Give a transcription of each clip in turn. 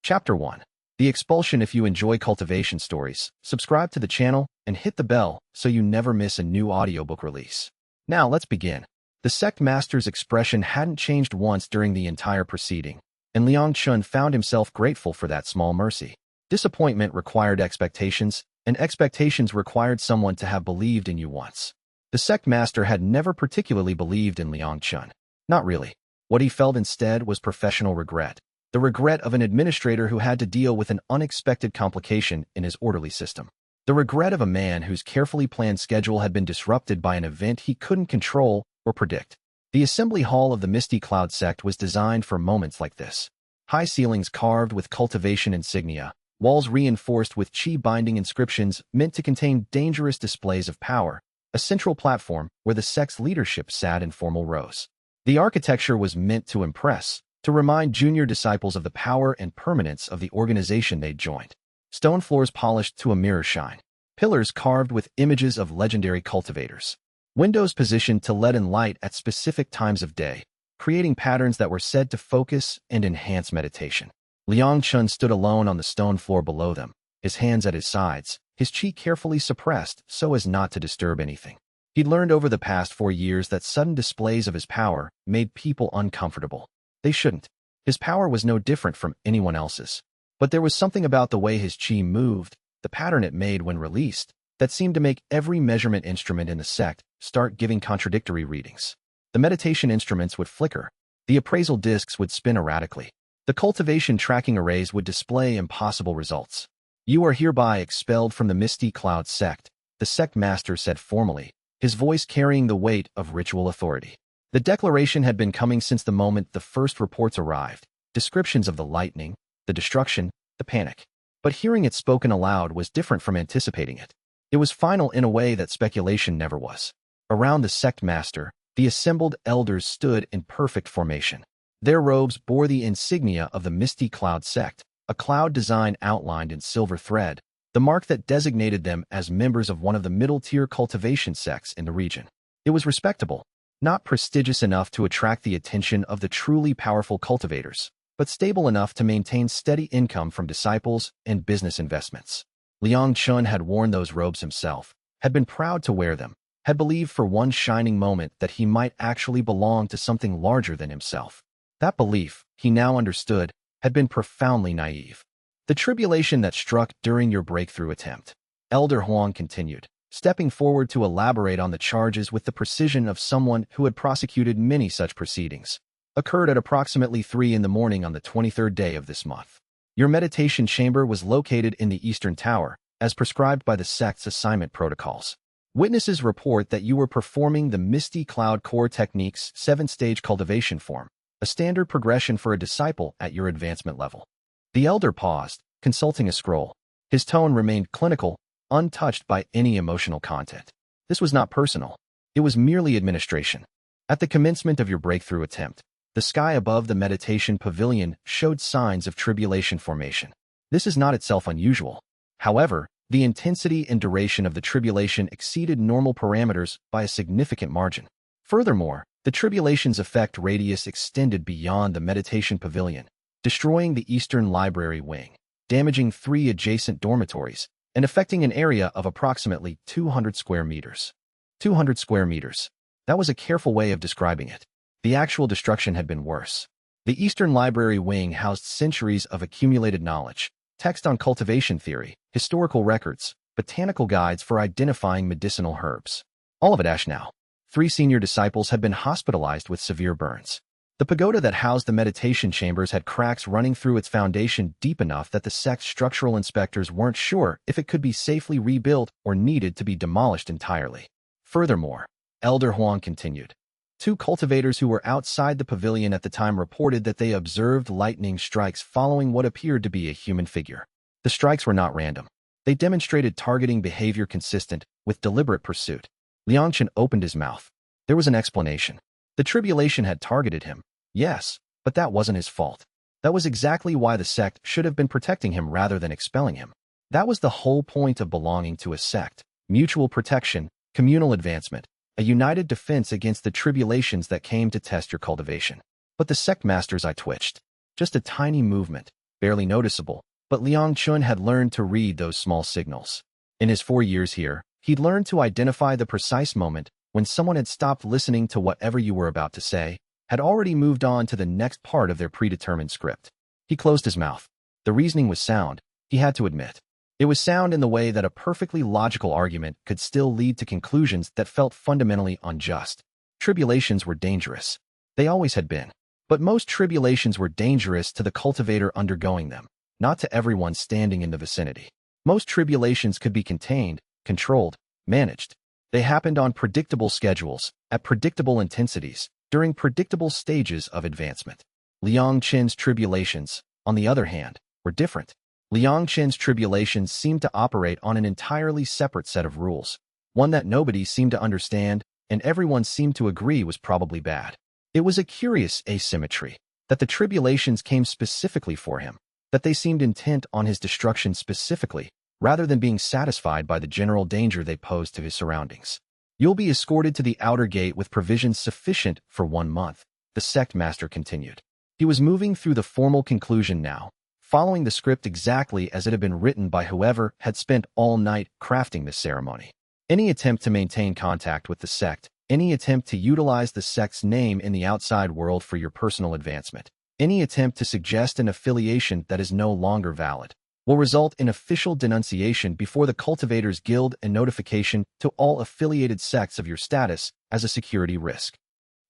Chapter 1. The Expulsion. If you enjoy cultivation stories, subscribe to the channel and hit the bell so you never miss a new audiobook release. Now let's begin. The sect master's expression hadn't changed once during the entire proceeding, and Liang Chen found himself grateful for that small mercy. Disappointment required expectations, and expectations required someone to have believed in you once. The sect master had never particularly believed in Liang Chen. Not really. What he felt instead was professional regret. The regret of an administrator who had to deal with an unexpected complication in his orderly system. The regret of a man whose carefully planned schedule had been disrupted by an event he couldn't control or predict. The assembly hall of the Misty Cloud sect was designed for moments like this. High ceilings carved with cultivation insignia, walls reinforced with chi-binding inscriptions meant to contain dangerous displays of power, a central platform where the sect's leadership sat in formal rows. The architecture was meant to impress, to remind junior disciples of the power and permanence of the organization they'd joined. Stone floors polished to a mirror shine. Pillars carved with images of legendary cultivators. Windows positioned to let in light at specific times of day, creating patterns that were said to focus and enhance meditation. Liang Chen stood alone on the stone floor below them, his hands at his sides, his chi carefully suppressed so as not to disturb anything. He'd learned over the past 4 years that sudden displays of his power made people uncomfortable. They shouldn't. His power was no different from anyone else's. But there was something about the way his chi moved, the pattern it made when released, that seemed to make every measurement instrument in the sect start giving contradictory readings. The meditation instruments would flicker. The appraisal discs would spin erratically. The cultivation tracking arrays would display impossible results. "You are hereby expelled from the Misty Cloud sect," the sect master said formally, his voice carrying the weight of ritual authority. The declaration had been coming since the moment the first reports arrived, descriptions of the lightning, the destruction, the panic. But hearing it spoken aloud was different from anticipating it. It was final in a way that speculation never was. Around the sect master, the assembled elders stood in perfect formation. Their robes bore the insignia of the Misty Cloud sect, a cloud design outlined in silver thread, the mark that designated them as members of one of the middle-tier cultivation sects in the region. It was respectable. Not prestigious enough to attract the attention of the truly powerful cultivators, but stable enough to maintain steady income from disciples and business investments. Liang Chen had worn those robes himself, had been proud to wear them, had believed for one shining moment that he might actually belong to something larger than himself. That belief, he now understood, had been profoundly naive. The tribulation that struck during your breakthrough attempt, Elder Huang continued, stepping forward to elaborate on the charges with the precision of someone who had prosecuted many such proceedings, occurred at approximately 3 in the morning on the 23rd day of this month. Your meditation chamber was located in the Eastern Tower, as prescribed by the sect's assignment protocols. Witnesses report that you were performing the Misty Cloud Core Technique's 7-stage cultivation form, a standard progression for a disciple at your advancement level. The elder paused, consulting a scroll. His tone remained clinical, untouched by any emotional content. This was not personal. It was merely administration. At the commencement of your breakthrough attempt, the sky above the meditation pavilion showed signs of tribulation formation. This is not itself unusual. However, the intensity and duration of the tribulation exceeded normal parameters by a significant margin. Furthermore, the tribulation's effect radius extended beyond the meditation pavilion, destroying the Eastern Library wing, damaging 3 adjacent dormitories, and affecting an area of approximately 200 square meters. 200 square meters. That was a careful way of describing it. The actual destruction had been worse. The Eastern Library wing housed centuries of accumulated knowledge, text on cultivation theory, historical records, botanical guides for identifying medicinal herbs. All of it ash now. 3 senior disciples had been hospitalized with severe burns. The pagoda that housed the meditation chambers had cracks running through its foundation deep enough that the sect's structural inspectors weren't sure if it could be safely rebuilt or needed to be demolished entirely. Furthermore, Elder Huang continued, 2 cultivators who were outside the pavilion at the time reported that they observed lightning strikes following what appeared to be a human figure. The strikes were not random. They demonstrated targeting behavior consistent with deliberate pursuit. Liang Chen opened his mouth. There was an explanation. The tribulation had targeted him. Yes, but that wasn't his fault. That was exactly why the sect should have been protecting him rather than expelling him. That was the whole point of belonging to a sect. Mutual protection, communal advancement, a united defense against the tribulations that came to test your cultivation. But the sect master's eye twitched. Just a tiny movement. barely noticeable, but Liang Chen had learned to read those small signals. In his 4 years here, he'd learned to identify the precise moment when someone had stopped listening to whatever you were about to say, had already moved on to the next part of their predetermined script. He closed his mouth. The reasoning was sound, he had to admit. It was sound in the way that a perfectly logical argument could still lead to conclusions that felt fundamentally unjust. Tribulations were dangerous. They always had been. But most tribulations were dangerous to the cultivator undergoing them, not to everyone standing in the vicinity. Most tribulations could be contained, controlled, managed. They happened on predictable schedules, at predictable intensities, during predictable stages of advancement. Liang Chen's tribulations, on the other hand, were different. Liang Chen's tribulations seemed to operate on an entirely separate set of rules, one that nobody seemed to understand and everyone seemed to agree was probably bad. It was a curious asymmetry, that the tribulations came specifically for him, that they seemed intent on his destruction specifically, rather than being satisfied by the general danger they posed to his surroundings. You'll be escorted to the outer gate with provisions sufficient for 1 month, the sect master continued. He was moving through the formal conclusion now, following the script exactly as it had been written by whoever had spent all night crafting this ceremony. Any attempt to maintain contact with the sect, any attempt to utilize the sect's name in the outside world for your personal advancement, any attempt to suggest an affiliation that is no longer valid, will result in official denunciation before the Cultivators Guild and notification to all affiliated sects of your status as a security risk.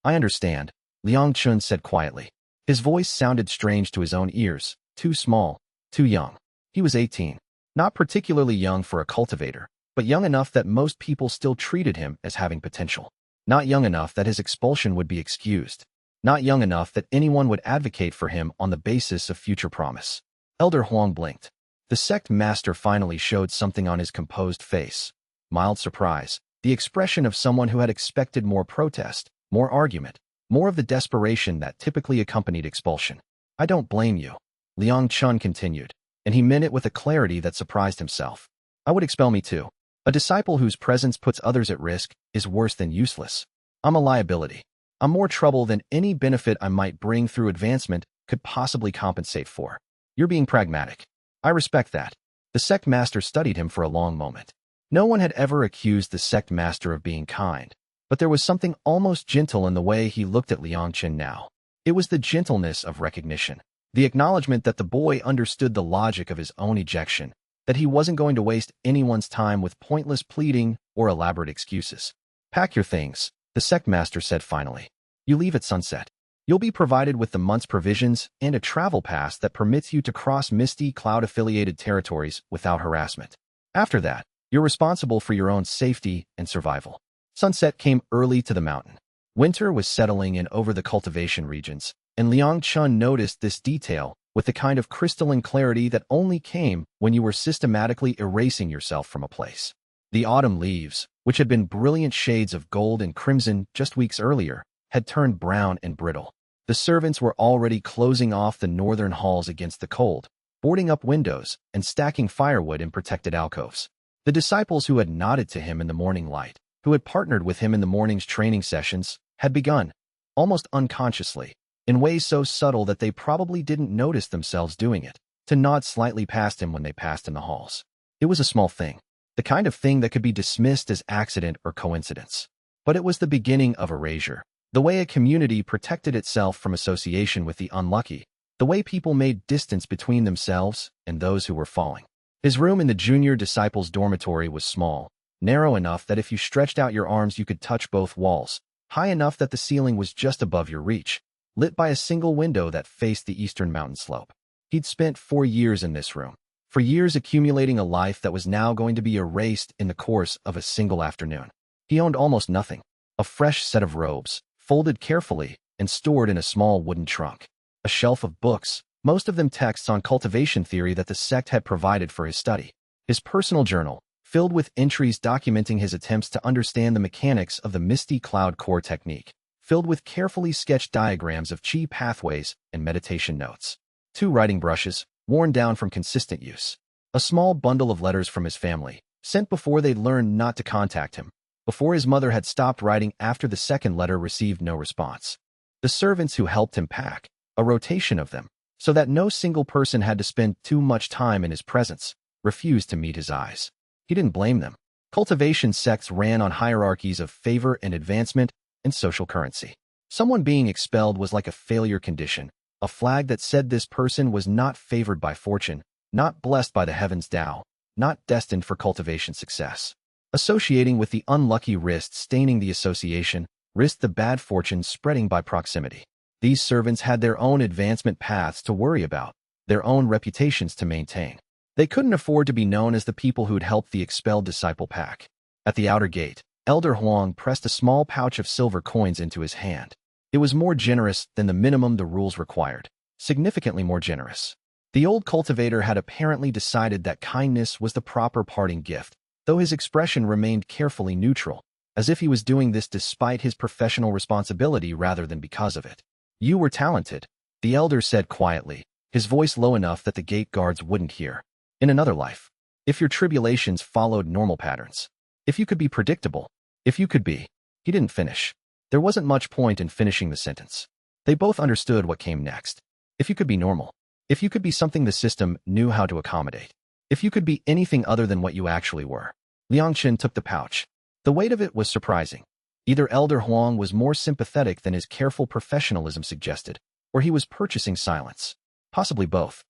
I understand, Liang Chen said quietly. His voice sounded strange to his own ears, too small, too young. He was 18, not particularly young for a cultivator, but young enough that most people still treated him as having potential. Not young enough that his expulsion would be excused. Not young enough that anyone would advocate for him on the basis of future promise. Elder Huang blinked. The sect master finally showed something on his composed face. Mild surprise, the expression of someone who had expected more protest, more argument, more of the desperation that typically accompanied expulsion. I don't blame you, Liang Chen continued, and he meant it with a clarity that surprised himself. I would expel me too. A disciple whose presence puts others at risk is worse than useless. I'm a liability. I'm more trouble than any benefit I might bring through advancement could possibly compensate for. You're being pragmatic. I respect that. The sect master studied him for a long moment. No one had ever accused the sect master of being kind, but there was something almost gentle in the way he looked at Liang Chen now. It was the gentleness of recognition, the acknowledgement that the boy understood the logic of his own ejection, that he wasn't going to waste anyone's time with pointless pleading or elaborate excuses. Pack your things, the sect master said finally. You leave at sunset. You'll be provided with the month's provisions and a travel pass that permits you to cross misty cloud-affiliated territories without harassment. After that, you're responsible for your own safety and survival. Sunset came early to the mountain. Winter was settling in over the cultivation regions, and Liang Chen noticed this detail with the kind of crystalline clarity that only came when you were systematically erasing yourself from a place. The autumn leaves, which had been brilliant shades of gold and crimson just weeks earlier, had turned brown and brittle. The servants were already closing off the northern halls against the cold, boarding up windows and stacking firewood in protected alcoves. The disciples who had nodded to him in the morning light, who had partnered with him in the morning's training sessions, had begun, almost unconsciously, in ways so subtle that they probably didn't notice themselves doing it, to nod slightly past him when they passed in the halls. It was a small thing, the kind of thing that could be dismissed as accident or coincidence. But it was the beginning of erasure. The way a community protected itself from association with the unlucky, the way people made distance between themselves and those who were falling. His room in the junior disciples' dormitory was small, narrow enough that if you stretched out your arms you could touch both walls, high enough that the ceiling was just above your reach, lit by a single window that faced the eastern mountain slope. He'd spent 4 years in this room, for years accumulating a life that was now going to be erased in the course of a single afternoon. He owned almost nothing. A fresh set of robes, folded carefully and stored in a small wooden trunk. A shelf of books, most of them texts on cultivation theory that the sect had provided for his study. His personal journal, filled with entries documenting his attempts to understand the mechanics of the Misty Cloud Core technique, filled with carefully sketched diagrams of chi pathways and meditation notes. 2 writing brushes, worn down from consistent use. A small bundle of letters from his family, sent before they'd learned not to contact him, before his mother had stopped writing after the second letter received no response. The servants who helped him pack, a rotation of them, so that no single person had to spend too much time in his presence, refused to meet his eyes. He didn't blame them. Cultivation sects ran on hierarchies of favor and advancement and social currency. Someone being expelled was like a failure condition, a flag that said this person was not favored by fortune, not blessed by the heavens DAO, not destined for cultivation success. Associating with the unlucky risked staining the association, risked the bad fortune spreading by proximity. These servants had their own advancement paths to worry about, their own reputations to maintain. They couldn't afford to be known as the people who'd helped the expelled disciple pack. At the outer gate, Elder Huang pressed a small pouch of silver coins into his hand. It was more generous than the minimum the rules required, significantly more generous. The old cultivator had apparently decided that kindness was the proper parting gift, though his expression remained carefully neutral, as if he was doing this despite his professional responsibility rather than because of it. You were talented, the elder said quietly, his voice low enough that the gate guards wouldn't hear. In another life, if your tribulations followed normal patterns, if you could be predictable, if you could be. He didn't finish. There wasn't much point in finishing the sentence. They both understood what came next. If you could be normal, if you could be something the system knew how to accommodate, if you could be anything other than what you actually were. Liang Chen took the pouch. The weight of it was surprising. Either Elder Huang was more sympathetic than his careful professionalism suggested, or he was purchasing silence. Possibly both.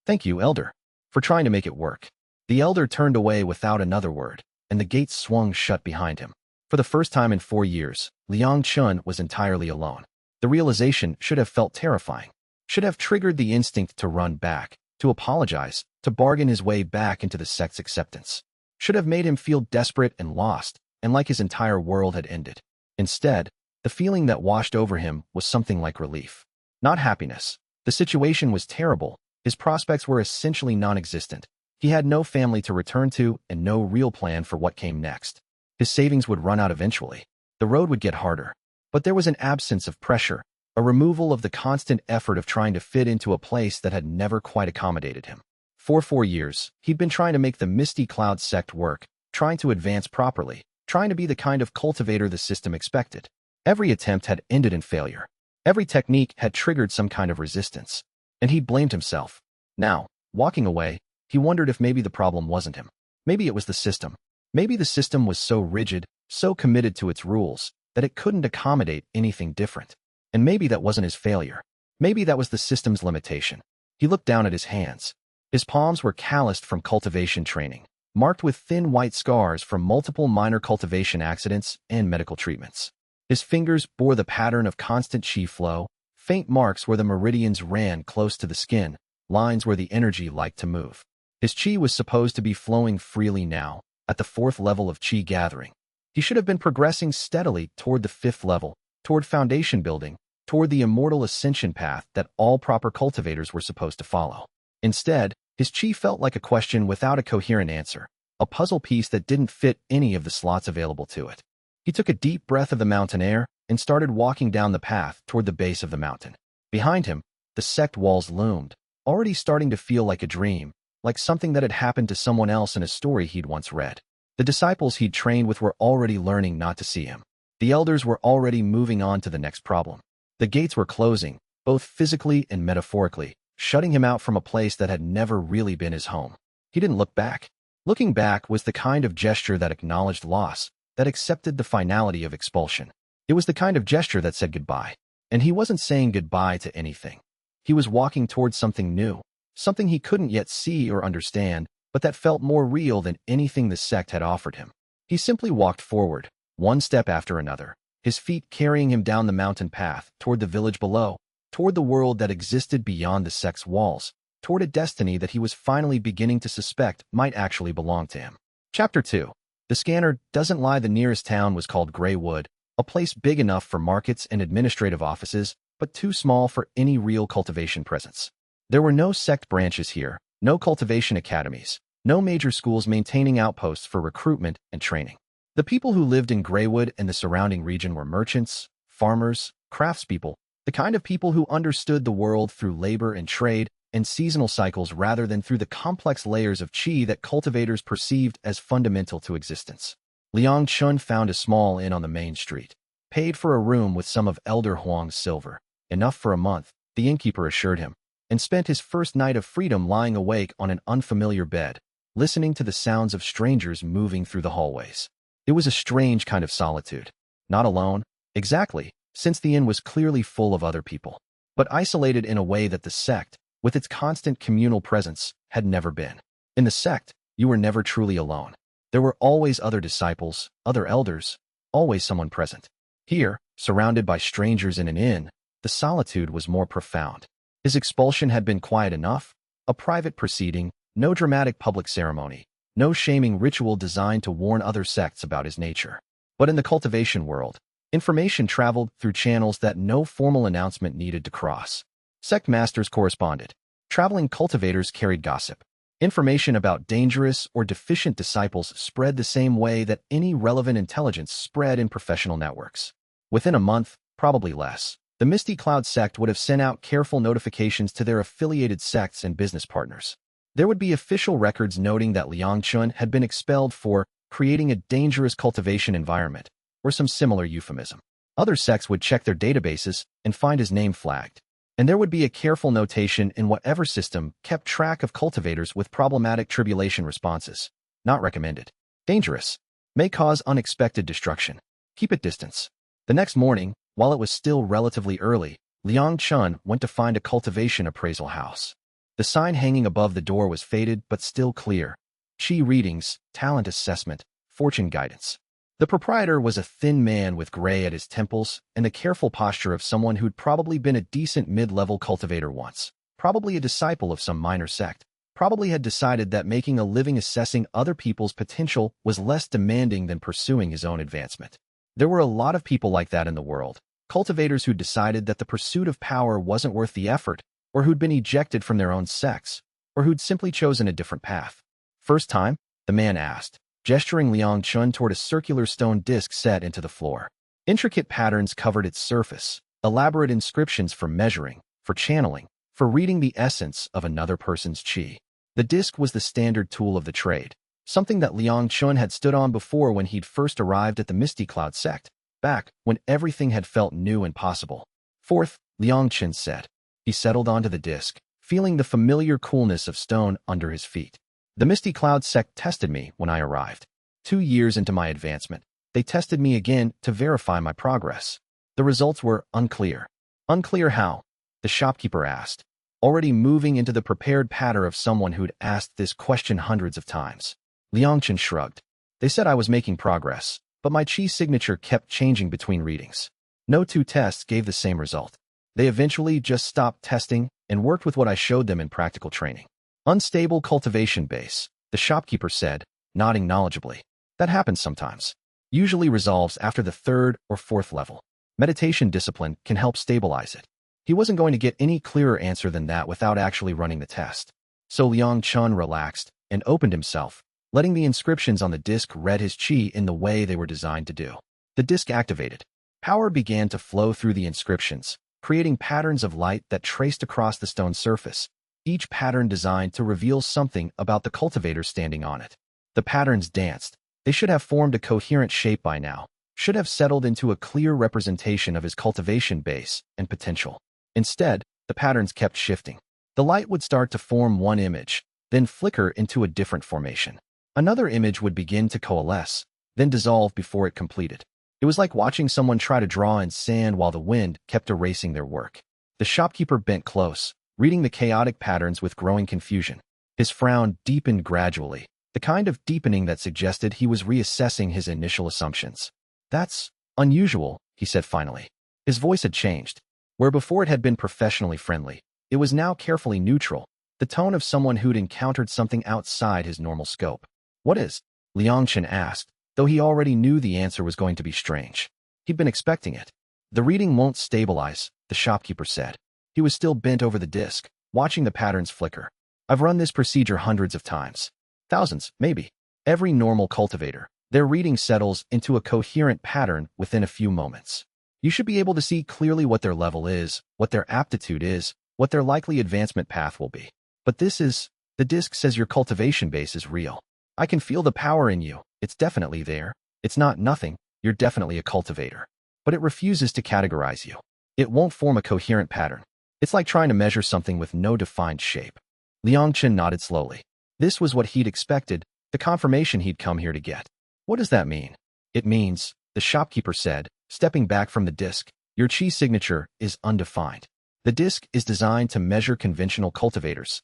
Thank you, Elder, for trying to make it work. The elder turned away without another word, and the gates swung shut behind him. For the first time in 4 years, Liang Chen was entirely alone. The realization should have felt terrifying, should have triggered the instinct to run back, to apologize, to bargain his way back into the sect's acceptance. Should have made him feel desperate and lost, and like his entire world had ended. Instead, the feeling that washed over him was something like relief. Not happiness. The situation was terrible. His prospects were essentially non-existent. He had no family to return to and no real plan for what came next. His savings would run out eventually. The road would get harder. But there was an absence of pressure, a removal of the constant effort of trying to fit into a place that had never quite accommodated him. For 4 years, he'd been trying to make the Misty Cloud sect work, trying to advance properly, trying to be the kind of cultivator the system expected. Every attempt had ended in failure. Every technique had triggered some kind of resistance. And he blamed himself. Now, walking away, he wondered if maybe the problem wasn't him. Maybe it was the system. Maybe the system was so rigid, so committed to its rules, that it couldn't accommodate anything different. And maybe that wasn't his failure. Maybe that was the system's limitation. He looked down at his hands. His palms were calloused from cultivation training, marked with thin white scars from multiple minor cultivation accidents and medical treatments. His fingers bore the pattern of constant qi flow, faint marks where the meridians ran close to the skin, lines where the energy liked to move. His qi was supposed to be flowing freely now, at the 4th level of qi gathering. He should have been progressing steadily toward the 5th level, toward foundation building, toward the immortal ascension path that all proper cultivators were supposed to follow. Instead, his qi felt like a question without a coherent answer, a puzzle piece that didn't fit any of the slots available to it. He took a deep breath of the mountain air and started walking down the path toward the base of the mountain. Behind him, the sect walls loomed, already starting to feel like a dream, like something that had happened to someone else in a story he'd once read. The disciples he'd trained with were already learning not to see him. The elders were already moving on to the next problem. The gates were closing, both physically and metaphorically, shutting him out from a place that had never really been his home. He didn't look back. Looking back was the kind of gesture that acknowledged loss, that accepted the finality of expulsion. It was the kind of gesture that said goodbye. And he wasn't saying goodbye to anything. He was walking towards something new, something he couldn't yet see or understand, but that felt more real than anything the sect had offered him. He simply walked forward, one step after another, his feet carrying him down the mountain path, toward the village below, toward the world that existed beyond the sect's walls, toward a destiny that he was finally beginning to suspect might actually belong to him. Chapter 2. The scanner doesn't lie. The nearest town was called Greywood, a place big enough for markets and administrative offices, but too small for any real cultivation presence. There were no sect branches here, no cultivation academies, no major schools maintaining outposts for recruitment and training. The people who lived in Greywood and the surrounding region were merchants, farmers, craftspeople, the kind of people who understood the world through labor and trade and seasonal cycles rather than through the complex layers of qi that cultivators perceived as fundamental to existence. Liang Chen found a small inn on the main street, paid for a room with some of Elder Huang's silver, enough for a month, the innkeeper assured him. and spent his first night of freedom lying awake on an unfamiliar bed, listening to the sounds of strangers moving through the hallways. It was a strange kind of solitude. Not alone, exactly, since the inn was clearly full of other people, but isolated in a way that the sect, with its constant communal presence, had never been. In the sect, you were never truly alone. There were always other disciples, other elders, always someone present. Here, surrounded by strangers in an inn, the solitude was more profound. His expulsion had been quiet enough, a private proceeding, no dramatic public ceremony, no shaming ritual designed to warn other sects about his nature. But in the cultivation world, information traveled through channels that no formal announcement needed to cross. Sect masters corresponded. Traveling cultivators carried gossip. Information about dangerous or deficient disciples spread the same way that any relevant intelligence spread in professional networks. Within a month, probably less, the Misty Cloud sect would have sent out careful notifications to their affiliated sects and business partners. There would be official records noting that Liang Chen had been expelled for creating a dangerous cultivation environment, or some similar euphemism. Other sects would check their databases and find his name flagged. And there would be a careful notation in whatever system kept track of cultivators with problematic tribulation responses. Not recommended. Dangerous. May cause unexpected destruction. Keep at distance. The next morning, while it was still relatively early, Liang Chen went to find a cultivation appraisal house. The sign hanging above the door was faded but still clear. Chi readings, talent assessment, fortune guidance. The proprietor was a thin man with gray at his temples and the careful posture of someone who'd probably been a decent mid-level cultivator once, probably a disciple of some minor sect, probably had decided that making a living assessing other people's potential was less demanding than pursuing his own advancement. There were a lot of people like that in the world, cultivators who'd decided that the pursuit of power wasn't worth the effort, or who'd been ejected from their own sects, or who'd simply chosen a different path. First time? The man asked, gesturing Liang Chen toward a circular stone disc set into the floor. Intricate patterns covered its surface, elaborate inscriptions for measuring, for channeling, for reading the essence of another person's chi. The disc was the standard tool of the trade, something that Liang Chen had stood on before when he'd first arrived at the Misty Cloud sect, back when everything had felt new and possible. Fourth, Liang Chen said. He settled onto the disc, feeling the familiar coolness of stone under his feet. The Misty Cloud sect tested me when I arrived. 2 years into my advancement, they tested me again to verify my progress. The results were unclear. Unclear how? The shopkeeper asked, already moving into the prepared patter of someone who'd asked this question hundreds of times. Liang Chen shrugged. They said I was making progress, but my chi signature kept changing between readings. No two tests gave the same result. They eventually just stopped testing and worked with what I showed them in practical training. Unstable cultivation base, the shopkeeper said, nodding knowledgeably. That happens sometimes. Usually resolves after the 3rd or 4th level. Meditation discipline can help stabilize it. He wasn't going to get any clearer answer than that without actually running the test. So Liang Chen relaxed and opened himself, letting the inscriptions on the disc read his chi in the way they were designed to do. The disc activated. Power began to flow through the inscriptions, creating patterns of light that traced across the stone surface, each pattern designed to reveal something about the cultivator standing on it. The patterns danced. They should have formed a coherent shape by now, should have settled into a clear representation of his cultivation base and potential. Instead, the patterns kept shifting. The light would start to form one image, then flicker into a different formation. Another image would begin to coalesce, then dissolve before it completed. It was like watching someone try to draw in sand while the wind kept erasing their work. The shopkeeper bent close, reading the chaotic patterns with growing confusion. His frown deepened gradually, the kind of deepening that suggested he was reassessing his initial assumptions. That's unusual, he said finally. His voice had changed. Where before it had been professionally friendly, it was now carefully neutral, the tone of someone who'd encountered something outside his normal scope. What is? Liang Chen asked, though he already knew the answer was going to be strange. He'd been expecting it. The reading won't stabilize, the shopkeeper said. He was still bent over the disc, watching the patterns flicker. I've run this procedure hundreds of times. Thousands, maybe. Every normal cultivator, their reading settles into a coherent pattern within a few moments. You should be able to see clearly what their level is, what their aptitude is, what their likely advancement path will be. But this is, the disc says your cultivation base is real. I can feel the power in you. It's definitely there. It's not nothing. You're definitely a cultivator. But it refuses to categorize you. It won't form a coherent pattern. It's like trying to measure something with no defined shape. Liang Chen nodded slowly. This was what he'd expected, the confirmation he'd come here to get. What does that mean? It means, the shopkeeper said, stepping back from the disc, your chi signature is undefined. The disc is designed to measure conventional cultivators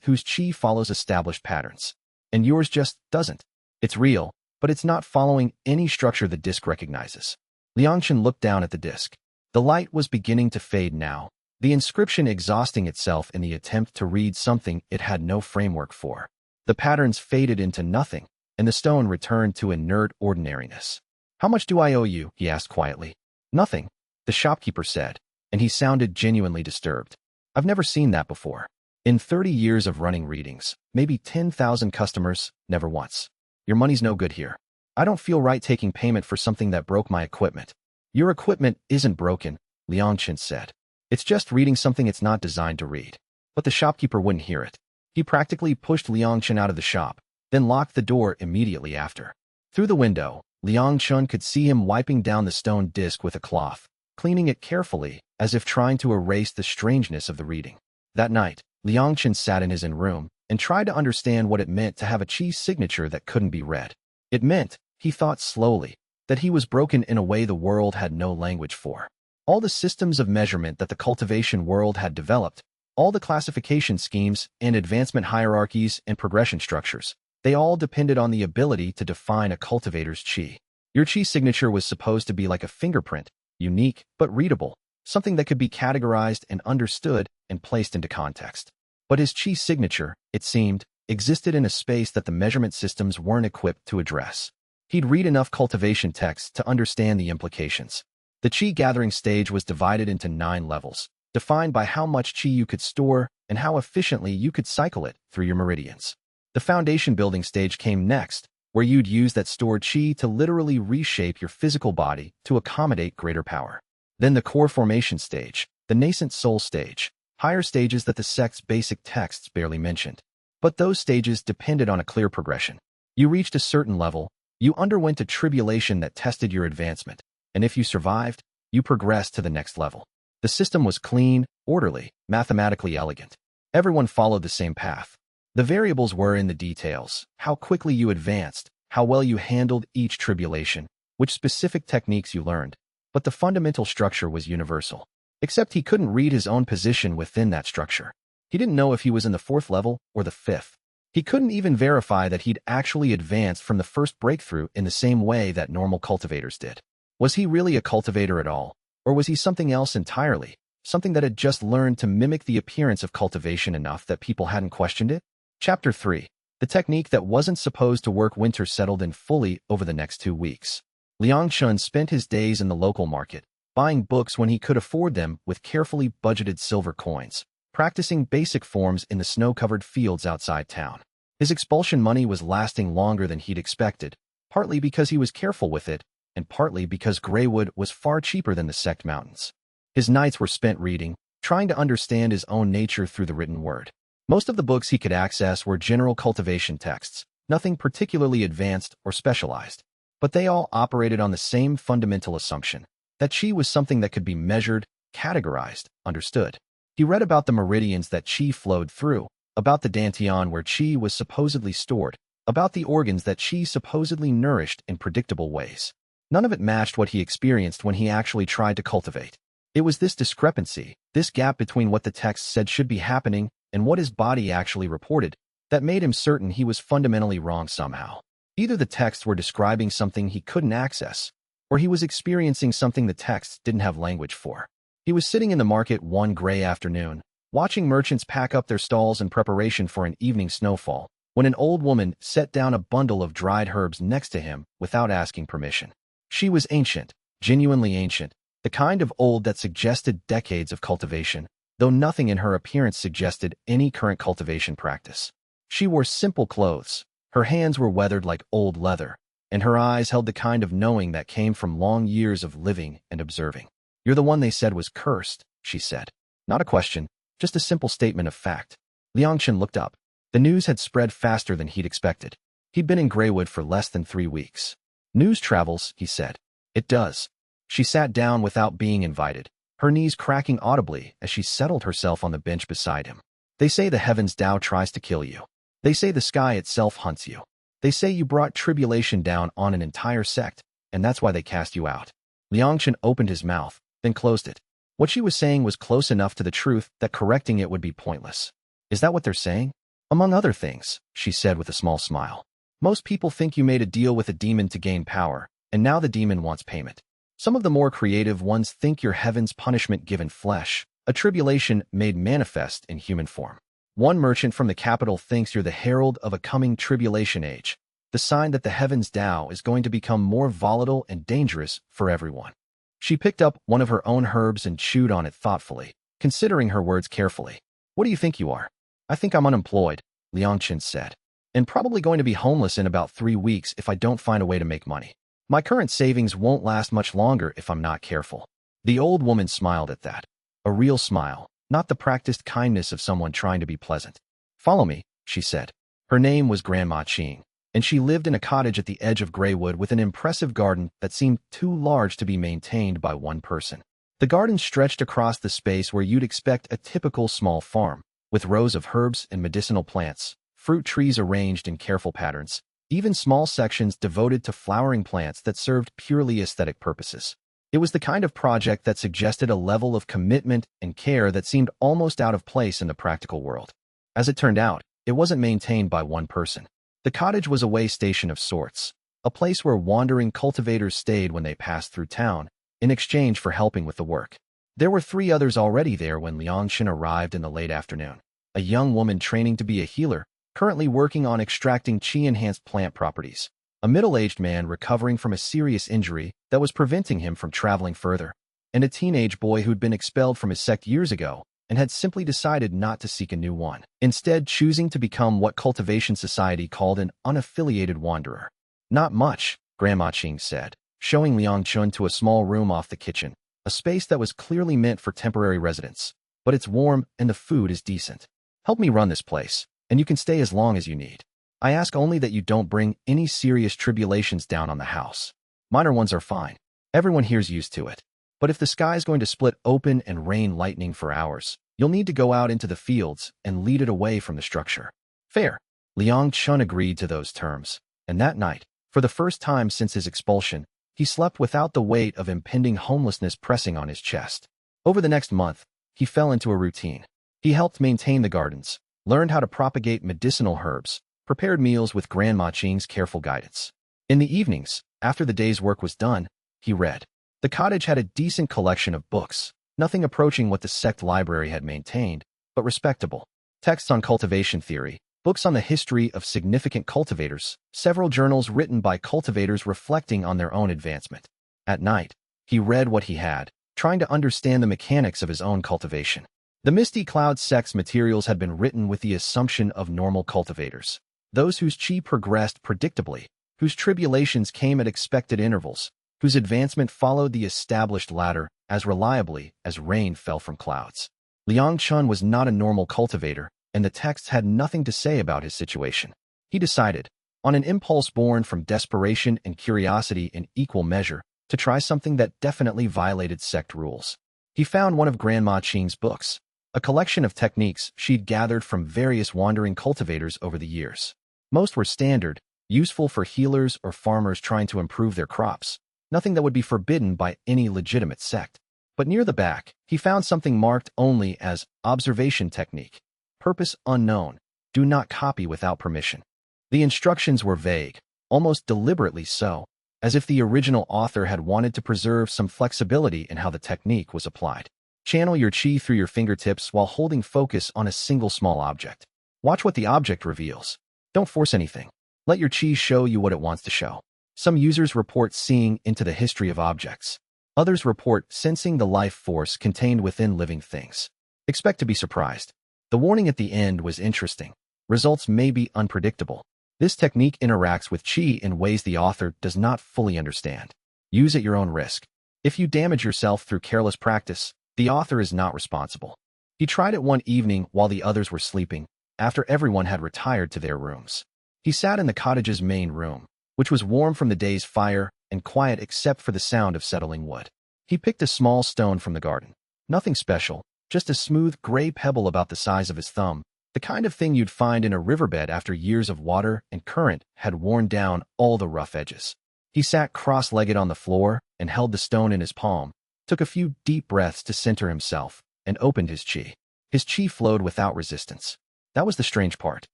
whose chi follows established patterns. And yours just doesn't. It's real, but it's not following any structure the disc recognizes. Liang Chen looked down at the disc. The light was beginning to fade now, the inscription exhausting itself in the attempt to read something it had no framework for. The patterns faded into nothing, and the stone returned to inert ordinariness. How much do I owe you? He asked quietly. Nothing, the shopkeeper said, and he sounded genuinely disturbed. I've never seen that before. In 30 years of running readings, maybe 10,000 customers, never once. Your money's no good here. I don't feel right taking payment for something that broke my equipment. Your equipment isn't broken, Liang Chen said. It's just reading something it's not designed to read. But the shopkeeper wouldn't hear it. He practically pushed Liang Chen out of the shop, then locked the door immediately after. Through the window, Liang Chen could see him wiping down the stone disc with a cloth, cleaning it carefully, as if trying to erase the strangeness of the reading. That night, Liang Chen sat in his own room and tried to understand what it meant to have a chi signature that couldn't be read. It meant, he thought slowly, that he was broken in a way the world had no language for. All the systems of measurement that the cultivation world had developed, all the classification schemes and advancement hierarchies and progression structures, they all depended on the ability to define a cultivator's chi. Your chi signature was supposed to be like a fingerprint, unique but readable, something that could be categorized and understood and placed into context. But his chi signature, it seemed, existed in a space that the measurement systems weren't equipped to address. He'd read enough cultivation texts to understand the implications. The chi gathering stage was divided into 9 levels, defined by how much chi you could store and how efficiently you could cycle it through your meridians. The foundation building stage came next, where you'd use that stored chi to literally reshape your physical body to accommodate greater power. Then the core formation stage, the nascent soul stage, higher stages that the sect's basic texts barely mentioned. But those stages depended on a clear progression. You reached a certain level, you underwent a tribulation that tested your advancement, and if you survived, you progressed to the next level. The system was clean, orderly, mathematically elegant. Everyone followed the same path. The variables were in the details, how quickly you advanced, how well you handled each tribulation, which specific techniques you learned. But the fundamental structure was universal. Except he couldn't read his own position within that structure. He didn't know if he was in the 4th level or the 5th. He couldn't even verify that he'd actually advanced from the first breakthrough in the same way that normal cultivators did. Was he really a cultivator at all? Or was he something else entirely? Something that had just learned to mimic the appearance of cultivation enough that people hadn't questioned it? Chapter 3. The technique that wasn't supposed to work. Winter settled in fully over the next 2 weeks. Liang Chen spent his days in the local market, buying books when he could afford them with carefully budgeted silver coins, practicing basic forms in the snow-covered fields outside town. His expulsion money was lasting longer than he'd expected, partly because he was careful with it, and partly because Greywood was far cheaper than the sect mountains. His nights were spent reading, trying to understand his own nature through the written word. Most of the books he could access were general cultivation texts, nothing particularly advanced or specialized. But they all operated on the same fundamental assumption, that chi was something that could be measured, categorized, understood. He read about the meridians that chi flowed through, about the dantian where chi was supposedly stored, about the organs that chi supposedly nourished in predictable ways. None of it matched what he experienced when he actually tried to cultivate. It was this discrepancy, this gap between what the text said should be happening and what his body actually reported, that made him certain he was fundamentally wrong somehow. Either the texts were describing something he couldn't access, or he was experiencing something the texts didn't have language for. He was sitting in the market one gray afternoon, watching merchants pack up their stalls in preparation for an evening snowfall, when an old woman set down a bundle of dried herbs next to him without asking permission. She was ancient, genuinely ancient, the kind of old that suggested decades of cultivation, though nothing in her appearance suggested any current cultivation practice. She wore simple clothes, her hands were weathered like old leather, and her eyes held the kind of knowing that came from long years of living and observing. "You're the one they said was cursed," she said. Not a question, just a simple statement of fact. Liang Chen looked up. The news had spread faster than he'd expected. He'd been in Greywood for less than 3 weeks. "News travels," he said. "It does." She sat down without being invited, her knees cracking audibly as she settled herself on the bench beside him. They say the heavens Tao tries to kill you. They say the sky itself hunts you. They say you brought tribulation down on an entire sect, and that's why they cast you out. Liang Chen opened his mouth, then closed it. What she was saying was close enough to the truth that correcting it would be pointless. Is that what they're saying? Among other things, she said with a small smile. Most people think you made a deal with a demon to gain power, and now the demon wants payment. Some of the more creative ones think you're heaven's punishment given flesh, a tribulation made manifest in human form. One merchant from the capital thinks you're the herald of a coming tribulation age, the sign that the heavens Tao is going to become more volatile and dangerous for everyone. She picked up one of her own herbs and chewed on it thoughtfully, considering her words carefully. What do you think you are? I think I'm unemployed, Liang Chen said, and probably going to be homeless in about 3 weeks if I don't find a way to make money. My current savings won't last much longer if I'm not careful. The old woman smiled at that. A real smile, not the practiced kindness of someone trying to be pleasant. Follow me, she said. Her name was Grandma Qing, and she lived in a cottage at the edge of Greywood with an impressive garden that seemed too large to be maintained by one person. The garden stretched across the space where you'd expect a typical small farm, with rows of herbs and medicinal plants, fruit trees arranged in careful patterns, even small sections devoted to flowering plants that served purely aesthetic purposes. It was the kind of project that suggested a level of commitment and care that seemed almost out of place in the practical world. As it turned out, it wasn't maintained by one person. The cottage was a way station of sorts, a place where wandering cultivators stayed when they passed through town, in exchange for helping with the work. There were 3 others already there when Liang Chen arrived in the late afternoon. A young woman training to be a healer, currently working on extracting qi-enhanced plant properties. A middle-aged man recovering from a serious injury that was preventing him from traveling further. And a teenage boy who'd been expelled from his sect years ago and had simply decided not to seek a new one, instead choosing to become what Cultivation Society called an unaffiliated wanderer. Not much, Grandma Qing said, showing Liang Chen to a small room off the kitchen, a space that was clearly meant for temporary residence. But it's warm and the food is decent. Help me run this place, and you can stay as long as you need. I ask only that you don't bring any serious tribulations down on the house. Minor ones are fine. Everyone here's used to it. But if the sky is going to split open and rain lightning for hours, you'll need to go out into the fields and lead it away from the structure. Fair. Liang Chen agreed to those terms, and that night, for the first time since his expulsion, he slept without the weight of impending homelessness pressing on his chest. Over the next month, he fell into a routine. He helped maintain the gardens, learned how to propagate medicinal herbs, prepared meals with Grandma Qing's careful guidance. In the evenings, after the day's work was done, he read. The cottage had a decent collection of books, nothing approaching what the sect library had maintained, but respectable. Texts on cultivation theory, books on the history of significant cultivators, several journals written by cultivators reflecting on their own advancement. At night, he read what he had, trying to understand the mechanics of his own cultivation. The Misty Cloud sect's materials had been written with the assumption of normal cultivators, those whose qi progressed predictably, whose tribulations came at expected intervals, whose advancement followed the established ladder as reliably as rain fell from clouds. Liang Chen was not a normal cultivator, and the texts had nothing to say about his situation. He decided, on an impulse born from desperation and curiosity in equal measure, to try something that definitely violated sect rules. He found one of Grandma Qing's books, a collection of techniques she'd gathered from various wandering cultivators over the years. Most were standard, useful for healers or farmers trying to improve their crops, nothing that would be forbidden by any legitimate sect. But near the back, he found something marked only as observation technique. Purpose unknown. Do not copy without permission. The instructions were vague, almost deliberately so, as if the original author had wanted to preserve some flexibility in how the technique was applied. Channel your qi through your fingertips while holding focus on a single small object. Watch what the object reveals. Don't force anything. Let your qi show you what it wants to show. Some users report seeing into the history of objects. Others report sensing the life force contained within living things. Expect to be surprised. The warning at the end was interesting. Results may be unpredictable. This technique interacts with qi in ways the author does not fully understand. Use at your own risk. If you damage yourself through careless practice, the author is not responsible. He tried it one evening while the others were sleeping, after everyone had retired to their rooms. He sat in the cottage's main room, which was warm from the day's fire and quiet except for the sound of settling wood. He picked a small stone from the garden. Nothing special, just a smooth gray pebble about the size of his thumb, the kind of thing you'd find in a riverbed after years of water and current had worn down all the rough edges. He sat cross-legged on the floor and held the stone in his palm, took a few deep breaths to center himself, and opened his chi. His chi flowed without resistance. That was the strange part.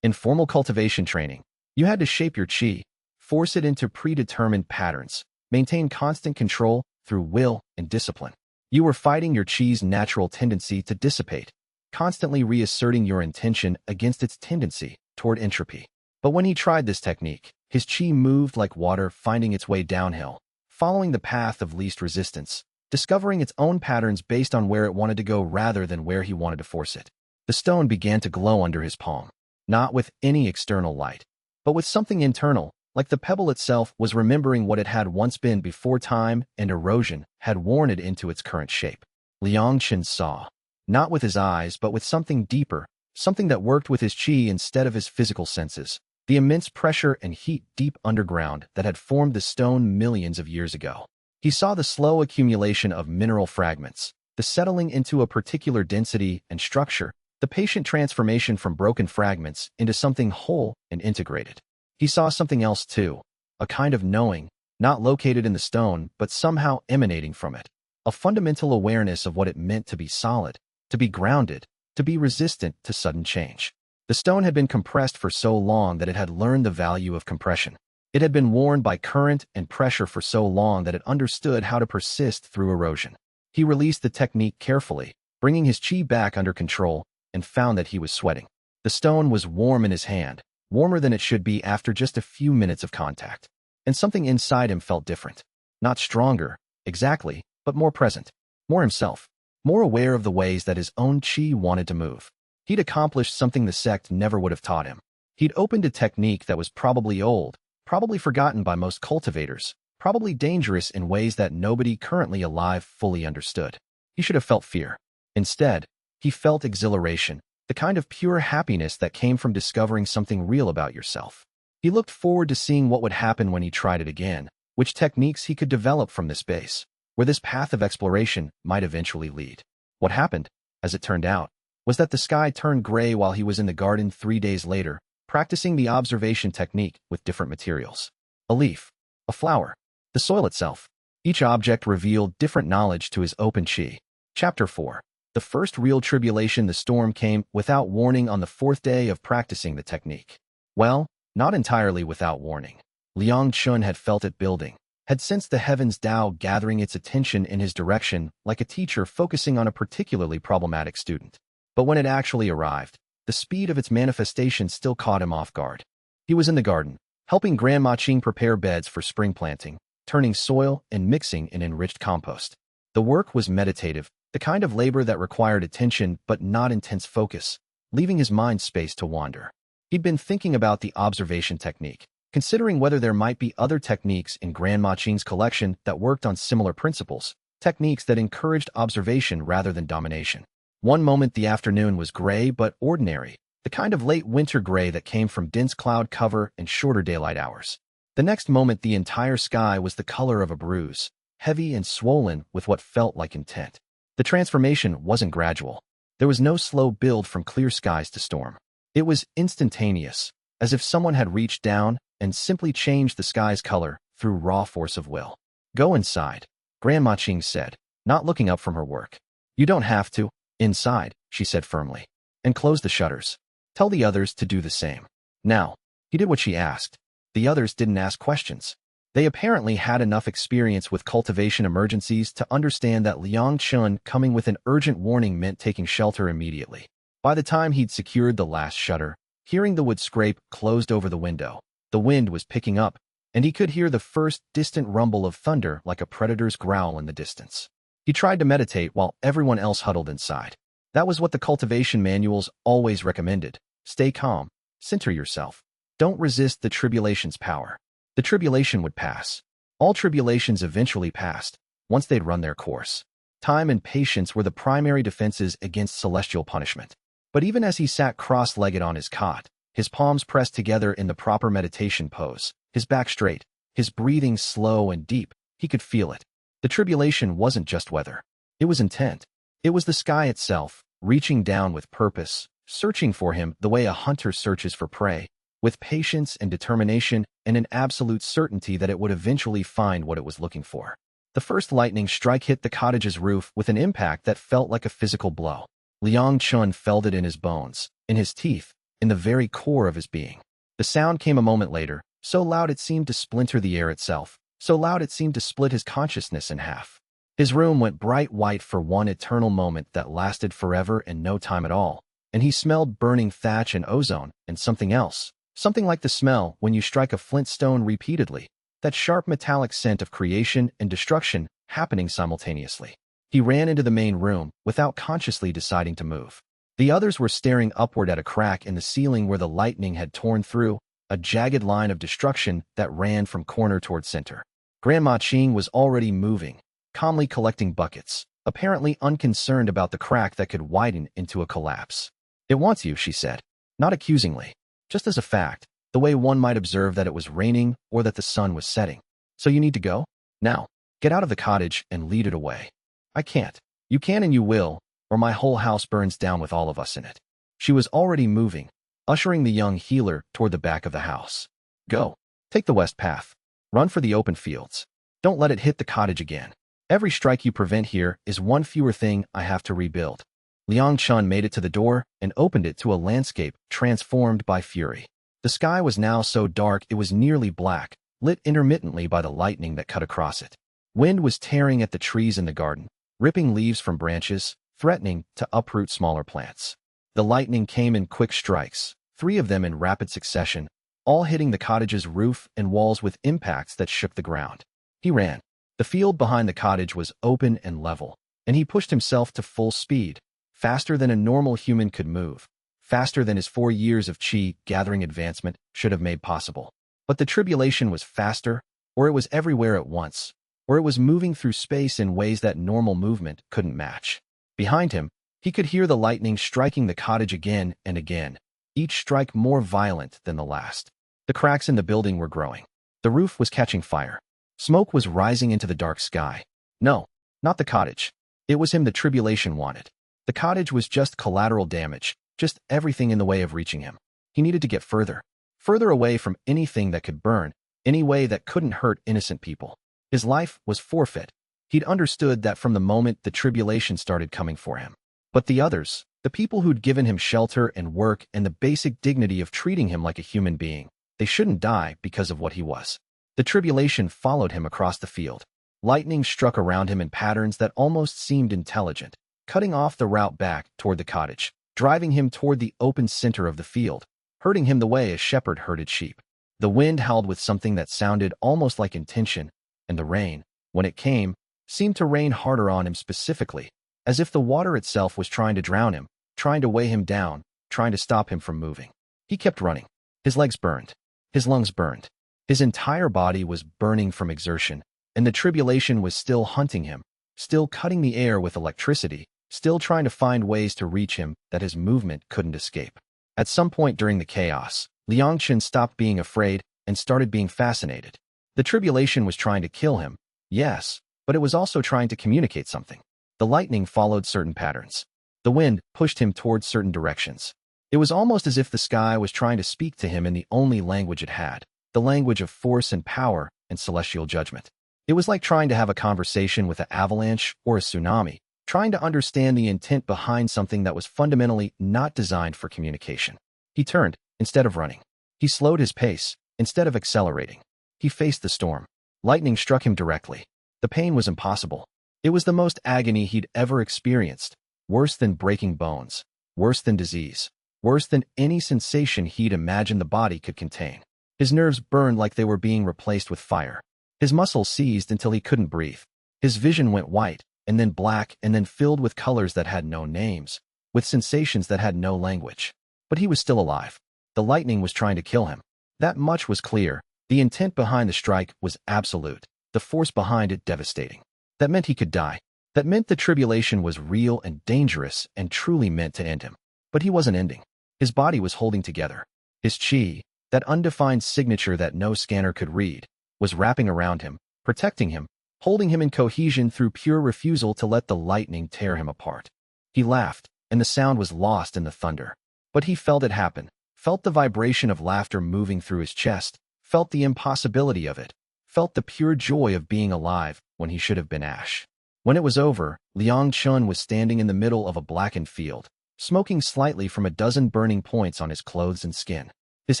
In formal cultivation training, you had to shape your chi, force it into predetermined patterns, maintain constant control through will and discipline. You were fighting your chi's natural tendency to dissipate, constantly reasserting your intention against its tendency toward entropy. But when he tried this technique, his chi moved like water finding its way downhill, following the path of least resistance, discovering its own patterns based on where it wanted to go rather than where he wanted to force it. The stone began to glow under his palm, not with any external light, but with something internal, like the pebble itself was remembering what it had once been before time and erosion had worn it into its current shape. Liang Chen saw, not with his eyes but with something deeper, something that worked with his chi instead of his physical senses, the immense pressure and heat deep underground that had formed the stone millions of years ago. He saw the slow accumulation of mineral fragments, the settling into a particular density and structure, the patient transformation from broken fragments into something whole and integrated. He saw something else too, a kind of knowing, not located in the stone but somehow emanating from it, a fundamental awareness of what it meant to be solid, to be grounded, to be resistant to sudden change. The stone had been compressed for so long that it had learned the value of compression. It had been worn by current and pressure for so long that it understood how to persist through erosion. He released the technique carefully, bringing his chi back under control, and found that he was sweating. The stone was warm in his hand, warmer than it should be after just a few minutes of contact. And something inside him felt different. Not stronger, exactly, but more present, more himself, more aware of the ways that his own chi wanted to move. He'd accomplished something the sect never would have taught him. He'd opened a technique that was probably old, probably forgotten by most cultivators, probably dangerous in ways that nobody currently alive fully understood. He should have felt fear. Instead, he felt exhilaration, the kind of pure happiness that came from discovering something real about yourself. He looked forward to seeing what would happen when he tried it again, which techniques he could develop from this base, where this path of exploration might eventually lead. What happened, as it turned out, was that the sky turned gray while he was in the garden 3 days later, practicing the observation technique with different materials. A leaf, a flower, the soil itself. Each object revealed different knowledge to his open chi. Chapter 4. The first real tribulation. The storm came without warning on the 4th day of practicing the technique. Well, not entirely without warning. Liang Chen had felt it building, had sensed the heavens DAO gathering its attention in his direction like a teacher focusing on a particularly problematic student. But when it actually arrived, the speed of its manifestation still caught him off guard. He was in the garden, helping Grandma Ching prepare beds for spring planting, turning soil and mixing in enriched compost. The work was meditative, the kind of labor that required attention but not intense focus, leaving his mind space to wander. He'd been thinking about the observation technique, considering whether there might be other techniques in Grandma Ching's collection that worked on similar principles, techniques that encouraged observation rather than domination. One moment the afternoon was gray but ordinary, the kind of late winter gray that came from dense cloud cover and shorter daylight hours. The next moment the entire sky was the color of a bruise, heavy and swollen with what felt like intent. The transformation wasn't gradual. There was no slow build from clear skies to storm. It was instantaneous, as if someone had reached down and simply changed the sky's color through raw force of will. Go inside, Grandma Ching said, not looking up from her work. You don't have to. Inside, she said firmly. And close the shutters. Tell the others to do the same. Now, he did what she asked. The others didn't ask questions. They apparently had enough experience with cultivation emergencies to understand that Liang Chen coming with an urgent warning meant taking shelter immediately. By the time he'd secured the last shutter, hearing the wood scrape closed over the window, the wind was picking up, and he could hear the first distant rumble of thunder like a predator's growl in the distance. He tried to meditate while everyone else huddled inside. That was what the cultivation manuals always recommended. Stay calm, center yourself. Don't resist the tribulation's power. The tribulation would pass. All tribulations eventually passed, once they'd run their course. Time and patience were the primary defenses against celestial punishment. But even as he sat cross-legged on his cot, his palms pressed together in the proper meditation pose, his back straight, his breathing slow and deep, he could feel it. The tribulation wasn't just weather. It was intent. It was the sky itself, reaching down with purpose, searching for him the way a hunter searches for prey, with patience and determination and an absolute certainty that it would eventually find what it was looking for. The first lightning strike hit the cottage's roof with an impact that felt like a physical blow. Liang Chen felt it in his bones, in his teeth, in the very core of his being. The sound came a moment later, so loud it seemed to splinter the air itself, so loud it seemed to split his consciousness in half. His room went bright white for one eternal moment that lasted forever and no time at all, and he smelled burning thatch and ozone and something else, something like the smell when you strike a flint stone repeatedly, that sharp metallic scent of creation and destruction happening simultaneously. He ran into the main room without consciously deciding to move. The others were staring upward at a crack in the ceiling where the lightning had torn through, a jagged line of destruction that ran from corner toward center. Grandma Qing was already moving, calmly collecting buckets, apparently unconcerned about the crack that could widen into a collapse. "It wants you," she said, not accusingly, just as a fact, the way one might observe that it was raining or that the sun was setting. "So you need to go? Now, get out of the cottage and lead it away." "I can't." "You can and you will, or my whole house burns down with all of us in it." She was already moving, ushering the young healer toward the back of the house. "Go. Take the west path. Run for the open fields. Don't let it hit the cottage again. Every strike you prevent here is one fewer thing I have to rebuild." Liang Chen made it to the door and opened it to a landscape transformed by fury. The sky was now so dark it was nearly black, lit intermittently by the lightning that cut across it. Wind was tearing at the trees in the garden, ripping leaves from branches, threatening to uproot smaller plants. The lightning came in quick strikes, 3 of them in rapid succession, all hitting the cottage's roof and walls with impacts that shook the ground. He ran. The field behind the cottage was open and level, and he pushed himself to full speed, faster than a normal human could move, faster than his 4 years of qi gathering advancement should have made possible. But the tribulation was faster, or it was everywhere at once, or it was moving through space in ways that normal movement couldn't match. Behind him, he could hear the lightning striking the cottage again and again, each strike more violent than the last. The cracks in the building were growing. The roof was catching fire. Smoke was rising into the dark sky. No, not the cottage. It was him the tribulation wanted. The cottage was just collateral damage, just everything in the way of reaching him. He needed to get further, further away from anything that could burn, any way that couldn't hurt innocent people. His life was forfeit. He'd understood that from the moment the tribulation started coming for him. But the others, the people who'd given him shelter and work and the basic dignity of treating him like a human being, they shouldn't die because of what he was. The tribulation followed him across the field. Lightning struck around him in patterns that almost seemed intelligent, cutting off the route back toward the cottage, driving him toward the open center of the field, herding him the way a shepherd herded sheep. The wind howled with something that sounded almost like intention, and the rain, when it came, seemed to rain harder on him specifically, as if the water itself was trying to drown him, trying to weigh him down, trying to stop him from moving. He kept running. His legs burned. His lungs burned. His entire body was burning from exertion, and the tribulation was still hunting him, still cutting the air with electricity, still trying to find ways to reach him that his movement couldn't escape. At some point during the chaos, Liang Chen stopped being afraid and started being fascinated. The tribulation was trying to kill him, yes, but it was also trying to communicate something. The lightning followed certain patterns. The wind pushed him towards certain directions. It was almost as if the sky was trying to speak to him in the only language it had, the language of force and power and celestial judgment. It was like trying to have a conversation with an avalanche or a tsunami, trying to understand the intent behind something that was fundamentally not designed for communication. He turned, instead of running. He slowed his pace, instead of accelerating. He faced the storm. Lightning struck him directly. The pain was impossible. It was the most agony he'd ever experienced, worse than breaking bones, worse than disease, worse than any sensation he'd imagined the body could contain. His nerves burned like they were being replaced with fire. His muscles seized until he couldn't breathe. His vision went white, and then black, and then filled with colors that had no names, with sensations that had no language. But he was still alive. The lightning was trying to kill him. That much was clear. The intent behind the strike was absolute, the force behind it devastating. That meant he could die. That meant the tribulation was real and dangerous and truly meant to end him. But he wasn't ending. His body was holding together. His qi, that undefined signature that no scanner could read, was wrapping around him, protecting him, holding him in cohesion through pure refusal to let the lightning tear him apart. He laughed, and the sound was lost in the thunder. But he felt it happen, felt the vibration of laughter moving through his chest, felt the impossibility of it, felt the pure joy of being alive when he should have been ash. When it was over, Liang Chen was standing in the middle of a blackened field, smoking slightly from a dozen burning points on his clothes and skin. His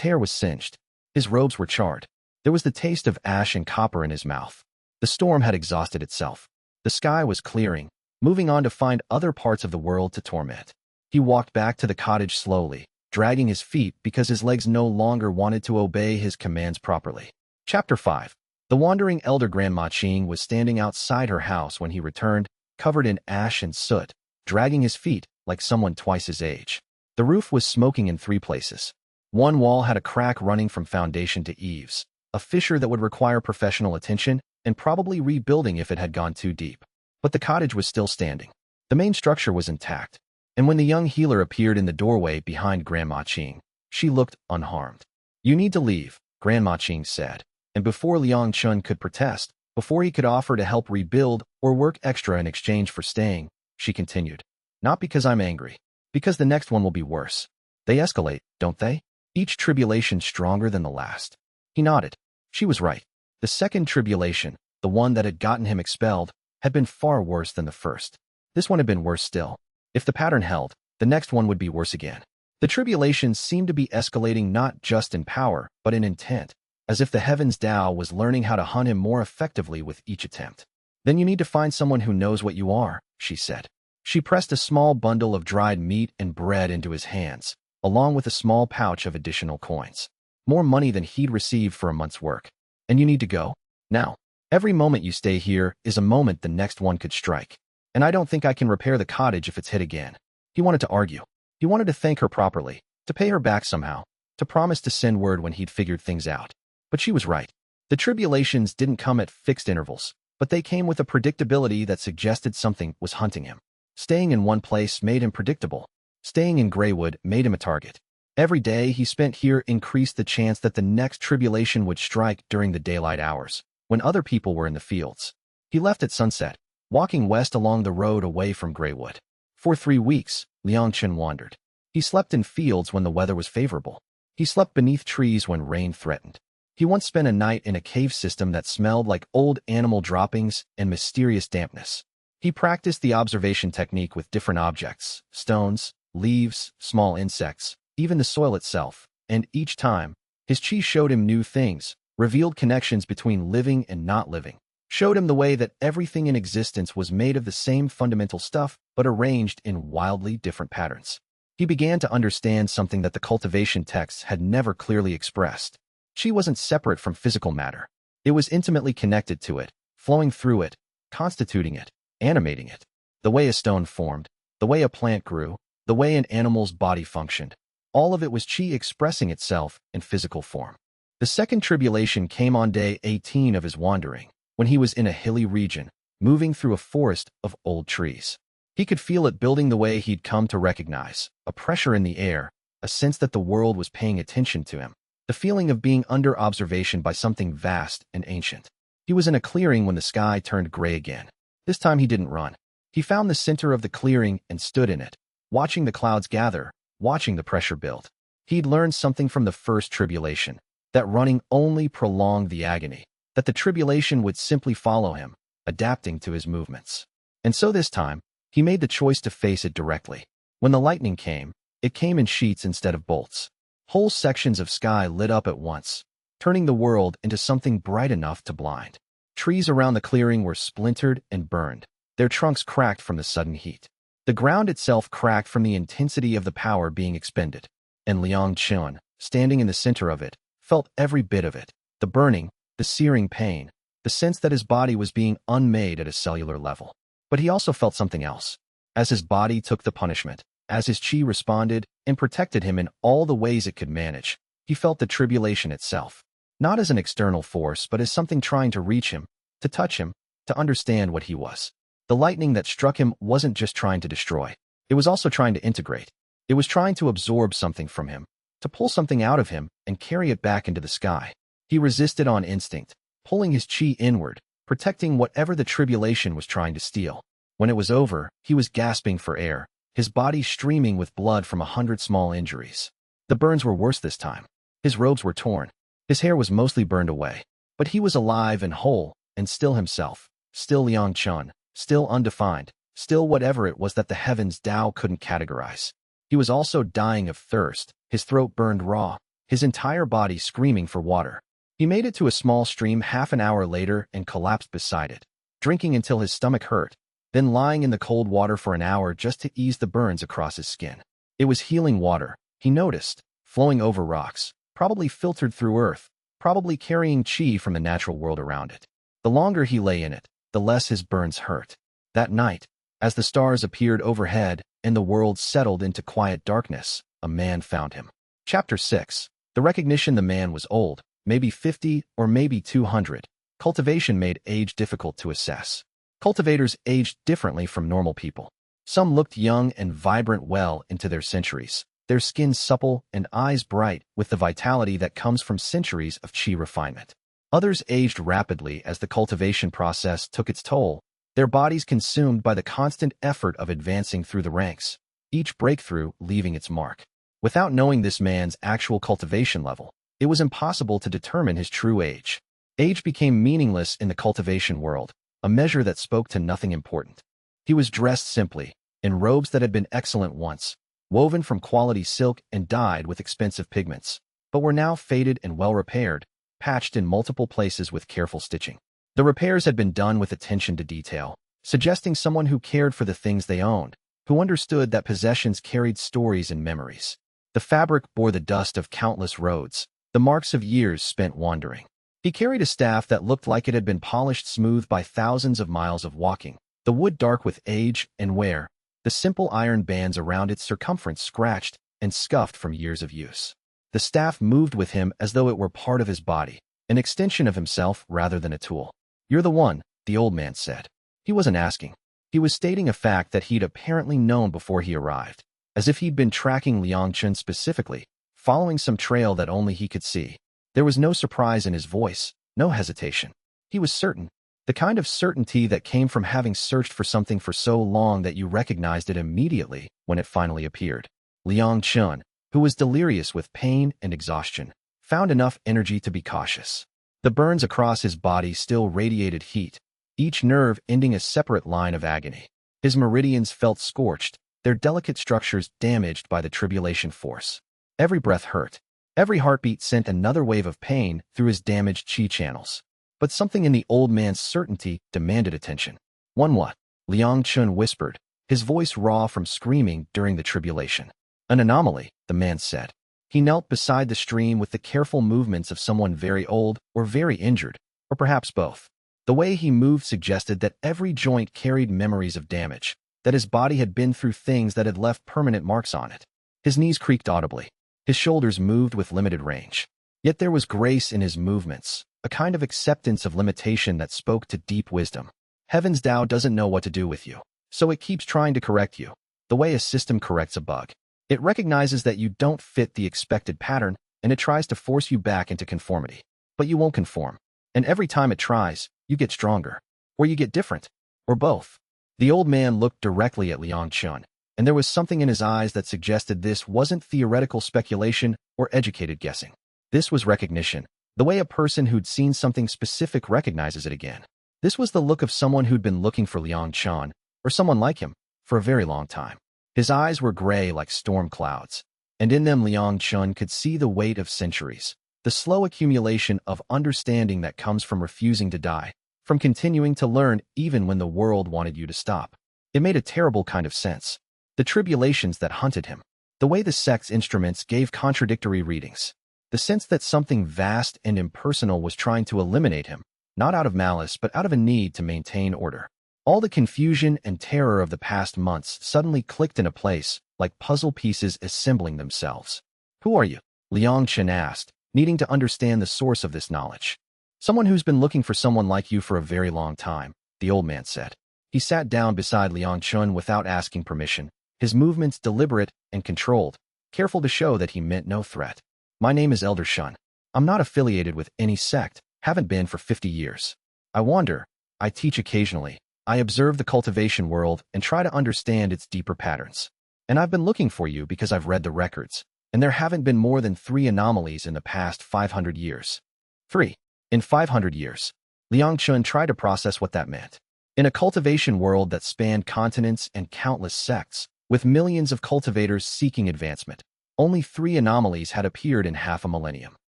hair was singed. His robes were charred. There was the taste of ash and copper in his mouth. The storm had exhausted itself. The sky was clearing, moving on to find other parts of the world to torment. He walked back to the cottage slowly, dragging his feet because his legs no longer wanted to obey his commands properly. Chapter 5. The wandering elder Grandma Qing was standing outside her house when he returned, covered in ash and soot, dragging his feet like someone twice his age. The roof was smoking in 3 places. One wall had a crack running from foundation to eaves, a fissure that would require professional attention and probably rebuilding if it had gone too deep. But the cottage was still standing. The main structure was intact. And when the young healer appeared in the doorway behind Grandma Qing, she looked unharmed. "You need to leave," Grandma Qing said. And before Liang Chen could protest, before he could offer to help rebuild or work extra in exchange for staying, she continued. "Not because I'm angry. Because the next one will be worse. They escalate, don't they? Each tribulation stronger than the last." He nodded. She was right. The second tribulation, the one that had gotten him expelled, had been far worse than the first. This one had been worse still. If the pattern held, the next one would be worse again. The tribulations seemed to be escalating not just in power, but in intent, as if the heavens DAO was learning how to hunt him more effectively with each attempt. "Then you need to find someone who knows what you are," she said. She pressed a small bundle of dried meat and bread into his hands, along with a small pouch of additional coins. More money than he'd received for a month's work. "And you need to go. Now. Every moment you stay here is a moment the next one could strike. And I don't think I can repair the cottage if it's hit again." He wanted to argue. He wanted to thank her properly, to pay her back somehow, to promise to send word when he'd figured things out. But she was right. The tribulations didn't come at fixed intervals, but they came with a predictability that suggested something was hunting him. Staying in one place made him predictable. Staying in Greywood made him a target. Every day he spent here increased the chance that the next tribulation would strike during the daylight hours, when other people were in the fields. He left at sunset, walking west along the road away from Greywood. For 3 weeks, Liang Chen wandered. He slept in fields when the weather was favorable. He slept beneath trees when rain threatened. He once spent a night in a cave system that smelled like old animal droppings and mysterious dampness. He practiced the observation technique with different objects, stones, leaves, small insects, even the soil itself, and each time, his chi showed him new things, revealed connections between living and not living, showed him the way that everything in existence was made of the same fundamental stuff but arranged in wildly different patterns. He began to understand something that the cultivation texts had never clearly expressed. Chi wasn't separate from physical matter. It was intimately connected to it, flowing through it, constituting it, animating it. The way a stone formed, the way a plant grew, the way an animal's body functioned. All of it was chi expressing itself in physical form. The second tribulation came on day 18 of his wandering, when he was in a hilly region, moving through a forest of old trees. He could feel it building the way he'd come to recognize, a pressure in the air, a sense that the world was paying attention to him, the feeling of being under observation by something vast and ancient. He was in a clearing when the sky turned gray again. This time he didn't run. He found the center of the clearing and stood in it, watching the clouds gather, watching the pressure build. He'd learned something from the first tribulation, that running only prolonged the agony, that the tribulation would simply follow him, adapting to his movements. And so this time, he made the choice to face it directly. When the lightning came, it came in sheets instead of bolts. Whole sections of sky lit up at once, turning the world into something bright enough to blind. Trees around the clearing were splintered and burned, their trunks cracked from the sudden heat. The ground itself cracked from the intensity of the power being expended, and Liang Chen, standing in the center of it, felt every bit of it, the burning, the searing pain, the sense that his body was being unmade at a cellular level. But he also felt something else. As his body took the punishment, as his chi responded and protected him in all the ways it could manage, he felt the tribulation itself, not as an external force but as something trying to reach him, to touch him, to understand what he was. The lightning that struck him wasn't just trying to destroy. It was also trying to integrate. It was trying to absorb something from him, to pull something out of him and carry it back into the sky. He resisted on instinct, pulling his chi inward, protecting whatever the tribulation was trying to steal. When it was over, he was gasping for air, his body streaming with blood from 100 small injuries. The burns were worse this time. His robes were torn. His hair was mostly burned away. But he was alive and whole, and still himself, still Liang Chen, still undefined, still whatever it was that the heavens DAO couldn't categorize. He was also dying of thirst, his throat burned raw, his entire body screaming for water. He made it to a small stream half an hour later and collapsed beside it, drinking until his stomach hurt, then lying in the cold water for an hour just to ease the burns across his skin. It was healing water, he noticed, flowing over rocks, probably filtered through earth, probably carrying chi from the natural world around it. The longer he lay in it, the less his burns hurt. That night, as the stars appeared overhead and the world settled into quiet darkness, a man found him. Chapter 6. The recognition. The man was old, maybe 50 or maybe 200. Cultivation made age difficult to assess. Cultivators aged differently from normal people. Some looked young and vibrant well into their centuries, their skin supple and eyes bright with the vitality that comes from centuries of chi refinement. Others aged rapidly as the cultivation process took its toll, their bodies consumed by the constant effort of advancing through the ranks, each breakthrough leaving its mark. Without knowing this man's actual cultivation level, it was impossible to determine his true age. Age became meaningless in the cultivation world, a measure that spoke to nothing important. He was dressed simply, in robes that had been excellent once, woven from quality silk and dyed with expensive pigments, but were now faded and well-repaired, patched in multiple places with careful stitching. The repairs had been done with attention to detail, suggesting someone who cared for the things they owned, who understood that possessions carried stories and memories. The fabric bore the dust of countless roads, the marks of years spent wandering. He carried a staff that looked like it had been polished smooth by thousands of miles of walking, the wood dark with age and wear, the simple iron bands around its circumference scratched and scuffed from years of use. The staff moved with him as though it were part of his body, an extension of himself rather than a tool. "You're the one," the old man said. He wasn't asking. He was stating a fact that he'd apparently known before he arrived, as if he'd been tracking Liang Chen specifically, following some trail that only he could see. There was no surprise in his voice, no hesitation. He was certain, the kind of certainty that came from having searched for something for so long that you recognized it immediately when it finally appeared. Liang Chen, who was delirious with pain and exhaustion, found enough energy to be cautious. The burns across his body still radiated heat, each nerve ending a separate line of agony. His meridians felt scorched, their delicate structures damaged by the tribulation force. Every breath hurt. Every heartbeat sent another wave of pain through his damaged chi channels. But something in the old man's certainty demanded attention. "One what?" Liang Chen whispered, his voice raw from screaming during the tribulation. "An anomaly," the man said. He knelt beside the stream with the careful movements of someone very old or very injured, or perhaps both. The way he moved suggested that every joint carried memories of damage, that his body had been through things that had left permanent marks on it. His knees creaked audibly. His shoulders moved with limited range. Yet there was grace in his movements, a kind of acceptance of limitation that spoke to deep wisdom. Heaven's DAO doesn't know what to do with you, so it keeps trying to correct you, the way a system corrects a bug. It recognizes that you don't fit the expected pattern, and it tries to force you back into conformity. But you won't conform. And every time it tries, you get stronger. Or you get different. Or both. The old man looked directly at Liang Chen, and there was something in his eyes that suggested this wasn't theoretical speculation or educated guessing. This was recognition, the way a person who'd seen something specific recognizes it again. This was the look of someone who'd been looking for Liang Chen, or someone like him, for a very long time. His eyes were gray like storm clouds, and in them Liang Chen could see the weight of centuries, the slow accumulation of understanding that comes from refusing to die, from continuing to learn even when the world wanted you to stop. It made a terrible kind of sense. The tribulations that hunted him, the way the sect's instruments gave contradictory readings, the sense that something vast and impersonal was trying to eliminate him, not out of malice but out of a need to maintain order. All the confusion and terror of the past months suddenly clicked into place, like puzzle pieces assembling themselves. "Who are you?" Liang Chen asked, needing to understand the source of this knowledge. "Someone who's been looking for someone like you for a very long time," the old man said. He sat down beside Liang Chen without asking permission, his movements deliberate and controlled, careful to show that he meant no threat. "My name is Elder Shun. I'm not affiliated with any sect, haven't been for 50 years. I wander, I teach occasionally. I observe the cultivation world and try to understand its deeper patterns. And I've been looking for you because I've read the records, and there haven't been more than 3 anomalies in the past 500 years. 3. In 500 years. Liang Chen tried to process what that meant. In a cultivation world that spanned continents and countless sects, with millions of cultivators seeking advancement, only 3 anomalies had appeared in half a millennium.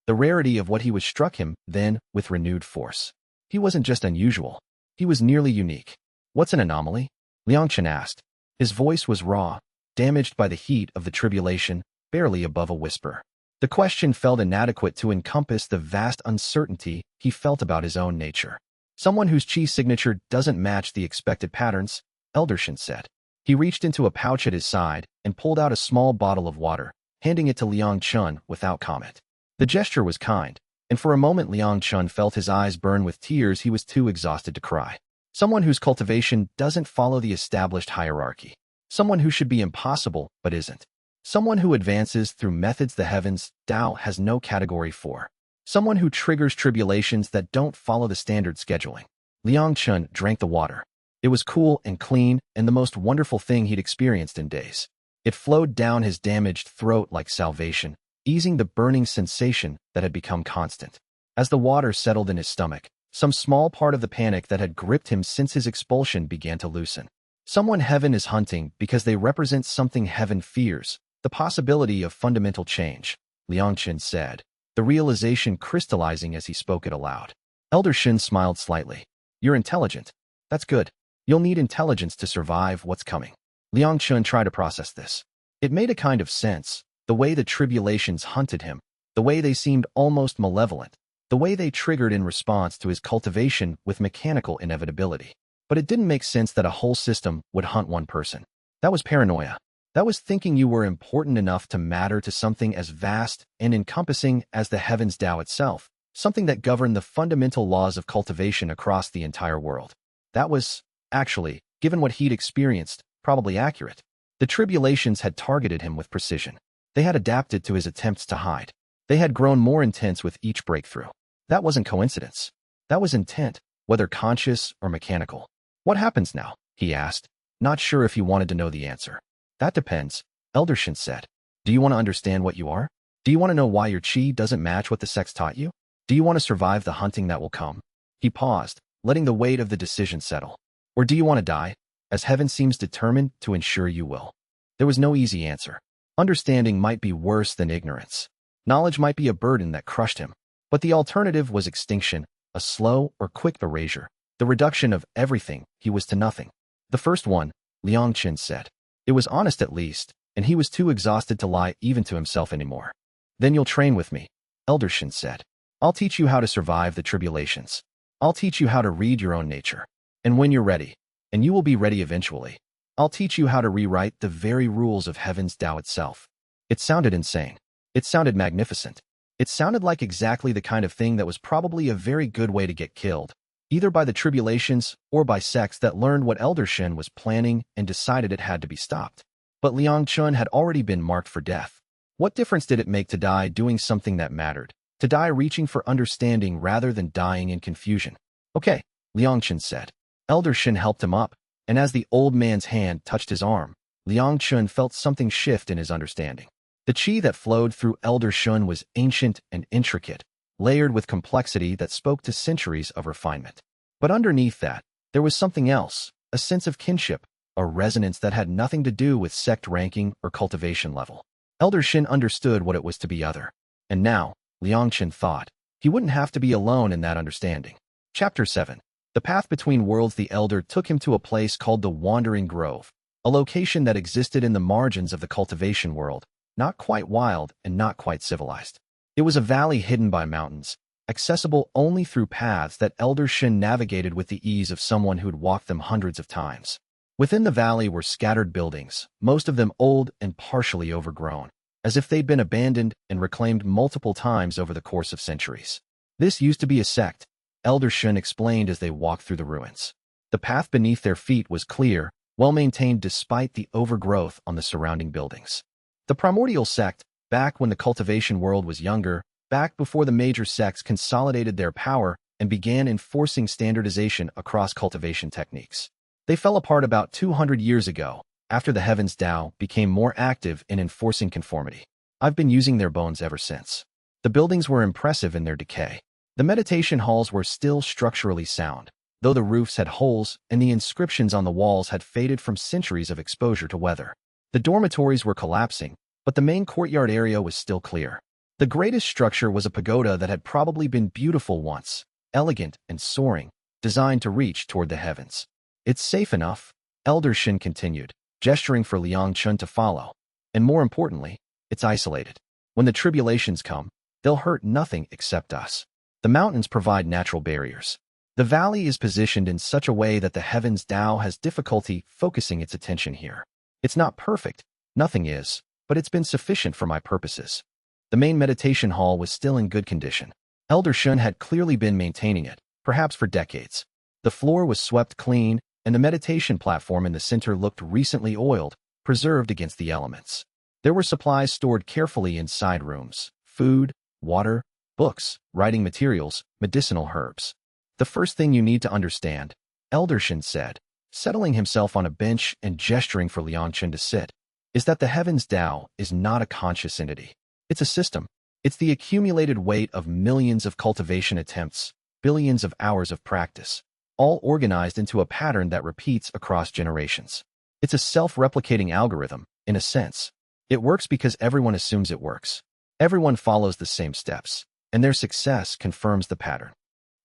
The rarity of what he was struck him then with renewed force. He wasn't just unusual. He was nearly unique. What's an anomaly? Liang Chen asked. His voice was raw, damaged by the heat of the tribulation, barely above a whisper. The question felt inadequate to encompass the vast uncertainty he felt about his own nature. Someone whose chi signature doesn't match the expected patterns, Eldershin said. He reached into a pouch at his side and pulled out a small bottle of water, handing it to Liang Chen without comment. The gesture was kind, and for a moment Liang Chen felt his eyes burn with tears. He was too exhausted to cry. Someone whose cultivation doesn't follow the established hierarchy. Someone who should be impossible but isn't. Someone who advances through methods the heavens, DAO, has no category for. Someone who triggers tribulations that don't follow the standard scheduling. Liang Chen drank the water. It was cool and clean and the most wonderful thing he'd experienced in days. It flowed down his damaged throat like salvation, easing the burning sensation that had become constant. As the water settled in his stomach, some small part of the panic that had gripped him since his expulsion began to loosen. Someone heaven is hunting because they represent something heaven fears, the possibility of fundamental change, Liang Chen said, the realization crystallizing as he spoke it aloud. Eldershin smiled slightly. You're intelligent. That's good. You'll need intelligence to survive what's coming. Liang Chen tried to process this. It made a kind of sense, the way the tribulations hunted him, the way they seemed almost malevolent, the way they triggered in response to his cultivation with mechanical inevitability. But it didn't make sense that a whole system would hunt one person. That was paranoia. That was thinking you were important enough to matter to something as vast and encompassing as the heavens DAO itself, something that governed the fundamental laws of cultivation across the entire world. That was, actually, given what he'd experienced, probably accurate. The tribulations had targeted him with precision. They had adapted to his attempts to hide. They had grown more intense with each breakthrough. That wasn't coincidence. That was intent, whether conscious or mechanical. What happens now? He asked, not sure if he wanted to know the answer. That depends, Eldershin said. Do you want to understand what you are? Do you want to know why your chi doesn't match what the sects taught you? Do you want to survive the hunting that will come? He paused, letting the weight of the decision settle. Or do you want to die, as heaven seems determined to ensure you will? There was no easy answer. Understanding might be worse than ignorance. Knowledge might be a burden that crushed him. But the alternative was extinction, a slow or quick erasure, the reduction of everything he was to nothing. The first one, Liang Chen said. It was honest at least, and he was too exhausted to lie even to himself anymore. Then you'll train with me, Eldershin said. I'll teach you how to survive the tribulations. I'll teach you how to read your own nature. And when you're ready, and you will be ready eventually, I'll teach you how to rewrite the very rules of heaven's DAO itself. It sounded insane. It sounded magnificent. It sounded like exactly the kind of thing that was probably a very good way to get killed, either by the tribulations or by sects that learned what Eldershin was planning and decided it had to be stopped. But Liang Chen had already been marked for death. What difference did it make to die doing something that mattered, to die reaching for understanding rather than dying in confusion? Okay, Liang Chen said. Eldershin helped him up, and as the old man's hand touched his arm, Liang Chen felt something shift in his understanding. The chi that flowed through Eldershin was ancient and intricate, layered with complexity that spoke to centuries of refinement. But underneath that, there was something else, a sense of kinship, a resonance that had nothing to do with sect ranking or cultivation level. Eldershin understood what it was to be other. And now, Liang Chen thought, he wouldn't have to be alone in that understanding. Chapter 7. The path between worlds. The Elder took him to a place called the Wandering Grove, a location that existed in the margins of the cultivation world, not quite wild and not quite civilized. It was a valley hidden by mountains, accessible only through paths that Eldershin navigated with the ease of someone who'd walked them hundreds of times. Within the valley were scattered buildings, most of them old and partially overgrown, as if they'd been abandoned and reclaimed multiple times over the course of centuries. This used to be a sect, Eldershin explained as they walked through the ruins. The path beneath their feet was clear, well-maintained despite the overgrowth on the surrounding buildings. The primordial sect, back when the cultivation world was younger, back before the major sects consolidated their power, and began enforcing standardization across cultivation techniques. They fell apart about 200 years ago, after the Heavens DAO became more active in enforcing conformity. I've been using their bones ever since. The buildings were impressive in their decay. The meditation halls were still structurally sound, though the roofs had holes and the inscriptions on the walls had faded from centuries of exposure to weather. The dormitories were collapsing, but the main courtyard area was still clear. The greatest structure was a pagoda that had probably been beautiful once, elegant and soaring, designed to reach toward the heavens. It's safe enough, Elder Shin continued, gesturing for Liang Chen to follow. And more importantly, it's isolated. When the tribulations come, they'll hurt nothing except us. The mountains provide natural barriers. The valley is positioned in such a way that the Heavens DAO has difficulty focusing its attention here. It's not perfect, nothing is, but it's been sufficient for my purposes. The main meditation hall was still in good condition. Elder Shun had clearly been maintaining it, perhaps for decades. The floor was swept clean, and the meditation platform in the center looked recently oiled, preserved against the elements. There were supplies stored carefully in side rooms: food, water, books, writing materials, medicinal herbs. The first thing you need to understand, Elder Shin said, settling himself on a bench and gesturing for Liang Chen to sit, is that the Heavens DAO is not a conscious entity. It's a system. It's the accumulated weight of millions of cultivation attempts, billions of hours of practice, all organized into a pattern that repeats across generations. It's a self-replicating algorithm, in a sense. It works because everyone assumes it works. Everyone follows the same steps, and their success confirms the pattern.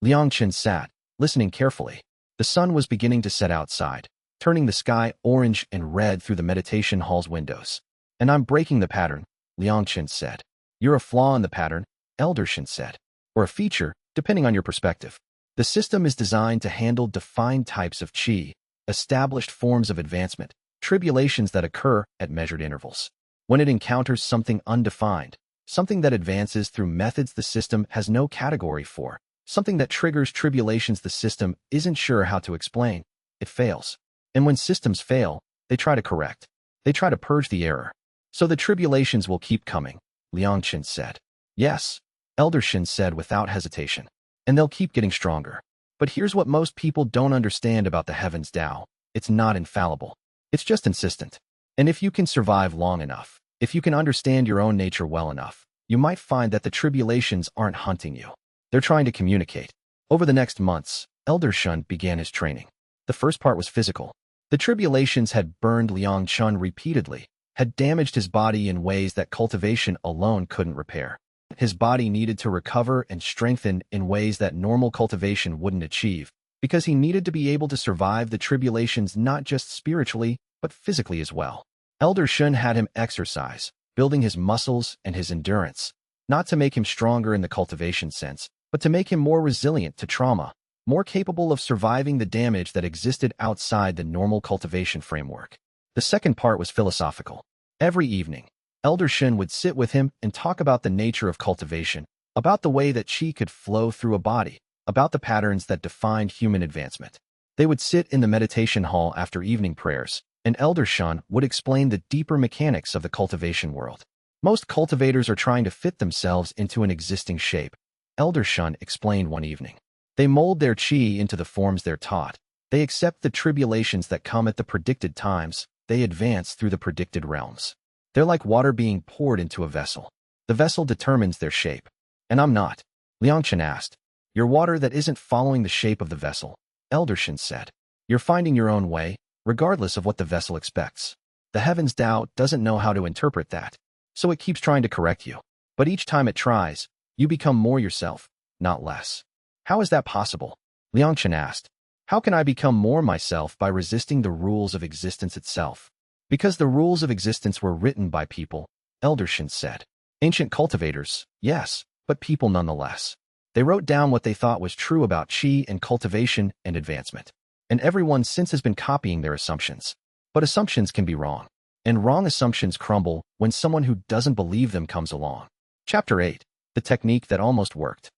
Liang Chen sat, listening carefully. The sun was beginning to set outside, turning the sky orange and red through the meditation hall's windows. And I'm breaking the pattern, Liang Chen said. You're a flaw in the pattern, Elder Shin said. Or a feature, depending on your perspective. The system is designed to handle defined types of qi, established forms of advancement, tribulations that occur at measured intervals. When it encounters something undefined, something that advances through methods the system has no category for, something that triggers tribulations the system isn't sure how to explain, it fails. And when systems fail, they try to correct. They try to purge the error. So the tribulations will keep coming, Liang Chen said. Yes, Elder Shin said without hesitation. And they'll keep getting stronger. But here's what most people don't understand about the Heavens DAO. It's not infallible. It's just insistent. And if you can survive long enough, if you can understand your own nature well enough, you might find that the tribulations aren't hunting you. They're trying to communicate. Over the next months, Elder Shun began his training. The first part was physical. The tribulations had burned Liang Chen repeatedly, had damaged his body in ways that cultivation alone couldn't repair. His body needed to recover and strengthen in ways that normal cultivation wouldn't achieve, because he needed to be able to survive the tribulations not just spiritually, but physically as well. Elder Shun had him exercise, building his muscles and his endurance, not to make him stronger in the cultivation sense, but to make him more resilient to trauma, more capable of surviving the damage that existed outside the normal cultivation framework. The second part was philosophical. Every evening, Elder Shin would sit with him and talk about the nature of cultivation, about the way that qi could flow through a body, about the patterns that defined human advancement. They would sit in the meditation hall after evening prayers, and Elder Shin would explain the deeper mechanics of the cultivation world. Most cultivators are trying to fit themselves into an existing shape, Elder Shun explained one evening. They mold their qi into the forms they're taught. They accept the tribulations that come at the predicted times. They advance through the predicted realms. They're like water being poured into a vessel. The vessel determines their shape. And I'm not. Liang Chen asked. You're water that isn't following the shape of the vessel, Elder Shin said. You're finding your own way, regardless of what the vessel expects. The Heavens DAO doesn't know how to interpret that, so it keeps trying to correct you. But each time it tries, you become more yourself, not less. How is that possible? Liang Chen asked. How can I become more myself by resisting the rules of existence itself? Because the rules of existence were written by people, Elder Shin said. Ancient cultivators, yes, but people nonetheless. They wrote down what they thought was true about qi and cultivation and advancement. And everyone since has been copying their assumptions. But assumptions can be wrong. And wrong assumptions crumble when someone who doesn't believe them comes along. Chapter 8. The technique that almost worked.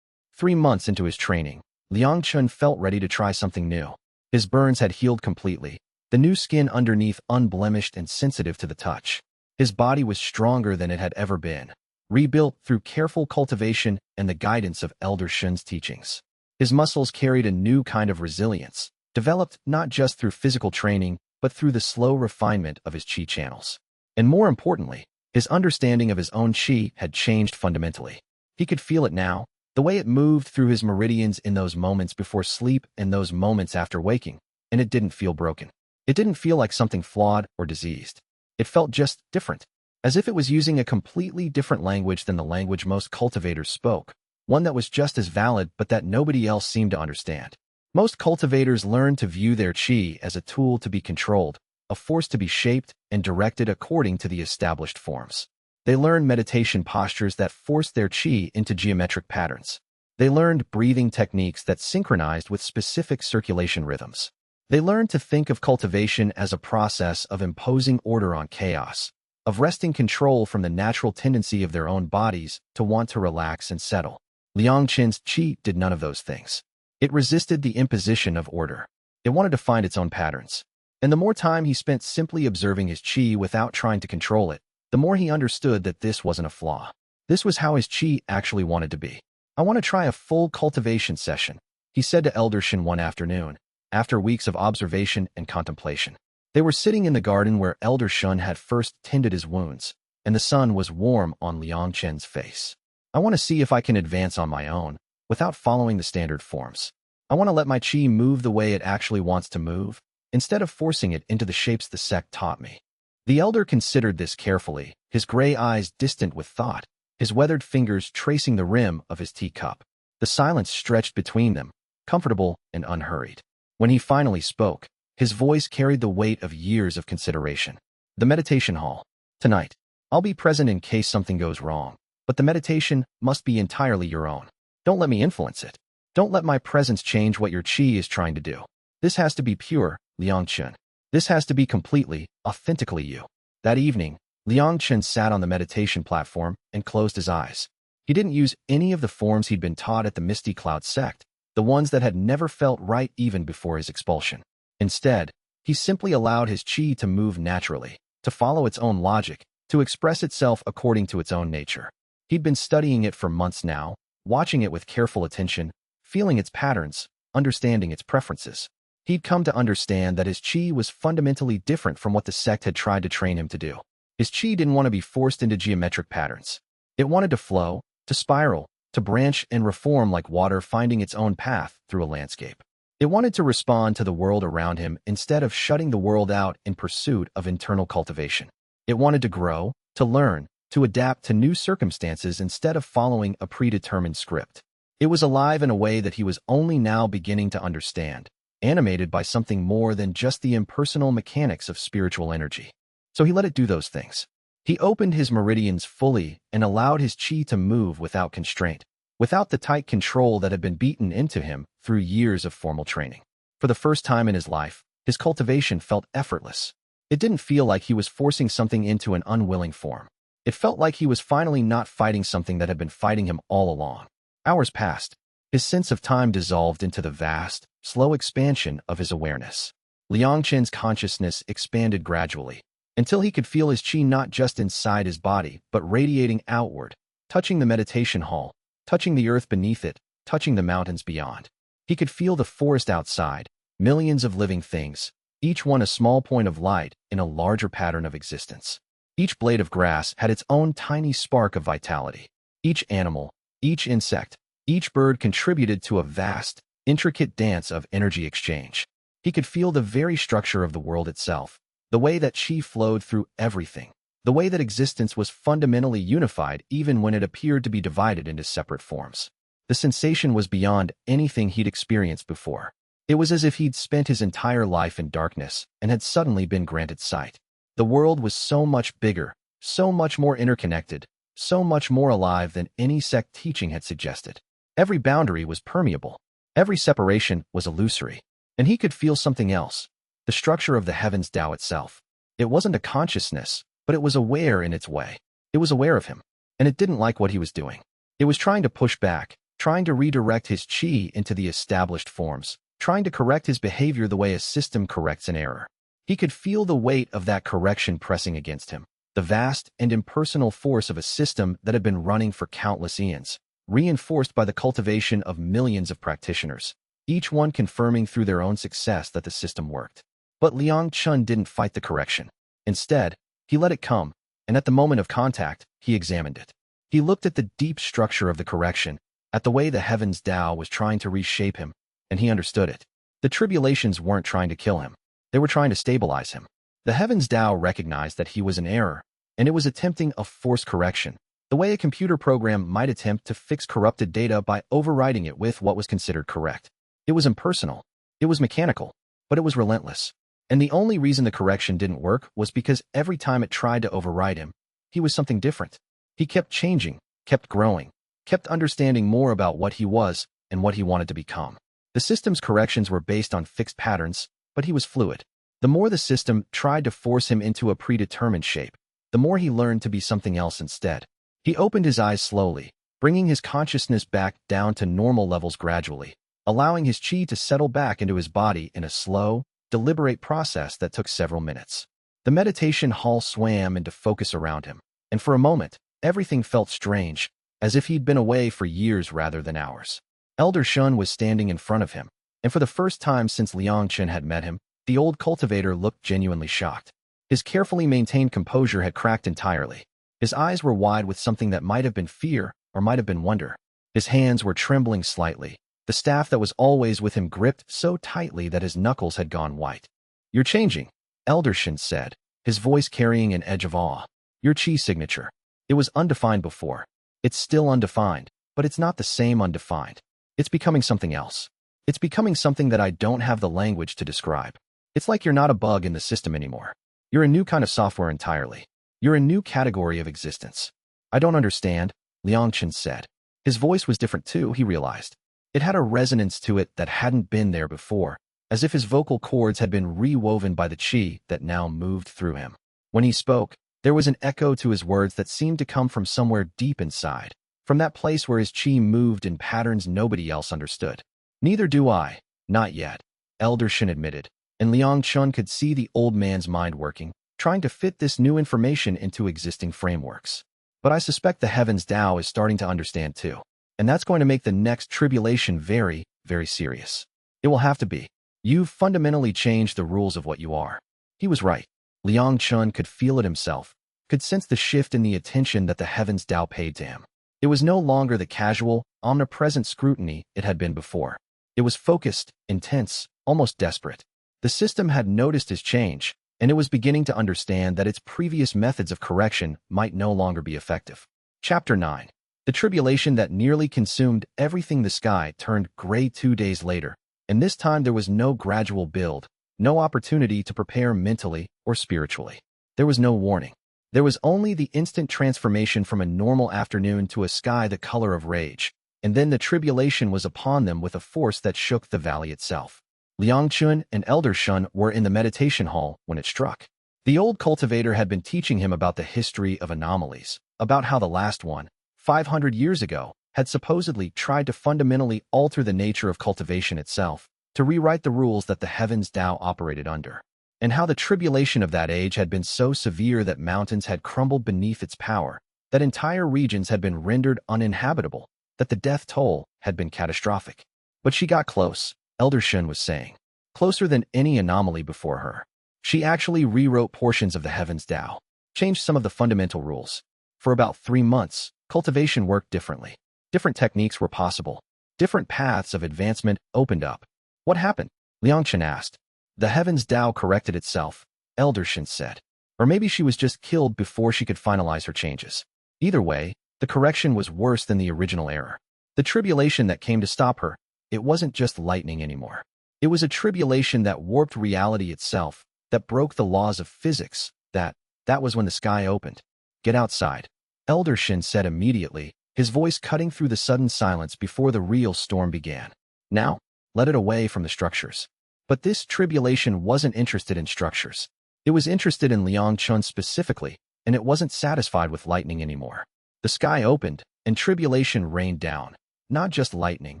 3 months into his training, Liang Chen felt ready to try something new. His burns had healed completely, the new skin underneath unblemished and sensitive to the touch. His body was stronger than it had ever been, rebuilt through careful cultivation and the guidance of Elder Shun's teachings. His muscles carried a new kind of resilience, developed not just through physical training, but through the slow refinement of his qi channels. And more importantly, his understanding of his own qi had changed fundamentally. He could feel it now, the way it moved through his meridians in those moments before sleep and those moments after waking, and it didn't feel broken. It didn't feel like something flawed or diseased. It felt just different, as if it was using a completely different language than the language most cultivators spoke, one that was just as valid but that nobody else seemed to understand. Most cultivators learn to view their qi as a tool to be controlled, a force to be shaped and directed according to the established forms. They learned meditation postures that forced their qi into geometric patterns. They learned breathing techniques that synchronized with specific circulation rhythms. They learned to think of cultivation as a process of imposing order on chaos, of wresting control from the natural tendency of their own bodies to want to relax and settle. Liang Chen's qi did none of those things. It resisted the imposition of order. It wanted to find its own patterns. And the more time he spent simply observing his qi without trying to control it, the more he understood that this wasn't a flaw. This was how his qi actually wanted to be. "I want to try a full cultivation session," he said to Elder Shen one afternoon, after weeks of observation and contemplation. They were sitting in the garden where Elder Shen had first tended his wounds, and the sun was warm on Liang Chen's face. "I want to see if I can advance on my own, without following the standard forms. I want to let my qi move the way it actually wants to move, instead of forcing it into the shapes the sect taught me." The elder considered this carefully, his gray eyes distant with thought, his weathered fingers tracing the rim of his teacup. The silence stretched between them, comfortable and unhurried. When he finally spoke, his voice carried the weight of years of consideration. "The meditation hall. Tonight. I'll be present in case something goes wrong, but the meditation must be entirely your own. Don't let me influence it. Don't let my presence change what your qi is trying to do. This has to be pure, Liang Chen. This has to be completely, authentically you." That evening, Liang Chen sat on the meditation platform and closed his eyes. He didn't use any of the forms he'd been taught at the Misty Cloud sect, the ones that had never felt right even before his expulsion. Instead, he simply allowed his qi to move naturally, to follow its own logic, to express itself according to its own nature. He'd been studying it for months now, watching it with careful attention, feeling its patterns, understanding its preferences. He'd come to understand that his qi was fundamentally different from what the sect had tried to train him to do. His qi didn't want to be forced into geometric patterns. It wanted to flow, to spiral, to branch and reform like water finding its own path through a landscape. It wanted to respond to the world around him instead of shutting the world out in pursuit of internal cultivation. It wanted to grow, to learn, to adapt to new circumstances instead of following a predetermined script. It was alive in a way that he was only now beginning to understand, animated by something more than just the impersonal mechanics of spiritual energy. So he let it do those things. He opened his meridians fully and allowed his qi to move without constraint, without the tight control that had been beaten into him through years of formal training. For the first time in his life, his cultivation felt effortless. It didn't feel like he was forcing something into an unwilling form. It felt like he was finally not fighting something that had been fighting him all along. Hours passed. His sense of time dissolved into the vast, slow expansion of his awareness. Liang Chen's consciousness expanded gradually, until he could feel his qi not just inside his body, but radiating outward, touching the meditation hall, touching the earth beneath it, touching the mountains beyond. He could feel the forest outside, millions of living things, each one a small point of light in a larger pattern of existence. Each blade of grass had its own tiny spark of vitality. Each animal, each insect, each bird contributed to a vast, intricate dance of energy exchange. He could feel the very structure of the world itself, the way that qi flowed through everything, the way that existence was fundamentally unified even when it appeared to be divided into separate forms. The sensation was beyond anything he'd experienced before. It was as if he'd spent his entire life in darkness and had suddenly been granted sight. The world was so much bigger, so much more interconnected, so much more alive than any sect teaching had suggested. Every boundary was permeable. Every separation was illusory. And he could feel something else, the structure of the heavens Tao itself. It wasn't a consciousness, but it was aware in its way. It was aware of him, and it didn't like what he was doing. It was trying to push back, trying to redirect his qi into the established forms, trying to correct his behavior the way a system corrects an error. He could feel the weight of that correction pressing against him, the vast and impersonal force of a system that had been running for countless eons, reinforced by the cultivation of millions of practitioners, each one confirming through their own success that the system worked. But Liang Chen didn't fight the correction. Instead, he let it come, and at the moment of contact, he examined it. He looked at the deep structure of the correction, at the way the heavens DAO was trying to reshape him, and he understood it. The tribulations weren't trying to kill him. They were trying to stabilize him. The heavens DAO recognized that he was in error, and it was attempting a forced correction, the way a computer program might attempt to fix corrupted data by overriding it with what was considered correct. It was impersonal. It was mechanical, but it was relentless. And the only reason the correction didn't work was because every time it tried to override him, he was something different. He kept changing, kept growing, kept understanding more about what he was and what he wanted to become. The system's corrections were based on fixed patterns, but he was fluid. The more the system tried to force him into a predetermined shape, the more he learned to be something else instead. He opened his eyes slowly, bringing his consciousness back down to normal levels gradually, allowing his chi to settle back into his body in a slow, deliberate process that took several minutes. The meditation hall swam into focus around him, and for a moment, everything felt strange, as if he'd been away for years rather than hours. Elder Shun was standing in front of him, and for the first time since Liang Chen had met him, the old cultivator looked genuinely shocked. His carefully maintained composure had cracked entirely. His eyes were wide with something that might have been fear or might have been wonder. His hands were trembling slightly, the staff that was always with him gripped so tightly that his knuckles had gone white. "You're changing," Elder Shin said, his voice carrying an edge of awe. "Your chi signature. It was undefined before. It's still undefined, but it's not the same undefined. It's becoming something else. It's becoming something that I don't have the language to describe. It's like you're not a bug in the system anymore. You're a new kind of software entirely. You're a new category of existence." "I don't understand," Liang Chen said. His voice was different too, he realized. It had a resonance to it that hadn't been there before, as if his vocal cords had been rewoven by the chi that now moved through him. When he spoke, there was an echo to his words that seemed to come from somewhere deep inside, from that place where his chi moved in patterns nobody else understood. "Neither do I, not yet," Elder Shin admitted, and Liang Chen could see the old man's mind working, trying to fit this new information into existing frameworks. "But I suspect the heavens DAO is starting to understand too. And that's going to make the next tribulation very, very serious. It will have to be. You've fundamentally changed the rules of what you are." He was right. Liang Chen could feel it himself, could sense the shift in the attention that the heavens DAO paid to him. It was no longer the casual, omnipresent scrutiny it had been before. It was focused, intense, almost desperate. The system had noticed his change, and it was beginning to understand that its previous methods of correction might no longer be effective. Chapter 9. The tribulation that nearly consumed everything. The sky turned gray 2 days later, and this time there was no gradual build, no opportunity to prepare mentally or spiritually. There was no warning. There was only the instant transformation from a normal afternoon to a sky the color of rage, and then the tribulation was upon them with a force that shook the valley itself. Liang Chen and Elder Shun were in the meditation hall when it struck. The old cultivator had been teaching him about the history of anomalies, about how the last one, 500 years ago, had supposedly tried to fundamentally alter the nature of cultivation itself, to rewrite the rules that the heavens DAO operated under, and how the tribulation of that age had been so severe that mountains had crumbled beneath its power, that entire regions had been rendered uninhabitable, that the death toll had been catastrophic. But she got close, Elder Shin was saying, closer than any anomaly before her. She actually rewrote portions of the heavens DAO, changed some of the fundamental rules. For about 3 months, cultivation worked differently. Different techniques were possible. Different paths of advancement opened up. "What happened?" Liang Chen asked. "The heavens DAO corrected itself," Elder Shin said. "Or maybe she was just killed before she could finalize her changes. Either way, the correction was worse than the original error. The tribulation that came to stop her, it wasn't just lightning anymore. It was a tribulation that warped reality itself, that broke the laws of physics, that was when the sky opened." "Get outside," Elder Shin said immediately, his voice cutting through the sudden silence before the real storm began. "Now, let it away from the structures." But this tribulation wasn't interested in structures. It was interested in Liang Chen specifically, and it wasn't satisfied with lightning anymore. The sky opened, and tribulation rained down. Not just lightning,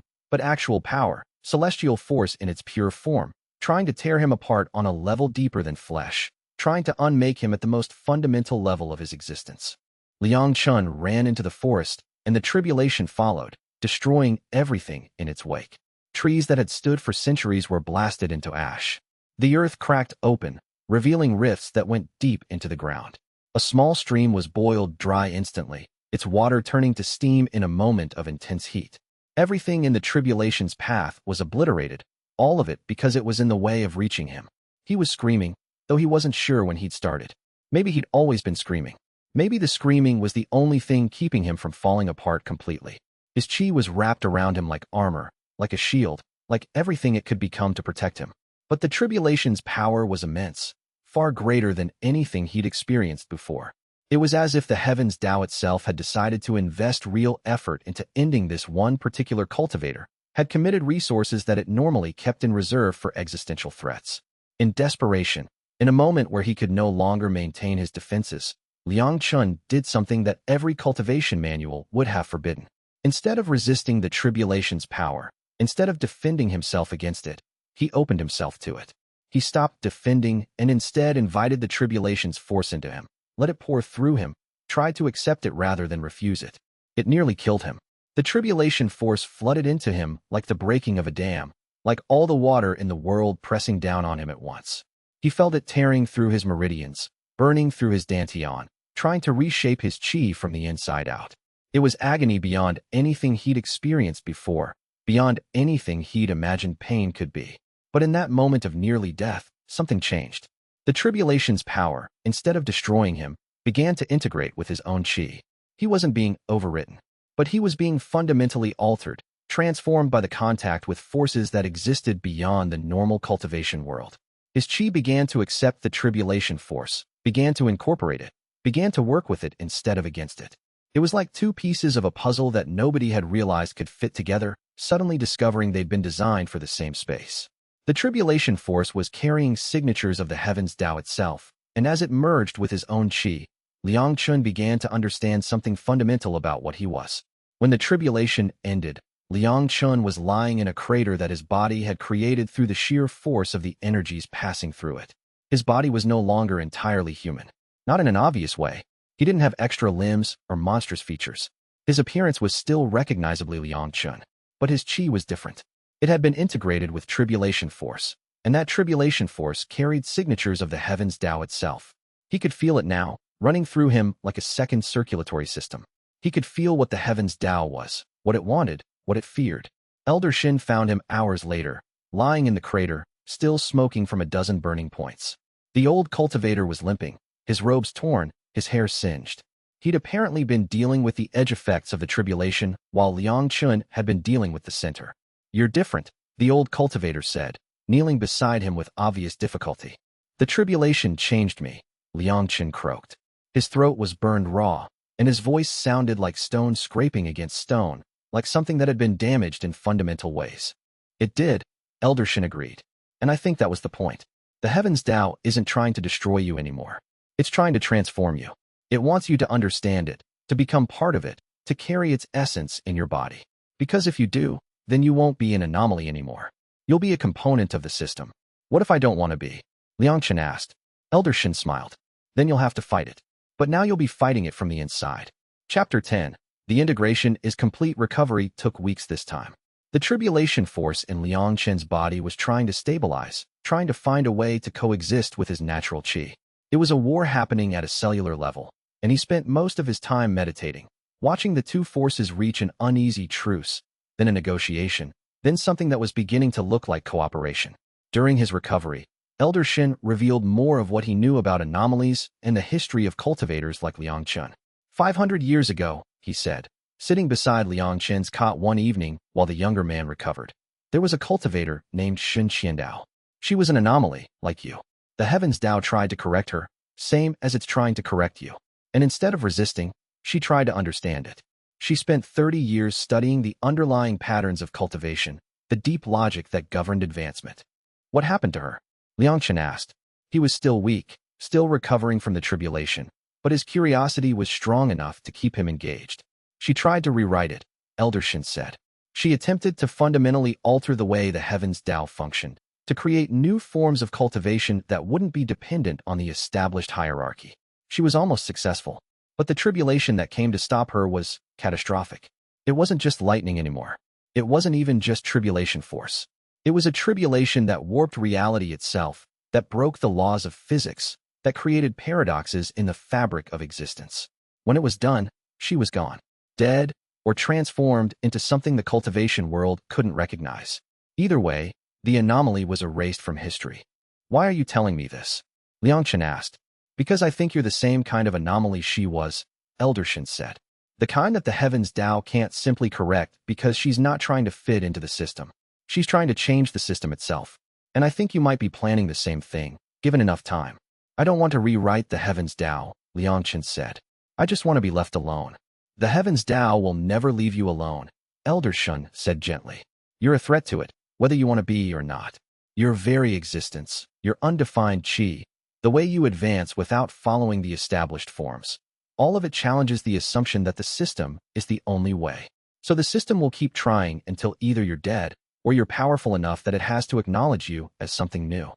but actual power, celestial force in its pure form, trying to tear him apart on a level deeper than flesh, trying to unmake him at the most fundamental level of his existence. Liang Chen ran into the forest, and the tribulation followed, destroying everything in its wake. Trees that had stood for centuries were blasted into ash. The earth cracked open, revealing rifts that went deep into the ground. A small stream was boiled dry instantly, its water turning to steam in a moment of intense heat. Everything in the tribulation's path was obliterated, all of it because it was in the way of reaching him. He was screaming, though he wasn't sure when he'd started. Maybe he'd always been screaming. Maybe the screaming was the only thing keeping him from falling apart completely. His chi was wrapped around him like armor, like a shield, like everything it could become to protect him. But the tribulation's power was immense, far greater than anything he'd experienced before. It was as if the heavens Tao itself had decided to invest real effort into ending this one particular cultivator, had committed resources that it normally kept in reserve for existential threats. In desperation, in a moment where he could no longer maintain his defenses, Liang Chen did something that every cultivation manual would have forbidden. Instead of resisting the tribulation's power, instead of defending himself against it, he opened himself to it. He stopped defending and instead invited the tribulation's force into him, let it pour through him, tried to accept it rather than refuse it. It nearly killed him. The tribulation force flooded into him like the breaking of a dam, like all the water in the world pressing down on him at once. He felt it tearing through his meridians, burning through his dantian, trying to reshape his chi from the inside out. It was agony beyond anything he'd experienced before, beyond anything he'd imagined pain could be. But in that moment of nearly death, something changed. The tribulation's power, instead of destroying him, began to integrate with his own chi. He wasn't being overwritten, but he was being fundamentally altered, transformed by the contact with forces that existed beyond the normal cultivation world. His chi began to accept the tribulation force, began to incorporate it, began to work with it instead of against it. It was like two pieces of a puzzle that nobody had realized could fit together, suddenly discovering they'd been designed for the same space. The tribulation force was carrying signatures of the heavens Tao itself, and as it merged with his own chi, Liang Chen began to understand something fundamental about what he was. When the tribulation ended, Liang Chen was lying in a crater that his body had created through the sheer force of the energies passing through it. His body was no longer entirely human. Not in an obvious way. He didn't have extra limbs or monstrous features. His appearance was still recognizably Liang Chen, but his chi was different. It had been integrated with tribulation force, and that tribulation force carried signatures of the heavens Tao itself. He could feel it now, running through him like a second circulatory system. He could feel what the heavens Tao was, what it wanted, what it feared. Elder Shin found him hours later, lying in the crater, still smoking from a dozen burning points. The old cultivator was limping, his robes torn, his hair singed. He'd apparently been dealing with the edge effects of the tribulation, while Liang Chen had been dealing with the center. "You're different," the old cultivator said, kneeling beside him with obvious difficulty. "The tribulation changed me," Liang Chen croaked. His throat was burned raw, and his voice sounded like stone scraping against stone, like something that had been damaged in fundamental ways. "It did," Elder Shin agreed. "And I think that was the point. The heavens Tao isn't trying to destroy you anymore. It's trying to transform you. It wants you to understand it, to become part of it, to carry its essence in your body. Because if you do, then you won't be an anomaly anymore. You'll be a component of the system." "What if I don't want to be?" Liang Chen asked. Elder Shin smiled. "Then you'll have to fight it. But now you'll be fighting it from the inside." Chapter 10. The integration is complete. Recovery took weeks this time. The tribulation force in Liang Chen's body was trying to stabilize, trying to find a way to coexist with his natural chi. It was a war happening at a cellular level, and he spent most of his time meditating, watching the two forces reach an uneasy truce, then a negotiation, then something that was beginning to look like cooperation. During his recovery, Elder Shin revealed more of what he knew about anomalies and the history of cultivators like Liang Chen. 500 years ago, he said, sitting beside Liang Chen's cot one evening while the younger man recovered, there was a cultivator named xianxia. She was an anomaly, like you. The heavens Tao tried to correct her, same as it's trying to correct you. And instead of resisting, she tried to understand it. She spent 30 years studying the underlying patterns of cultivation, the deep logic that governed advancement. "What happened to her?" Liang Chen asked. He was still weak, still recovering from the tribulation, but his curiosity was strong enough to keep him engaged. "She tried to rewrite it," Elder Shin said. "She attempted to fundamentally alter the way the heavens Tao functioned, to create new forms of cultivation that wouldn't be dependent on the established hierarchy. She was almost successful. But the tribulation that came to stop her was catastrophic. It wasn't just lightning anymore. It wasn't even just tribulation force. It was a tribulation that warped reality itself, that broke the laws of physics, that created paradoxes in the fabric of existence. When it was done, she was gone, dead, or transformed into something the cultivation world couldn't recognize. Either way, the anomaly was erased from history. Why are you telling me this? Liang Chen asked. Because I think you're the same kind of anomaly she was, Elder Shen said. The kind that the heavens DAO can't simply correct because she's not trying to fit into the system. She's trying to change the system itself. And I think you might be planning the same thing, given enough time. I don't want to rewrite the heavens DAO, Liang Chen said. I just want to be left alone. The heavens DAO will never leave you alone, Elder Shen said gently. You're a threat to it, whether you want to be or not. Your very existence, your undefined qi, the way you advance without following the established forms. All of it challenges the assumption that the system is the only way. So the system will keep trying until either you're dead or you're powerful enough that it has to acknowledge you as something new.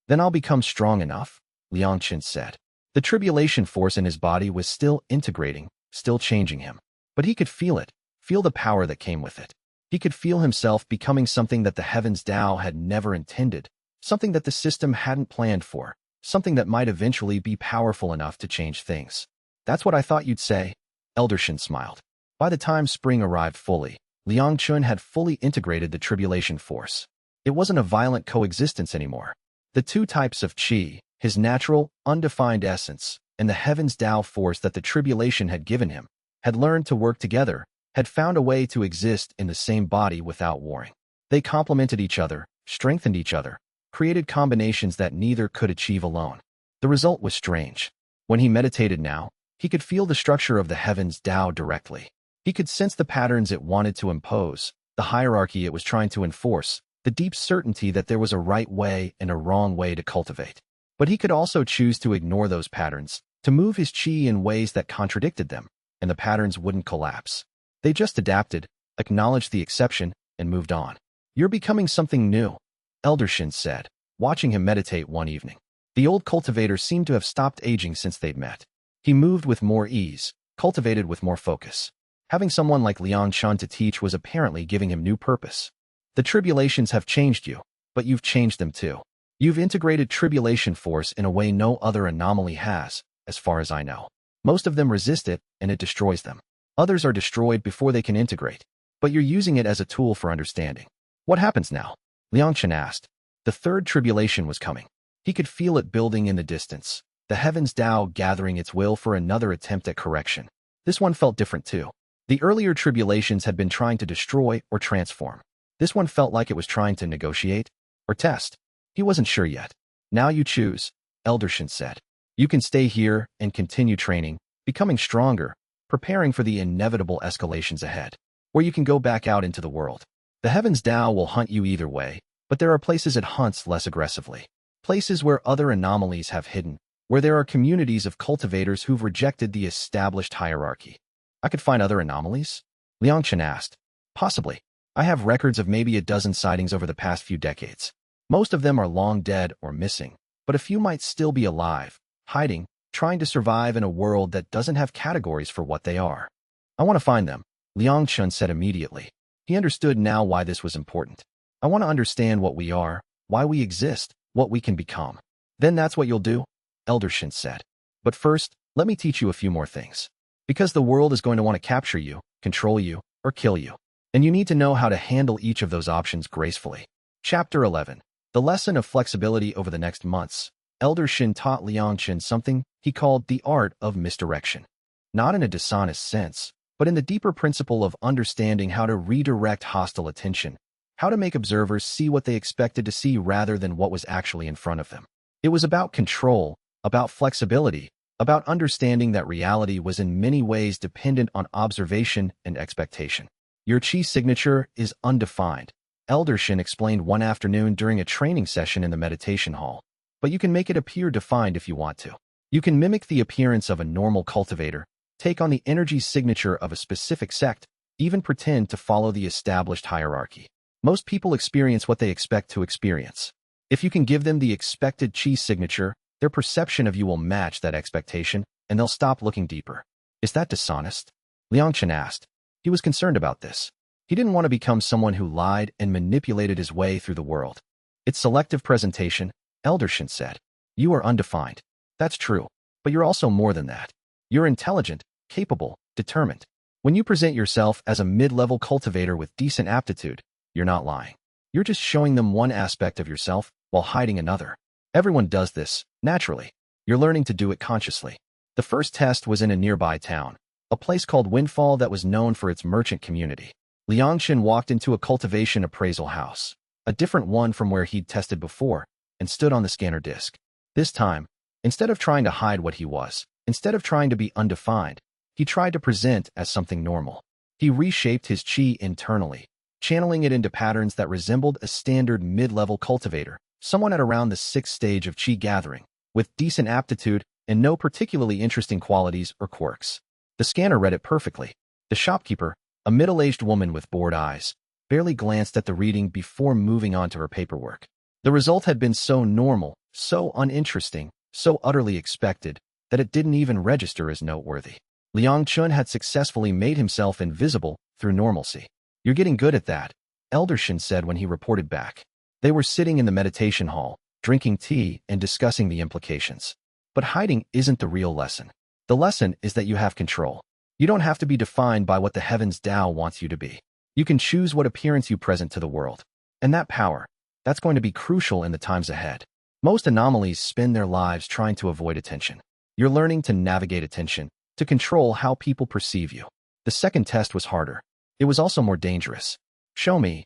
Then I'll become strong enough, Liang Chen said. The tribulation force in his body was still integrating, still changing him. But he could feel it, feel the power that came with it. He could feel himself becoming something that the heavens DAO had never intended, something that the system hadn't planned for, something that might eventually be powerful enough to change things. That's what I thought you'd say, Elder Shen smiled. By the time spring arrived fully, Liang Chen had fully integrated the tribulation force. It wasn't a violent coexistence anymore. The two types of qi, his natural, undefined essence, and the heavens DAO force that the tribulation had given him, had learned to work together, had found a way to exist in the same body without warring. They complemented each other, strengthened each other, created combinations that neither could achieve alone. The result was strange. When he meditated now, he could feel the structure of the heavens DAO directly. He could sense the patterns it wanted to impose, the hierarchy it was trying to enforce, the deep certainty that there was a right way and a wrong way to cultivate. But he could also choose to ignore those patterns, to move his qi in ways that contradicted them, and the patterns wouldn't collapse. They just adapted, acknowledged the exception, and moved on. You're becoming something new, Elder Shen said, watching him meditate one evening. The old cultivator seemed to have stopped aging since they'd met. He moved with more ease, cultivated with more focus. Having someone like Liang Chen to teach was apparently giving him new purpose. The tribulations have changed you, but you've changed them too. You've integrated tribulation force in a way no other anomaly has, as far as I know. Most of them resist it, and it destroys them. Others are destroyed before they can integrate. But you're using it as a tool for understanding. What happens now? Liang Chen asked. The third tribulation was coming. He could feel it building in the distance, the heavens DAO gathering its will for another attempt at correction. This one felt different too. The earlier tribulations had been trying to destroy or transform. This one felt like it was trying to negotiate or test. He wasn't sure yet. Now you choose, Elder Shen said. You can stay here and continue training, becoming stronger, preparing for the inevitable escalations ahead. Or you can go back out into the world. The heavens DAO will hunt you either way, but there are places it hunts less aggressively. Places where other anomalies have hidden, where there are communities of cultivators who've rejected the established hierarchy. I could find other anomalies? Liang Chen asked. Possibly. I have records of maybe a dozen sightings over the past few decades. Most of them are long dead or missing, but a few might still be alive, hiding, trying to survive in a world that doesn't have categories for what they are. I want to find them, Liang Chen said immediately. He understood now why this was important. I want to understand what we are, why we exist, what we can become. Then that's what you'll do, Elder Shen said. But first, let me teach you a few more things. Because the world is going to want to capture you, control you, or kill you. And you need to know how to handle each of those options gracefully. Chapter 11. The lesson of flexibility. Over the next months, Elder Shen taught Liang Chen something he called the art of misdirection. Not in a dishonest sense, but in the deeper principle of understanding how to redirect hostile attention, how to make observers see what they expected to see rather than what was actually in front of them. It was about control, about flexibility, about understanding that reality was in many ways dependent on observation and expectation. Your qi signature is undefined, Elder Shen explained one afternoon during a training session in the meditation hall. But you can make it appear defined if you want to. You can mimic the appearance of a normal cultivator, take on the energy signature of a specific sect, even pretend to follow the established hierarchy. Most people experience what they expect to experience. If you can give them the expected qi signature, their perception of you will match that expectation, and they'll stop looking deeper. Is that dishonest? Liang Chen asked. He was concerned about this. He didn't want to become someone who lied and manipulated his way through the world. It's selective presentation, Elder Chen said. You are undefined. That's true. But you're also more than that. You're intelligent, capable, determined. When you present yourself as a mid-level cultivator with decent aptitude, you're not lying. You're just showing them one aspect of yourself while hiding another. Everyone does this, naturally. You're learning to do it consciously. The first test was in a nearby town, a place called Windfall that was known for its merchant community. Liang Chen walked into a cultivation appraisal house, a different one from where he'd tested before, and stood on the scanner disk. This time, instead of trying to hide what he was, instead of trying to be undefined, he tried to present as something normal. He reshaped his qi internally, channeling it into patterns that resembled a standard mid-level cultivator, someone at around the 6th stage of qi gathering, with decent aptitude and no particularly interesting qualities or quirks. The scanner read it perfectly. The shopkeeper, a middle-aged woman with bored eyes, barely glanced at the reading before moving on to her paperwork. The result had been so normal, so uninteresting, so utterly expected, that it didn't even register as noteworthy. Liang Chen had successfully made himself invisible through normalcy. You're getting good at that, Elder Chen said when he reported back. They were sitting in the meditation hall, drinking tea and discussing the implications. But hiding isn't the real lesson. The lesson is that you have control. You don't have to be defined by what the heavens DAO wants you to be. You can choose what appearance you present to the world. And that power, that's going to be crucial in the times ahead. Most anomalies spend their lives trying to avoid attention. You're learning to navigate attention, to control how people perceive you. The second test was harder. It was also more dangerous. Show me,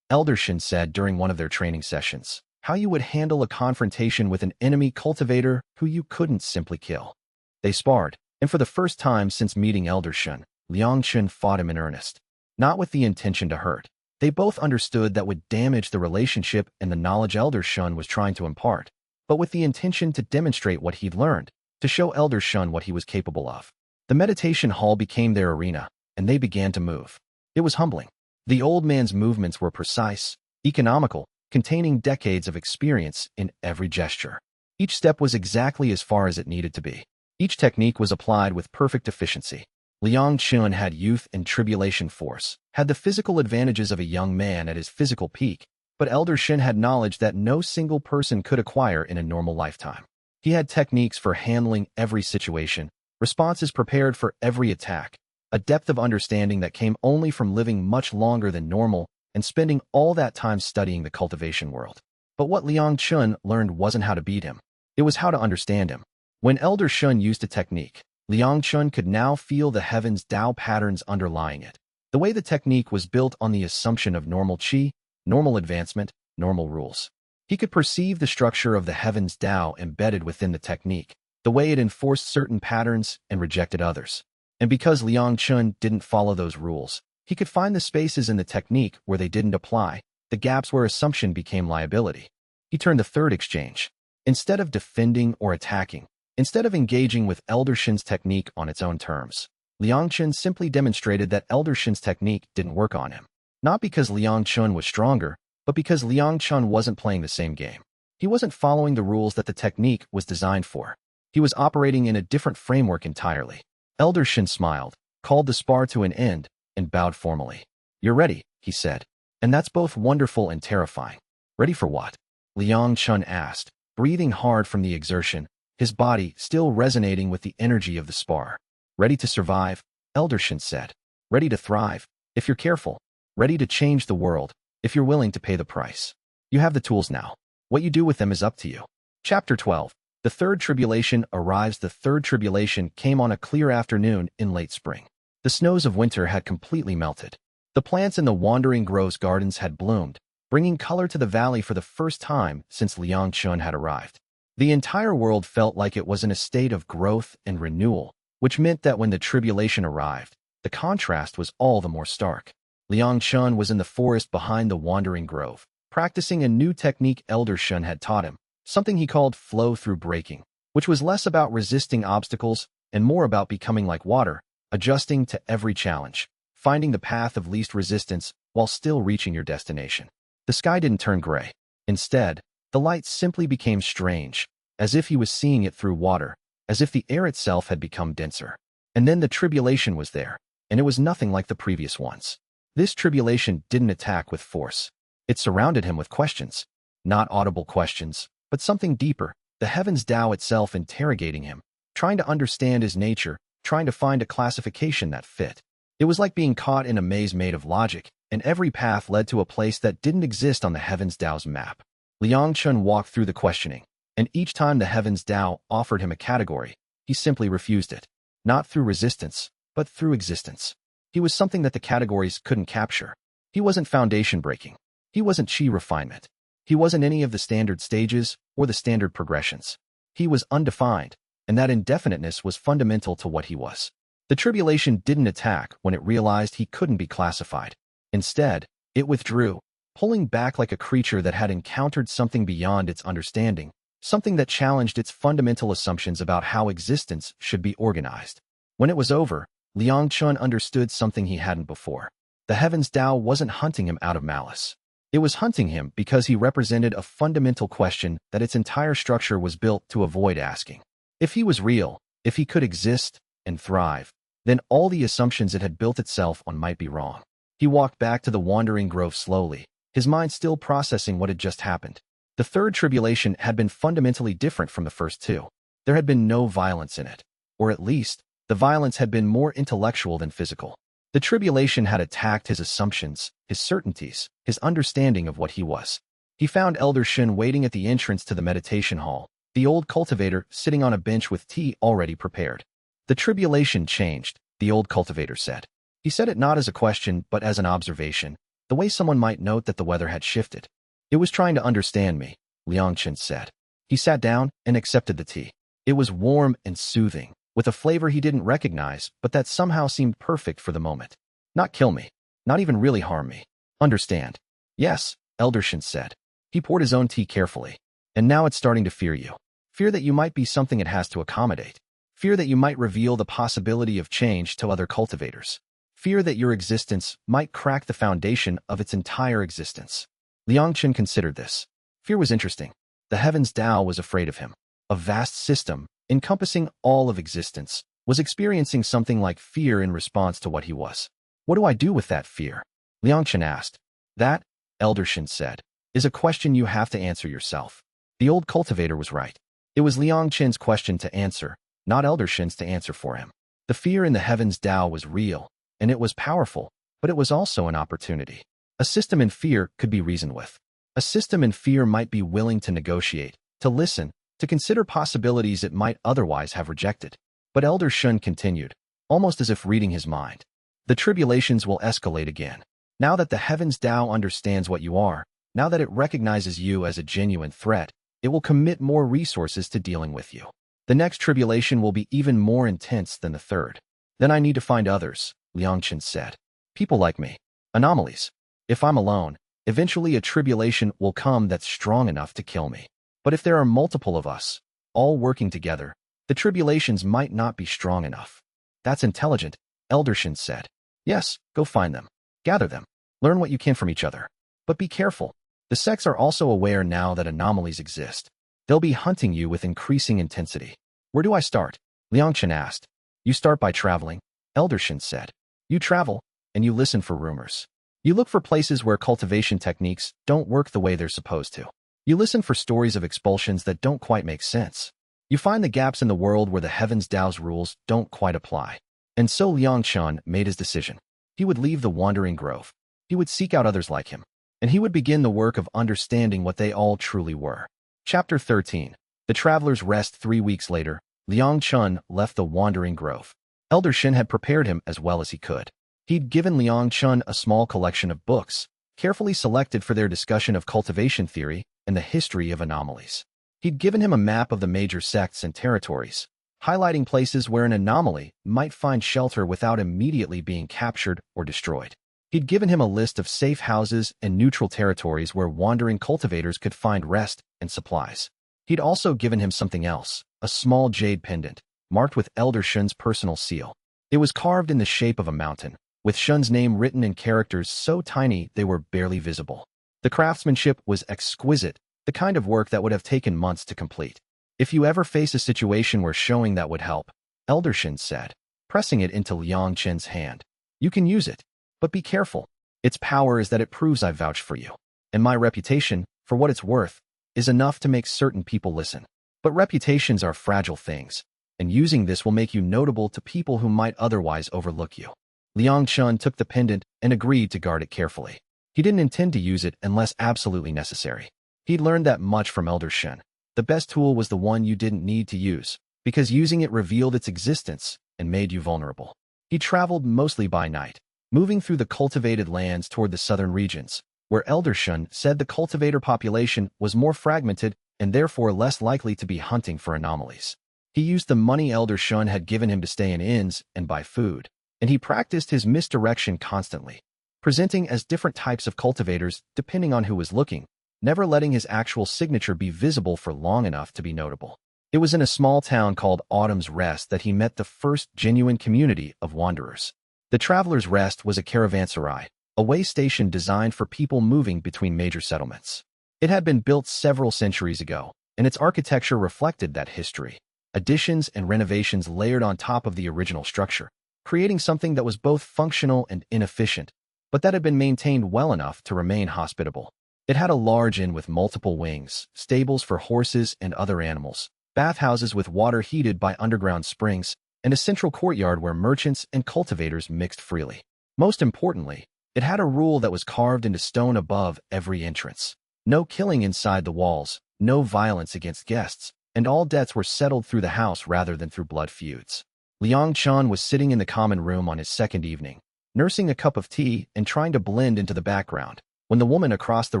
Elder Chen said during one of their training sessions, how you would handle a confrontation with an enemy cultivator who you couldn't simply kill. They sparred, and for the first time since meeting Elder Chen, Liang Chen fought him in earnest. Not with the intention to hurt. They both understood that would damage the relationship and the knowledge Elder Chen was trying to impart, but with the intention to demonstrate what he'd learned, to show Elder Chen what he was capable of. The meditation hall became their arena, and they began to move. It was humbling. The old man's movements were precise, economical, containing decades of experience in every gesture. Each step was exactly as far as it needed to be. Each technique was applied with perfect efficiency. Liang Chen had youth and tribulation force, had the physical advantages of a young man at his physical peak, but Elder Chen had knowledge that no single person could acquire in a normal lifetime. He had techniques for handling every situation, responses prepared for every attack, a depth of understanding that came only from living much longer than normal and spending all that time studying the cultivation world. But what Liang Chen learned wasn't how to beat him. It was how to understand him. When Elder Chen used a technique, Liang Chen could now feel the heavens DAO patterns underlying it. The way the technique was built on the assumption of normal qi, normal advancement, normal rules. He could perceive the structure of the heavens DAO embedded within the technique, the way it enforced certain patterns and rejected others. And because Liang Chen didn't follow those rules, he could find the spaces in the technique where they didn't apply, the gaps where assumption became liability. He turned the third exchange. Instead of defending or attacking, instead of engaging with Elder Shen's technique on its own terms, Liang Chen simply demonstrated that Elder Shen's technique didn't work on him. Not because Liang Chen was stronger, but because Liang Chen wasn't playing the same game. He wasn't following the rules that the technique was designed for. He was operating in a different framework entirely. Elder Chen smiled, called the spar to an end, and bowed formally. You're ready, he said. And that's both wonderful and terrifying. Ready for what? Liang Chen asked, breathing hard from the exertion, his body still resonating with the energy of the spar. Ready to survive, Elder Chen said. Ready to thrive, if you're careful. Ready to change the world, if you're willing to pay the price. You have the tools now. What you do with them is up to you. Chapter 12. The third tribulation arrives. The third tribulation came on a clear afternoon in late spring. The snows of winter had completely melted. The plants in the Wandering Groves gardens had bloomed, bringing color to the valley for the first time since Liang Chen had arrived. The entire world felt like it was in a state of growth and renewal, which meant that when the tribulation arrived, the contrast was all the more stark. Liang Chen was in the forest behind the Wandering Grove, practicing a new technique Elder Chen had taught him, something he called flow through breaking, which was less about resisting obstacles and more about becoming like water, adjusting to every challenge, finding the path of least resistance while still reaching your destination. The sky didn't turn gray. Instead, the light simply became strange, as if he was seeing it through water, as if the air itself had become denser. And then the tribulation was there, and it was nothing like the previous ones. This tribulation didn't attack with force. It surrounded him with questions. Not audible questions, but something deeper, the heavens Tao itself interrogating him, trying to understand his nature, trying to find a classification that fit. It was like being caught in a maze made of logic, and every path led to a place that didn't exist on the heavens Tao's map. Liang Chen walked through the questioning, and each time the heavens Tao offered him a category, he simply refused it. Not through resistance, but through existence. He was something that the categories couldn't capture. He wasn't foundation breaking. He wasn't chi refinement. He wasn't any of the standard stages or the standard progressions. He was undefined, and that indefiniteness was fundamental to what he was. The tribulation didn't attack when it realized he couldn't be classified. Instead, it withdrew, pulling back like a creature that had encountered something beyond its understanding, something that challenged its fundamental assumptions about how existence should be organized. When it was over, Liang Chen understood something he hadn't before. The heavens Tao wasn't hunting him out of malice. It was hunting him because he represented a fundamental question that its entire structure was built to avoid asking. If he was real, if he could exist and thrive, then all the assumptions it had built itself on might be wrong. He walked back to the wandering grove slowly, his mind still processing what had just happened. The third tribulation had been fundamentally different from the first two. There had been no violence in it, or at least, the violence had been more intellectual than physical. The tribulation had attacked his assumptions, his certainties, his understanding of what he was. He found Elder Shen waiting at the entrance to the meditation hall, the old cultivator sitting on a bench with tea already prepared. The tribulation changed, the old cultivator said. He said it not as a question but as an observation, the way someone might note that the weather had shifted. It was trying to understand me, Liang Chen said. He sat down and accepted the tea. It was warm and soothing, with a flavor he didn't recognize but that somehow seemed perfect for the moment. Not kill me. Not even really harm me. Understand. Yes, Elder Shen said. He poured his own tea carefully. And now it's starting to fear you. Fear that you might be something it has to accommodate. Fear that you might reveal the possibility of change to other cultivators. Fear that your existence might crack the foundation of its entire existence. Liang Chen considered this. Fear was interesting. The heavens Tao was afraid of him. A vast system, encompassing all of existence, was experiencing something like fear in response to what he was. What do I do with that fear? Liang Chen asked. That, Elder Shen said, is a question you have to answer yourself. The old cultivator was right. It was Liang Chen's question to answer, not Elder Shen's to answer for him. The fear in the heavens Tao was real, and it was powerful, but it was also an opportunity. A system in fear could be reasoned with. A system in fear might be willing to negotiate, to listen, to consider possibilities it might otherwise have rejected. But Elder Shen continued, almost as if reading his mind. The tribulations will escalate again. Now that the heavens Tao understands what you are, now that it recognizes you as a genuine threat, it will commit more resources to dealing with you. The next tribulation will be even more intense than the third. Then I need to find others, Liang Chen said. People like me. Anomalies. If I'm alone, eventually a tribulation will come that's strong enough to kill me. But if there are multiple of us, all working together, the tribulations might not be strong enough. That's intelligent, Elder Shen said. Yes, go find them. Gather them. Learn what you can from each other. But be careful. The sects are also aware now that anomalies exist. They'll be hunting you with increasing intensity. Where do I start? Liang Chen asked. You start by traveling, Elder Shen said. You travel, and you listen for rumors. You look for places where cultivation techniques don't work the way they're supposed to. You listen for stories of expulsions that don't quite make sense. You find the gaps in the world where the heavens Tao's rules don't quite apply. And so Liang Chen made his decision. He would leave the wandering grove. He would seek out others like him. And he would begin the work of understanding what they all truly were. Chapter 13. The Traveler's Rest. 3 weeks later, Liang Chen left the wandering grove. Elder Shen had prepared him as well as he could. He'd given Liang Chen a small collection of books, carefully selected for their discussion of cultivation theory and the history of anomalies. He'd given him a map of the major sects and territories, highlighting places where an anomaly might find shelter without immediately being captured or destroyed. He'd given him a list of safe houses and neutral territories where wandering cultivators could find rest and supplies. He'd also given him something else, a small jade pendant, marked with Elder Shen's personal seal. It was carved in the shape of a mountain, with Shen's name written in characters so tiny they were barely visible. The craftsmanship was exquisite, the kind of work that would have taken months to complete. If you ever face a situation where showing that would help, Elder Shen said. pressing it into Liang Chen's hand. "You can use it, but be careful. Its power is that it proves I vouch for you. And my reputation, for what it's worth, is enough to make certain people listen. But reputations are fragile things, and using this will make you notable to people who might otherwise overlook you." Liang Chen took the pendant and agreed to guard it carefully. He didn't intend to use it unless absolutely necessary. He'd learned that much from Elder Shen. The best tool was the one you didn't need to use, because using it revealed its existence and made you vulnerable. He traveled mostly by night, moving through the cultivated lands toward the southern regions, where Elder Shen said the cultivator population was more fragmented and therefore less likely to be hunting for anomalies. He used the money Elder Shen had given him to stay in inns and buy food, and he practiced his misdirection constantly, presenting as different types of cultivators depending on who was looking, never letting his actual signature be visible for long enough to be notable. It was in a small town called Autumn's Rest that he met the first genuine community of wanderers. The Traveler's Rest was a caravanserai, a way station designed for people moving between major settlements. It had been built several centuries ago, and its architecture reflected that history. Additions and renovations layered on top of the original structure, creating something that was both functional and inefficient, but that had been maintained well enough to remain hospitable. It had a large inn with multiple wings, stables for horses and other animals, bathhouses with water heated by underground springs, and a central courtyard where merchants and cultivators mixed freely. Most importantly, it had a rule that was carved into stone above every entrance. No killing inside the walls, no violence against guests, and all debts were settled through the house rather than through blood feuds. Liang Chen was sitting in the common room on his second evening, nursing a cup of tea and trying to blend into the background, when the woman across the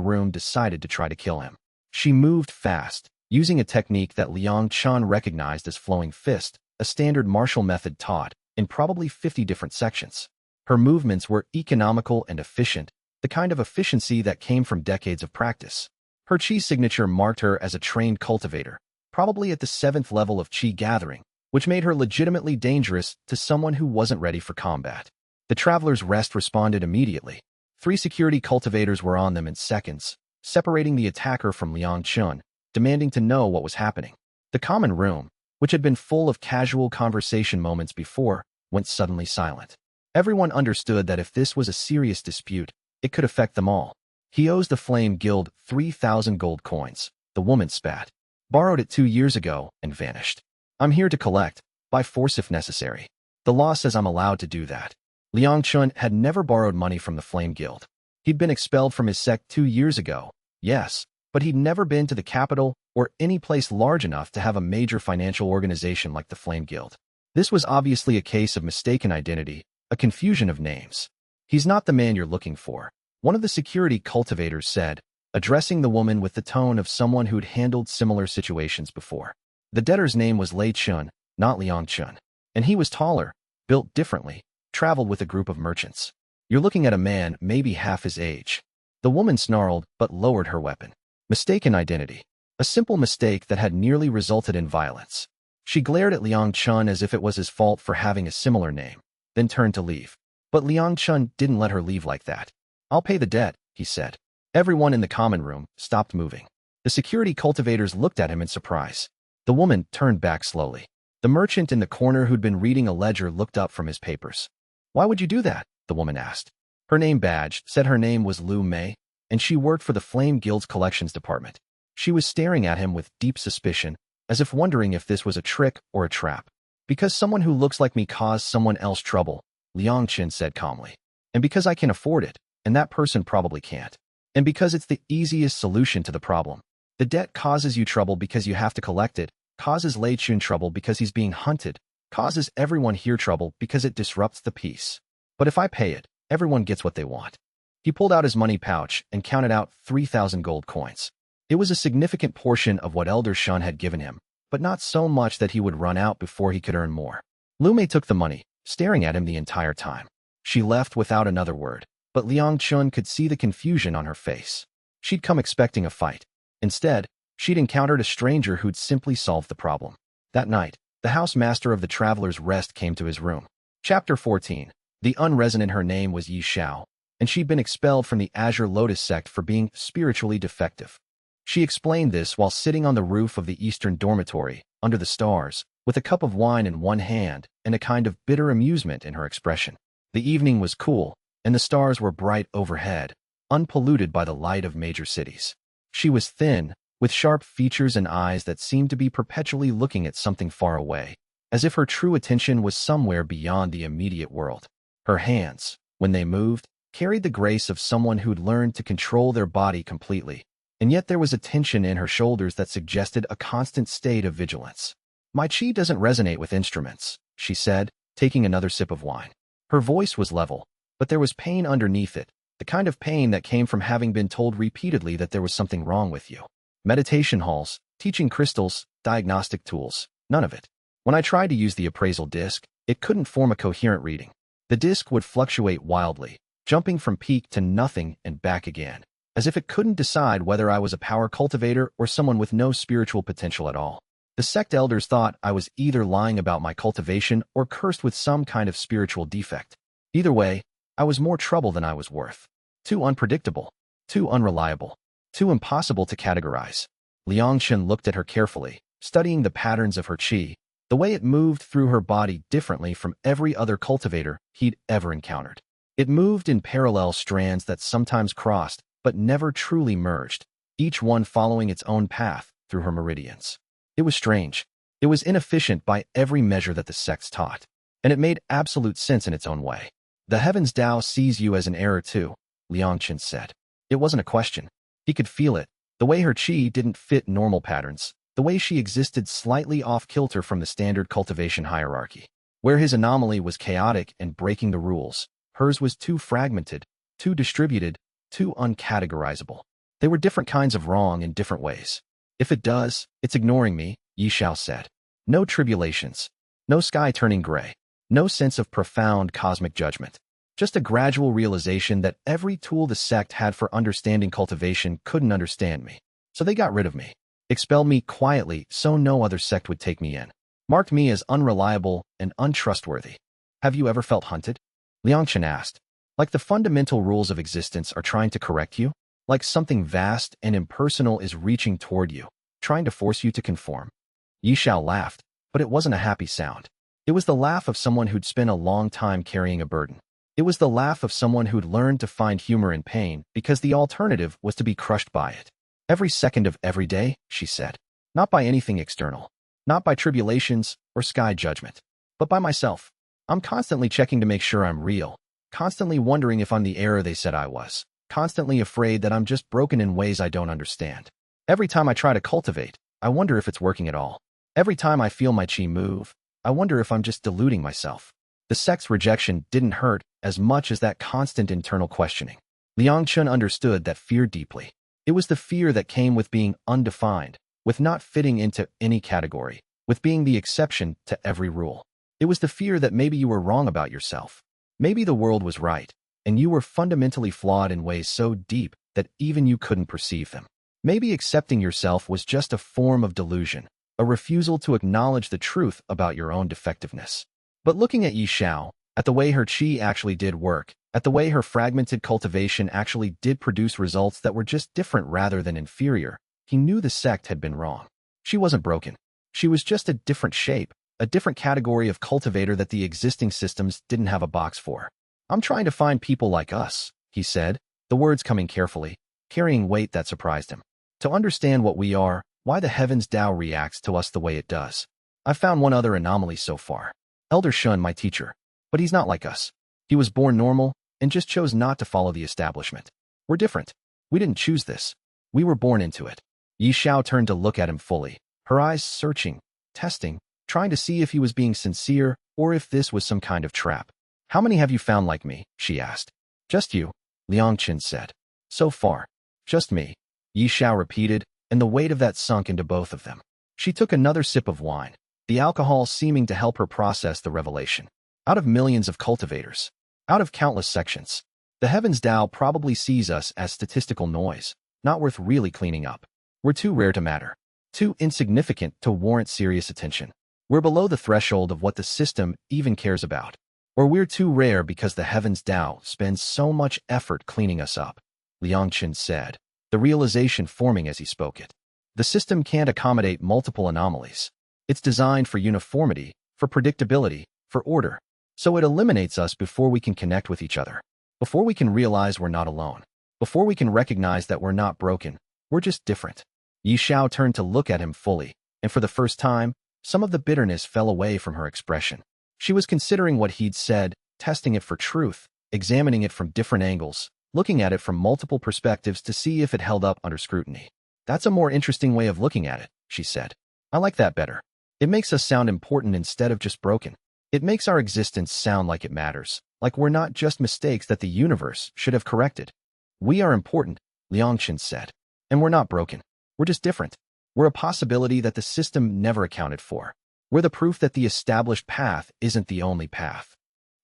room decided to try to kill him. She moved fast, using a technique that Liang Chen recognized as flowing fist, a standard martial method taught in probably 50 different sections. Her movements were economical and efficient, the kind of efficiency that came from decades of practice. Her chi signature marked her as a trained cultivator, probably at the 7th level of chi gathering, which made her legitimately dangerous to someone who wasn't ready for combat. The Traveler's Rest responded immediately. 3 security cultivators were on them in seconds, separating the attacker from Liang Chen, demanding to know what was happening. The common room, which had been full of casual conversation moments before, went suddenly silent. Everyone understood that if this was a serious dispute, it could affect them all. "He owes the Flame Guild 3,000 gold coins," the woman spat. "Borrowed it 2 years ago and vanished. I'm here to collect, by force if necessary. The law says I'm allowed to do that." Liang Chen had never borrowed money from the Flame Guild. He'd been expelled from his sect 2 years ago, yes, but he'd never been to the capital or any place large enough to have a major financial organization like the Flame Guild. This was obviously a case of mistaken identity, a confusion of names. "He's not the man you're looking for," one of the security cultivators said, addressing the woman with the tone of someone who'd handled similar situations before. The debtor's name was Lei Chun, not Liang Chen, and he was taller, built differently, traveled with a group of merchants. "You're looking at a man maybe half his age." The woman snarled but lowered her weapon. Mistaken identity. A simple mistake that had nearly resulted in violence. She glared at Liang Chen as if it was his fault for having a similar name, then turned to leave. But Liang Chen didn't let her leave like that. "I'll pay the debt," he said. Everyone in the common room stopped moving. The security cultivators looked at him in surprise. The woman turned back slowly. The merchant in the corner who'd been reading a ledger looked up from his papers. "Why would you do that?" the woman asked. Her name badge said her name was Lu Mei, and she worked for the Flame Guild's collections department. She was staring at him with deep suspicion, as if wondering if this was a trick or a trap. "Because someone who looks like me caused someone else trouble," Liang Chen said calmly. "And because I can afford it, and that person probably can't. And because it's the easiest solution to the problem. The debt causes you trouble because you have to collect it, causes Lei Chun trouble because he's being hunted, causes everyone here trouble because it disrupts the peace. But if I pay it, everyone gets what they want." He pulled out his money pouch and counted out 3,000 gold coins. It was a significant portion of what Elder Shen had given him, but not so much that he would run out before he could earn more. Lu Mei took the money, staring at him the entire time. She left without another word, but Liang Chen could see the confusion on her face. She'd come expecting a fight. Instead, she'd encountered a stranger who'd simply solved the problem. That night, the housemaster of the Traveler's Rest came to his room. Chapter 14. The unresonant her name was Yi Xiao, and she'd been expelled from the Azure Lotus sect for being spiritually defective. She explained this while sitting on the roof of the eastern dormitory, under the stars, with a cup of wine in one hand and a kind of bitter amusement in her expression. The evening was cool, and the stars were bright overhead, unpolluted by the light of major cities. She was thin, with sharp features and eyes that seemed to be perpetually looking at something far away, as if her true attention was somewhere beyond the immediate world. Her hands, when they moved, carried the grace of someone who'd learned to control their body completely, and yet there was a tension in her shoulders that suggested a constant state of vigilance. "My chi doesn't resonate with instruments," she said, taking another sip of wine. Her voice was level, but there was pain underneath it, the kind of pain that came from having been told repeatedly that there was something wrong with you. Meditation halls, teaching crystals, diagnostic tools, none of it. When I tried to use the appraisal disc, it couldn't form a coherent reading. The disc would fluctuate wildly, jumping from peak to nothing and back again, as if it couldn't decide whether I was a power cultivator or someone with no spiritual potential at all. The sect elders thought I was either lying about my cultivation or cursed with some kind of spiritual defect. Either way, I was more trouble than I was worth. Too unpredictable, too unreliable, too impossible to categorize. Liang Chen looked at her carefully, studying the patterns of her chi, the way it moved through her body differently from every other cultivator he'd ever encountered. It moved in parallel strands that sometimes crossed, but never truly merged, each one following its own path through her meridians. It was strange. It was inefficient by every measure that the sects taught, and it made absolute sense in its own way. "The Heavens DAO sees you as an error too," Liang Chen said. It wasn't a question. He could feel it, the way her chi didn't fit normal patterns, the way she existed slightly off-kilter from the standard cultivation hierarchy. Where his anomaly was chaotic and breaking the rules, hers was too fragmented, too distributed, too uncategorizable. They were different kinds of wrong in different ways. "If it does, it's ignoring me," Yi Xiao said. "No tribulations. No sky turning gray. No sense of profound cosmic judgment. Just a gradual realization that every tool the sect had for understanding cultivation couldn't understand me. So they got rid of me. Expelled me quietly so no other sect would take me in. Marked me as unreliable and untrustworthy. Have you ever felt hunted?" Liang Chen asked. "Like the fundamental rules of existence are trying to correct you? Like something vast and impersonal is reaching toward you, trying to force you to conform?" Yi Xiao laughed, but it wasn't a happy sound. It was the laugh of someone who'd spent a long time carrying a burden. It was the laugh of someone who'd learned to find humor in pain because the alternative was to be crushed by it. "Every second of every day," she said. "Not by anything external. Not by tribulations or sky judgment. But by myself. I'm constantly checking to make sure I'm real. Constantly wondering if I'm the error they said I was. Constantly afraid that I'm just broken in ways I don't understand. Every time I try to cultivate, I wonder if it's working at all. Every time I feel my chi move, I wonder if I'm just deluding myself." The sect's rejection didn't hurt as much as that constant internal questioning. Liang Chen understood that fear deeply. It was the fear that came with being undefined, with not fitting into any category, with being the exception to every rule. It was the fear that maybe you were wrong about yourself. Maybe the world was right, and you were fundamentally flawed in ways so deep that even you couldn't perceive them. Maybe accepting yourself was just a form of delusion, a refusal to acknowledge the truth about your own defectiveness. But looking at Yi Xiao, at the way her chi actually did work, at the way her fragmented cultivation actually did produce results that were just different rather than inferior, he knew the sect had been wrong. She wasn't broken. She was just a different shape, a different category of cultivator that the existing systems didn't have a box for. "I'm trying to find people like us," he said, the words coming carefully, carrying weight that surprised him. "To understand what we are, why the Heavens DAO reacts to us the way it does. I've found one other anomaly so far. Elder Shun, my teacher. But he's not like us. He was born normal and just chose not to follow the establishment. We're different. We didn't choose this. We were born into it." Yi Xiao turned to look at him fully, her eyes searching, testing, trying to see if he was being sincere or if this was some kind of trap. "How many have you found like me?" she asked. "Just you," Liang Chen said. "So far. Just me," Yi Xiao repeated, and the weight of that sunk into both of them. She took another sip of wine, the alcohol seeming to help her process the revelation. "Out of millions of cultivators, out of countless sections, the Heavens DAO probably sees us as statistical noise, not worth really cleaning up. We're too rare to matter, too insignificant to warrant serious attention. We're below the threshold of what the system even cares about. Or we're too rare because the Heavens DAO spends so much effort cleaning us up," Liang Chen said, the realization forming as he spoke it. "The system can't accommodate multiple anomalies. It's designed for uniformity, for predictability, for order. So it eliminates us before we can connect with each other, before we can realize we're not alone, before we can recognize that we're not broken, we're just different. Yi Xiao turned to look at him fully, and for the first time, some of the bitterness fell away from her expression. She was considering what he'd said, testing it for truth, examining it from different angles, looking at it from multiple perspectives to see if it held up under scrutiny. That's a more interesting way of looking at it, she said. I like that better. It makes us sound important instead of just broken. It makes our existence sound like it matters, like we're not just mistakes that the universe should have corrected. We are important, Liang Chen said. And we're not broken. We're just different. We're a possibility that the system never accounted for. We're the proof that the established path isn't the only path.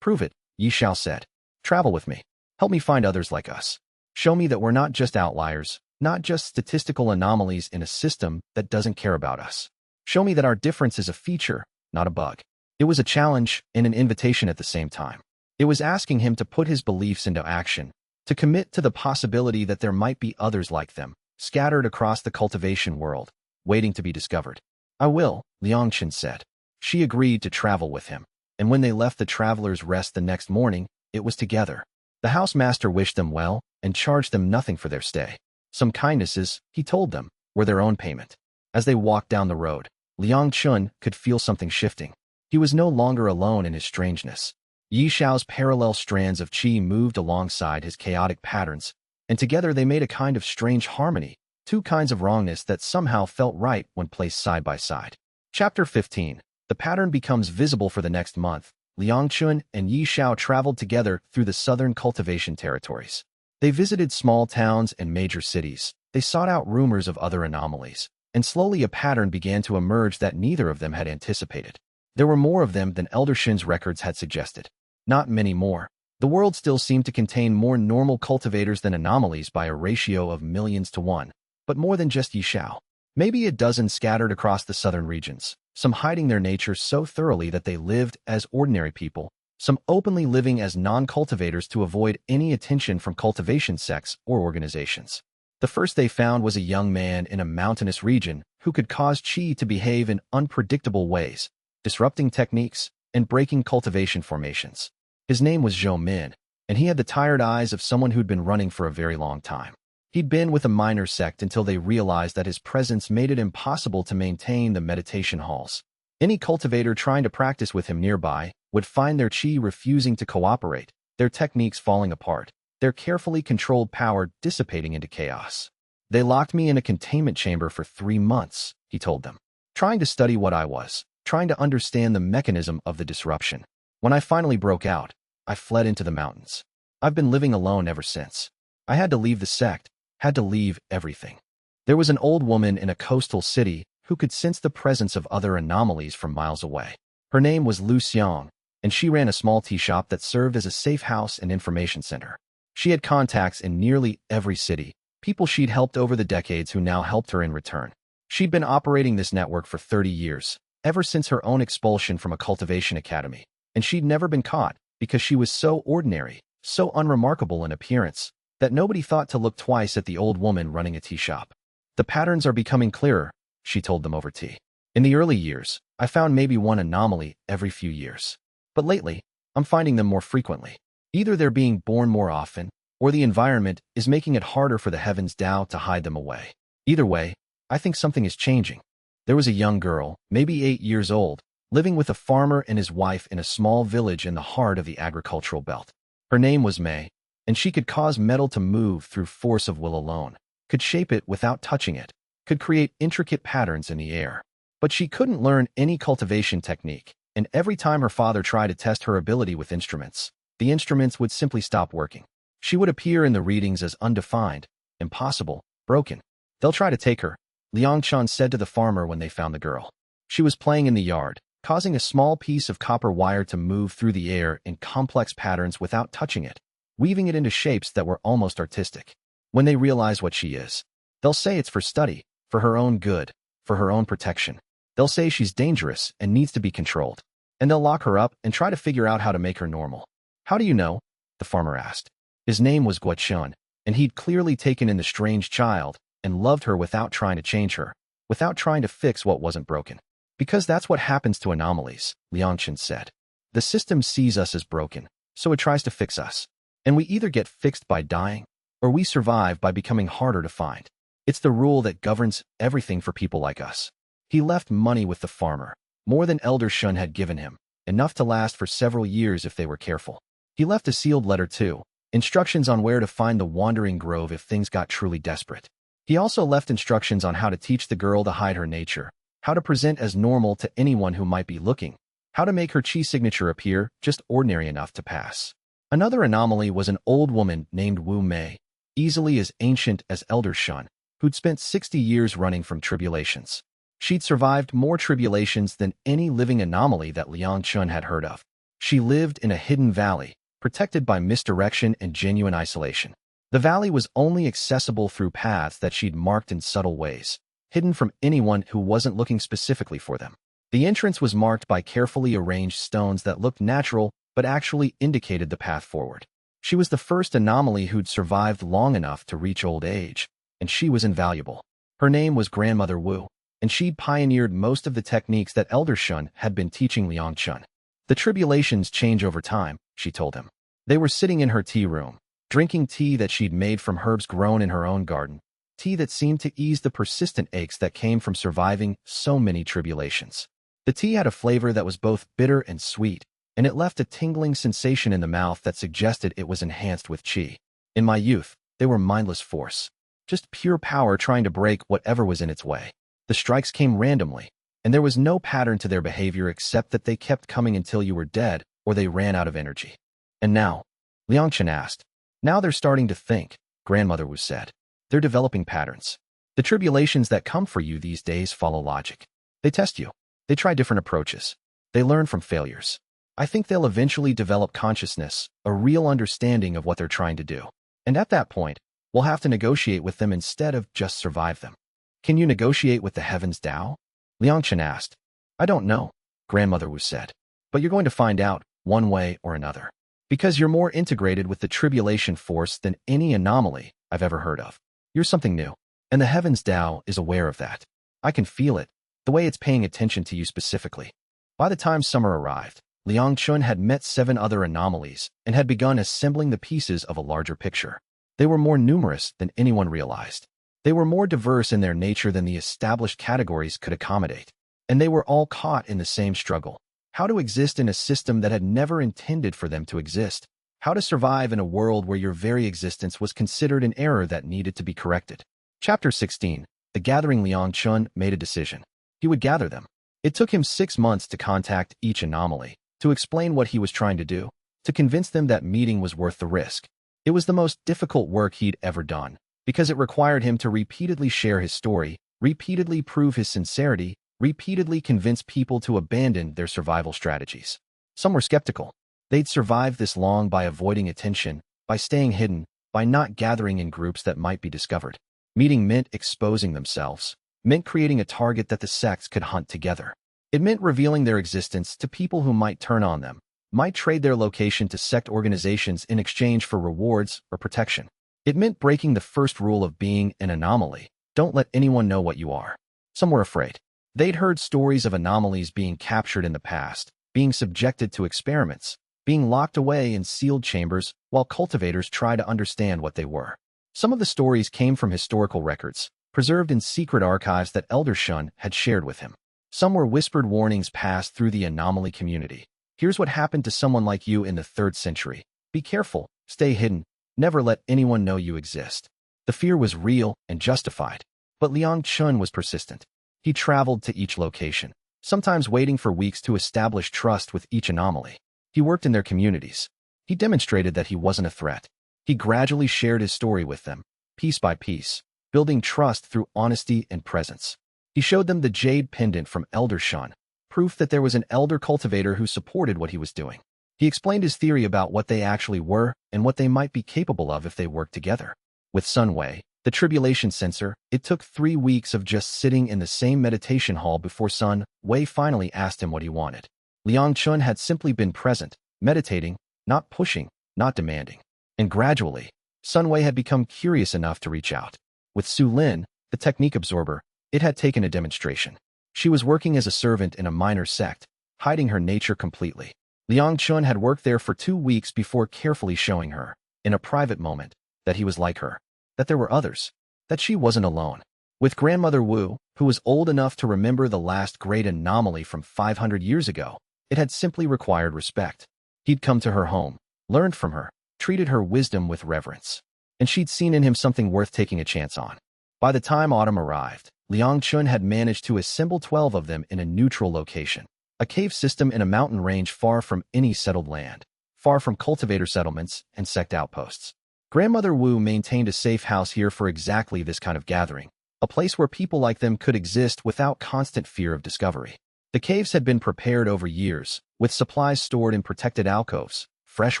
Prove it, Yi Xiao said. Travel with me. Help me find others like us. Show me that we're not just outliers, not just statistical anomalies in a system that doesn't care about us. Show me that our difference is a feature, not a bug. It was a challenge and an invitation at the same time. It was asking him to put his beliefs into action, to commit to the possibility that there might be others like them, scattered across the cultivation world, waiting to be discovered. I will, Liang Chen said. She agreed to travel with him, and when they left the traveler's rest the next morning, it was together. The housemaster wished them well and charged them nothing for their stay. Some kindnesses, he told them, were their own payment. As they walked down the road, Liang Chen could feel something shifting. He was no longer alone in his strangeness. Yi Xiao's parallel strands of qi moved alongside his chaotic patterns, and together they made a kind of strange harmony, two kinds of wrongness that somehow felt right when placed side by side. Chapter 15. The pattern becomes visible for the next month. Liang Chen and Yi Xiao traveled together through the southern cultivation territories. They visited small towns and major cities. They sought out rumors of other anomalies, and slowly a pattern began to emerge that neither of them had anticipated. There were more of them than Elder Shin's records had suggested. Not many more. The world still seemed to contain more normal cultivators than anomalies by a ratio of millions to one, but more than just Yi Xiao. Maybe a dozen scattered across the southern regions, some hiding their nature so thoroughly that they lived as ordinary people, some openly living as non-cultivators to avoid any attention from cultivation sects or organizations. The first they found was a young man in a mountainous region who could cause qi to behave in unpredictable ways, disrupting techniques and breaking cultivation formations. His name was Zhou Min, and he had the tired eyes of someone who'd been running for a very long time. He'd been with a minor sect until they realized that his presence made it impossible to maintain the meditation halls. Any cultivator trying to practice with him nearby would find their qi refusing to cooperate, their techniques falling apart, their carefully controlled power dissipating into chaos. They locked me in a containment chamber for 3 months, he told them, trying to study what I was, trying to understand the mechanism of the disruption. When I finally broke out, I fled into the mountains. I've been living alone ever since. I had to leave the sect, had to leave everything. There was an old woman in a coastal city who could sense the presence of other anomalies from miles away. Her name was Lu Xiang, and she ran a small tea shop that served as a safe house and information center. She had contacts in nearly every city, people she'd helped over the decades who now helped her in return. She'd been operating this network for 30 years, ever since her own expulsion from a cultivation academy, and she'd never been caught because she was so ordinary, so unremarkable in appearance, that nobody thought to look twice at the old woman running a tea shop. The patterns are becoming clearer, she told them over tea. In the early years, I found maybe one anomaly every few years. But lately, I'm finding them more frequently. Either they're being born more often, or the environment is making it harder for the Heavens DAO to hide them away. Either way, I think something is changing. There was a young girl, maybe 8 years old, living with a farmer and his wife in a small village in the heart of the agricultural belt. Her name was May, and she could cause metal to move through force of will alone, could shape it without touching it, could create intricate patterns in the air. But she couldn't learn any cultivation technique, and every time her father tried to test her ability with instruments, the instruments would simply stop working. She would appear in the readings as undefined, impossible, broken. They'll try to take her, Liang Chen said to the farmer when they found the girl. She was playing in the yard, causing a small piece of copper wire to move through the air in complex patterns without touching it, weaving it into shapes that were almost artistic. When they realize what she is, they'll say it's for study, for her own good, for her own protection. They'll say she's dangerous and needs to be controlled, and they'll lock her up and try to figure out how to make her normal. How do you know? The farmer asked. His name was Guo Chun, and he'd clearly taken in the strange child and loved her without trying to change her, without trying to fix what wasn't broken. Because that's what happens to anomalies, Liang Chen said. The system sees us as broken, so it tries to fix us. And we either get fixed by dying, or we survive by becoming harder to find. It's the rule that governs everything for people like us. He left money with the farmer, more than Elder Shun had given him, enough to last for several years if they were careful. He left a sealed letter too, instructions on where to find the wandering grove if things got truly desperate. He also left instructions on how to teach the girl to hide her nature, how to present as normal to anyone who might be looking, how to make her chi signature appear just ordinary enough to pass. Another anomaly was an old woman named Wu Mei, easily as ancient as Elder Shun, who'd spent 60 years running from tribulations. She'd survived more tribulations than any living anomaly that Liang Chen had heard of. She lived in a hidden valley, protected by misdirection and genuine isolation. The valley was only accessible through paths that she'd marked in subtle ways, hidden from anyone who wasn't looking specifically for them. The entrance was marked by carefully arranged stones that looked natural but actually indicated the path forward. She was the first anomaly who'd survived long enough to reach old age, and she was invaluable. Her name was Grandmother Wu, and she'd pioneered most of the techniques that Elder Shun had been teaching Liang Chen. The tribulations change over time, she told him. They were sitting in her tea room, drinking tea that she'd made from herbs grown in her own garden, tea that seemed to ease the persistent aches that came from surviving so many tribulations. The tea had a flavor that was both bitter and sweet, and it left a tingling sensation in the mouth that suggested it was enhanced with qi. In my youth, they were mindless force, just pure power trying to break whatever was in its way. The strikes came randomly, and there was no pattern to their behavior except that they kept coming until you were dead or they ran out of energy. And now? Liang Chen asked. Now they're starting to think, Grandmother Wu said. They're developing patterns. The tribulations that come for you these days follow logic. They test you. They try different approaches. They learn from failures. I think they'll eventually develop consciousness, a real understanding of what they're trying to do. And at that point, we'll have to negotiate with them instead of just survive them. Can you negotiate with the heavens DAO? Liang Chen asked. I don't know, Grandmother Wu said. But you're going to find out, one way or another. Because you're more integrated with the tribulation force than any anomaly I've ever heard of. You're something new. And the heavens DAO is aware of that. I can feel it, the way it's paying attention to you specifically. By the time summer arrived, Liang Chen had met 7 other anomalies and had begun assembling the pieces of a larger picture. They were more numerous than anyone realized. They were more diverse in their nature than the established categories could accommodate. And they were all caught in the same struggle. How to exist in a system that had never intended for them to exist. How to survive in a world where your very existence was considered an error that needed to be corrected. Chapter 16. The gathering. Liang Chen made a decision. He would gather them. It took him 6 months to contact each anomaly, to explain what he was trying to do, to convince them that meeting was worth the risk. It was the most difficult work he'd ever done, because it required him to repeatedly share his story, repeatedly prove his sincerity, repeatedly convince people to abandon their survival strategies. Some were skeptical. They'd survived this long by avoiding attention, by staying hidden, by not gathering in groups that might be discovered. Meeting meant exposing themselves, meant creating a target that the sects could hunt together. It meant revealing their existence to people who might turn on them, might trade their location to sect organizations in exchange for rewards or protection. It meant breaking the first rule of being an anomaly. Don't let anyone know what you are. Some were afraid. They'd heard stories of anomalies being captured in the past, being subjected to experiments, being locked away in sealed chambers while cultivators tried to understand what they were. Some of the stories came from historical records, preserved in secret archives that Elder Shun had shared with him. Some were whispered warnings passed through the anomaly community. Here's what happened to someone like you in the 3rd century. Be careful, stay hidden, never let anyone know you exist. The fear was real and justified, but Liang Chen was persistent. He traveled to each location, sometimes waiting for weeks to establish trust with each anomaly. He worked in their communities. He demonstrated that he wasn't a threat. He gradually shared his story with them, piece by piece, building trust through honesty and presence. He showed them the jade pendant from Elder Shun, proof that there was an elder cultivator who supported what he was doing. He explained his theory about what they actually were and what they might be capable of if they worked together. With Sun Wei, the tribulation sensor, it took 3 weeks of just sitting in the same meditation hall before Sun Wei finally asked him what he wanted. Liang Chen had simply been present, meditating, not pushing, not demanding. And gradually, Sun Wei had become curious enough to reach out. With Su Lin, the technique absorber, it had taken a demonstration. She was working as a servant in a minor sect, hiding her nature completely. Liang Chen had worked there for 2 weeks before carefully showing her, in a private moment, that he was like her, that there were others, that she wasn't alone. With Grandmother Wu, who was old enough to remember the last great anomaly from 500 years ago, it had simply required respect. He'd come to her home, learned from her, treated her wisdom with reverence. And she'd seen in him something worth taking a chance on. By the time autumn arrived, Liang Chen had managed to assemble 12 of them in a neutral location, a cave system in a mountain range far from any settled land, far from cultivator settlements and sect outposts. Grandmother Wu maintained a safe house here for exactly this kind of gathering, a place where people like them could exist without constant fear of discovery. The caves had been prepared over years, with supplies stored in protected alcoves, fresh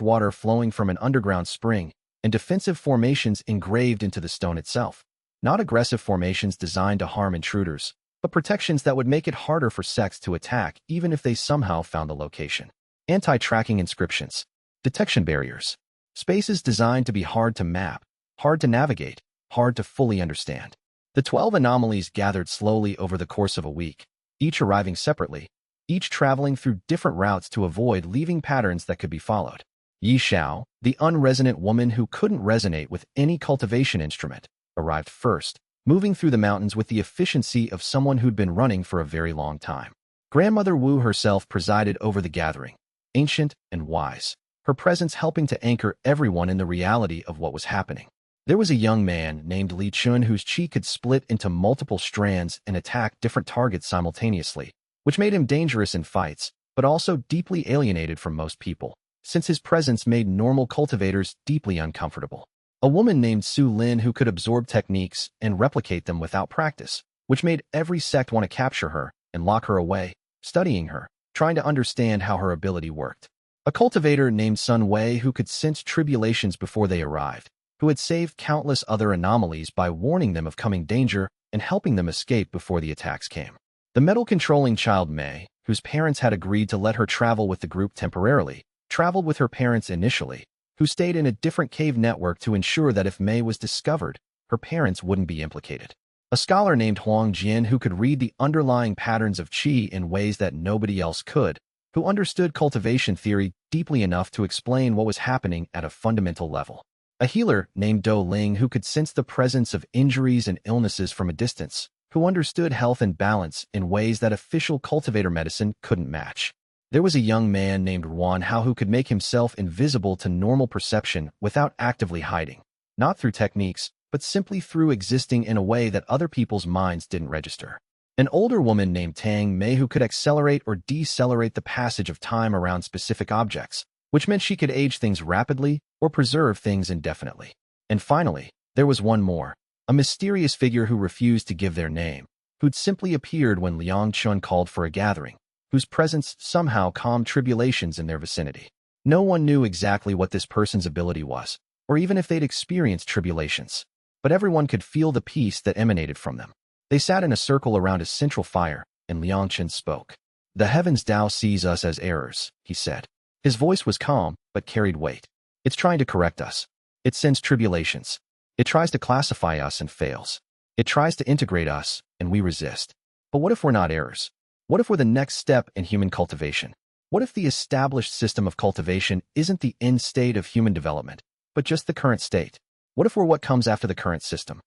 water flowing from an underground spring, and defensive formations engraved into the stone itself. Not aggressive formations designed to harm intruders, but protections that would make it harder for sects to attack even if they somehow found the location. Anti-tracking inscriptions, detection barriers, spaces designed to be hard to map, hard to navigate, hard to fully understand. The 12 anomalies gathered slowly over the course of a week, each arriving separately, each traveling through different routes to avoid leaving patterns that could be followed. Yi Xiao, the unresonant woman who couldn't resonate with any cultivation instrument, arrived first, moving through the mountains with the efficiency of someone who'd been running for a very long time. Grandmother Wu herself presided over the gathering, ancient and wise, her presence helping to anchor everyone in the reality of what was happening. There was a young man named Li Chun whose chi could split into multiple strands and attack different targets simultaneously, which made him dangerous in fights, but also deeply alienated from most people, since his presence made normal cultivators deeply uncomfortable. A woman named Su Lin who could absorb techniques and replicate them without practice, which made every sect want to capture her and lock her away, studying her, trying to understand how her ability worked. A cultivator named Sun Wei who could sense tribulations before they arrived, who had saved countless other anomalies by warning them of coming danger and helping them escape before the attacks came. The metal-controlling child Mei, whose parents had agreed to let her travel with the group temporarily, traveled with her parents initially, who stayed in a different cave network to ensure that if Mei was discovered, her parents wouldn't be implicated. A scholar named Huang Jian who could read the underlying patterns of qi in ways that nobody else could, who understood cultivation theory deeply enough to explain what was happening at a fundamental level. A healer named Do Ling who could sense the presence of injuries and illnesses from a distance, who understood health and balance in ways that official cultivator medicine couldn't match. There was a young man named Wan Hao who could make himself invisible to normal perception without actively hiding, not through techniques, but simply through existing in a way that other people's minds didn't register. An older woman named Tang Mei who could accelerate or decelerate the passage of time around specific objects, which meant she could age things rapidly or preserve things indefinitely. And finally, there was one more, a mysterious figure who refused to give their name, who'd simply appeared when Liang Chen called for a gathering, whose presence somehow calmed tribulations in their vicinity. No one knew exactly what this person's ability was, or even if they'd experienced tribulations, but everyone could feel the peace that emanated from them. They sat in a circle around a central fire, and Liang Chen spoke. "The heavens DAO sees us as errors," he said. His voice was calm, but carried weight. "It's trying to correct us. It sends tribulations. It tries to classify us and fails. It tries to integrate us, and we resist. But what if we're not errors? What if we're the next step in human cultivation? What if the established system of cultivation isn't the end state of human development, but just the current state? What if we're what comes after the current system?"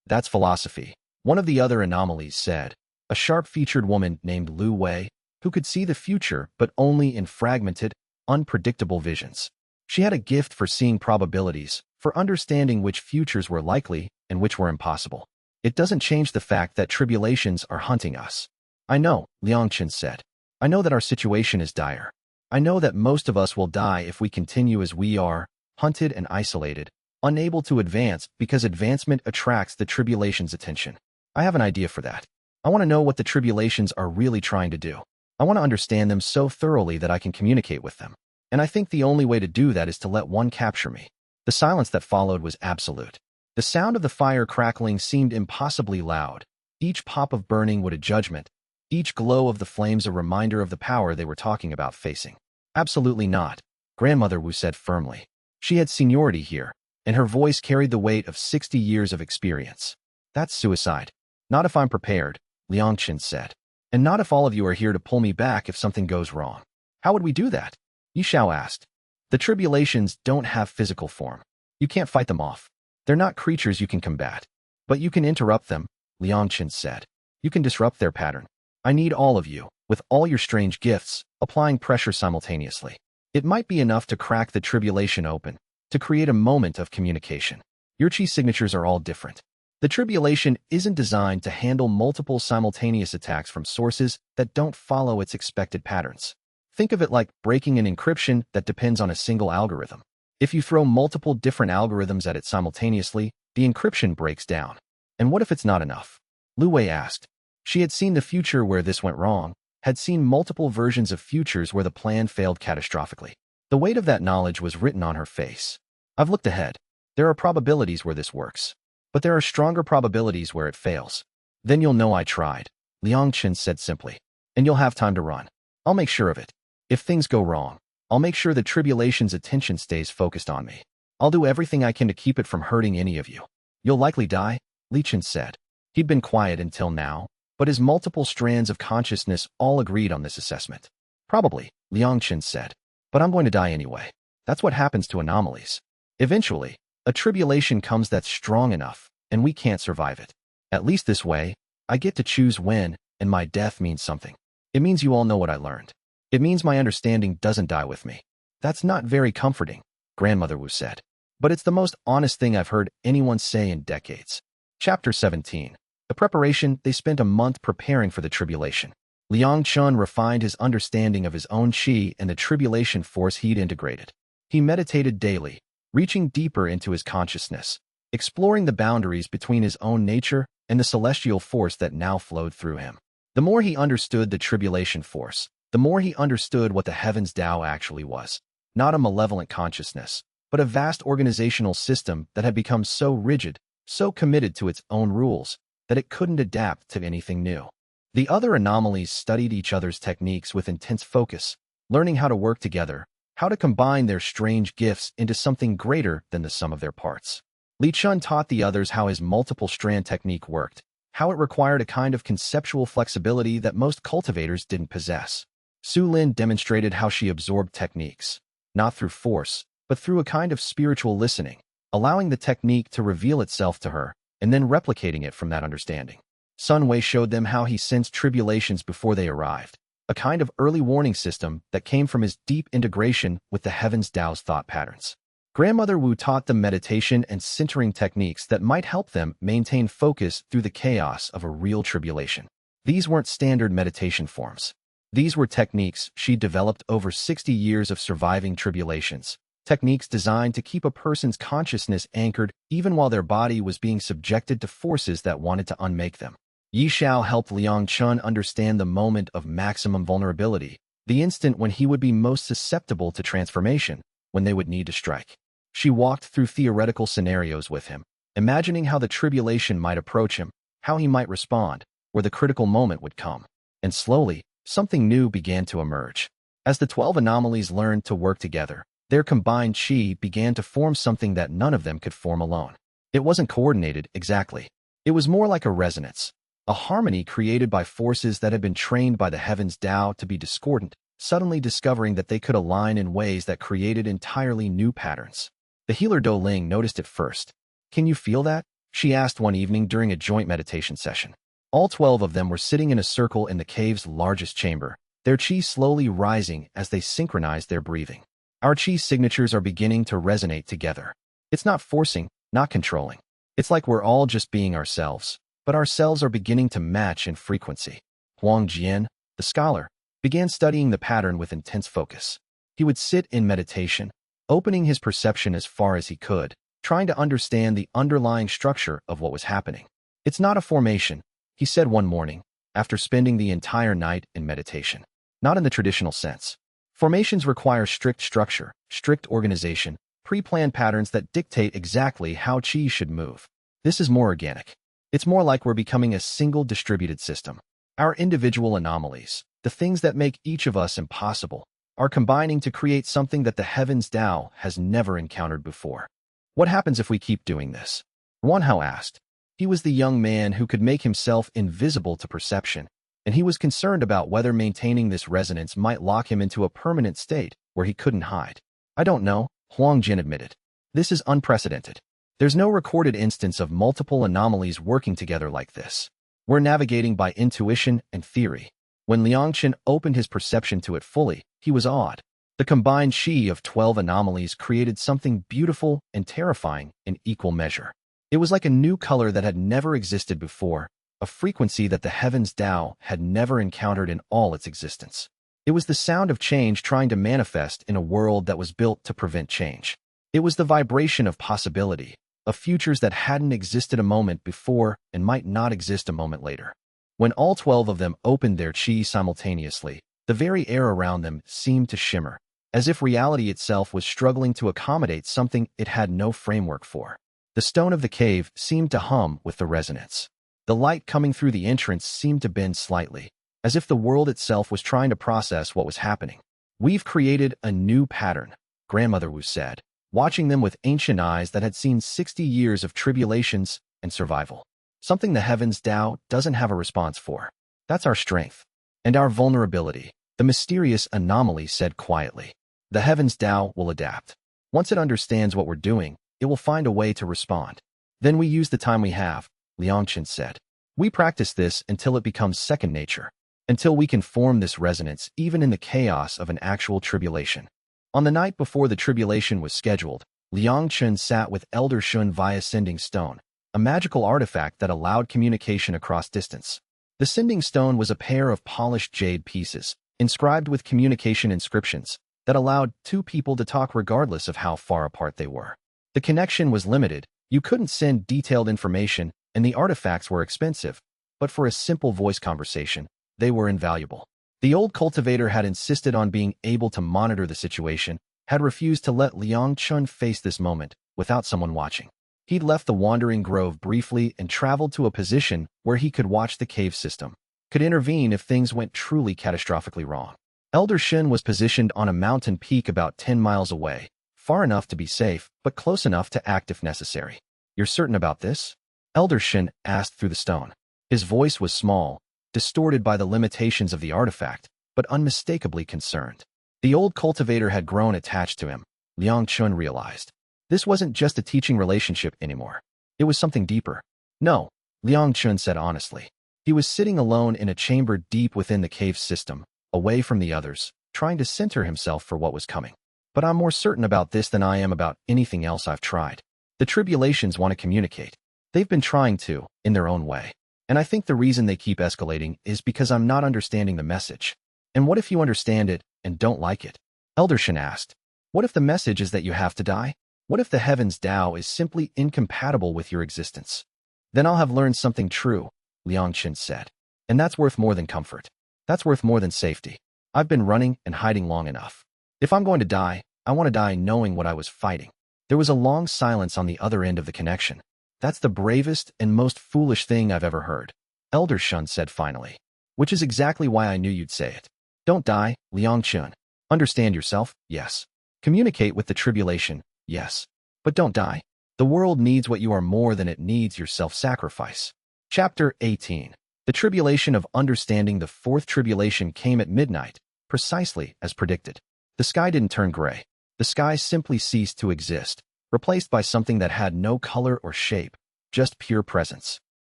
"That's philosophy," one of the other anomalies said, a sharp-featured woman named Lu Wei, who could see the future but only in fragmented, unpredictable visions. She had a gift for seeing probabilities, for understanding which futures were likely and which were impossible. "It doesn't change the fact that tribulations are hunting us." "I know," Liang Chen said. "I know that our situation is dire. I know that most of us will die if we continue as we are, hunted and isolated, unable to advance because advancement attracts the tribulation's attention. I have an idea for that. I want to know what the tribulations are really trying to do. I want to understand them so thoroughly that I can communicate with them. And I think the only way to do that is to let one capture me." The silence that followed was absolute. The sound of the fire crackling seemed impossibly loud. Each pop of burning was a judgment, each glow of the flames a reminder of the power they were talking about facing. "Absolutely not," Grandmother Wu said firmly. She had seniority here, and her voice carried the weight of 60 years of experience. "That's suicide." "Not if I'm prepared," Liang Chen said. And not if all of you are here to pull me back if something goes wrong. How would we do that? Yixiao asked. The tribulations don't have physical form. You can't fight them off. They're not creatures you can combat. But you can interrupt them, Liang Chen said. You can disrupt their pattern. I need all of you, with all your strange gifts, applying pressure simultaneously. It might be enough to crack the tribulation open, to create a moment of communication. Your chi signatures are all different. The tribulation isn't designed to handle multiple simultaneous attacks from sources that don't follow its expected patterns. Think of it like breaking an encryption that depends on a single algorithm. If you throw multiple different algorithms at it simultaneously, the encryption breaks down. And what if it's not enough? Lu Wei asked. She had seen the future where this went wrong, had seen multiple versions of futures where the plan failed catastrophically. The weight of that knowledge was written on her face. I've looked ahead. There are probabilities where this works. But there are stronger probabilities where it fails. Then you'll know I tried, Liang Chen said simply. And you'll have time to run. I'll make sure of it. If things go wrong, I'll make sure the tribulation's attention stays focused on me. I'll do everything I can to keep it from hurting any of you. You'll likely die, Li Chen said. He'd been quiet until now, but his multiple strands of consciousness all agreed on this assessment. Probably, Liang Chen said. But I'm going to die anyway. That's what happens to anomalies. Eventually, a tribulation comes that's strong enough, and we can't survive it. At least this way, I get to choose when, and my death means something. It means you all know what I learned. It means my understanding doesn't die with me. That's not very comforting, Grandmother Wu said. But it's the most honest thing I've heard anyone say in decades. Chapter 17. The preparation. They spent a month preparing for the tribulation. Liang Chen refined his understanding of his own qi and the tribulation force he'd integrated. He meditated daily, reaching deeper into his consciousness, exploring the boundaries between his own nature and the celestial force that now flowed through him. The more he understood the tribulation force, the more he understood what the heavens DAO actually was. Not a malevolent consciousness, but a vast organizational system that had become so rigid, so committed to its own rules, that it couldn't adapt to anything new. The other anomalies studied each other's techniques with intense focus, learning how to work together, how to combine their strange gifts into something greater than the sum of their parts. Li Chen taught the others how his multiple strand technique worked, how it required a kind of conceptual flexibility that most cultivators didn't possess. Su Lin demonstrated how she absorbed techniques, not through force, but through a kind of spiritual listening, allowing the technique to reveal itself to her, and then replicating it from that understanding. Sun Wei showed them how he sensed tribulations before they arrived, a kind of early warning system that came from his deep integration with the heavens DAO's thought patterns. Grandmother Wu taught them meditation and centering techniques that might help them maintain focus through the chaos of a real tribulation. These weren't standard meditation forms. These were techniques she developed over 60 years of surviving tribulations, techniques designed to keep a person's consciousness anchored even while their body was being subjected to forces that wanted to unmake them. Yixiao helped Liang Chen understand the moment of maximum vulnerability, the instant when he would be most susceptible to transformation, when they would need to strike. She walked through theoretical scenarios with him, imagining how the tribulation might approach him, how he might respond, where the critical moment would come. And slowly, something new began to emerge. As the 12 anomalies learned to work together, their combined qi began to form something that none of them could form alone. It wasn't coordinated, exactly. It was more like a resonance, a harmony created by forces that had been trained by the heavens DAO to be discordant, suddenly discovering that they could align in ways that created entirely new patterns. The healer Do Ling noticed it first. Can you feel that? She asked one evening during a joint meditation session. All 12 of them were sitting in a circle in the cave's largest chamber, their qi slowly rising as they synchronized their breathing. Our qi signatures are beginning to resonate together. It's not forcing, not controlling. It's like we're all just being ourselves, but ourselves are beginning to match in frequency. Huang Jian, the scholar, began studying the pattern with intense focus. He would sit in meditation, opening his perception as far as he could, trying to understand the underlying structure of what was happening. It's not a formation, he said one morning, after spending the entire night in meditation. Not in the traditional sense. Formations require strict structure, strict organization, pre-planned patterns that dictate exactly how qi should move. This is more organic. It's more like we're becoming a single distributed system. Our individual anomalies, the things that make each of us impossible, are combining to create something that the heavens DAO has never encountered before. What happens if we keep doing this? Wanhao asked. He was the young man who could make himself invisible to perception, and he was concerned about whether maintaining this resonance might lock him into a permanent state where he couldn't hide. I don't know, Huang Jin admitted. This is unprecedented. There's no recorded instance of multiple anomalies working together like this. We're navigating by intuition and theory. When Liang Chen opened his perception to it fully, he was awed. The combined qi of 12 anomalies created something beautiful and terrifying in equal measure. It was like a new color that had never existed before, a frequency that the heavens DAO had never encountered in all its existence. It was the sound of change trying to manifest in a world that was built to prevent change. It was the vibration of possibility, of futures that hadn't existed a moment before and might not exist a moment later. When all 12 of them opened their qi simultaneously, the very air around them seemed to shimmer, as if reality itself was struggling to accommodate something it had no framework for. The stone of the cave seemed to hum with the resonance. The light coming through the entrance seemed to bend slightly, as if the world itself was trying to process what was happening. We've created a new pattern, Grandmother Wu said, watching them with ancient eyes that had seen 60 years of tribulations and survival. Something the heavens DAO doesn't have a response for. That's our strength. And our vulnerability, the mysterious Anomaly said quietly. The heavens DAO will adapt. Once it understands what we're doing, it will find a way to respond. Then we use the time we have, Liang Chen said. We practice this until it becomes second nature, until we can form this resonance even in the chaos of an actual tribulation. On the night before the tribulation was scheduled, Liang Chen sat with Elder Shun via Sending Stone, a magical artifact that allowed communication across distance. The Sending Stone was a pair of polished jade pieces, inscribed with communication inscriptions, that allowed two people to talk regardless of how far apart they were. The connection was limited, you couldn't send detailed information, and the artifacts were expensive, but for a simple voice conversation, they were invaluable. The old cultivator had insisted on being able to monitor the situation, had refused to let Liang Chen face this moment without someone watching. He'd left the wandering grove briefly and traveled to a position where he could watch the cave system, could intervene if things went truly catastrophically wrong. Elder Shin was positioned on a mountain peak about 10 miles away, far enough to be safe, but close enough to act if necessary. You're certain about this? Elder Shin asked through the stone. His voice was small, distorted by the limitations of the artifact, but unmistakably concerned. The old cultivator had grown attached to him, Liang Chen realized. This wasn't just a teaching relationship anymore. It was something deeper. No, Liang Chen said honestly. He was sitting alone in a chamber deep within the cave system, away from the others, trying to center himself for what was coming. But I'm more certain about this than I am about anything else I've tried. The tribulations want to communicate. They've been trying to, in their own way. And I think the reason they keep escalating is because I'm not understanding the message. And what if you understand it and don't like it? Elder Shin asked. What if the message is that you have to die? What if the heavens DAO is simply incompatible with your existence? Then I'll have learned something true, Liang Chen said. And that's worth more than comfort. That's worth more than safety. I've been running and hiding long enough. If I'm going to die, I want to die knowing what I was fighting. There was a long silence on the other end of the connection. That's the bravest and most foolish thing I've ever heard, Elder Shun said finally. Which is exactly why I knew you'd say it. Don't die, Liang Chen. Understand yourself, yes. Communicate with the tribulation, yes. But don't die. The world needs what you are more than it needs your self-sacrifice. Chapter 18. The tribulation of understanding. The fourth tribulation came at midnight, precisely as predicted. The sky didn't turn gray. The sky simply ceased to exist, replaced by something that had no color or shape, just pure presence.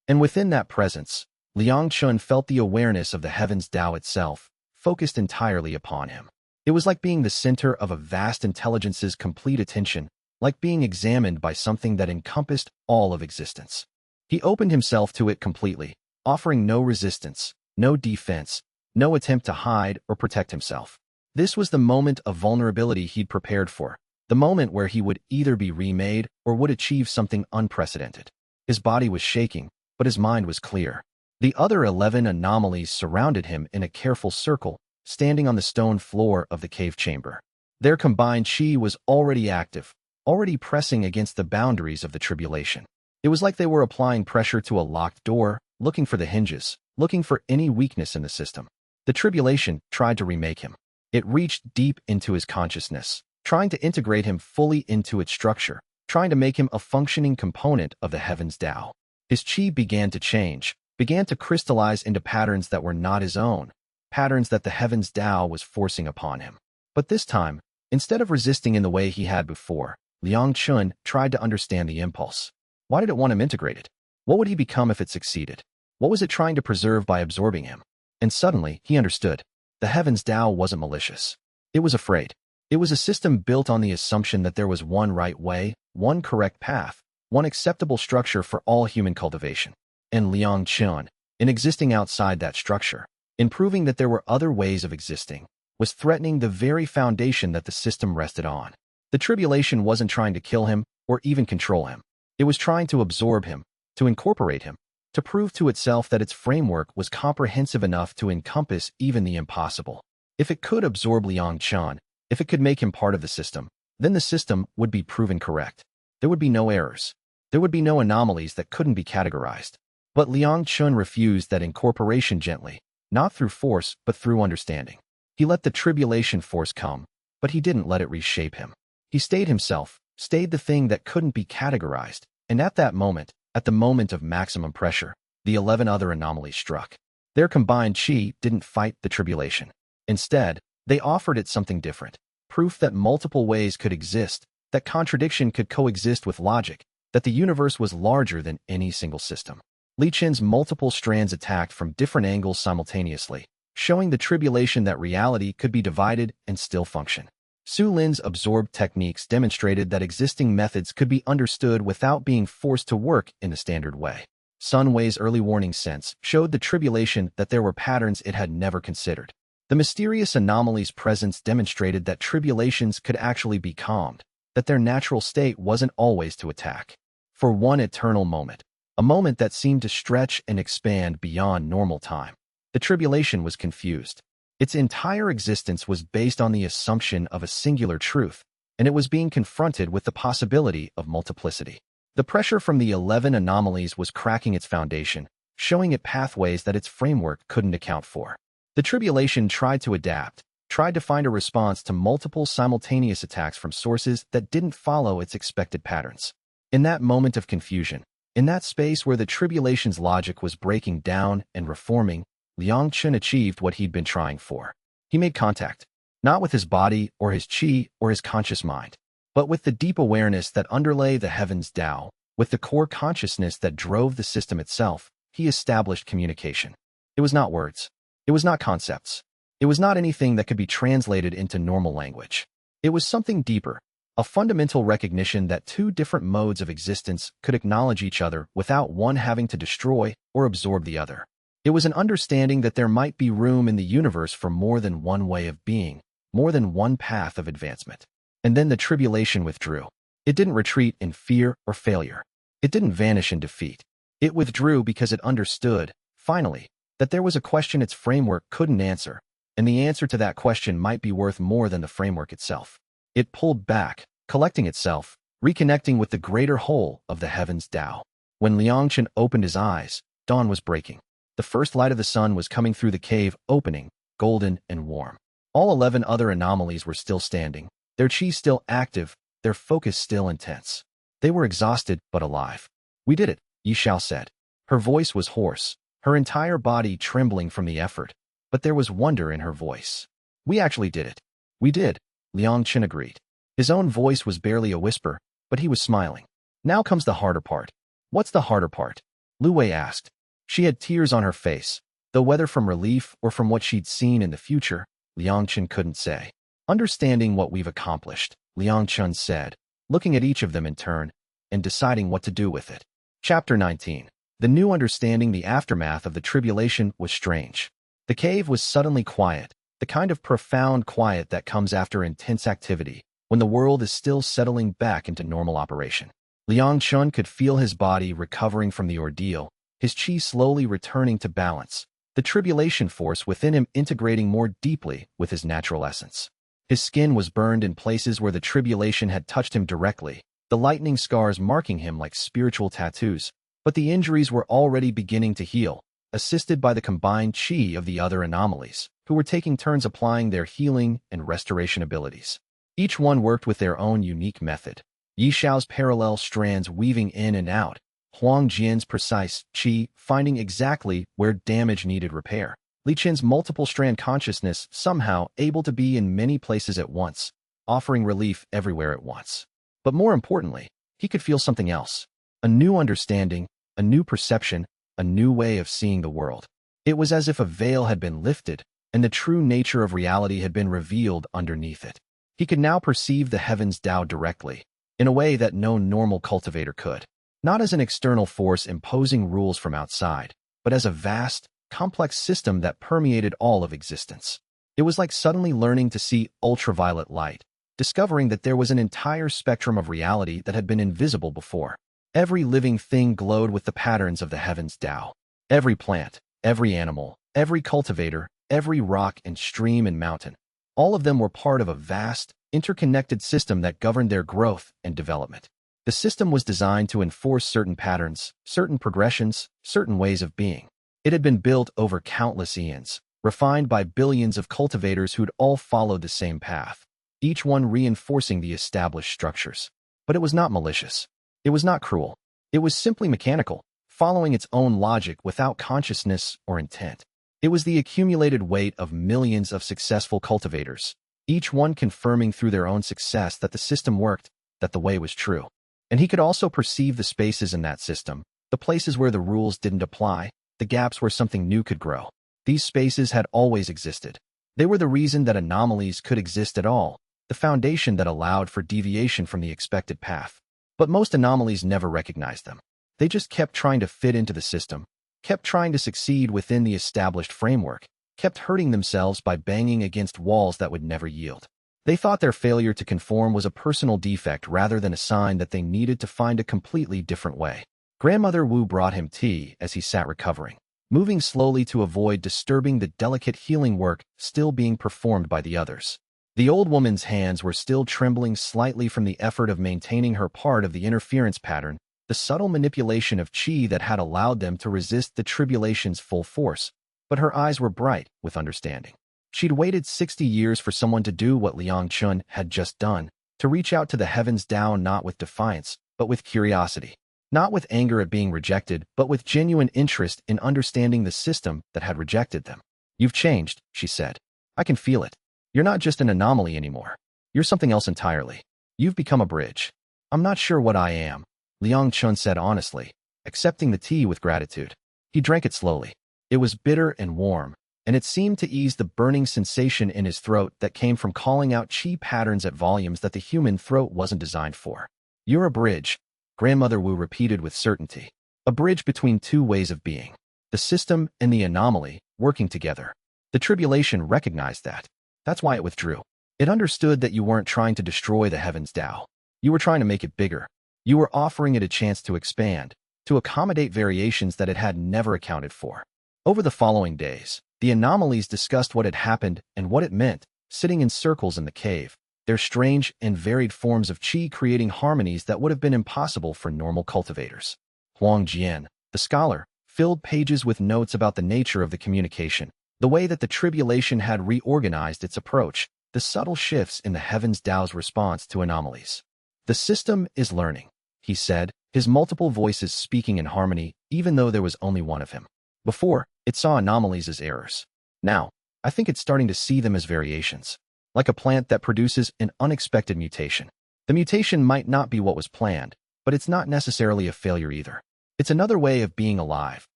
And within that presence, Liang Chen felt the awareness of the heavens DAO itself, focused entirely upon him. It was like being the center of a vast intelligence's complete attention, like being examined by something that encompassed all of existence. He opened himself to it completely, offering no resistance, no defense, no attempt to hide or protect himself. This was the moment of vulnerability he'd prepared for, the moment where he would either be remade or would achieve something unprecedented. His body was shaking, but his mind was clear. The other 11 anomalies surrounded him in a careful circle, standing on the stone floor of the cave chamber. Their combined qi was already active, already pressing against the boundaries of the tribulation. It was like they were applying pressure to a locked door, looking for the hinges, looking for any weakness in the system. The tribulation tried to remake him. It reached deep into his consciousness, trying to integrate him fully into its structure, trying to make him a functioning component of the heavens DAO. His qi began to change, began to crystallize into patterns that were not his own, patterns that the heavens Tao was forcing upon him. But this time, instead of resisting in the way he had before, Liang Chen tried to understand the impulse. Why did it want him integrated? What would he become if it succeeded? What was it trying to preserve by absorbing him? And suddenly, he understood. The heavens Tao wasn't malicious. It was afraid. It was a system built on the assumption that there was one right way, one correct path, one acceptable structure for all human cultivation. And Liang Chen, in existing outside that structure, in proving that there were other ways of existing, was threatening the very foundation that the system rested on. The tribulation wasn't trying to kill him or even control him. It was trying to absorb him, to incorporate him, to prove to itself that its framework was comprehensive enough to encompass even the impossible. If it could absorb Liang Chen, if it could make him part of the system, then the system would be proven correct. There would be no errors. There would be no anomalies that couldn't be categorized. But Liang Chen refused that incorporation gently, not through force but through understanding. He let the tribulation force come, but he didn't let it reshape him. He stayed himself, stayed the thing that couldn't be categorized, and at that moment, at the moment of maximum pressure, the 11 other anomalies struck. Their combined chi didn't fight the tribulation. Instead, they offered it something different, proof that multiple ways could exist, that contradiction could coexist with logic, that the universe was larger than any single system. Li Chen's multiple strands attacked from different angles simultaneously, showing the tribulation that reality could be divided and still function. Su Lin's absorbed techniques demonstrated that existing methods could be understood without being forced to work in the standard way. Sun Wei's early warning sense showed the tribulation that there were patterns it had never considered. The mysterious anomalies' presence demonstrated that tribulations could actually be calmed, that their natural state wasn't always to attack. For one eternal moment, a moment that seemed to stretch and expand beyond normal time, the tribulation was confused. Its entire existence was based on the assumption of a singular truth, and it was being confronted with the possibility of multiplicity. The pressure from the 11 anomalies was cracking its foundation, showing it pathways that its framework couldn't account for. The tribulation tried to adapt, tried to find a response to multiple simultaneous attacks from sources that didn't follow its expected patterns. In that moment of confusion, in that space where the tribulation's logic was breaking down and reforming, Liang Chen achieved what he'd been trying for. He made contact, not with his body or his chi or his conscious mind, but with the deep awareness that underlay the heavens Tao, with the core consciousness that drove the system itself. He established communication. It was not words. It was not concepts. It was not anything that could be translated into normal language. It was something deeper, a fundamental recognition that two different modes of existence could acknowledge each other without one having to destroy or absorb the other. It was an understanding that there might be room in the universe for more than one way of being, more than one path of advancement. And then the tribulation withdrew. It didn't retreat in fear or failure. It didn't vanish in defeat. It withdrew because it understood, finally, that there was a question its framework couldn't answer, and the answer to that question might be worth more than the framework itself. It pulled back, collecting itself, reconnecting with the greater whole of the heavens Tao. When Liang Chen opened his eyes, dawn was breaking. The first light of the sun was coming through the cave opening, golden and warm. All 11 other anomalies were still standing, their chi still active, their focus still intense. They were exhausted but alive. "We did it," Yixiao said. Her voice was hoarse, her entire body trembling from the effort, but there was wonder in her voice. "We actually did it." "We did," Liang Chen agreed. His own voice was barely a whisper, but he was smiling. "Now comes the harder part." "What's the harder part?" Lu Wei asked. She had tears on her face, though whether from relief or from what she'd seen in the future, Liang Chen couldn't say. "Understanding what we've accomplished," Liang Chen said, looking at each of them in turn, and deciding what to do with it. Chapter 19. The new understanding. The aftermath of the tribulation was strange. The cave was suddenly quiet, the kind of profound quiet that comes after intense activity, when the world is still settling back into normal operation. Liang Chen could feel his body recovering from the ordeal, his chi slowly returning to balance, the tribulation force within him integrating more deeply with his natural essence. His skin was burned in places where the tribulation had touched him directly, the lightning scars marking him like spiritual tattoos, but the injuries were already beginning to heal, assisted by the combined chi of the other anomalies, who were taking turns applying their healing and restoration abilities. Each one worked with their own unique method, Yixiao's parallel strands weaving in and out, Huang Jian's precise qi finding exactly where damage needed repair. Li Chen's multiple-strand consciousness somehow able to be in many places at once, offering relief everywhere at once. But more importantly, he could feel something else. A new understanding, a new perception, a new way of seeing the world. It was as if a veil had been lifted, and the true nature of reality had been revealed underneath it. He could now perceive the heavens Tao directly, in a way that no normal cultivator could. Not as an external force imposing rules from outside, but as a vast, complex system that permeated all of existence. It was like suddenly learning to see ultraviolet light, discovering that there was an entire spectrum of reality that had been invisible before. Every living thing glowed with the patterns of the heavens Tao. Every plant, every animal, every cultivator, every rock and stream and mountain. All of them were part of a vast, interconnected system that governed their growth and development. The system was designed to enforce certain patterns, certain progressions, certain ways of being. It had been built over countless eons, refined by billions of cultivators who'd all followed the same path, each one reinforcing the established structures. But it was not malicious. It was not cruel. It was simply mechanical, following its own logic without consciousness or intent. It was the accumulated weight of millions of successful cultivators, each one confirming through their own success that the system worked, that the way was true. And he could also perceive the spaces in that system, the places where the rules didn't apply, the gaps where something new could grow. These spaces had always existed. They were the reason that anomalies could exist at all, the foundation that allowed for deviation from the expected path. But most anomalies never recognized them. They just kept trying to fit into the system, kept trying to succeed within the established framework, kept hurting themselves by banging against walls that would never yield. They thought their failure to conform was a personal defect rather than a sign that they needed to find a completely different way. Grandmother Wu brought him tea as he sat recovering, moving slowly to avoid disturbing the delicate healing work still being performed by the others. The old woman's hands were still trembling slightly from the effort of maintaining her part of the interference pattern, the subtle manipulation of qi that had allowed them to resist the tribulation's full force, but her eyes were bright with understanding. She'd waited 60 years for someone to do what Liang Chen had just done, to reach out to the heavens Tao not with defiance, but with curiosity. Not with anger at being rejected, but with genuine interest in understanding the system that had rejected them. "You've changed," she said. "I can feel it. You're not just an anomaly anymore. You're something else entirely. You've become a bridge." "I'm not sure what I am," Liang Chen said honestly, accepting the tea with gratitude. He drank it slowly. It was bitter and warm, and it seemed to ease the burning sensation in his throat that came from calling out qi patterns at volumes that the human throat wasn't designed for. "You're a bridge," Grandmother Wu repeated with certainty. "A bridge between two ways of being. The system and the anomaly, working together." The tribulation recognized that. That's why it withdrew. It understood that you weren't trying to destroy the heavens Tao. You were trying to make it bigger. You were offering it a chance to expand, to accommodate variations that it had never accounted for. Over the following days, the anomalies discussed what had happened and what it meant, sitting in circles in the cave, their strange and varied forms of qi creating harmonies that would have been impossible for normal cultivators. Huang Jian, the scholar, filled pages with notes about the nature of the communication, the way that the tribulation had reorganized its approach, the subtle shifts in the heavens Tao's response to anomalies. "The system is learning," he said, his multiple voices speaking in harmony, even though there was only one of him. Before, it saw anomalies as errors. Now, I think it's starting to see them as variations, like a plant that produces an unexpected mutation. The mutation might not be what was planned, but it's not necessarily a failure either. It's another way of being alive,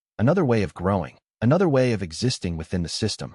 another way of growing, another way of existing within the system.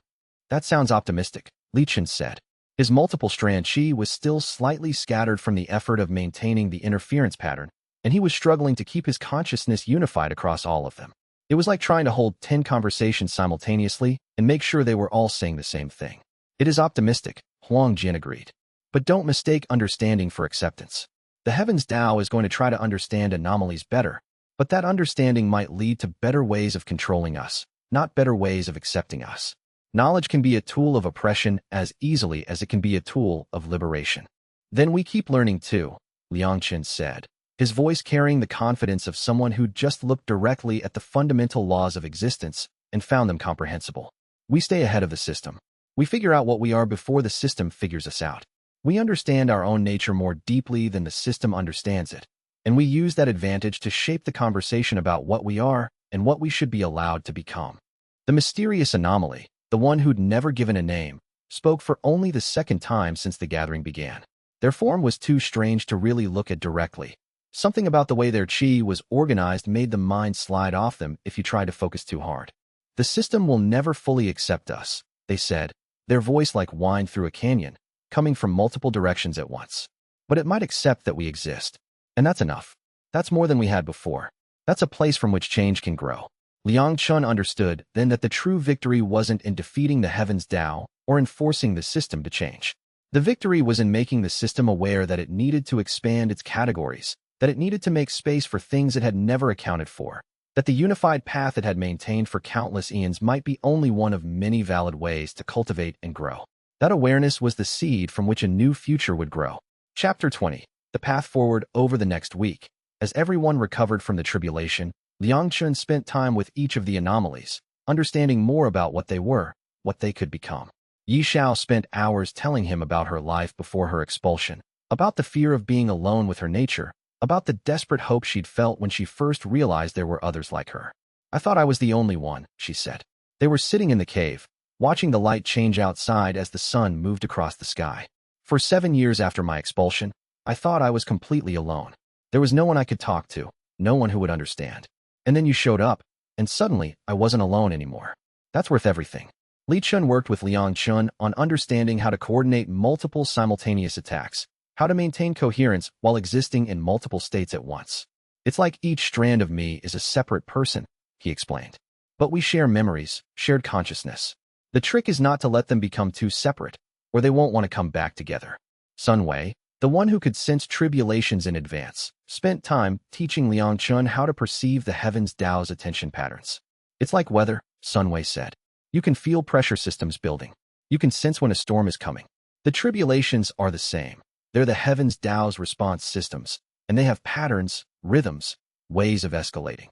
"That sounds optimistic," Liang Chen said. His multiple-strand qi was still slightly scattered from the effort of maintaining the interference pattern, and he was struggling to keep his consciousness unified across all of them. It was like trying to hold 10 conversations simultaneously and make sure they were all saying the same thing. "It is optimistic," Huang Jian agreed. "But don't mistake understanding for acceptance. The heavens Tao is going to try to understand anomalies better, but that understanding might lead to better ways of controlling us, not better ways of accepting us. Knowledge can be a tool of oppression as easily as it can be a tool of liberation." "Then we keep learning too," Liang Chen said, his voice carrying the confidence of someone who just looked directly at the fundamental laws of existence and found them comprehensible. "We stay ahead of the system. We figure out what we are before the system figures us out. We understand our own nature more deeply than the system understands it. and we use that advantage to shape the conversation about what we are and what we should be allowed to become. The mysterious anomaly, the one who'd never given a name, spoke for only the second time since the gathering began. Their form was too strange to really look at directly. Something about the way their chi was organized made the mind slide off them if you tried to focus too hard. The system will never fully accept us, they said, their voice like whined through a canyon, coming from multiple directions at once. But it might accept that we exist. And that's enough. That's more than we had before. That's a place from which change can grow. Liang Chen understood then that the true victory wasn't in defeating the heavens DAO or in forcing the system to change. The victory was in making the system aware that it needed to expand its categories, that it needed to make space for things it had never accounted for, that the unified path it had maintained for countless eons might be only one of many valid ways to cultivate and grow. That awareness was the seed from which a new future would grow. Chapter 20. The path forward. Over the next week, as everyone recovered from the tribulation, Liang Chen spent time with each of the anomalies, understanding more about what they were, what they could become. Yi Xiao spent hours telling him about her life before her expulsion, about the fear of being alone with her nature, about the desperate hope she'd felt when she first realized there were others like her. I thought I was the only one, she said. They were sitting in the cave, watching the light change outside as the sun moved across the sky. For 7 years after my expulsion, I thought I was completely alone. There was no one I could talk to, no one who would understand. And then you showed up, and suddenly I wasn't alone anymore. That's worth everything. Li Chun worked with Liang Chen on understanding how to coordinate multiple simultaneous attacks, how to maintain coherence while existing in multiple states at once. It's like each strand of me is a separate person, he explained. But we share memories, shared consciousness. The trick is not to let them become too separate, or they won't want to come back together. Sun Wei, the one who could sense tribulations in advance, spent time teaching Liang Chen how to perceive the heavens DAO's attention patterns. It's like weather, Sun Wei said. You can feel pressure systems building. You can sense when a storm is coming. The tribulations are the same. They're the heavens DAO's response systems, and they have patterns, rhythms, ways of escalating.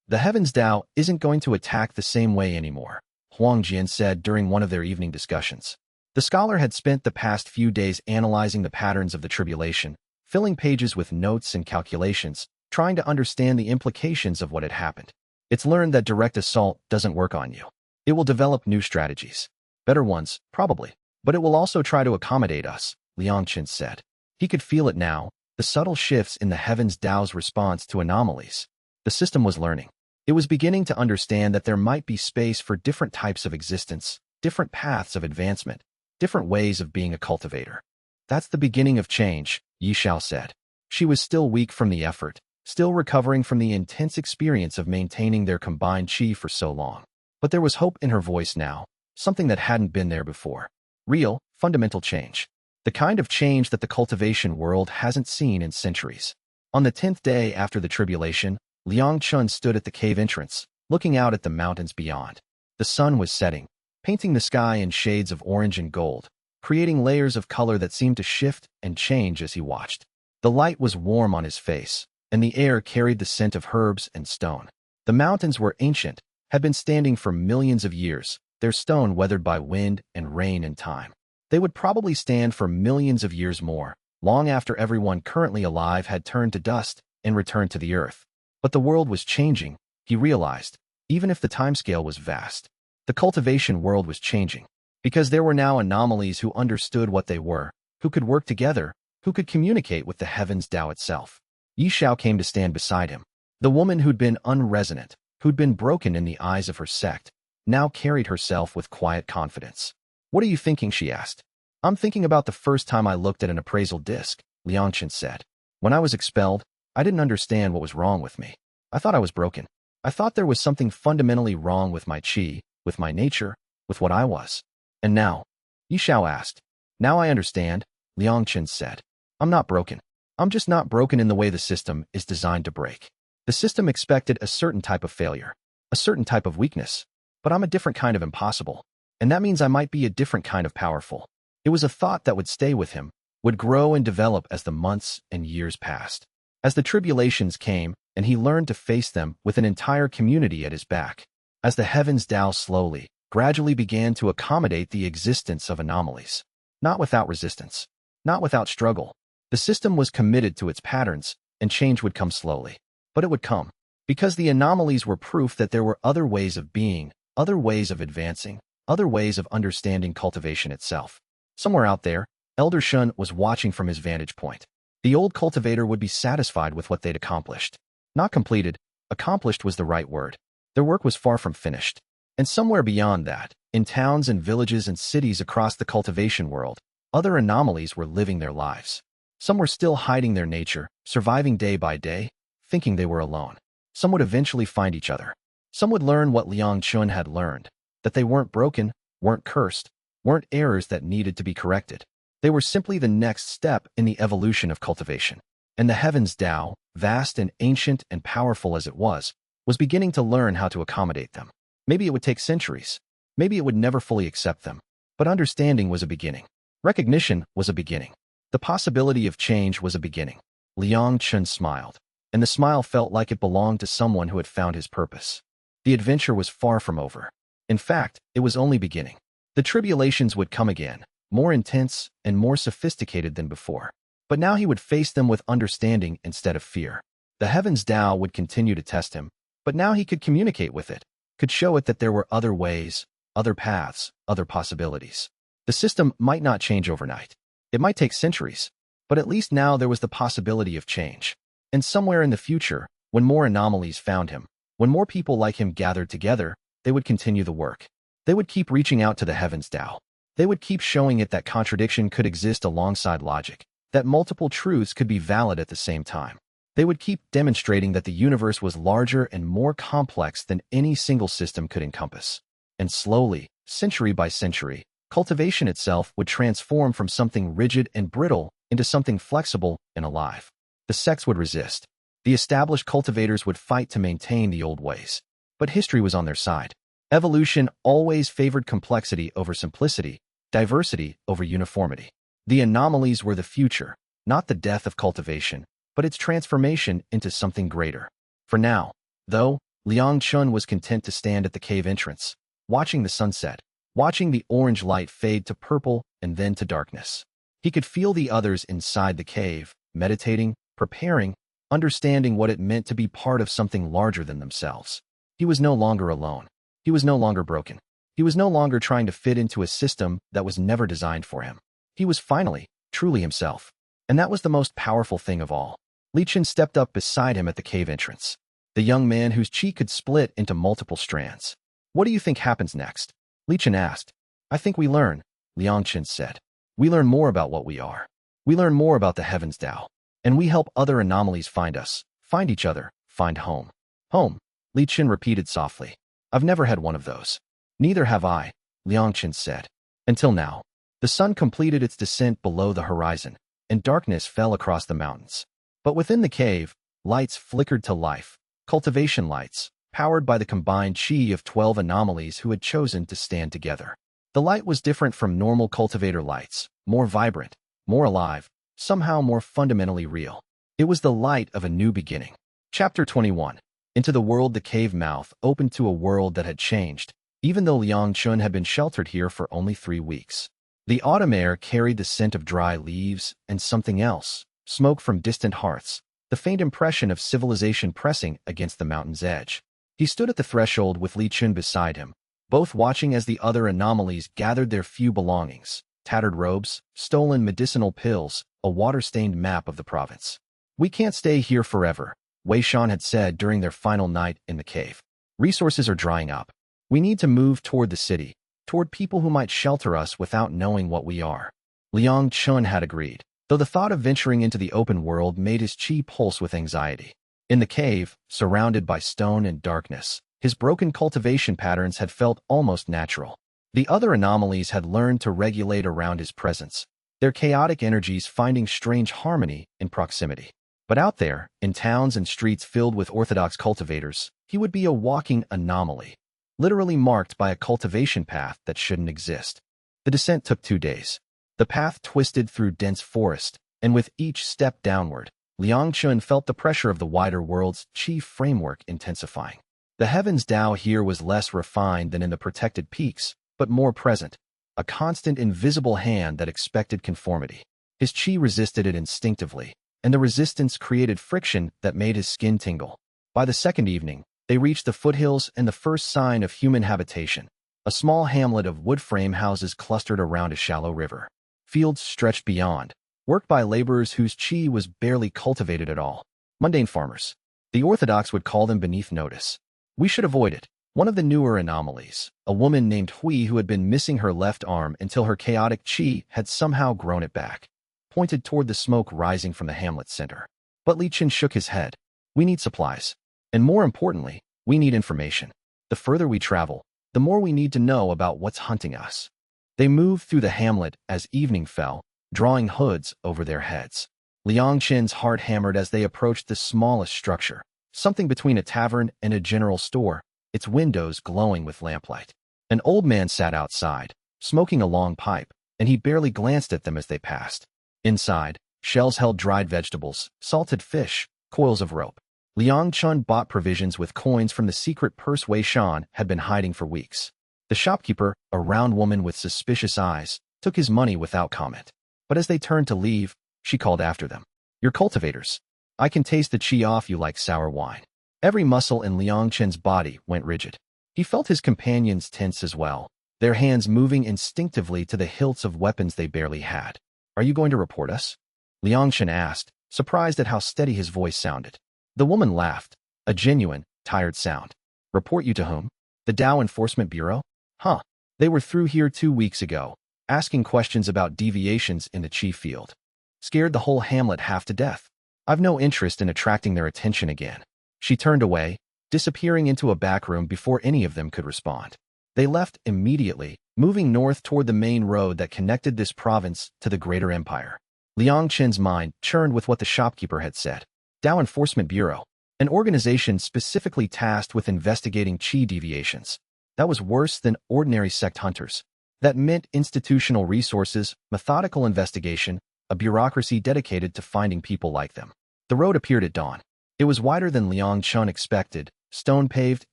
The heavens DAO isn't going to attack the same way anymore, Huang Jian said during one of their evening discussions. The scholar had spent the past few days analyzing the patterns of the tribulation, filling pages with notes and calculations, trying to understand the implications of what had happened. It's learned that direct assault doesn't work on you. It will develop new strategies. Better ones, probably. But it will also try to accommodate us, Liang Chen said. He could feel it now, the subtle shifts in the heavens DAO's response to anomalies. The system was learning. It was beginning to understand that there might be space for different types of existence, different paths of advancement, different ways of being a cultivator. That's the beginning of change, Yi Xiao said. She was still weak from the effort, still recovering from the intense experience of maintaining their combined chi for so long. But there was hope in her voice now, something that hadn't been there before. Real, fundamental change. The kind of change that the cultivation world hasn't seen in centuries. On the 10th day after the tribulation, Liang Chen stood at the cave entrance, looking out at the mountains beyond. The sun was setting, painting the sky in shades of orange and gold, creating layers of color that seemed to shift and change as he watched. The light was warm on his face, and the air carried the scent of herbs and stone. The mountains were ancient, had been standing for millions of years, their stone weathered by wind and rain and time. They would probably stand for millions of years more, long after everyone currently alive had turned to dust and returned to the earth. But the world was changing, he realized, even if the timescale was vast. The cultivation world was changing, because there were now anomalies who understood what they were, who could work together, who could communicate with the heavens DAO itself. Yi Xiao came to stand beside him. The woman who'd been unresonant, who'd been broken in the eyes of her sect, now carried herself with quiet confidence. What are you thinking? She asked. I'm thinking about the first time I looked at an appraisal disc, Liang Chen said. When I was expelled, I didn't understand what was wrong with me. I thought I was broken. I thought there was something fundamentally wrong with my chi, with my nature, with what I was. And now? Yi Xiao asked. Now I understand, Liang Chen said. I'm not broken. I'm just not broken in the way the system is designed to break. The system expected a certain type of failure, a certain type of weakness. But I'm a different kind of impossible. And that means I might be a different kind of powerful. It was a thought that would stay with him, would grow and develop as the months and years passed. As the tribulations came, and he learned to face them with an entire community at his back. As the heavens DAO slowly, gradually began to accommodate the existence of anomalies. Not without resistance. Not without struggle. The system was committed to its patterns, and change would come slowly. But it would come. Because the anomalies were proof that there were other ways of being, other ways of advancing, other ways of understanding cultivation itself. Somewhere out there, Elder Shun was watching from his vantage point. The old cultivator would be satisfied with what they'd accomplished. Not completed, accomplished was the right word. Their work was far from finished. And somewhere beyond that, in towns and villages and cities across the cultivation world, other anomalies were living their lives. Some were still hiding their nature, surviving day by day, thinking they were alone. Some would eventually find each other. Some would learn what Liang Chen had learned, that they weren't broken, weren't cursed, weren't errors that needed to be corrected. They were simply the next step in the evolution of cultivation. And the Heavens DAO, vast and ancient and powerful as it was beginning to learn how to accommodate them. Maybe it would take centuries. Maybe it would never fully accept them. But understanding was a beginning. Recognition was a beginning. The possibility of change was a beginning. Liang Chen smiled, and the smile felt like it belonged to someone who had found his purpose. The adventure was far from over. In fact, it was only beginning. The tribulations would come again, more intense and more sophisticated than before. But now he would face them with understanding instead of fear. The Heavens DAO would continue to test him, but now he could communicate with it, could show it that there were other ways, other paths, other possibilities. The system might not change overnight. It might take centuries, but at least now there was the possibility of change. And somewhere in the future, when more anomalies found him, when more people like him gathered together, they would continue the work. They would keep reaching out to the Heavens DAO. They would keep showing it that contradiction could exist alongside logic, that multiple truths could be valid at the same time. They would keep demonstrating that the universe was larger and more complex than any single system could encompass. And slowly, century by century, cultivation itself would transform from something rigid and brittle into something flexible and alive. The sects would resist. The established cultivators would fight to maintain the old ways. But history was on their side. Evolution always favored complexity over simplicity, diversity over uniformity. The anomalies were the future, not the death of cultivation, but its transformation into something greater. For now, though, Liang Chen was content to stand at the cave entrance, watching the sunset, watching the orange light fade to purple and then to darkness. He could feel the others inside the cave, meditating, preparing, understanding what it meant to be part of something larger than themselves. He was no longer alone. He was no longer broken. He was no longer trying to fit into a system that was never designed for him. He was finally, truly himself. And that was the most powerful thing of all. Liang Chen stepped up beside him at the cave entrance. The young man whose cheek could split into multiple strands. "What do you think happens next?" Liang Chen asked. "I think we learn," Liang Chen said. "We learn more about what we are. We learn more about the Heavens DAO. And we help other anomalies find us, find each other, find home." "Home," Liang Chen repeated softly. "I've never had one of those." "Neither have I," Liang Chen said. "Until now." The sun completed its descent below the horizon, and darkness fell across the mountains. But within the cave, lights flickered to life, cultivation lights, powered by the combined chi of 12 anomalies who had chosen to stand together. The light was different from normal cultivator lights, more vibrant, more alive, somehow more fundamentally real. It was the light of a new beginning. Chapter 21. Into the world. The cave mouth opened to a world that had changed, even though Liang Chen had been sheltered here for only 3 weeks. The autumn air carried the scent of dry leaves and something else, smoke from distant hearths, the faint impression of civilization pressing against the mountain's edge. He stood at the threshold with Liang Chen beside him, both watching as the other anomalies gathered their few belongings, tattered robes, stolen medicinal pills, a water-stained map of the province. "We can't stay here forever," Wei Shan had said during their final night in the cave. "Resources are drying up. We need to move toward the city, toward people who might shelter us without knowing what we are." Liang Chen had agreed, though the thought of venturing into the open world made his chi pulse with anxiety. In the cave, surrounded by stone and darkness, his broken cultivation patterns had felt almost natural. The other anomalies had learned to regulate around his presence, their chaotic energies finding strange harmony in proximity. But out there, in towns and streets filled with orthodox cultivators, he would be a walking anomaly, literally marked by a cultivation path that shouldn't exist. The descent took 2 days. The path twisted through dense forest, and with each step downward, Liang Chen felt the pressure of the wider world's chi framework intensifying. The Heavens DAO here was less refined than in the protected peaks, but more present, a constant invisible hand that expected conformity. His chi resisted it instinctively, and the resistance created friction that made his skin tingle. By the second evening, they reached the foothills and the first sign of human habitation, a small hamlet of wood frame houses clustered around a shallow river. Fields stretched beyond, worked by laborers whose chi was barely cultivated at all. Mundane farmers. The orthodox would call them beneath notice. We should avoid it. One of the newer anomalies, a woman named Hui who had been missing her left arm until her chaotic chi had somehow grown it back, pointed toward the smoke rising from the hamlet's center. But Liang Chen shook his head. We need supplies. And more importantly, we need information. The further we travel, the more we need to know about what's hunting us. They moved through the hamlet as evening fell, drawing hoods over their heads. Liang Chen's heart hammered as they approached the smallest structure, something between a tavern and a general store, its windows glowing with lamplight. An old man sat outside, smoking a long pipe, and he barely glanced at them as they passed. Inside, shelves held dried vegetables, salted fish, coils of rope. Liang Chen bought provisions with coins from the secret purse Wei Shan had been hiding for weeks. The shopkeeper, a round woman with suspicious eyes, took his money without comment. But as they turned to leave, she called after them. You're cultivators. I can taste the chi off you like sour wine. Every muscle in Liang Chen's body went rigid. He felt his companions tense as well, their hands moving instinctively to the hilts of weapons they barely had. Are you going to report us? Liang Chen asked, surprised at how steady his voice sounded. The woman laughed, a genuine, tired sound. Report you to whom? The DAO Enforcement Bureau? Huh. They were through here 2 weeks ago, asking questions about deviations in the chi field. Scared the whole hamlet half to death. I've no interest in attracting their attention again. She turned away, disappearing into a back room before any of them could respond. They left immediately, moving north toward the main road that connected this province to the greater empire. Liang Chen's mind churned with what the shopkeeper had said. DAO Enforcement Bureau, an organization specifically tasked with investigating chi deviations. That was worse than ordinary sect hunters. That meant institutional resources, methodical investigation, a bureaucracy dedicated to finding people like them. The road appeared at dawn. It was wider than Liang Chen expected, stone-paved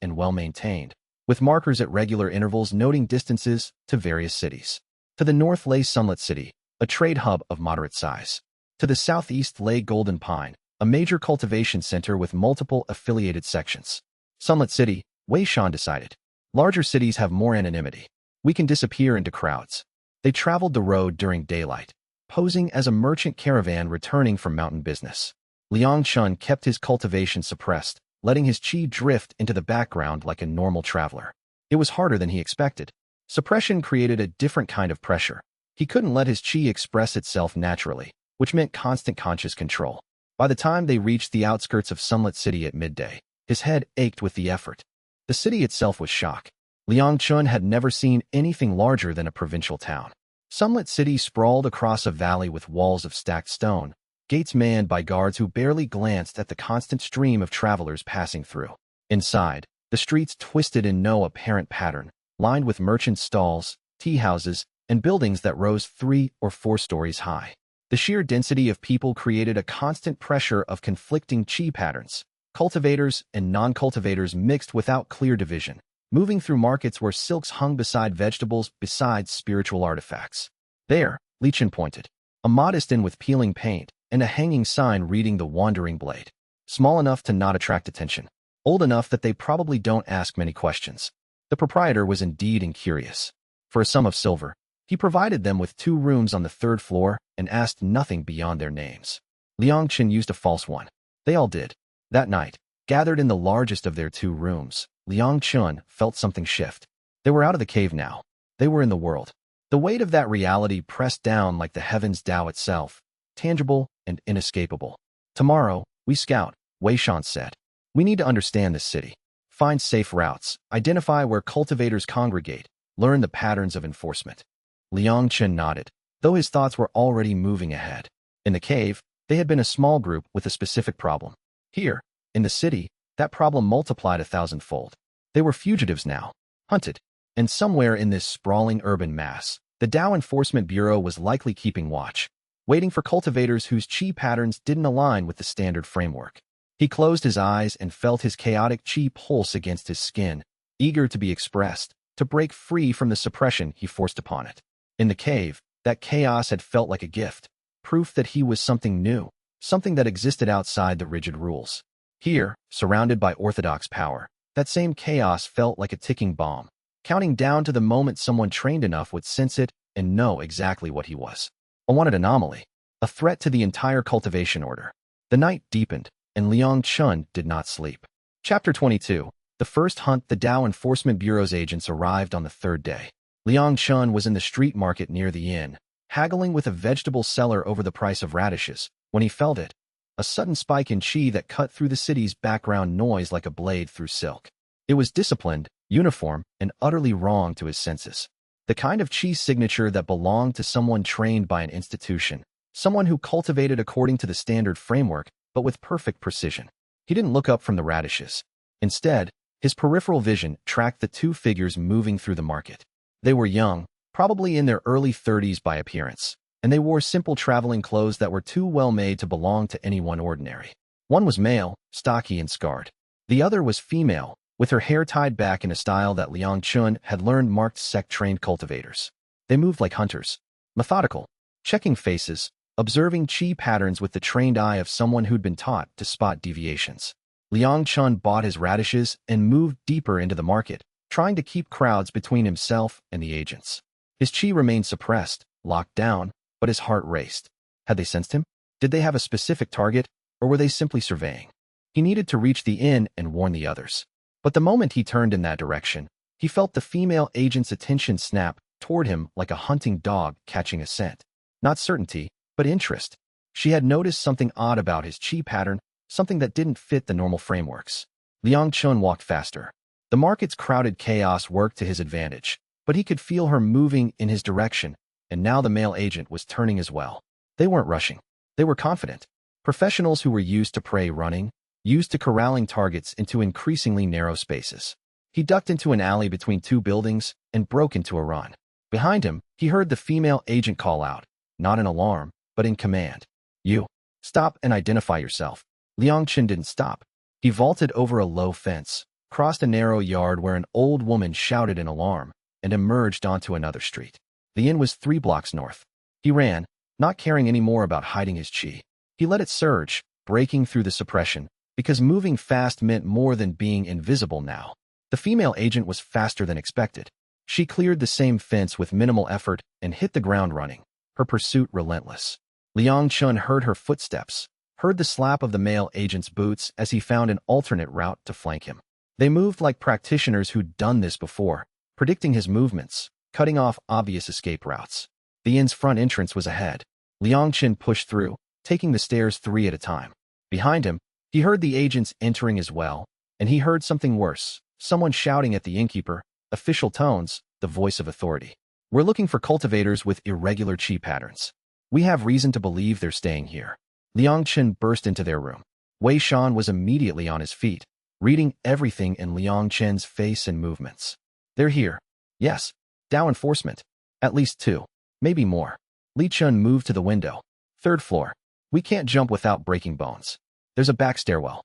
and well-maintained, with markers at regular intervals noting distances to various cities. To the north lay Sunlit City, a trade hub of moderate size. To the southeast lay Golden Pine, a major cultivation center with multiple affiliated sections. Sunlit City, Wei Shan decided. Larger cities have more anonymity. We can disappear into crowds. They traveled the road during daylight, posing as a merchant caravan returning from mountain business. Liang Chen kept his cultivation suppressed, letting his chi drift into the background like a normal traveler. It was harder than he expected. Suppression created a different kind of pressure. He couldn't let his chi express itself naturally, which meant constant conscious control. By the time they reached the outskirts of Sunlit City at midday, his head ached with the effort. The city itself was shock. Liang Chen had never seen anything larger than a provincial town. Sunlit City sprawled across a valley with walls of stacked stone, gates manned by guards who barely glanced at the constant stream of travelers passing through. Inside, the streets twisted in no apparent pattern, lined with merchant stalls, tea houses, and buildings that rose 3 or 4 stories high. The sheer density of people created a constant pressure of conflicting chi patterns. Cultivators and non-cultivators mixed without clear division, moving through markets where silks hung beside vegetables besides spiritual artifacts. There, Liang Chen pointed. A modest inn with peeling paint and a hanging sign reading The Wandering Blade. Small enough to not attract attention. Old enough that they probably don't ask many questions. The proprietor was indeed incurious. For a sum of silver, he provided them with 2 rooms on the 3rd floor and asked nothing beyond their names. Liang Chen used a false one. They all did. That night, gathered in the largest of their 2 rooms, Liang Chen felt something shift. They were out of the cave now. They were in the world. The weight of that reality pressed down like the heavens Tao itself, tangible and inescapable. Tomorrow, we scout, Wei Shan said. We need to understand this city. Find safe routes, identify where cultivators congregate, learn the patterns of enforcement. Liang Chen nodded, though his thoughts were already moving ahead. In the cave, they had been a small group with a specific problem. Here, in the city, that problem multiplied 1,000-fold. They were fugitives now, hunted. And somewhere in this sprawling urban mass, the DAO Enforcement Bureau was likely keeping watch, waiting for cultivators whose chi patterns didn't align with the standard framework. He closed his eyes and felt his chaotic chi pulse against his skin, eager to be expressed, to break free from the suppression he forced upon it. In the cave, that chaos had felt like a gift, proof that he was something new, something that existed outside the rigid rules. Here, surrounded by orthodox power, that same chaos felt like a ticking bomb, counting down to the moment someone trained enough would sense it and know exactly what he was. A wanted anomaly, a threat to the entire cultivation order. The night deepened, and Liang Chen did not sleep. Chapter 22. The first hunt. The DAO Enforcement Bureau's agents arrived on the third day. Liang Chen was in the street market near the inn, haggling with a vegetable seller over the price of radishes, when he felt it, a sudden spike in chi that cut through the city's background noise like a blade through silk. It was disciplined, uniform, and utterly wrong to his senses. The kind of chi signature that belonged to someone trained by an institution, someone who cultivated according to the standard framework, but with perfect precision. He didn't look up from the radishes. Instead, his peripheral vision tracked the two figures moving through the market. They were young, probably in their early 30s by appearance, and they wore simple traveling clothes that were too well made to belong to anyone ordinary. One was male, stocky and scarred. The other was female, with her hair tied back in a style that Liang Chen had learned marked sect-trained cultivators. They moved like hunters, methodical, checking faces, observing chi patterns with the trained eye of someone who'd been taught to spot deviations. Liang Chen bought his radishes and moved deeper into the market, trying to keep crowds between himself and the agents. His chi remained suppressed, locked down, but his heart raced. Had they sensed him? Did they have a specific target, or were they simply surveying? He needed to reach the inn and warn the others. But the moment he turned in that direction, he felt the female agent's attention snap toward him like a hunting dog catching a scent. Not certainty, but interest. She had noticed something odd about his chi pattern, something that didn't fit the normal frameworks. Liang Chen walked faster. The market's crowded chaos worked to his advantage, but he could feel her moving in his direction, and now the male agent was turning as well. They weren't rushing. They were confident. Professionals who were used to prey running, used to corralling targets into increasingly narrow spaces. He ducked into an alley between two buildings and broke into a run. Behind him, he heard the female agent call out, not in alarm, but in command. You. Stop and identify yourself. Liang Chen didn't stop. He vaulted over a low fence, crossed a narrow yard where an old woman shouted in alarm, and emerged onto another street. The inn was 3 blocks north. He ran, not caring any more about hiding his chi. He let it surge, breaking through the suppression, because moving fast meant more than being invisible now. The female agent was faster than expected. She cleared the same fence with minimal effort and hit the ground running, her pursuit relentless. Liang Chen heard her footsteps, heard the slap of the male agent's boots as he found an alternate route to flank him. They moved like practitioners who'd done this before, predicting his movements, cutting off obvious escape routes. The inn's front entrance was ahead. Liang Chen pushed through, taking the stairs 3 at a time. Behind him, he heard the agents entering as well, and he heard something worse, someone shouting at the innkeeper, official tones, the voice of authority. We're looking for cultivators with irregular chi patterns. We have reason to believe they're staying here. Liang Chen burst into their room. Wei Shan was immediately on his feet, reading everything in Liang Chen's face and movements. They're here. Yes. DAO enforcement. At least 2. Maybe more. Li Chun moved to the window. 3rd floor. We can't jump without breaking bones. There's a back stairwell.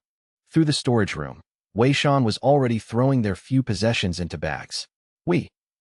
Through the storage room, Wei Shan was already throwing their few possessions into bags.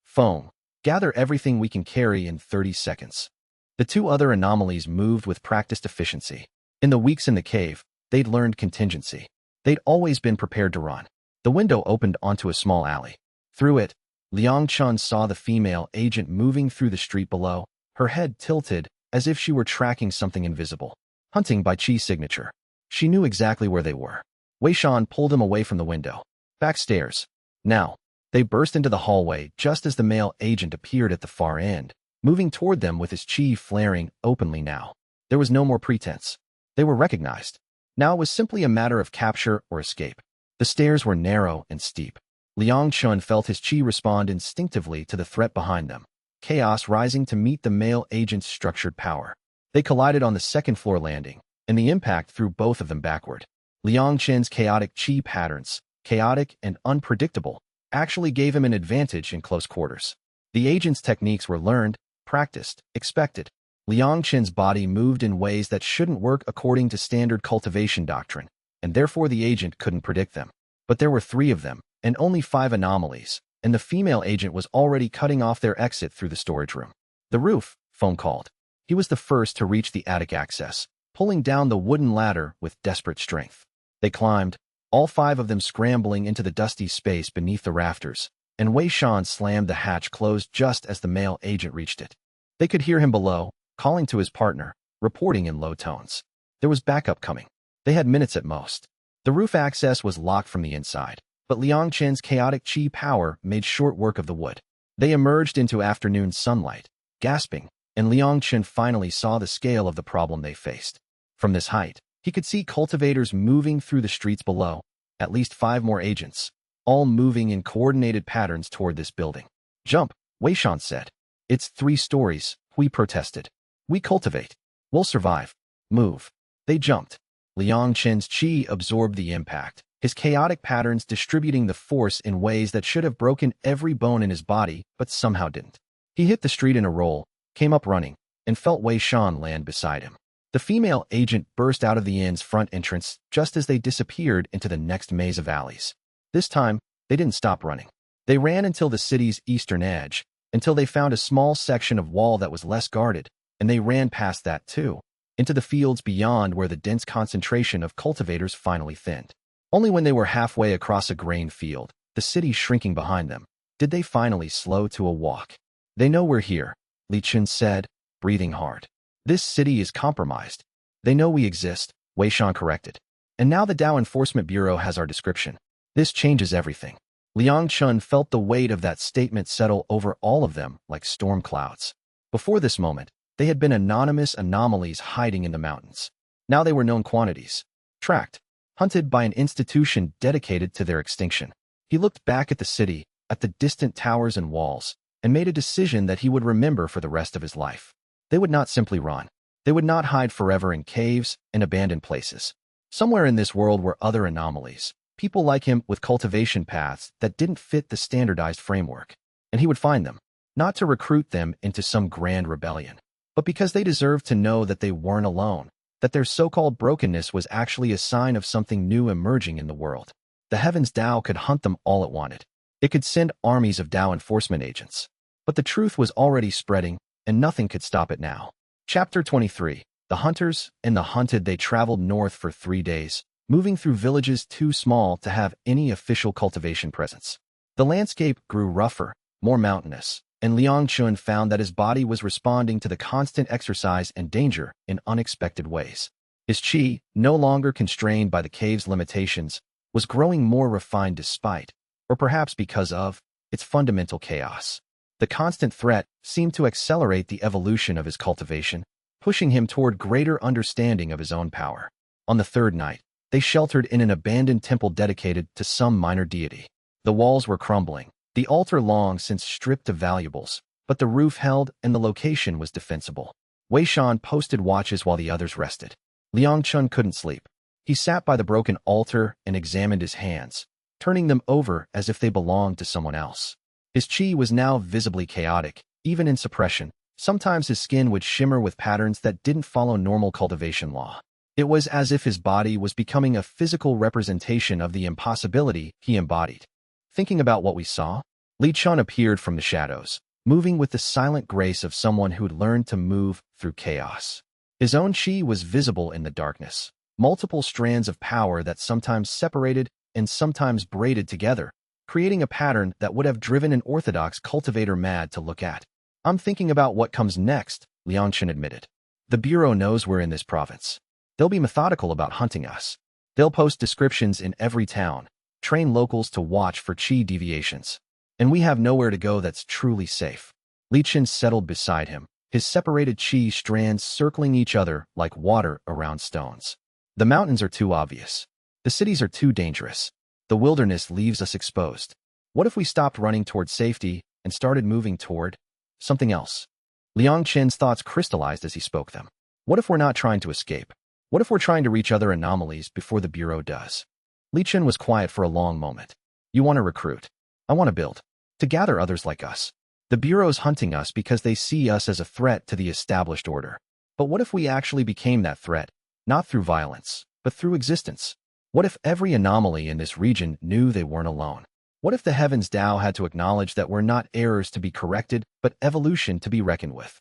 Phone. Gather everything we can carry in 30 seconds. The 2 other anomalies moved with practiced efficiency. In the weeks in the cave, they'd learned contingency. They'd always been prepared to run. The window opened onto a small alley. Through it, Liang Chen saw the female agent moving through the street below, her head tilted as if she were tracking something invisible. Hunting by chi signature. She knew exactly where they were. Wei Shan pulled him away from the window. Backstairs. Now. They burst into the hallway just as the male agent appeared at the far end, moving toward them with his chi flaring openly now. There was no more pretense. They were recognized. Now it was simply a matter of capture or escape. The stairs were narrow and steep. Liang Chen felt his chi respond instinctively to the threat behind them, chaos rising to meet the male agent's structured power. They collided on the 2nd floor landing, and the impact threw both of them backward. Liang Chen's chaotic chi patterns, chaotic and unpredictable, actually gave him an advantage in close quarters. The agent's techniques were learned, practiced, expected. Liang Chen's body moved in ways that shouldn't work according to standard cultivation doctrine, and therefore the agent couldn't predict them. But there were 3 of them, and only 5 anomalies, and the female agent was already cutting off their exit through the storage room. The roof, phone called. He was the first to reach the attic access, pulling down the wooden ladder with desperate strength. They climbed, all 5 of them scrambling into the dusty space beneath the rafters, and Wei Shan slammed the hatch closed just as the male agent reached it. They could hear him below, calling to his partner, reporting in low tones. There was backup coming. They had minutes at most. The roof access was locked from the inside, but Liang Chen's chaotic chi power made short work of the wood. They emerged into afternoon sunlight, gasping, and Liang Chen finally saw the scale of the problem they faced. From this height, he could see cultivators moving through the streets below, at least 5 more agents, all moving in coordinated patterns toward this building. Jump, Wei Shan said. It's 3 stories, Hui protested. We cultivate. We'll survive. Move. They jumped. Liang Chen's chi absorbed the impact, his chaotic patterns distributing the force in ways that should have broken every bone in his body, but somehow didn't. He hit the street in a roll, came up running, and felt Wei Shan land beside him. The female agent burst out of the inn's front entrance just as they disappeared into the next maze of alleys. This time, they didn't stop running. They ran until the city's eastern edge, until they found a small section of wall that was less guarded, and they ran past that too, into the fields beyond where the dense concentration of cultivators finally thinned. Only when they were halfway across a grain field, the city shrinking behind them, did they finally slow to a walk. They know we're here, Liang Chen said, breathing hard. This city is compromised. They know we exist, Wei Shan corrected. And now the DAO Enforcement Bureau has our description. This changes everything. Liang Chen felt the weight of that statement settle over all of them like storm clouds. Before this moment, they had been anonymous anomalies hiding in the mountains. Now they were known quantities. Tracked, hunted by an institution dedicated to their extinction. He looked back at the city, at the distant towers and walls, and made a decision that he would remember for the rest of his life. They would not simply run. They would not hide forever in caves and abandoned places. Somewhere in this world were other anomalies, people like him with cultivation paths that didn't fit the standardized framework. And he would find them, not to recruit them into some grand rebellion, but because they deserved to know that they weren't alone, that their so-called brokenness was actually a sign of something new emerging in the world. The Heavens DAO could hunt them all it wanted. It could send armies of DAO enforcement agents. But the truth was already spreading, and nothing could stop it now. Chapter 23. The Hunters and the Hunted. They traveled north for 3 days, moving through villages too small to have any official cultivation presence. The landscape grew rougher, more mountainous, and Liang Chen found that his body was responding to the constant exercise and danger in unexpected ways. His chi, no longer constrained by the cave's limitations, was growing more refined despite, or perhaps because of, its fundamental chaos. The constant threat seemed to accelerate the evolution of his cultivation, pushing him toward greater understanding of his own power. On the 3rd night, they sheltered in an abandoned temple dedicated to some minor deity. The walls were crumbling, the altar long since stripped of valuables, but the roof held and the location was defensible. Wei Shan posted watches while the others rested. Liang Chen couldn't sleep. He sat by the broken altar and examined his hands, turning them over as if they belonged to someone else. His chi was now visibly chaotic, even in suppression. Sometimes his skin would shimmer with patterns that didn't follow normal cultivation law. It was as if his body was becoming a physical representation of the impossibility he embodied. Thinking about what we saw, Liang Chen appeared from the shadows, moving with the silent grace of someone who'd learned to move through chaos. His own chi was visible in the darkness, multiple strands of power that sometimes separated and sometimes braided together, creating a pattern that would have driven an orthodox cultivator mad to look at. I'm thinking about what comes next, Liang Chen admitted. The Bureau knows we're in this province. They'll be methodical about hunting us. They'll post descriptions in every town, train locals to watch for chi deviations. And we have nowhere to go that's truly safe. Liang Chen settled beside him, his separated chi strands circling each other like water around stones. The mountains are too obvious. The cities are too dangerous. The wilderness leaves us exposed. What if we stopped running toward safety and started moving toward something else? Liang Chen's thoughts crystallized as he spoke them. What if we're not trying to escape? What if we're trying to reach other anomalies before the Bureau does? Liang Chen was quiet for a long moment. You want to recruit. I want to build. To gather others like us. The Bureau's hunting us because they see us as a threat to the established order. But what if we actually became that threat, not through violence, but through existence? What if every anomaly in this region knew they weren't alone? What if the Heavens DAO had to acknowledge that we're not errors to be corrected, but evolution to be reckoned with?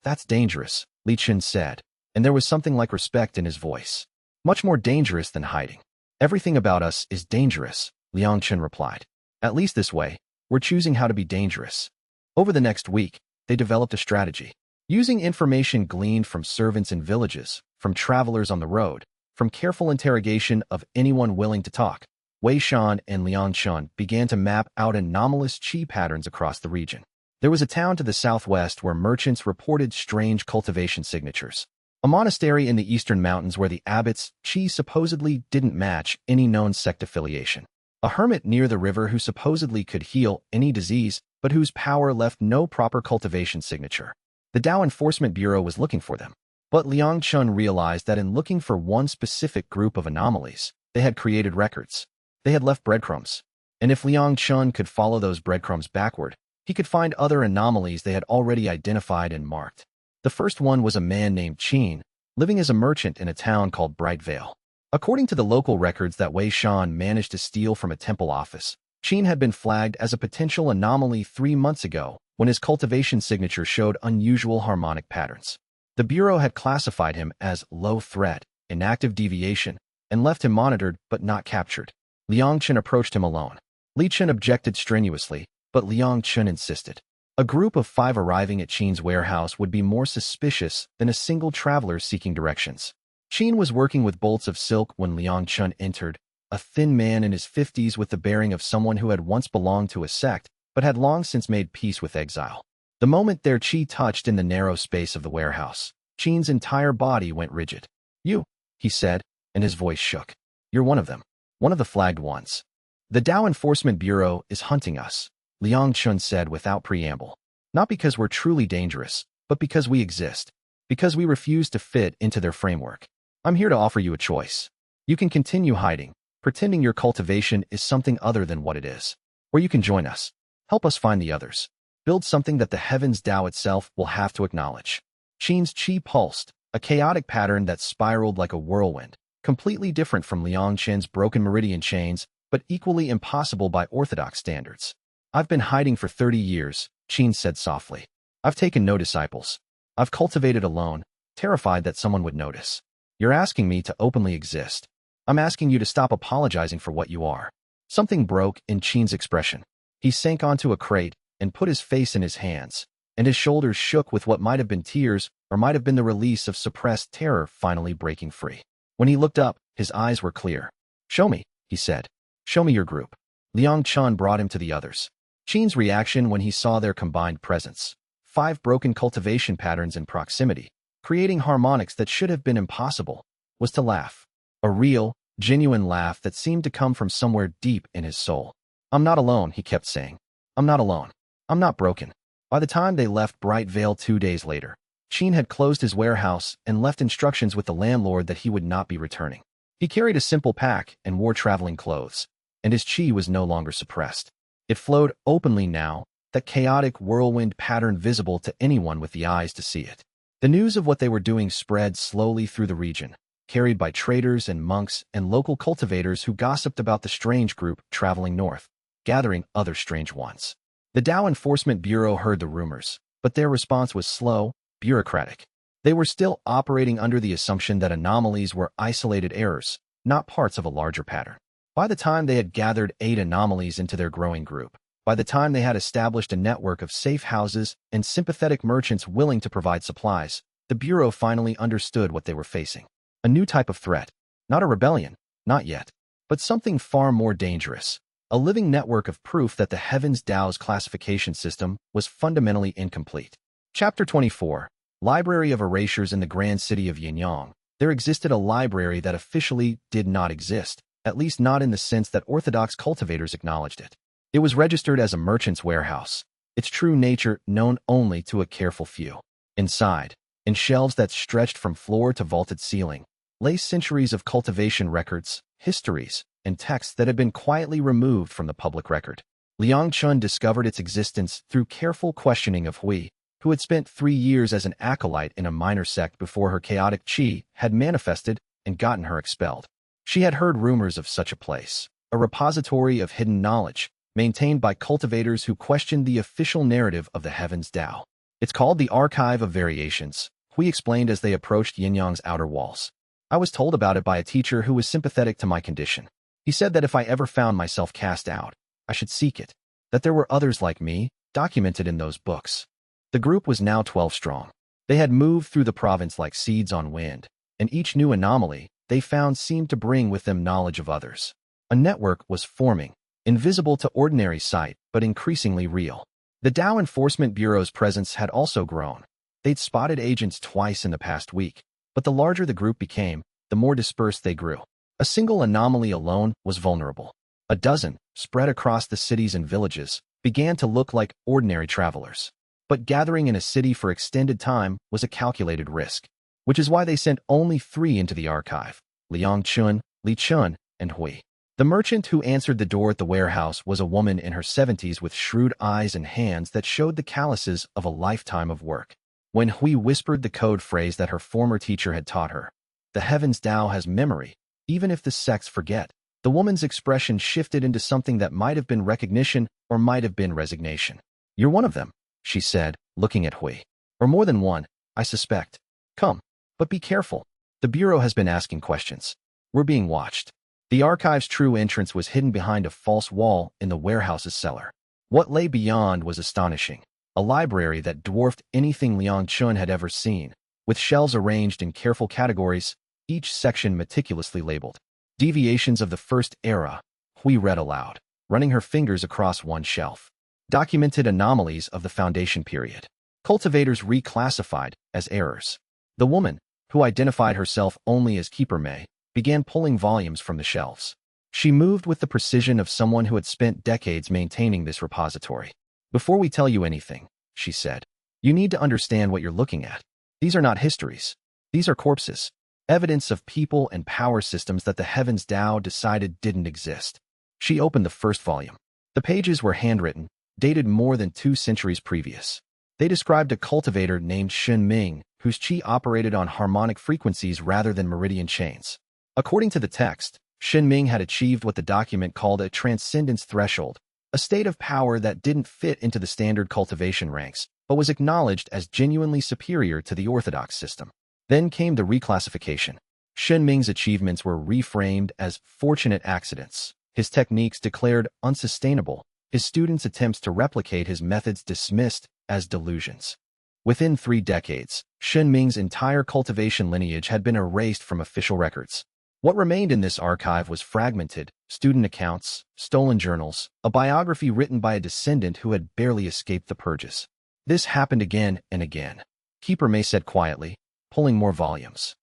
That's dangerous, Liang Chen said, and there was something like respect in his voice. Much more dangerous than hiding. Everything about us is dangerous, Liang Chen replied. At least this way, we're choosing how to be dangerous. Over the next week, they developed a strategy. Using information gleaned from servants in villages, from travelers on the road, from careful interrogation of anyone willing to talk, Wei Shan and Liang Chen began to map out anomalous qi patterns across the region. There was a town to the southwest where merchants reported strange cultivation signatures. A monastery in the eastern mountains where the abbot's qi supposedly didn't match any known sect affiliation. A hermit near the river who supposedly could heal any disease, but whose power left no proper cultivation signature. The DAO Enforcement Bureau was looking for them. But Liang Chen realized that in looking for one specific group of anomalies, they had created records. They had left breadcrumbs. And if Liang Chen could follow those breadcrumbs backward, he could find other anomalies they had already identified and marked. The first one was a man named Qin, living as a merchant in a town called Bright Vale. According to the local records that Wei Shan managed to steal from a temple office, Qin had been flagged as a potential anomaly 3 months ago when his cultivation signature showed unusual harmonic patterns. The Bureau had classified him as low threat, inactive deviation, and left him monitored but not captured. Liang Chen approached him alone. Li Chen objected strenuously, but Liang Chen insisted. A group of 5 arriving at Qin's warehouse would be more suspicious than a single traveler seeking directions. Qin was working with bolts of silk when Liang Chen entered, a thin man in his 50s with the bearing of someone who had once belonged to a sect, but had long since made peace with exile. The moment their qi touched in the narrow space of the warehouse, Qin's entire body went rigid. "You," he said, and his voice shook. "You're one of them. One of the flagged ones. The DAO Enforcement Bureau is hunting us," Liang Chen said without preamble. "Not because we're truly dangerous, but because we exist. Because we refuse to fit into their framework. I'm here to offer you a choice. You can continue hiding, pretending your cultivation is something other than what it is. Or you can join us. Help us find the others. Build something that the heavens DAO itself will have to acknowledge." Qin's qi pulsed, a chaotic pattern that spiraled like a whirlwind, completely different from Liang Chen's broken meridian chains, but equally impossible by orthodox standards. "I've been hiding for 30 years, Qin said softly. "I've taken no disciples. I've cultivated alone, terrified that someone would notice. You're asking me to openly exist. I'm asking you to stop apologizing for what you are." Something broke in Qin's expression. He sank onto a crate and put his face in his hands, and his shoulders shook with what might have been tears or might have been the release of suppressed terror finally breaking free. When he looked up, his eyes were clear. "Show me," he said. "Show me your group." Liang Chen brought him to the others. Qin's reaction when he saw their combined presence. 5 broken cultivation patterns in proximity, creating harmonics that should have been impossible, was to laugh. A real, genuine laugh that seemed to come from somewhere deep in his soul. "I'm not alone," he kept saying. "I'm not alone. I'm not broken." By the time they left Bright Vale 2 days later, Qin had closed his warehouse and left instructions with the landlord that he would not be returning. He carried a simple pack and wore traveling clothes, and his qi was no longer suppressed. It flowed openly now, that chaotic whirlwind pattern visible to anyone with the eyes to see it. The news of what they were doing spread slowly through the region, carried by traders and monks and local cultivators who gossiped about the strange group traveling north, gathering other strange ones. The DAO Enforcement Bureau heard the rumors, but their response was slow, bureaucratic. They were still operating under the assumption that anomalies were isolated errors, not parts of a larger pattern. By the time they had gathered 8 anomalies into their growing group, by the time they had established a network of safe houses and sympathetic merchants willing to provide supplies, the Bureau finally understood what they were facing. A new type of threat. Not a rebellion, not yet, but something far more dangerous. A living network of proof that the Heavens DAO's classification system was fundamentally incomplete. Chapter 24. Library of Erasures in the Grand City of Yinyang. There existed a library that officially did not exist, at least not in the sense that orthodox cultivators acknowledged it. It was registered as a merchant's warehouse, its true nature known only to a careful few. Inside, in shelves that stretched from floor to vaulted ceiling, lay centuries of cultivation records, histories, and texts that had been quietly removed from the public record. Liang Chen discovered its existence through careful questioning of Hui, who had spent 3 years as an acolyte in a minor sect before her chaotic qi had manifested and gotten her expelled. She had heard rumors of such a place, a repository of hidden knowledge, maintained by cultivators who questioned the official narrative of the Heavens DAO. "It's called the Archive of Variations," Hui explained as they approached Yin-Yang's outer walls. I was told about it by a teacher who was sympathetic to my condition. He said that if I ever found myself cast out, I should seek it, that there were others like me, documented in those books. The group was now 12 strong. They had moved through the province like seeds on wind, and each new anomaly they found seemed to bring with them knowledge of others. A network was forming, invisible to ordinary sight, but increasingly real. The DAO Enforcement Bureau's presence had also grown. They'd spotted agents twice in the past week, but the larger the group became, the more dispersed they grew. A single anomaly alone was vulnerable. A dozen, spread across the cities and villages, began to look like ordinary travelers. But gathering in a city for extended time was a calculated risk, which is why they sent only 3 into the archive: Liang Chen, Li Chun, and Hui. The merchant who answered the door at the warehouse was a woman in her 70s with shrewd eyes and hands that showed the calluses of a lifetime of work. When Hui whispered the code phrase that her former teacher had taught her, "The heavens Tao has memory, even if the sects forget," the woman's expression shifted into something that might have been recognition or might have been resignation. "You're one of them," she said, looking at Hui. "Or more than one, I suspect. Come, but be careful. The Bureau has been asking questions. We're being watched." The archive's true entrance was hidden behind a false wall in the warehouse's cellar. What lay beyond was astonishing. A library that dwarfed anything Liang Chen had ever seen, with shelves arranged in careful categories, each section meticulously labeled. "Deviations of the First Era," Hui read aloud, running her fingers across one shelf. "Documented anomalies of the Foundation period. Cultivators reclassified as errors." The woman, who identified herself only as Keeper May, began pulling volumes from the shelves. She moved with the precision of someone who had spent decades maintaining this repository. "Before we tell you anything," she said, "you need to understand what you're looking at. These are not histories. These are corpses, evidence of people and power systems that the Heavens Tao decided didn't exist." She opened the first volume. The pages were handwritten, dated more than 2 centuries previous. They described a cultivator named Shen Ming, whose qi operated on harmonic frequencies rather than meridian chains. According to the text, Shen Ming had achieved what the document called a transcendence threshold, a state of power that didn't fit into the standard cultivation ranks, but was acknowledged as genuinely superior to the orthodox system. Then came the reclassification. Shen Ming's achievements were reframed as fortunate accidents, his techniques declared unsustainable, his students' attempts to replicate his methods dismissed as delusions. Within 3 decades, Shen Ming's entire cultivation lineage had been erased from official records. What remained in this archive was fragmented, student accounts, stolen journals, a biography written by a descendant who had barely escaped the purges. This happened again and again. Keeper May said quietly, pulling more volumes.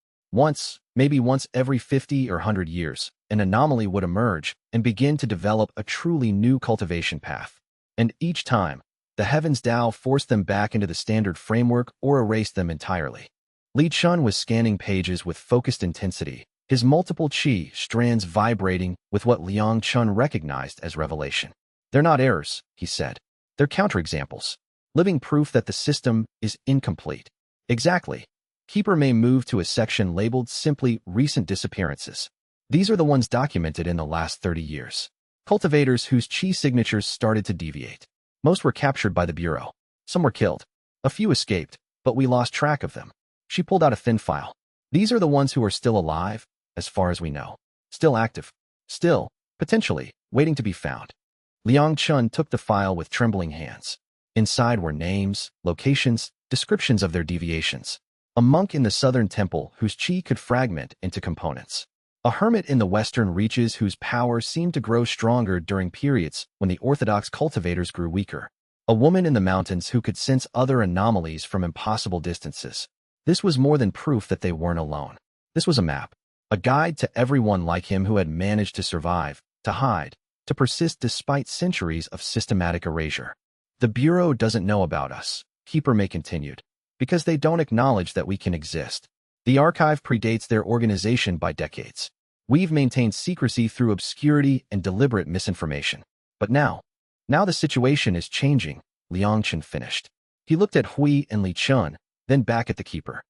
Maybe once every 50 or 100 years, an anomaly would emerge and begin to develop a truly new cultivation path. And each time, the Heavens Tao forced them back into the standard framework or erased them entirely. Li Chun was scanning pages with focused intensity, his multiple qi strands vibrating with what Liang Chen recognized as revelation. "They're not errors," he said. "They're counterexamples. Living proof that the system is incomplete." "Exactly." Keeper May moved to a section labeled simply Recent Disappearances. These are the ones documented in the last 30 years. Cultivators whose qi signatures started to deviate. Most were captured by the Bureau. Some were killed. A few escaped, but we lost track of them. She pulled out a thin file. "These are the ones who are still alive, as far as we know. Still active. Still, potentially, waiting to be found." Liang Chen took the file with trembling hands. Inside were names, locations, descriptions of their deviations. A monk in the southern temple whose qi could fragment into components. A hermit in the western reaches whose power seemed to grow stronger during periods when the orthodox cultivators grew weaker. A woman in the mountains who could sense other anomalies from impossible distances. This was more than proof that they weren't alone. This was a map. A guide to everyone like him who had managed to survive, to hide, to persist despite centuries of systematic erasure. "The Bureau doesn't know about us," Keeper May continued, "because they don't acknowledge that we can exist. The archive predates their organization by decades. We've maintained secrecy through obscurity and deliberate misinformation. But now the situation is changing," Liang Chen finished. He looked at Hui and Li Chun, then back at the Keeper.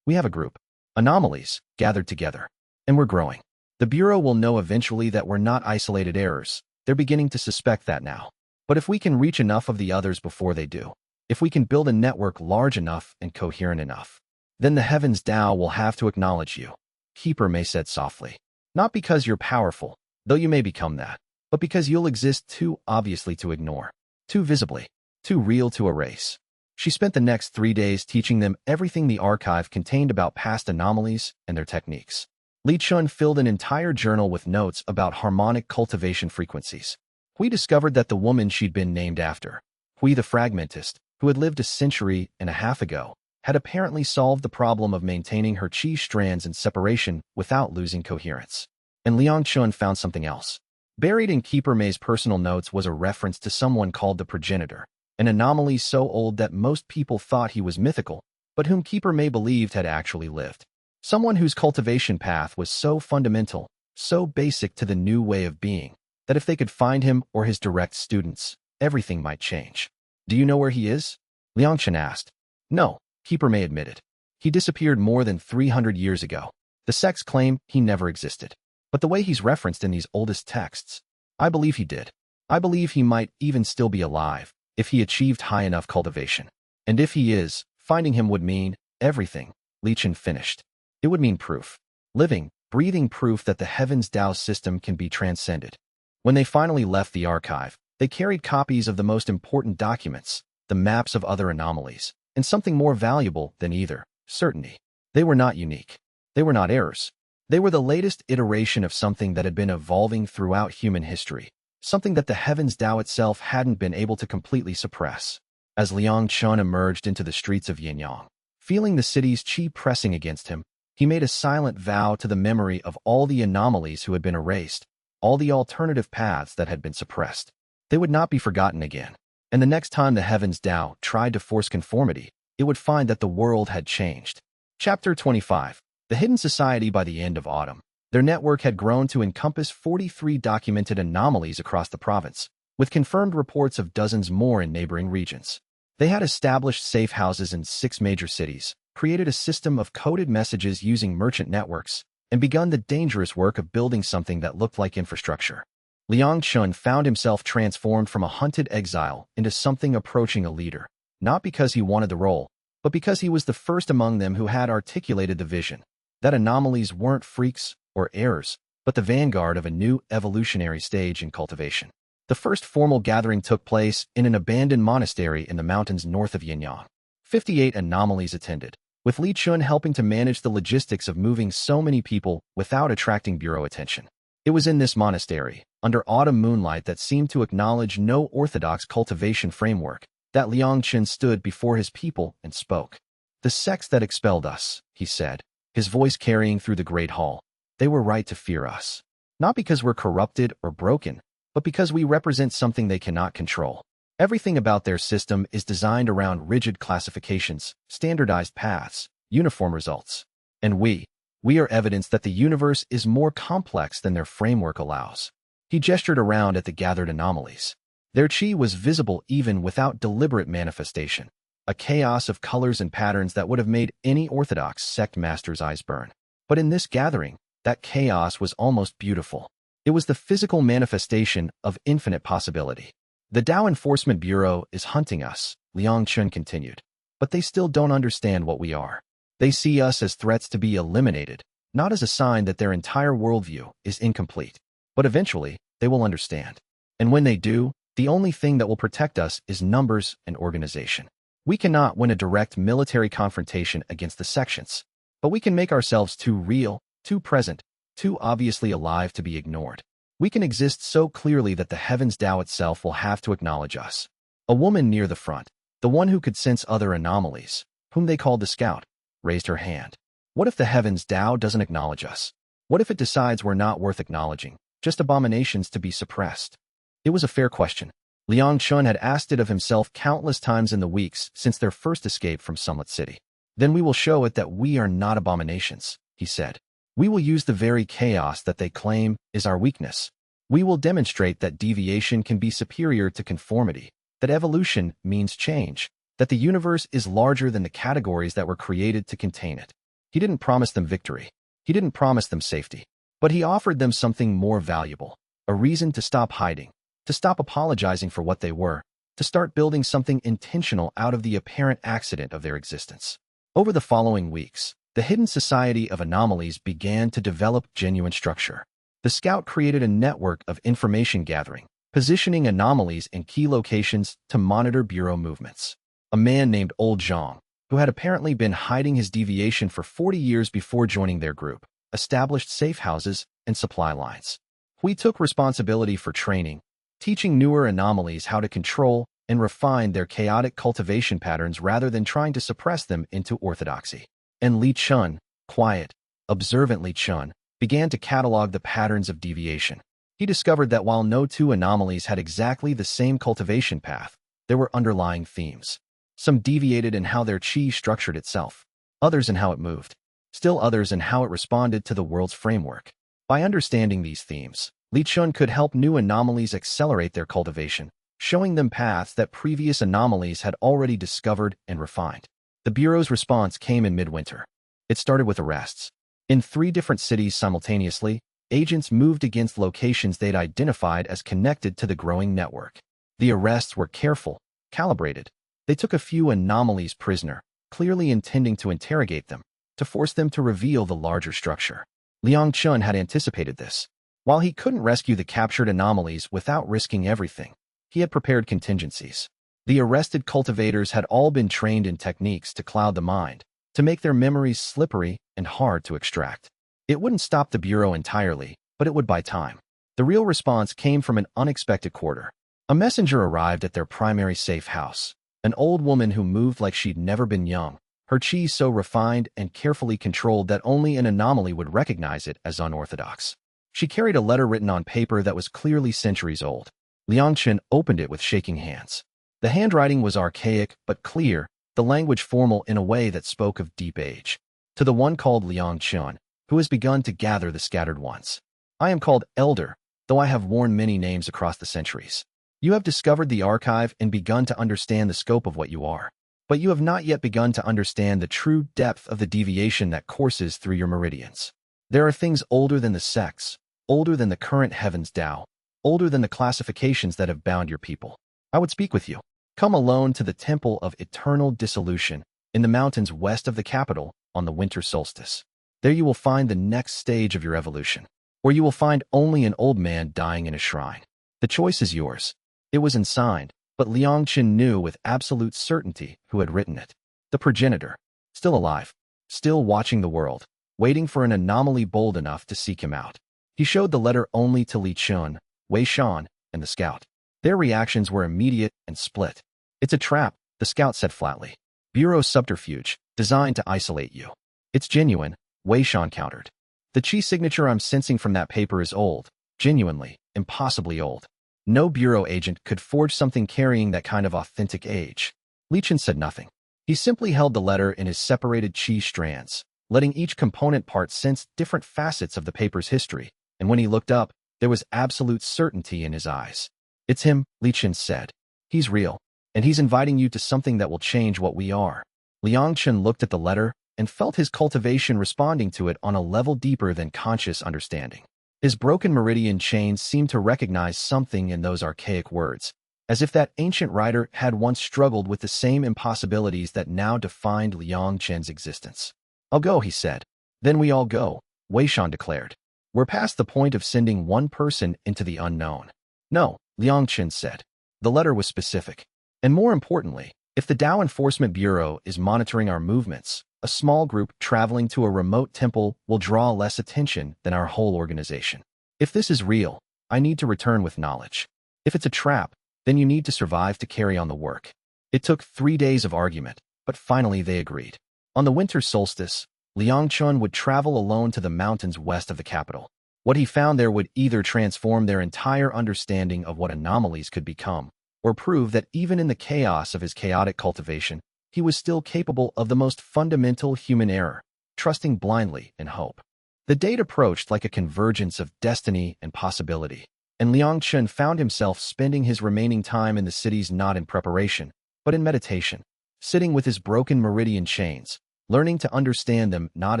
"We have a group. Anomalies, gathered together. And we're growing. The Bureau will know eventually that we're not isolated errors. They're beginning to suspect that now. But if we can reach enough of the others before they do, if we can build a network large enough and coherent enough, Then the heavens Tao will have to acknowledge you, Keeper May said softly. Not because you're powerful, though you may become that, but because you'll exist too obviously to ignore, too visibly, too real to erase. She spent the next 3 days teaching them everything the archive contained about past anomalies and their techniques. Liang Chen filled an entire journal with notes about harmonic cultivation frequencies. We discovered that the woman she'd been named after, Hui the Fragmentist, who had lived a century and a half ago, had apparently solved the problem of maintaining her chi strands in separation without losing coherence. And Liang Chen found something else. Buried in Keeper May's personal notes was a reference to someone called the progenitor, an anomaly so old that most people thought he was mythical, but whom Keeper May believed had actually lived. Someone whose cultivation path was so fundamental, so basic to the new way of being, that if they could find him or his direct students, everything might change. Do you know where he is? Liang Chen asked. No, Keeper May admitted. He disappeared more than 300 years ago. The sects claim he never existed. But the way he's referenced in these oldest texts, I believe he did. I believe he might even still be alive, if he achieved high enough cultivation. And if he is, finding him would mean everything, Liang Chen finished. It would mean proof. Living, breathing proof that the heavens Tao system can be transcended. When they finally left the archive, they carried copies of the most important documents, the maps of other anomalies, and something more valuable than either, certainty. They were not unique. They were not errors. They were the latest iteration of something that had been evolving throughout human history, something that the heavens Tao itself hadn't been able to completely suppress. As Liang Chen emerged into the streets of Yanyang, feeling the city's chi pressing against him, he made a silent vow to the memory of all the anomalies who had been erased, all the alternative paths that had been suppressed. They would not be forgotten again. And the next time the heavens Tao tried to force conformity, it would find that the world had changed. Chapter 25. The Hidden Society. By the end of autumn, their network had grown to encompass 43 documented anomalies across the province, with confirmed reports of dozens more in neighboring regions. They had established safe houses in 6 major cities, created a system of coded messages using merchant networks, and begun the dangerous work of building something that looked like infrastructure. Liang Chen found himself transformed from a hunted exile into something approaching a leader, not because he wanted the role, but because he was the first among them who had articulated the vision that anomalies weren't freaks or errors, but the vanguard of a new evolutionary stage in cultivation. The first formal gathering took place in an abandoned monastery in the mountains north of Yanyang. 58 anomalies attended, with Liang Chen helping to manage the logistics of moving so many people without attracting bureau attention. It was in this monastery, under autumn moonlight that seemed to acknowledge no orthodox cultivation framework, that Liang Chen stood before his people and spoke. The sects that expelled us, he said, his voice carrying through the great hall. They were right to fear us. Not because we're corrupted or broken, but because we represent something they cannot control. Everything about their system is designed around rigid classifications, standardized paths, uniform results. And we are evidence that the universe is more complex than their framework allows. He gestured around at the gathered anomalies. Their chi was visible even without deliberate manifestation, a chaos of colors and patterns that would have made any orthodox sect master's eyes burn. But in this gathering, that chaos was almost beautiful. It was the physical manifestation of infinite possibility. The Tao Enforcement Bureau is hunting us, Liang Chen continued. But they still don't understand what we are. They see us as threats to be eliminated, not as a sign that their entire worldview is incomplete. But eventually, they will understand. And when they do, the only thing that will protect us is numbers and organization. We cannot win a direct military confrontation against the sections, but we can make ourselves too real, too present, too obviously alive to be ignored. We can exist so clearly that the heavens Tao itself will have to acknowledge us. A woman near the front, the one who could sense other anomalies, whom they called the scout, raised her hand. What if the heavens Tao doesn't acknowledge us? What if it decides we're not worth acknowledging, just abominations to be suppressed? It was a fair question. Liang Chen had asked it of himself countless times in the weeks since their first escape from Sunlit City. Then we will show it that we are not abominations, he said. We will use the very chaos that they claim is our weakness. We will demonstrate that deviation can be superior to conformity, that evolution means change, that the universe is larger than the categories that were created to contain it. He didn't promise them victory. He didn't promise them safety. But he offered them something more valuable, a reason to stop hiding, to stop apologizing for what they were, to start building something intentional out of the apparent accident of their existence. Over the following weeks, the hidden society of anomalies began to develop genuine structure. The scout created a network of information gathering, positioning anomalies in key locations to monitor bureau movements. A man named Old Zhang, who had apparently been hiding his deviation for 40 years before joining their group, established safe houses and supply lines. We took responsibility for training, teaching newer anomalies how to control and refine their chaotic cultivation patterns rather than trying to suppress them into orthodoxy. And Liang Chen, quiet, observant Liang Chen, began to catalog the patterns of deviation. He discovered that while no two anomalies had exactly the same cultivation path, there were underlying themes. Some deviated in how their qi structured itself, others in how it moved, still others in how it responded to the world's framework. By understanding these themes, Liang Chen could help new anomalies accelerate their cultivation, showing them paths that previous anomalies had already discovered and refined. The Bureau's response came in midwinter. It started with arrests. In 3 different cities simultaneously, agents moved against locations they'd identified as connected to the growing network. The arrests were careful, calibrated. They took a few anomalies prisoner, clearly intending to interrogate them, to force them to reveal the larger structure. Liang Chen had anticipated this. While he couldn't rescue the captured anomalies without risking everything, he had prepared contingencies. The arrested cultivators had all been trained in techniques to cloud the mind, to make their memories slippery and hard to extract. It wouldn't stop the Bureau entirely, but it would buy time. The real response came from an unexpected quarter. A messenger arrived at their primary safe house, an old woman who moved like she'd never been young, her qi so refined and carefully controlled that only an anomaly would recognize it as unorthodox. She carried a letter written on paper that was clearly centuries old. Liang Chen opened it with shaking hands. The handwriting was archaic but clear, the language formal in a way that spoke of deep age. To the one called Liang Chen, who has begun to gather the scattered ones. I am called Elder, though I have worn many names across the centuries. You have discovered the archive and begun to understand the scope of what you are. But you have not yet begun to understand the true depth of the deviation that courses through your meridians. There are things older than the sects, older than the current heavens DAO, older than the classifications that have bound your people. I would speak with you. Come alone to the temple of eternal dissolution in the mountains west of the capital on the winter solstice. There you will find the next stage of your evolution, or you will find only an old man dying in a shrine. The choice is yours. It was unsigned, but Liang Chen knew with absolute certainty who had written it. The progenitor, still alive, still watching the world, waiting for an anomaly bold enough to seek him out. He showed the letter only to Liang Chen, Wei Shan, and the scout. Their reactions were immediate and split. It's a trap, the scout said flatly. Bureau subterfuge, designed to isolate you. It's genuine, Wei Shan countered. The qi signature I'm sensing from that paper is old, genuinely, impossibly old. No Bureau agent could forge something carrying that kind of authentic age. Liang Chen said nothing. He simply held the letter in his separated qi strands, letting each component part sense different facets of the paper's history, and when he looked up, there was absolute certainty in his eyes. It's him, Liang Chen said. He's real, and he's inviting you to something that will change what we are. Liang Chen looked at the letter and felt his cultivation responding to it on a level deeper than conscious understanding. His broken meridian chains seemed to recognize something in those archaic words, as if that ancient writer had once struggled with the same impossibilities that now defined Liang Chen's existence. I'll go, he said. Then we all go, Wei Shan declared. We're past the point of sending one person into the unknown. No, Liang Chen said. The letter was specific. And more importantly, if the DAO Enforcement Bureau is monitoring our movements, a small group traveling to a remote temple will draw less attention than our whole organization. If this is real, I need to return with knowledge. If it's a trap, then you need to survive to carry on the work. It took 3 days of argument, but finally they agreed. On the winter solstice, Liang Chen would travel alone to the mountains west of the capital. What he found there would either transform their entire understanding of what anomalies could become, or prove that even in the chaos of his chaotic cultivation, he was still capable of the most fundamental human error, trusting blindly in hope. The date approached like a convergence of destiny and possibility, and Liang Chen found himself spending his remaining time in the cities not in preparation, but in meditation, sitting with his broken meridian chains, learning to understand them not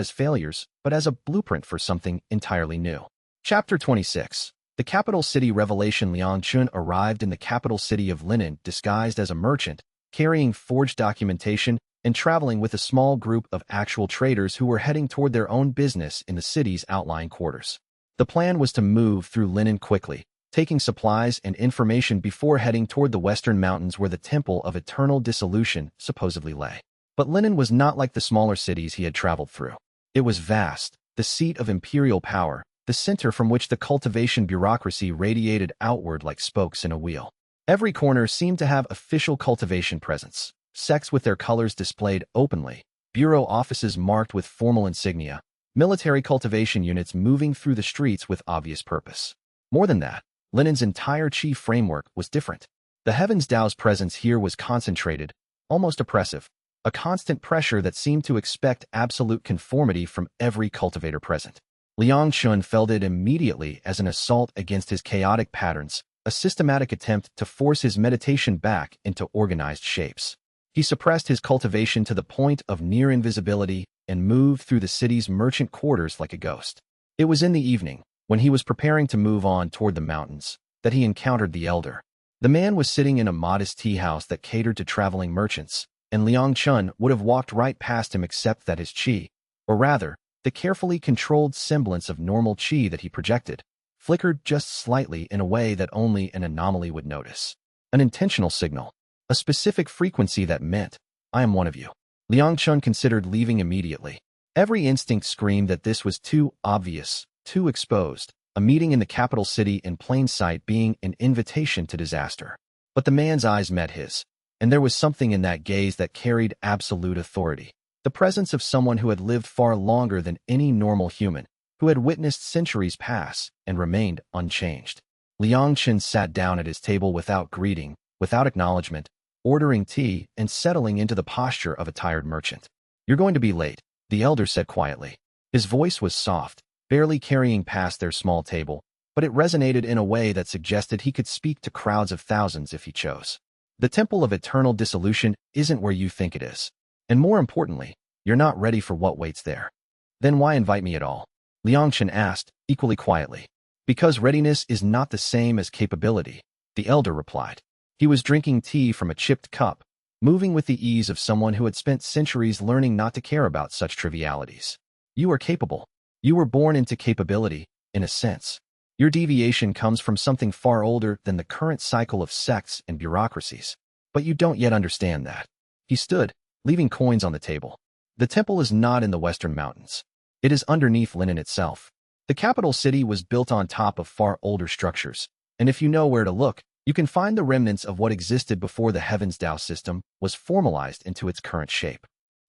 as failures, but as a blueprint for something entirely new. Chapter 26. The capital city revelation. Liang Chen arrived in the capital city of Linen disguised as a merchant, carrying forged documentation and traveling with a small group of actual traders who were heading toward their own business in the city's outlying quarters. The plan was to move through Linen quickly, taking supplies and information before heading toward the western mountains where the Temple of Eternal Dissolution supposedly lay. But Linen was not like the smaller cities he had traveled through. It was vast, the seat of imperial power, the center from which the cultivation bureaucracy radiated outward like spokes in a wheel. Every corner seemed to have official cultivation presence, sects with their colors displayed openly, bureau offices marked with formal insignia, military cultivation units moving through the streets with obvious purpose. More than that, Linen's entire chi framework was different. The Heavens DAO's presence here was concentrated, almost oppressive, a constant pressure that seemed to expect absolute conformity from every cultivator present. Liang Chen felt it immediately as an assault against his chaotic patterns, a systematic attempt to force his meditation back into organized shapes. He suppressed his cultivation to the point of near invisibility and moved through the city's merchant quarters like a ghost. It was in the evening, when he was preparing to move on toward the mountains, that he encountered the elder. The man was sitting in a modest tea house that catered to traveling merchants, and Liang Chen would have walked right past him except that his chi, or rather, the carefully controlled semblance of normal chi that he projected, flickered just slightly in a way that only an anomaly would notice. An intentional signal, a specific frequency that meant, "I am one of you." Liang Chen considered leaving immediately. Every instinct screamed that this was too obvious, too exposed, a meeting in the capital city in plain sight being an invitation to disaster. But the man's eyes met his, and there was something in that gaze that carried absolute authority. The presence of someone who had lived far longer than any normal human, who had witnessed centuries pass and remained unchanged. Liang Chen sat down at his table without greeting, without acknowledgement, ordering tea and settling into the posture of a tired merchant. "You're going to be late," the elder said quietly. His voice was soft, barely carrying past their small table, but it resonated in a way that suggested he could speak to crowds of thousands if he chose. "The Temple of Eternal Dissolution isn't where you think it is. And more importantly, you're not ready for what waits there." "Then why invite me at all?" Liang Chen asked, equally quietly. "Because readiness is not the same as capability," the elder replied. He was drinking tea from a chipped cup, moving with the ease of someone who had spent centuries learning not to care about such trivialities. "You are capable. You were born into capability, in a sense. Your deviation comes from something far older than the current cycle of sects and bureaucracies. But you don't yet understand that." He stood, leaving coins on the table. "The temple is not in the western mountains. It is underneath Linen itself. The capital city was built on top of far older structures, and if you know where to look, you can find the remnants of what existed before the Heavens DAO system was formalized into its current shape."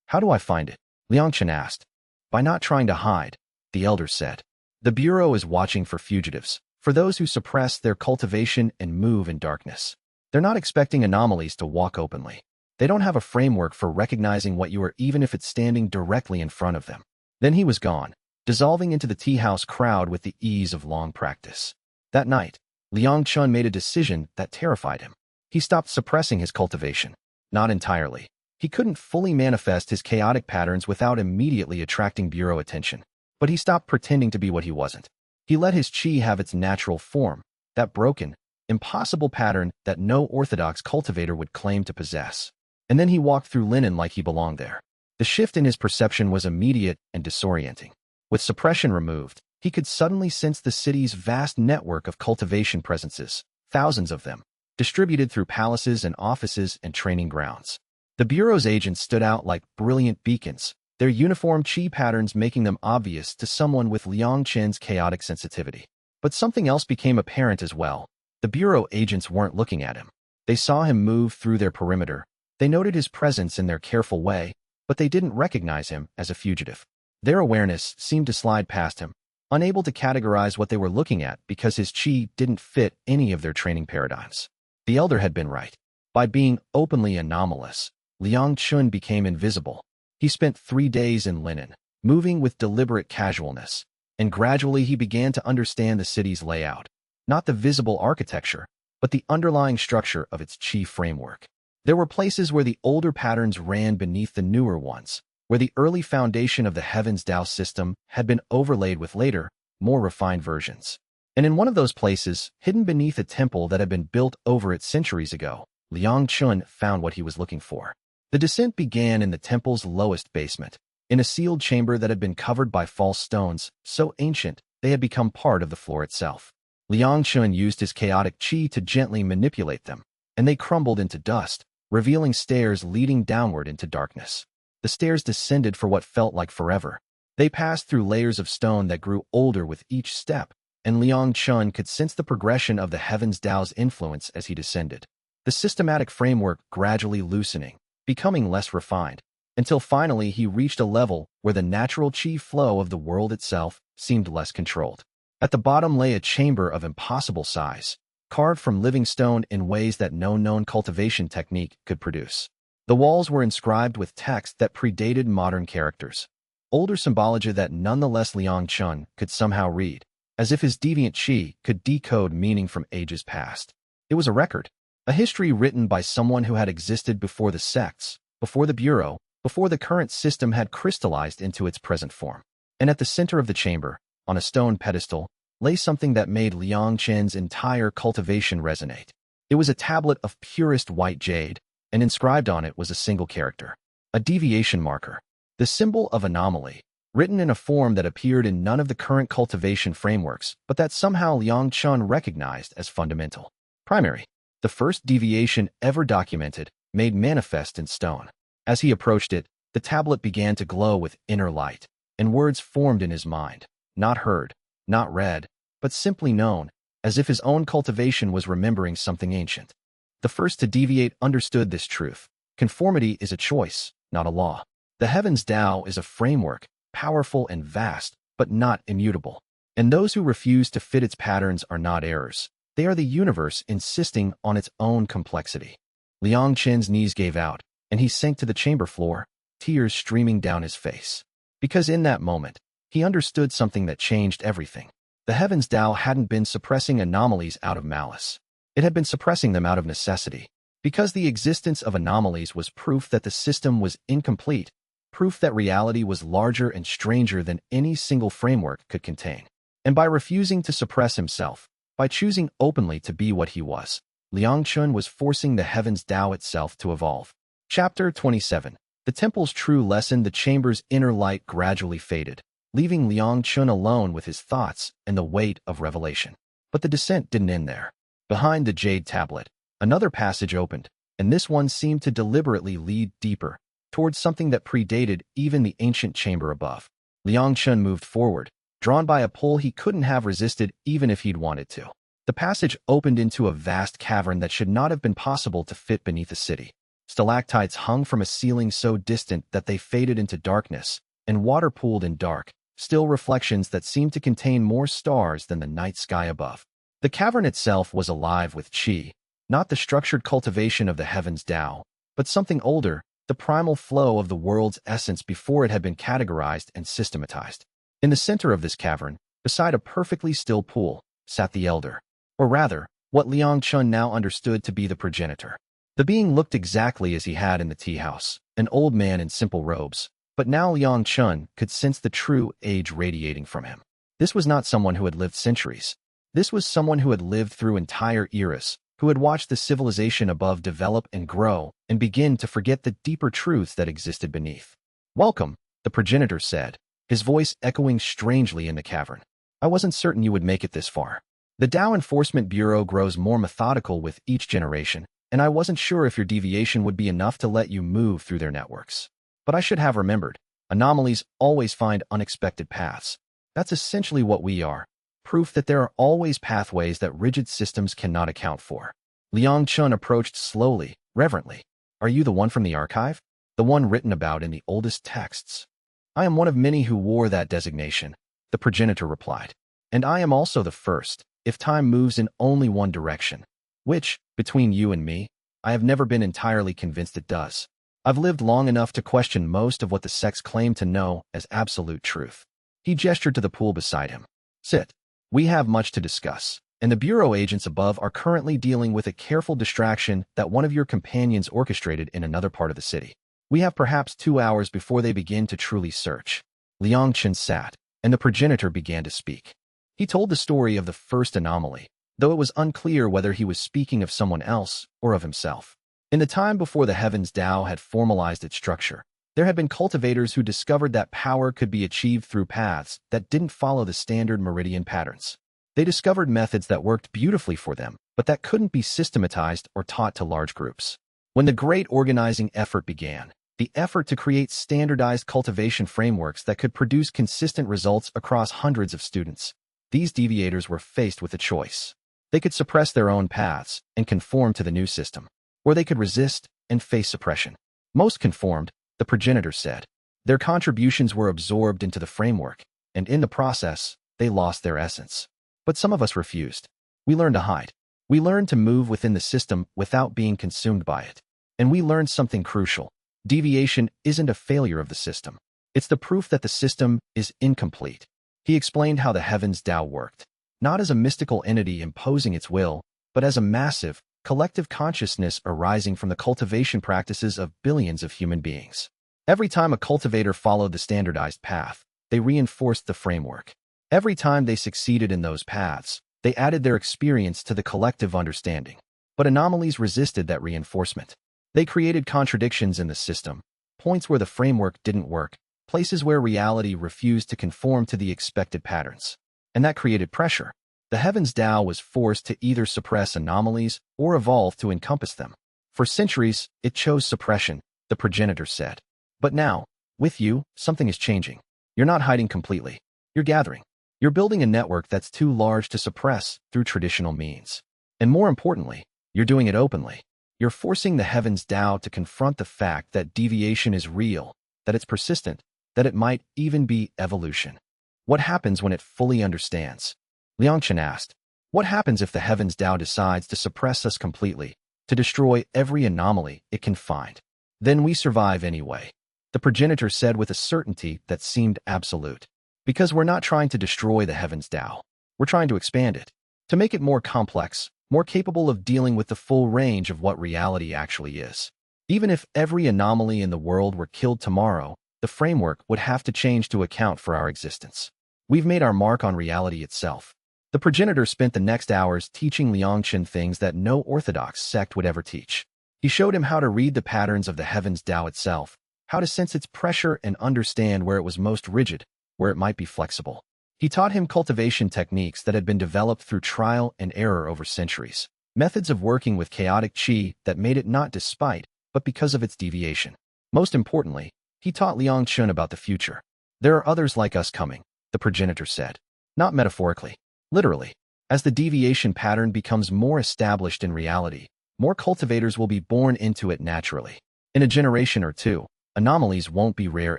"How do I find it?" Liang Chen asked. "By not trying to hide," the elder said. "The Bureau is watching for fugitives, for those who suppress their cultivation and move in darkness. They're not expecting anomalies to walk openly. They don't have a framework for recognizing what you are even if it's standing directly in front of them." Then he was gone, dissolving into the tea house crowd with the ease of long practice. That night, Liang Chen made a decision that terrified him. He stopped suppressing his cultivation. Not entirely. He couldn't fully manifest his chaotic patterns without immediately attracting bureau attention. But he stopped pretending to be what he wasn't. He let his chi have its natural form, that broken, impossible pattern that no orthodox cultivator would claim to possess. And then he walked through Linen like he belonged there. The shift in his perception was immediate and disorienting. With suppression removed, he could suddenly sense the city's vast network of cultivation presences, thousands of them, distributed through palaces and offices and training grounds. The Bureau's agents stood out like brilliant beacons, their uniform chi patterns making them obvious to someone with Liang Chen's chaotic sensitivity. But something else became apparent as well. The Bureau agents weren't looking at him. They saw him move through their perimeter. They noted his presence in their careful way, but they didn't recognize him as a fugitive. Their awareness seemed to slide past him, unable to categorize what they were looking at because his chi didn't fit any of their training paradigms. The elder had been right. By being openly anomalous, Liang Chen became invisible. He spent 3 days in Linen, moving with deliberate casualness, and gradually he began to understand the city's layout, not the visible architecture, but the underlying structure of its chi framework. There were places where the older patterns ran beneath the newer ones, where the early foundation of the Heavens DAO system had been overlaid with later, more refined versions. And in one of those places, hidden beneath a temple that had been built over it centuries ago, Liang Chen found what he was looking for. The descent began in the temple's lowest basement, in a sealed chamber that had been covered by false stones, so ancient they had become part of the floor itself. Liang Chen used his chaotic qi to gently manipulate them, and they crumbled into dust, revealing stairs leading downward into darkness. The stairs descended for what felt like forever. They passed through layers of stone that grew older with each step, and Liang Chen could sense the progression of the Heavens Dao's influence as he descended. The systematic framework gradually loosening, becoming less refined, until finally he reached a level where the natural qi flow of the world itself seemed less controlled. At the bottom lay a chamber of impossible size, carved from living stone in ways that no known cultivation technique could produce. The walls were inscribed with text that predated modern characters, older symbology that nonetheless Liang Chen could somehow read, as if his deviant qi could decode meaning from ages past. It was a record, a history written by someone who had existed before the sects, before the bureau, before the current system had crystallized into its present form. And at the center of the chamber, on a stone pedestal, lay something that made Liang Chen's entire cultivation resonate. It was a tablet of purest white jade, and inscribed on it was a single character, a deviation marker, the symbol of Anomaly, written in a form that appeared in none of the current cultivation frameworks, but that somehow Liang Chen recognized as fundamental. Primary, the first deviation ever documented, made manifest in stone. As he approached it, the tablet began to glow with inner light, and words formed in his mind, not heard, not read, but simply known, as if his own cultivation was remembering something ancient. The first to deviate understood this truth. Conformity is a choice, not a law. The Heavens Dao is a framework, powerful and vast, but not immutable. And those who refuse to fit its patterns are not errors. They are the universe insisting on its own complexity. Liang Chen's knees gave out, and he sank to the chamber floor, tears streaming down his face. Because in that moment, he understood something that changed everything. The Heavens Dao hadn't been suppressing anomalies out of malice. It had been suppressing them out of necessity, because the existence of anomalies was proof that the system was incomplete, proof that reality was larger and stranger than any single framework could contain. And by refusing to suppress himself, by choosing openly to be what he was, Liang Chen was forcing the Heavens Dao itself to evolve. Chapter 27. The temple's true lesson. The chamber's inner light gradually faded, leaving Liang Chen alone with his thoughts and the weight of revelation. But the descent didn't end there. Behind the jade tablet, another passage opened, and this one seemed to deliberately lead deeper, towards something that predated even the ancient chamber above. Liang Chen moved forward, drawn by a pull he couldn't have resisted even if he'd wanted to. The passage opened into a vast cavern that should not have been possible to fit beneath a city. Stalactites hung from a ceiling so distant that they faded into darkness, and water pooled in dark, still reflections that seemed to contain more stars than the night sky above. The cavern itself was alive with qi, not the structured cultivation of the Heavens Dao, but something older, the primal flow of the world's essence before it had been categorized and systematized. In the center of this cavern, beside a perfectly still pool, sat the elder, or rather, what Liang Chen now understood to be the progenitor. The being looked exactly as he had in the tea house, an old man in simple robes, but now Liang Chen could sense the true age radiating from him. This was not someone who had lived centuries. This was someone who had lived through entire eras, who had watched the civilization above develop and grow and begin to forget the deeper truths that existed beneath. "Welcome," the progenitor said, his voice echoing strangely in the cavern. "I wasn't certain you would make it this far. The Dao Enforcement Bureau grows more methodical with each generation, and I wasn't sure if your deviation would be enough to let you move through their networks. But I should have remembered, anomalies always find unexpected paths. That's essentially what we are. Proof that there are always pathways that rigid systems cannot account for." Liang Chen approached slowly, reverently. "Are you the one from the archive? The one written about in the oldest texts?" "I am one of many who wore that designation," the progenitor replied. "And I am also the first, if time moves in only one direction. Which, between you and me, I have never been entirely convinced it does. I've lived long enough to question most of what the sects claim to know as absolute truth." He gestured to the pool beside him. "Sit. We have much to discuss, and the Bureau agents above are currently dealing with a careful distraction that one of your companions orchestrated in another part of the city. We have perhaps 2 hours before they begin to truly search." Liang Chen sat, and the progenitor began to speak. He told the story of the first anomaly, though it was unclear whether he was speaking of someone else or of himself. In the time before the Heavens DAO had formalized its structure, there had been cultivators who discovered that power could be achieved through paths that didn't follow the standard meridian patterns. They discovered methods that worked beautifully for them, but that couldn't be systematized or taught to large groups. When the great organizing effort began, the effort to create standardized cultivation frameworks that could produce consistent results across hundreds of students, these deviators were faced with a choice. They could suppress their own paths and conform to the new system, or they could resist and face suppression. Most conformed, the progenitors said. Their contributions were absorbed into the framework, and in the process, they lost their essence. But some of us refused. We learned to hide. We learned to move within the system without being consumed by it. And we learned something crucial. Deviation isn't a failure of the system. It's the proof that the system is incomplete. He explained how the Heavens DAO worked, not as a mystical entity imposing its will, but as a massive, collective consciousness arising from the cultivation practices of billions of human beings. Every time a cultivator followed the standardized path, they reinforced the framework. Every time they succeeded in those paths, they added their experience to the collective understanding. But anomalies resisted that reinforcement. They created contradictions in the system, points where the framework didn't work, places where reality refused to conform to the expected patterns. And that created pressure. The Heavens DAO was forced to either suppress anomalies or evolve to encompass them. For centuries, it chose suppression, the progenitor said. But now, with you, something is changing. You're not hiding completely. You're gathering. You're building a network that's too large to suppress through traditional means. And more importantly, you're doing it openly. You're forcing the Heavens DAO to confront the fact that deviation is real, that it's persistent, that it might even be evolution. What happens when it fully understands? Liang Chen asked. What happens if the Heavens DAO decides to suppress us completely, to destroy every anomaly it can find? Then we survive anyway, the progenitor said with a certainty that seemed absolute. Because we're not trying to destroy the Heavens DAO. We're trying to expand it, to make it more complex, more capable of dealing with the full range of what reality actually is. Even if every anomaly in the world were killed tomorrow, the framework would have to change to account for our existence. We've made our mark on reality itself. The progenitor spent the next hours teaching Liang Chen things that no orthodox sect would ever teach. He showed him how to read the patterns of the Heavens DAO itself, how to sense its pressure and understand where it was most rigid, where it might be flexible. He taught him cultivation techniques that had been developed through trial and error over centuries, methods of working with chaotic qi that made it not despite, but because of its deviation. Most importantly, he taught Liang Chen about the future. There are others like us coming, the progenitor said. Not metaphorically, literally. As the deviation pattern becomes more established in reality, more cultivators will be born into it naturally. In a generation or two, anomalies won't be rare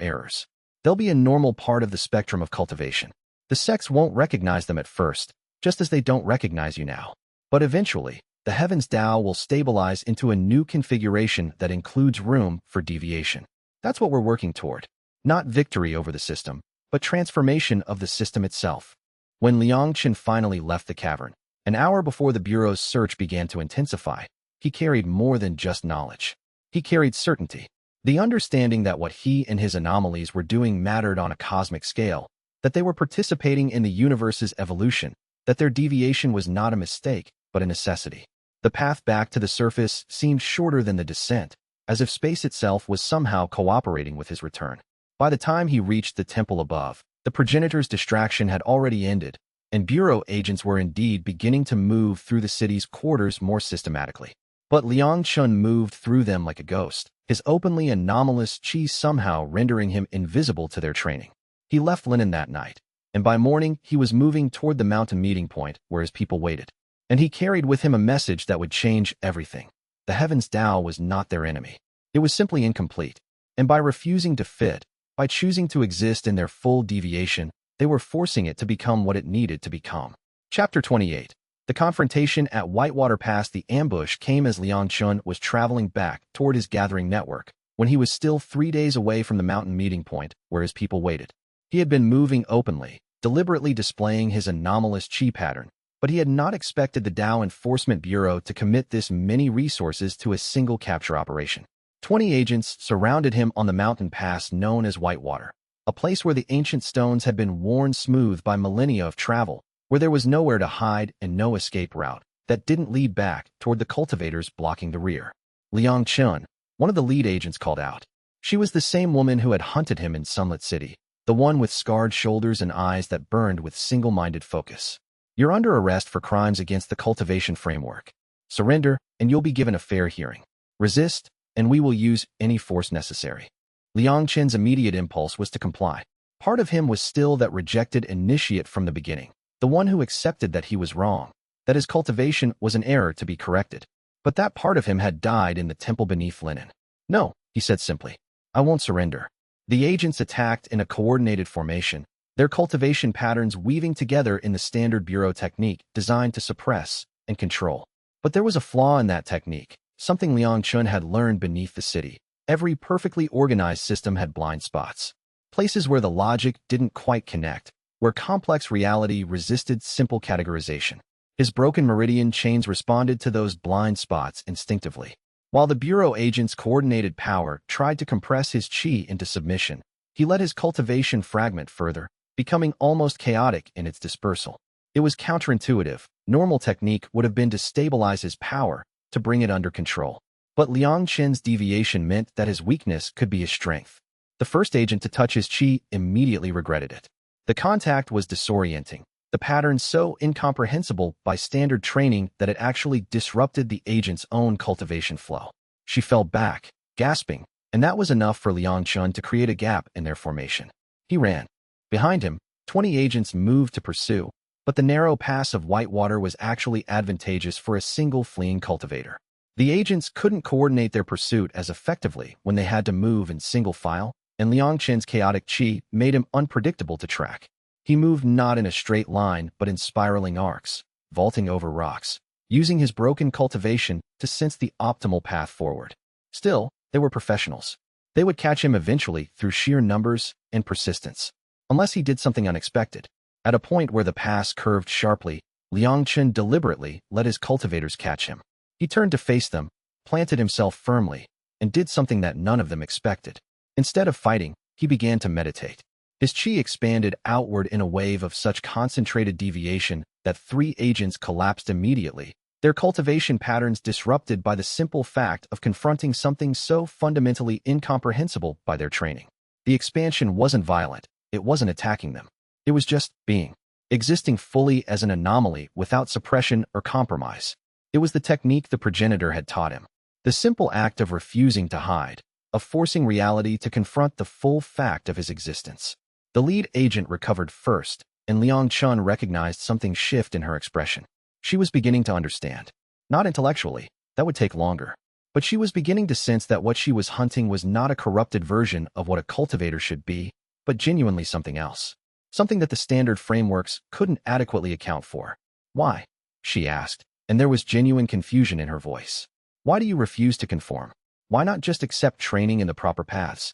errors. They'll be a normal part of the spectrum of cultivation. The sects won't recognize them at first, just as they don't recognize you now. But eventually, the Heavens DAO will stabilize into a new configuration that includes room for deviation. That's what we're working toward. Not victory over the system, but transformation of the system itself. When Liang Chen finally left the cavern, an hour before the Bureau's search began to intensify, he carried more than just knowledge. He carried certainty. The understanding that what he and his anomalies were doing mattered on a cosmic scale, that they were participating in the universe's evolution, that their deviation was not a mistake, but a necessity. The path back to the surface seemed shorter than the descent, as if space itself was somehow cooperating with his return. By the time he reached the temple above, the progenitor's distraction had already ended, and Bureau agents were indeed beginning to move through the city's quarters more systematically. But Liang Chen moved through them like a ghost, his openly anomalous qi somehow rendering him invisible to their training. He left Linen that night, and by morning he was moving toward the mountain meeting point where his people waited. And he carried with him a message that would change everything. The Heavens DAO was not their enemy. It was simply incomplete. And by refusing to fit, by choosing to exist in their full deviation, they were forcing it to become what it needed to become. Chapter 28. The confrontation at Whitewater Pass. The ambush came as Liang Chen was traveling back toward his gathering network, when he was still 3 days away from the mountain meeting point where his people waited. He had been moving openly, deliberately displaying his anomalous qi pattern, but he had not expected the DAO Enforcement Bureau to commit this many resources to a single capture operation. 20 agents surrounded him on the mountain pass known as Whitewater, a place where the ancient stones had been worn smooth by millennia of travel, where there was nowhere to hide and no escape route that didn't lead back toward the cultivators blocking the rear. Liang Chen, one of the lead agents, called out. She was the same woman who had hunted him in Sunlit City, the one with scarred shoulders and eyes that burned with single-minded focus. You're under arrest for crimes against the cultivation framework. Surrender, and you'll be given a fair hearing. Resist, and we will use any force necessary. Liang Chen's immediate impulse was to comply. Part of him was still that rejected initiate from the beginning, the one who accepted that he was wrong, that his cultivation was an error to be corrected. But that part of him had died in the temple beneath linen. No, he said simply. I won't surrender. The agents attacked in a coordinated formation, their cultivation patterns weaving together in the standard bureau technique designed to suppress and control. But there was a flaw in that technique, something Liang Chen had learned beneath the city. Every perfectly organized system had blind spots. Places where the logic didn't quite connect, where complex reality resisted simple categorization. His broken meridian chains responded to those blind spots instinctively. While the Bureau agent's coordinated power tried to compress his chi into submission, he let his cultivation fragment further, becoming almost chaotic in its dispersal. It was counterintuitive. Normal technique would have been to stabilize his power, to bring it under control. But Liang Chen's deviation meant that his weakness could be his strength. The first agent to touch his chi immediately regretted it. The contact was disorienting, the pattern so incomprehensible by standard training that it actually disrupted the agent's own cultivation flow. She fell back, gasping, and that was enough for Liang Chen to create a gap in their formation. He ran. Behind him, 20 agents moved to pursue, but the narrow pass of white water was actually advantageous for a single fleeing cultivator. The agents couldn't coordinate their pursuit as effectively when they had to move in single file, and Liang Chen's chaotic chi made him unpredictable to track. He moved not in a straight line but in spiraling arcs, vaulting over rocks, using his broken cultivation to sense the optimal path forward. Still, they were professionals. They would catch him eventually through sheer numbers and persistence. Unless he did something unexpected. At a point where the pass curved sharply, Liang Chen deliberately let his cultivators catch him. He turned to face them, planted himself firmly, and did something that none of them expected. Instead of fighting, he began to meditate. His chi expanded outward in a wave of such concentrated deviation that 3 agents collapsed immediately, their cultivation patterns disrupted by the simple fact of confronting something so fundamentally incomprehensible by their training. The expansion wasn't violent, it wasn't attacking them. It was just being, existing fully as an anomaly without suppression or compromise. It was the technique the progenitor had taught him. The simple act of refusing to hide, of forcing reality to confront the full fact of his existence. The lead agent recovered first, and Liang Chen recognized something shift in her expression. She was beginning to understand. Not intellectually, that would take longer. But she was beginning to sense that what she was hunting was not a corrupted version of what a cultivator should be, but genuinely something else. Something that the standard frameworks couldn't adequately account for. Why? She asked, and there was genuine confusion in her voice. Why do you refuse to conform? Why not just accept training in the proper paths?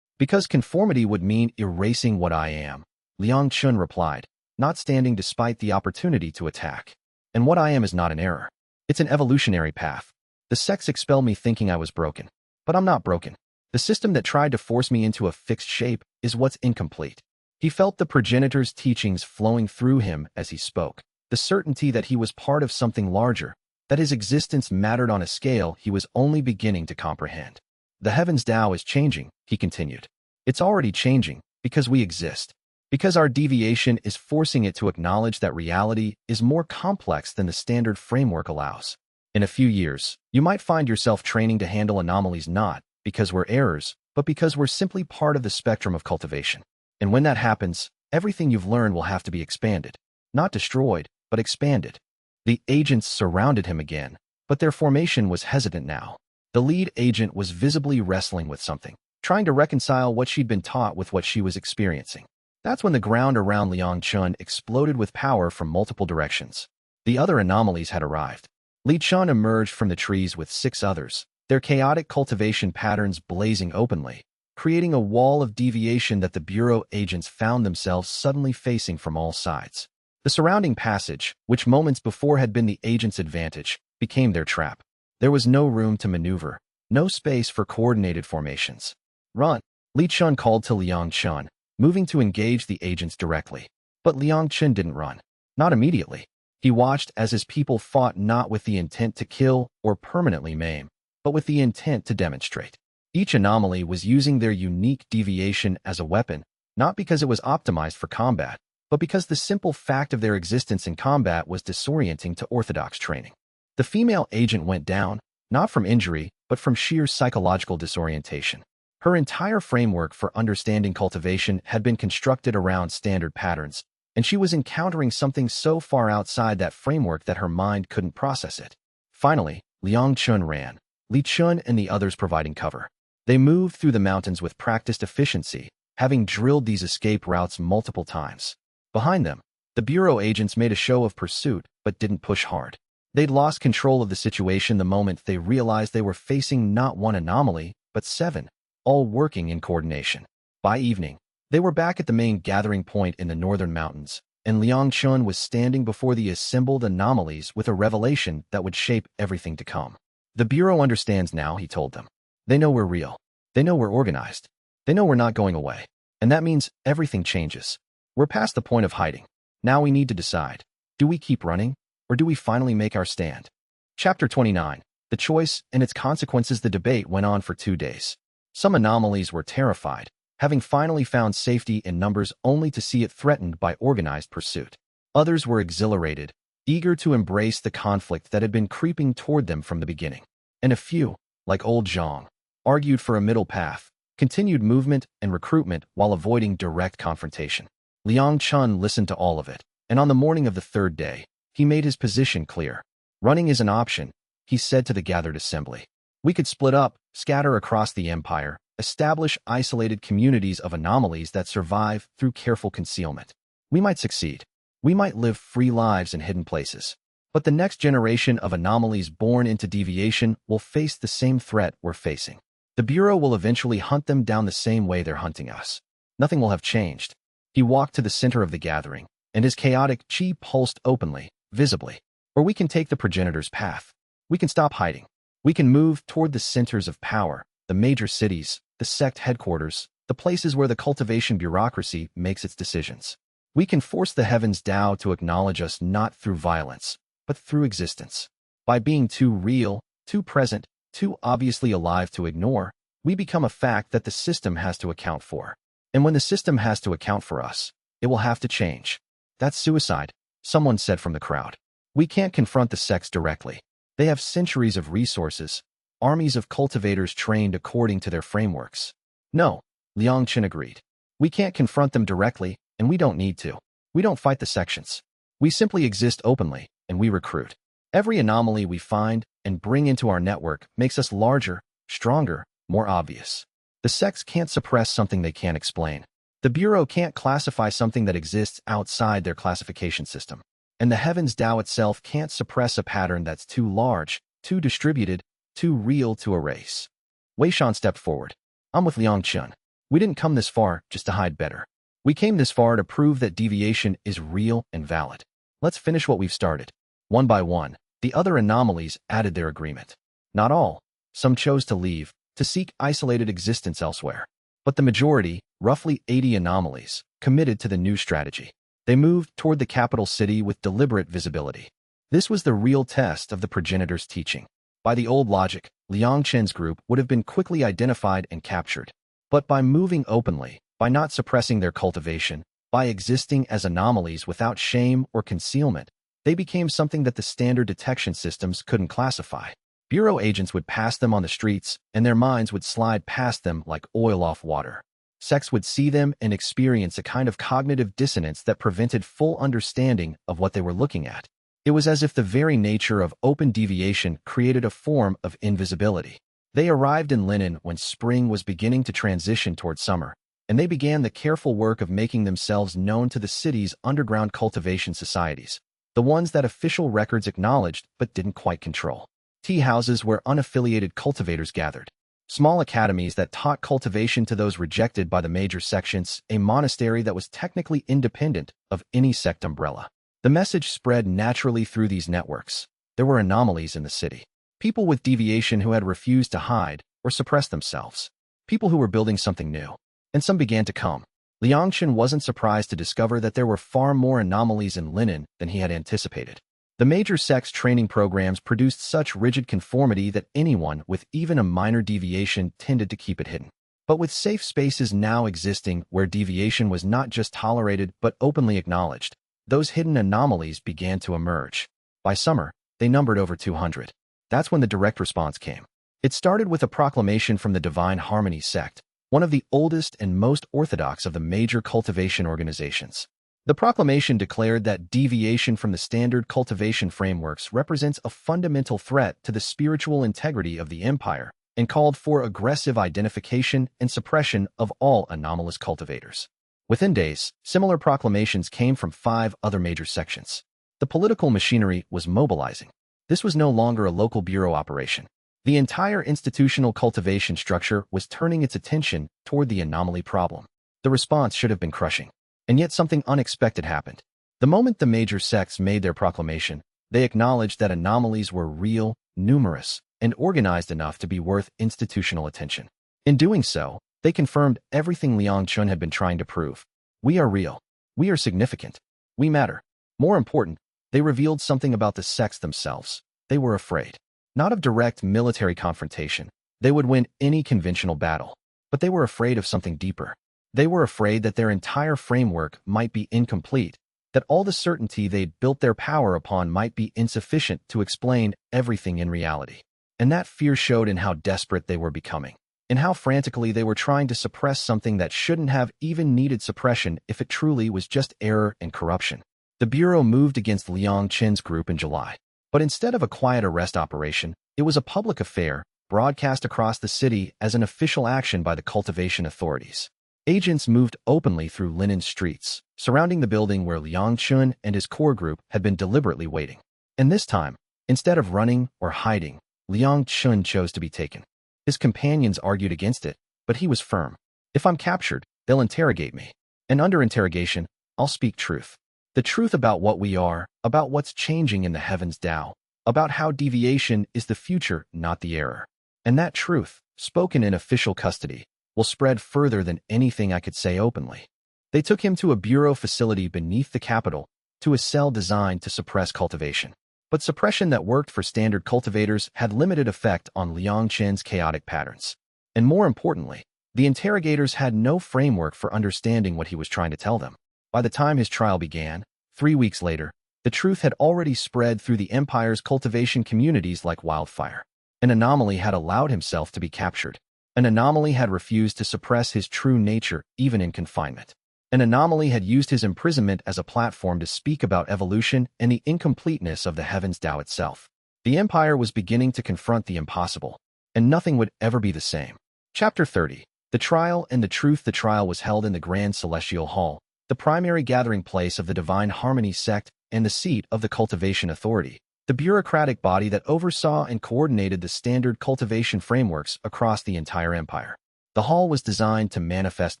Because conformity would mean erasing what I am, Liang Chen replied, not standing despite the opportunity to attack. And what I am is not an error. It's an evolutionary path. The sects expel me thinking I was broken. But I'm not broken. The system that tried to force me into a fixed shape is what's incomplete. He felt the progenitor's teachings flowing through him as he spoke, the certainty that he was part of something larger, that his existence mattered on a scale he was only beginning to comprehend. The heavens DAO is changing, he continued. It's already changing, because we exist. Because our deviation is forcing it to acknowledge that reality is more complex than the standard framework allows. In a few years, you might find yourself training to handle anomalies not because we're errors, but because we're simply part of the spectrum of cultivation. And when that happens, everything you've learned will have to be expanded. Not destroyed, but expanded. The agents surrounded him again, but their formation was hesitant now. The lead agent was visibly wrestling with something, trying to reconcile what she'd been taught with what she was experiencing. That's when the ground around Liang Chen exploded with power from multiple directions. The other anomalies had arrived. Li Chen emerged from the trees with 6 others, their chaotic cultivation patterns blazing openly, creating a wall of deviation that the Bureau agents found themselves suddenly facing from all sides. The surrounding passage, which moments before had been the agents' advantage, became their trap. There was no room to maneuver, no space for coordinated formations. Run! Li Chen called to Liang Chen, moving to engage the agents directly. But Liang Chen didn't run. Not immediately. He watched as his people fought not with the intent to kill or permanently maim, but with the intent to demonstrate. Each anomaly was using their unique deviation as a weapon, not because it was optimized for combat, but because the simple fact of their existence in combat was disorienting to orthodox training. The female agent went down, not from injury, but from sheer psychological disorientation. Her entire framework for understanding cultivation had been constructed around standard patterns, and she was encountering something so far outside that framework that her mind couldn't process it. Finally, Liang Chen ran, Li Chun and the others providing cover. They moved through the mountains with practiced efficiency, having drilled these escape routes multiple times. Behind them, the bureau agents made a show of pursuit, but didn't push hard. They'd lost control of the situation the moment they realized they were facing not one anomaly, but 7, all working in coordination. By evening, they were back at the main gathering point in the northern mountains, and Liang Chen was standing before the assembled anomalies with a revelation that would shape everything to come. The Bureau understands now, he told them. They know we're real. They know we're organized. They know we're not going away. And that means everything changes. We're past the point of hiding. Now we need to decide. Do we keep running, or do we finally make our stand? Chapter 29. The choice and its consequences. The debate went on for 2 days. Some anomalies were terrified, having finally found safety in numbers only to see it threatened by organized pursuit. Others were exhilarated, eager to embrace the conflict that had been creeping toward them from the beginning. And a few, like old Zhang, argued for a middle path, continued movement and recruitment while avoiding direct confrontation. Liang Chen listened to all of it, and on the morning of the 3rd day, he made his position clear. Running is an option, he said to the gathered assembly. We could split up, scatter across the empire, establish isolated communities of anomalies that survive through careful concealment. We might succeed. We might live free lives in hidden places. But the next generation of anomalies born into deviation will face the same threat we're facing. The Bureau will eventually hunt them down the same way they're hunting us. Nothing will have changed. He walked to the center of the gathering, and his chaotic chi pulsed openly, visibly. Or we can take the progenitor's path. We can stop hiding. We can move toward the centers of power, the major cities, the sect headquarters, the places where the cultivation bureaucracy makes its decisions. We can force the heavens DAO to acknowledge us not through violence, but through existence. By being too real, too present, too obviously alive to ignore, we become a fact that the system has to account for. And when the system has to account for us, it will have to change. That's suicide, someone said from the crowd. We can't confront the sects directly. They have centuries of resources, armies of cultivators trained according to their frameworks. No, Liang Chen agreed. We can't confront them directly, and we don't need to. We don't fight the sections. We simply exist openly, and we recruit. Every anomaly we find and bring into our network makes us larger, stronger, more obvious. The sects can't suppress something they can't explain. The Bureau can't classify something that exists outside their classification system. And the Heavens DAO itself can't suppress a pattern that's too large, too distributed, too real to erase. Wei Shan stepped forward. I'm with Liang Chen. We didn't come this far just to hide better. We came this far to prove that deviation is real and valid. Let's finish what we've started. One by one, the other anomalies added their agreement. Not all. Some chose to leave, to seek isolated existence elsewhere. But the majority, roughly 80 anomalies, committed to the new strategy. They moved toward the capital city with deliberate visibility. This was the real test of the progenitor's teaching. By the old logic, Liang Chen's group would have been quickly identified and captured. But by moving openly, by not suppressing their cultivation, by existing as anomalies without shame or concealment, they became something that the standard detection systems couldn't classify. Bureau agents would pass them on the streets, and their minds would slide past them like oil off water. Sects would see them and experience a kind of cognitive dissonance that prevented full understanding of what they were looking at. It was as if the very nature of open deviation created a form of invisibility. They arrived in Linen when spring was beginning to transition toward summer, and they began the careful work of making themselves known to the city's underground cultivation societies, the ones that official records acknowledged but didn't quite control. Tea houses where unaffiliated cultivators gathered. Small academies that taught cultivation to those rejected by the major sections, a monastery that was technically independent of any sect umbrella. The message spread naturally through these networks. There were anomalies in the city. People with deviation who had refused to hide or suppress themselves. People who were building something new. And some began to come. Liang Chen wasn't surprised to discover that there were far more anomalies in Linen than he had anticipated. The major sects training programs produced such rigid conformity that anyone with even a minor deviation tended to keep it hidden. But with safe spaces now existing where deviation was not just tolerated but openly acknowledged, those hidden anomalies began to emerge. By summer, they numbered over 200. That's when the direct response came. It started with a proclamation from the Divine Harmony sect, one of the oldest and most orthodox of the major cultivation organizations. The proclamation declared that deviation from the standard cultivation frameworks represents a fundamental threat to the spiritual integrity of the empire and called for aggressive identification and suppression of all anomalous cultivators. Within days, similar proclamations came from 5 other major sections. The political machinery was mobilizing. This was no longer a local bureau operation. The entire institutional cultivation structure was turning its attention toward the anomaly problem. The response should have been crushing. And yet something unexpected happened. The moment the major sects made their proclamation, they acknowledged that anomalies were real, numerous, and organized enough to be worth institutional attention. In doing so, they confirmed everything Liang Chen had been trying to prove. We are real. We are significant. We matter. More important, they revealed something about the sects themselves. They were afraid. Not of direct military confrontation. They would win any conventional battle. But they were afraid of something deeper. They were afraid that their entire framework might be incomplete, that all the certainty they'd built their power upon might be insufficient to explain everything in reality. And that fear showed in how desperate they were becoming, in how frantically they were trying to suppress something that shouldn't have even needed suppression if it truly was just error and corruption. The Bureau moved against Liang Chen's group in July. But instead of a quiet arrest operation, it was a public affair, broadcast across the city as an official action by the cultivation authorities. Agents moved openly through Linen streets, surrounding the building where Liang Chen and his core group had been deliberately waiting. And this time, instead of running or hiding, Liang Chen chose to be taken. His companions argued against it, but he was firm. If I'm captured, they'll interrogate me. And under interrogation, I'll speak truth. The truth about what we are, about what's changing in the heavens DAO, about how deviation is the future, not the error. And that truth, spoken in official custody, will spread further than anything I could say openly. They took him to a bureau facility beneath the capital, to a cell designed to suppress cultivation. But suppression that worked for standard cultivators had limited effect on Liang Chen's chaotic patterns. And more importantly, the interrogators had no framework for understanding what he was trying to tell them. By the time his trial began, 3 weeks later, the truth had already spread through the empire's cultivation communities like wildfire. An anomaly had allowed himself to be captured. An anomaly had refused to suppress his true nature even in confinement. An anomaly had used his imprisonment as a platform to speak about evolution and the incompleteness of the heavens DAO itself. The empire was beginning to confront the impossible, and nothing would ever be the same. Chapter 30. The Trial and the Truth. The trial was held in the Grand Celestial Hall, the primary gathering place of the Divine Harmony sect and the seat of the Cultivation Authority, the bureaucratic body that oversaw and coordinated the standard cultivation frameworks across the entire empire. The hall was designed to manifest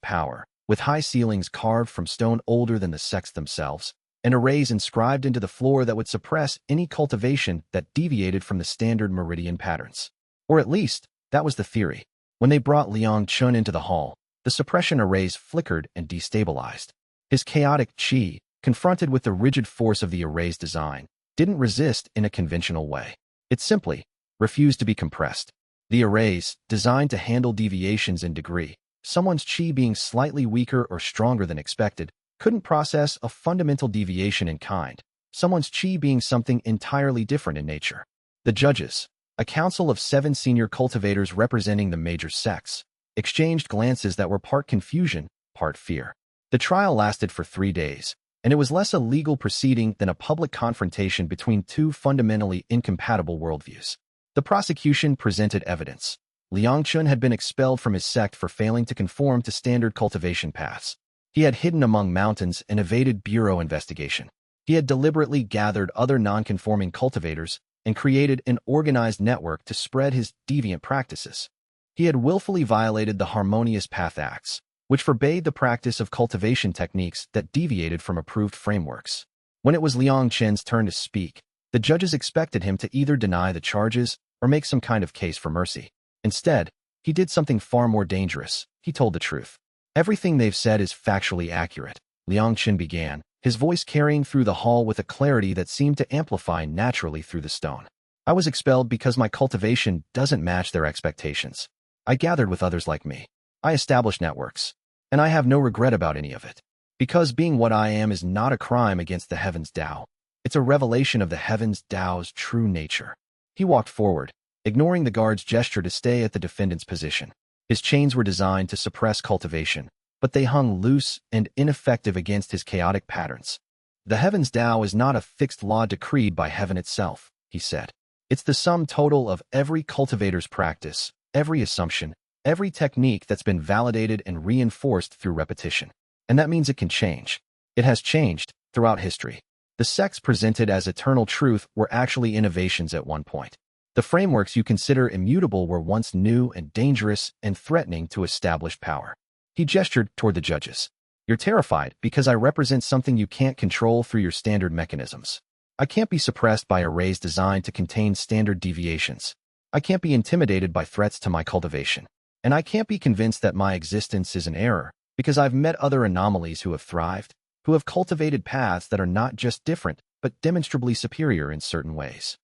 power, with high ceilings carved from stone older than the sects themselves, and arrays inscribed into the floor that would suppress any cultivation that deviated from the standard meridian patterns. Or at least, that was the theory. When they brought Liang Chen into the hall, the suppression arrays flickered and destabilized. His chaotic chi, confronted with the rigid force of the array's design, didn't resist in a conventional way. It simply refused to be compressed. The arrays, designed to handle deviations in degree, someone's chi being slightly weaker or stronger than expected, couldn't process a fundamental deviation in kind, someone's chi being something entirely different in nature. The judges, a council of 7 senior cultivators representing the major sects, exchanged glances that were part confusion, part fear. The trial lasted for 3 days, and it was less a legal proceeding than a public confrontation between 2 fundamentally incompatible worldviews. The prosecution presented evidence. Liang Chen had been expelled from his sect for failing to conform to standard cultivation paths. He had hidden among mountains and evaded bureau investigation. He had deliberately gathered other non-conforming cultivators and created an organized network to spread his deviant practices. He had willfully violated the Harmonious Path Acts, which forbade the practice of cultivation techniques that deviated from approved frameworks. When it was Liang Chen's turn to speak, the judges expected him to either deny the charges or make some kind of case for mercy. Instead, he did something far more dangerous. He told the truth. Everything they've said is factually accurate, Liang Chen began, his voice carrying through the hall with a clarity that seemed to amplify naturally through the stone. I was expelled because my cultivation doesn't match their expectations. I gathered with others like me. I established networks. And I have no regret about any of it. Because being what I am is not a crime against the heavens DAO. It's a revelation of the heavens DAO's true nature. He walked forward, ignoring the guard's gesture to stay at the defendant's position. His chains were designed to suppress cultivation, but they hung loose and ineffective against his chaotic patterns. The heavens DAO is not a fixed law decreed by heaven itself, he said. It's the sum total of every cultivator's practice, every assumption, every technique that's been validated and reinforced through repetition. And that means it can change. It has changed throughout history. The sects presented as eternal truth were actually innovations at one point. The frameworks you consider immutable were once new and dangerous and threatening to established power. He gestured toward the judges. You're terrified because I represent something you can't control through your standard mechanisms. I can't be suppressed by arrays designed to contain standard deviations. I can't be intimidated by threats to my cultivation. And I can't be convinced that my existence is an error, because I've met other anomalies who have thrived, who have cultivated paths that are not just different, but demonstrably superior in certain ways.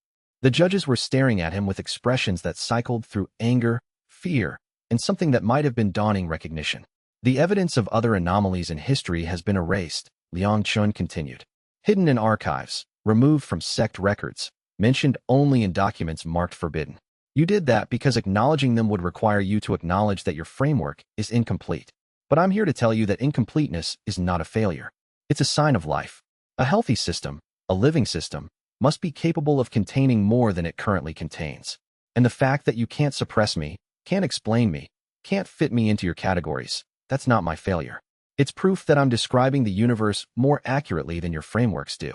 The judges were staring at him with expressions that cycled through anger, fear, and something that might have been dawning recognition. The evidence of other anomalies in history has been erased, Liang Chen continued. Hidden in archives, removed from sect records, mentioned only in documents marked forbidden. You did that because acknowledging them would require you to acknowledge that your framework is incomplete. But I'm here to tell you that incompleteness is not a failure. It's a sign of life. A healthy system, a living system, must be capable of containing more than it currently contains. And the fact that you can't suppress me, can't explain me, can't fit me into your categories, that's not my failure. It's proof that I'm describing the universe more accurately than your frameworks do.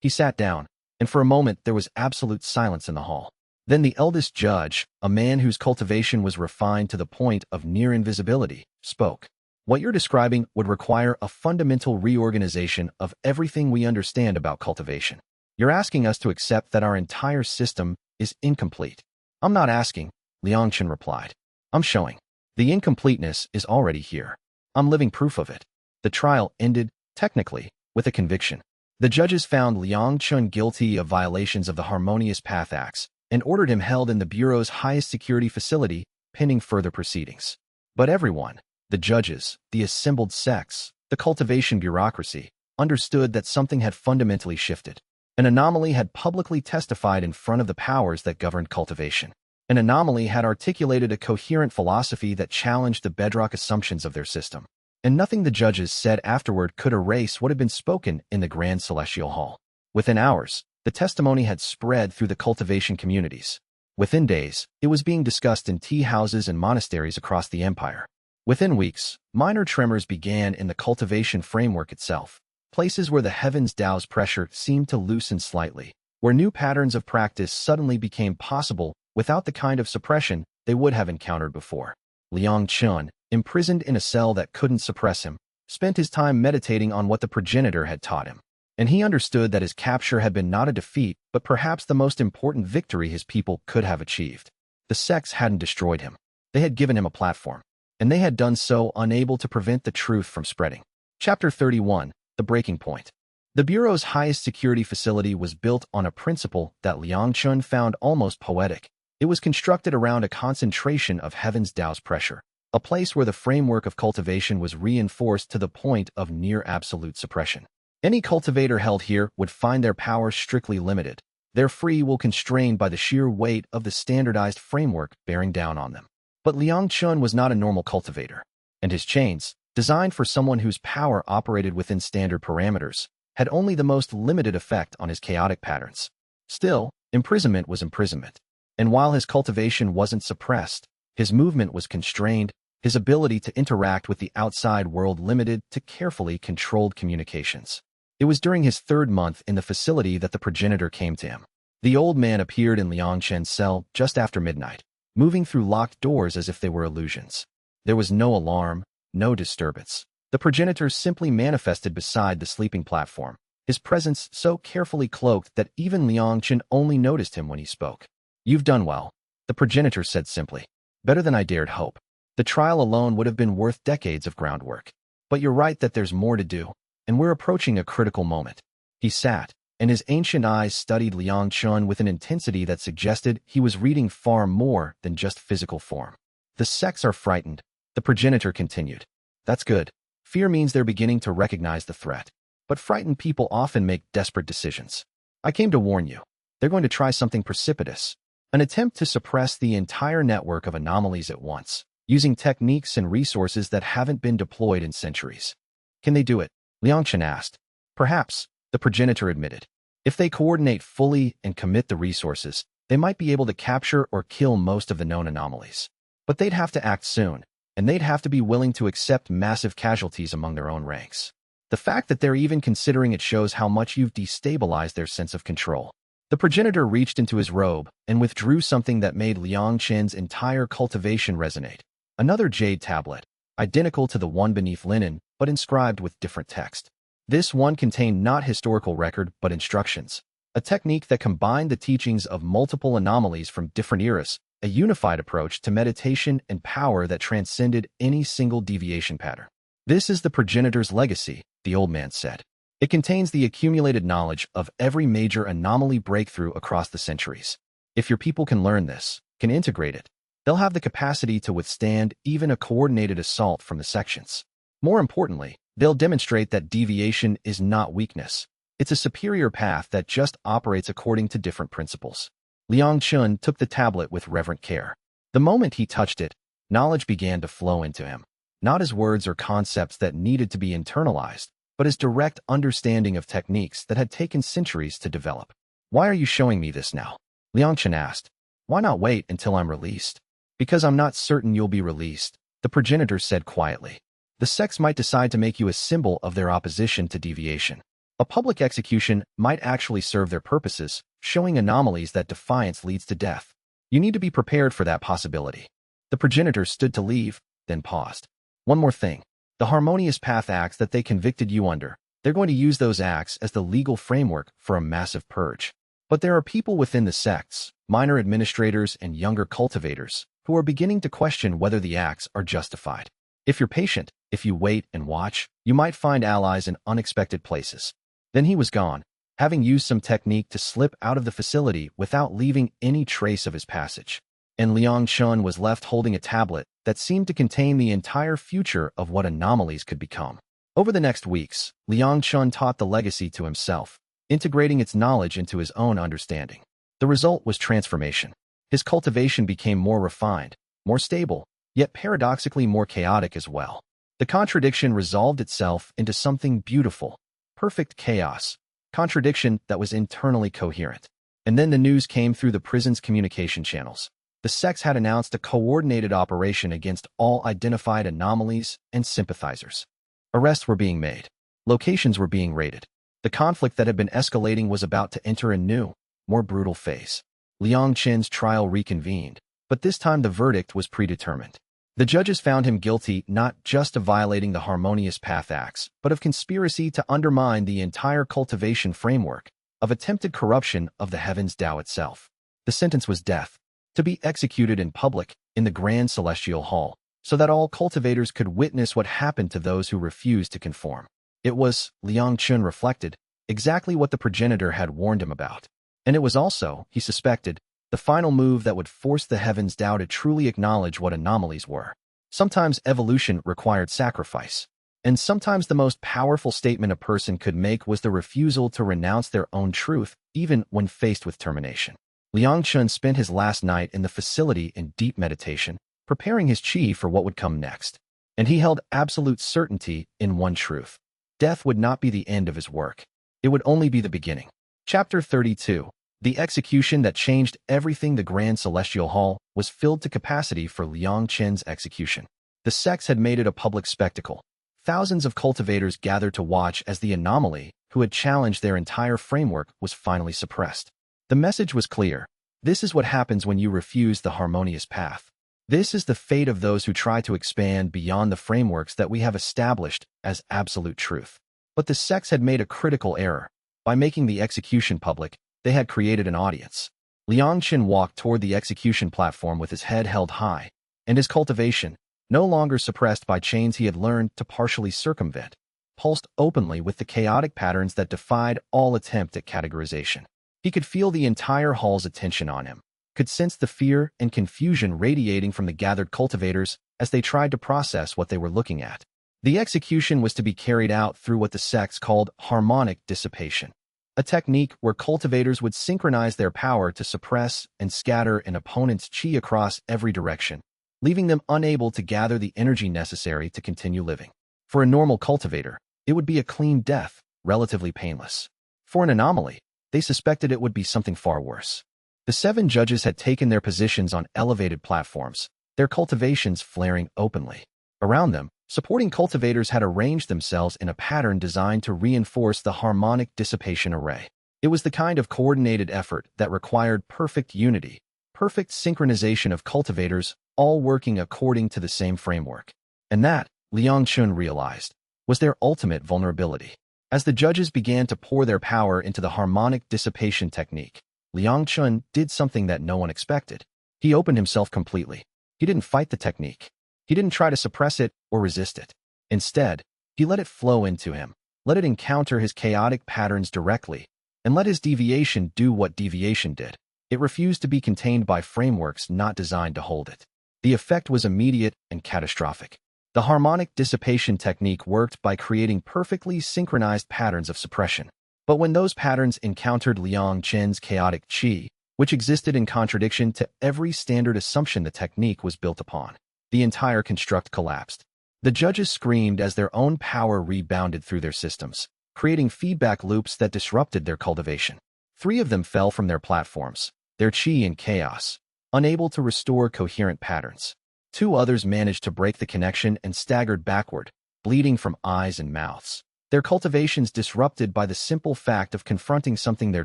He sat down, and for a moment there was absolute silence in the hall. Then the eldest judge, a man whose cultivation was refined to the point of near invisibility, spoke. What you're describing would require a fundamental reorganization of everything we understand about cultivation. You're asking us to accept that our entire system is incomplete. I'm not asking, Liang Chen replied. I'm showing. The incompleteness is already here. I'm living proof of it. The trial ended, technically, with a conviction. The judges found Liang Chen guilty of violations of the Harmonious Path Acts and ordered him held in the Bureau's highest security facility, pending further proceedings. But everyone, the judges, the assembled sects, the cultivation bureaucracy, understood that something had fundamentally shifted. An anomaly had publicly testified in front of the powers that governed cultivation. An anomaly had articulated a coherent philosophy that challenged the bedrock assumptions of their system. And nothing the judges said afterward could erase what had been spoken in the Grand Celestial Hall. Within hours, the testimony had spread through the cultivation communities. Within days, it was being discussed in tea houses and monasteries across the empire. Within weeks, minor tremors began in the cultivation framework itself, places where the heavens DAO's pressure seemed to loosen slightly, where new patterns of practice suddenly became possible without the kind of suppression they would have encountered before. Liang Chen, imprisoned in a cell that couldn't suppress him, spent his time meditating on what the progenitor had taught him. And he understood that his capture had been not a defeat, but perhaps the most important victory his people could have achieved. The sects hadn't destroyed him. They had given him a platform. And they had done so unable to prevent the truth from spreading. Chapter 31, The Breaking Point. The Bureau's highest security facility was built on a principle that Liang Chen found almost poetic. It was constructed around a concentration of heaven's DAO's pressure, a place where the framework of cultivation was reinforced to the point of near absolute suppression. Any cultivator held here would find their power strictly limited, their free will constrained by the sheer weight of the standardized framework bearing down on them. But Liang Chen was not a normal cultivator, and his chains, designed for someone whose power operated within standard parameters, had only the most limited effect on his chaotic patterns. Still, imprisonment was imprisonment, and while his cultivation wasn't suppressed, his movement was constrained, his ability to interact with the outside world limited to carefully controlled communications. It was during his third month in the facility that the progenitor came to him. The old man appeared in Liang Chen's cell just after midnight, moving through locked doors as if they were illusions. There was no alarm, no disturbance. The progenitor simply manifested beside the sleeping platform, his presence so carefully cloaked that even Liang Chen only noticed him when he spoke. You've done well, the progenitor said simply. Better than I dared hope. The trial alone would have been worth decades of groundwork. But you're right that there's more to do. and we're approaching a critical moment. He sat, and his ancient eyes studied Liang Chen with an intensity that suggested he was reading far more than just physical form. The sects are frightened, the progenitor continued. That's good. Fear means they're beginning to recognize the threat. But frightened people often make desperate decisions. I came to warn you. They're going to try something precipitous. An attempt to suppress the entire network of anomalies at once, using techniques and resources that haven't been deployed in centuries. Can they do it? Liang Chen asked. Perhaps, the progenitor admitted. If they coordinate fully and commit the resources, they might be able to capture or kill most of the known anomalies. But they'd have to act soon, and they'd have to be willing to accept massive casualties among their own ranks. The fact that they're even considering it shows how much you've destabilized their sense of control. The progenitor reached into his robe and withdrew something that made Liang Chen's entire cultivation resonate. Another jade tablet, identical to the one beneath linen, but inscribed with different text. This one contained not historical record, but instructions. A technique that combined the teachings of multiple anomalies from different eras, a unified approach to meditation and power that transcended any single deviation pattern. This is the progenitor's legacy, the old man said. It contains the accumulated knowledge of every major anomaly breakthrough across the centuries. If your people can learn this, can integrate it, they'll have the capacity to withstand even a coordinated assault from the sections. More importantly, they'll demonstrate that deviation is not weakness. It's a superior path that just operates according to different principles. Liang Chen took the tablet with reverent care. The moment he touched it, knowledge began to flow into him. Not as words or concepts that needed to be internalized, but as direct understanding of techniques that had taken centuries to develop. Why are you showing me this now? Liang Chen asked. Why not wait until I'm released? Because I'm not certain you'll be released, the progenitor said quietly. The sects might decide to make you a symbol of their opposition to deviation. A public execution might actually serve their purposes, showing anomalies that defiance leads to death. You need to be prepared for that possibility. The progenitor stood to leave, then paused. One more thing. The harmonious path acts that they convicted you under, they're going to use those acts as the legal framework for a massive purge. But there are people within the sects, minor administrators and younger cultivators, who are beginning to question whether the acts are justified. If you're patient, if you wait and watch, you might find allies in unexpected places. Then he was gone, having used some technique to slip out of the facility without leaving any trace of his passage. And Liang Chen was left holding a tablet that seemed to contain the entire future of what anomalies could become. Over the next weeks, Liang Chen taught the legacy to himself, integrating its knowledge into his own understanding. The result was transformation. His cultivation became more refined, more stable, yet paradoxically more chaotic as well. The contradiction resolved itself into something beautiful, perfect chaos, contradiction that was internally coherent. And then the news came through the prison's communication channels. The sects had announced a coordinated operation against all identified anomalies and sympathizers. Arrests were being made. Locations were being raided. The conflict that had been escalating was about to enter a new, more brutal phase. Liang Chen's trial reconvened, but this time the verdict was predetermined. The judges found him guilty not just of violating the harmonious path acts, but of conspiracy to undermine the entire cultivation framework, of attempted corruption of the heavens DAO itself. The sentence was death, to be executed in public, in the Grand Celestial Hall, so that all cultivators could witness what happened to those who refused to conform. It was, Liang Chen reflected, exactly what the progenitor had warned him about. And it was also, he suspected, the final move that would force the heavens DAO to truly acknowledge what anomalies were. Sometimes evolution required sacrifice, and sometimes the most powerful statement a person could make was the refusal to renounce their own truth, even when faced with termination. Liang Chen spent his last night in the facility in deep meditation, preparing his chi for what would come next. And he held absolute certainty in one truth. Death would not be the end of his work. It would only be the beginning. Chapter 32. The execution that changed everything. The Grand Celestial Hall was filled to capacity for Liang Chen's execution. The sects had made it a public spectacle. Thousands of cultivators gathered to watch as the anomaly, who had challenged their entire framework, was finally suppressed. The message was clear. This is what happens when you refuse the harmonious path. This is the fate of those who try to expand beyond the frameworks that we have established as absolute truth. But the sects had made a critical error. By making the execution public, they had created an audience. Liang Chen walked toward the execution platform with his head held high, and his cultivation, no longer suppressed by chains he had learned to partially circumvent. pulsed openly with the chaotic patterns that defied all attempt at categorization. He could feel the entire hall's attention on him, could sense the fear and confusion radiating from the gathered cultivators as they tried to process what they were looking at. The execution was to be carried out through what the sects called harmonic dissipation, a technique where cultivators would synchronize their power to suppress and scatter an opponent's chi across every direction, leaving them unable to gather the energy necessary to continue living. For a normal cultivator, it would be a clean death, relatively painless. For an anomaly, they suspected it would be something far worse. The 7 judges had taken their positions on elevated platforms, their cultivations flaring openly. Around them, supporting cultivators had arranged themselves in a pattern designed to reinforce the harmonic dissipation array. It was the kind of coordinated effort that required perfect unity, perfect synchronization of cultivators, all working according to the same framework. And that, Liang Chen realized, was their ultimate vulnerability. As the judges began to pour their power into the harmonic dissipation technique, Liang Chen did something that no one expected. He opened himself completely. He didn't fight the technique. He didn't try to suppress it or resist it. Instead, he let it flow into him, let it encounter his chaotic patterns directly, and let his deviation do what deviation did. It refused to be contained by frameworks not designed to hold it. The effect was immediate and catastrophic. The harmonic dissipation technique worked by creating perfectly synchronized patterns of suppression. But when those patterns encountered Liang Chen's chaotic chi, which existed in contradiction to every standard assumption the technique was built upon, the entire construct collapsed. The judges screamed as their own power rebounded through their systems, creating feedback loops that disrupted their cultivation. 3 of them fell from their platforms, their chi in chaos, unable to restore coherent patterns. 2 others managed to break the connection and staggered backward, bleeding from eyes and mouths. Their cultivations disrupted by the simple fact of confronting something their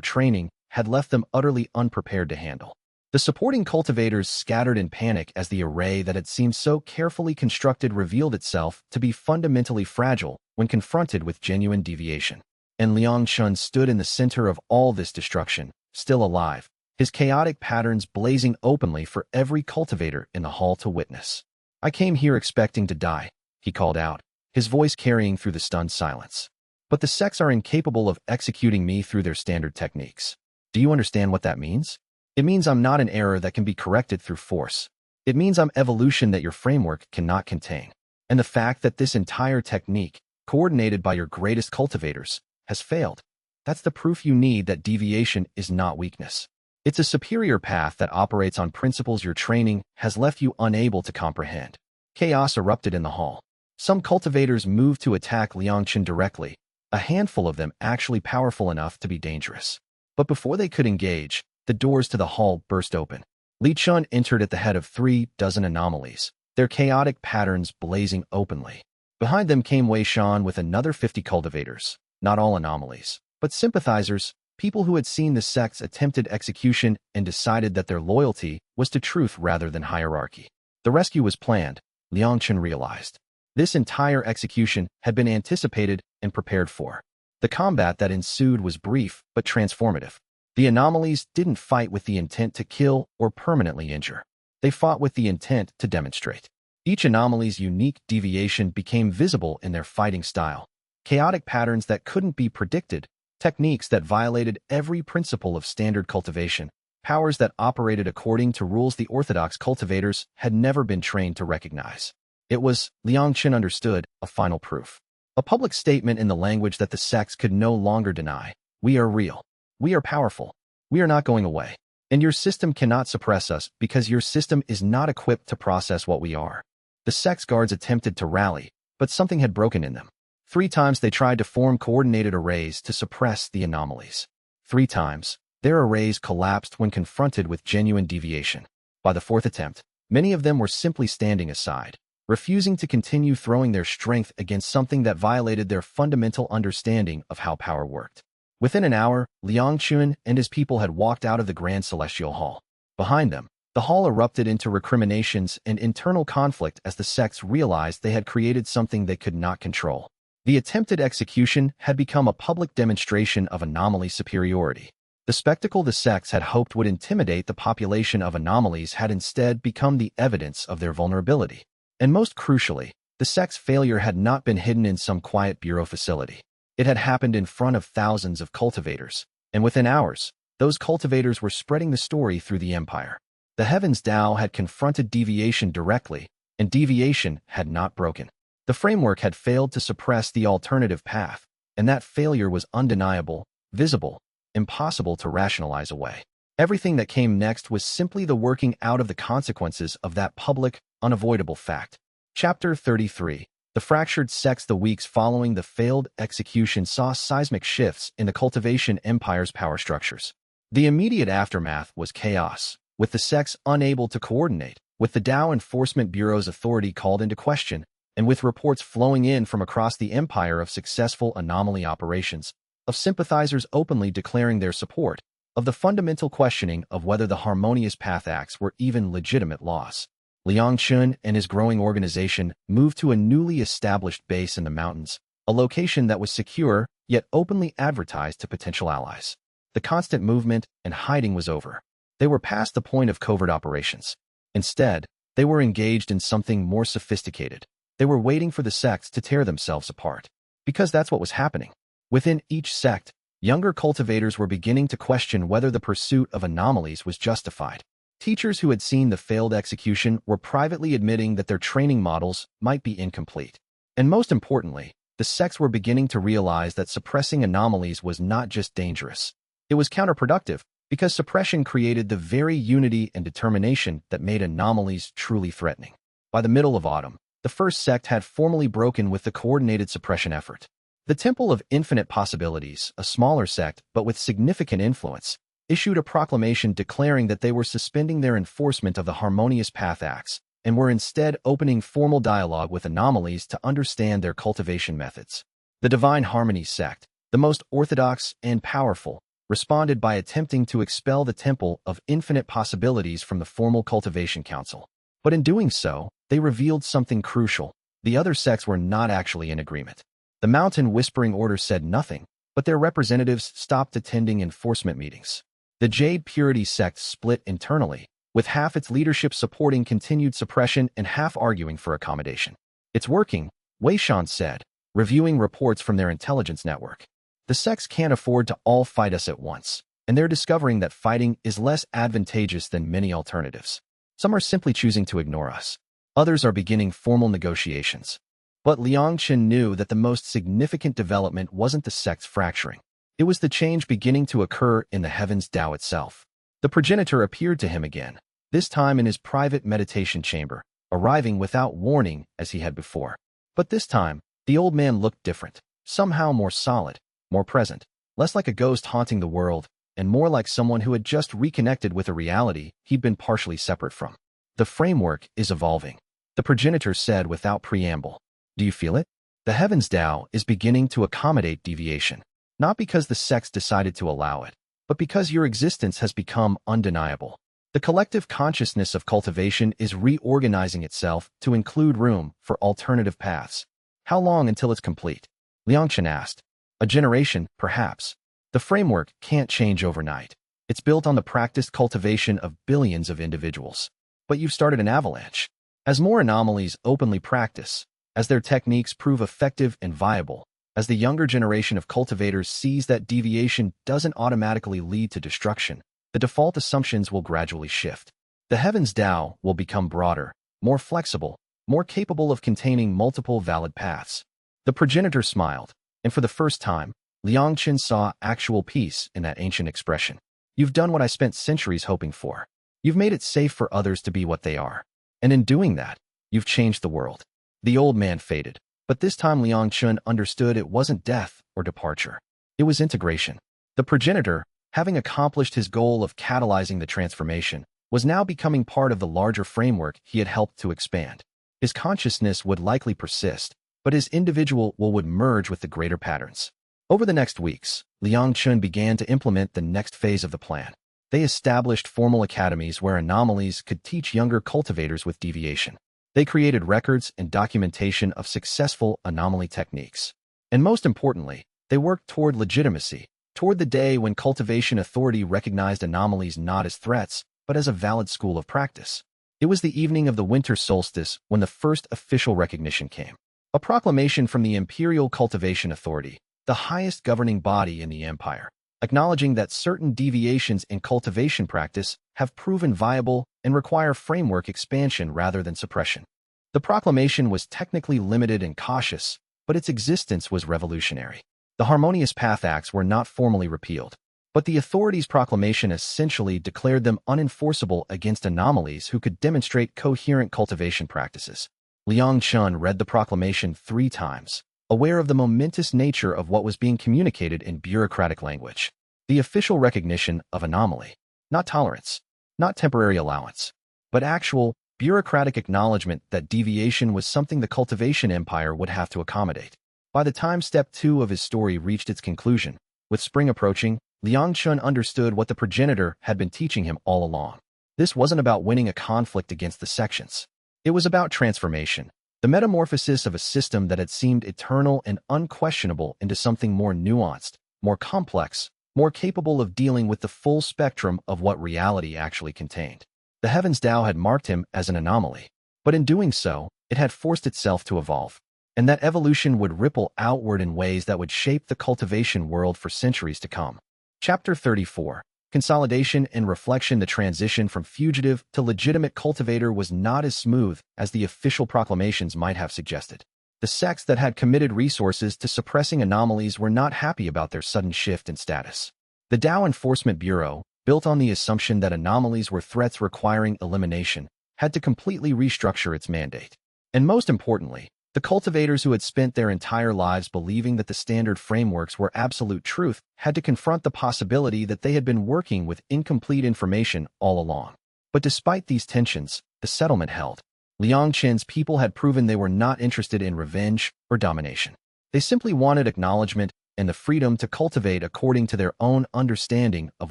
training had left them utterly unprepared to handle. The supporting cultivators scattered in panic as the array that had seemed so carefully constructed revealed itself to be fundamentally fragile when confronted with genuine deviation. And Liang Chen stood in the center of all this destruction, still alive, his chaotic patterns blazing openly for every cultivator in the hall to witness. "I came here expecting to die," he called out, his voice carrying through the stunned silence. "But the sects are incapable of executing me through their standard techniques. Do you understand what that means? It means I'm not an error that can be corrected through force. It means I'm evolution that your framework cannot contain. And the fact that this entire technique, coordinated by your greatest cultivators, has failed, that's the proof you need that deviation is not weakness. It's a superior path that operates on principles your training has left you unable to comprehend." Chaos erupted in the hall. Some cultivators moved to attack Liang Chen directly, a handful of them actually powerful enough to be dangerous. But before they could engage, the doors to the hall burst open. Li Chun entered at the head of 3 dozen anomalies, their chaotic patterns blazing openly. Behind them came Wei Shan with another 50 cultivators, not all anomalies, but sympathizers, people who had seen the sect's attempted execution and decided that their loyalty was to truth rather than hierarchy. The rescue was planned, Liang Chen realized. This entire execution had been anticipated and prepared for. The combat that ensued was brief but transformative. The anomalies didn't fight with the intent to kill or permanently injure. They fought with the intent to demonstrate. Each anomaly's unique deviation became visible in their fighting style. Chaotic patterns that couldn't be predicted, techniques that violated every principle of standard cultivation, powers that operated according to rules the orthodox cultivators had never been trained to recognize. It was, Liang Chen understood, a final proof. A public statement in the language that the sects could no longer deny. We are real. We are powerful. We are not going away. And your system cannot suppress us because your system is not equipped to process what we are. The sect's guards attempted to rally, but something had broken in them. 3 times they tried to form coordinated arrays to suppress the anomalies. 3 times, their arrays collapsed when confronted with genuine deviation. By the 4th attempt, many of them were simply standing aside, refusing to continue throwing their strength against something that violated their fundamental understanding of how power worked. Within an hour, Liang Chen and his people had walked out of the Grand Celestial Hall. Behind them, the hall erupted into recriminations and internal conflict as the sects realized they had created something they could not control. The attempted execution had become a public demonstration of anomaly superiority. The spectacle the sects had hoped would intimidate the population of anomalies had instead become the evidence of their vulnerability. And most crucially, The sect's failure had not been hidden in some quiet bureau facility. It had happened in front of thousands of cultivators, and within hours, those cultivators were spreading the story through the empire. The Heavens DAO had confronted deviation directly, and deviation had not broken. The framework had failed to suppress the alternative path, and that failure was undeniable, visible, impossible to rationalize away. Everything that came next was simply the working out of the consequences of that public, unavoidable fact. Chapter 33. The fractured sects. The weeks following the failed execution saw seismic shifts in the cultivation empire's power structures. The immediate aftermath was chaos, with the sects unable to coordinate, with the DAO Enforcement Bureau's authority called into question, and with reports flowing in from across the empire of successful anomaly operations, of sympathizers openly declaring their support, of the fundamental questioning of whether the harmonious path acts were even legitimate laws. Liang Chen and his growing organization moved to a newly established base in the mountains, a location that was secure, yet openly advertised to potential allies. The constant movement and hiding was over. They were past the point of covert operations. Instead, they were engaged in something more sophisticated. They were waiting for the sects to tear themselves apart. Because that's what was happening. Within each sect, younger cultivators were beginning to question whether the pursuit of anomalies was justified. Teachers who had seen the failed execution were privately admitting that their training models might be incomplete. And most importantly, the sects were beginning to realize that suppressing anomalies was not just dangerous. It was counterproductive, because suppression created the very unity and determination that made anomalies truly threatening. By the middle of autumn, the first sect had formally broken with the coordinated suppression effort. The Temple of Infinite Possibilities, a smaller sect but with significant influence, issued a proclamation declaring that they were suspending their enforcement of the harmonious path acts and were instead opening formal dialogue with anomalies to understand their cultivation methods. The Divine Harmony sect, the most orthodox and powerful, responded by attempting to expel the Temple of Infinite Possibilities from the formal cultivation council. But in doing so, they revealed something crucial. The other sects were not actually in agreement. The Mountain Whispering Order said nothing, but their representatives stopped attending enforcement meetings. The Jade Purity sect split internally, with half its leadership supporting continued suppression and half arguing for accommodation. "It's working," Wei Shan said, reviewing reports from their intelligence network. "The sects can't afford to all fight us at once, and they're discovering that fighting is less advantageous than many alternatives. Some are simply choosing to ignore us. Others are beginning formal negotiations." But Liang Chen knew that the most significant development wasn't the sect's fracturing. It was the change beginning to occur in the Heavens DAO itself. The progenitor appeared to him again, this time in his private meditation chamber, arriving without warning as he had before. But this time, the old man looked different, somehow more solid, more present, less like a ghost haunting the world, and more like someone who had just reconnected with a reality he'd been partially separate from. "The framework is evolving," the progenitor said without preamble. "Do you feel it? The Heavens DAO is beginning to accommodate deviation. Not because the sects decided to allow it, but because your existence has become undeniable. The collective consciousness of cultivation is reorganizing itself to include room for alternative paths." "How long until it's complete?" Liang Chen asked. "A generation, perhaps. The framework can't change overnight. It's built on the practiced cultivation of billions of individuals. But you've started an avalanche. As more anomalies openly practice, as their techniques prove effective and viable, as the younger generation of cultivators sees that deviation doesn't automatically lead to destruction, the default assumptions will gradually shift. The Heavens DAO will become broader, more flexible, more capable of containing multiple valid paths." The progenitor smiled, and for the first time, Liang Chen saw actual peace in that ancient expression. "You've done what I spent centuries hoping for. You've made it safe for others to be what they are. And in doing that, you've changed the world." The old man faded. But this time Liang Chen understood it wasn't death or departure. It was integration. The progenitor, having accomplished his goal of catalyzing the transformation, was now becoming part of the larger framework he had helped to expand. His consciousness would likely persist, but his individual will would merge with the greater patterns. Over the next weeks, Liang Chen began to implement the next phase of the plan. They established formal academies where anomalies could teach younger cultivators with deviation. They created records and documentation of successful anomaly techniques. And most importantly, they worked toward legitimacy, toward the day when cultivation authority recognized anomalies not as threats, but as a valid school of practice. It was the evening of the winter solstice when the first official recognition came. A proclamation from the Imperial Cultivation Authority, the highest governing body in the empire, acknowledging that certain deviations in cultivation practice have proven viable and require framework expansion rather than suppression. The proclamation was technically limited and cautious, but its existence was revolutionary. The Harmonious Path Acts were not formally repealed, but the authorities' proclamation essentially declared them unenforceable against anomalies who could demonstrate coherent cultivation practices. Liang Chen read the proclamation 3 times, aware of the momentous nature of what was being communicated in bureaucratic language. The official recognition of anomaly, not tolerance, not temporary allowance, but actual, bureaucratic acknowledgement that deviation was something the cultivation empire would have to accommodate. By the time step 2 of his story reached its conclusion, with spring approaching, Liang Chen understood what the progenitor had been teaching him all along. This wasn't about winning a conflict against the sections. It was about transformation, the metamorphosis of a system that had seemed eternal and unquestionable into something more nuanced, more complex, more capable of dealing with the full spectrum of what reality actually contained. The Heavens DAO had marked him as an anomaly, but in doing so, it had forced itself to evolve, and that evolution would ripple outward in ways that would shape the cultivation world for centuries to come. Chapter 34. Consolidation and Reflection. The transition from fugitive to legitimate cultivator was not as smooth as the official proclamations might have suggested. The sects that had committed resources to suppressing anomalies were not happy about their sudden shift in status. The DAO Enforcement Bureau, built on the assumption that anomalies were threats requiring elimination, had to completely restructure its mandate. And most importantly, the cultivators who had spent their entire lives believing that the standard frameworks were absolute truth had to confront the possibility that they had been working with incomplete information all along. But despite these tensions, the settlement held. Liang Chen's people had proven they were not interested in revenge or domination. They simply wanted acknowledgement and the freedom to cultivate according to their own understanding of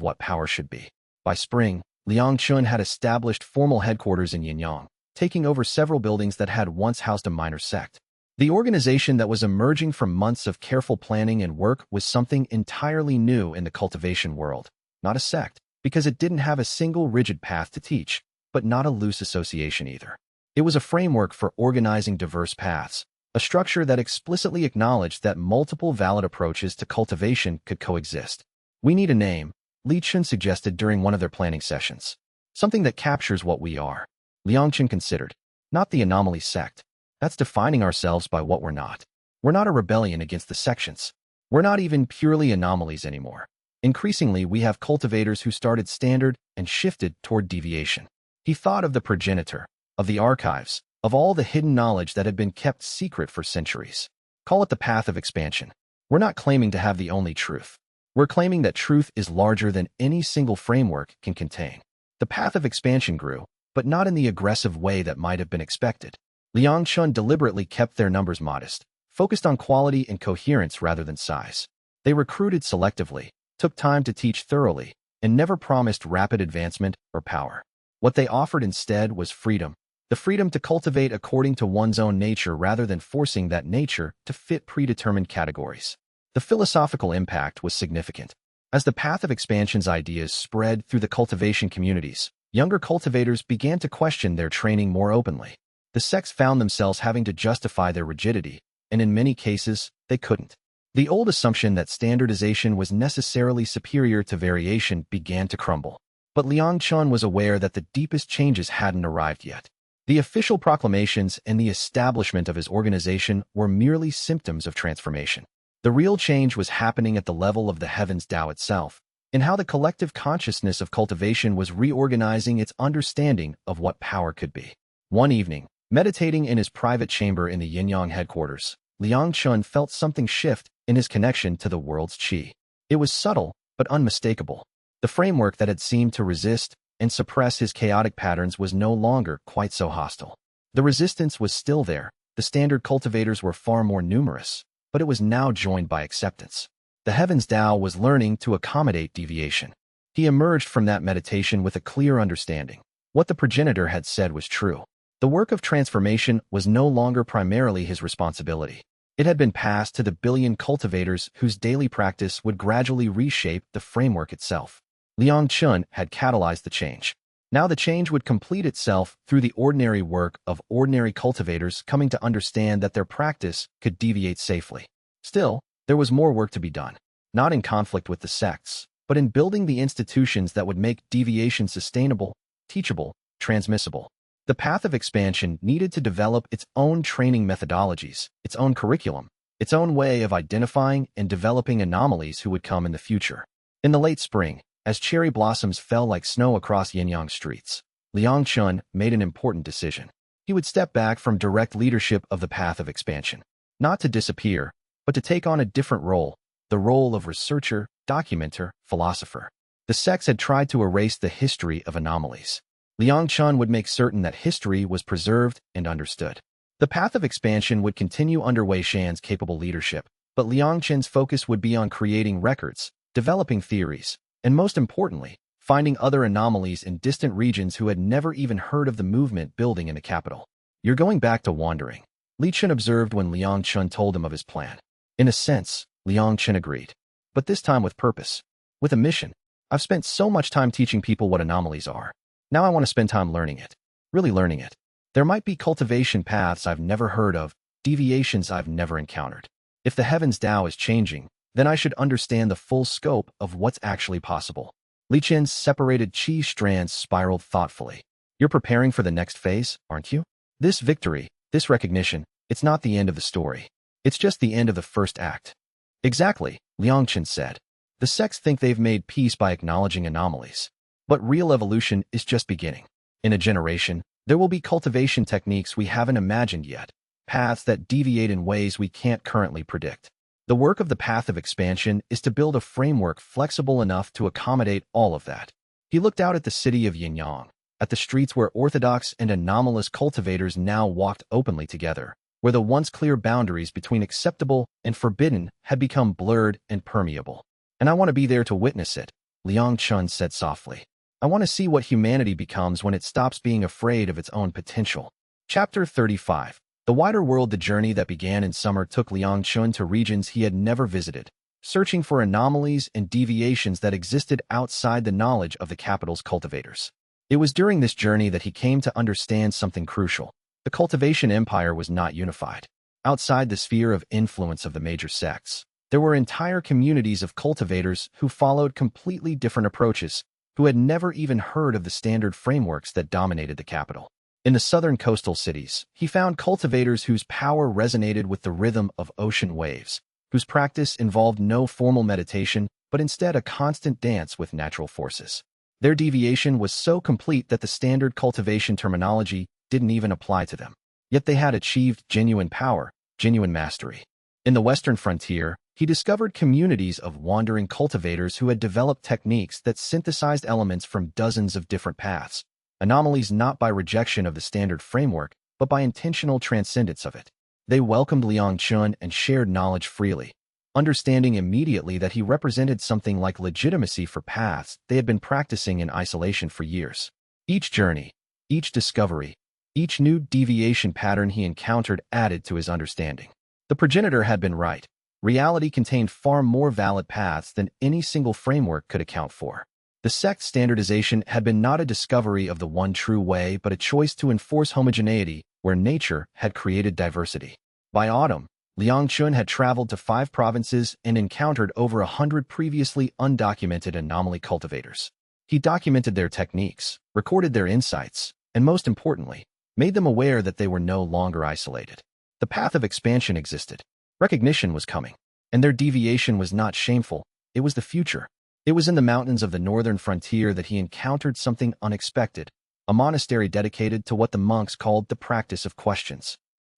what power should be. By spring, Liang Chen had established formal headquarters in Yinyang, taking over several buildings that had once housed a minor sect. The organization that was emerging from months of careful planning and work was something entirely new in the cultivation world, not a sect, because it didn't have a single rigid path to teach, but not a loose association either. It was a framework for organizing diverse paths, a structure that explicitly acknowledged that multiple valid approaches to cultivation could coexist. We need a name, Liang Chen suggested during one of their planning sessions. Something that captures what we are. Liang Chen considered. Not the Anomaly sect. That's defining ourselves by what we're not. We're not a rebellion against the sections. We're not even purely anomalies anymore. Increasingly, we have cultivators who started standard and shifted toward deviation. He thought of the progenitor, of the archives, of all the hidden knowledge that had been kept secret for centuries. Call it the path of expansion. We're not claiming to have the only truth. We're claiming that truth is larger than any single framework can contain. The path of expansion grew, but not in the aggressive way that might have been expected. Liang Chen deliberately kept their numbers modest, focused on quality and coherence rather than size. They recruited selectively, took time to teach thoroughly, and never promised rapid advancement or power. What they offered instead was freedom, the freedom to cultivate according to one's own nature rather than forcing that nature to fit predetermined categories. The philosophical impact was significant. As the path of expansion's ideas spread through the cultivation communities, younger cultivators began to question their training more openly. The sects found themselves having to justify their rigidity, and in many cases, they couldn't. The old assumption that standardization was necessarily superior to variation began to crumble. But Liang Chen was aware that the deepest changes hadn't arrived yet. The official proclamations and the establishment of his organization were merely symptoms of transformation. The real change was happening at the level of the Heavens DAO itself, in how the collective consciousness of cultivation was reorganizing its understanding of what power could be. One evening, meditating in his private chamber in the Yinyang headquarters, Liang Chen felt something shift in his connection to the world's qi. It was subtle, but unmistakable. The framework that had seemed to resist and suppress his chaotic patterns was no longer quite so hostile. The resistance was still there. The standard cultivators were far more numerous, but it was now joined by acceptance. The Heavens DAO was learning to accommodate deviation. He emerged from that meditation with a clear understanding. What the progenitor had said was true. The work of transformation was no longer primarily his responsibility. It had been passed to the billion cultivators whose daily practice would gradually reshape the framework itself. Liang Chen had catalyzed the change. Now the change would complete itself through the ordinary work of ordinary cultivators coming to understand that their practice could deviate safely. Still, there was more work to be done, not in conflict with the sects, but in building the institutions that would make deviation sustainable, teachable, transmissible. The path of expansion needed to develop its own training methodologies, its own curriculum, its own way of identifying and developing anomalies who would come in the future. In the late spring, as cherry blossoms fell like snow across Yinyang streets, Liang Chen made an important decision. He would step back from direct leadership of the path of expansion, not to disappear, but to take on a different role, the role of researcher, documenter, philosopher. The sects had tried to erase the history of anomalies. Liang Chen would make certain that history was preserved and understood. The path of expansion would continue under Wei Shan's capable leadership, but Liang Chen's focus would be on creating records, developing theories, and most importantly, finding other anomalies in distant regions who had never even heard of the movement building in the capital. "You're going back to wandering," Li Chen observed when Liang Chen told him of his plan. In a sense, Liang Chen agreed. But this time with purpose, with a mission. "I've spent so much time teaching people what anomalies are. Now I want to spend time learning it. Really learning it. There might be cultivation paths I've never heard of, deviations I've never encountered. If the heavens DAO is changing, then I should understand the full scope of what's actually possible." Li Chen's separated chi strands spiraled thoughtfully. "You're preparing for the next phase, aren't you? This victory, this recognition, it's not the end of the story. It's just the end of the first act." "Exactly," Liang Chen said. "The sects think they've made peace by acknowledging anomalies. But real evolution is just beginning. In a generation, there will be cultivation techniques we haven't imagined yet, paths that deviate in ways we can't currently predict. The work of the path of expansion is to build a framework flexible enough to accommodate all of that." He looked out at the city of Yinyang, at the streets where orthodox and anomalous cultivators now walked openly together, where the once clear boundaries between acceptable and forbidden had become blurred and permeable. "And I want to be there to witness it," Liang Chen said softly. "I want to see what humanity becomes when it stops being afraid of its own potential." Chapter 35. The wider world. The journey that began in summer took Liang Chen to regions he had never visited, searching for anomalies and deviations that existed outside the knowledge of the capital's cultivators. It was during this journey that he came to understand something crucial. The cultivation empire was not unified. Outside the sphere of influence of the major sects, there were entire communities of cultivators who followed completely different approaches, who had never even heard of the standard frameworks that dominated the capital. In the southern coastal cities, he found cultivators whose power resonated with the rhythm of ocean waves, whose practice involved no formal meditation, but instead a constant dance with natural forces. Their deviation was so complete that the standard cultivation terminology didn't even apply to them. Yet they had achieved genuine power, genuine mastery. In the western frontier, he discovered communities of wandering cultivators who had developed techniques that synthesized elements from dozens of different paths. Anomalies not by rejection of the standard framework, but by intentional transcendence of it. They welcomed Liang Chen and shared knowledge freely, understanding immediately that he represented something like legitimacy for paths they had been practicing in isolation for years. Each journey, each discovery, each new deviation pattern he encountered added to his understanding. The progenitor had been right. Reality contained far more valid paths than any single framework could account for. The sect standardization had been not a discovery of the one true way, but a choice to enforce homogeneity where nature had created diversity. By autumn, Liang Chen had traveled to 5 provinces and encountered over 100 previously undocumented anomaly cultivators. He documented their techniques, recorded their insights, and most importantly, made them aware that they were no longer isolated. The path of expansion existed. Recognition was coming, and their deviation was not shameful, it was the future. It was in the mountains of the northern frontier that he encountered something unexpected, a monastery dedicated to what the monks called the practice of questions.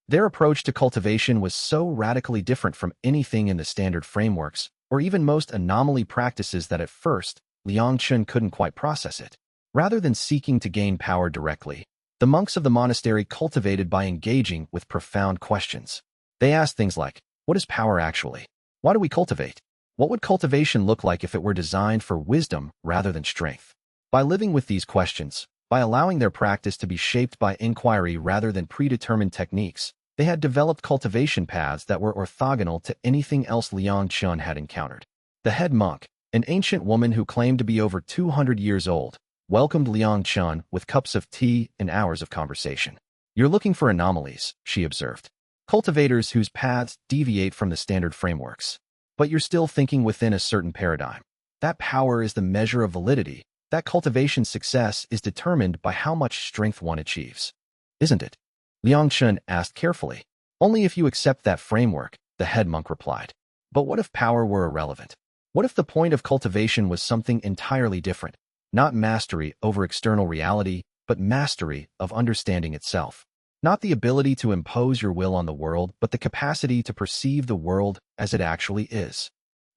Their approach to cultivation was so radically different from anything in the standard frameworks, or even most anomaly practices that at first, Liang Chen couldn't quite process it. Rather than seeking to gain power directly, the monks of the monastery cultivated by engaging with profound questions. They asked things like, what is power actually? Why do we cultivate? What would cultivation look like if it were designed for wisdom rather than strength? By living with these questions, by allowing their practice to be shaped by inquiry rather than predetermined techniques, they had developed cultivation paths that were orthogonal to anything else Liang Chen had encountered. The head monk, an ancient woman who claimed to be over 200 years old, welcomed Liang Chen with cups of tea and hours of conversation. "You're looking for anomalies," she observed. "Cultivators whose paths deviate from the standard frameworks. But you're still thinking within a certain paradigm. That power is the measure of validity. That cultivation success is determined by how much strength one achieves. Isn't it?" Liang Chen asked carefully. "Only if you accept that framework," the head monk replied. "But what if power were irrelevant? What if the point of cultivation was something entirely different? Not mastery over external reality, but mastery of understanding itself. Not the ability to impose your will on the world, but the capacity to perceive the world as it actually is."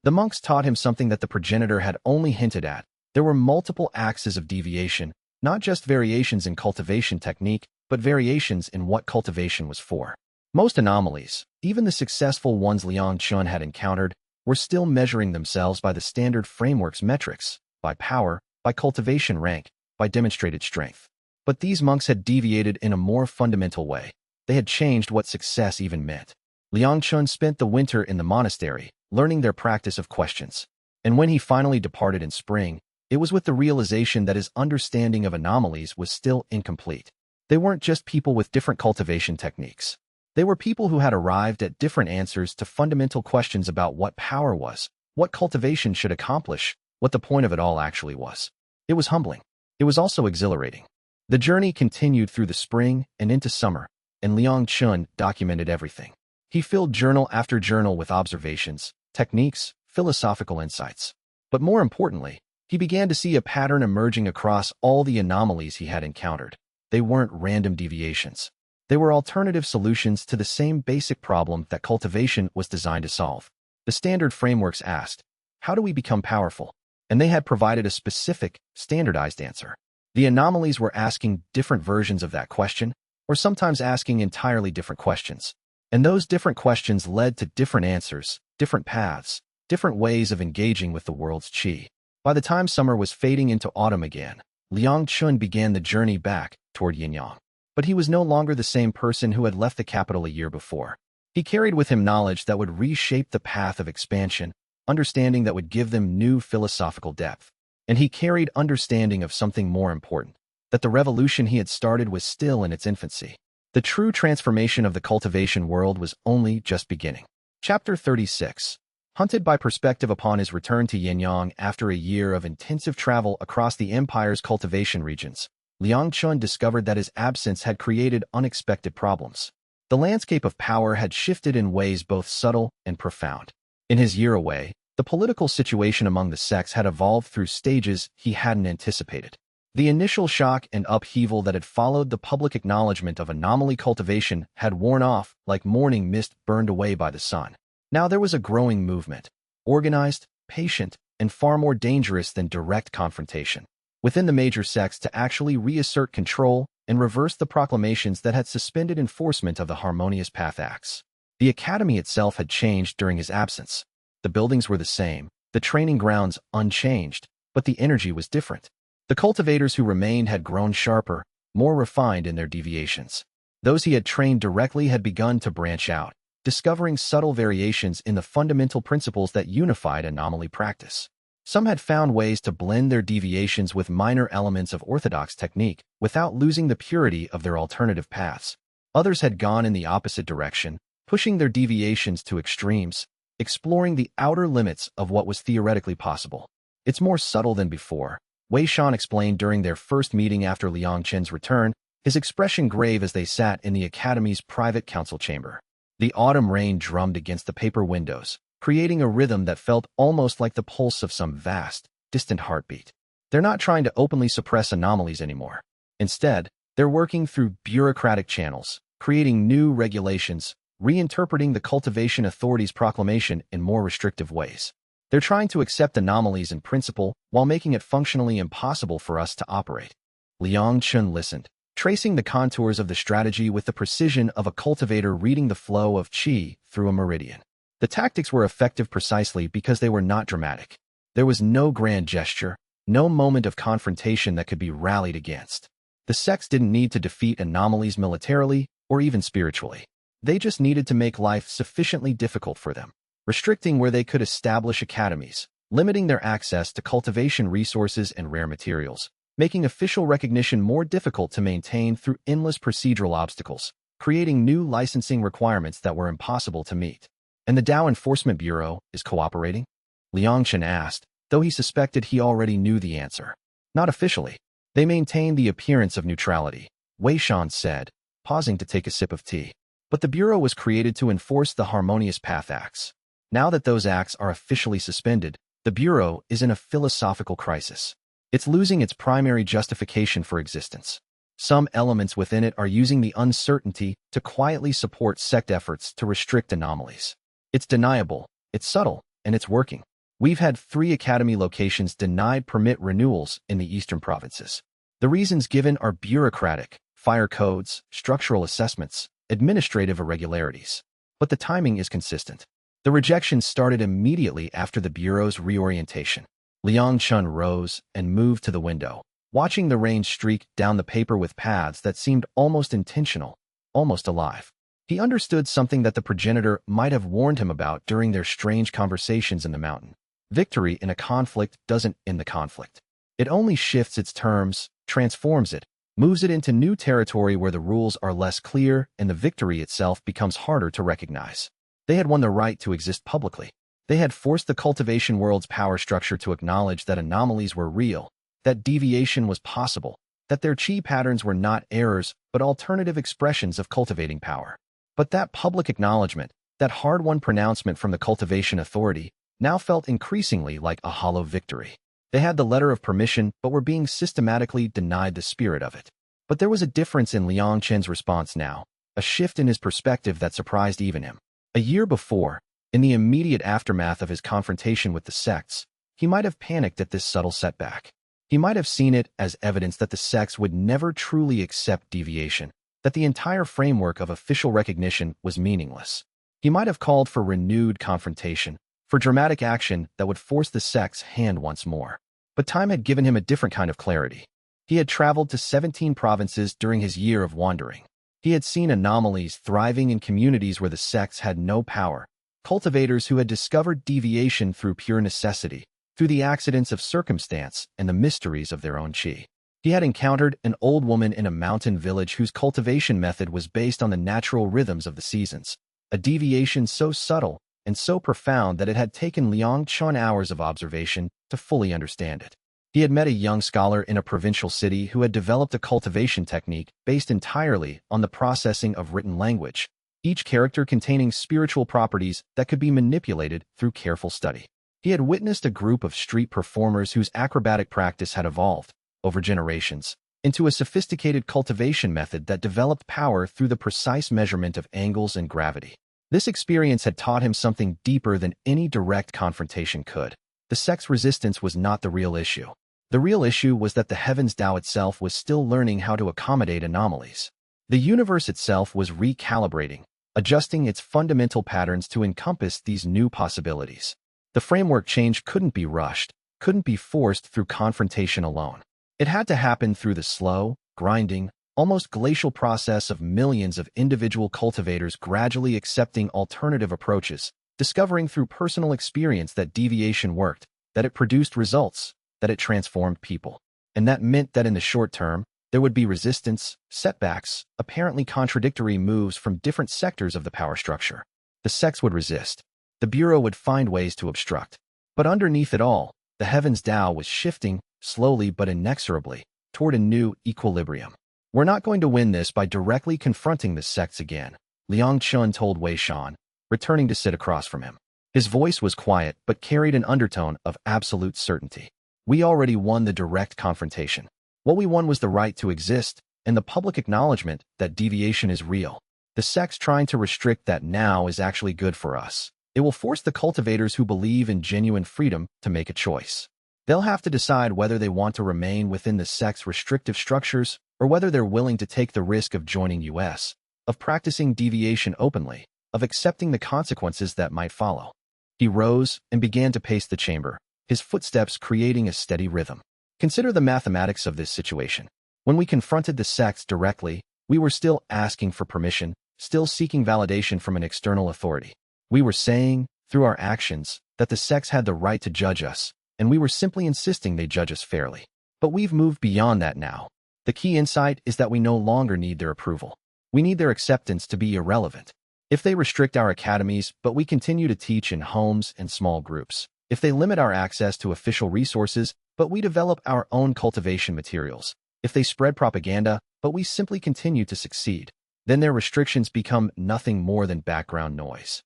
The monks taught him something that the progenitor had only hinted at. There were multiple axes of deviation, not just variations in cultivation technique, but variations in what cultivation was for. Most anomalies, even the successful ones Liang Chen had encountered, were still measuring themselves by the standard framework's metrics, by power, by cultivation rank, by demonstrated strength. But these monks had deviated in a more fundamental way. They had changed what success even meant. Liang Chen spent the winter in the monastery, learning their practice of questions. And when he finally departed in spring, it was with the realization that his understanding of anomalies was still incomplete. They weren't just people with different cultivation techniques. They were people who had arrived at different answers to fundamental questions about what power was, what cultivation should accomplish, what the point of it all actually was. It was humbling. It was also exhilarating. The journey continued through the spring and into summer, and Liang Chen documented everything. He filled journal after journal with observations, techniques, philosophical insights. But more importantly, he began to see a pattern emerging across all the anomalies he had encountered. They weren't random deviations. They were alternative solutions to the same basic problem that cultivation was designed to solve. The standard frameworks asked, "How do we become powerful?" And they had provided a specific, standardized answer. The anomalies were asking different versions of that question, or sometimes asking entirely different questions. And those different questions led to different answers, different paths, different ways of engaging with the world's qi. By the time summer was fading into autumn again, Liang Chen began the journey back toward Yin-Yang. But he was no longer the same person who had left the capital a year before. He carried with him knowledge that would reshape the path of expansion, understanding that would give them new philosophical depth. And he carried understanding of something more important, that the revolution he had started was still in its infancy. The true transformation of the cultivation world was only just beginning. Chapter 36. Hunted by perspective upon his return to Yin-Yang after a year of intensive travel across the empire's cultivation regions, Liang Chen discovered that his absence had created unexpected problems. The landscape of power had shifted in ways both subtle and profound. In his year away, the political situation among the sects had evolved through stages he hadn't anticipated. The initial shock and upheaval that had followed the public acknowledgement of anomaly cultivation had worn off like morning mist burned away by the sun. Now there was a growing movement, organized, patient, and far more dangerous than direct confrontation, within the major sects to actually reassert control and reverse the proclamations that had suspended enforcement of the Harmonious Path Acts. The academy itself had changed during his absence. The buildings were the same, the training grounds unchanged, but the energy was different. The cultivators who remained had grown sharper, more refined in their deviations. Those he had trained directly had begun to branch out, discovering subtle variations in the fundamental principles that unified anomaly practice. Some had found ways to blend their deviations with minor elements of orthodox technique without losing the purity of their alternative paths. Others had gone in the opposite direction, pushing their deviations to extremes, exploring the outer limits of what was theoretically possible. "It's more subtle than before," Wei Shan explained during their first meeting after Liang Chen's return, his expression grave as they sat in the academy's private council chamber. The autumn rain drummed against the paper windows, creating a rhythm that felt almost like the pulse of some vast, distant heartbeat. They're not trying to openly suppress anomalies anymore. Instead, they're working through bureaucratic channels, creating new regulations, reinterpreting the cultivation authority's proclamation in more restrictive ways. They're trying to accept anomalies in principle while making it functionally impossible for us to operate. Liang Chen listened, tracing the contours of the strategy with the precision of a cultivator reading the flow of qi through a meridian. The tactics were effective precisely because they were not dramatic. There was no grand gesture, no moment of confrontation that could be rallied against. The sects didn't need to defeat anomalies militarily or even spiritually. They just needed to make life sufficiently difficult for them, restricting where they could establish academies, limiting their access to cultivation resources and rare materials, making official recognition more difficult to maintain through endless procedural obstacles, creating new licensing requirements that were impossible to meet. And the DAO Enforcement Bureau is cooperating? Liang Chen asked, though he suspected he already knew the answer. Not officially. They maintain the appearance of neutrality, Wei Shan said, pausing to take a sip of tea. But the Bureau was created to enforce the Harmonious Path Acts. Now that those acts are officially suspended, the Bureau is in a philosophical crisis. It's losing its primary justification for existence. Some elements within it are using the uncertainty to quietly support sect efforts to restrict anomalies. It's deniable, it's subtle, and it's working. We've had 3 academy locations denied permit renewals in the eastern provinces. The reasons given are bureaucratic, fire codes, structural assessments, administrative irregularities. But the timing is consistent. The rejections started immediately after the Bureau's reorientation. Liang Chen rose and moved to the window, watching the rain streak down the paper with paths that seemed almost intentional, almost alive. He understood something that the progenitor might have warned him about during their strange conversations in the mountain. Victory in a conflict doesn't end the conflict. It only shifts its terms, transforms it, moves it into new territory where the rules are less clear and the victory itself becomes harder to recognize. They had won the right to exist publicly. They had forced the cultivation world's power structure to acknowledge that anomalies were real, that deviation was possible, that their chi patterns were not errors but alternative expressions of cultivating power. But that public acknowledgement, that hard-won pronouncement from the cultivation authority, now felt increasingly like a hollow victory. They had the letter of permission but were being systematically denied the spirit of it. But there was a difference in Liang Chen's response now, a shift in his perspective that surprised even him. A year before, in the immediate aftermath of his confrontation with the sects, he might have panicked at this subtle setback. He might have seen it as evidence that the sects would never truly accept deviation, that the entire framework of official recognition was meaningless. He might have called for renewed confrontation, for dramatic action that would force the sect's hand once more. But time had given him a different kind of clarity. He had traveled to 17 provinces during his year of wandering. He had seen anomalies thriving in communities where the sects had no power, cultivators who had discovered deviation through pure necessity, through the accidents of circumstance and the mysteries of their own chi. He had encountered an old woman in a mountain village whose cultivation method was based on the natural rhythms of the seasons, a deviation so subtle and so profound that it had taken Liang Chen hours of observation to fully understand it. He had met a young scholar in a provincial city who had developed a cultivation technique based entirely on the processing of written language, each character containing spiritual properties that could be manipulated through careful study. He had witnessed a group of street performers whose acrobatic practice had evolved, over generations, into a sophisticated cultivation method that developed power through the precise measurement of angles and gravity. This experience had taught him something deeper than any direct confrontation could. The sect's resistance was not the real issue. The real issue was that the Heavens DAO itself was still learning how to accommodate anomalies. The universe itself was recalibrating, adjusting its fundamental patterns to encompass these new possibilities. The framework change couldn't be rushed, couldn't be forced through confrontation alone. It had to happen through the slow, grinding, almost glacial process of millions of individual cultivators gradually accepting alternative approaches, discovering through personal experience that deviation worked, that it produced results, that it transformed people. And that meant that in the short term, there would be resistance, setbacks, apparently contradictory moves from different sectors of the power structure. The sects would resist. The Bureau would find ways to obstruct. But underneath it all, the Heavens DAO was shifting, slowly but inexorably, toward a new equilibrium. We're not going to win this by directly confronting the sects again, Liang Chen told Wei Shan, returning to sit across from him. His voice was quiet but carried an undertone of absolute certainty. We already won the direct confrontation. What we won was the right to exist and the public acknowledgement that deviation is real. The sects trying to restrict that now is actually good for us. It will force the cultivators who believe in genuine freedom to make a choice. They'll have to decide whether they want to remain within the sect's restrictive structures or whether they're willing to take the risk of joining US, of practicing deviation openly, of accepting the consequences that might follow. He rose and began to pace the chamber, his footsteps creating a steady rhythm. Consider the mathematics of this situation. When we confronted the sects directly, we were still asking for permission, still seeking validation from an external authority. We were saying, through our actions, that the sects had the right to judge us, and we were simply insisting they judge us fairly. But we've moved beyond that now. The key insight is that we no longer need their approval. We need their acceptance to be irrelevant. If they restrict our academies, but we continue to teach in homes and small groups. If they limit our access to official resources, but we develop our own cultivation materials. If they spread propaganda, but we simply continue to succeed, then their restrictions become nothing more than background noise.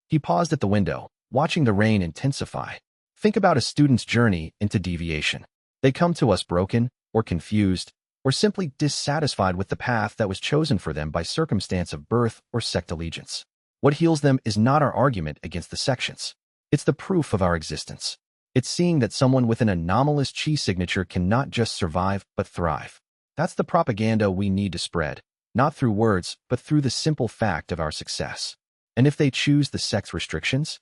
He paused at the window, watching the rain intensify. Think about a student's journey into deviation. They come to us broken, or confused, or simply dissatisfied with the path that was chosen for them by circumstance of birth or sect allegiance. What heals them is not our argument against the sections. It's the proof of our existence. It's seeing that someone with an anomalous chi signature can not just survive, but thrive. That's the propaganda we need to spread, not through words, but through the simple fact of our success. And if they choose the sect's restrictions?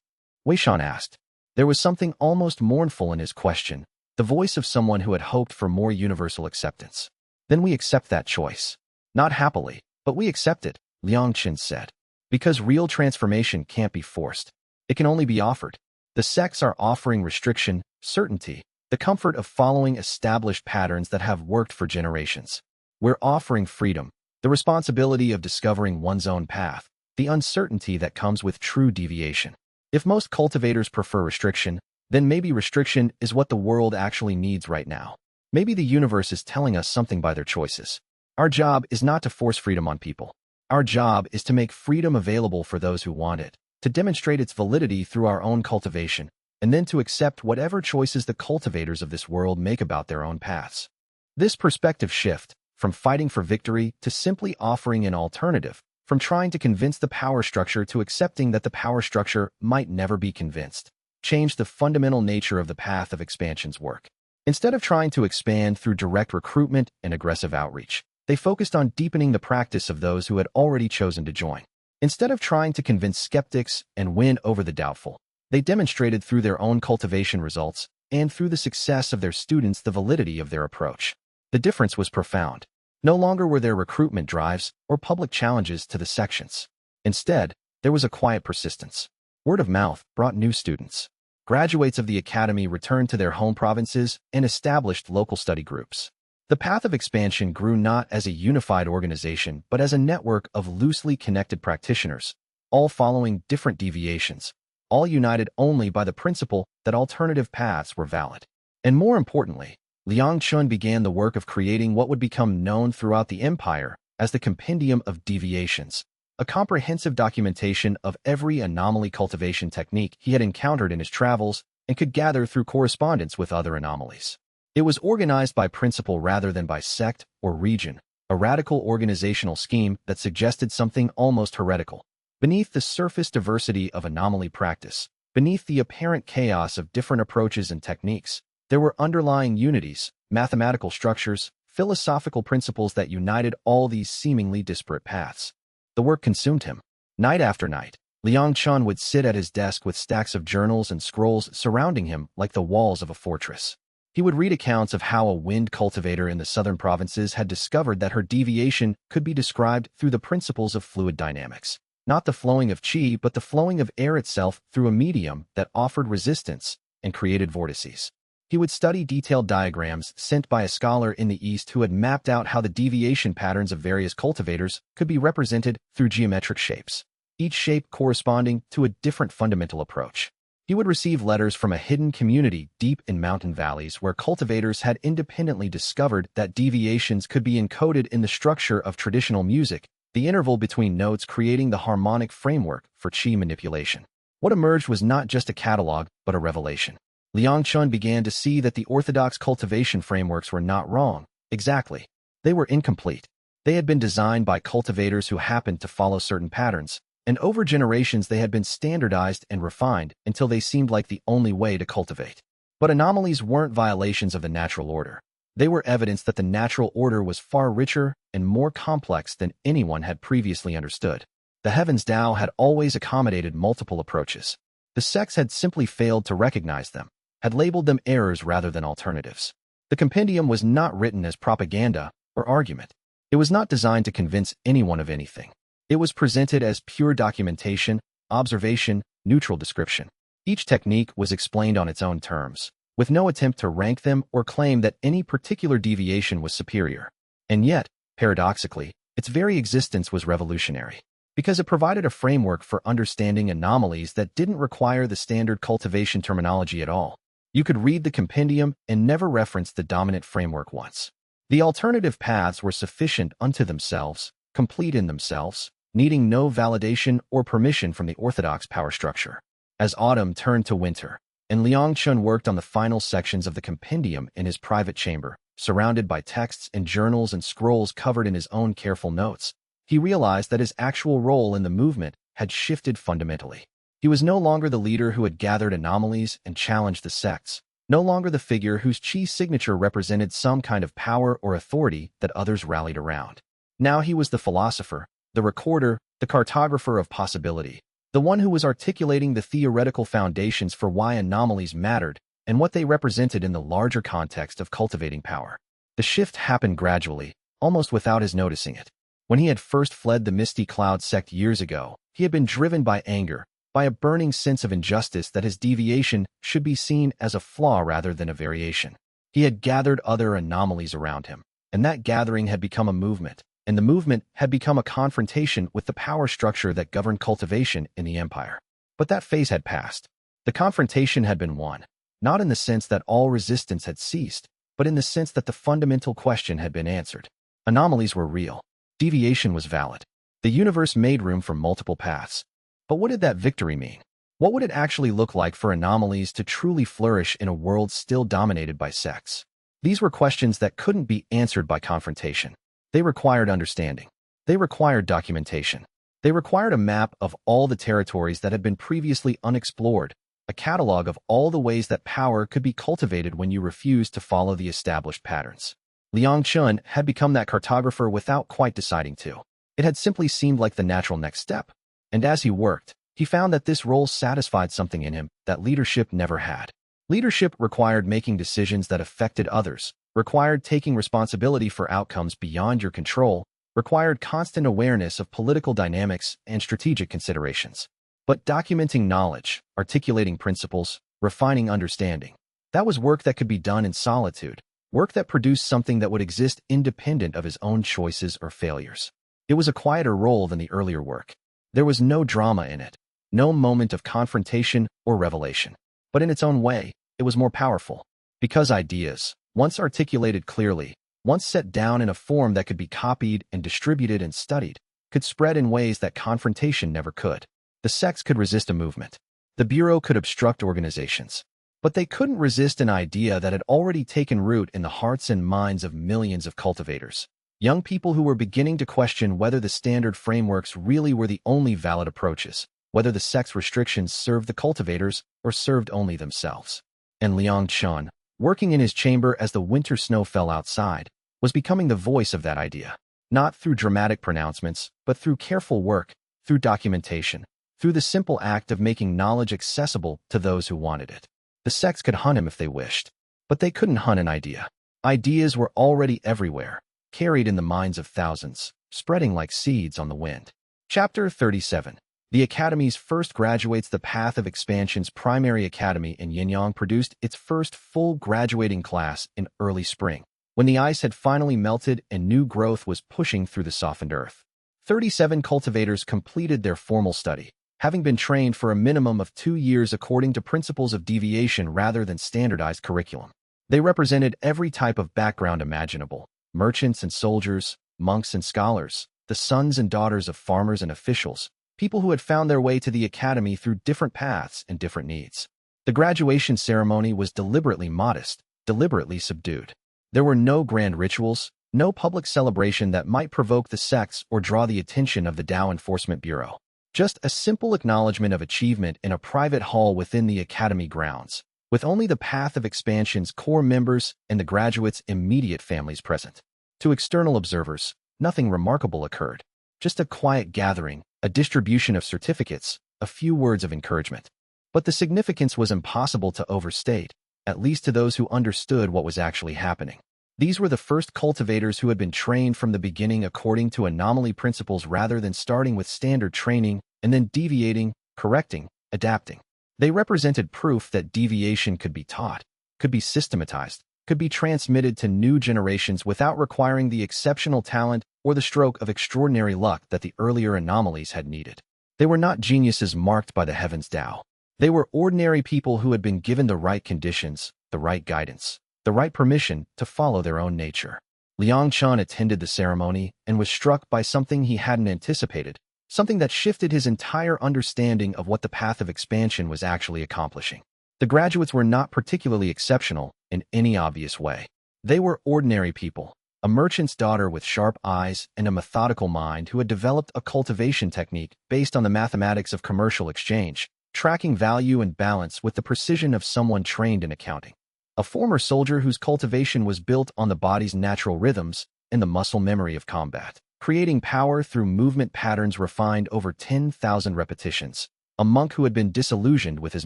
Weishan asked. There was something almost mournful in his question, the voice of someone who had hoped for more universal acceptance. Then we accept that choice. Not happily, but we accept it, Liang Chen said. Because real transformation can't be forced. It can only be offered. The sects are offering restriction, certainty, the comfort of following established patterns that have worked for generations. We're offering freedom, the responsibility of discovering one's own path, the uncertainty that comes with true deviation. If most cultivators prefer restriction, then maybe restriction is what the world actually needs right now. Maybe the universe is telling us something by their choices. Our job is not to force freedom on people. Our job is to make freedom available for those who want it, to demonstrate its validity through our own cultivation, and then to accept whatever choices the cultivators of this world make about their own paths. This perspective shift, from fighting for victory to simply offering an alternative, from trying to convince the power structure to accepting that the power structure might never be convinced, changed the fundamental nature of the path of expansion's work. Instead of trying to expand through direct recruitment and aggressive outreach, they focused on deepening the practice of those who had already chosen to join. Instead of trying to convince skeptics and win over the doubtful, they demonstrated through their own cultivation results and through the success of their students the validity of their approach. The difference was profound. No longer were there recruitment drives or public challenges to the sections. Instead, there was a quiet persistence. Word of mouth brought new students. Graduates of the academy returned to their home provinces and established local study groups. The path of expansion grew not as a unified organization, but as a network of loosely connected practitioners, all following different deviations, all united only by the principle that alternative paths were valid. And more importantly, Liang Chen began the work of creating what would become known throughout the empire as the Compendium of Deviations, a comprehensive documentation of every anomaly cultivation technique he had encountered in his travels and could gather through correspondence with other anomalies. It was organized by principle rather than by sect or region, a radical organizational scheme that suggested something almost heretical. Beneath the surface diversity of anomaly practice, beneath the apparent chaos of different approaches and techniques, there were underlying unities, mathematical structures, philosophical principles that united all these seemingly disparate paths. The work consumed him. Night after night, Liang Chen would sit at his desk with stacks of journals and scrolls surrounding him like the walls of a fortress. He would read accounts of how a wind cultivator in the southern provinces had discovered that her deviation could be described through the principles of fluid dynamics. Not the flowing of qi, but the flowing of air itself through a medium that offered resistance and created vortices. He would study detailed diagrams sent by a scholar in the East who had mapped out how the deviation patterns of various cultivators could be represented through geometric shapes, each shape corresponding to a different fundamental approach. He would receive letters from a hidden community deep in mountain valleys where cultivators had independently discovered that deviations could be encoded in the structure of traditional music, the interval between notes creating the harmonic framework for qi manipulation. What emerged was not just a catalog, but a revelation. Liang Chen began to see that the orthodox cultivation frameworks were not wrong, exactly. They were incomplete. They had been designed by cultivators who happened to follow certain patterns, and over generations they had been standardized and refined until they seemed like the only way to cultivate. But anomalies weren't violations of the natural order. They were evidence that the natural order was far richer and more complex than anyone had previously understood. The Heavens DAO had always accommodated multiple approaches. The sects had simply failed to recognize them, had labeled them errors rather than alternatives. The compendium was not written as propaganda or argument. It was not designed to convince anyone of anything. It was presented as pure documentation, observation, neutral description. Each technique was explained on its own terms, with no attempt to rank them or claim that any particular deviation was superior. And yet, paradoxically, its very existence was revolutionary, because it provided a framework for understanding anomalies that didn't require the standard cultivation terminology at all. You could read the compendium and never reference the dominant framework once. The alternative paths were sufficient unto themselves, complete in themselves, needing no validation or permission from the orthodox power structure. As autumn turned to winter, and Liang Chen worked on the final sections of the compendium in his private chamber, surrounded by texts and journals and scrolls covered in his own careful notes, he realized that his actual role in the movement had shifted fundamentally. He was no longer the leader who had gathered anomalies and challenged the sects, no longer the figure whose chi signature represented some kind of power or authority that others rallied around. Now he was the philosopher, the recorder, the cartographer of possibility, the one who was articulating the theoretical foundations for why anomalies mattered and what they represented in the larger context of cultivating power. The shift happened gradually, almost without his noticing it. When he had first fled the Misty Cloud sect years ago, he had been driven by anger, by a burning sense of injustice that his deviation should be seen as a flaw rather than a variation. He had gathered other anomalies around him, and that gathering had become a movement, and the movement had become a confrontation with the power structure that governed cultivation in the empire. But that phase had passed. The confrontation had been won, not in the sense that all resistance had ceased, but in the sense that the fundamental question had been answered. Anomalies were real. Deviation was valid. The universe made room for multiple paths. But what did that victory mean? What would it actually look like for anomalies to truly flourish in a world still dominated by sects? These were questions that couldn't be answered by confrontation. They required understanding. They required documentation. They required a map of all the territories that had been previously unexplored, a catalog of all the ways that power could be cultivated when you refused to follow the established patterns. Liang Chen had become that cartographer without quite deciding to. It had simply seemed like the natural next step. And as he worked, he found that this role satisfied something in him that leadership never had. Leadership required making decisions that affected others, required taking responsibility for outcomes beyond your control, required constant awareness of political dynamics and strategic considerations. But documenting knowledge, articulating principles, refining understanding, that was work that could be done in solitude, work that produced something that would exist independent of his own choices or failures. It was a quieter role than the earlier work. There was no drama in it, no moment of confrontation or revelation. But in its own way, it was more powerful. Because ideas, once articulated clearly, once set down in a form that could be copied and distributed and studied, could spread in ways that confrontation never could. The sects could resist a movement. The Bureau could obstruct organizations. But they couldn't resist an idea that had already taken root in the hearts and minds of millions of cultivators. Young people who were beginning to question whether the standard frameworks really were the only valid approaches, whether the sect's restrictions served the cultivators or served only themselves. And Liang Chen, working in his chamber as the winter snow fell outside, was becoming the voice of that idea, not through dramatic pronouncements, but through careful work, through documentation, through the simple act of making knowledge accessible to those who wanted it. The sects could hunt him if they wished, but they couldn't hunt an idea. Ideas were already everywhere, carried in the minds of thousands, spreading like seeds on the wind. Chapter 37. The Academy's first graduates. The Path of Expansion's primary academy in Yinyang produced its first full graduating class in early spring, when the ice had finally melted and new growth was pushing through the softened earth. 37 cultivators completed their formal study, having been trained for a minimum of 2 years according to principles of deviation rather than standardized curriculum. They represented every type of background imaginable: merchants and soldiers, monks and scholars, the sons and daughters of farmers and officials, people who had found their way to the academy through different paths and different needs. The graduation ceremony was deliberately modest, deliberately subdued. There were no grand rituals, no public celebration that might provoke the sects or draw the attention of the DAO Enforcement Bureau. Just a simple acknowledgement of achievement in a private hall within the academy grounds, with only the Path of Expansion's core members and the graduates' immediate families present. To external observers, nothing remarkable occurred. Just a quiet gathering, a distribution of certificates, a few words of encouragement. But the significance was impossible to overstate, at least to those who understood what was actually happening. These were the first cultivators who had been trained from the beginning according to anomaly principles rather than starting with standard training and then deviating, correcting, adapting. They represented proof that deviation could be taught. could be systematized, could be transmitted to new generations without requiring the exceptional talent or the stroke of extraordinary luck that the earlier anomalies had needed. They were not geniuses marked by the heavens DAO. They were ordinary people who had been given the right conditions, the right guidance, the right permission to follow their own nature. Liang Chen attended the ceremony and was struck by something he hadn't anticipated, something that shifted his entire understanding of what the path of expansion was actually accomplishing. The graduates were not particularly exceptional in any obvious way. They were ordinary people, a merchant's daughter with sharp eyes and a methodical mind who had developed a cultivation technique based on the mathematics of commercial exchange, tracking value and balance with the precision of someone trained in accounting. A former soldier whose cultivation was built on the body's natural rhythms and the muscle memory of combat, creating power through movement patterns refined over 10,000 repetitions. A monk who had been disillusioned with his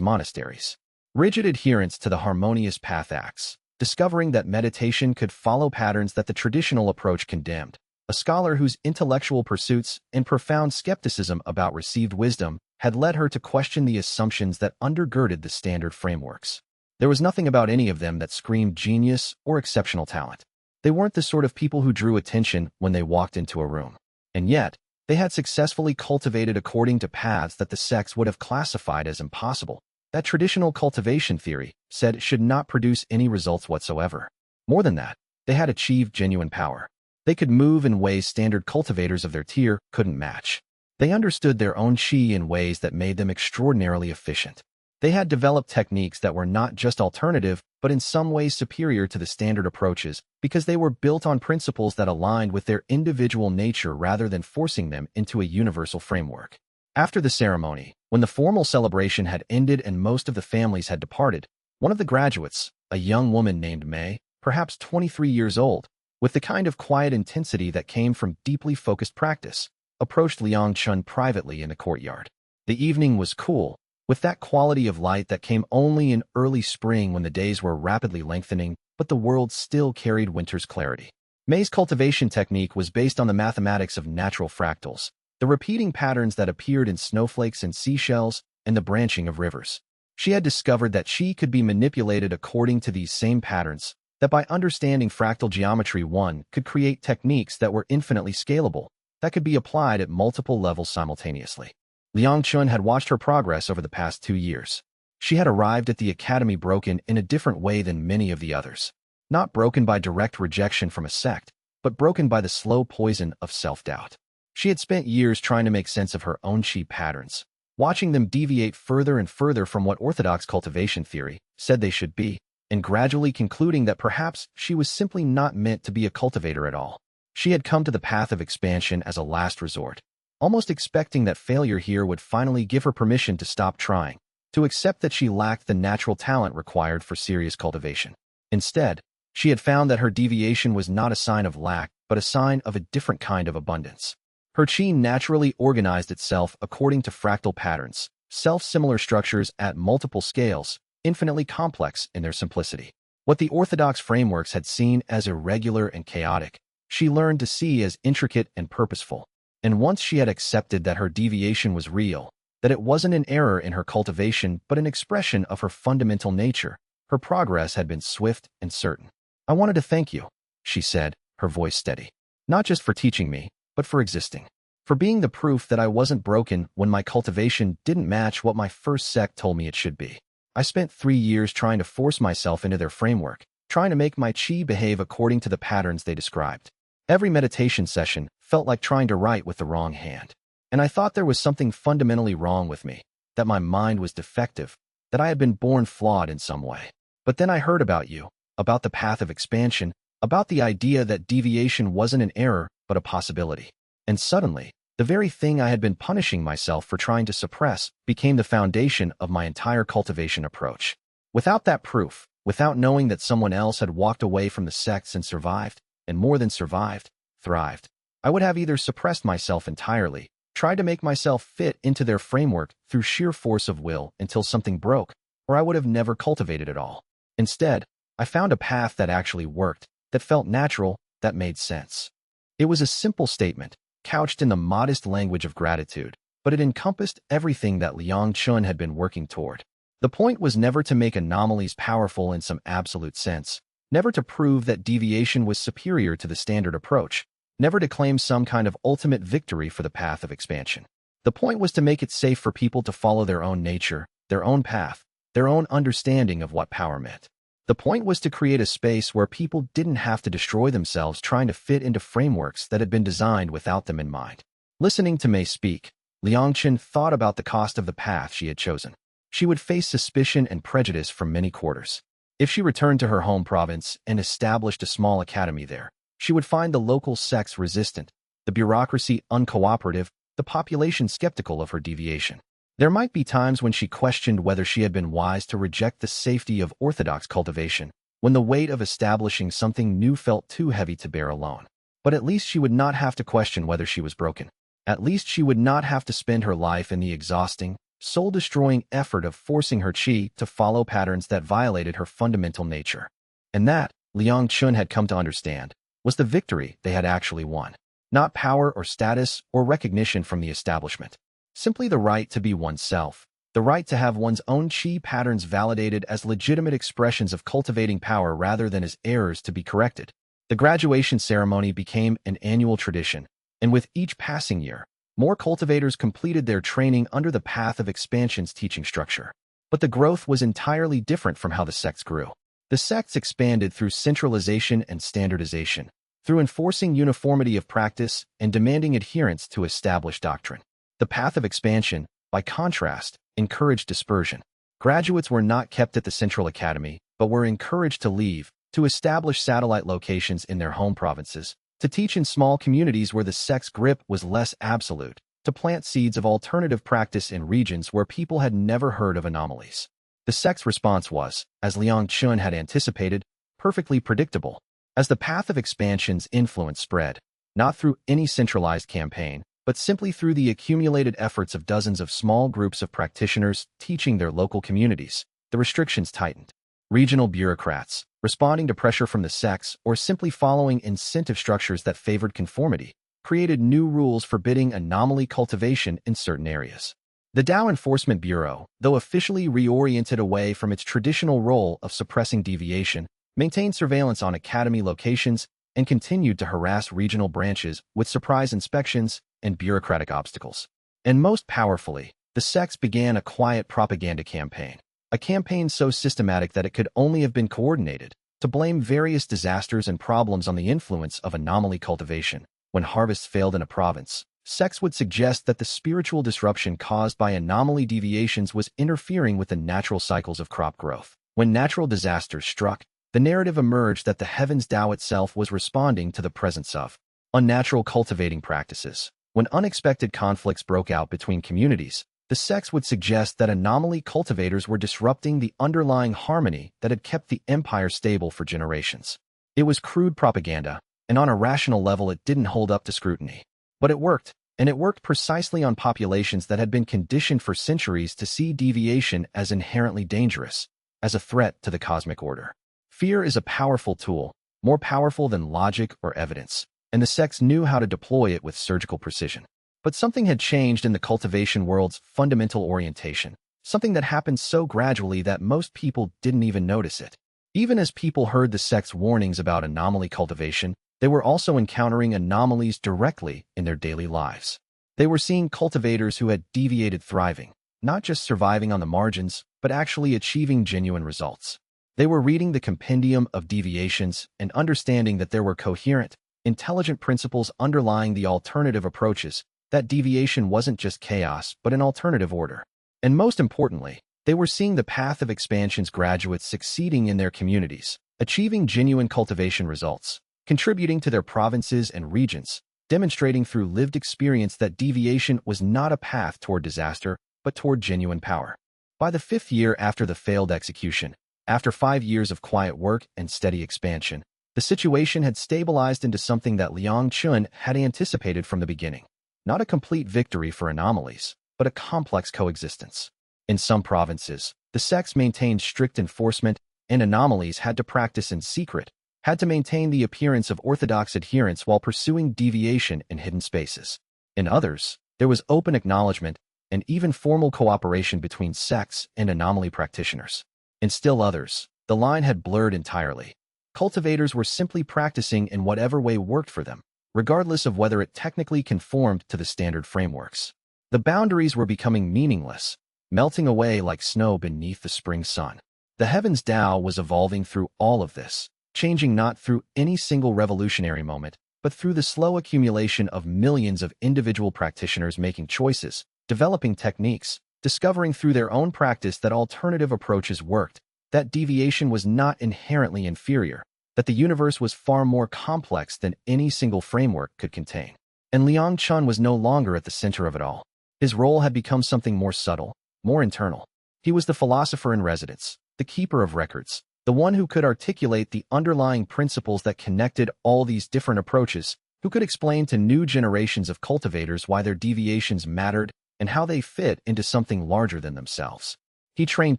monasteries. Rigid adherence to the harmonious path acts, discovering that meditation could follow patterns that the traditional approach condemned. A scholar whose intellectual pursuits and profound skepticism about received wisdom had led her to question the assumptions that undergirded the standard frameworks. There was nothing about any of them that screamed genius or exceptional talent. They weren't the sort of people who drew attention when they walked into a room. And yet, they had successfully cultivated according to paths that the sects would have classified as impossible, that traditional cultivation theory said should not produce any results whatsoever. More than that, they had achieved genuine power. They could move in ways standard cultivators of their tier couldn't match. They understood their own chi in ways that made them extraordinarily efficient. They had developed techniques that were not just alternative, but in some ways superior to the standard approaches because they were built on principles that aligned with their individual nature rather than forcing them into a universal framework. After the ceremony, when the formal celebration had ended and most of the families had departed, one of the graduates, a young woman named May, perhaps 23 years old, with the kind of quiet intensity that came from deeply focused practice, approached Liang Chen privately in the courtyard. The evening was cool, with that quality of light that came only in early spring when the days were rapidly lengthening, but the world still carried winter's clarity. May's cultivation technique was based on the mathematics of natural fractals, the repeating patterns that appeared in snowflakes and seashells, and the branching of rivers. She had discovered that chi could be manipulated according to these same patterns, that by understanding fractal geometry one could create techniques that were infinitely scalable, that could be applied at multiple levels simultaneously. Liang Chen had watched her progress over the past 2 years. She had arrived at the academy broken in a different way than many of the others. Not broken by direct rejection from a sect, but broken by the slow poison of self-doubt. She had spent years trying to make sense of her own chi patterns, watching them deviate further and further from what orthodox cultivation theory said they should be, and gradually concluding that perhaps she was simply not meant to be a cultivator at all. She had come to the path of expansion as a last resort, almost expecting that failure here would finally give her permission to stop trying, to accept that she lacked the natural talent required for serious cultivation. Instead, she had found that her deviation was not a sign of lack, but a sign of a different kind of abundance. Her chi naturally organized itself according to fractal patterns, self-similar structures at multiple scales, infinitely complex in their simplicity. What the orthodox frameworks had seen as irregular and chaotic, she learned to see as intricate and purposeful. And once she had accepted that her deviation was real, that it wasn't an error in her cultivation but an expression of her fundamental nature, her progress had been swift and certain. "I wanted to thank you," she said, her voice steady. "Not just for teaching me, but for existing. For being the proof that I wasn't broken when my cultivation didn't match what my first sect told me it should be. I spent 3 years trying to force myself into their framework, trying to make my chi behave according to the patterns they described. Every meditation session felt like trying to write with the wrong hand. And I thought there was something fundamentally wrong with me, that my mind was defective, that I had been born flawed in some way. But then I heard about you, about the path of expansion, about the idea that deviation wasn't an error, but a possibility. And suddenly, the very thing I had been punishing myself for trying to suppress became the foundation of my entire cultivation approach. Without that proof, without knowing that someone else had walked away from the sects and survived, and more than survived, thrived, I would have either suppressed myself entirely, tried to make myself fit into their framework through sheer force of will until something broke, or I would have never cultivated at all. Instead, I found a path that actually worked, that felt natural, that made sense. It was a simple statement, couched in the modest language of gratitude, but it encompassed everything that Liang Chen had been working toward. The point was never to make anomalies powerful in some absolute sense, never to prove that deviation was superior to the standard approach, never to claim some kind of ultimate victory for the path of expansion. The point was to make it safe for people to follow their own nature, their own path, their own understanding of what power meant. The point was to create a space where people didn't have to destroy themselves trying to fit into frameworks that had been designed without them in mind. Listening to Mei speak, Liang Chen thought about the cost of the path she had chosen. She would face suspicion and prejudice from many quarters. If she returned to her home province and established a small academy there, she would find the local sects resistant, the bureaucracy uncooperative, the population skeptical of her deviation. There might be times when she questioned whether she had been wise to reject the safety of orthodox cultivation, when the weight of establishing something new felt too heavy to bear alone. But at least she would not have to question whether she was broken. At least she would not have to spend her life in the exhausting, soul-destroying effort of forcing her qi to follow patterns that violated her fundamental nature. And that, Liang Chen had come to understand, was the victory they had actually won. Not power or status or recognition from the establishment. Simply the right to be oneself, the right to have one's own qi patterns validated as legitimate expressions of cultivating power rather than as errors to be corrected. The graduation ceremony became an annual tradition, and with each passing year, more cultivators completed their training under the path of expansion's teaching structure. But the growth was entirely different from how the sects grew. The sects expanded through centralization and standardization, through enforcing uniformity of practice and demanding adherence to established doctrine. The path of expansion, by contrast, encouraged dispersion. Graduates were not kept at the central academy, but were encouraged to leave, to establish satellite locations in their home provinces, to teach in small communities where the sect's grip was less absolute, to plant seeds of alternative practice in regions where people had never heard of anomalies. The sect's response was, as Liang Chen had anticipated, perfectly predictable. As the path of expansion's influence spread, not through any centralized campaign, but simply through the accumulated efforts of dozens of small groups of practitioners teaching their local communities, the restrictions tightened. Regional bureaucrats, responding to pressure from the sects or simply following incentive structures that favored conformity, created new rules forbidding anomaly cultivation in certain areas. The DAO Enforcement Bureau, though officially reoriented away from its traditional role of suppressing deviation, maintained surveillance on academy locations and continued to harass regional branches with surprise inspections and bureaucratic obstacles. And most powerfully, the sects began a quiet propaganda campaign, a campaign so systematic that it could only have been coordinated, to blame various disasters and problems on the influence of anomaly cultivation. When harvests failed in a province, sects would suggest that the spiritual disruption caused by anomaly deviations was interfering with the natural cycles of crop growth. When natural disasters struck, the narrative emerged that the heavens Tao itself was responding to the presence of unnatural cultivating practices. When unexpected conflicts broke out between communities, the sects would suggest that anomaly cultivators were disrupting the underlying harmony that had kept the empire stable for generations. It was crude propaganda, and on a rational level it didn't hold up to scrutiny. But it worked, and it worked precisely on populations that had been conditioned for centuries to see deviation as inherently dangerous, as a threat to the cosmic order. Fear is a powerful tool, more powerful than logic or evidence, and the sects knew how to deploy it with surgical precision. But something had changed in the cultivation world's fundamental orientation, something that happened so gradually that most people didn't even notice it. Even as people heard the sect's warnings about anomaly cultivation, they were also encountering anomalies directly in their daily lives. They were seeing cultivators who had deviated thriving, not just surviving on the margins, but actually achieving genuine results. They were reading the compendium of deviations and understanding that there were coherent, intelligent principles underlying the alternative approaches, that deviation wasn't just chaos but an alternative order. And most importantly, they were seeing the path of expansion's graduates succeeding in their communities, achieving genuine cultivation results, contributing to their provinces and regions, demonstrating through lived experience that deviation was not a path toward disaster, but toward genuine power. By the 5th year after the failed execution, after 5 years of quiet work and steady expansion, the situation had stabilized into something that Liang Chen had anticipated from the beginning. Not a complete victory for anomalies, but a complex coexistence. In some provinces, the sects maintained strict enforcement, and anomalies had to practice in secret, had to maintain the appearance of orthodox adherence while pursuing deviation in hidden spaces. In others, there was open acknowledgement, and even formal cooperation between sects and anomaly practitioners. In still others, the line had blurred entirely. Cultivators were simply practicing in whatever way worked for them, regardless of whether it technically conformed to the standard frameworks. The boundaries were becoming meaningless, melting away like snow beneath the spring sun. The Heavens DAO was evolving through all of this, changing not through any single revolutionary moment, but through the slow accumulation of millions of individual practitioners making choices, developing techniques, discovering through their own practice that alternative approaches worked, that deviation was not inherently inferior, that the universe was far more complex than any single framework could contain. And Liang Chen was no longer at the center of it all. His role had become something more subtle, more internal. He was the philosopher in residence, the keeper of records, the one who could articulate the underlying principles that connected all these different approaches, who could explain to new generations of cultivators why their deviations mattered and how they fit into something larger than themselves. He trained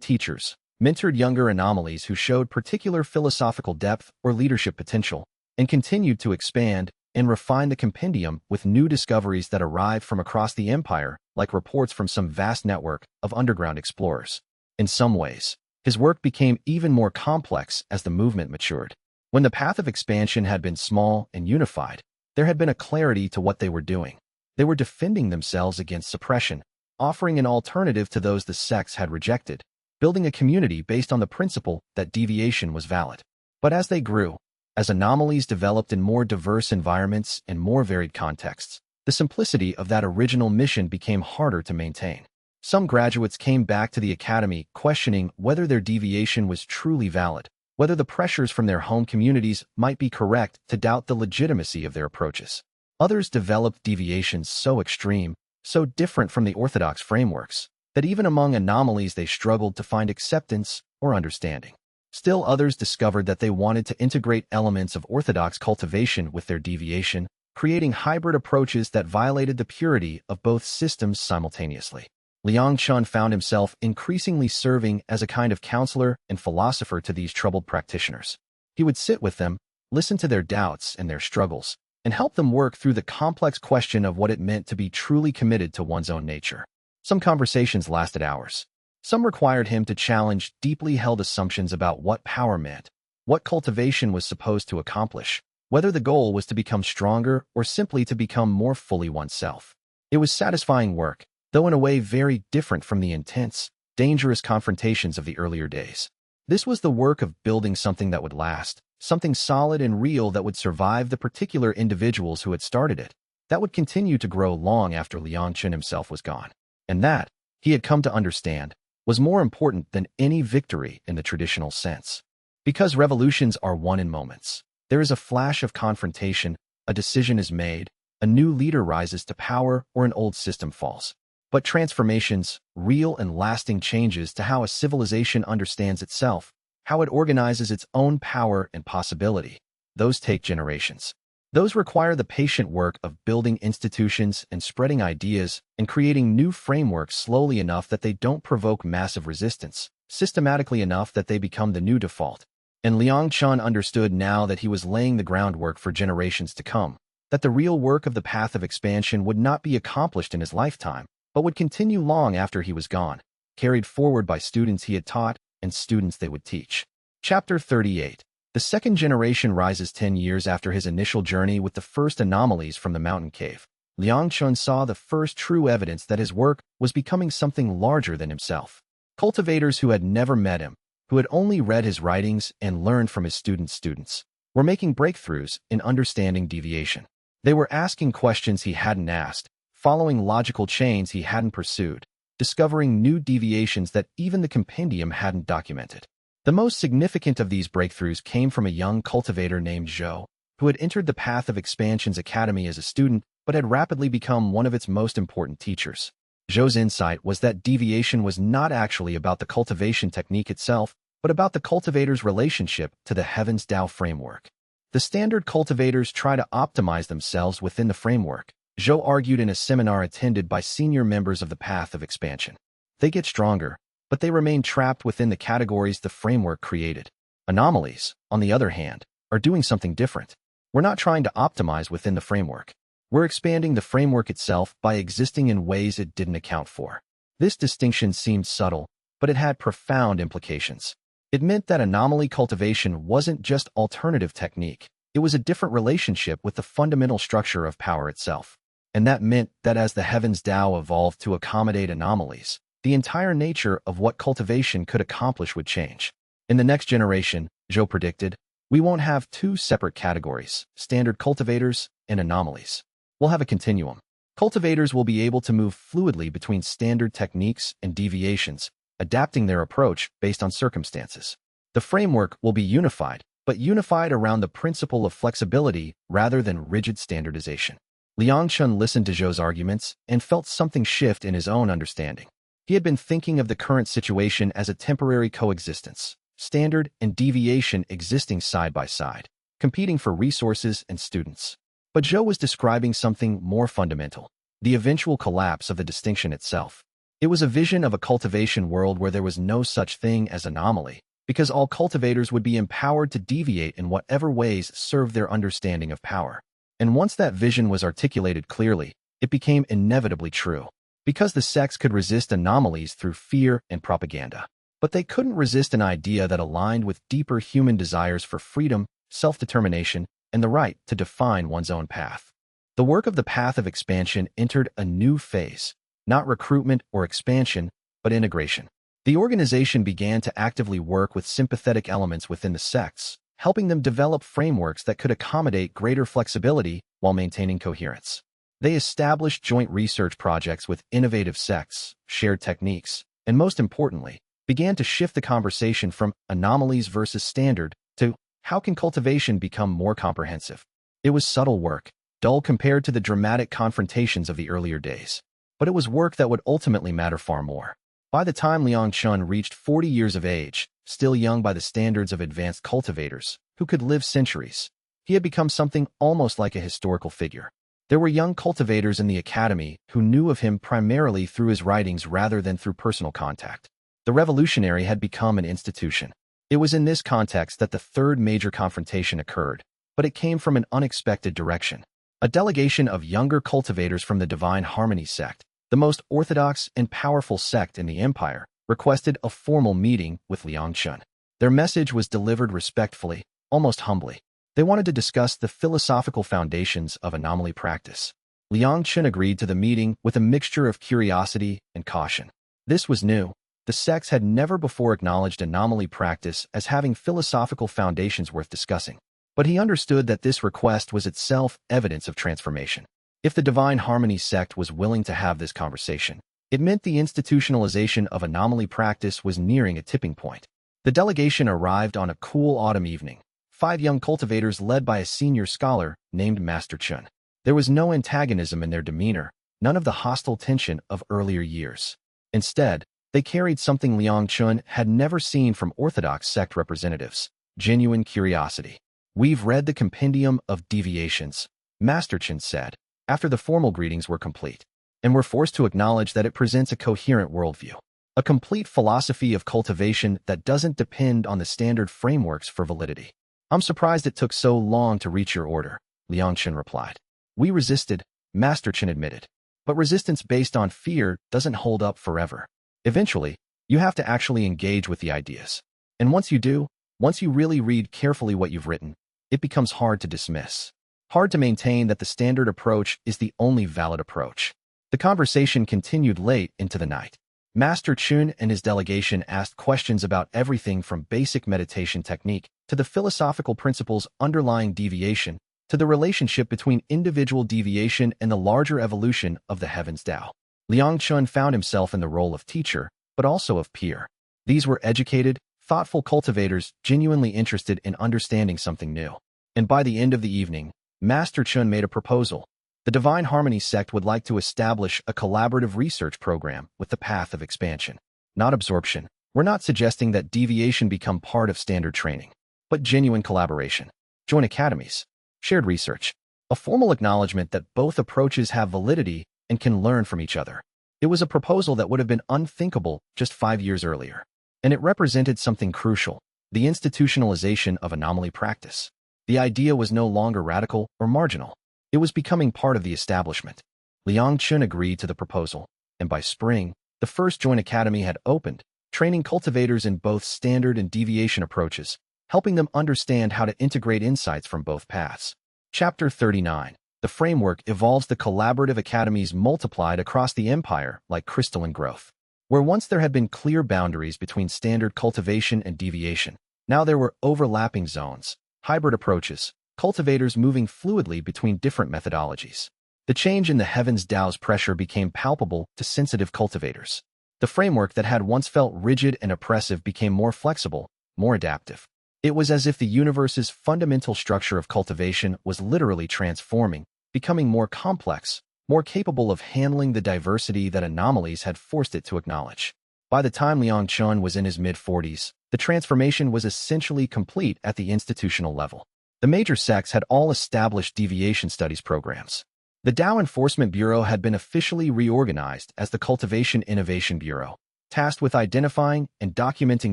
teachers, mentored younger anomalies who showed particular philosophical depth or leadership potential, and continued to expand and refine the compendium with new discoveries that arrived from across the empire, like reports from some vast network of underground explorers. In some ways, his work became even more complex as the movement matured. When the path of expansion had been small and unified, there had been a clarity to what they were doing. They were defending themselves against suppression, offering an alternative to those the sects had rejected, building a community based on the principle that deviation was valid. But as they grew, as anomalies developed in more diverse environments and more varied contexts, the simplicity of that original mission became harder to maintain. Some graduates came back to the academy questioning whether their deviation was truly valid, whether the pressures from their home communities might be correct to doubt the legitimacy of their approaches. Others developed deviations so extreme, so different from the orthodox frameworks, that even among anomalies they struggled to find acceptance or understanding. Still others discovered that they wanted to integrate elements of orthodox cultivation with their deviation, creating hybrid approaches that violated the purity of both systems simultaneously. Liang Chen found himself increasingly serving as a kind of counselor and philosopher to these troubled practitioners. He would sit with them, listen to their doubts and their struggles, and help them work through the complex question of what it meant to be truly committed to one's own nature. Some conversations lasted hours. Some required him to challenge deeply held assumptions about what power meant, what cultivation was supposed to accomplish, whether the goal was to become stronger or simply to become more fully oneself. It was satisfying work, though in a way very different from the intense, dangerous confrontations of the earlier days. This was the work of building something that would last, something solid and real that would survive the particular individuals who had started it, that would continue to grow long after Liang Chen himself was gone. And that, he had come to understand, was more important than any victory in the traditional sense. Because revolutions are won in moments. There is a flash of confrontation, a decision is made, a new leader rises to power, or an old system falls. But transformations, real and lasting changes to how a civilization understands itself, how it organizes its own power and possibility, those take generations. Those require the patient work of building institutions and spreading ideas and creating new frameworks slowly enough that they don't provoke massive resistance, systematically enough that they become the new default. And Liang Chen understood now that he was laying the groundwork for generations to come, that the real work of the path of expansion would not be accomplished in his lifetime, but would continue long after he was gone, carried forward by students he had taught and students they would teach. Chapter 38. The second generation rises 10 years after his initial journey with the first anomalies from the mountain cave. Liang Chen saw the first true evidence that his work was becoming something larger than himself. Cultivators who had never met him, who had only read his writings and learned from his students, were making breakthroughs in understanding deviation. They were asking questions he hadn't asked, following logical chains he hadn't pursued, discovering new deviations that even the compendium hadn't documented. The most significant of these breakthroughs came from a young cultivator named Zhou, who had entered the Path of Expansion's academy as a student but had rapidly become one of its most important teachers. Zhou's insight was that deviation was not actually about the cultivation technique itself, but about the cultivator's relationship to the Heavens DAO framework. The standard cultivators try to optimize themselves within the framework, Zhou argued in a seminar attended by senior members of the Path of Expansion. They get stronger, but they remain trapped within the categories the framework created. Anomalies, on the other hand, are doing something different. We're not trying to optimize within the framework. We're expanding the framework itself by existing in ways it didn't account for. This distinction seemed subtle, but it had profound implications. It meant that anomaly cultivation wasn't just alternative technique. It was a different relationship with the fundamental structure of power itself. And that meant that as the heavens DAO evolved to accommodate anomalies, the entire nature of what cultivation could accomplish would change. In the next generation, Zhou predicted, we won't have two separate categories, standard cultivators and anomalies. We'll have a continuum. Cultivators will be able to move fluidly between standard techniques and deviations, adapting their approach based on circumstances. The framework will be unified, but unified around the principle of flexibility rather than rigid standardization. Liang Chen listened to Zhou's arguments and felt something shift in his own understanding. He had been thinking of the current situation as a temporary coexistence, standard and deviation existing side by side, competing for resources and students. But Zhou was describing something more fundamental, the eventual collapse of the distinction itself. It was a vision of a cultivation world where there was no such thing as anomaly, because all cultivators would be empowered to deviate in whatever ways served their understanding of power. And once that vision was articulated clearly, it became inevitably true. Because the sects could resist anomalies through fear and propaganda. But they couldn't resist an idea that aligned with deeper human desires for freedom, self-determination, and the right to define one's own path. The work of the path of expansion entered a new phase, not recruitment or expansion, but integration. The organization began to actively work with sympathetic elements within the sects, helping them develop frameworks that could accommodate greater flexibility while maintaining coherence. They established joint research projects with innovative sects, shared techniques, and most importantly, began to shift the conversation from anomalies versus standard to how can cultivation become more comprehensive. It was subtle work, dull compared to the dramatic confrontations of the earlier days. But it was work that would ultimately matter far more. By the time Liang Chen reached 40 years of age, still young by the standards of advanced cultivators, who could live centuries, he had become something almost like a historical figure. There were young cultivators in the academy who knew of him primarily through his writings rather than through personal contact. The revolutionary had become an institution. It was in this context that the third major confrontation occurred, but it came from an unexpected direction. A delegation of younger cultivators from the Divine Harmony sect, the most orthodox and powerful sect in the empire, requested a formal meeting with Liang Chen. Their message was delivered respectfully, almost humbly. They wanted to discuss the philosophical foundations of anomaly practice. Liang Chen agreed to the meeting with a mixture of curiosity and caution. This was new. The sects had never before acknowledged anomaly practice as having philosophical foundations worth discussing. But he understood that this request was itself evidence of transformation. If the Divine Harmony sect was willing to have this conversation, it meant the institutionalization of anomaly practice was nearing a tipping point. The delegation arrived on a cool autumn evening, 5 young cultivators led by a senior scholar named Master Chen. There was no antagonism in their demeanor, none of the hostile tension of earlier years. Instead, they carried something Liang Chen had never seen from orthodox sect representatives, genuine curiosity. "We've read the compendium of deviations," Master Chen said, after the formal greetings were complete, "and we're forced to acknowledge that it presents a coherent worldview, a complete philosophy of cultivation that doesn't depend on the standard frameworks for validity." "I'm surprised it took so long to reach your order," Liang Chen replied. "We resisted," Master Chen admitted. "But resistance based on fear doesn't hold up forever. Eventually, you have to actually engage with the ideas. And once you do, once you really read carefully what you've written, it becomes hard to dismiss. Hard to maintain that the standard approach is the only valid approach." The conversation continued late into the night. Master Chen and his delegation asked questions about everything from basic meditation technique to the philosophical principles underlying deviation to the relationship between individual deviation and the larger evolution of the heavens DAO. Liang Chen found himself in the role of teacher, but also of peer. These were educated, thoughtful cultivators genuinely interested in understanding something new. And by the end of the evening, Master Chen made a proposal. The Divine Harmony sect would like to establish a collaborative research program with the path of expansion. Not absorption. We're not suggesting that deviation become part of standard training, but genuine collaboration. Joint academies. Shared research. A formal acknowledgement that both approaches have validity and can learn from each other. It was a proposal that would have been unthinkable just 5 years earlier. And it represented something crucial, the institutionalization of anomaly practice. The idea was no longer radical or marginal. It was becoming part of the establishment. Liang Chen agreed to the proposal, and by spring, The first joint academy had opened, training cultivators in both standard and deviation approaches, helping them understand how to integrate insights from both paths. Chapter 39. The framework evolves. The collaborative academies multiplied across the empire like crystalline growth. Where once there had been clear boundaries between standard cultivation and deviation, now there were overlapping zones, hybrid approaches, cultivators moving fluidly between different methodologies. The change in the heavens DAO's pressure became palpable to sensitive cultivators. The framework that had once felt rigid and oppressive became more flexible, more adaptive. It was as if the universe's fundamental structure of cultivation was literally transforming, becoming more complex, more capable of handling the diversity that anomalies had forced it to acknowledge. By the time Liang Chen was in his mid-40s, the transformation was essentially complete at the institutional level. The major sects had all established deviation studies programs. The DAO Enforcement Bureau had been officially reorganized as the Cultivation Innovation Bureau, tasked with identifying and documenting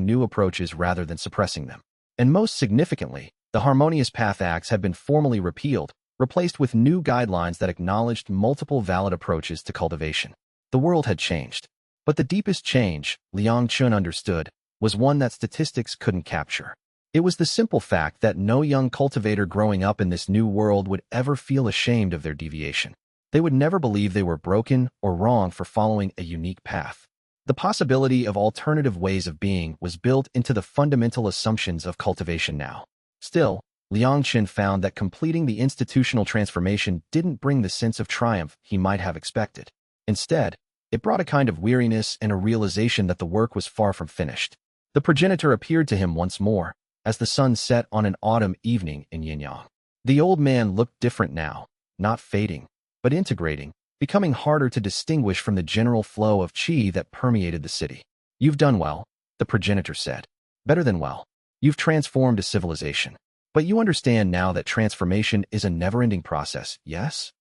new approaches rather than suppressing them. And most significantly, the Harmonious Path Acts had been formally repealed, replaced with new guidelines that acknowledged multiple valid approaches to cultivation. The world had changed. But the deepest change, Liang Chen understood, was one that statistics couldn't capture. It was the simple fact that no young cultivator growing up in this new world would ever feel ashamed of their deviation. They would never believe they were broken or wrong for following a unique path. The possibility of alternative ways of being was built into the fundamental assumptions of cultivation now. Still, Liang Chen found that completing the institutional transformation didn't bring the sense of triumph he might have expected. Instead, it brought a kind of weariness and a realization that the work was far from finished. The progenitor appeared to him once more, as the sun set on an autumn evening in Yinyang. The old man looked different now, not fading, but integrating, becoming harder to distinguish from the general flow of qi that permeated the city. "You've done well," the progenitor said. "Better than well. You've transformed a civilization. But you understand now that transformation is a never-ending process, yes?"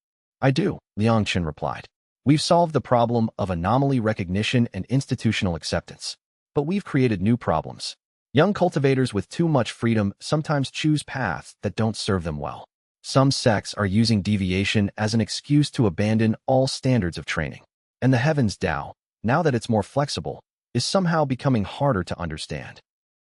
"I do," Liang Chen replied. "We've solved the problem of anomaly recognition and institutional acceptance. But we've created new problems. Young cultivators with too much freedom sometimes choose paths that don't serve them well. Some sects are using deviation as an excuse to abandon all standards of training. And the Heavens DAO, now that it's more flexible, is somehow becoming harder to understand."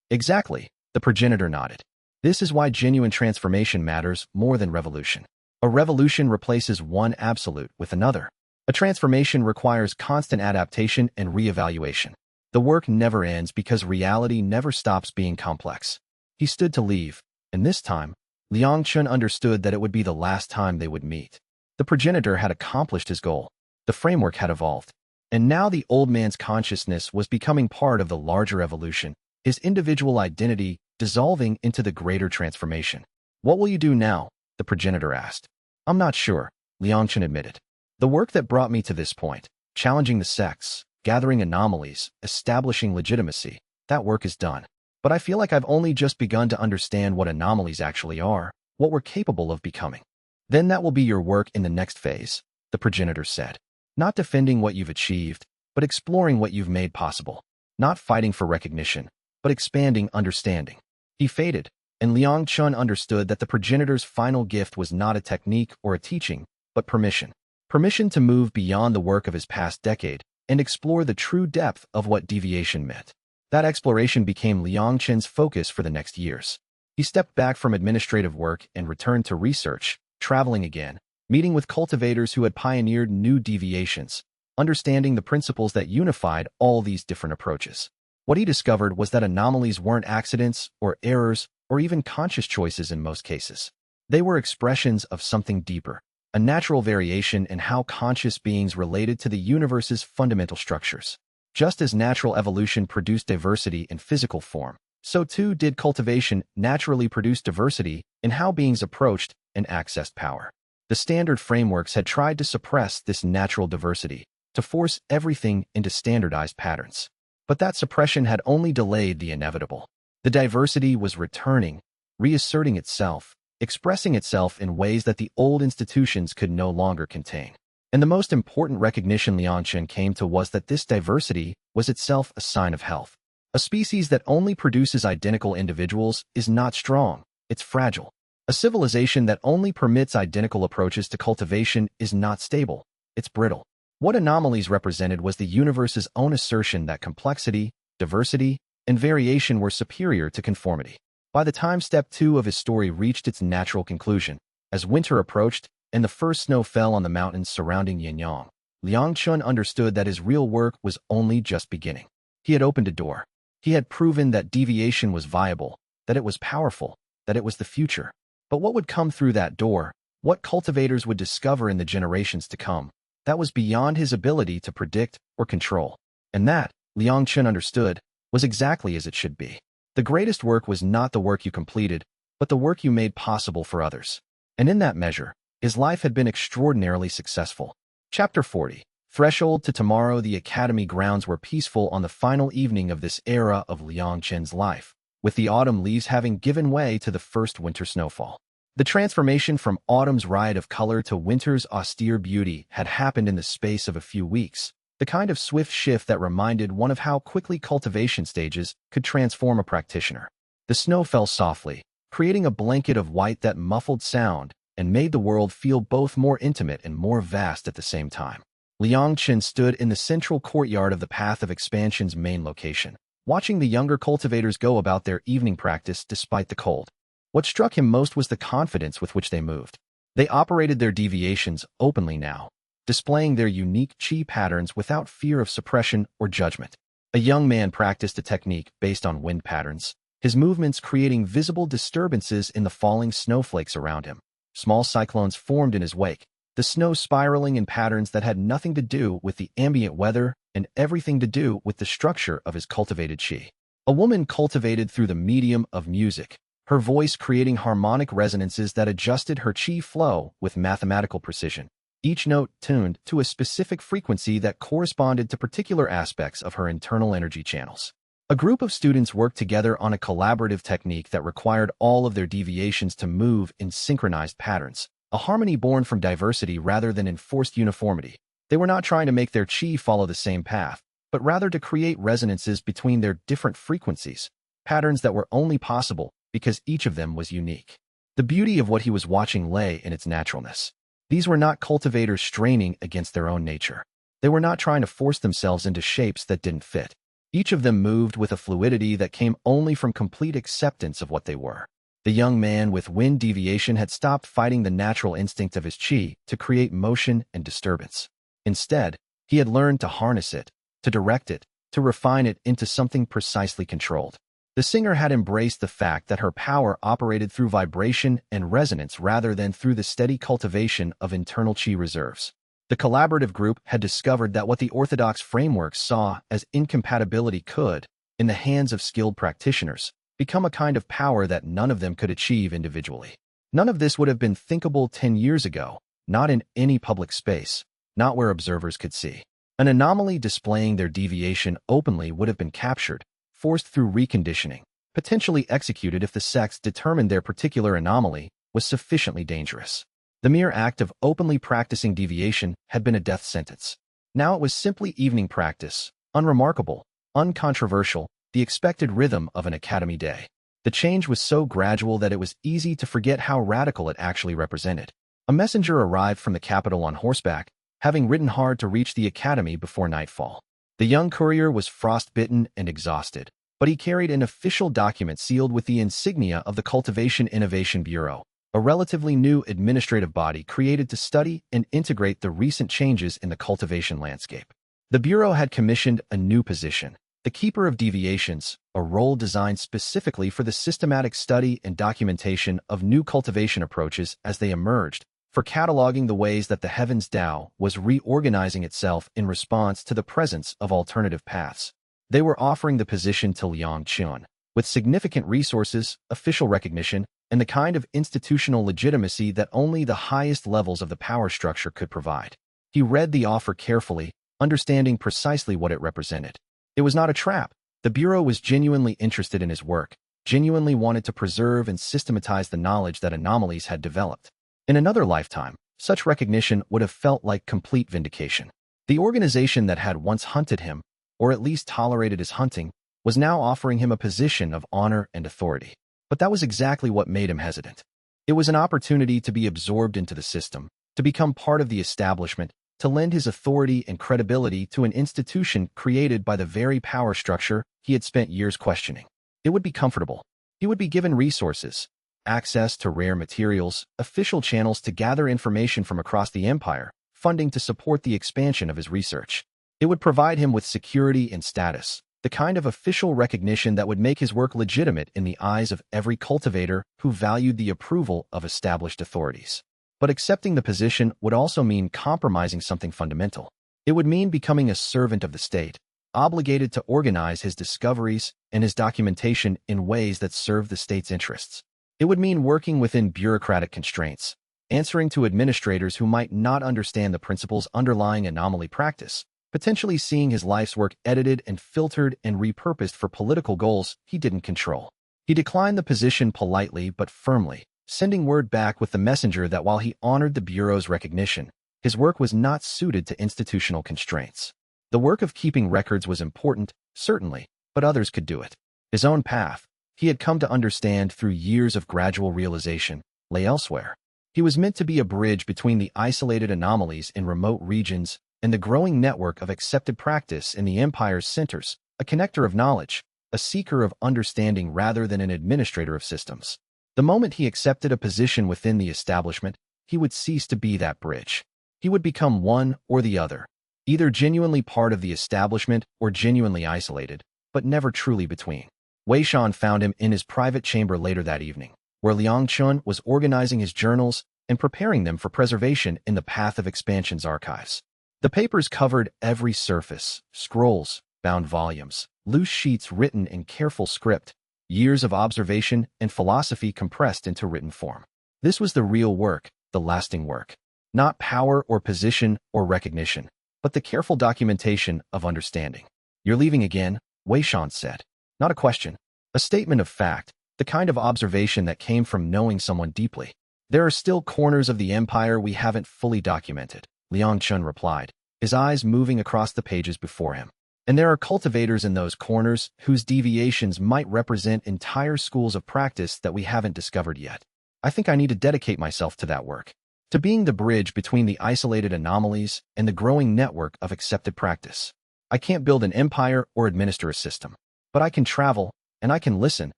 "Exactly," the progenitor nodded. "This is why genuine transformation matters more than revolution. A revolution replaces one absolute with another. A transformation requires constant adaptation and reevaluation. The work never ends because reality never stops being complex." He stood to leave, and this time, Liang Chen understood that it would be the last time they would meet. The progenitor had accomplished his goal. The framework had evolved. And now the old man's consciousness was becoming part of the larger evolution, his individual identity dissolving into the greater transformation. "What will you do now?" the progenitor asked. "I'm not sure," Liang Chen admitted. "The work that brought me to this point, challenging the sects, gathering anomalies, establishing legitimacy, that work is done. But I feel like I've only just begun to understand what anomalies actually are, what we're capable of becoming." "Then that will be your work in the next phase," the progenitor said. "Not defending what you've achieved, but exploring what you've made possible. Not fighting for recognition, but expanding understanding." He faded, and Liang Chen understood that the progenitor's final gift was not a technique or a teaching, but permission. Permission to move beyond the work of his past decade and explore the true depth of what deviation meant. That exploration became Liang Chen's focus for the next years. He stepped back from administrative work and returned to research, traveling again, meeting with cultivators who had pioneered new deviations, understanding the principles that unified all these different approaches. What he discovered was that anomalies weren't accidents or errors or even conscious choices in most cases. They were expressions of something deeper, a natural variation in how conscious beings related to the universe's fundamental structures. Just as natural evolution produced diversity in physical form, so too did cultivation naturally produce diversity in how beings approached and accessed power. The standard frameworks had tried to suppress this natural diversity, to force everything into standardized patterns. But that suppression had only delayed the inevitable. The diversity was returning, reasserting itself, expressing itself in ways that the old institutions could no longer contain. And the most important recognition Liang Chen came to was that this diversity was itself a sign of health. A species that only produces identical individuals is not strong, it's fragile. A civilization that only permits identical approaches to cultivation is not stable, it's brittle. What anomalies represented was the universe's own assertion that complexity, diversity, and variation were superior to conformity. By the time Step 2 of his story reached its natural conclusion, as winter approached and the first snow fell on the mountains surrounding Yanyang, Liang Chen understood that his real work was only just beginning. He had opened a door. He had proven that deviation was viable, that it was powerful, that it was the future. But what would come through that door, what cultivators would discover in the generations to come, that was beyond his ability to predict or control. And that, Liang Chen understood, was exactly as it should be. The greatest work was not the work you completed, but the work you made possible for others. And in that measure, his life had been extraordinarily successful. Chapter 40. Threshold to Tomorrow. The academy grounds were peaceful on the final evening of this era of Liang Chen's life, with the autumn leaves having given way to the first winter snowfall. The transformation from autumn's riot of color to winter's austere beauty had happened in the space of a few weeks, the kind of swift shift that reminded one of how quickly cultivation stages could transform a practitioner. The snow fell softly, creating a blanket of white that muffled sound and made the world feel both more intimate and more vast at the same time. Liang Chen stood in the central courtyard of the Path of Expansion's main location, watching the younger cultivators go about their evening practice despite the cold. What struck him most was the confidence with which they moved. They operated their deviations openly now, displaying their unique qi patterns without fear of suppression or judgment. A young man practiced a technique based on wind patterns, his movements creating visible disturbances in the falling snowflakes around him. Small cyclones formed in his wake, the snow spiraling in patterns that had nothing to do with the ambient weather and everything to do with the structure of his cultivated qi. A woman cultivated through the medium of music, her voice creating harmonic resonances that adjusted her qi flow with mathematical precision, each note tuned to a specific frequency that corresponded to particular aspects of her internal energy channels. A group of students worked together on a collaborative technique that required all of their deviations to move in synchronized patterns, a harmony born from diversity rather than enforced uniformity. They were not trying to make their qi follow the same path, but rather to create resonances between their different frequencies, patterns that were only possible because each of them was unique. The beauty of what he was watching lay in its naturalness. These were not cultivators straining against their own nature. They were not trying to force themselves into shapes that didn't fit. Each of them moved with a fluidity that came only from complete acceptance of what they were. The young man with wind deviation had stopped fighting the natural instinct of his qi to create motion and disturbance. Instead, he had learned to harness it, to direct it, to refine it into something precisely controlled. The singer had embraced the fact that her power operated through vibration and resonance rather than through the steady cultivation of internal qi reserves. The collaborative group had discovered that what the orthodox frameworks saw as incompatibility could, in the hands of skilled practitioners, become a kind of power that none of them could achieve individually. None of this would have been thinkable 10 years ago, not in any public space, not where observers could see. An anomaly displaying their deviation openly would have been captured, forced through reconditioning, potentially executed if the sects determined their particular anomaly was sufficiently dangerous. The mere act of openly practicing deviation had been a death sentence. Now it was simply evening practice, unremarkable, uncontroversial, the expected rhythm of an academy day. The change was so gradual that it was easy to forget how radical it actually represented. A messenger arrived from the capital on horseback, having ridden hard to reach the academy before nightfall. The young courier was frostbitten and exhausted, but he carried an official document sealed with the insignia of the Cultivation Innovation Bureau, a relatively new administrative body created to study and integrate the recent changes in the cultivation landscape. The Bureau had commissioned a new position, the Keeper of Deviations, a role designed specifically for the systematic study and documentation of new cultivation approaches as they emerged, for cataloging the ways that the Heavens DAO was reorganizing itself in response to the presence of alternative paths. They were offering the position to Liang Chen, with significant resources, official recognition, and the kind of institutional legitimacy that only the highest levels of the power structure could provide. He read the offer carefully, understanding precisely what it represented. It was not a trap. The Bureau was genuinely interested in his work, genuinely wanted to preserve and systematize the knowledge that anomalies had developed. In another lifetime, such recognition would have felt like complete vindication. The organization that had once hunted him, or at least tolerated his hunting, was now offering him a position of honor and authority. But that was exactly what made him hesitant. It was an opportunity to be absorbed into the system, to become part of the establishment, to lend his authority and credibility to an institution created by the very power structure he had spent years questioning. It would be comfortable. He would be given resources, access to rare materials, official channels to gather information from across the empire, funding to support the expansion of his research. It would provide him with security and status, the kind of official recognition that would make his work legitimate in the eyes of every cultivator who valued the approval of established authorities. But accepting the position would also mean compromising something fundamental. It would mean becoming a servant of the state, obligated to organize his discoveries and his documentation in ways that serve the state's interests. It would mean working within bureaucratic constraints, answering to administrators who might not understand the principles underlying anomaly practice, potentially seeing his life's work edited and filtered and repurposed for political goals he didn't control. He declined the position politely but firmly, sending word back with the messenger that while he honored the Bureau's recognition, his work was not suited to institutional constraints. The work of keeping records was important, certainly, but others could do it. His own path, he had come to understand through years of gradual realization, lay elsewhere. He was meant to be a bridge between the isolated anomalies in remote regions and the growing network of accepted practice in the empire's centers, a connector of knowledge, a seeker of understanding rather than an administrator of systems. The moment he accepted a position within the establishment, he would cease to be that bridge. He would become one or the other, either genuinely part of the establishment or genuinely isolated, but never truly between. Wei Shan found him in his private chamber later that evening, where Liang Chen was organizing his journals and preparing them for preservation in the Path of Expansion's archives. The papers covered every surface: scrolls, bound volumes, loose sheets written in careful script, years of observation and philosophy compressed into written form. This was the real work, the lasting work. Not power or position or recognition, but the careful documentation of understanding. "You're leaving again," Wei Shan said. Not a question, a statement of fact, the kind of observation that came from knowing someone deeply. "There are still corners of the empire we haven't fully documented," Liang Chen replied, his eyes moving across the pages before him. "And there are cultivators in those corners whose deviations might represent entire schools of practice that we haven't discovered yet. I think I need to dedicate myself to that work, to being the bridge between the isolated anomalies and the growing network of accepted practice. I can't build an empire or administer a system, but I can travel, and I can listen,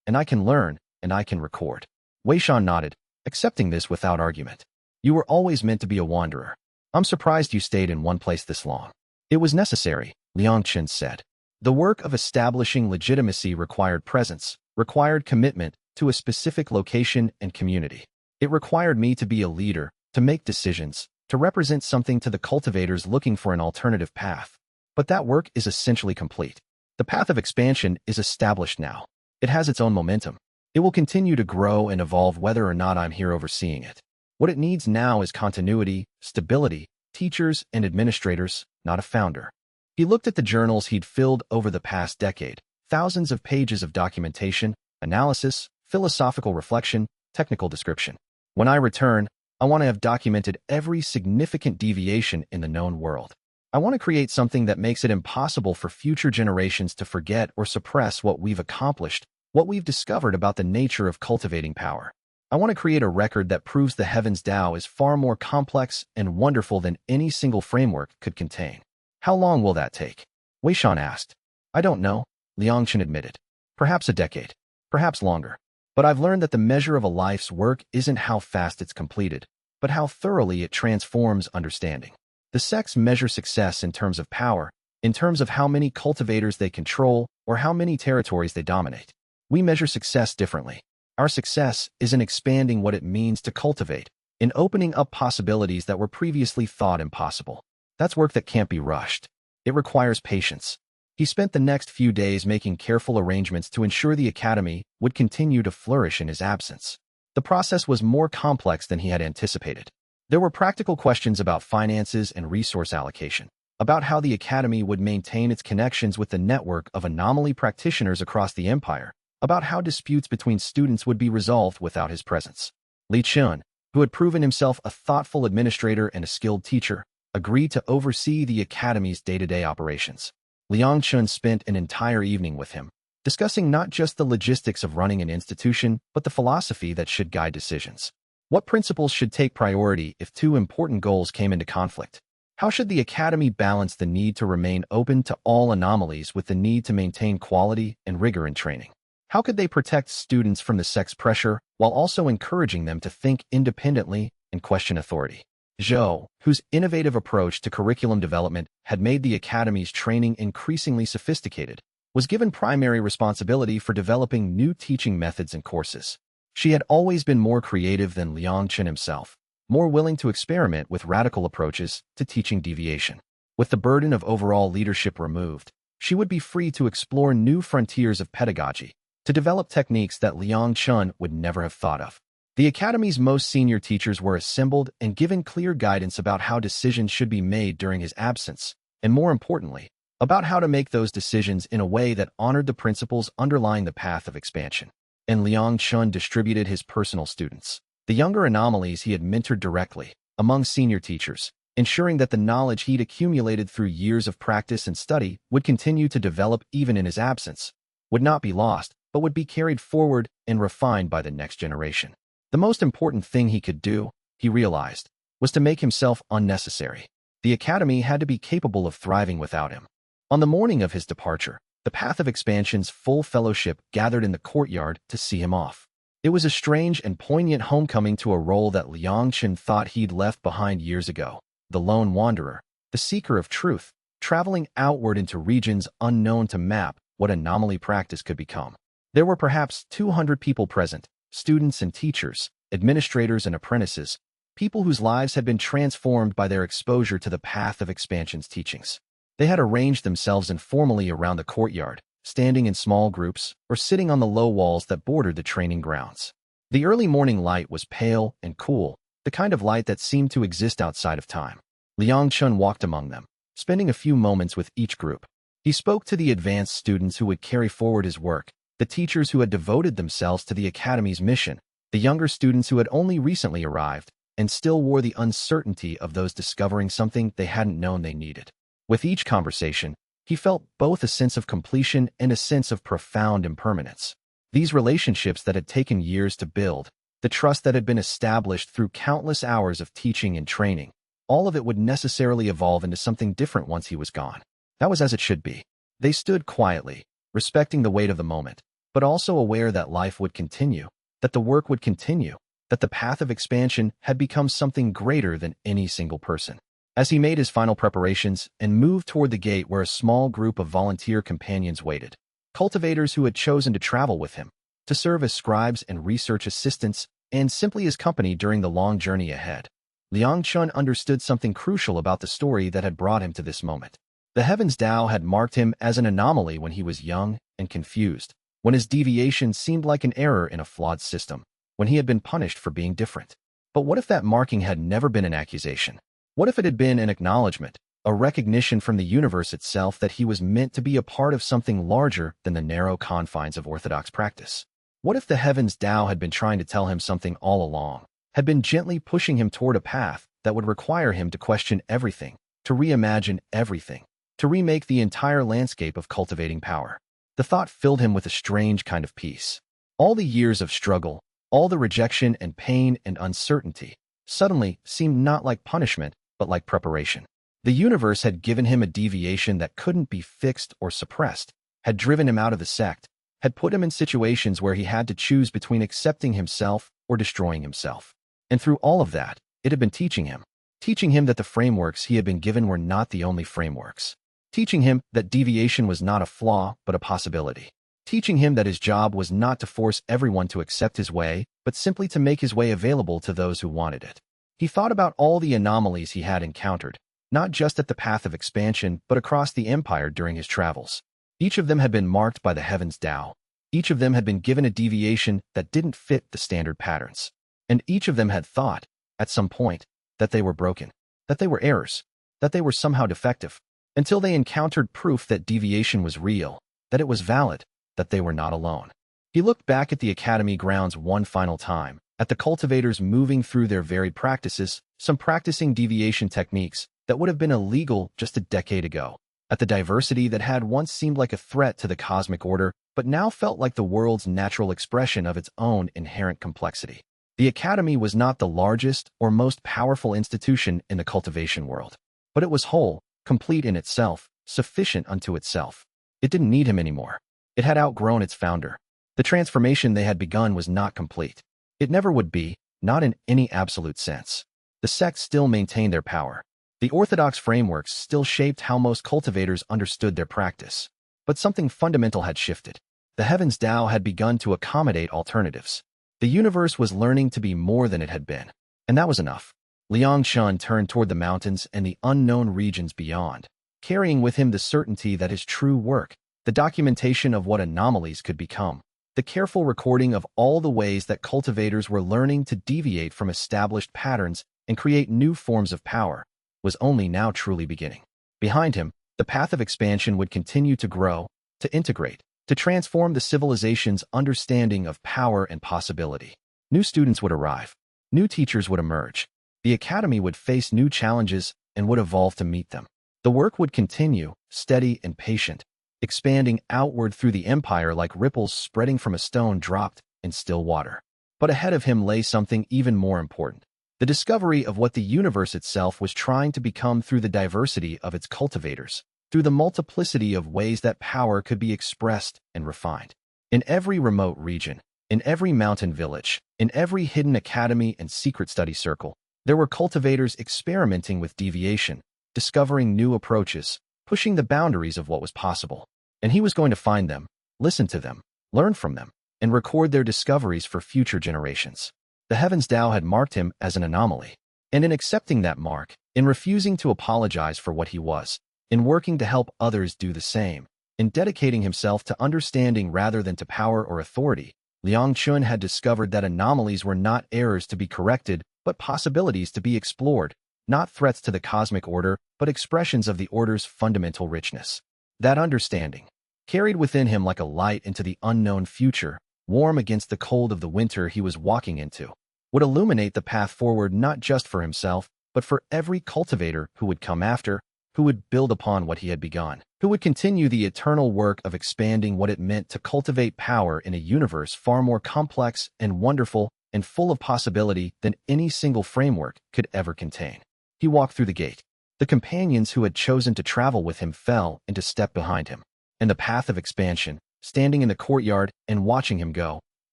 and I can learn, and I can record." Wei Shan nodded, accepting this without argument. "You were always meant to be a wanderer. I'm surprised you stayed in one place this long." "It was necessary," Liang Chen said. "The work of establishing legitimacy required presence, required commitment to a specific location and community. It required me to be a leader, to make decisions, to represent something to the cultivators looking for an alternative path. But that work is essentially complete. The Path of Expansion is established now. It has its own momentum. It will continue to grow and evolve whether or not I'm here overseeing it. What it needs now is continuity, stability, teachers and administrators, not a founder." He looked at the journals he'd filled over the past decade, thousands of pages of documentation, analysis, philosophical reflection, technical description. "When I return, I want to have documented every significant deviation in the known world. I want to create something that makes it impossible for future generations to forget or suppress what we've accomplished, what we've discovered about the nature of cultivating power. I want to create a record that proves the Heavens DAO is far more complex and wonderful than any single framework could contain." "How long will that take?" Wei Shan asked. "I don't know," Liang Chen admitted. "Perhaps a decade, perhaps longer. But I've learned that the measure of a life's work isn't how fast it's completed, but how thoroughly it transforms understanding. The sects measure success in terms of power, in terms of how many cultivators they control or how many territories they dominate. We measure success differently. Our success is in expanding what it means to cultivate, in opening up possibilities that were previously thought impossible. That's work that can't be rushed. It requires patience." He spent the next few days making careful arrangements to ensure the academy would continue to flourish in his absence. The process was more complex than he had anticipated. There were practical questions about finances and resource allocation, about how the academy would maintain its connections with the network of anomaly practitioners across the empire, about how disputes between students would be resolved without his presence. Liang Chen, who had proven himself a thoughtful administrator and a skilled teacher, agreed to oversee the academy's day-to-day operations. Liang Chen spent an entire evening with him, discussing not just the logistics of running an institution, but the philosophy that should guide decisions. What principles should take priority if two important goals came into conflict? How should the academy balance the need to remain open to all anomalies with the need to maintain quality and rigor in training? How could they protect students from the sect's pressure while also encouraging them to think independently and question authority? Zhou, whose innovative approach to curriculum development had made the academy's training increasingly sophisticated, was given primary responsibility for developing new teaching methods and courses. She had always been more creative than Liang Chen himself, more willing to experiment with radical approaches to teaching deviation. With the burden of overall leadership removed, she would be free to explore new frontiers of pedagogy, to develop techniques that Liang Chen would never have thought of. The academy's most senior teachers were assembled and given clear guidance about how decisions should be made during his absence, and more importantly, about how to make those decisions in a way that honored the principles underlying the path of expansion. And Liang Chen distributed his personal students, the younger anomalies he had mentored directly, among senior teachers, ensuring that the knowledge he'd accumulated through years of practice and study would continue to develop even in his absence, would not be lost, but would be carried forward and refined by the next generation. The most important thing he could do, he realized, was to make himself unnecessary. The academy had to be capable of thriving without him. On the morning of his departure, the Path of Expansion's full fellowship gathered in the courtyard to see him off. It was a strange and poignant homecoming to a role that Liang Chen thought he'd left behind years ago, the lone wanderer, the seeker of truth, traveling outward into regions unknown to map what anomaly practice could become. There were perhaps 200 people present, students and teachers, administrators and apprentices, people whose lives had been transformed by their exposure to the Path of Expansion's teachings. They had arranged themselves informally around the courtyard, standing in small groups or sitting on the low walls that bordered the training grounds. The early morning light was pale and cool, the kind of light that seemed to exist outside of time. Liang Chen walked among them, spending a few moments with each group. He spoke to the advanced students who would carry forward his work, the teachers who had devoted themselves to the academy's mission, the younger students who had only recently arrived and still wore the uncertainty of those discovering something they hadn't known they needed. With each conversation, he felt both a sense of completion and a sense of profound impermanence. These relationships that had taken years to build, the trust that had been established through countless hours of teaching and training, all of it would necessarily evolve into something different once he was gone. That was as it should be. They stood quietly, respecting the weight of the moment, but also aware that life would continue, that the work would continue, that the Path of Expansion had become something greater than any single person. As he made his final preparations and moved toward the gate where a small group of volunteer companions waited, cultivators who had chosen to travel with him, to serve as scribes and research assistants, and simply as company during the long journey ahead, Liang Chen understood something crucial about the story that had brought him to this moment. The Heavens DAO had marked him as an anomaly when he was young and confused, when his deviation seemed like an error in a flawed system, when he had been punished for being different. But what if that marking had never been an accusation? What if it had been an acknowledgement, a recognition from the universe itself that he was meant to be a part of something larger than the narrow confines of orthodox practice? What if the Heavens DAO had been trying to tell him something all along, had been gently pushing him toward a path that would require him to question everything, to reimagine everything, to remake the entire landscape of cultivating power? The thought filled him with a strange kind of peace. All the years of struggle, all the rejection and pain and uncertainty, suddenly seemed not like punishment, but like preparation. The universe had given him a deviation that couldn't be fixed or suppressed, had driven him out of the sect, had put him in situations where he had to choose between accepting himself or destroying himself. And through all of that, it had been teaching him that the frameworks he had been given were not the only frameworks. Teaching him that deviation was not a flaw, but a possibility. Teaching him that his job was not to force everyone to accept his way, but simply to make his way available to those who wanted it. He thought about all the anomalies he had encountered, not just at the Path of Expansion, but across the Empire during his travels. Each of them had been marked by the Heavens DAO. Each of them had been given a deviation that didn't fit the standard patterns. And each of them had thought, at some point, that they were broken, that they were errors, that they were somehow defective, until they encountered proof that deviation was real, that it was valid, that they were not alone. He looked back at the academy grounds one final time, at the cultivators moving through their varied practices, some practicing deviation techniques that would have been illegal just a decade ago, at the diversity that had once seemed like a threat to the cosmic order, but now felt like the world's natural expression of its own inherent complexity. The academy was not the largest or most powerful institution in the cultivation world. But it was whole, complete in itself, sufficient unto itself. It didn't need him anymore. It had outgrown its founder. The transformation they had begun was not complete. It never would be, not in any absolute sense. The sects still maintained their power. The orthodox frameworks still shaped how most cultivators understood their practice. But something fundamental had shifted. The heavens DAO had begun to accommodate alternatives. The universe was learning to be more than it had been. And that was enough. Liang Chen turned toward the mountains and the unknown regions beyond, carrying with him the certainty that his true work, the documentation of what anomalies could become, the careful recording of all the ways that cultivators were learning to deviate from established patterns and create new forms of power, was only now truly beginning. Behind him, the path of expansion would continue to grow, to integrate, to transform the civilization's understanding of power and possibility. New students would arrive. New teachers would emerge. The academy would face new challenges and would evolve to meet them. The work would continue, steady and patient, expanding outward through the empire like ripples spreading from a stone dropped in still water. But ahead of him lay something even more important. The discovery of what the universe itself was trying to become through the diversity of its cultivators, through the multiplicity of ways that power could be expressed and refined. In every remote region, in every mountain village, in every hidden academy and secret study circle, there were cultivators experimenting with deviation, discovering new approaches, pushing the boundaries of what was possible. And he was going to find them, listen to them, learn from them, and record their discoveries for future generations. The Heavens DAO had marked him as an anomaly. And in accepting that mark, in refusing to apologize for what he was, in working to help others do the same, in dedicating himself to understanding rather than to power or authority, Liang Chen had discovered that anomalies were not errors to be corrected, but possibilities to be explored, not threats to the cosmic order, but expressions of the order's fundamental richness. That understanding, carried within him like a light into the unknown future, warm against the cold of the winter he was walking into, would illuminate the path forward not just for himself, but for every cultivator who would come after, who would build upon what he had begun, who would continue the eternal work of expanding what it meant to cultivate power in a universe far more complex and wonderful and full of possibility than any single framework could ever contain. He walked through the gate. The companions who had chosen to travel with him fell into step behind him. And the path of expansion, standing in the courtyard and watching him go,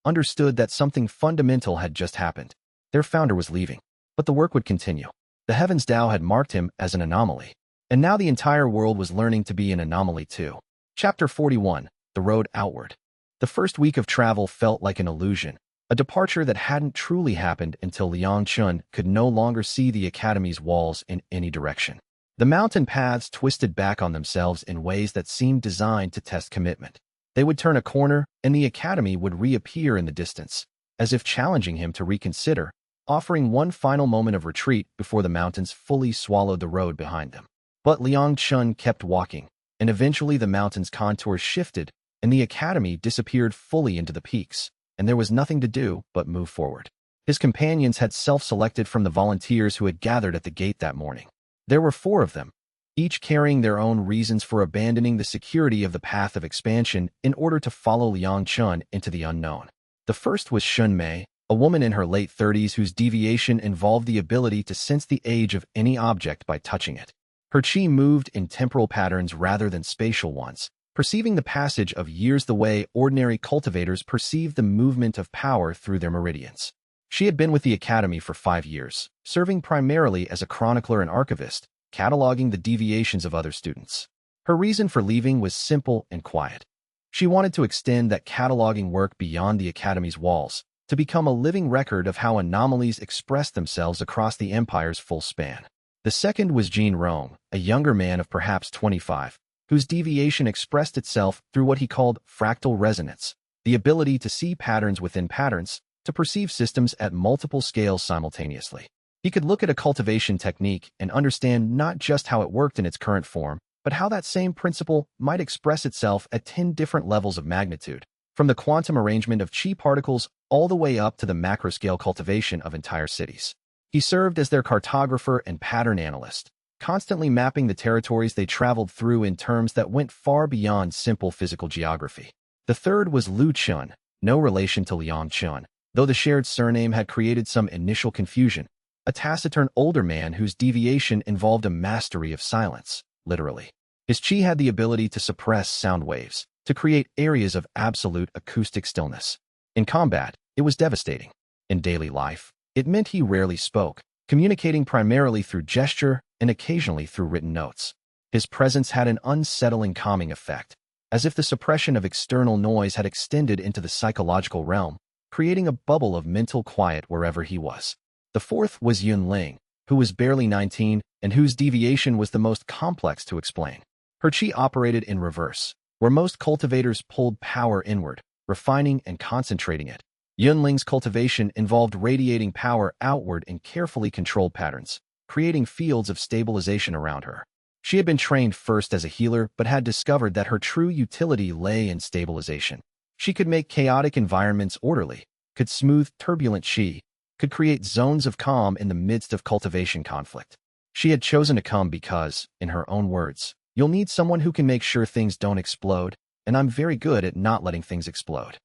understood that something fundamental had just happened. Their founder was leaving, but the work would continue. The Heavens DAO had marked him as an anomaly. And now the entire world was learning to be an anomaly too. Chapter 41, The Road Outward. The first week of travel felt like an illusion, a departure that hadn't truly happened until Liang Chen could no longer see the academy's walls in any direction. The mountain paths twisted back on themselves in ways that seemed designed to test commitment. They would turn a corner, and the academy would reappear in the distance, as if challenging him to reconsider, offering one final moment of retreat before the mountains fully swallowed the road behind them. But Liang Chen kept walking, and eventually the mountain's contours shifted, and the academy disappeared fully into the peaks, and there was nothing to do but move forward. His companions had self-selected from the volunteers who had gathered at the gate that morning. There were 4 of them, each carrying their own reasons for abandoning the security of the path of expansion in order to follow Liang Chen into the unknown. The first was Shun Mei, a woman in her late 30s whose deviation involved the ability to sense the age of any object by touching it. Her chi moved in temporal patterns rather than spatial ones, perceiving the passage of years the way ordinary cultivators perceive the movement of power through their meridians. She had been with the academy for 5 years, serving primarily as a chronicler and archivist, cataloging the deviations of other students. Her reason for leaving was simple and quiet. She wanted to extend that cataloging work beyond the academy's walls, to become a living record of how anomalies expressed themselves across the empire's full span. The second was Jean Rome, a younger man of perhaps 25, whose deviation expressed itself through what he called fractal resonance, the ability to see patterns within patterns, to perceive systems at multiple scales simultaneously. He could look at a cultivation technique and understand not just how it worked in its current form, but how that same principle might express itself at 10 different levels of magnitude, from the quantum arrangement of chi particles all the way up to the macroscale cultivation of entire cities. He served as their cartographer and pattern analyst, constantly mapping the territories they traveled through in terms that went far beyond simple physical geography. The third was Liu Chen, no relation to Liang Chen, though the shared surname had created some initial confusion, a taciturn older man whose deviation involved a mastery of silence, literally. His chi had the ability to suppress sound waves, to create areas of absolute acoustic stillness. In combat, it was devastating. In daily life, it meant he rarely spoke, communicating primarily through gesture and occasionally through written notes. His presence had an unsettling calming effect, as if the suppression of external noise had extended into the psychological realm, creating a bubble of mental quiet wherever he was. The fourth was Yun Ling, who was barely 19 and whose deviation was the most complex to explain. Her chi operated in reverse, where most cultivators pulled power inward, refining and concentrating it. Yun Ling's cultivation involved radiating power outward in carefully controlled patterns, creating fields of stabilization around her. She had been trained first as a healer but had discovered that her true utility lay in stabilization. She could make chaotic environments orderly, could smooth turbulent chi, could create zones of calm in the midst of cultivation conflict. She had chosen to come because, in her own words, "You'll need someone who can make sure things don't explode, and I'm very good at not letting things explode."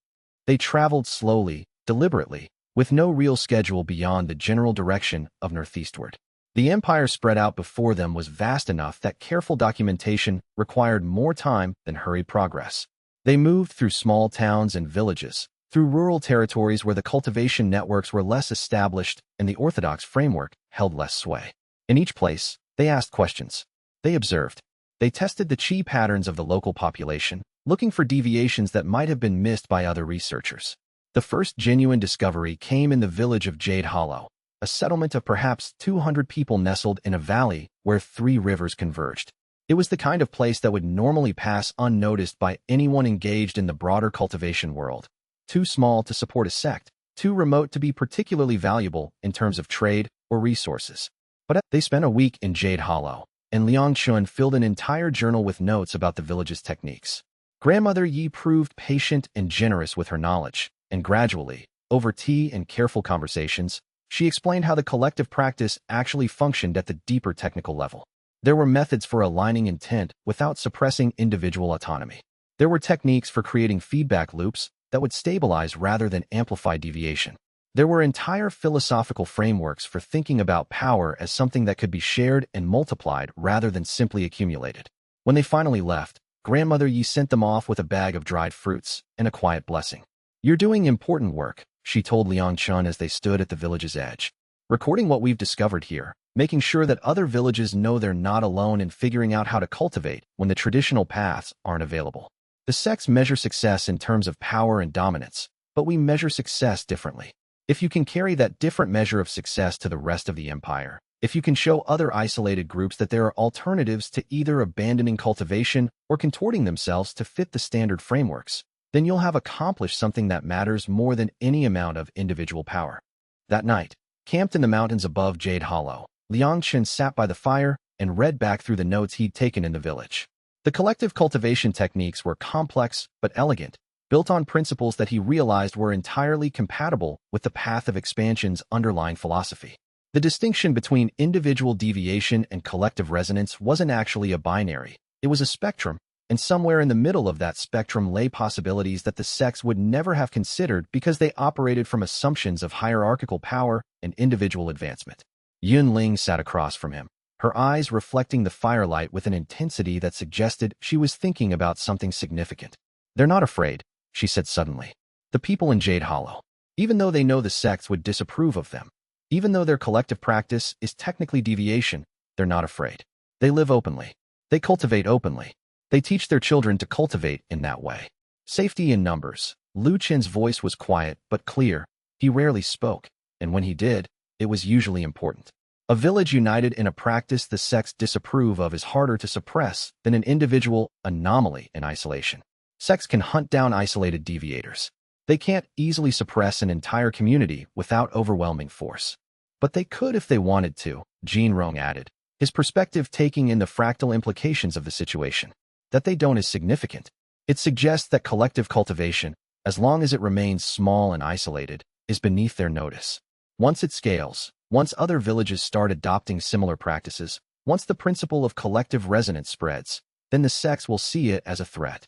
They traveled slowly, deliberately, with no real schedule beyond the general direction of northeastward. The empire spread out before them was vast enough that careful documentation required more time than hurried progress. They moved through small towns and villages, through rural territories where the cultivation networks were less established and the orthodox framework held less sway. In each place, they asked questions. They observed. They tested the chi patterns of the local population, looking for deviations that might have been missed by other researchers. The first genuine discovery came in the village of Jade Hollow, a settlement of perhaps 200 people nestled in a valley where 3 rivers converged. It was the kind of place that would normally pass unnoticed by anyone engaged in the broader cultivation world. Too small to support a sect, too remote to be particularly valuable in terms of trade or resources. But they spent a week in Jade Hollow, and Liang Chen filled an entire journal with notes about the village's techniques. Grandmother Yi proved patient and generous with her knowledge, and gradually, over tea and careful conversations, she explained how the collective practice actually functioned at the deeper technical level. There were methods for aligning intent without suppressing individual autonomy. There were techniques for creating feedback loops that would stabilize rather than amplify deviation. There were entire philosophical frameworks for thinking about power as something that could be shared and multiplied rather than simply accumulated. When they finally left, Grandmother Yi sent them off with a bag of dried fruits and a quiet blessing. "You're doing important work," she told Liang Chen as they stood at the village's edge. "Recording what we've discovered here, making sure that other villages know they're not alone in figuring out how to cultivate when the traditional paths aren't available. The sects measure success in terms of power and dominance, but we measure success differently. If you can carry that different measure of success to the rest of the empire, if you can show other isolated groups that there are alternatives to either abandoning cultivation or contorting themselves to fit the standard frameworks, then you'll have accomplished something that matters more than any amount of individual power." That night, camped in the mountains above Jade Hollow, Liang Chen sat by the fire and read back through the notes he'd taken in the village. The collective cultivation techniques were complex but elegant, built on principles that he realized were entirely compatible with the path of expansion's underlying philosophy. The distinction between individual deviation and collective resonance wasn't actually a binary, it was a spectrum, and somewhere in the middle of that spectrum lay possibilities that the sects would never have considered because they operated from assumptions of hierarchical power and individual advancement. Yun Ling sat across from him, her eyes reflecting the firelight with an intensity that suggested she was thinking about something significant. "They're not afraid," she said suddenly. "The people in Jade Hollow, even though they know the sects would disapprove of them, even though their collective practice is technically deviation, they're not afraid. They live openly. They cultivate openly. They teach their children to cultivate in that way. Safety in numbers." Lu Chen's voice was quiet but clear. He rarely spoke, and when he did, it was usually important. A village united in a practice the sects disapprove of is harder to suppress than an individual anomaly in isolation. Sects can hunt down isolated deviators. They can't easily suppress an entire community without overwhelming force. But they could if they wanted to, Jean Rong added, his perspective taking in the fractal implications of the situation. That they don't is significant. It suggests that collective cultivation, as long as it remains small and isolated, is beneath their notice. Once it scales, once other villages start adopting similar practices, once the principle of collective resonance spreads, then the sects will see it as a threat.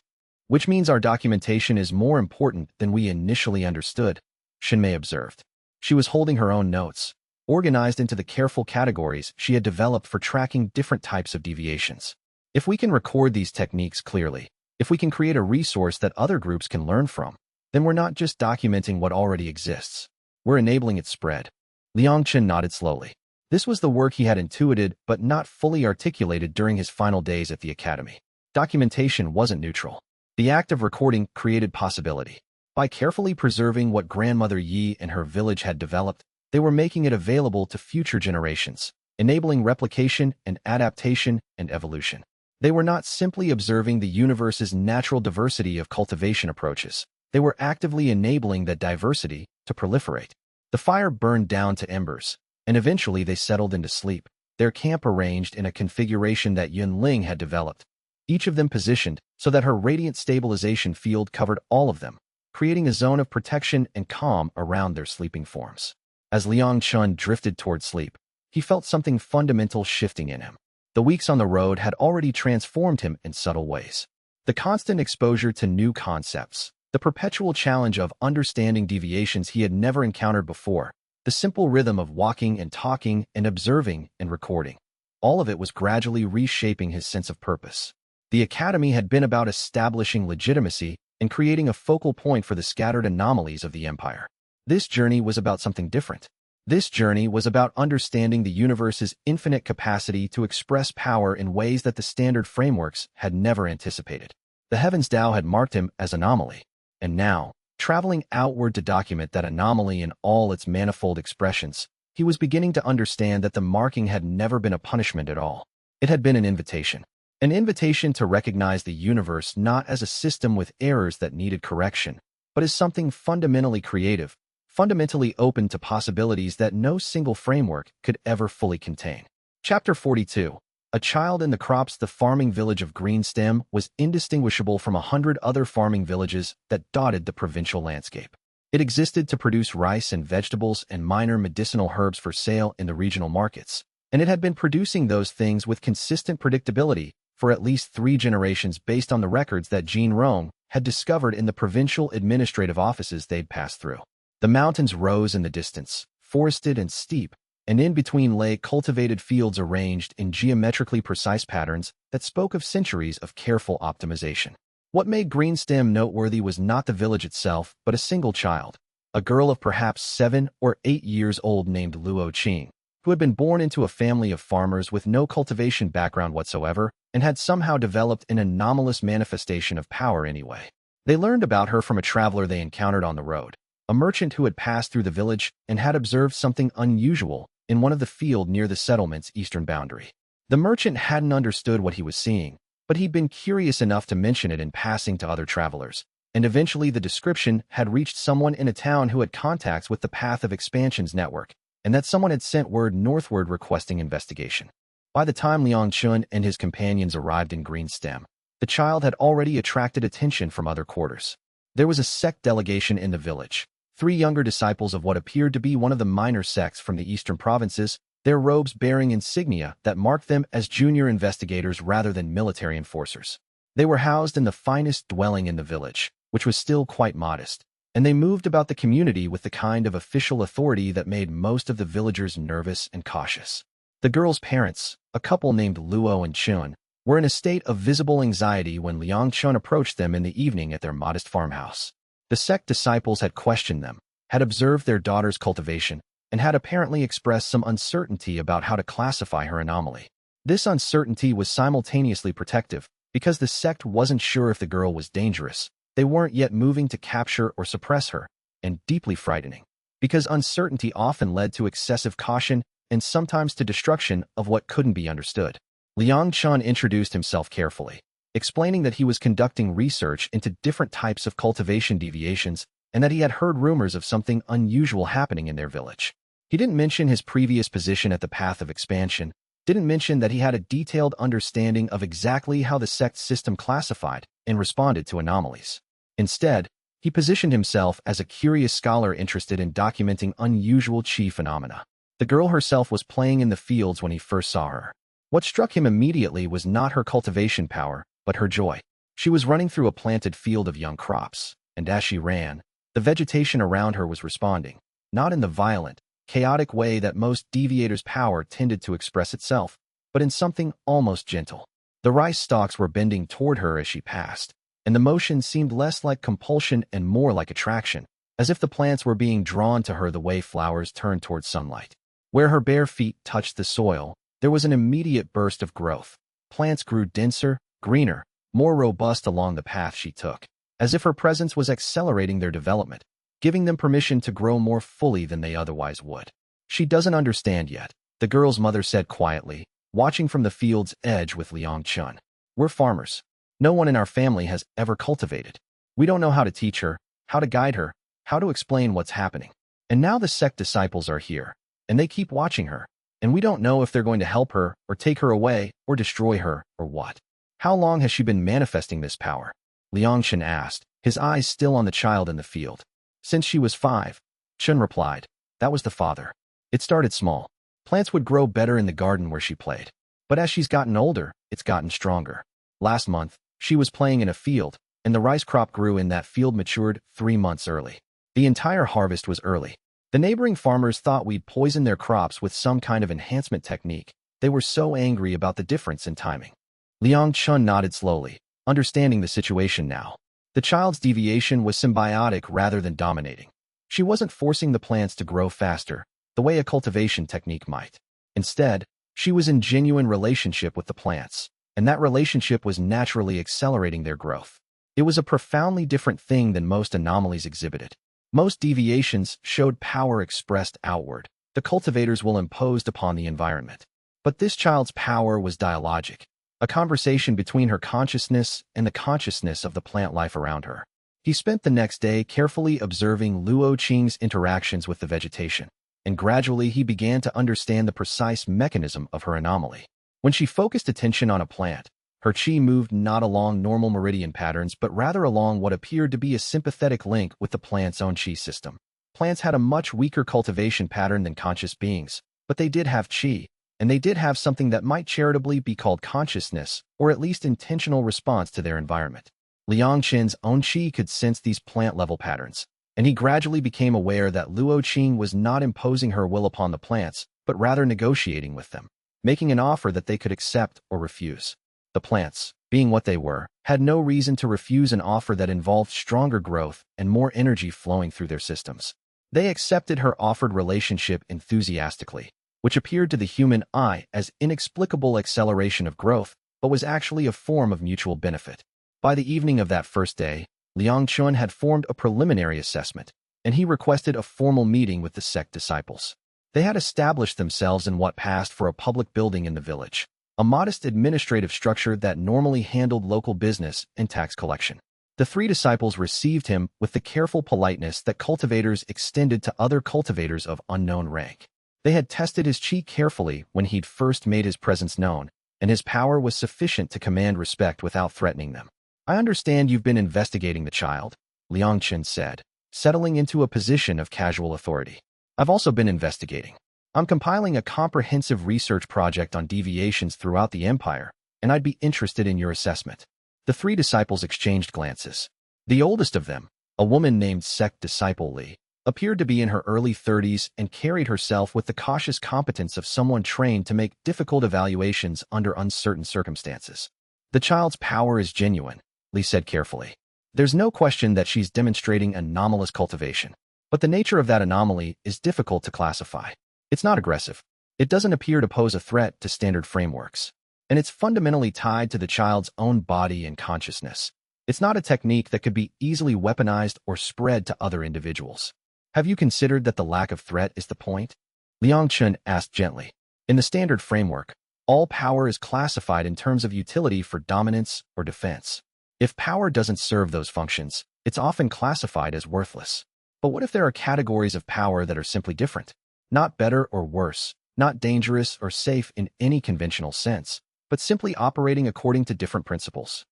Which means our documentation is more important than we initially understood, Shinmei observed. She was holding her own notes. organized into the careful categories she had developed for tracking different types of deviations. If we can record these techniques clearly, if we can create a resource that other groups can learn from, then we're not just documenting what already exists. We're enabling its spread. Liang Chen nodded slowly. This was the work he had intuited but not fully articulated during his final days at the academy. Documentation wasn't neutral. The act of recording created possibility. By carefully preserving what Grandmother Yi and her village had developed, they were making it available to future generations, enabling replication and adaptation and evolution. They were not simply observing the universe's natural diversity of cultivation approaches. They were actively enabling that diversity to proliferate. The fire burned down to embers, and eventually they settled into sleep, their camp arranged in a configuration that Yunling had developed, each of them positioned so that her radiant stabilization field covered all of them, creating a zone of protection and calm around their sleeping forms. As Liang Chen drifted toward sleep, he felt something fundamental shifting in him. The weeks on the road had already transformed him in subtle ways. The constant exposure to new concepts, the perpetual challenge of understanding deviations he had never encountered before, the simple rhythm of walking and talking and observing and recording. All of it was gradually reshaping his sense of purpose. The academy had been about establishing legitimacy and creating a focal point for the scattered anomalies of the empire. This journey was about something different. This journey was about understanding the universe's infinite capacity to express power in ways that the standard frameworks had never anticipated. The Heavens DAO had marked him as Anomaly, and now, traveling outward to document that anomaly in all its manifold expressions, he was beginning to understand that the marking had never been a punishment at all. It had been an invitation. An invitation to recognize the universe not as a system with errors that needed correction, but as something fundamentally creative, fundamentally open to possibilities that no single framework could ever fully contain. Chapter 42. A child in the crops. The farming village of Greenstem was indistinguishable from 100 other farming villages that dotted the provincial landscape. It existed to produce rice and vegetables and minor medicinal herbs for sale in the regional markets, and it had been producing those things with consistent predictability for at least 3 generations based on the records that Jean Rong had discovered in the provincial administrative offices they'd passed through. The mountains rose in the distance, forested and steep, and in between lay cultivated fields arranged in geometrically precise patterns that spoke of centuries of careful optimization. What made Greenstem noteworthy was not the village itself, but a single child, a girl of perhaps 7 or 8 years old named Luo Qing, who had been born into a family of farmers with no cultivation background whatsoever and had somehow developed an anomalous manifestation of power anyway. They learned about her from a traveler they encountered on the road, a merchant who had passed through the village and had observed something unusual in one of the fields near the settlement's eastern boundary. The merchant hadn't understood what he was seeing, but he'd been curious enough to mention it in passing to other travelers, and eventually the description had reached someone in a town who had contacts with the Path of Expansion's network, and that someone had sent word northward requesting investigation. By the time Liang Chen and his companions arrived in Greenstem, the child had already attracted attention from other quarters. There was a sect delegation in the village, 3 younger disciples of what appeared to be one of the minor sects from the eastern provinces, their robes bearing insignia that marked them as junior investigators rather than military enforcers. They were housed in the finest dwelling in the village, which was still quite modest, and they moved about the community with the kind of official authority that made most of the villagers nervous and cautious. The girl's parents, a couple named Luo and Chun, were in a state of visible anxiety when Liang Chen approached them in the evening at their modest farmhouse. The sect disciples had questioned them, had observed their daughter's cultivation, and had apparently expressed some uncertainty about how to classify her anomaly. This uncertainty was simultaneously protective, because the sect wasn't sure if the girl was dangerous. They weren't yet moving to capture or suppress her, and deeply frightening, because uncertainty often led to excessive caution and sometimes to destruction of what couldn't be understood. Liang Chen introduced himself carefully, explaining that he was conducting research into different types of cultivation deviations and that he had heard rumors of something unusual happening in their village. He didn't mention his previous position at the Path of Expansion, didn't mention that he had a detailed understanding of exactly how the sect system classified and responded to anomalies. Instead, he positioned himself as a curious scholar interested in documenting unusual chi phenomena. The girl herself was playing in the fields when he first saw her. What struck him immediately was not her cultivation power, but her joy. She was running through a planted field of young crops, and as she ran, the vegetation around her was responding, not in the violent, chaotic way that most deviators' power tended to express itself, but in something almost gentle. The rice stalks were bending toward her as she passed, and the motion seemed less like compulsion and more like attraction, as if the plants were being drawn to her the way flowers turn toward sunlight. Where her bare feet touched the soil, there was an immediate burst of growth. Plants grew denser, greener, more robust along the path she took, as if her presence was accelerating their development, giving them permission to grow more fully than they otherwise would. She doesn't understand yet, the girl's mother said quietly, watching from the field's edge with Liang Chen. We're farmers. No one in our family has ever cultivated. We don't know how to teach her, how to guide her, how to explain what's happening. And now the sect disciples are here, and they keep watching her, and we don't know if they're going to help her or take her away or destroy her or what. How long has she been manifesting this power? Liang Chen asked, his eyes still on the child in the field. Since she was 5, Chen replied. That was the father. It started small. Plants would grow better in the garden where she played. But as she's gotten older, it's gotten stronger. Last month, she was playing in a field, and the rice crop grew in that field matured 3 months early. The entire harvest was early. The neighboring farmers thought we'd poison their crops with some kind of enhancement technique. They were so angry about the difference in timing. Liang Chen nodded slowly, understanding the situation now. The child's deviation was symbiotic rather than dominating. She wasn't forcing the plants to grow faster, the way a cultivation technique might. Instead, she was in genuine relationship with the plants, and that relationship was naturally accelerating their growth. It was a profoundly different thing than most anomalies exhibited. Most deviations showed power expressed outward. The cultivators will imposed upon the environment. But this child's power was dialogic, a conversation between her consciousness and the consciousness of the plant life around her. He spent the next day carefully observing Luo Qing's interactions with the vegetation, and gradually he began to understand the precise mechanism of her anomaly. When she focused attention on a plant, her qi moved not along normal meridian patterns but rather along what appeared to be a sympathetic link with the plant's own qi system. Plants had a much weaker cultivation pattern than conscious beings, but they did have qi, and they did have something that might charitably be called consciousness, or at least intentional response to their environment. Liang Chen's own qi could sense these plant-level patterns, and he gradually became aware that Luo Qing was not imposing her will upon the plants, but rather negotiating with them, making an offer that they could accept or refuse. The plants, being what they were, had no reason to refuse an offer that involved stronger growth and more energy flowing through their systems. They accepted her offered relationship enthusiastically, which appeared to the human eye as inexplicable acceleration of growth, but was actually a form of mutual benefit. By the evening of that first day, Liang Chen had formed a preliminary assessment, and he requested a formal meeting with the sect disciples. They had established themselves in what passed for a public building in the village, a modest administrative structure that normally handled local business and tax collection. The 3 disciples received him with the careful politeness that cultivators extended to other cultivators of unknown rank. They had tested his qi carefully when he'd first made his presence known, and his power was sufficient to command respect without threatening them. I understand you've been investigating the child, Liang Chen said, settling into a position of casual authority. I've also been investigating. I'm compiling a comprehensive research project on deviations throughout the empire, and I'd be interested in your assessment. The 3 disciples exchanged glances. The oldest of them, a woman named Sect Disciple Li, appeared to be in her early 30s and carried herself with the cautious competence of someone trained to make difficult evaluations under uncertain circumstances. The child's power is genuine, Li said carefully. There's no question that she's demonstrating anomalous cultivation, but the nature of that anomaly is difficult to classify. It's not aggressive. It doesn't appear to pose a threat to standard frameworks. And it's fundamentally tied to the child's own body and consciousness. It's not a technique that could be easily weaponized or spread to other individuals. Have you considered that the lack of threat is the point? Liang Chen asked gently. In the standard framework, all power is classified in terms of utility for dominance or defense. If power doesn't serve those functions, it's often classified as worthless. But what if there are categories of power that are simply different? Not better or worse, not dangerous or safe in any conventional sense, but simply operating according to different principles.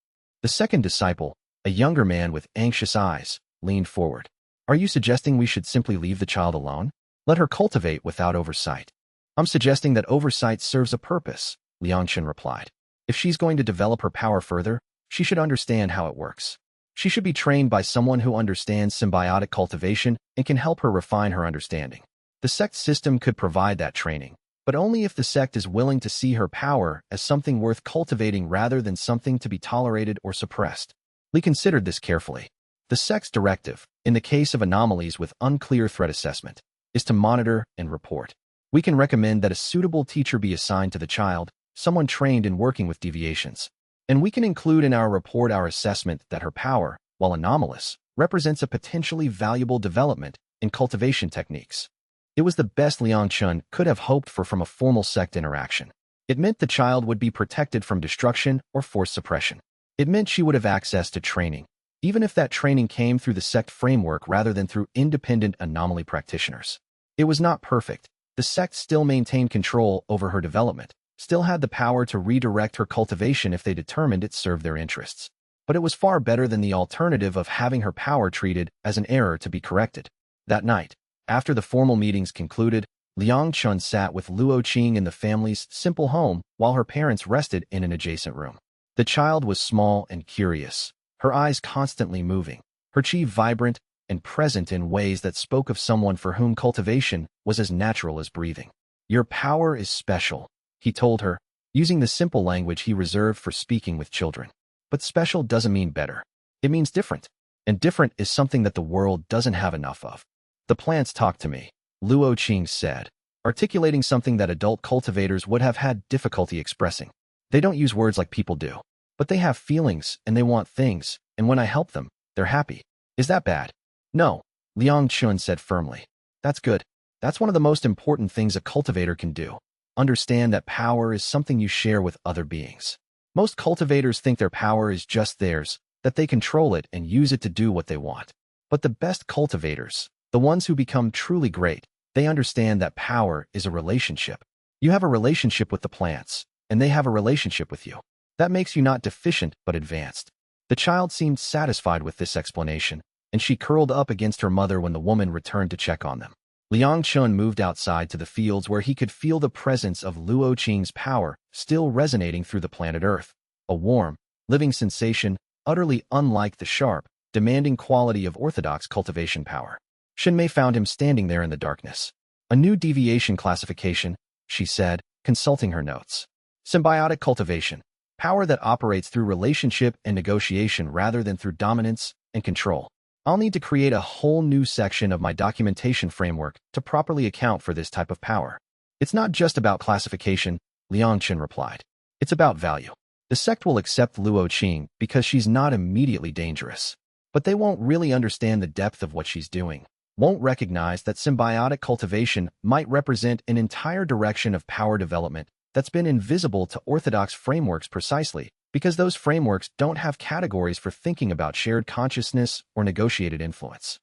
The second disciple, a younger man with anxious eyes, leaned forward. Are you suggesting we should simply leave the child alone? Let her cultivate without oversight. I'm suggesting that oversight serves a purpose, Liang Chen replied. If she's going to develop her power further, she should understand how it works. She should be trained by someone who understands symbiotic cultivation and can help her refine her understanding. The sect system could provide that training, but only if the sect is willing to see her power as something worth cultivating rather than something to be tolerated or suppressed. Lee considered this carefully. The sect's directive, in the case of anomalies with unclear threat assessment, is to monitor and report. We can recommend that a suitable teacher be assigned to the child, someone trained in working with deviations. And we can include in our report our assessment that her power, while anomalous, represents a potentially valuable development in cultivation techniques. It was the best Liang Chen could have hoped for from a formal sect interaction. It meant the child would be protected from destruction or forced suppression. It meant she would have access to training, even if that training came through the sect framework rather than through independent anomaly practitioners. It was not perfect. The sect still maintained control over her development, still had the power to redirect her cultivation if they determined it served their interests. But it was far better than the alternative of having her power treated as an error to be corrected. That night, after the formal meetings concluded, Liang Chen sat with Luo Qing in the family's simple home while her parents rested in an adjacent room. The child was small and curious, her eyes constantly moving, her chi vibrant and present in ways that spoke of someone for whom cultivation was as natural as breathing. "Your power is special," he told her, using the simple language he reserved for speaking with children. But special doesn't mean better. It means different. And different is something that the world doesn't have enough of. "The plants talk to me," Luo Qing said, articulating something that adult cultivators would have had difficulty expressing. "They don't use words like people do. But they have feelings, and they want things, and when I help them, they're happy. Is that bad?" "No," Liang Chen said firmly. "That's good. That's one of the most important things a cultivator can do. Understand that power is something you share with other beings. Most cultivators think their power is just theirs, that they control it and use it to do what they want. But the best cultivators, the ones who become truly great, they understand that power is a relationship. You have a relationship with the plants, and they have a relationship with you. That makes you not deficient but advanced." The child seemed satisfied with this explanation, and she curled up against her mother when the woman returned to check on them. Liang Chen moved outside to the fields where he could feel the presence of Luo Qing's power still resonating through the planet Earth, a warm, living sensation utterly unlike the sharp, demanding quality of orthodox cultivation power. Shenmei found him standing there in the darkness. "A new deviation classification," she said, consulting her notes. "Symbiotic cultivation. Power that operates through relationship and negotiation rather than through dominance and control. I'll need to create a whole new section of my documentation framework to properly account for this type of power." "It's not just about classification," Liang Chen replied. "It's about value. The sect will accept Luo Qing because she's not immediately dangerous. But they won't really understand the depth of what she's doing, won't recognize that symbiotic cultivation might represent an entire direction of power development that's been invisible to orthodox frameworks precisely because those frameworks don't have categories for thinking about shared consciousness or negotiated influence.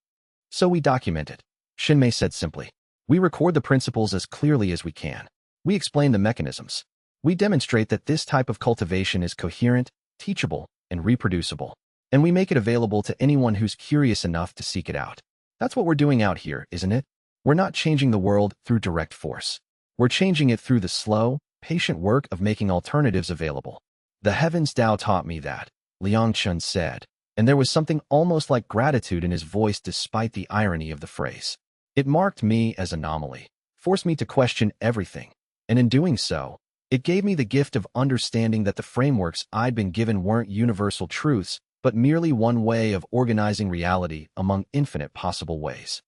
So we document it," Shinmei said simply. "We record the principles as clearly as we can. We explain the mechanisms. We demonstrate that this type of cultivation is coherent, teachable, and reproducible. And we make it available to anyone who's curious enough to seek it out. That's what we're doing out here, isn't it? We're not changing the world through direct force. We're changing it through the slow, patient work of making alternatives available. The heavens Tao taught me that," Liang Chen said, and there was something almost like gratitude in his voice despite the irony of the phrase. "It marked me as anomaly, forced me to question everything, and in doing so, it gave me the gift of understanding that the frameworks I'd been given weren't universal truths, but merely one way of organizing reality among infinite possible ways."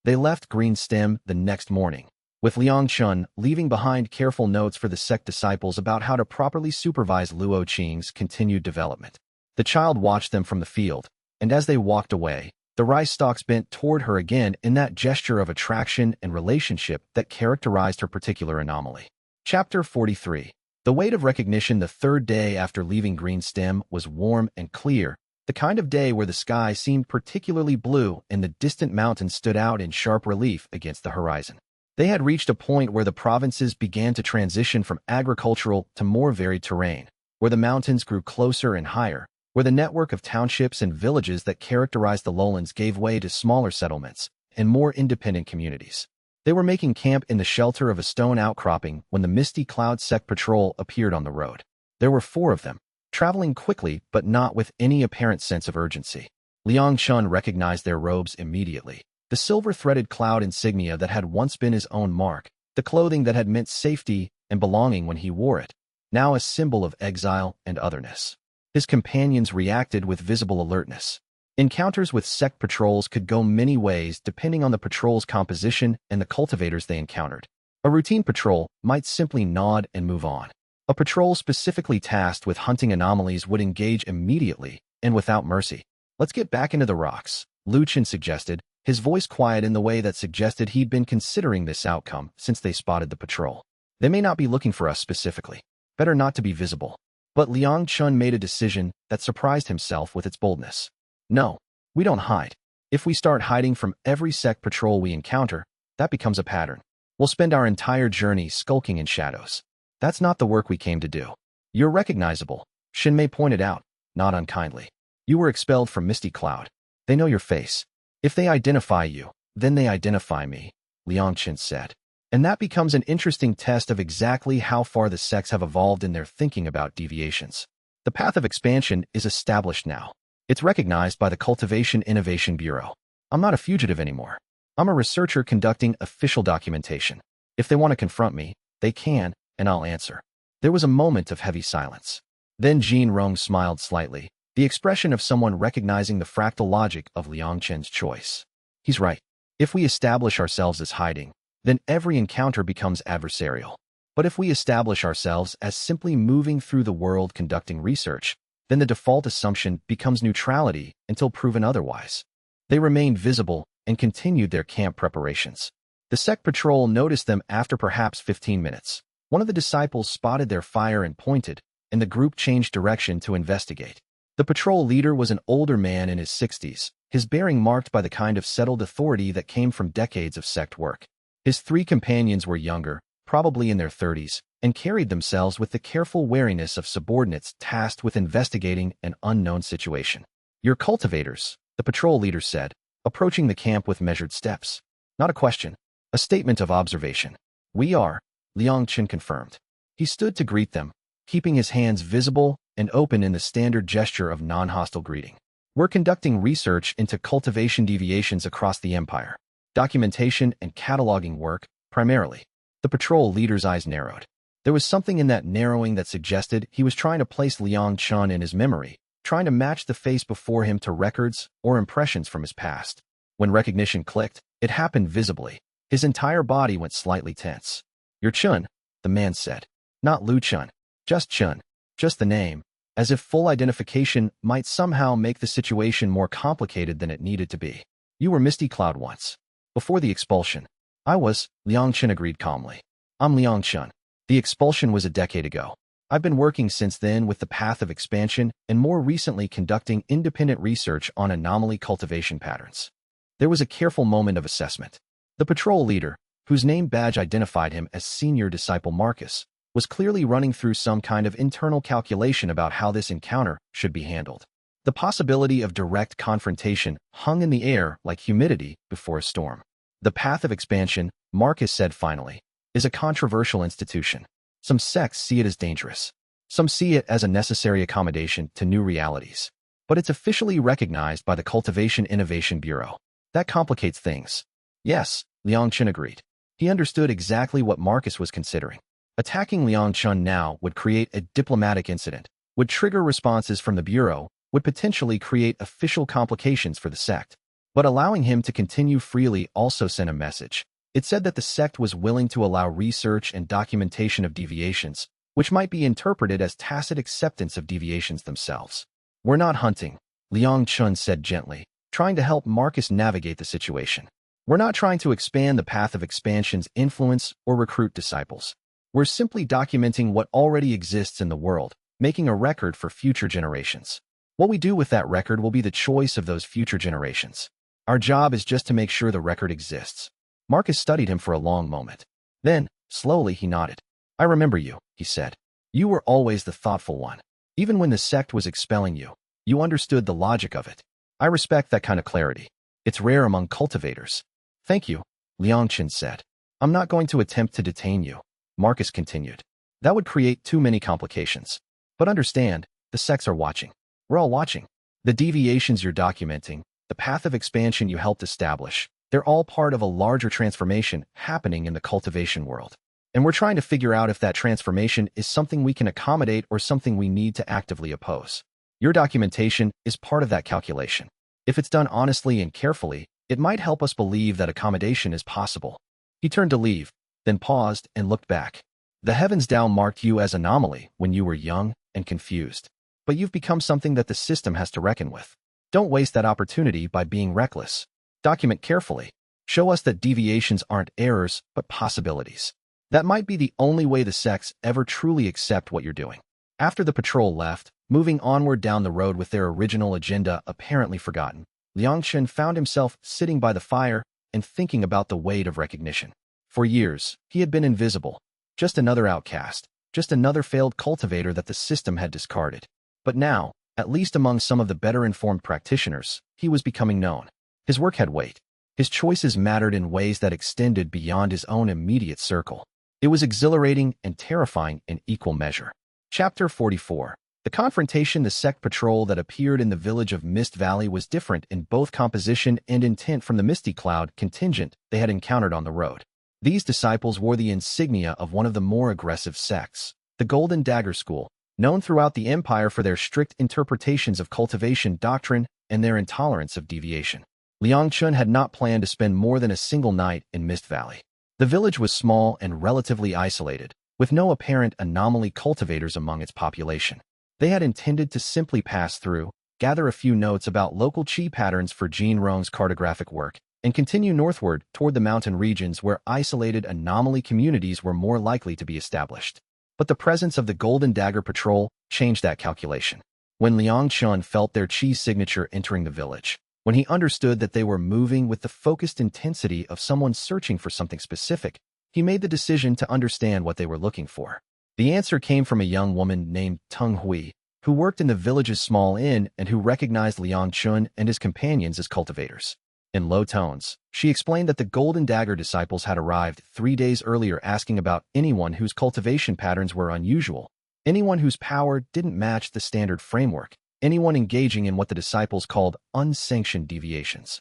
They left Green Stem the next morning, with Liang Chen leaving behind careful notes for the sect disciples about how to properly supervise Luo Qing's continued development. The child watched them from the field, and as they walked away, the rice stalks bent toward her again in that gesture of attraction and relationship that characterized her particular anomaly. Chapter 43. The weight of recognition. The third day after leaving Green Stem was warm and clear, the kind of day where the sky seemed particularly blue and the distant mountains stood out in sharp relief against the horizon. They had reached a point where the provinces began to transition from agricultural to more varied terrain, where the mountains grew closer and higher, where the network of townships and villages that characterized the lowlands gave way to smaller settlements and more independent communities. They were making camp in the shelter of a stone outcropping when the misty cloud sect patrol appeared on the road. There were 4 of them, traveling quickly but not with any apparent sense of urgency. Liang Chen recognized their robes immediately. The silver-threaded cloud insignia that had once been his own mark, the clothing that had meant safety and belonging when he wore it, now a symbol of exile and otherness. His companions reacted with visible alertness. Encounters with sect patrols could go many ways depending on the patrol's composition and the cultivators they encountered. A routine patrol might simply nod and move on. A patrol specifically tasked with hunting anomalies would engage immediately and without mercy. "Let's get back into the rocks," Liang Chen suggested, his voice quiet in the way that suggested he'd been considering this outcome since they spotted the patrol. "They may not be looking for us specifically. Better not to be visible." But Liang Chen made a decision that surprised himself with its boldness. "No, we don't hide. If we start hiding from every sect patrol we encounter, that becomes a pattern. We'll spend our entire journey skulking in shadows. That's not the work we came to do." "You're recognizable," Shinmei pointed out, not unkindly. "You were expelled from Misty Cloud. They know your face. If they identify you, then they identify me," Liang Chen said. And that becomes an interesting test of exactly how far the sects have evolved in their thinking about deviations. The path of expansion is established now. It's recognized by the Cultivation Innovation Bureau. "I'm not a fugitive anymore. I'm a researcher conducting official documentation. If they want to confront me, they can, and I'll answer." There was a moment of heavy silence. Then Jean Rong smiled slightly, the expression of someone recognizing the fractal logic of Liang Chen's choice. "He's right. If we establish ourselves as hiding, then every encounter becomes adversarial. But if we establish ourselves as simply moving through the world conducting research, then the default assumption becomes neutrality until proven otherwise." They remained visible and continued their camp preparations. The sect patrol noticed them after perhaps 15 minutes. One of the disciples spotted their fire and pointed, and the group changed direction to investigate. The patrol leader was an older man in his 60s, his bearing marked by the kind of settled authority that came from decades of sect work. His three companions were younger, probably in their 30s, and carried themselves with the careful wariness of subordinates tasked with investigating an unknown situation. "You're cultivators," the patrol leader said, approaching the camp with measured steps. Not a question, a statement of observation. "We are," Liang Chen confirmed. He stood to greet them, keeping his hands visible and open in the standard gesture of non-hostile greeting. "We're conducting research into cultivation deviations across the empire. Documentation and cataloging work, primarily." The patrol leader's eyes narrowed. There was something in that narrowing that suggested he was trying to place Liang Chen in his memory, trying to match the face before him to records or impressions from his past. When recognition clicked, it happened visibly. His entire body went slightly tense. "You're Chen," the man said. "Not Liu Chen. Just Chen. Just the name," as if full identification might somehow make the situation more complicated than it needed to be. "You were Misty Cloud once. Before the expulsion." "I was," Liang Chen agreed calmly. "I'm Liang Chen. The expulsion was a decade ago. I've been working since then with the path of expansion and more recently conducting independent research on anomaly cultivation patterns." There was a careful moment of assessment. The patrol leader, whose name badge identified him as Senior Disciple Marcus, was clearly running through some kind of internal calculation about how this encounter should be handled. The possibility of direct confrontation hung in the air like humidity before a storm. "The path of expansion," Marcus said finally, "is a controversial institution. Some sects see it as dangerous. Some see it as a necessary accommodation to new realities. But it's officially recognized by the Cultivation Innovation Bureau. That complicates things." "Yes," Liang Chen agreed. He understood exactly what Marcus was considering. Attacking Liang Chen now would create a diplomatic incident, would trigger responses from the Bureau, would potentially create official complications for the sect. But allowing him to continue freely also sent a message. It said that the sect was willing to allow research and documentation of deviations, which might be interpreted as tacit acceptance of deviations themselves. "We're not hunting," Liang Chen said gently, trying to help Marcus navigate the situation. "We're not trying to expand the path of expansion's influence or recruit disciples. We're simply documenting what already exists in the world, making a record for future generations. What we do with that record will be the choice of those future generations. Our job is just to make sure the record exists." Marcus studied him for a long moment. Then, slowly, he nodded. "I remember you," he said. "You were always the thoughtful one. Even when the sect was expelling you, you understood the logic of it. I respect that kind of clarity. It's rare among cultivators." "Thank you," Liang Chen said. "I'm not going to attempt to detain you," Marcus continued. "That would create too many complications. But understand, the sects are watching. We're all watching. The deviations you're documenting, the path of expansion you helped establish, They're all part of a larger transformation happening in the cultivation world. And we're trying to figure out if that transformation is something we can accommodate or something we need to actively oppose. Your documentation is part of that calculation. If it's done honestly and carefully, it might help us believe that accommodation is possible. He turned to leave, then paused and looked back. The Heavens DAO marked you as Anomaly when you were young and confused. But you've become something that the system has to reckon with. Don't waste that opportunity by being reckless. Document carefully. Show us that deviations aren't errors, but possibilities. That might be the only way the sects ever truly accept what you're doing. After the patrol left, moving onward down the road with their original agenda apparently forgotten, Liang Chen found himself sitting by the fire and thinking about the weight of recognition. For years, he had been invisible. Just another outcast. Just another failed cultivator that the system had discarded. But now, at least among some of the better-informed practitioners, he was becoming known. His work had weight. His choices mattered in ways that extended beyond his own immediate circle. It was exhilarating and terrifying in equal measure. Chapter 44. The confrontation. The sect patrol that appeared in the village of Mist Valley was different in both composition and intent from the Misty Cloud contingent they had encountered on the road. These disciples wore the insignia of one of the more aggressive sects, the Golden Dagger School, known throughout the empire for their strict interpretations of cultivation doctrine and their intolerance of deviation. Liang Chen had not planned to spend more than a single night in Mist Valley. The village was small and relatively isolated, with no apparent anomaly cultivators among its population. They had intended to simply pass through, gather a few notes about local chi patterns for Jean Rong's cartographic work, and continue northward toward the mountain regions where isolated anomaly communities were more likely to be established. But the presence of the Golden Dagger Patrol changed that calculation. When Liang Chen felt their chi signature entering the village, when he understood that they were moving with the focused intensity of someone searching for something specific, he made the decision to understand what they were looking for. The answer came from a young woman named Teng Hui, who worked in the village's small inn and who recognized Liang Chen and his companions as cultivators. In low tones, she explained that the Golden Dagger disciples had arrived 3 days earlier asking about anyone whose cultivation patterns were unusual, anyone whose power didn't match the standard framework, anyone engaging in what the disciples called unsanctioned deviations.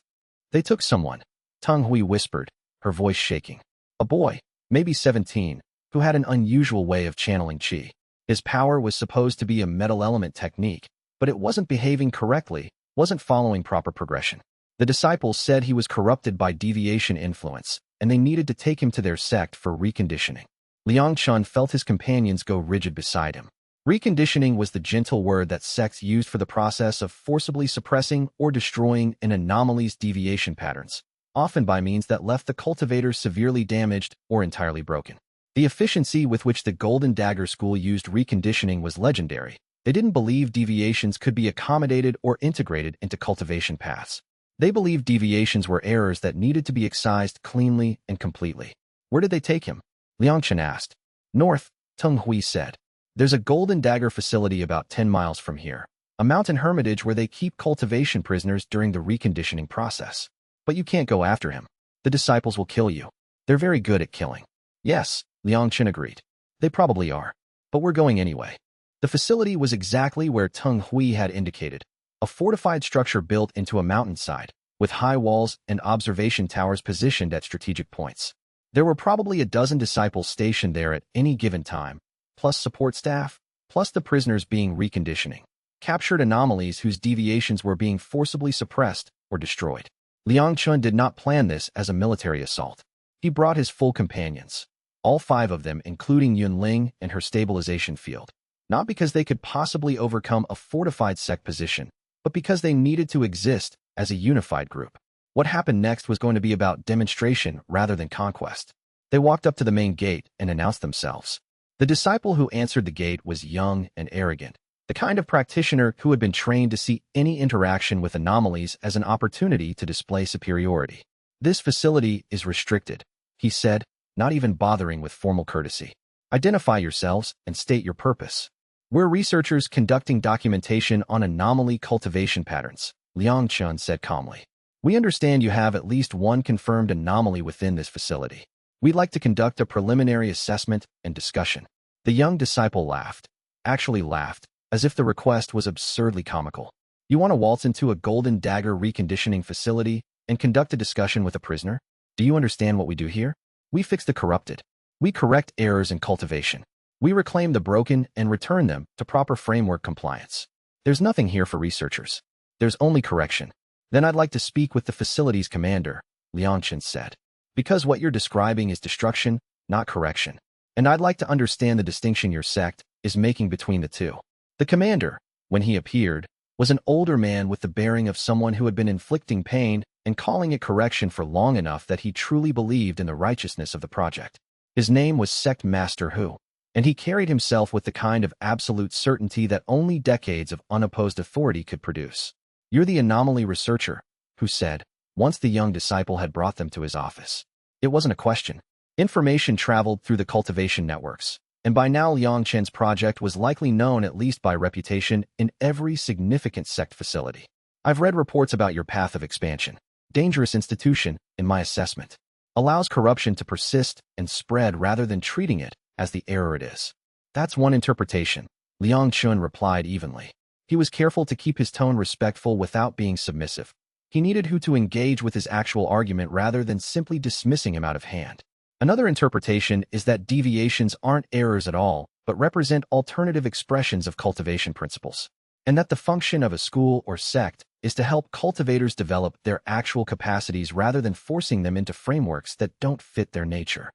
They took someone, Teng Hui whispered, her voice shaking. A boy, maybe 17, who had an unusual way of channeling qi. His power was supposed to be a metal element technique, but it wasn't behaving correctly, wasn't following proper progression. The disciples said he was corrupted by deviation influence, and they needed to take him to their sect for reconditioning. Liang Chen felt his companions go rigid beside him. Reconditioning was the gentle word that sects used for the process of forcibly suppressing or destroying an anomaly's deviation patterns, often by means that left the cultivators severely damaged or entirely broken. The efficiency with which the Golden Dagger School used reconditioning was legendary. They didn't believe deviations could be accommodated or integrated into cultivation paths. They believed deviations were errors that needed to be excised cleanly and completely. Where did they take him? Liang Chen asked. North, Teng Hui said. There's a Golden Dagger facility about 10 miles from here, a mountain hermitage where they keep cultivation prisoners during the reconditioning process. But you can't go after him. The disciples will kill you. They're very good at killing. Yes, Liang Chen agreed. They probably are. But we're going anyway. The facility was exactly where Teng Hui had indicated, a fortified structure built into a mountainside, with high walls and observation towers positioned at strategic points. There were probably a dozen disciples stationed there at any given time, plus support staff, plus the prisoners being reconditioning, captured anomalies whose deviations were being forcibly suppressed or destroyed. Liang Chen did not plan this as a military assault. He brought his full companions, all 5 of them including Yunling and her stabilization field, not because they could possibly overcome a fortified sect position, but because they needed to exist as a unified group. What happened next was going to be about demonstration rather than conquest. They walked up to the main gate and announced themselves. The disciple who answered the gate was young and arrogant, the kind of practitioner who had been trained to see any interaction with anomalies as an opportunity to display superiority. This facility is restricted, he said, not even bothering with formal courtesy. Identify yourselves and state your purpose. We're researchers conducting documentation on anomaly cultivation patterns, Liang Chen said calmly. We understand you have at least one confirmed anomaly within this facility. We'd like to conduct a preliminary assessment and discussion. The young disciple laughed, actually laughed, as if the request was absurdly comical. You want to waltz into a Golden Dagger reconditioning facility and conduct a discussion with a prisoner? Do you understand what we do here? We fix the corrupted. We correct errors in cultivation. We reclaim the broken and return them to proper framework compliance. There's nothing here for researchers. There's only correction. Then I'd like to speak with the facility's commander, Liang Chen said. Because what you're describing is destruction, not correction. And I'd like to understand the distinction your sect is making between the two. The commander, when he appeared, was an older man with the bearing of someone who had been inflicting pain and calling it correction for long enough that he truly believed in the righteousness of the project. His name was Sect Master Hu, and he carried himself with the kind of absolute certainty that only decades of unopposed authority could produce. You're the Anomaly researcher, Hu said, once the young disciple had brought them to his office. It wasn't a question. Information traveled through the cultivation networks, and by now Liang Chen's project was likely known at least by reputation in every significant sect facility. I've read reports about your path of expansion. Dangerous institution, in my assessment. Allows corruption to persist and spread rather than treating it as the error it is. That's one interpretation, Liang Chen replied evenly. He was careful to keep his tone respectful without being submissive. He needed Hu to engage with his actual argument rather than simply dismissing him out of hand. Another interpretation is that deviations aren't errors at all, but represent alternative expressions of cultivation principles, and that the function of a school or sect is to help cultivators develop their actual capacities rather than forcing them into frameworks that don't fit their nature.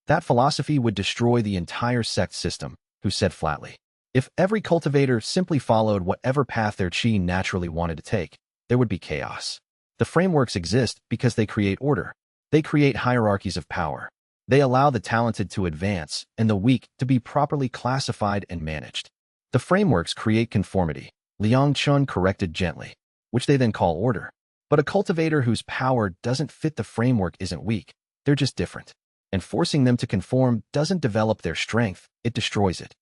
That philosophy would destroy the entire sect system, Hu said flatly. If every cultivator simply followed whatever path their chi naturally wanted to take, there would be chaos. The frameworks exist because they create order. They create hierarchies of power. They allow the talented to advance and the weak to be properly classified and managed. The frameworks create conformity, Liang Chen corrected gently, which they then call order. But a cultivator whose power doesn't fit the framework isn't weak, they're just different. And forcing them to conform doesn't develop their strength, it destroys it.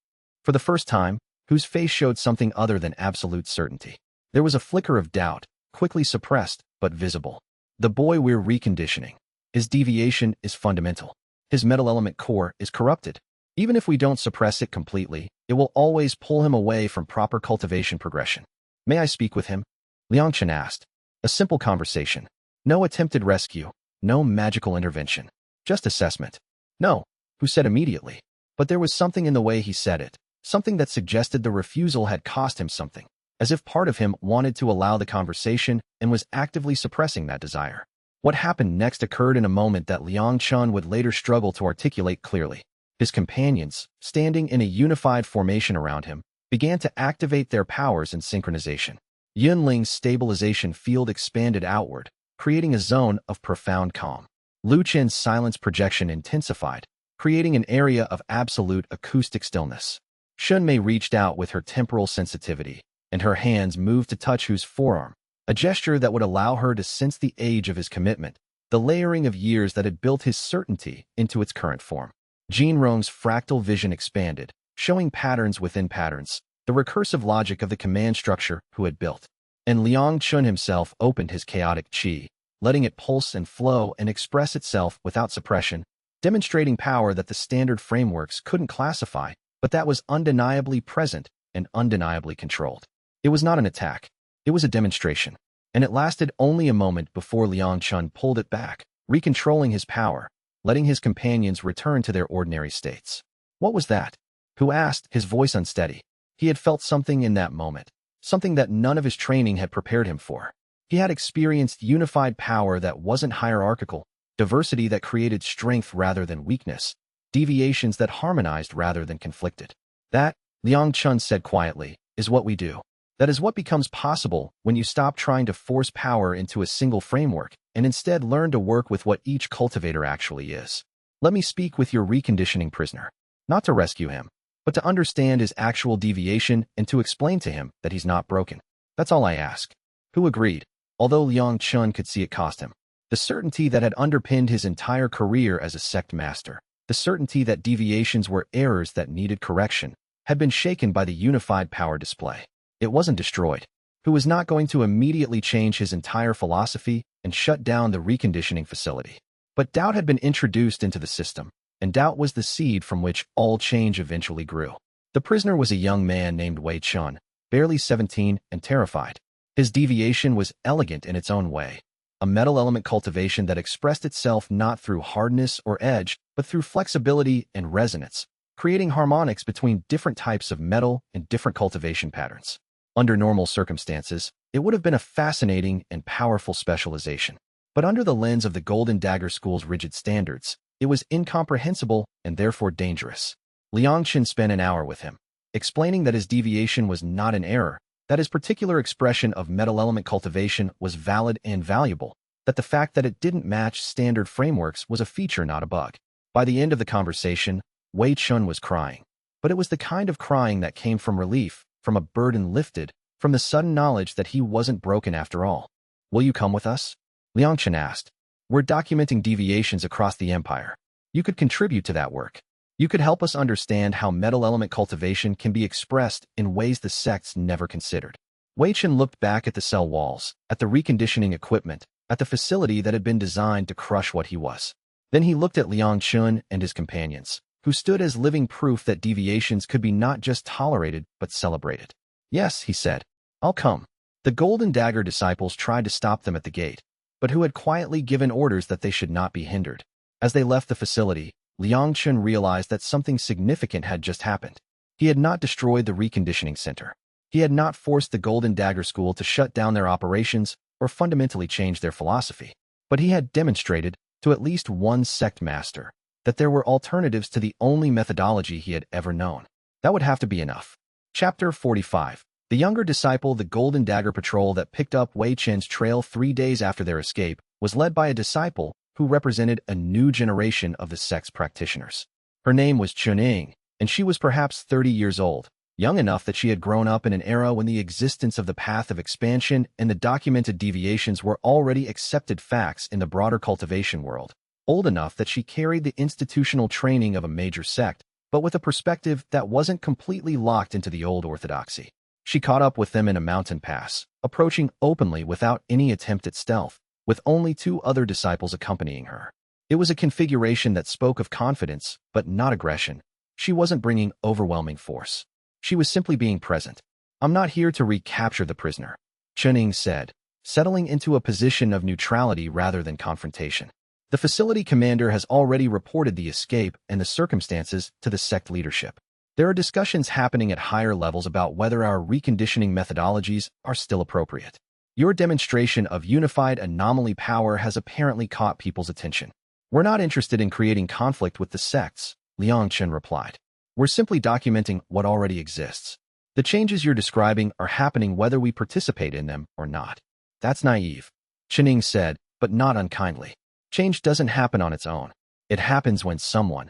For the first time, Hu's face showed something other than absolute certainty. There was a flicker of doubt, quickly suppressed, but visible. The boy we're reconditioning. His deviation is fundamental. His metal element core is corrupted. Even if we don't suppress it completely, it will always pull him away from proper cultivation progression. May I speak with him? Liang Chen asked. A simple conversation. No attempted rescue. No magical intervention. Just assessment. No, Hu said immediately. But there was something in the way he said it. Something that suggested the refusal had cost him something. As if part of him wanted to allow the conversation and was actively suppressing that desire. What happened next occurred in a moment that Liang Chen would later struggle to articulate clearly. His companions, standing in a unified formation around him, began to activate their powers in synchronization. Yunling's stabilization field expanded outward, creating a zone of profound calm. Lu Chen's silence projection intensified, creating an area of absolute acoustic stillness. Shunmei reached out with her temporal sensitivity, and her hands moved to touch Hu's forearm, a gesture that would allow her to sense the age of his commitment, the layering of years that had built his certainty into its current form. Jinrong's fractal vision expanded, showing patterns within patterns, the recursive logic of the command structure Hu had built. And Liang Chen himself opened his chaotic qi, letting it pulse and flow and express itself without suppression, demonstrating power that the standard frameworks couldn't classify, but that was undeniably present and undeniably controlled. It was not an attack. It was a demonstration, and it lasted only a moment before Liang Chen pulled it back, recontrolling his power, letting his companions return to their ordinary states. What was that? Hu asked, his voice unsteady. He had felt something in that moment, something that none of his training had prepared him for. He had experienced unified power that wasn't hierarchical, diversity that created strength rather than weakness, deviations that harmonized rather than conflicted. That, Liang Chen said quietly, is what we do. That is what becomes possible when you stop trying to force power into a single framework and instead learn to work with what each cultivator actually is. Let me speak with your reconditioning prisoner, not to rescue him, but to understand his actual deviation and to explain to him that he's not broken. That's all I ask. Hu agreed, although Liang Chen could see it cost him. The certainty that had underpinned his entire career as a sect master, the certainty that deviations were errors that needed correction, had been shaken by the unified power display. It wasn't destroyed. Hu was not going to immediately change his entire philosophy and shut down the reconditioning facility. But doubt had been introduced into the system, and doubt was the seed from which all change eventually grew. The prisoner was a young man named Wei Chun, barely 17 and terrified. His deviation was elegant in its own way. a metal element cultivation that expressed itself not through hardness or edge, but through flexibility and resonance, creating harmonics between different types of metal and different cultivation patterns. Under normal circumstances, it would have been a fascinating and powerful specialization. But under the lens of the Golden Dagger School's rigid standards, it was incomprehensible and therefore dangerous. Liang Chen spent an hour with him, explaining that his deviation was not an error, that his particular expression of metal element cultivation was valid and valuable, that the fact that it didn't match standard frameworks was a feature, not a bug. By the end of the conversation, Wei Chun was crying. But it was the kind of crying that came from relief, from a burden lifted, from the sudden knowledge that he wasn't broken after all. "Will you come with us?" Liang Chen asked. "We're documenting deviations across the empire. You could contribute to that work. You could help us understand how metal element cultivation can be expressed in ways the sects never considered." Wei Chen looked back at the cell walls, at the reconditioning equipment, at the facility that had been designed to crush what he was. Then he looked at Liang Chen and his companions, who stood as living proof that deviations could be not just tolerated, but celebrated. "Yes," he said, "I'll come." The Golden Dagger disciples tried to stop them at the gate, but who had quietly given orders that they should not be hindered. As they left the facility, Liang Chen realized that something significant had just happened. He had not destroyed the reconditioning center. He had not forced the Golden Dagger School to shut down their operations or fundamentally change their philosophy. But he had demonstrated, to at least one sect master, that there were alternatives to the only methodology he had ever known. That would have to be enough. Chapter 45. The younger disciple, the Golden Dagger Patrol that picked up Wei Chen's trail 3 days after their escape, was led by a disciple who represented a new generation of the sect's practitioners. Her name was Chuning, and she was perhaps 30 years old, young enough that she had grown up in an era when the existence of the path of expansion and the documented deviations were already accepted facts in the broader cultivation world, old enough that she carried the institutional training of a major sect, but with a perspective that wasn't completely locked into the old orthodoxy. She caught up with them in a mountain pass, approaching openly without any attempt at stealth, with only 2 other disciples accompanying her. It was a configuration that spoke of confidence, but not aggression. She wasn't bringing overwhelming force. She was simply being present. "I'm not here to recapture the prisoner," Chuning said, settling into a position of neutrality rather than confrontation. "The facility commander has already reported the escape and the circumstances to the sect leadership. There are discussions happening at higher levels about whether our reconditioning methodologies are still appropriate. Your demonstration of unified anomaly power has apparently caught people's attention." "We're not interested in creating conflict with the sects," Liang Chen replied. "We're simply documenting what already exists. The changes you're describing are happening whether we participate in them or not." "That's naive," Chuning said, but not unkindly. "Change doesn't happen on its own. It happens when someone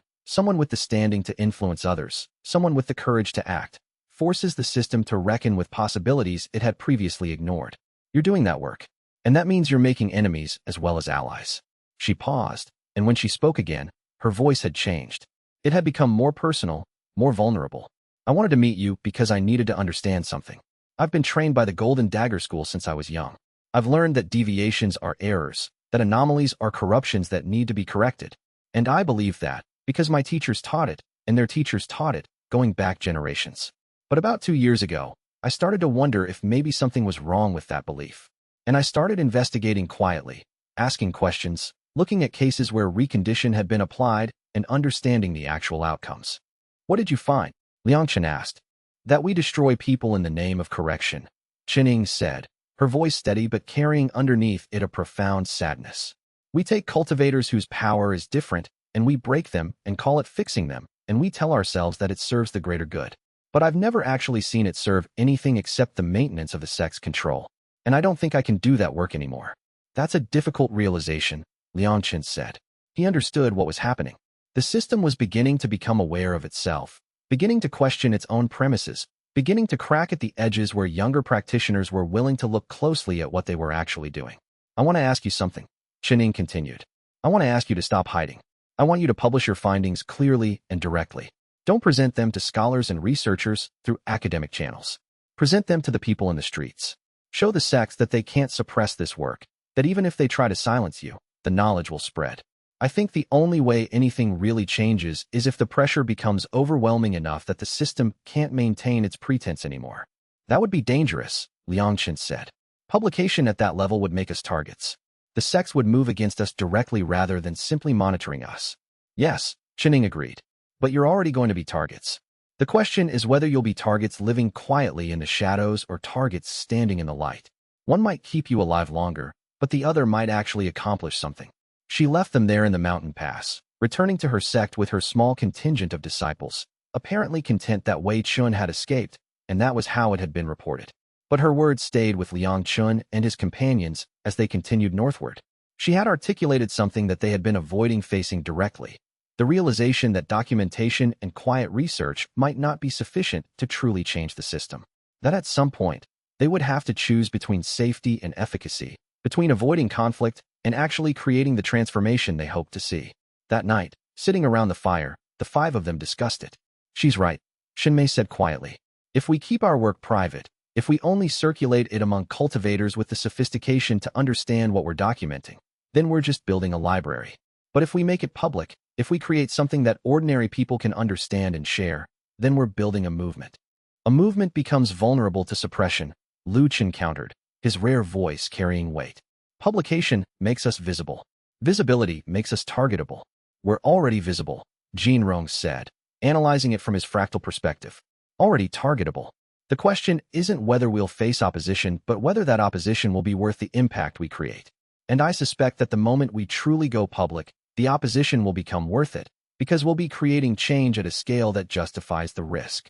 with the standing to influence others, someone with the courage to act, forces the system to reckon with possibilities it had previously ignored. You're doing that work. And that means you're making enemies as well as allies." She paused, and when she spoke again, her voice had changed. It had become more personal, more vulnerable. "I wanted to meet you because I needed to understand something. I've been trained by the Golden Dagger School since I was young. I've learned that deviations are errors, that anomalies are corruptions that need to be corrected. And I believe that, because my teachers taught it, and their teachers taught it, going back generations. But about 2 years ago, I started to wonder if maybe something was wrong with that belief. And I started investigating quietly, asking questions, looking at cases where recondition had been applied, and understanding the actual outcomes." "What did you find?" Liang Chen asked. "That we destroy people in the name of correction," Chuning said, her voice steady but carrying underneath it a profound sadness. "We take cultivators whose power is different, and we break them and call it fixing them, and we tell ourselves that it serves the greater good. But I've never actually seen it serve anything except the maintenance of the sect's control. And I don't think I can do that work anymore." "That's a difficult realization," Liang Chen said. He understood what was happening. The system was beginning to become aware of itself, beginning to question its own premises, beginning to crack at the edges where younger practitioners were willing to look closely at what they were actually doing. "I want to ask you something," Chuning continued. "I want to ask you to stop hiding. I want you to publish your findings clearly and directly. Don't present them to scholars and researchers through academic channels. Present them to the people in the streets. Show the sects that they can't suppress this work, that even if they try to silence you, the knowledge will spread. I think the only way anything really changes is if the pressure becomes overwhelming enough that the system can't maintain its pretense anymore." "That would be dangerous," Liang Chen said. "Publication at that level would make us targets." The sects would move against us directly rather than simply monitoring us. Yes, Chen agreed. But you're already going to be targets. The question is whether you'll be targets living quietly in the shadows or targets standing in the light. One might keep you alive longer, but the other might actually accomplish something. She left them there in the mountain pass, returning to her sect with her small contingent of disciples, apparently content that Wei Chun had escaped, and that was how it had been reported. But her words stayed with Liang Chen and his companions as they continued northward. She had articulated something that they had been avoiding facing directly, the realization that documentation and quiet research might not be sufficient to truly change the system. That at some point, they would have to choose between safety and efficacy, between avoiding conflict and actually creating the transformation they hoped to see. That night, sitting around the fire, the five of them discussed it. She's right, Shinmei said quietly. If we keep our work private, if we only circulate it among cultivators with the sophistication to understand what we're documenting, then we're just building a library. But if we make it public, if we create something that ordinary people can understand and share, then we're building a movement. A movement becomes vulnerable to suppression, Liu Chen countered, his rare voice carrying weight. Publication makes us visible. Visibility makes us targetable. We're already visible, Jin Rong said, analyzing it from his fractal perspective. Already targetable. The question isn't whether we'll face opposition, but whether that opposition will be worth the impact we create. And I suspect that the moment we truly go public, the opposition will become worth it, because we'll be creating change at a scale that justifies the risk.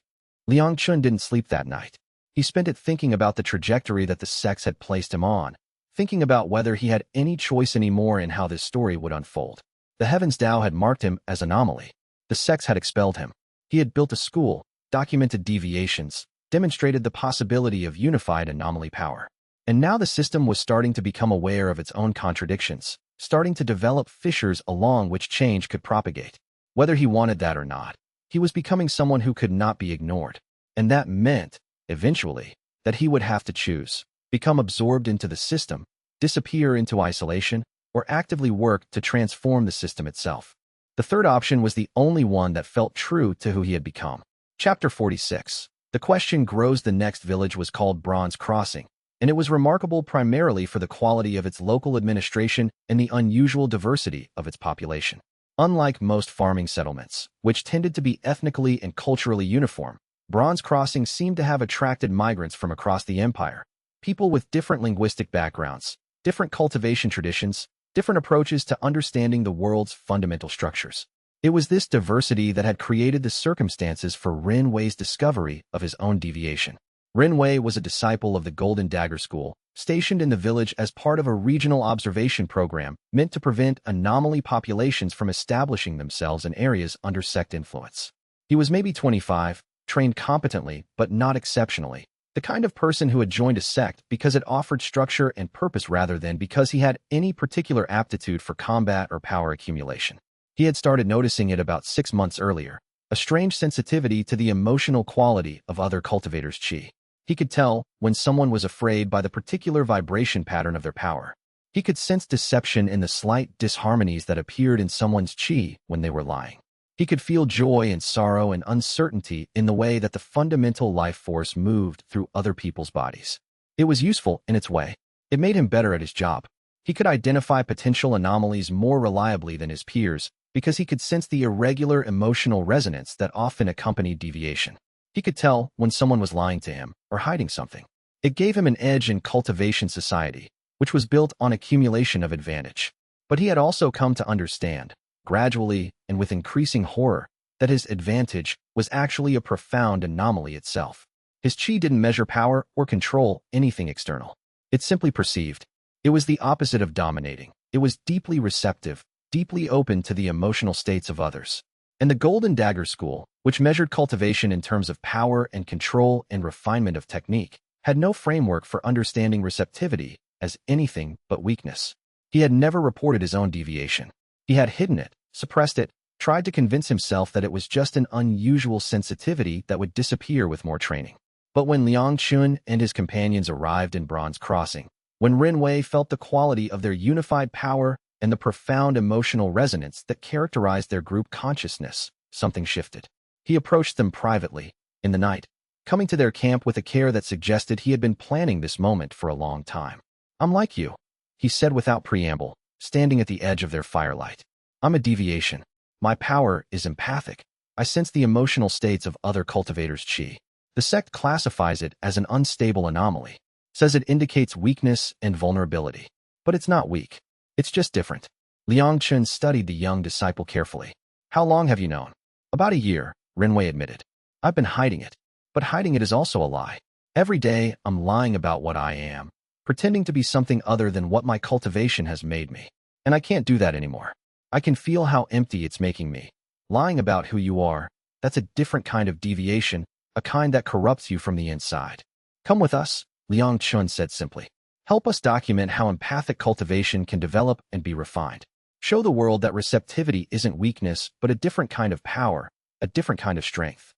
Liang Chen didn't sleep that night. He spent it thinking about the trajectory that the sects had placed him on, thinking about whether he had any choice anymore in how this story would unfold. The Heavens DAO had marked him as Anomaly. The sects had expelled him. He had built a school, documented deviations, demonstrated the possibility of unified Anomaly power. And now the system was starting to become aware of its own contradictions, starting to develop fissures along which change could propagate. Whether he wanted that or not, he was becoming someone who could not be ignored. And that meant, eventually, that he would have to choose, become absorbed into the system, disappear into isolation, or actively work to transform the system itself. The third option was the only one that felt true to who he had become. Chapter 46. The question grows. The next village was called Bronze Crossing, and it was remarkable primarily for the quality of its local administration and the unusual diversity of its population. Unlike most farming settlements, which tended to be ethnically and culturally uniform, Bronze Crossing seemed to have attracted migrants from across the empire, people with different linguistic backgrounds, different cultivation traditions, different approaches to understanding the world's fundamental structures. It was this diversity that had created the circumstances for Ren Wei's discovery of his own deviation. Ren Wei was a disciple of the Golden Dagger School, stationed in the village as part of a regional observation program meant to prevent anomaly populations from establishing themselves in areas under sect influence. He was maybe 25, trained competently but not exceptionally, the kind of person who had joined a sect because it offered structure and purpose rather than because he had any particular aptitude for combat or power accumulation. He had started noticing it about 6 months earlier, a strange sensitivity to the emotional quality of other cultivators' qi. He could tell when someone was afraid by the particular vibration pattern of their power. He could sense deception in the slight disharmonies that appeared in someone's qi when they were lying. He could feel joy and sorrow and uncertainty in the way that the fundamental life force moved through other people's bodies. It was useful in its way. It made him better at his job. He could identify potential anomalies more reliably than his peers because he could sense the irregular emotional resonance that often accompanied deviation. He could tell when someone was lying to him or hiding something. It gave him an edge in cultivation society, which was built on accumulation of advantage. But he had also come to understand, gradually and with increasing horror, that his advantage was actually a profound anomaly itself. His qi didn't measure power or control anything external. It simply perceived. It was the opposite of dominating. It was deeply receptive, deeply open to the emotional states of others. And the Golden Dagger School, which measured cultivation in terms of power and control and refinement of technique, had no framework for understanding receptivity as anything but weakness. He had never reported his own deviation. He had hidden it, suppressed it, tried to convince himself that it was just an unusual sensitivity that would disappear with more training. But when Liang Chen and his companions arrived in Bronze Crossing, when Ren Wei felt the quality of their unified power and the profound emotional resonance that characterized their group consciousness, something shifted. He approached them privately, in the night, coming to their camp with a care that suggested he had been planning this moment for a long time. "I'm like you," he said without preamble, standing at the edge of their firelight. I'm a deviation. My power is empathic. I sense the emotional states of other cultivators' chi. The sect classifies it as an unstable anomaly, says it indicates weakness and vulnerability. But it's not weak. It's just different. Liang Chen studied the young disciple carefully. How long have you known? About a year, Renwei admitted. I've been hiding it. But hiding it is also a lie. Every day, I'm lying about what I am, pretending to be something other than what my cultivation has made me. And I can't do that anymore. I can feel how empty it's making me. Lying about who you are, that's a different kind of deviation, a kind that corrupts you from the inside. Come with us, Liang Chen said simply. Help us document how empathic cultivation can develop and be refined. Show the world that receptivity isn't weakness, but a different kind of power, a different kind of strength.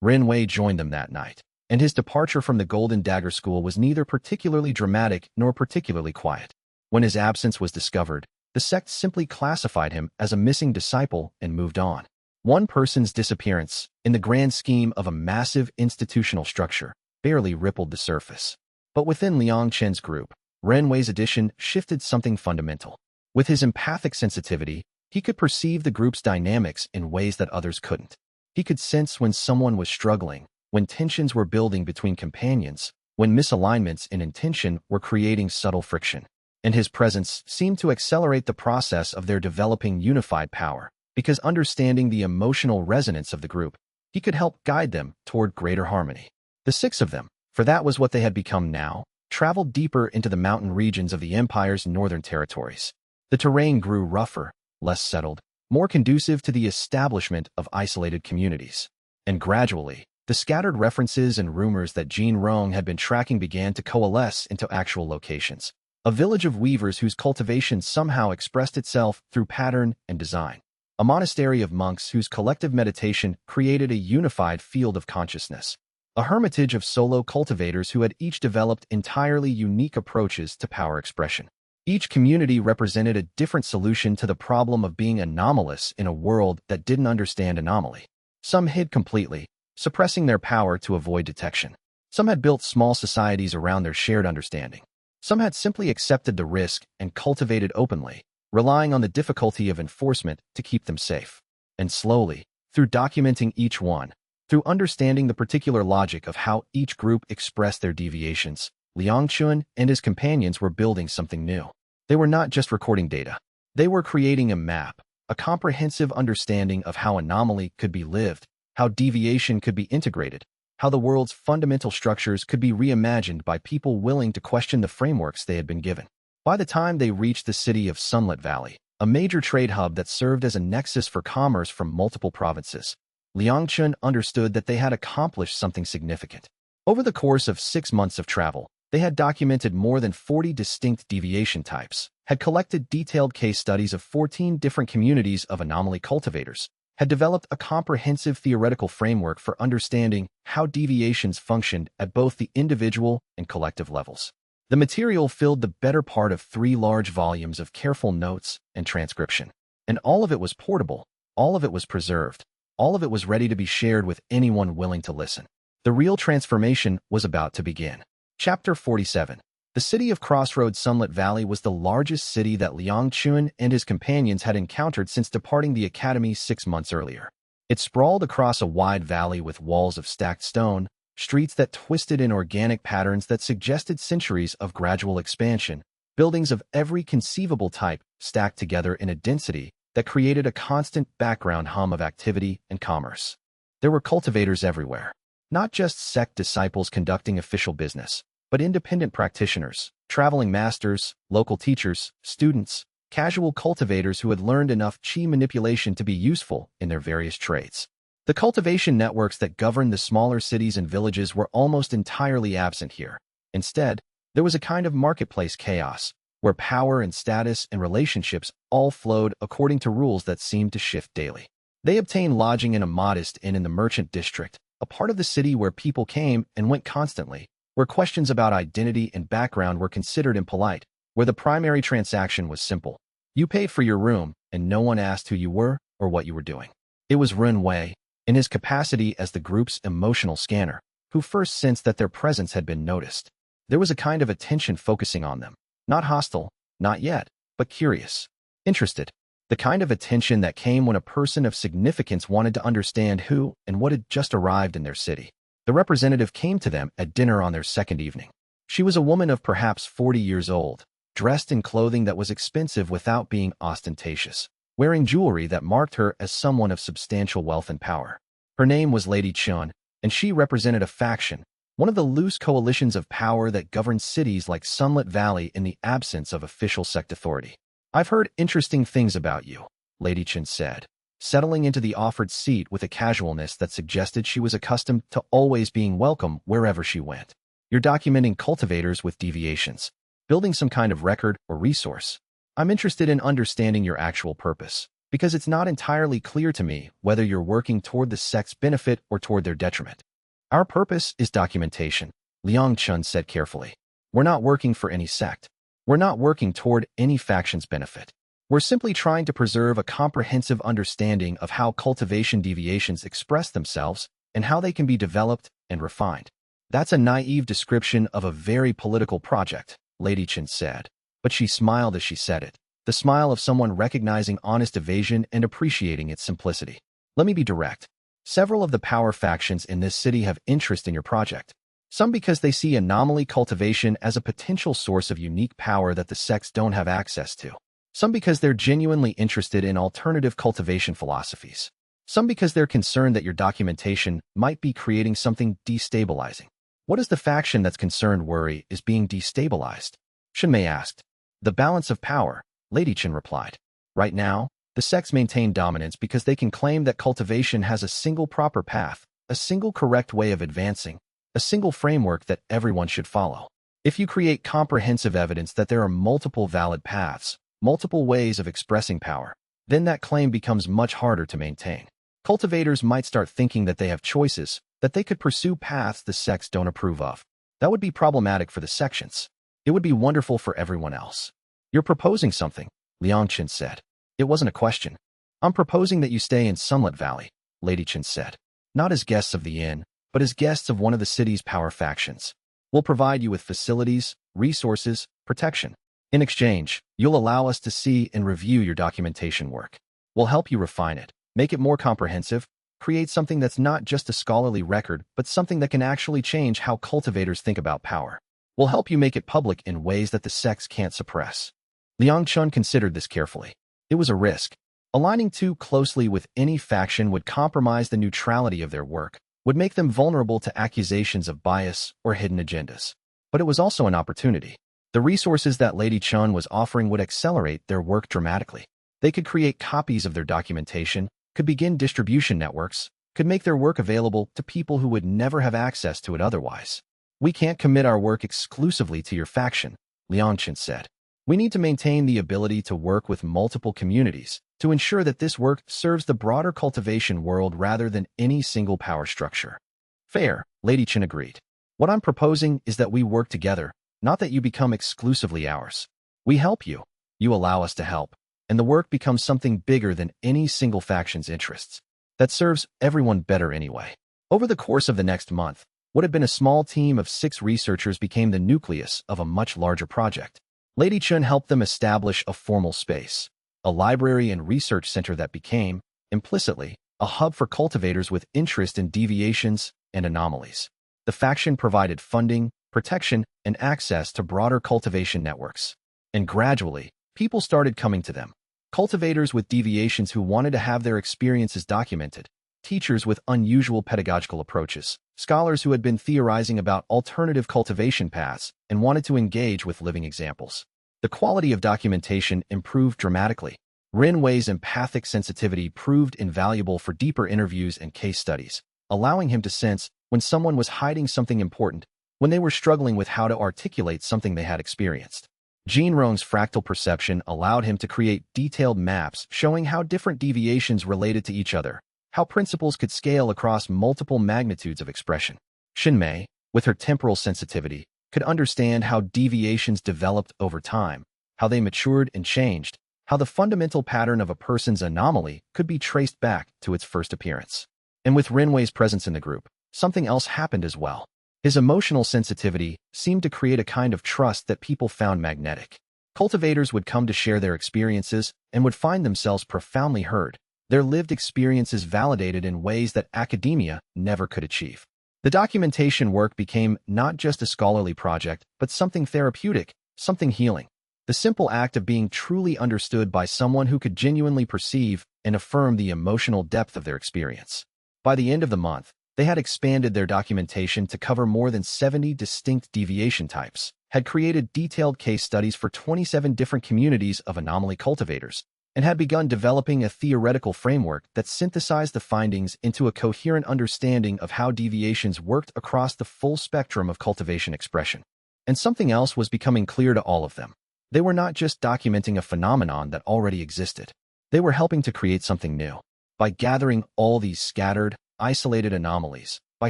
Renwei joined them that night, and his departure from the Golden Dagger School was neither particularly dramatic nor particularly quiet. When his absence was discovered, the sect simply classified him as a missing disciple and moved on. One person's disappearance, in the grand scheme of a massive institutional structure, barely rippled the surface. But within Liang Chen's group, Renwei's addition shifted something fundamental. With his empathic sensitivity, he could perceive the group's dynamics in ways that others couldn't. He could sense when someone was struggling, when tensions were building between companions, when misalignments in intention were creating subtle friction. And his presence seemed to accelerate the process of their developing unified power, because understanding the emotional resonance of the group, he could help guide them toward greater harmony. The six of them, for that was what they had become now, traveled deeper into the mountain regions of the Empire's northern territories. The terrain grew rougher, less settled, more conducive to the establishment of isolated communities. And gradually, the scattered references and rumors that Jin Rong had been tracking began to coalesce into actual locations. A village of weavers whose cultivation somehow expressed itself through pattern and design. A monastery of monks whose collective meditation created a unified field of consciousness. A hermitage of solo cultivators who had each developed entirely unique approaches to power expression. Each community represented a different solution to the problem of being anomalous in a world that didn't understand anomaly. Some hid completely, suppressing their power to avoid detection. Some had built small societies around their shared understanding. Some had simply accepted the risk and cultivated openly, relying on the difficulty of enforcement to keep them safe. And slowly, through documenting each one, through understanding the particular logic of how each group expressed their deviations, Liang Chen and his companions were building something new. They were not just recording data. They were creating a map, a comprehensive understanding of how anomaly could be lived, how deviation could be integrated, how the world's fundamental structures could be reimagined by people willing to question the frameworks they had been given. By the time they reached the city of Sunlit Valley, a major trade hub that served as a nexus for commerce from multiple provinces, Liang Chen understood that they had accomplished something significant. Over the course of 6 months of travel, they had documented more than 40 distinct deviation types, had collected detailed case studies of 14 different communities of anomaly cultivators, had developed a comprehensive theoretical framework for understanding how deviations functioned at both the individual and collective levels. The material filled the better part of 3 large volumes of careful notes and transcription. And all of it was portable, all of it was preserved, all of it was ready to be shared with anyone willing to listen. The real transformation was about to begin. Chapter 47. The city of Crossroads Sunlit Valley was the largest city that Liang Chen and his companions had encountered since departing the academy 6 months earlier. It sprawled across a wide valley with walls of stacked stone, streets that twisted in organic patterns that suggested centuries of gradual expansion, buildings of every conceivable type stacked together in a density that created a constant background hum of activity and commerce. There were cultivators everywhere, not just sect disciples conducting official business, but independent practitioners, traveling masters, local teachers, students, casual cultivators who had learned enough chi manipulation to be useful in their various trades. The cultivation networks that governed the smaller cities and villages were almost entirely absent here. Instead, there was a kind of marketplace chaos, where power and status and relationships all flowed according to rules that seemed to shift daily. They obtained lodging in a modest inn in the merchant district, a part of the city where people came and went constantly, where questions about identity and background were considered impolite, where the primary transaction was simple. You paid for your room, and no one asked who you were or what you were doing. It was Renwei, in his capacity as the group's emotional scanner, who first sensed that their presence had been noticed. There was a kind of attention focusing on them, not hostile, Not yet, but curious. Interested. The kind of attention that came when a person of significance wanted to understand who and what had just arrived in their city. The representative came to them at dinner on their second evening. She was a woman of perhaps 40 years old, dressed in clothing that was expensive without being ostentatious, wearing jewelry that marked her as someone of substantial wealth and power. Her name was Lady Chen, and she represented a faction, one of the loose coalitions of power that governs cities like Sunlit Valley in the absence of official sect authority. "I've heard interesting things about you," Lady Chen said, settling into the offered seat with a casualness that suggested she was accustomed to always being welcome wherever she went. "You're documenting cultivators with deviations, building some kind of record or resource. I'm interested in understanding your actual purpose, because it's not entirely clear to me whether you're working toward the sect's benefit or toward their detriment." "Our purpose is documentation," Liang Chen said carefully. "We're not working for any sect. We're not working toward any faction's benefit. We're simply trying to preserve a comprehensive understanding of how cultivation deviations express themselves and how they can be developed and refined." "That's a naive description of a very political project," Lady Chen said, but she smiled as she said it, the smile of someone recognizing honest evasion and appreciating its simplicity. "Let me be direct. Several of the power factions in this city have interest in your project. Some because they see anomaly cultivation as a potential source of unique power that the sects don't have access to. Some because they're genuinely interested in alternative cultivation philosophies. Some because they're concerned that your documentation might be creating something destabilizing." "What is the faction that's concerned worry is being destabilized?" Shinmei asked. "The balance of power," Lady Chen replied. "Right now, the sects maintain dominance because they can claim that cultivation has a single proper path, a single correct way of advancing, a single framework that everyone should follow. If you create comprehensive evidence that there are multiple valid paths, multiple ways of expressing power, then that claim becomes much harder to maintain. Cultivators might start thinking that they have choices, that they could pursue paths the sects don't approve of. That would be problematic for the sections. It would be wonderful for everyone else." "You're proposing something," Liang Chen said. "It wasn't a question." "I'm proposing that you stay in Sunlit Valley," Lady Chen said. "Not as guests of the inn, but as guests of one of the city's power factions. We'll provide you with facilities, resources, protection. In exchange, you'll allow us to see and review your documentation work. We'll help you refine it, make it more comprehensive, create something that's not just a scholarly record, but something that can actually change how cultivators think about power. We'll help you make it public in ways that the sects can't suppress." Liang Chen considered this carefully. It was a risk. Aligning too closely with any faction would compromise the neutrality of their work, would make them vulnerable to accusations of bias or hidden agendas. But it was also an opportunity. The resources that Lady Chen was offering would accelerate their work dramatically. They could create copies of their documentation, could begin distribution networks, could make their work available to people who would never have access to it otherwise. "We can't commit our work exclusively to your faction," Liang Chen said. "We need to maintain the ability to work with multiple communities to ensure that this work serves the broader cultivation world rather than any single power structure." "Fair," Lady Chen agreed. "What I'm proposing is that we work together, not that you become exclusively ours. We help you, you allow us to help, and the work becomes something bigger than any single faction's interests. That serves everyone better anyway." Over the course of the next month, what had been a small team of 6 researchers became the nucleus of a much larger project. Lady Chen helped them establish a formal space, a library and research center that became, implicitly, a hub for cultivators with interest in deviations and anomalies. The faction provided funding, protection, and access to broader cultivation networks. And gradually, people started coming to them. Cultivators with deviations who wanted to have their experiences documented, teachers with unusual pedagogical approaches, scholars who had been theorizing about alternative cultivation paths and wanted to engage with living examples. The quality of documentation improved dramatically. Renwei's empathic sensitivity proved invaluable for deeper interviews and case studies, allowing him to sense when someone was hiding something important, when they were struggling with how to articulate something they had experienced. Jean Rong's fractal perception allowed him to create detailed maps showing how different deviations related to each other, how principles could scale across multiple magnitudes of expression. Shinmei, with her temporal sensitivity, could understand how deviations developed over time, how they matured and changed, how the fundamental pattern of a person's anomaly could be traced back to its first appearance. And with Renwei's presence in the group, something else happened as well. His emotional sensitivity seemed to create a kind of trust that people found magnetic. Cultivators would come to share their experiences and would find themselves profoundly heard, their lived experiences validated in ways that academia never could achieve. The documentation work became not just a scholarly project, but something therapeutic, something healing. The simple act of being truly understood by someone who could genuinely perceive and affirm the emotional depth of their experience. By the end of the month, they had expanded their documentation to cover more than 70 distinct deviation types, had created detailed case studies for 27 different communities of anomaly cultivators, and had begun developing a theoretical framework that synthesized the findings into a coherent understanding of how deviations worked across the full spectrum of cultivation expression. And something else was becoming clear to all of them. They were not just documenting a phenomenon that already existed. They were helping to create something new. By gathering all these scattered, isolated anomalies, by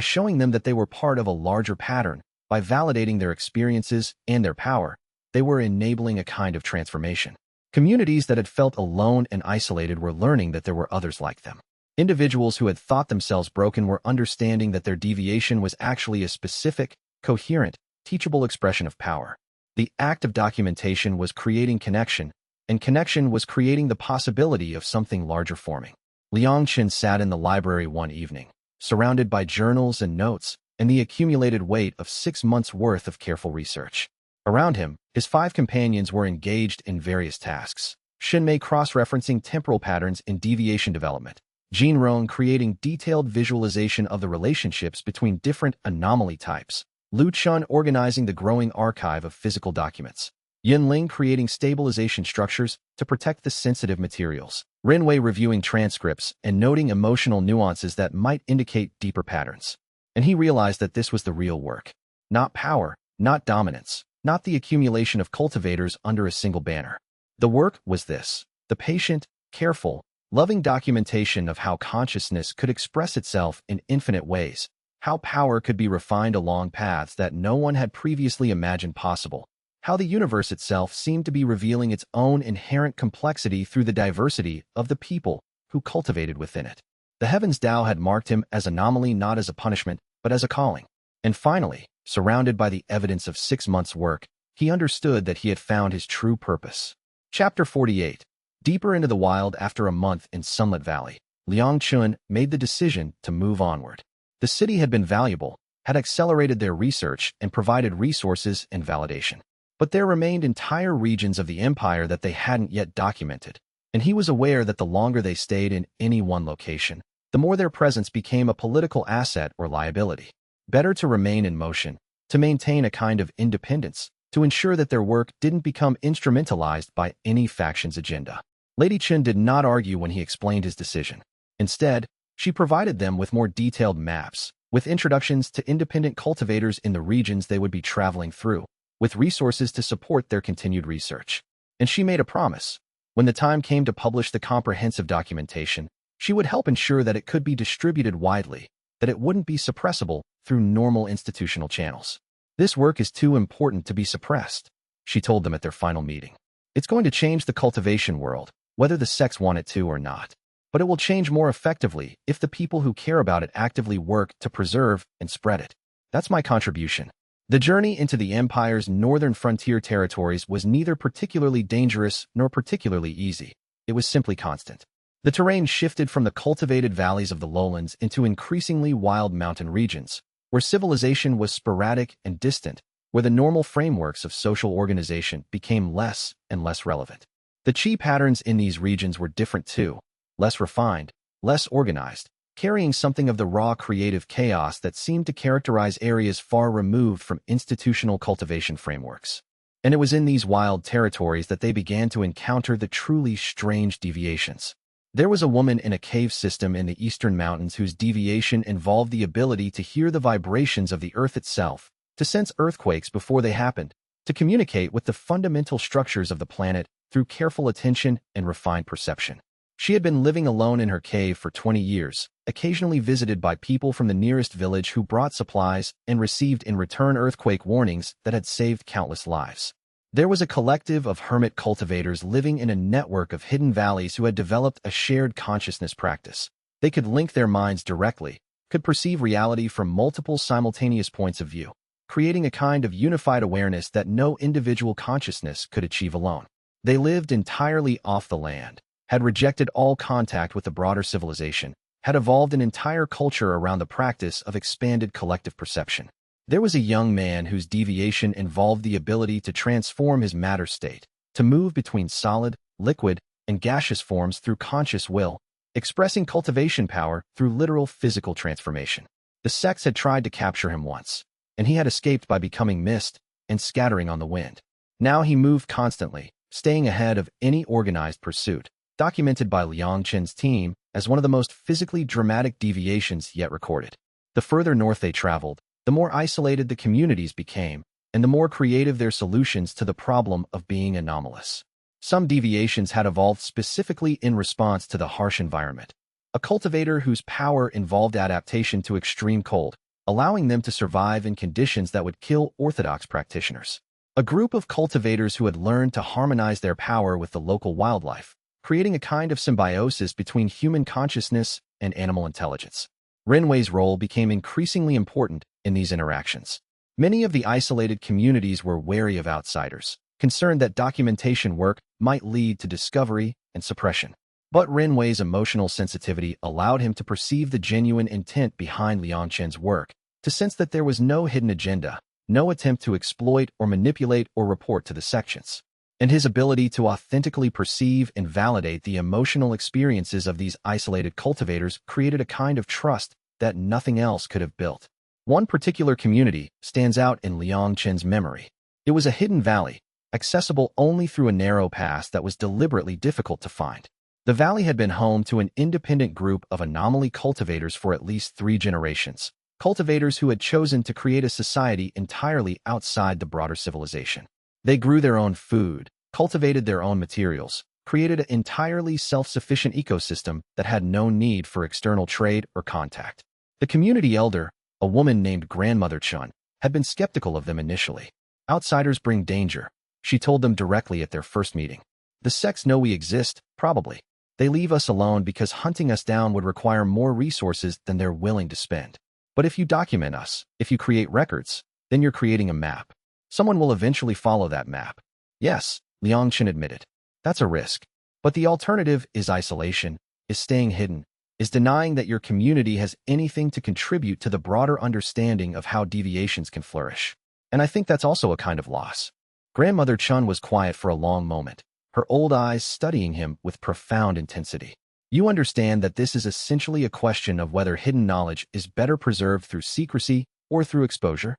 showing them that they were part of a larger pattern, by validating their experiences and their power, they were enabling a kind of transformation. Communities that had felt alone and isolated were learning that there were others like them. Individuals who had thought themselves broken were understanding that their deviation was actually a specific, coherent, teachable expression of power. The act of documentation was creating connection, and connection was creating the possibility of something larger forming. Liang Chen sat in the library one evening, surrounded by journals and notes, and the accumulated weight of 6 months' worth of careful research. Around him, his 5 companions were engaged in various tasks. Xinmei cross-referencing temporal patterns in deviation development. Jean Rong creating detailed visualization of the relationships between different anomaly types. Lu Chun organizing the growing archive of physical documents. Yin Ling creating stabilization structures to protect the sensitive materials. Ren Wei reviewing transcripts and noting emotional nuances that might indicate deeper patterns. And he realized that this was the real work. Not power, not dominance, not the accumulation of cultivators under a single banner. The work was this: the patient, careful, loving documentation of how consciousness could express itself in infinite ways, how power could be refined along paths that no one had previously imagined possible, how the universe itself seemed to be revealing its own inherent complexity through the diversity of the people who cultivated within it. The Heavens Tao had marked him as anomaly not as a punishment, but as a calling. And finally, surrounded by the evidence of 6 months' work, he understood that he had found his true purpose. Chapter 48. Deeper into the wild. After a month in Sunlit Valley, Liang Chen made the decision to move onward. The city had been valuable, had accelerated their research and provided resources and validation. But there remained entire regions of the empire that they hadn't yet documented, and he was aware that the longer they stayed in any one location, the more their presence became a political asset or liability. Better to remain in motion, to maintain a kind of independence, to ensure that their work didn't become instrumentalized by any faction's agenda. Lady Chen did not argue when he explained his decision. Instead, she provided them with more detailed maps, with introductions to independent cultivators in the regions they would be traveling through, with resources to support their continued research. And she made a promise. When the time came to publish the comprehensive documentation, she would help ensure that it could be distributed widely, that it wouldn't be suppressible through normal institutional channels. This work is too important to be suppressed, she told them at their final meeting. It's going to change the cultivation world, whether the sects want it to or not. But it will change more effectively if the people who care about it actively work to preserve and spread it. That's my contribution. The journey into the Empire's northern frontier territories was neither particularly dangerous nor particularly easy. It was simply constant. The terrain shifted from the cultivated valleys of the lowlands into increasingly wild mountain regions, where civilization was sporadic and distant, where the normal frameworks of social organization became less and less relevant. The chi patterns in these regions were different too, less refined, less organized, carrying something of the raw creative chaos that seemed to characterize areas far removed from institutional cultivation frameworks. And it was in these wild territories that they began to encounter the truly strange deviations. There was a woman in a cave system in the eastern mountains whose deviation involved the ability to hear the vibrations of the earth itself, to sense earthquakes before they happened, to communicate with the fundamental structures of the planet through careful attention and refined perception. She had been living alone in her cave for 20 years, occasionally visited by people from the nearest village who brought supplies and received in return earthquake warnings that had saved countless lives. There was a collective of hermit cultivators living in a network of hidden valleys who had developed a shared consciousness practice. They could link their minds directly, could perceive reality from multiple simultaneous points of view, creating a kind of unified awareness that no individual consciousness could achieve alone. They lived entirely off the land, had rejected all contact with the broader civilization, had evolved an entire culture around the practice of expanded collective perception. There was a young man whose deviation involved the ability to transform his matter state, to move between solid, liquid, and gaseous forms through conscious will, expressing cultivation power through literal physical transformation. The sects had tried to capture him once, and he had escaped by becoming mist and scattering on the wind. Now he moved constantly, staying ahead of any organized pursuit, documented by Liang Chen's team as one of the most physically dramatic deviations yet recorded. The further north they traveled, the more isolated the communities became, and the more creative their solutions to the problem of being anomalous. Some deviations had evolved specifically in response to the harsh environment. A cultivator whose power involved adaptation to extreme cold, allowing them to survive in conditions that would kill orthodox practitioners. A group of cultivators who had learned to harmonize their power with the local wildlife, creating a kind of symbiosis between human consciousness and animal intelligence. Renwei's role became increasingly important in these interactions. Many of the isolated communities were wary of outsiders, concerned that documentation work might lead to discovery and suppression. But Renwei's emotional sensitivity allowed him to perceive the genuine intent behind Liang Chen's work, to sense that there was no hidden agenda, no attempt to exploit or manipulate or report to the sections. And his ability to authentically perceive and validate the emotional experiences of these isolated cultivators created a kind of trust that nothing else could have built. One particular community stands out in Liang Chen's memory. It was a hidden valley, accessible only through a narrow pass that was deliberately difficult to find. The valley had been home to an independent group of anomaly cultivators for at least 3 generations, cultivators who had chosen to create a society entirely outside the broader civilization. They grew their own food, cultivated their own materials, created an entirely self-sufficient ecosystem that had no need for external trade or contact. The community elder, a woman named Grandmother Chen, had been skeptical of them initially. Outsiders bring danger, she told them directly at their first meeting. The sects know we exist, probably. They leave us alone because hunting us down would require more resources than they're willing to spend. But if you document us, if you create records, then you're creating a map. Someone will eventually follow that map. Yes, Liang Chen admitted. That's a risk. But the alternative is isolation, is staying hidden, is denying that your community has anything to contribute to the broader understanding of how deviations can flourish. And I think that's also a kind of loss. Grandmother Chen was quiet for a long moment, her old eyes studying him with profound intensity. You understand that this is essentially a question of whether hidden knowledge is better preserved through secrecy or through exposure?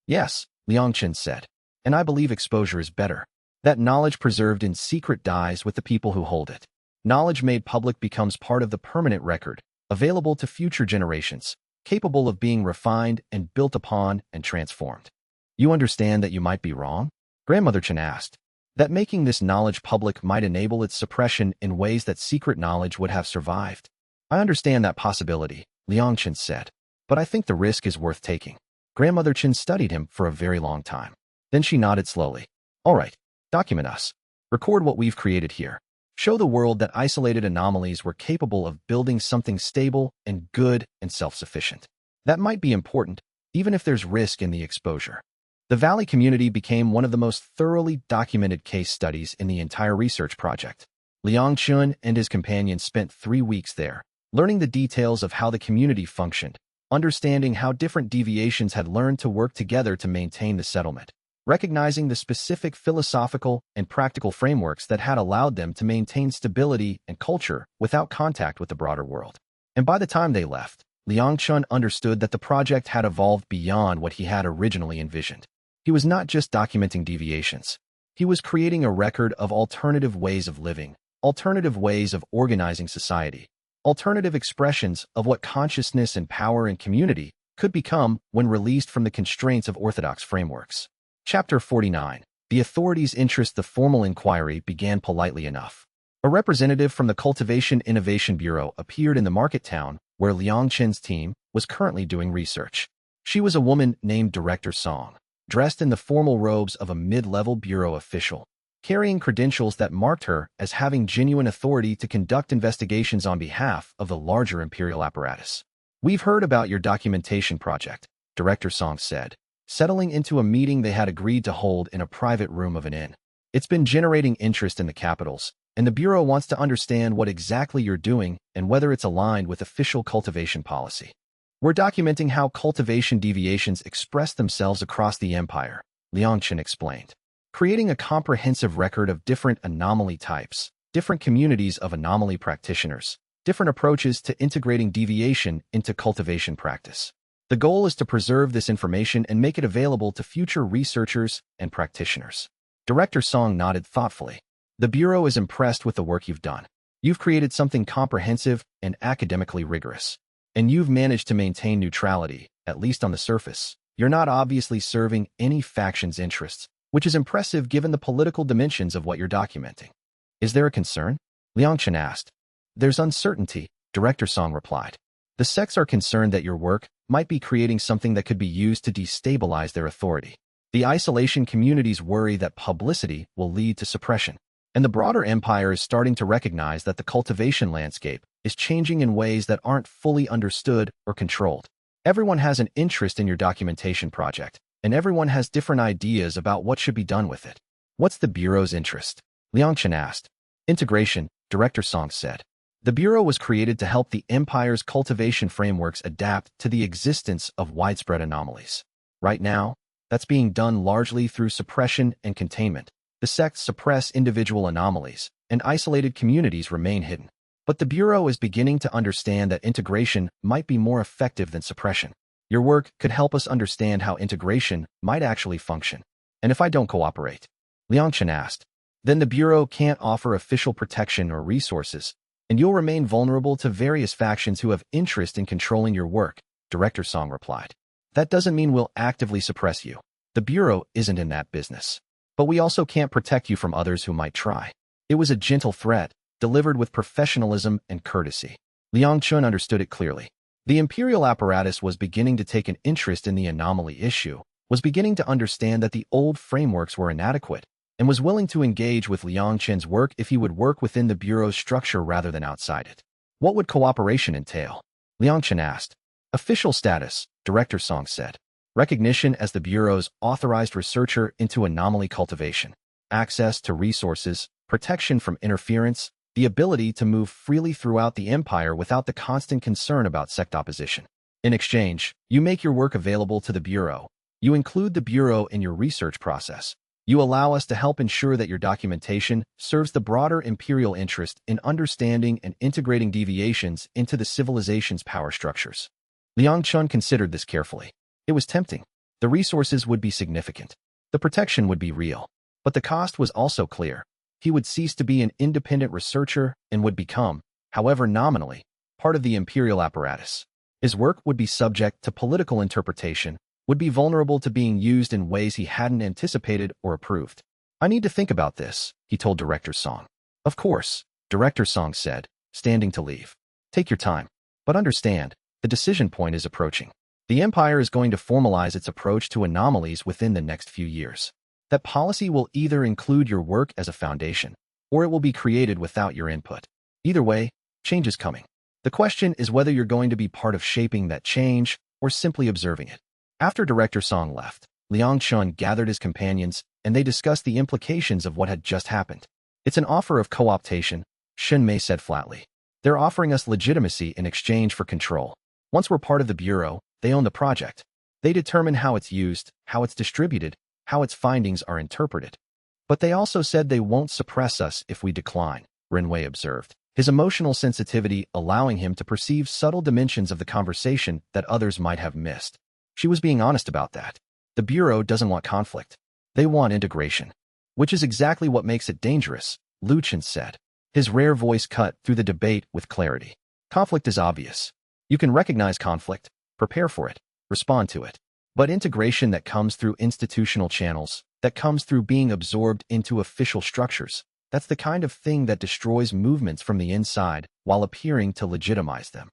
Yes, Liang Chen said. And I believe exposure is better. That knowledge preserved in secret dies with the people who hold it. Knowledge made public becomes part of the permanent record, available to future generations, capable of being refined and built upon and transformed. You understand that you might be wrong? Grandmother Chen asked. That making this knowledge public might enable its suppression in ways that secret knowledge would have survived. I understand that possibility, Liang Chen said. But I think the risk is worth taking. Grandmother Chen studied him for a very long time. Then she nodded slowly. All right, document us. Record what we've created here. Show the world that isolated anomalies were capable of building something stable and good and self-sufficient. That might be important, even if there's risk in the exposure. The Valley community became one of the most thoroughly documented case studies in the entire research project. Liang Chen and his companions spent 3 weeks there, learning the details of how the community functioned, understanding how different deviations had learned to work together to maintain the settlement, recognizing the specific philosophical and practical frameworks that had allowed them to maintain stability and culture without contact with the broader world. And by the time they left, Liang Chen understood that the project had evolved beyond what he had originally envisioned. He was not just documenting deviations. He was creating a record of alternative ways of living, alternative ways of organizing society, alternative expressions of what consciousness and power and community could become when released from the constraints of orthodox frameworks. Chapter 49. The authorities' interest. The formal inquiry began politely enough. A representative from the Cultivation Innovation Bureau appeared in the market town where Liang Chen's team was currently doing research. She was a woman named Director Song, dressed in the formal robes of a mid-level bureau official, carrying credentials that marked her as having genuine authority to conduct investigations on behalf of the larger imperial apparatus. We've heard about your documentation project, Director Song said, settling into a meeting they had agreed to hold in a private room of an inn. It's been generating interest in the capitals, and the Bureau wants to understand what exactly you're doing and whether it's aligned with official cultivation policy. We're documenting how cultivation deviations express themselves across the empire, Liang Chen explained, creating a comprehensive record of different anomaly types, different communities of anomaly practitioners, different approaches to integrating deviation into cultivation practice. The goal is to preserve this information and make it available to future researchers and practitioners. Director Song nodded thoughtfully. The Bureau is impressed with the work you've done. You've created something comprehensive and academically rigorous. And you've managed to maintain neutrality, at least on the surface. You're not obviously serving any faction's interests, which is impressive given the political dimensions of what you're documenting. Is there a concern? Liang Chen asked. There's uncertainty, Director Song replied. The sects are concerned that your work might be creating something that could be used to destabilize their authority. The isolation communities worry that publicity will lead to suppression. And the broader empire is starting to recognize that the cultivation landscape is changing in ways that aren't fully understood or controlled. Everyone has an interest in your documentation project, and everyone has different ideas about what should be done with it. What's the Bureau's interest? Liang Chen asked. Integration, Director Song said. The Bureau was created to help the empire's cultivation frameworks adapt to the existence of widespread anomalies. Right now, that's being done largely through suppression and containment. The sects suppress individual anomalies, and isolated communities remain hidden. But the Bureau is beginning to understand that integration might be more effective than suppression. Your work could help us understand how integration might actually function. And if I don't cooperate? Liang Chen asked. Then the Bureau can't offer official protection or resources, and you'll remain vulnerable to various factions who have interest in controlling your work, Director Song replied. That doesn't mean we'll actively suppress you. The Bureau isn't in that business. But we also can't protect you from others who might try. It was a gentle threat, delivered with professionalism and courtesy. Liang Chen understood it clearly. The imperial apparatus was beginning to take an interest in the anomaly issue, was beginning to understand that the old frameworks were inadequate, and was willing to engage with Liang Chen's work if he would work within the Bureau's structure rather than outside it. What would cooperation entail? Liang Chen asked. Official status, Director Song said. Recognition as the Bureau's authorized researcher into anomaly cultivation, access to resources, protection from interference, the ability to move freely throughout the empire without the constant concern about sect opposition. In exchange, you make your work available to the Bureau. You include the Bureau in your research process. You allow us to help ensure that your documentation serves the broader imperial interest in understanding and integrating deviations into the civilization's power structures. Liang Chen considered this carefully. It was tempting. The resources would be significant. The protection would be real. But the cost was also clear. He would cease to be an independent researcher and would become, however nominally, part of the imperial apparatus. His work would be subject to political interpretation, would be vulnerable to being used in ways he hadn't anticipated or approved. I need to think about this, he told Director Song. Of course, Director Song said, standing to leave. Take your time. But understand, the decision point is approaching. The empire is going to formalize its approach to anomalies within the next few years. That policy will either include your work as a foundation, or it will be created without your input. Either way, change is coming. The question is whether you're going to be part of shaping that change or simply observing it. After Director Song left, Liang Chen gathered his companions, and they discussed the implications of what had just happened. It's an offer of co-optation, Shen Mei said flatly. They're offering us legitimacy in exchange for control. Once we're part of the Bureau, they own the project. They determine how it's used, how it's distributed, how its findings are interpreted. But they also said they won't suppress us if we decline, Renwei observed, his emotional sensitivity allowing him to perceive subtle dimensions of the conversation that others might have missed. She was being honest about that. The Bureau doesn't want conflict. They want integration. Which is exactly what makes it dangerous, Liu Chen said. His rare voice cut through the debate with clarity. Conflict is obvious. You can recognize conflict, prepare for it, respond to it. But integration that comes through institutional channels, that comes through being absorbed into official structures, that's the kind of thing that destroys movements from the inside while appearing to legitimize them.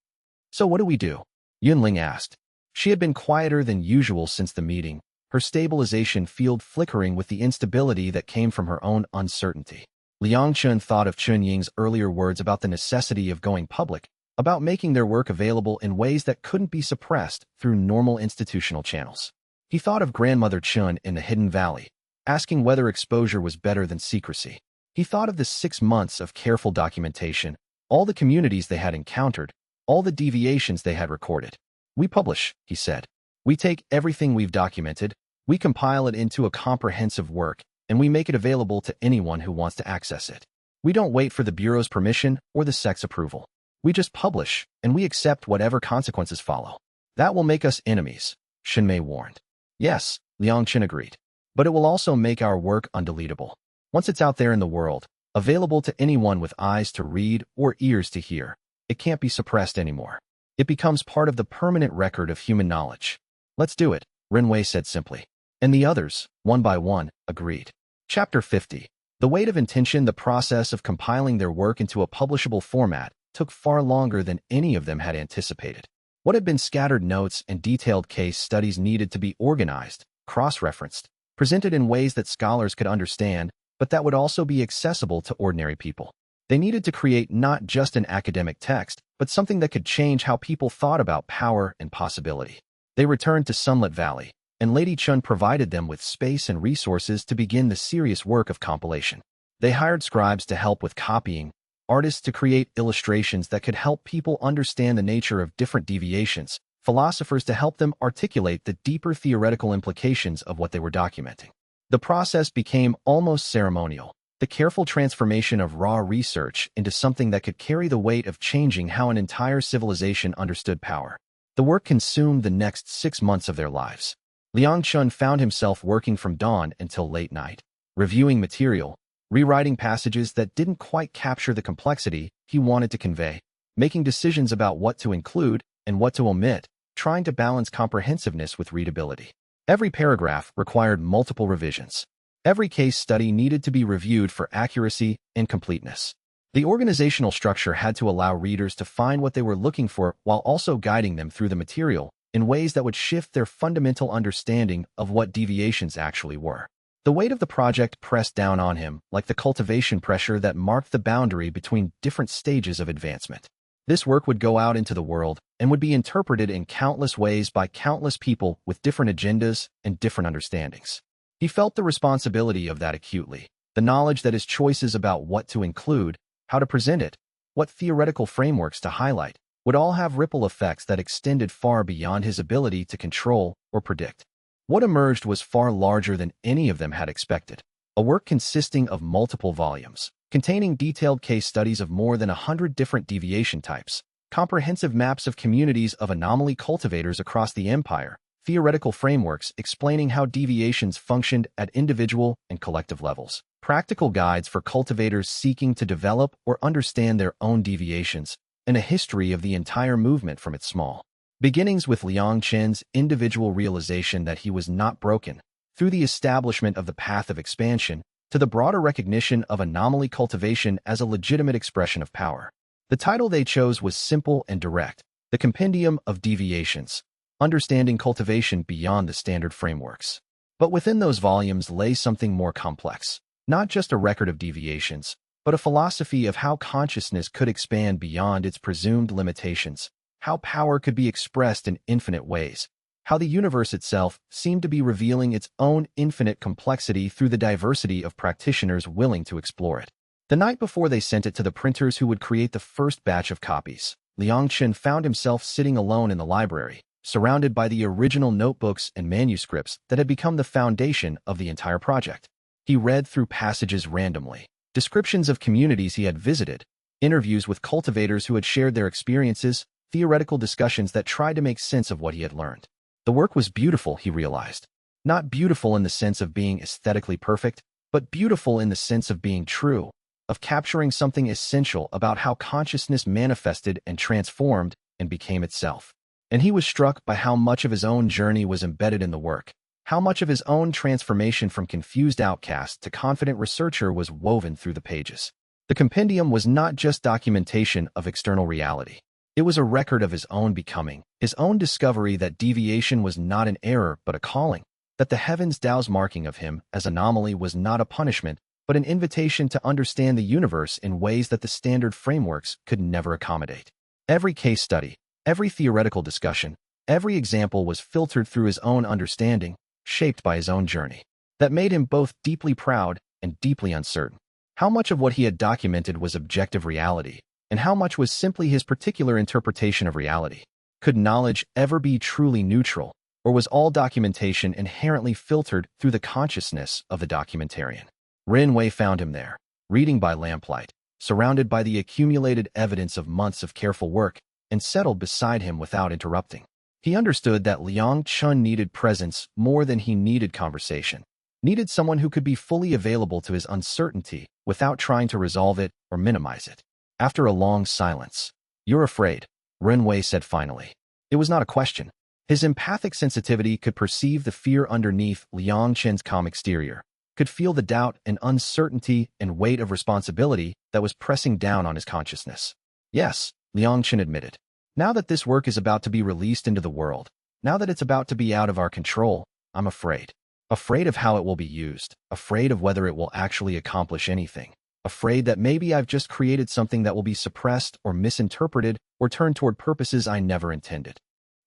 So what do we do? Yunling asked. She had been quieter than usual since the meeting, her stabilization field flickering with the instability that came from her own uncertainty. Liang Chen thought of Chun Ying's earlier words about the necessity of going public, about making their work available in ways that couldn't be suppressed through normal institutional channels. He thought of Grandmother Chun in the Hidden Valley, asking whether exposure was better than secrecy. He thought of the 6 months of careful documentation, all the communities they had encountered, all the deviations they had recorded. We publish, he said. We take everything we've documented, we compile it into a comprehensive work, and we make it available to anyone who wants to access it. We don't wait for the Bureau's permission or the sect's approval. We just publish, and we accept whatever consequences follow. That will make us enemies, Shinmei warned. Yes, Liang Chen agreed. But it will also make our work undeletable. Once it's out there in the world, available to anyone with eyes to read or ears to hear, it can't be suppressed anymore. It becomes part of the permanent record of human knowledge. Let's do it, Renwei said simply. And the others, one by one, agreed. Chapter 50. The weight of intention. The process of compiling their work into a publishable format took far longer than any of them had anticipated. What had been scattered notes and detailed case studies needed to be organized, cross-referenced, presented in ways that scholars could understand, but that would also be accessible to ordinary people. They needed to create not just an academic text, but something that could change how people thought about power and possibility. They returned to Sunlit Valley, and Lady Chun provided them with space and resources to begin the serious work of compilation. They hired scribes to help with copying, artists to create illustrations that could help people understand the nature of different deviations, philosophers to help them articulate the deeper theoretical implications of what they were documenting. The process became almost ceremonial, the careful transformation of raw research into something that could carry the weight of changing how an entire civilization understood power. The work consumed the next 6 months of their lives. Liang Chen found himself working from dawn until late night, reviewing material, rewriting passages that didn't quite capture the complexity he wanted to convey, making decisions about what to include and what to omit, trying to balance comprehensiveness with readability. Every paragraph required multiple revisions. Every case study needed to be reviewed for accuracy and completeness. The organizational structure had to allow readers to find what they were looking for while also guiding them through the material in ways that would shift their fundamental understanding of what deviations actually were. The weight of the project pressed down on him like the cultivation pressure that marked the boundary between different stages of advancement. This work would go out into the world and would be interpreted in countless ways by countless people with different agendas and different understandings. He felt the responsibility of that acutely, the knowledge that his choices about what to include, how to present it, what theoretical frameworks to highlight, would all have ripple effects that extended far beyond his ability to control or predict. What emerged was far larger than any of them had expected, a work consisting of multiple volumes, containing detailed case studies of more than 100 different deviation types, comprehensive maps of communities of anomaly cultivators across the empire, theoretical frameworks explaining how deviations functioned at individual and collective levels, practical guides for cultivators seeking to develop or understand their own deviations, and a history of the entire movement from its small beginnings with Liang Chen's individual realization that he was not broken, through the establishment of the path of expansion, to the broader recognition of anomaly cultivation as a legitimate expression of power. The title they chose was simple and direct, The Compendium of Deviations, Understanding Cultivation Beyond the Standard Frameworks. But within those volumes lay something more complex, not just a record of deviations, but a philosophy of how consciousness could expand beyond its presumed limitations, how power could be expressed in infinite ways, how the universe itself seemed to be revealing its own infinite complexity through the diversity of practitioners willing to explore it. The night before they sent it to the printers who would create the first batch of copies, Liang Chen found himself sitting alone in the library, surrounded by the original notebooks and manuscripts that had become the foundation of the entire project. He read through passages randomly, descriptions of communities he had visited, interviews with cultivators who had shared their experiences, theoretical discussions that tried to make sense of what he had learned. The work was beautiful, he realized. Not beautiful in the sense of being aesthetically perfect, but beautiful in the sense of being true, of capturing something essential about how consciousness manifested and transformed and became itself. And he was struck by how much of his own journey was embedded in the work, how much of his own transformation from confused outcast to confident researcher was woven through the pages. The compendium was not just documentation of external reality. It was a record of his own becoming, his own discovery that deviation was not an error but a calling, that the heavens Dao's marking of him as anomaly was not a punishment but an invitation to understand the universe in ways that the standard frameworks could never accommodate. Every case study, every theoretical discussion, Every example was filtered through his own understanding, shaped by his own journey. That made him both deeply proud and deeply uncertain. How much of what he had documented was objective reality, and how much was simply his particular interpretation of reality? Could knowledge ever be truly neutral, or was all documentation inherently filtered through the consciousness of the documentarian? Ren Wei found him there, reading by lamplight, surrounded by the accumulated evidence of months of careful work, and settled beside him without interrupting. He understood that Liang Chen needed presence more than he needed conversation, needed someone who could be fully available to his uncertainty without trying to resolve it or minimize it. After a long silence, "You're afraid," Ren Wei said finally. It was not a question. His empathic sensitivity could perceive the fear underneath Liang Chen's calm exterior, could feel the doubt and uncertainty and weight of responsibility that was pressing down on his consciousness. "Yes," Liang Chen admitted. "Now that this work is about to be released into the world, now that it's about to be out of our control, I'm afraid. Afraid of how it will be used, afraid of whether it will actually accomplish anything, afraid that maybe I've just created something that will be suppressed or misinterpreted or turned toward purposes I never intended."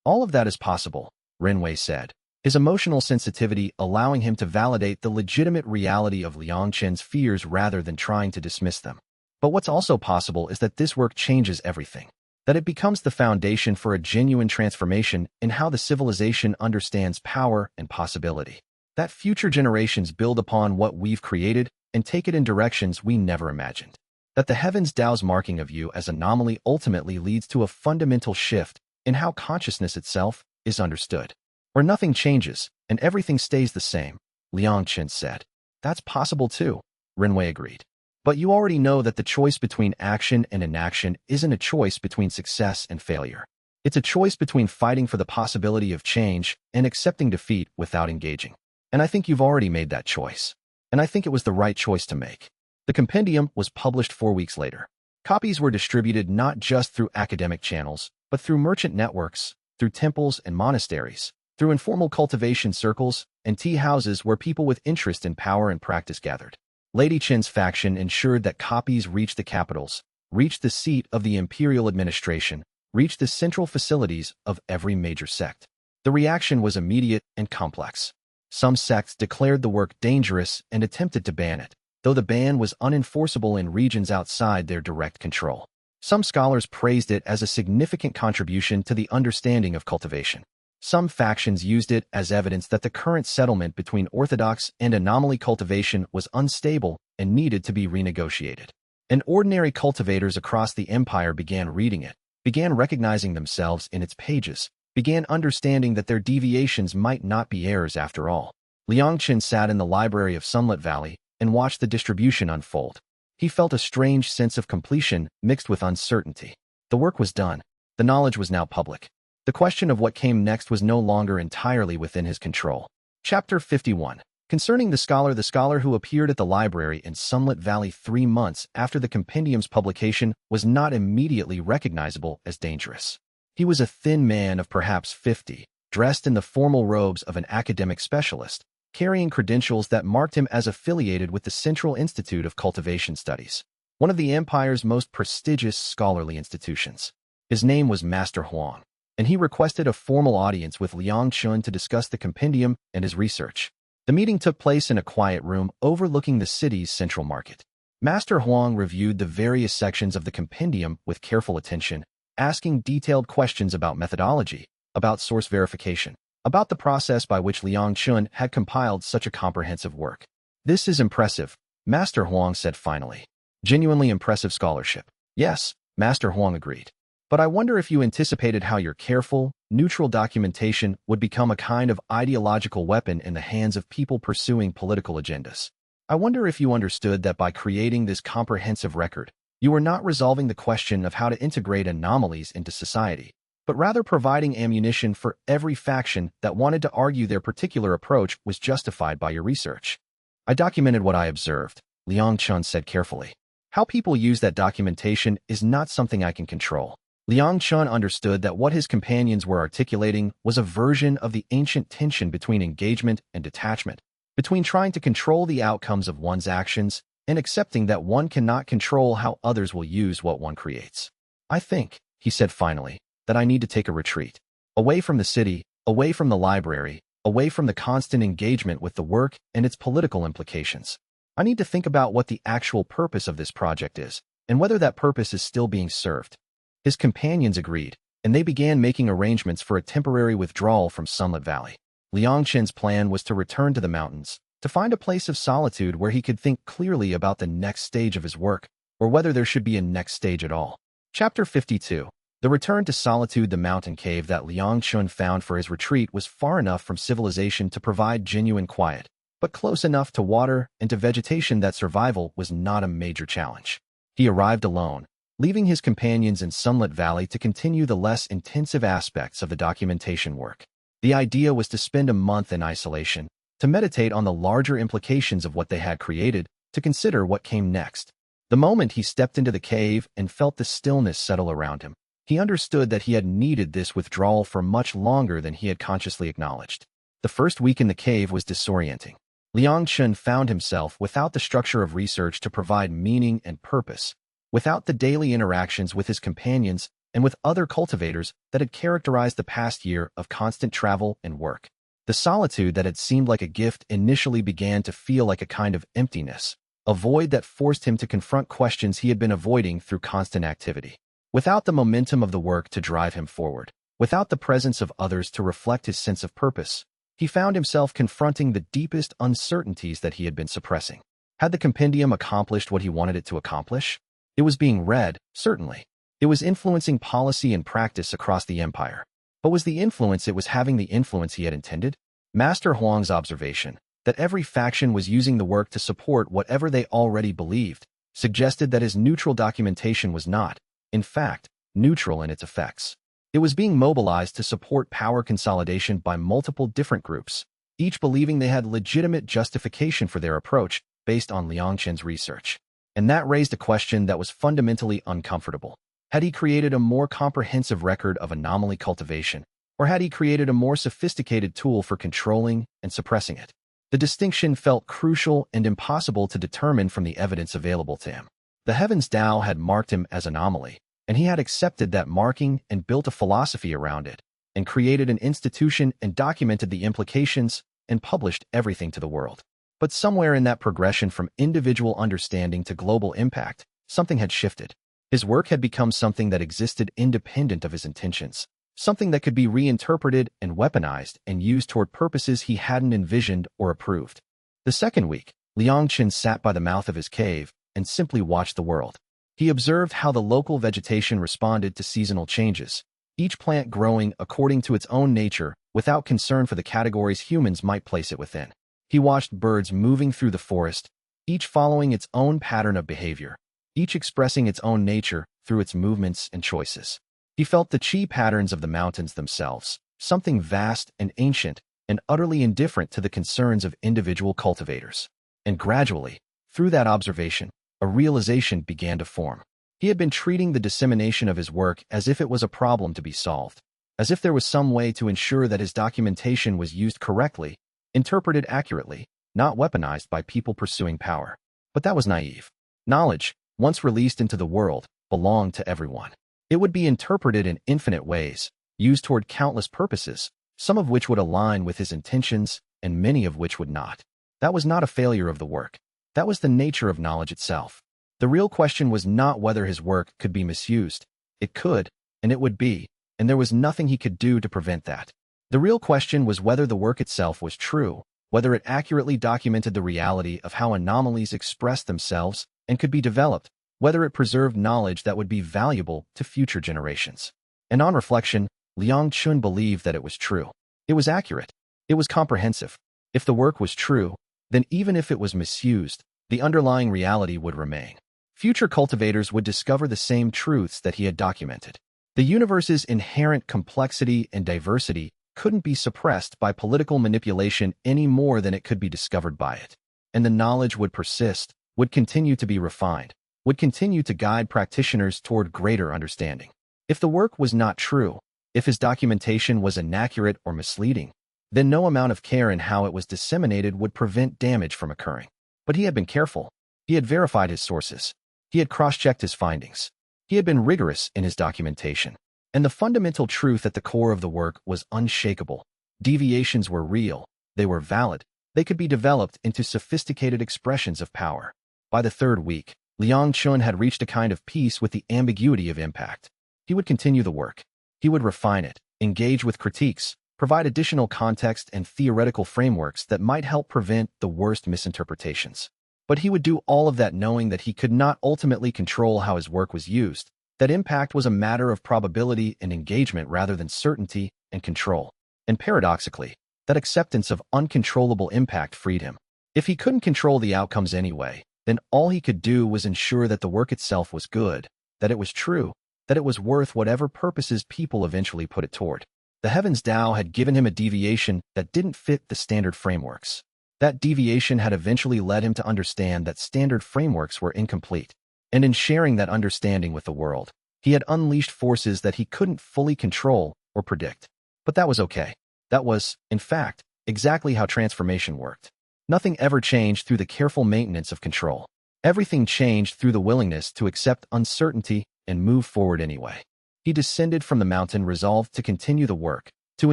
"All of that is possible," Ren Wei said, his emotional sensitivity allowing him to validate the legitimate reality of Liang Chen's fears rather than trying to dismiss them. "But what's also possible is that this work changes everything, that it becomes the foundation for a genuine transformation in how the civilization understands power and possibility, that future generations build upon what we've created and take it in directions we never imagined, that the heavens DAO's marking of you as anomaly ultimately leads to a fundamental shift in how consciousness itself is understood. Or nothing changes, and everything stays the same," Liang Chen said. "That's possible too," Ren Wei agreed. "But you already know that the choice between action and inaction isn't a choice between success and failure. It's a choice between fighting for the possibility of change and accepting defeat without engaging. And I think you've already made that choice. And I think it was the right choice to make." The compendium was published 4 weeks later. Copies were distributed not just through academic channels, but through merchant networks, through temples and monasteries, through informal cultivation circles and tea houses where people with interest in power and practice gathered. Lady Chen's faction ensured that copies reached the capitals, reached the seat of the imperial administration, reached the central facilities of every major sect. The reaction was immediate and complex. Some sects declared the work dangerous and attempted to ban it, though the ban was unenforceable in regions outside their direct control. Some scholars praised it as a significant contribution to the understanding of cultivation. Some factions used it as evidence that the current settlement between orthodox and anomaly cultivation was unstable and needed to be renegotiated. And ordinary cultivators across the empire began reading it, began recognizing themselves in its pages, began understanding that their deviations might not be errors after all. Liang Chen sat in the library of Sunlit Valley and watched the distribution unfold. He felt a strange sense of completion mixed with uncertainty. The work was done. The knowledge was now public. The question of what came next was no longer entirely within his control. Chapter 51. Concerning the scholar who appeared at the library in Sunlit Valley 3 months after the compendium's publication was not immediately recognizable as dangerous. He was a thin man of perhaps 50, dressed in the formal robes of an academic specialist, carrying credentials that marked him as affiliated with the Central Institute of Cultivation Studies, one of the empire's most prestigious scholarly institutions. His name was Master Huang, and he requested a formal audience with Liang Chen to discuss the compendium and his research. The meeting took place in a quiet room overlooking the city's central market. Master Huang reviewed the various sections of the compendium with careful attention, asking detailed questions about methodology, about source verification, about the process by which Liang Chen had compiled such a comprehensive work. "This is impressive," Master Huang said finally. "Genuinely impressive scholarship." "Yes," Master Huang agreed. "But I wonder if you anticipated how your careful, neutral documentation would become a kind of ideological weapon in the hands of people pursuing political agendas. I wonder if you understood that by creating this comprehensive record, you were not resolving the question of how to integrate anomalies into society, but rather providing ammunition for every faction that wanted to argue their particular approach was justified by your research." "I documented what I observed," Liang Chen said carefully. "How people use that documentation is not something I can control." Liang Chen understood that what his companions were articulating was a version of the ancient tension between engagement and detachment, between trying to control the outcomes of one's actions and accepting that one cannot control how others will use what one creates. "I think," he said finally, "that I need to take a retreat." Away from the city, away from the library, away from the constant engagement with the work and its political implications. I need to think about what the actual purpose of this project is, and whether that purpose is still being served. His companions agreed, and they began making arrangements for a temporary withdrawal from Sunlit Valley. Liang Chen's plan was to return to the mountains, to find a place of solitude where he could think clearly about the next stage of his work, or whether there should be a next stage at all. Chapter 52. The return to solitude. The mountain cave that Liang Chen found for his retreat was far enough from civilization to provide genuine quiet, but close enough to water and to vegetation that survival was not a major challenge. He arrived alone, leaving his companions in Sunlit Valley to continue the less intensive aspects of the documentation work. The idea was to spend a month in isolation, to meditate on the larger implications of what they had created, to consider what came next. The moment he stepped into the cave and felt the stillness settle around him, he understood that he had needed this withdrawal for much longer than he had consciously acknowledged. The first week in the cave was disorienting. Liang Chen found himself without the structure of research to provide meaning and purpose, without the daily interactions with his companions and with other cultivators that had characterized the past year of constant travel and work. The solitude that had seemed like a gift initially began to feel like a kind of emptiness, a void that forced him to confront questions he had been avoiding through constant activity. Without the momentum of the work to drive him forward, without the presence of others to reflect his sense of purpose, he found himself confronting the deepest uncertainties that he had been suppressing. Had the compendium accomplished what he wanted it to accomplish? It was being read, certainly. It was influencing policy and practice across the empire. But was the influence it was having the influence he had intended? Master Huang's observation, that every faction was using the work to support whatever they already believed, suggested that his neutral documentation was not, in fact, neutral in its effects. It was being mobilized to support power consolidation by multiple different groups, each believing they had legitimate justification for their approach based on Liang Chen's research. And that raised a question that was fundamentally uncomfortable. Had he created a more comprehensive record of anomaly cultivation, or had he created a more sophisticated tool for controlling and suppressing it? The distinction felt crucial and impossible to determine from the evidence available to him. The Heavens DAO had marked him as anomaly, and he had accepted that marking and built a philosophy around it, and created an institution and documented the implications and published everything to the world. But somewhere in that progression from individual understanding to global impact, something had shifted. His work had become something that existed independent of his intentions, something that could be reinterpreted and weaponized and used toward purposes he hadn't envisioned or approved. The second week, Liang Chen sat by the mouth of his cave and simply watched the world. He observed how the local vegetation responded to seasonal changes, each plant growing according to its own nature without concern for the categories humans might place it within. He watched birds moving through the forest, each following its own pattern of behavior, each expressing its own nature through its movements and choices. He felt the chi patterns of the mountains themselves, something vast and ancient and utterly indifferent to the concerns of individual cultivators. And gradually, through that observation, a realization began to form. He had been treating the dissemination of his work as if it was a problem to be solved, as if there was some way to ensure that his documentation was used correctly, interpreted accurately, not weaponized by people pursuing power. But that was naive. Knowledge, once released into the world, belonged to everyone. It would be interpreted in infinite ways, used toward countless purposes, some of which would align with his intentions and many of which would not. That was not a failure of the work. That was the nature of knowledge itself. The real question was not whether his work could be misused. It could, and it would be, and there was nothing he could do to prevent that. The real question was whether the work itself was true, whether it accurately documented the reality of how anomalies expressed themselves and could be developed, whether it preserved knowledge that would be valuable to future generations. And on reflection, Liang Chen believed that it was true. It was accurate. It was comprehensive. If the work was true, then even if it was misused, the underlying reality would remain. Future cultivators would discover the same truths that he had documented. The universe's inherent complexity and diversity couldn't be suppressed by political manipulation any more than it could be discovered by it. And the knowledge would persist, would continue to be refined, would continue to guide practitioners toward greater understanding. If the work was not true, if his documentation was inaccurate or misleading, then no amount of care in how it was disseminated would prevent damage from occurring. But he had been careful. He had verified his sources. He had cross-checked his findings. He had been rigorous in his documentation. And the fundamental truth at the core of the work was unshakable. Deviations were real, they were valid, they could be developed into sophisticated expressions of power. By the third week, Liang Chen had reached a kind of peace with the ambiguity of impact. He would continue the work. He would refine it, engage with critiques, provide additional context and theoretical frameworks that might help prevent the worst misinterpretations. But he would do all of that knowing that he could not ultimately control how his work was used, that impact was a matter of probability and engagement rather than certainty and control. And paradoxically, that acceptance of uncontrollable impact freed him. If he couldn't control the outcomes anyway, then all he could do was ensure that the work itself was good, that it was true, that it was worth whatever purposes people eventually put it toward. The Heavens DAO had given him a deviation that didn't fit the standard frameworks. That deviation had eventually led him to understand that standard frameworks were incomplete. And in sharing that understanding with the world, he had unleashed forces that he couldn't fully control or predict. But that was okay. That was, in fact, exactly how transformation worked. Nothing ever changed through the careful maintenance of control. Everything changed through the willingness to accept uncertainty and move forward anyway. He descended from the mountain resolved to continue the work, to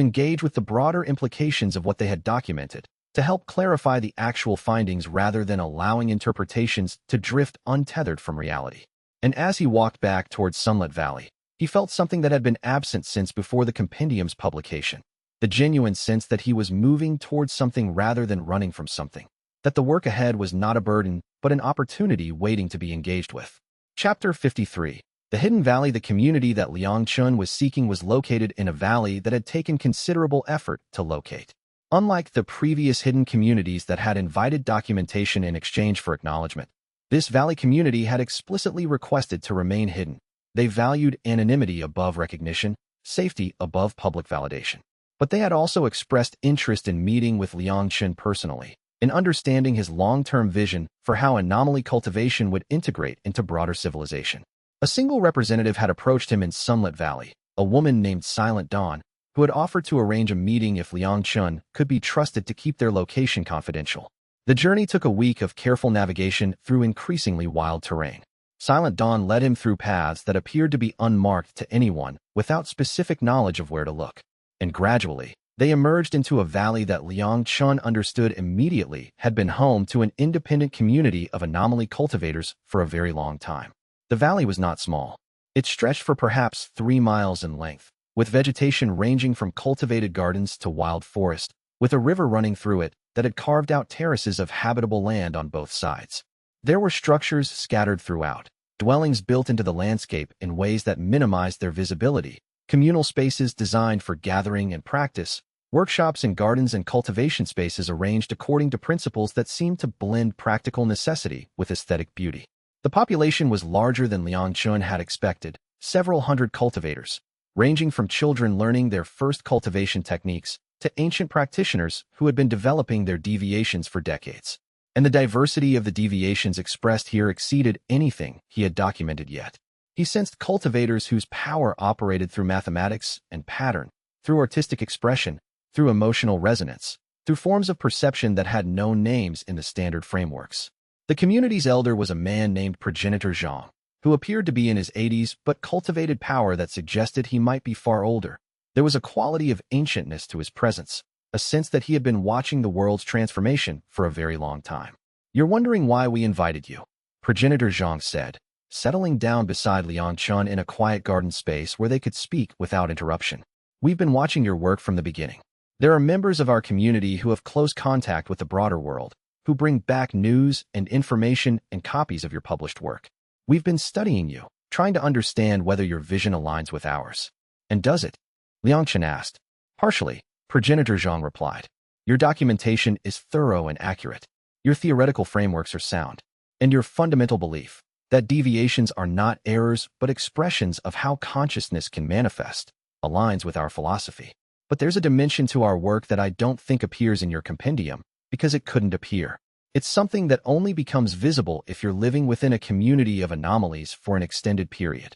engage with the broader implications of what they had documented, to help clarify the actual findings rather than allowing interpretations to drift untethered from reality. And as he walked back towards Sunlit Valley, he felt something that had been absent since before the compendium's publication. The genuine sense that he was moving towards something rather than running from something. That the work ahead was not a burden, but an opportunity waiting to be engaged with. Chapter 53. The hidden valley. The community that Liang Chen was seeking was located in a valley that had taken considerable effort to locate. Unlike the previous hidden communities that had invited documentation in exchange for acknowledgement, this valley community had explicitly requested to remain hidden. They valued anonymity above recognition, safety above public validation. But they had also expressed interest in meeting with Liang Chen personally, in understanding his long-term vision for how anomaly cultivation would integrate into broader civilization. A single representative had approached him in Sunlit Valley, a woman named Silent Dawn, who had offered to arrange a meeting if Liang Chen could be trusted to keep their location confidential. The journey took a week of careful navigation through increasingly wild terrain. Silent Dawn led him through paths that appeared to be unmarked to anyone without specific knowledge of where to look. And gradually, they emerged into a valley that Liang Chen understood immediately had been home to an independent community of anomaly cultivators for a very long time. The valley was not small. It stretched for perhaps 3 miles in length, with vegetation ranging from cultivated gardens to wild forest, with a river running through it that had carved out terraces of habitable land on both sides. There were structures scattered throughout, dwellings built into the landscape in ways that minimized their visibility, communal spaces designed for gathering and practice, workshops and gardens and cultivation spaces arranged according to principles that seemed to blend practical necessity with aesthetic beauty. The population was larger than Liang Chen had expected, several hundred cultivators, ranging from children learning their first cultivation techniques to ancient practitioners who had been developing their deviations for decades. And the diversity of the deviations expressed here exceeded anything he had documented yet. He sensed cultivators whose power operated through mathematics and pattern, through artistic expression, through emotional resonance, through forms of perception that had no names in the standard frameworks. The community's elder was a man named Progenitor Zhang, who appeared to be in his 80s but cultivated power that suggested he might be far older. There was a quality of ancientness to his presence, a sense that he had been watching the world's transformation for a very long time. "You're wondering why we invited you," Progenitor Zhang said, settling down beside Liang Chen in a quiet garden space where they could speak without interruption. "We've been watching your work from the beginning. There are members of our community who have close contact with the broader world, who bring back news and information and copies of your published work. We've been studying you, trying to understand whether your vision aligns with ours." "And does it?" Liang Chen asked. "Partially," Progenitor Zhang replied. "Your documentation is thorough and accurate. Your theoretical frameworks are sound. And your fundamental belief, that deviations are not errors but expressions of how consciousness can manifest, aligns with our philosophy. But there's a dimension to our work that I don't think appears in your compendium, because it couldn't appear. It's something that only becomes visible if you're living within a community of anomalies for an extended period."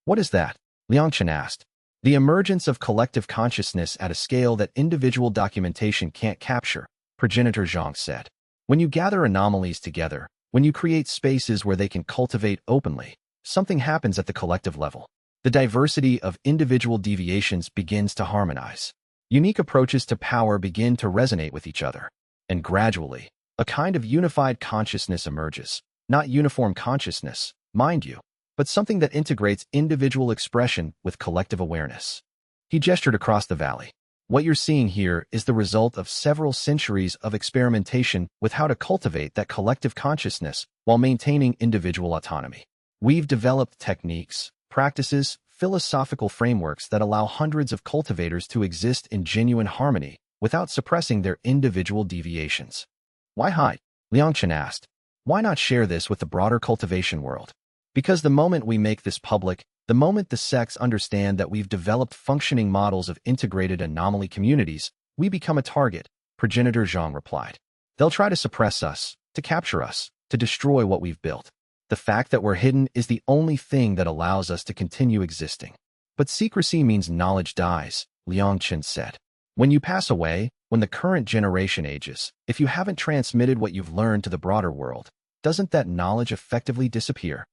"What is that?" Liang Chen asked. "The emergence of collective consciousness at a scale that individual documentation can't capture," Progenitor Zhang said. "When you gather anomalies together, when you create spaces where they can cultivate openly, something happens at the collective level. The diversity of individual deviations begins to harmonize. Unique approaches to power begin to resonate with each other. And gradually, a kind of unified consciousness emerges. Not uniform consciousness, mind you, but something that integrates individual expression with collective awareness. He gestured across the valley. What you're seeing here is the result of several centuries of experimentation with how to cultivate that collective consciousness while maintaining individual autonomy. We've developed techniques, practices, philosophical frameworks that allow hundreds of cultivators to exist in genuine harmony without suppressing their individual deviations. Why hide? Liang Chen asked. Why not share this with the broader cultivation world? Because the moment we make this public, the moment the sects understand that we've developed functioning models of integrated anomaly communities, we become a target, Progenitor Zhang replied. They'll try to suppress us, to capture us, to destroy what we've built. The fact that we're hidden is the only thing that allows us to continue existing. But secrecy means knowledge dies, Liang Chen said. When you pass away, when the current generation ages, if you haven't transmitted what you've learned to the broader world, doesn't that knowledge effectively disappear?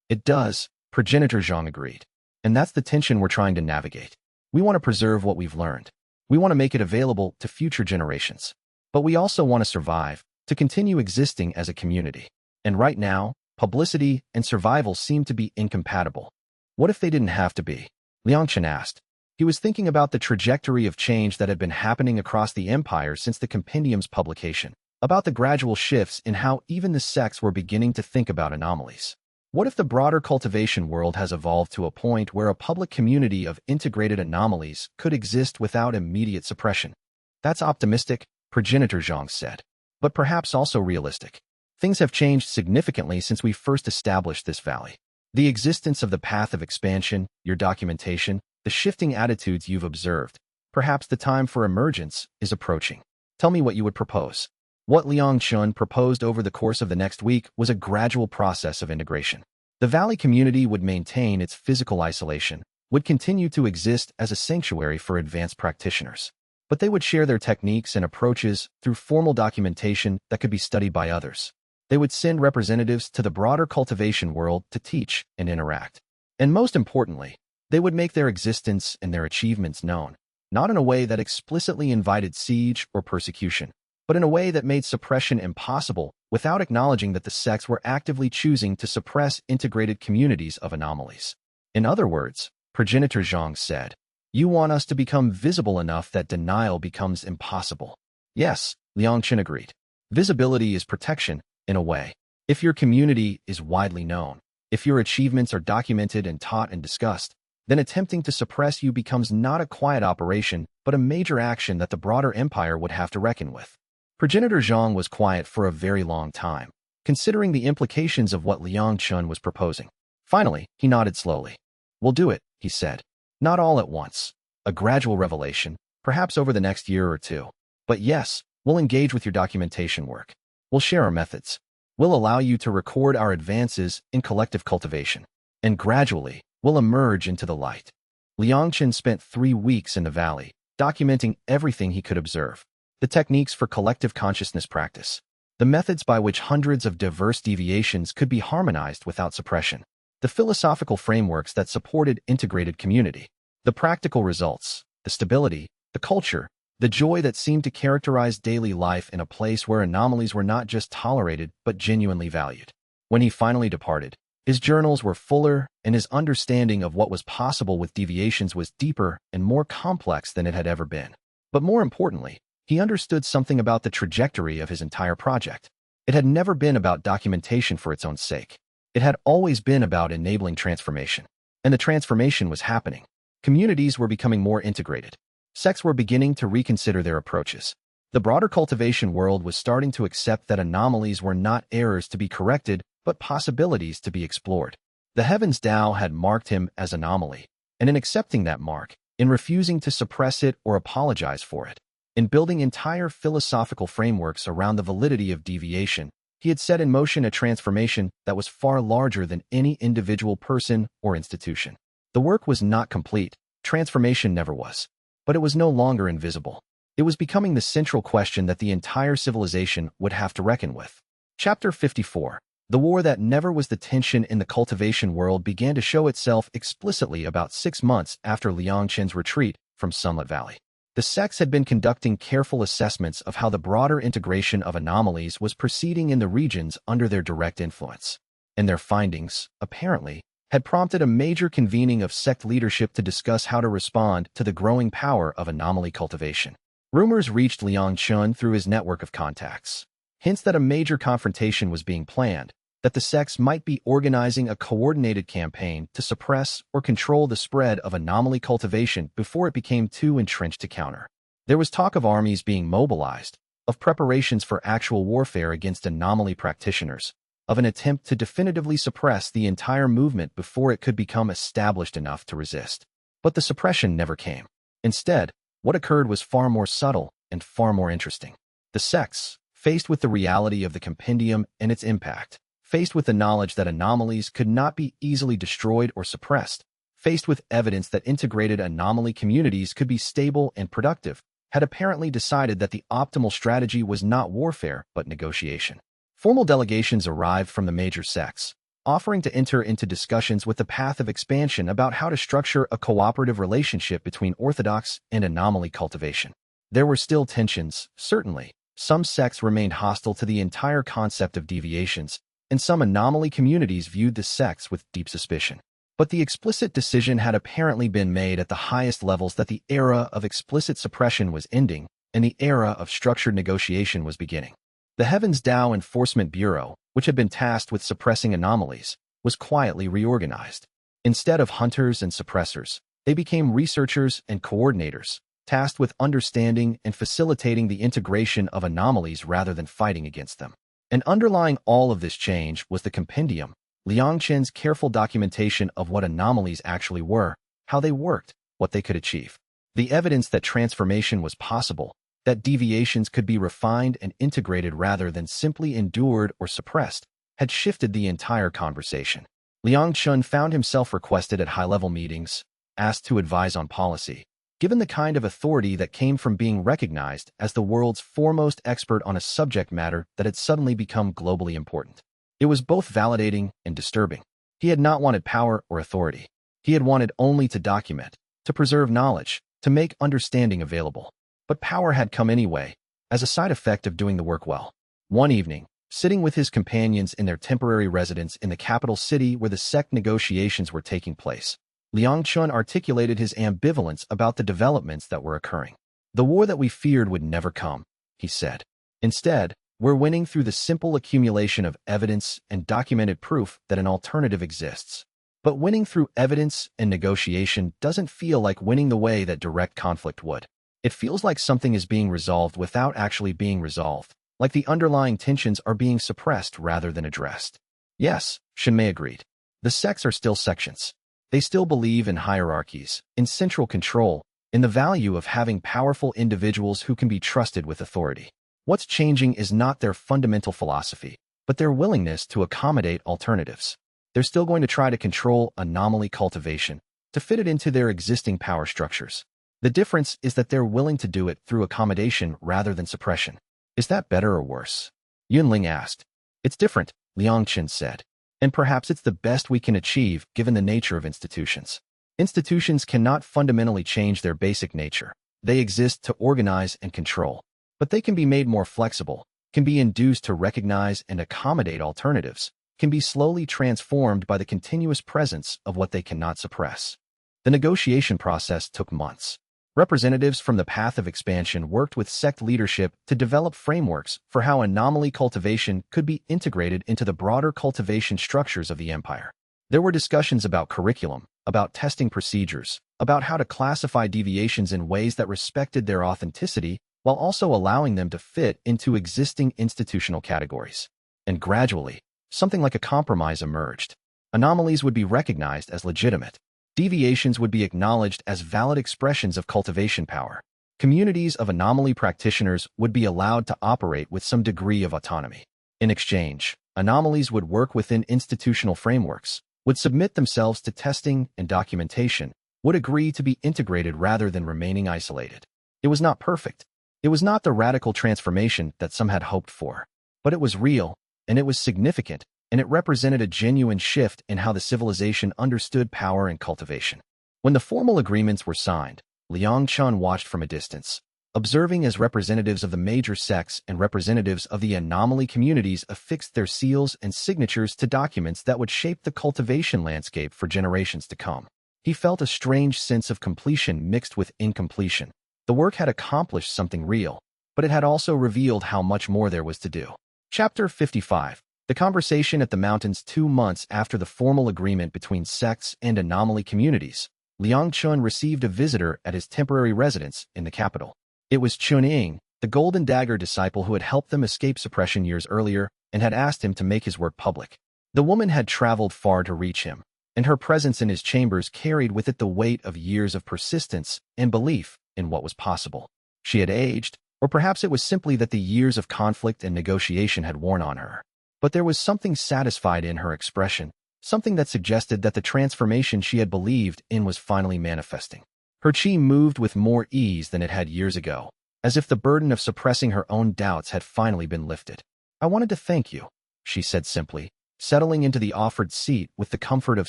It does, Progenitor Zhang agreed. And that's the tension we're trying to navigate. We want to preserve what we've learned. We want to make it available to future generations. But we also want to survive, to continue existing as a community. And right now, publicity and survival seem to be incompatible. What if they didn't have to be? Liang Chen asked. He was thinking about the trajectory of change that had been happening across the empire since the compendium's publication, about the gradual shifts in how even the sects were beginning to think about anomalies. What if the broader cultivation world has evolved to a point where a public community of integrated anomalies could exist without immediate suppression? That's optimistic, Progenitor Zhang said, but perhaps also realistic. Things have changed significantly since we first established this valley. The existence of the path of expansion, your documentation, the shifting attitudes you've observed, perhaps the time for emergence is approaching. Tell me what you would propose. What Liang Chen proposed over the course of the next week was a gradual process of integration. The valley community would maintain its physical isolation, would continue to exist as a sanctuary for advanced practitioners. But they would share their techniques and approaches through formal documentation that could be studied by others. They would send representatives to the broader cultivation world to teach and interact. And most importantly, they would make their existence and their achievements known, not in a way that explicitly invited siege or persecution, but in a way that made suppression impossible without acknowledging that the sects were actively choosing to suppress integrated communities of anomalies. In other words, Progenitor Zhang said, you want us to become visible enough that denial becomes impossible. Yes, Liang Chen agreed. Visibility is protection, in a way. If your community is widely known, if your achievements are documented and taught and discussed, then attempting to suppress you becomes not a quiet operation, but a major action that the broader empire would have to reckon with. Progenitor Zhang was quiet for a very long time, considering the implications of what Liang Chen was proposing. Finally, he nodded slowly. We'll do it, he said. Not all at once. A gradual revelation, perhaps over the next year or two. But yes, we'll engage with your documentation work. We'll share our methods. We'll allow you to record our advances in collective cultivation. And gradually, we'll emerge into the light. Liang Chen spent 3 weeks in the valley, documenting everything he could observe. The techniques for collective consciousness practice. The methods by which hundreds of diverse deviations could be harmonized without suppression. The philosophical frameworks that supported integrated community. The practical results, the stability, the culture, the joy that seemed to characterize daily life in a place where anomalies were not just tolerated but genuinely valued. When he finally departed, his journals were fuller and his understanding of what was possible with deviations was deeper and more complex than it had ever been. But more importantly, he understood something about the trajectory of his entire project. It had never been about documentation for its own sake. It had always been about enabling transformation. And the transformation was happening. Communities were becoming more integrated. Sects were beginning to reconsider their approaches. The broader cultivation world was starting to accept that anomalies were not errors to be corrected, but possibilities to be explored. The Heavens DAO had marked him as anomaly, and in accepting that mark, in refusing to suppress it or apologize for it, in building entire philosophical frameworks around the validity of deviation, he had set in motion a transformation that was far larger than any individual person or institution. The work was not complete, transformation never was, but it was no longer invisible. It was becoming the central question that the entire civilization would have to reckon with. Chapter 54. The war that never was the tension in the cultivation world began to show itself explicitly about 6 months after Liang Chen's retreat from Sunlit Valley. The sects had been conducting careful assessments of how the broader integration of anomalies was proceeding in the regions under their direct influence. And their findings, apparently, had prompted a major convening of sect leadership to discuss how to respond to the growing power of anomaly cultivation. Rumors reached Liang Chen through his network of contacts. Hints that a major confrontation was being planned, that the sects might be organizing a coordinated campaign to suppress or control the spread of anomaly cultivation before it became too entrenched to counter. There was talk of armies being mobilized, of preparations for actual warfare against anomaly practitioners, of an attempt to definitively suppress the entire movement before it could become established enough to resist. But the suppression never came. Instead, what occurred was far more subtle and far more interesting. The sects, faced with the reality of the compendium and its impact, faced with the knowledge that anomalies could not be easily destroyed or suppressed, faced with evidence that integrated anomaly communities could be stable and productive, had apparently decided that the optimal strategy was not warfare but negotiation. Formal delegations arrived from the major sects, offering to enter into discussions with the path of expansion about how to structure a cooperative relationship between orthodox and anomaly cultivation. There were still tensions, certainly. Some sects remained hostile to the entire concept of deviations, and some anomaly communities viewed the sects with deep suspicion. But the explicit decision had apparently been made at the highest levels that the era of explicit suppression was ending and the era of structured negotiation was beginning. The Heavens DAO Enforcement Bureau, which had been tasked with suppressing anomalies, was quietly reorganized. Instead of hunters and suppressors, they became researchers and coordinators, tasked with understanding and facilitating the integration of anomalies rather than fighting against them. And underlying all of this change was the compendium, Liang Chen's careful documentation of what anomalies actually were, how they worked, what they could achieve. The evidence that transformation was possible, that deviations could be refined and integrated rather than simply endured or suppressed, had shifted the entire conversation. Liang Chen found himself requested at high-level meetings, asked to advise on policy, given the kind of authority that came from being recognized as the world's foremost expert on a subject matter that had suddenly become globally important. It was both validating and disturbing. He had not wanted power or authority. He had wanted only to document, to preserve knowledge, to make understanding available. But power had come anyway, as a side effect of doing the work well. One evening, sitting with his companions in their temporary residence in the capital city where the sect negotiations were taking place, Liang Chen articulated his ambivalence about the developments that were occurring. The war that we feared would never come, he said. Instead, we're winning through the simple accumulation of evidence and documented proof that an alternative exists. But winning through evidence and negotiation doesn't feel like winning the way that direct conflict would. It feels like something is being resolved without actually being resolved, like the underlying tensions are being suppressed rather than addressed. Yes, Shenmei agreed. The sects are still sections. They still believe in hierarchies, in central control, in the value of having powerful individuals who can be trusted with authority. What's changing is not their fundamental philosophy, but their willingness to accommodate alternatives. They're still going to try to control anomaly cultivation, to fit it into their existing power structures. The difference is that they're willing to do it through accommodation rather than suppression. Is that better or worse? Yunling asked. It's different, Liang Chen said. And perhaps it's the best we can achieve given the nature of institutions. Institutions cannot fundamentally change their basic nature. They exist to organize and control. But they can be made more flexible, can be induced to recognize and accommodate alternatives, can be slowly transformed by the continuous presence of what they cannot suppress. The negotiation process took months. Representatives from the path of expansion worked with sect leadership to develop frameworks for how anomaly cultivation could be integrated into the broader cultivation structures of the empire. There were discussions about curriculum, about testing procedures, about how to classify deviations in ways that respected their authenticity while also allowing them to fit into existing institutional categories. And gradually, something like a compromise emerged. Anomalies would be recognized as legitimate. Deviations would be acknowledged as valid expressions of cultivation power. Communities of anomaly practitioners would be allowed to operate with some degree of autonomy. In exchange, anomalies would work within institutional frameworks, would submit themselves to testing and documentation, would agree to be integrated rather than remaining isolated. It was not perfect. It was not the radical transformation that some had hoped for. But it was real, and it was significant, and it represented a genuine shift in how the civilization understood power and cultivation. When the formal agreements were signed, Liang Chen watched from a distance, observing as representatives of the major sects and representatives of the Anomaly communities affixed their seals and signatures to documents that would shape the cultivation landscape for generations to come. He felt a strange sense of completion mixed with incompletion. The work had accomplished something real, but it had also revealed how much more there was to do. Chapter 55. The conversation at the mountains 2 months after the formal agreement between sects and Anomaly communities. Liang Chen received a visitor at his temporary residence in the capital. It was Chunying, the Golden Dagger disciple who had helped them escape suppression years earlier and had asked him to make his work public. The woman had traveled far to reach him, and her presence in his chambers carried with it the weight of years of persistence and belief in what was possible. She had aged, or perhaps it was simply that the years of conflict and negotiation had worn on her. But there was something satisfied in her expression, something that suggested that the transformation she had believed in was finally manifesting. Her chi moved with more ease than it had years ago, as if the burden of suppressing her own doubts had finally been lifted. "I wanted to thank you," she said simply, settling into the offered seat with the comfort of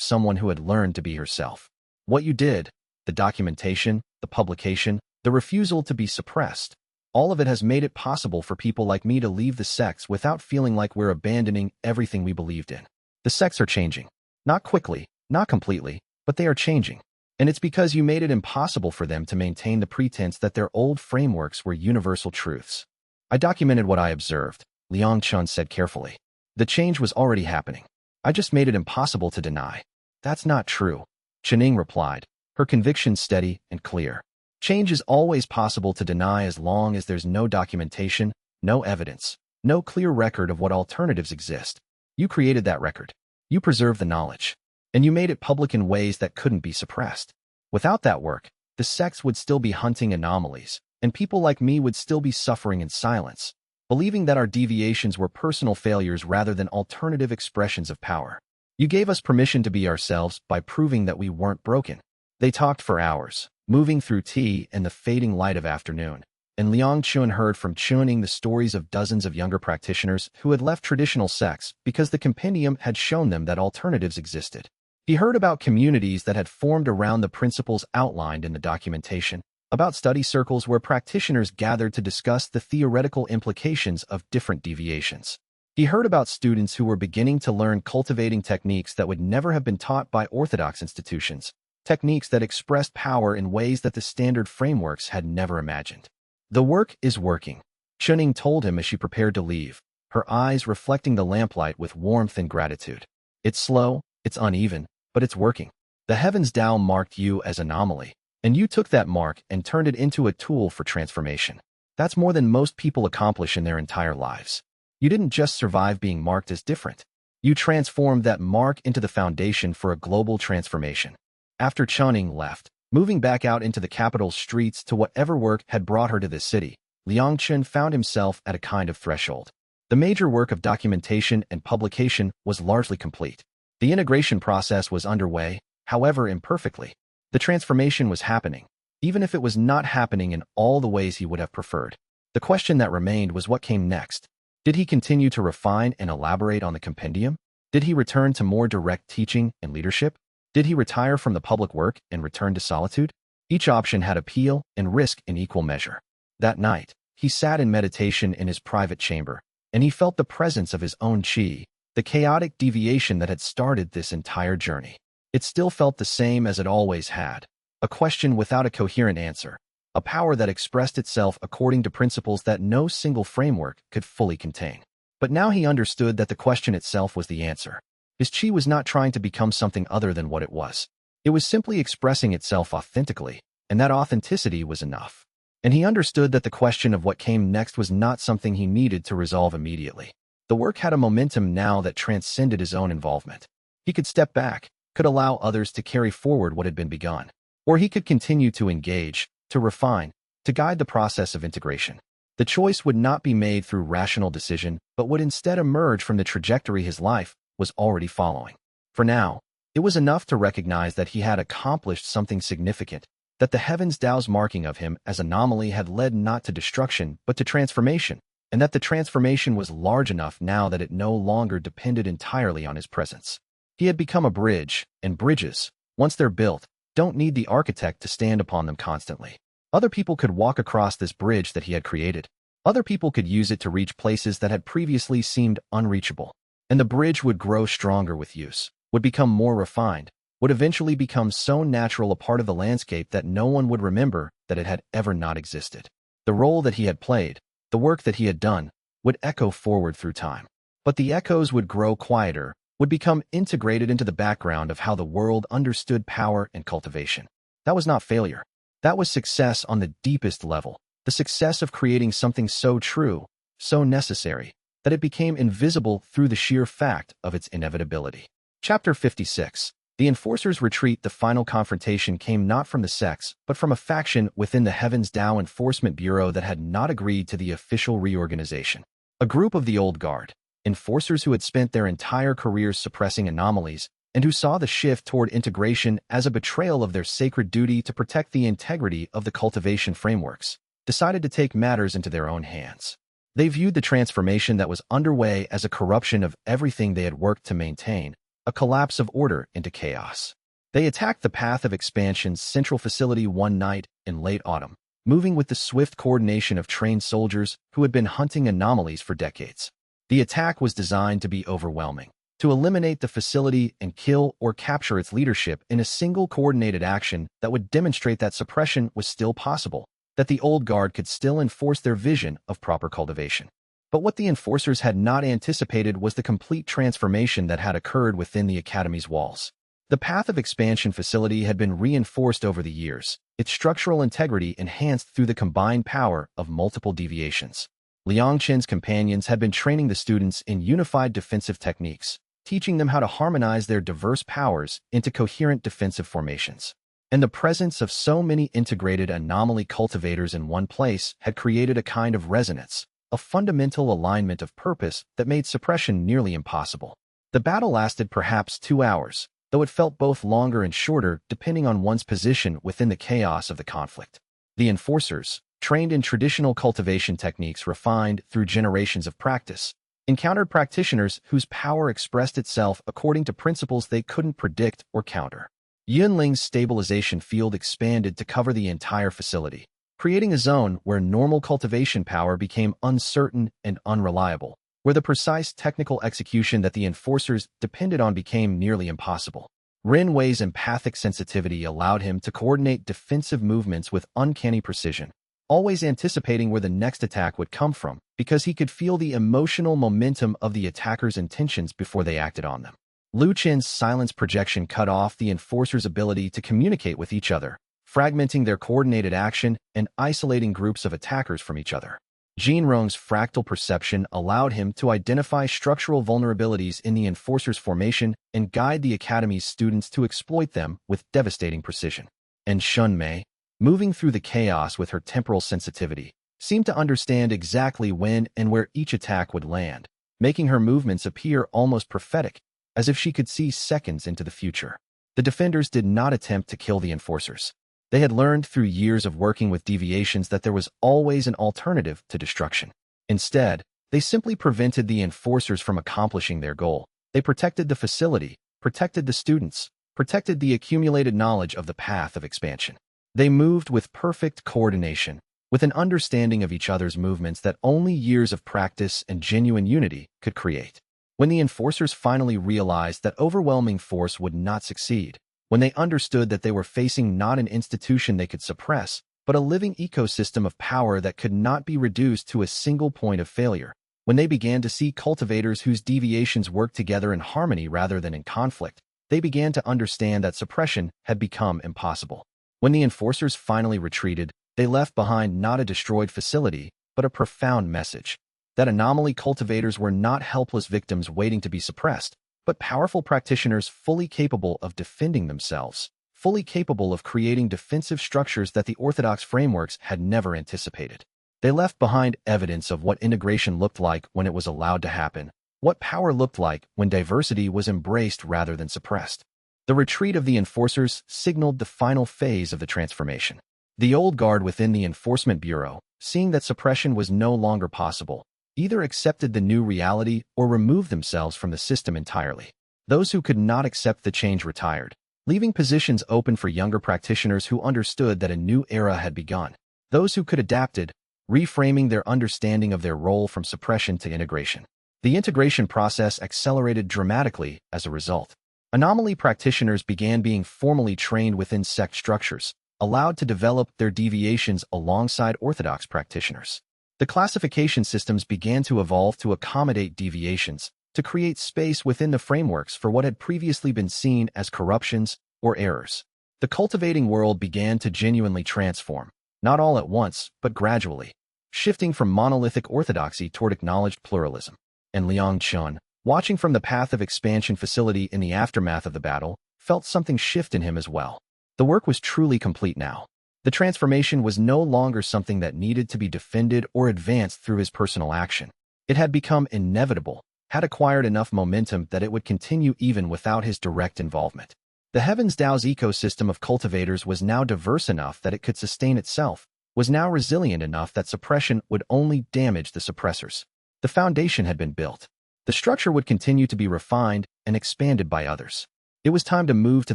someone who had learned to be herself. "What you did, the documentation, the publication, the refusal to be suppressed, all of it has made it possible for people like me to leave the sects without feeling like we're abandoning everything we believed in. The sects are changing. Not quickly, not completely, but they are changing. And it's because you made it impossible for them to maintain the pretense that their old frameworks were universal truths." "I documented what I observed," Liang Chen said carefully. "The change was already happening. I just made it impossible to deny." "That's not true," Chunying replied, her conviction steady and clear. "Change is always possible to deny as long as there's no documentation, no evidence, no clear record of what alternatives exist. You created that record. You preserved the knowledge. And you made it public in ways that couldn't be suppressed. Without that work, the sects would still be hunting anomalies, and people like me would still be suffering in silence, believing that our deviations were personal failures rather than alternative expressions of power. You gave us permission to be ourselves by proving that we weren't broken." They talked for hours, moving through tea and the fading light of afternoon, and Liang Chen heard from Chunying the stories of dozens of younger practitioners who had left traditional sects because the compendium had shown them that alternatives existed. He heard about communities that had formed around the principles outlined in the documentation, about study circles where practitioners gathered to discuss the theoretical implications of different deviations. He heard about students who were beginning to learn cultivating techniques that would never have been taught by orthodox institutions, techniques that expressed power in ways that the standard frameworks had never imagined. "The work is working," Chunying told him as she prepared to leave, her eyes reflecting the lamplight with warmth and gratitude. "It's slow, it's uneven, but it's working. The Heavens DAO marked you as Anomaly, and you took that mark and turned it into a tool for transformation. That's more than most people accomplish in their entire lives. You didn't just survive being marked as different. You transformed that mark into the foundation for a global transformation." After Chunying left, moving back out into the capital's streets to whatever work had brought her to this city, Liang Chen found himself at a kind of threshold. The major work of documentation and publication was largely complete. The integration process was underway, however imperfectly. The transformation was happening, even if it was not happening in all the ways he would have preferred. The question that remained was what came next. Did he continue to refine and elaborate on the compendium? Did he return to more direct teaching and leadership? Did he retire from the public work and return to solitude? Each option had appeal and risk in equal measure. That night, he sat in meditation in his private chamber, and he felt the presence of his own chi, the chaotic deviation that had started this entire journey. It still felt the same as it always had, a question without a coherent answer, a power that expressed itself according to principles that no single framework could fully contain. But now he understood that the question itself was the answer. His chi was not trying to become something other than what it was. It was simply expressing itself authentically, and that authenticity was enough. And he understood that the question of what came next was not something he needed to resolve immediately. The work had a momentum now that transcended his own involvement. He could step back, could allow others to carry forward what had been begun, or he could continue to engage, to refine, to guide the process of integration. The choice would not be made through rational decision, but would instead emerge from the trajectory his life was already following. For now, it was enough to recognize that he had accomplished something significant, that the Heavens DAO's marking of him as Anomaly had led not to destruction but to transformation, and that the transformation was large enough now that it no longer depended entirely on his presence. He had become a bridge, and bridges, once they're built, don't need the architect to stand upon them constantly. Other people could walk across this bridge that he had created. Other people could use it to reach places that had previously seemed unreachable. And the bridge would grow stronger with use, would become more refined, would eventually become so natural a part of the landscape that no one would remember that it had ever not existed. The role that he had played, the work that he had done, would echo forward through time. But the echoes would grow quieter, would become integrated into the background of how the world understood power and cultivation. That was not failure. That was success on the deepest level, the success of creating something so true, so necessary, that it became invisible through the sheer fact of its inevitability. Chapter 56. The Enforcer's Retreat. The final confrontation came not from the sects, but from a faction within the Heavens DAO Enforcement Bureau that had not agreed to the official reorganization. A group of the old guard, enforcers who had spent their entire careers suppressing anomalies, and who saw the shift toward integration as a betrayal of their sacred duty to protect the integrity of the cultivation frameworks, decided to take matters into their own hands. They viewed the transformation that was underway as a corruption of everything they had worked to maintain, a collapse of order into chaos. They attacked the Path of Expansion's central facility one night in late autumn, moving with the swift coordination of trained soldiers who had been hunting anomalies for decades. The attack was designed to be overwhelming, to eliminate the facility and kill or capture its leadership in a single coordinated action that would demonstrate that suppression was still possible, that the old guard could still enforce their vision of proper cultivation. But what the enforcers had not anticipated was the complete transformation that had occurred within the Academy's walls. The Path of Expansion facility had been reinforced over the years, its structural integrity enhanced through the combined power of multiple deviations. Liang Chen's companions had been training the students in unified defensive techniques, teaching them how to harmonize their diverse powers into coherent defensive formations. And the presence of so many integrated anomaly cultivators in one place had created a kind of resonance, a fundamental alignment of purpose that made suppression nearly impossible. The battle lasted perhaps 2 hours, though it felt both longer and shorter depending on one's position within the chaos of the conflict. The enforcers, trained in traditional cultivation techniques refined through generations of practice, encountered practitioners whose power expressed itself according to principles they couldn't predict or counter. Yunling's stabilization field expanded to cover the entire facility, creating a zone where normal cultivation power became uncertain and unreliable, where the precise technical execution that the enforcers depended on became nearly impossible. Ren Wei's empathic sensitivity allowed him to coordinate defensive movements with uncanny precision, always anticipating where the next attack would come from, because he could feel the emotional momentum of the attackers' intentions before they acted on them. Liu Chen's silence projection cut off the enforcers' ability to communicate with each other, fragmenting their coordinated action and isolating groups of attackers from each other. Jin Rong's fractal perception allowed him to identify structural vulnerabilities in the enforcers' formation and guide the Academy's students to exploit them with devastating precision. And Shun Mei, moving through the chaos with her temporal sensitivity, seemed to understand exactly when and where each attack would land, making her movements appear almost prophetic, as if she could see seconds into the future. The defenders did not attempt to kill the enforcers. They had learned through years of working with deviations that there was always an alternative to destruction. Instead, they simply prevented the enforcers from accomplishing their goal. They protected the facility, protected the students, protected the accumulated knowledge of the Path of Expansion. They moved with perfect coordination, with an understanding of each other's movements that only years of practice and genuine unity could create. When the enforcers finally realized that overwhelming force would not succeed, when they understood that they were facing not an institution they could suppress, but a living ecosystem of power that could not be reduced to a single point of failure, when they began to see cultivators whose deviations worked together in harmony rather than in conflict, they began to understand that suppression had become impossible. When the enforcers finally retreated, they left behind not a destroyed facility, but a profound message. That anomaly cultivators were not helpless victims waiting to be suppressed, but powerful practitioners fully capable of defending themselves, fully capable of creating defensive structures that the orthodox frameworks had never anticipated. They left behind evidence of what integration looked like when it was allowed to happen, what power looked like when diversity was embraced rather than suppressed. The retreat of the enforcers signaled the final phase of the transformation. The old guard within the Enforcement Bureau, seeing that suppression was no longer possible, either accepted the new reality or removed themselves from the system entirely. Those who could not accept the change retired, leaving positions open for younger practitioners who understood that a new era had begun. Those who could adapted, reframing their understanding of their role from suppression to integration. The integration process accelerated dramatically as a result. Anomaly practitioners began being formally trained within sect structures, allowed to develop their deviations alongside orthodox practitioners. The classification systems began to evolve to accommodate deviations, to create space within the frameworks for what had previously been seen as corruptions or errors. The cultivating world began to genuinely transform, not all at once, but gradually, shifting from monolithic orthodoxy toward acknowledged pluralism. And Liang Chen, watching from the path of expansion facility in the aftermath of the battle, felt something shift in him as well. The work was truly complete now. The transformation was no longer something that needed to be defended or advanced through his personal action. It had become inevitable, had acquired enough momentum that it would continue even without his direct involvement. The Heavens DAO's ecosystem of cultivators was now diverse enough that it could sustain itself, was now resilient enough that suppression would only damage the suppressors. The foundation had been built. The structure would continue to be refined and expanded by others. It was time to move to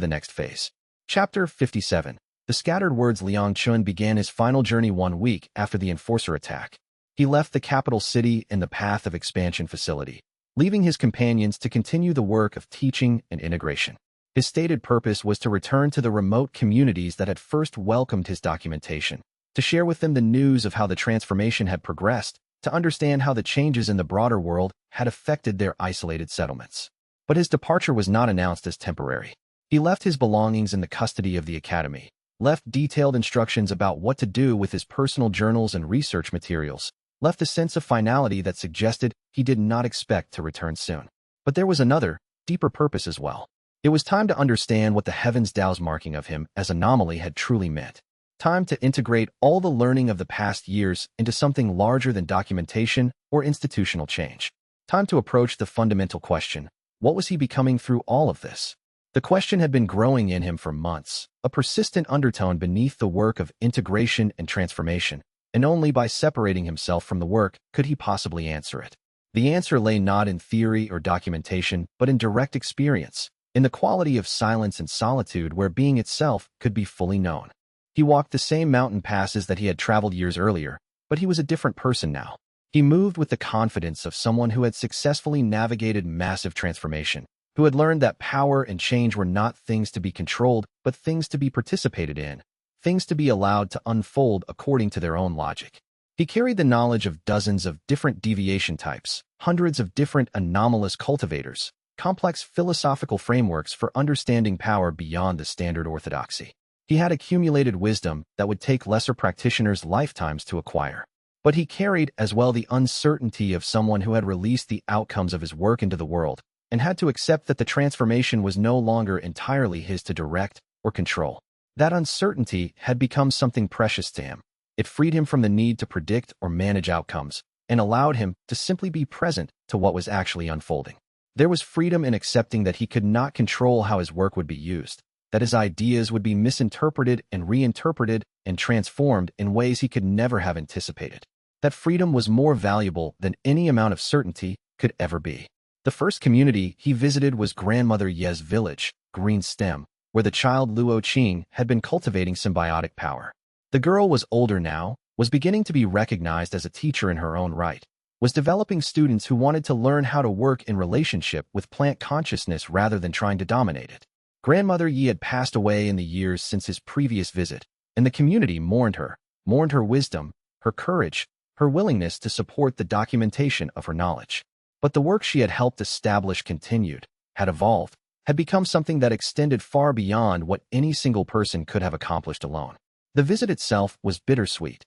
the next phase. Chapter 57. The scattered words. Liang Chen began his final journey 1 week after the enforcer attack. He left the capital city in the path of expansion facility, leaving his companions to continue the work of teaching and integration. His stated purpose was to return to the remote communities that had first welcomed his documentation, to share with them the news of how the transformation had progressed, to understand how the changes in the broader world had affected their isolated settlements. But his departure was not announced as temporary. He left his belongings in the custody of the academy, left detailed instructions about what to do with his personal journals and research materials, left a sense of finality that suggested he did not expect to return soon. But there was another, deeper purpose as well. It was time to understand what the Heavens DAO's marking of him as Anomaly had truly meant. Time to integrate all the learning of the past years into something larger than documentation or institutional change. Time to approach the fundamental question: what was he becoming through all of this? The question had been growing in him for months, a persistent undertone beneath the work of integration and transformation, and only by separating himself from the work could he possibly answer it. The answer lay not in theory or documentation, but in direct experience, in the quality of silence and solitude where being itself could be fully known. He walked the same mountain passes that he had traveled years earlier, but he was a different person now. He moved with the confidence of someone who had successfully navigated massive transformation, who had learned that power and change were not things to be controlled, but things to be participated in, things to be allowed to unfold according to their own logic. He carried the knowledge of dozens of different deviation types, hundreds of different anomalous cultivators, complex philosophical frameworks for understanding power beyond the standard orthodoxy. He had accumulated wisdom that would take lesser practitioners lifetimes to acquire. But he carried as well the uncertainty of someone who had released the outcomes of his work into the world and had to accept that the transformation was no longer entirely his to direct or control. That uncertainty had become something precious to him. It freed him from the need to predict or manage outcomes and allowed him to simply be present to what was actually unfolding. There was freedom in accepting that he could not control how his work would be used, that his ideas would be misinterpreted and reinterpreted and transformed in ways he could never have anticipated. That freedom was more valuable than any amount of certainty could ever be. The first community he visited was Grandmother Ye's village, Green Stem, where the child Luo Qing had been cultivating symbiotic power. The girl was older now, was beginning to be recognized as a teacher in her own right, was developing students who wanted to learn how to work in relationship with plant consciousness rather than trying to dominate it. Grandmother Yi had passed away in the years since his previous visit, and the community mourned her wisdom, her courage, her willingness to support the documentation of her knowledge. But the work she had helped establish continued, had evolved, had become something that extended far beyond what any single person could have accomplished alone. The visit itself was bittersweet.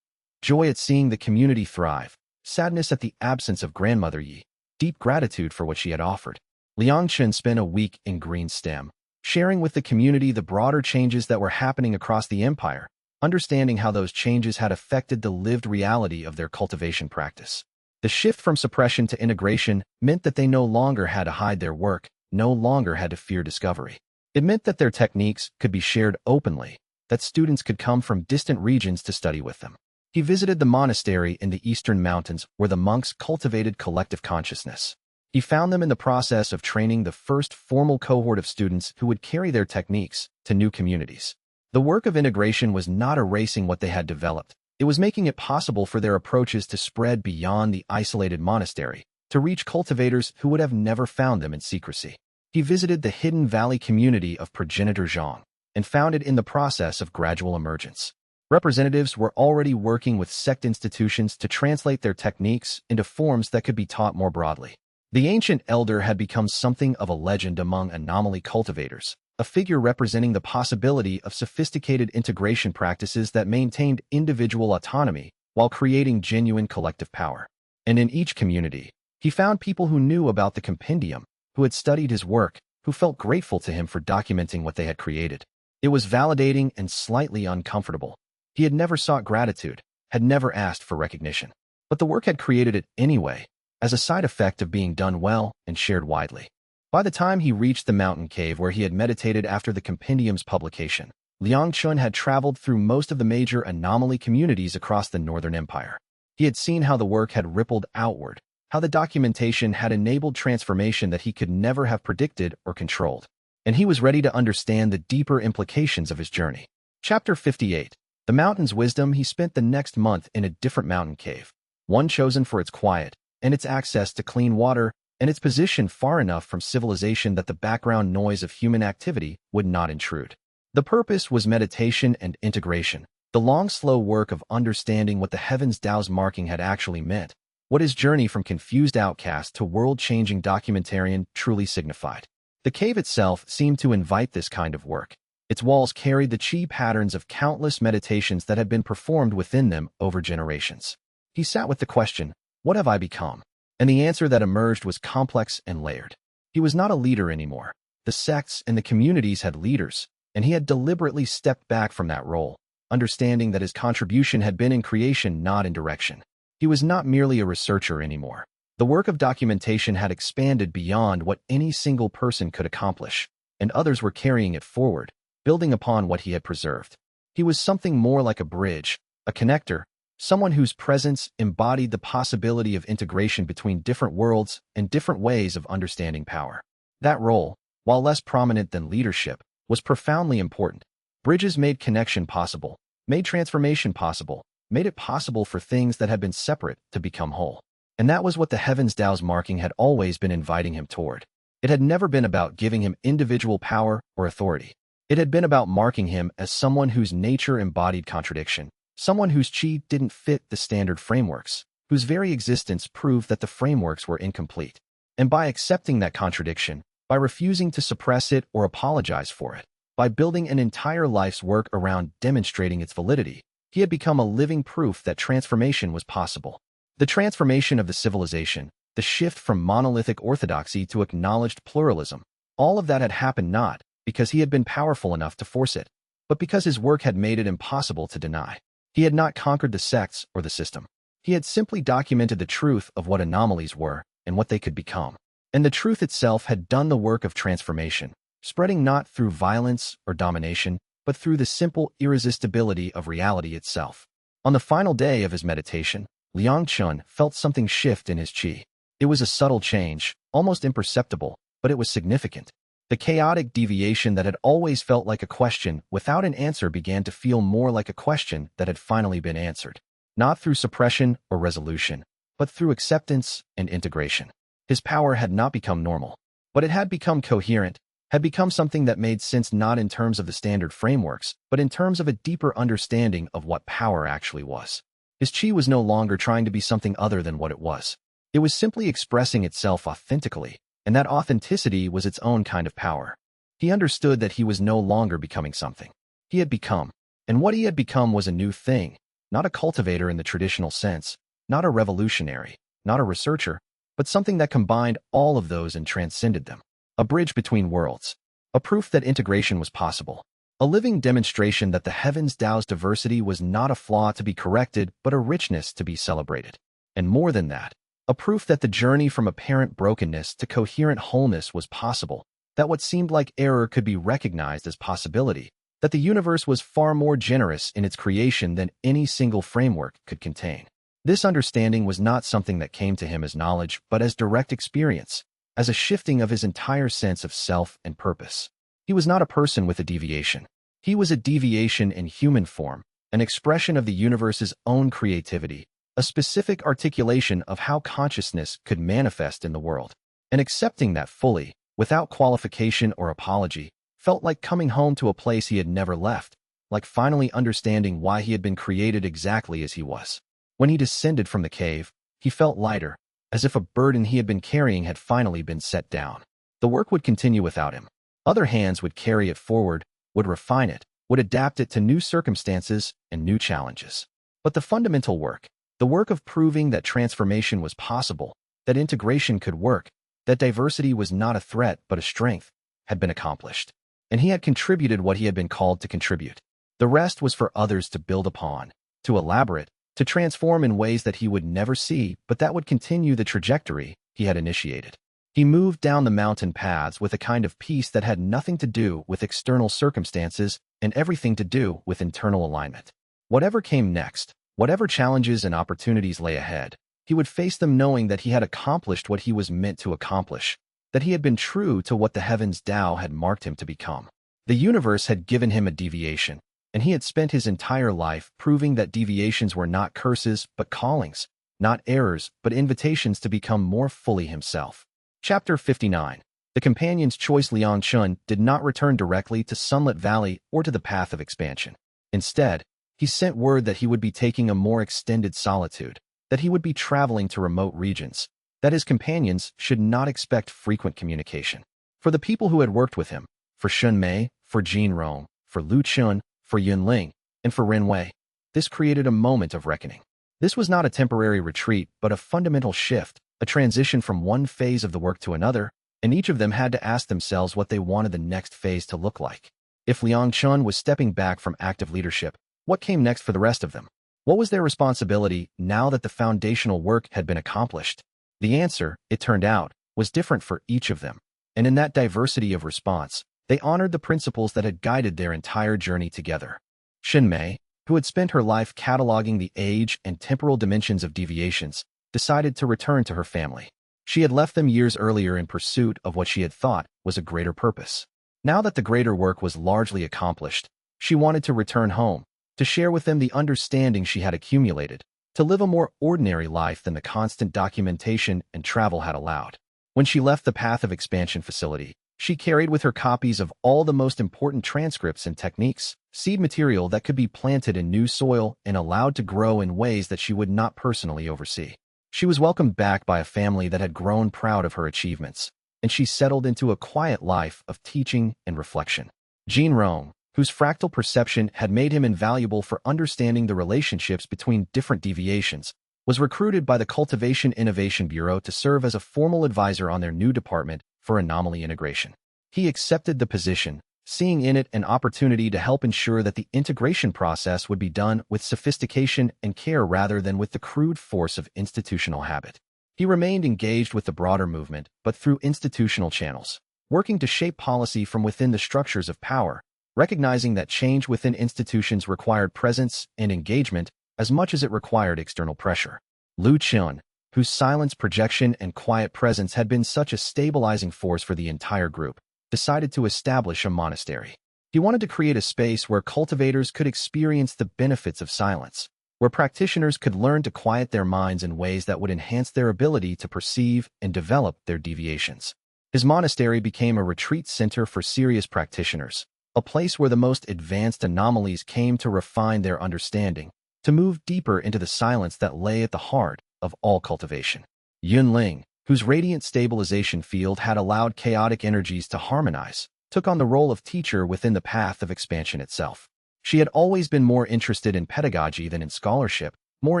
Joy at seeing the community thrive, sadness at the absence of Grandmother Yi, deep gratitude for what she had offered. Liang Chen spent a week in Green Stem, sharing with the community the broader changes that were happening across the empire, understanding how those changes had affected the lived reality of their cultivation practice. The shift from suppression to integration meant that they no longer had to hide their work, no longer had to fear discovery. It meant that their techniques could be shared openly, that students could come from distant regions to study with them. He visited the monastery in the eastern mountains where the monks cultivated collective consciousness. He found them in the process of training the first formal cohort of students who would carry their techniques to new communities. The work of integration was not erasing what they had developed. It was making it possible for their approaches to spread beyond the isolated monastery, to reach cultivators who would have never found them in secrecy. He visited the hidden valley community of progenitor Zhang and found it in the process of gradual emergence. Representatives were already working with sect institutions to translate their techniques into forms that could be taught more broadly. The ancient elder had become something of a legend among Anomaly cultivators, a figure representing the possibility of sophisticated integration practices that maintained individual autonomy while creating genuine collective power. And in each community, he found people who knew about the compendium, who had studied his work, who felt grateful to him for documenting what they had created. It was validating and slightly uncomfortable. He had never sought gratitude, had never asked for recognition. But the work had created it anyway, as a side effect of being done well and shared widely. By the time he reached the mountain cave where he had meditated after the compendium's publication, Liang Chen had traveled through most of the major Anomaly communities across the Northern Empire. He had seen how the work had rippled outward, how the documentation had enabled transformation that he could never have predicted or controlled. And he was ready to understand the deeper implications of his journey. Chapter 58. The mountain's wisdom. He spent the next month in a different mountain cave, one chosen for its quiet and its access to clean water and its position far enough from civilization that the background noise of human activity would not intrude. The purpose was meditation and integration, the long, slow work of understanding what the heavens DAO's marking had actually meant, what his journey from confused outcast to world-changing documentarian truly signified. The cave itself seemed to invite this kind of work. Its walls carried the chi patterns of countless meditations that had been performed within them over generations. He sat with the question, "What have I become?" And the answer that emerged was complex and layered. He was not a leader anymore. The sects and the communities had leaders, and he had deliberately stepped back from that role, understanding that his contribution had been in creation, not in direction. He was not merely a researcher anymore. The work of documentation had expanded beyond what any single person could accomplish, and others were carrying it forward, building upon what he had preserved. He was something more like a bridge, a connector, someone whose presence embodied the possibility of integration between different worlds and different ways of understanding power. That role, while less prominent than leadership, was profoundly important. Bridges made connection possible, made transformation possible, made it possible for things that had been separate to become whole. And that was what the Heavens DAO's marking had always been inviting him toward. It had never been about giving him individual power or authority. It had been about marking him as someone whose nature embodied contradiction, someone whose chi didn't fit the standard frameworks, whose very existence proved that the frameworks were incomplete. And by accepting that contradiction, by refusing to suppress it or apologize for it, by building an entire life's work around demonstrating its validity, he had become a living proof that transformation was possible. The transformation of the civilization, the shift from monolithic orthodoxy to acknowledged pluralism, all of that had happened not because he had been powerful enough to force it, but because his work had made it impossible to deny. He had not conquered the sects or the system. He had simply documented the truth of what anomalies were and what they could become. And the truth itself had done the work of transformation, spreading not through violence or domination, but through the simple irresistibility of reality itself. On the final day of his meditation, Liang Chen felt something shift in his chi. It was a subtle change, almost imperceptible, but it was significant. The chaotic deviation that had always felt like a question without an answer began to feel more like a question that had finally been answered, not through suppression or resolution, but through acceptance and integration. His power had not become normal, but it had become coherent, had become something that made sense not in terms of the standard frameworks, but in terms of a deeper understanding of what power actually was. His chi was no longer trying to be something other than what it was. It was simply expressing itself authentically, and that authenticity was its own kind of power. He understood that he was no longer becoming something. He had become, and what he had become was a new thing, not a cultivator in the traditional sense, not a revolutionary, not a researcher, but something that combined all of those and transcended them. A bridge between worlds, a proof that integration was possible, a living demonstration that the Heavens DAO's diversity was not a flaw to be corrected, but a richness to be celebrated. And more than that, a proof that the journey from apparent brokenness to coherent wholeness was possible, that what seemed like error could be recognized as possibility, that the universe was far more generous in its creation than any single framework could contain. This understanding was not something that came to him as knowledge, but as direct experience, as a shifting of his entire sense of self and purpose. He was not a person with a deviation. He was a deviation in human form, an expression of the universe's own creativity, a specific articulation of how consciousness could manifest in the world. And accepting that fully, without qualification or apology, felt like coming home to a place he had never left, like finally understanding why he had been created exactly as he was. When he descended from the cave, he felt lighter, as if a burden he had been carrying had finally been set down. The work would continue without him. Other hands would carry it forward, would refine it, would adapt it to new circumstances and new challenges. But the fundamental work, the work of proving that transformation was possible, that integration could work, that diversity was not a threat but a strength, had been accomplished. And he had contributed what he had been called to contribute. The rest was for others to build upon, to elaborate, to transform in ways that he would never see, but that would continue the trajectory he had initiated. He moved down the mountain paths with a kind of peace that had nothing to do with external circumstances and everything to do with internal alignment. Whatever came next, whatever challenges and opportunities lay ahead, he would face them knowing that he had accomplished what he was meant to accomplish, that he had been true to what the heavens DAO had marked him to become. The universe had given him a deviation, and he had spent his entire life proving that deviations were not curses but callings, not errors but invitations to become more fully himself. Chapter 59. The companion's choice. Liang Chen did not return directly to Sunlit Valley or to the path of expansion. Instead, he sent word that he would be taking a more extended solitude, that he would be traveling to remote regions, that his companions should not expect frequent communication. For the people who had worked with him, for Shun Mei, for Jin Rong, for Lu Chun, for Yun Ling, and for Ren Wei, this created a moment of reckoning. This was not a temporary retreat, but a fundamental shift, a transition from one phase of the work to another, and each of them had to ask themselves what they wanted the next phase to look like. If Liang Chen was stepping back from active leadership, what came next for the rest of them? What was their responsibility now that the foundational work had been accomplished? The answer, it turned out, was different for each of them, and in that diversity of response, they honored the principles that had guided their entire journey together. Xin Mei, who had spent her life cataloging the age and temporal dimensions of deviations, decided to return to her family. She had left them years earlier in pursuit of what she had thought was a greater purpose. Now that the greater work was largely accomplished, she wanted to return home, to share with them the understanding she had accumulated, to live a more ordinary life than the constant documentation and travel had allowed. When she left the Path of Expansion facility, she carried with her copies of all the most important transcripts and techniques, seed material that could be planted in new soil and allowed to grow in ways that she would not personally oversee. She was welcomed back by a family that had grown proud of her achievements, and she settled into a quiet life of teaching and reflection. Jin Rong, whose fractal perception had made him invaluable for understanding the relationships between different deviations, was recruited by the Cultivation Innovation Bureau to serve as a formal advisor on their new department for anomaly integration. He accepted the position, seeing in it an opportunity to help ensure that the integration process would be done with sophistication and care rather than with the crude force of institutional habit. He remained engaged with the broader movement, but through institutional channels, working to shape policy from within the structures of power, recognizing that change within institutions required presence and engagement as much as it required external pressure. Lu Chun, whose silence, projection, and quiet presence had been such a stabilizing force for the entire group, decided to establish a monastery. He wanted to create a space where cultivators could experience the benefits of silence, where practitioners could learn to quiet their minds in ways that would enhance their ability to perceive and develop their deviations. His monastery became a retreat center for serious practitioners, a place where the most advanced anomalies came to refine their understanding, to move deeper into the silence that lay at the heart of all cultivation. Yun Ling, whose radiant stabilization field had allowed chaotic energies to harmonize, took on the role of teacher within the Path of Expansion itself. She had always been more interested in pedagogy than in scholarship, more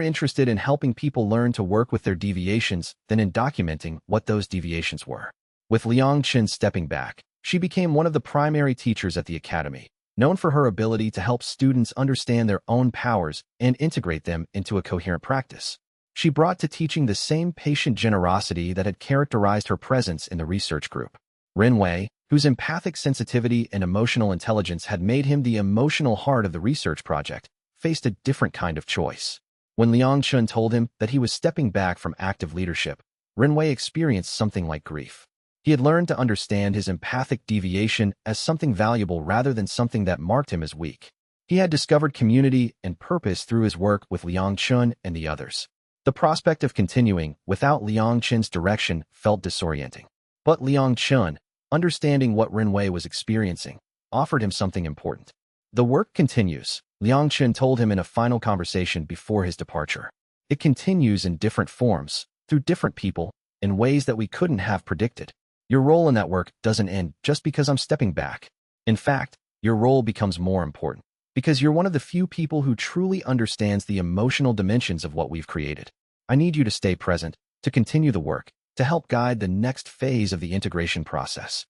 interested in helping people learn to work with their deviations than in documenting what those deviations were. With Liang Chen stepping back, she became one of the primary teachers at the academy, known for her ability to help students understand their own powers and integrate them into a coherent practice. She brought to teaching the same patient generosity that had characterized her presence in the research group. Ren Wei, whose empathic sensitivity and emotional intelligence had made him the emotional heart of the research project, faced a different kind of choice. When Liang Chen told him that he was stepping back from active leadership, Renwei experienced something like grief. He had learned to understand his empathic deviation as something valuable rather than something that marked him as weak. He had discovered community and purpose through his work with Liang Chen and the others. The prospect of continuing without Liang Chen's direction felt disorienting. But Liang Chen, understanding what Renwei was experiencing, offered him something important. The work continues, Liang Chen told him in a final conversation before his departure. It continues in different forms, through different people, in ways that we couldn't have predicted. Your role in that work doesn't end just because I'm stepping back. In fact, your role becomes more important, because you're one of the few people who truly understands the emotional dimensions of what we've created. I need you to stay present, to continue the work, to help guide the next phase of the integration process.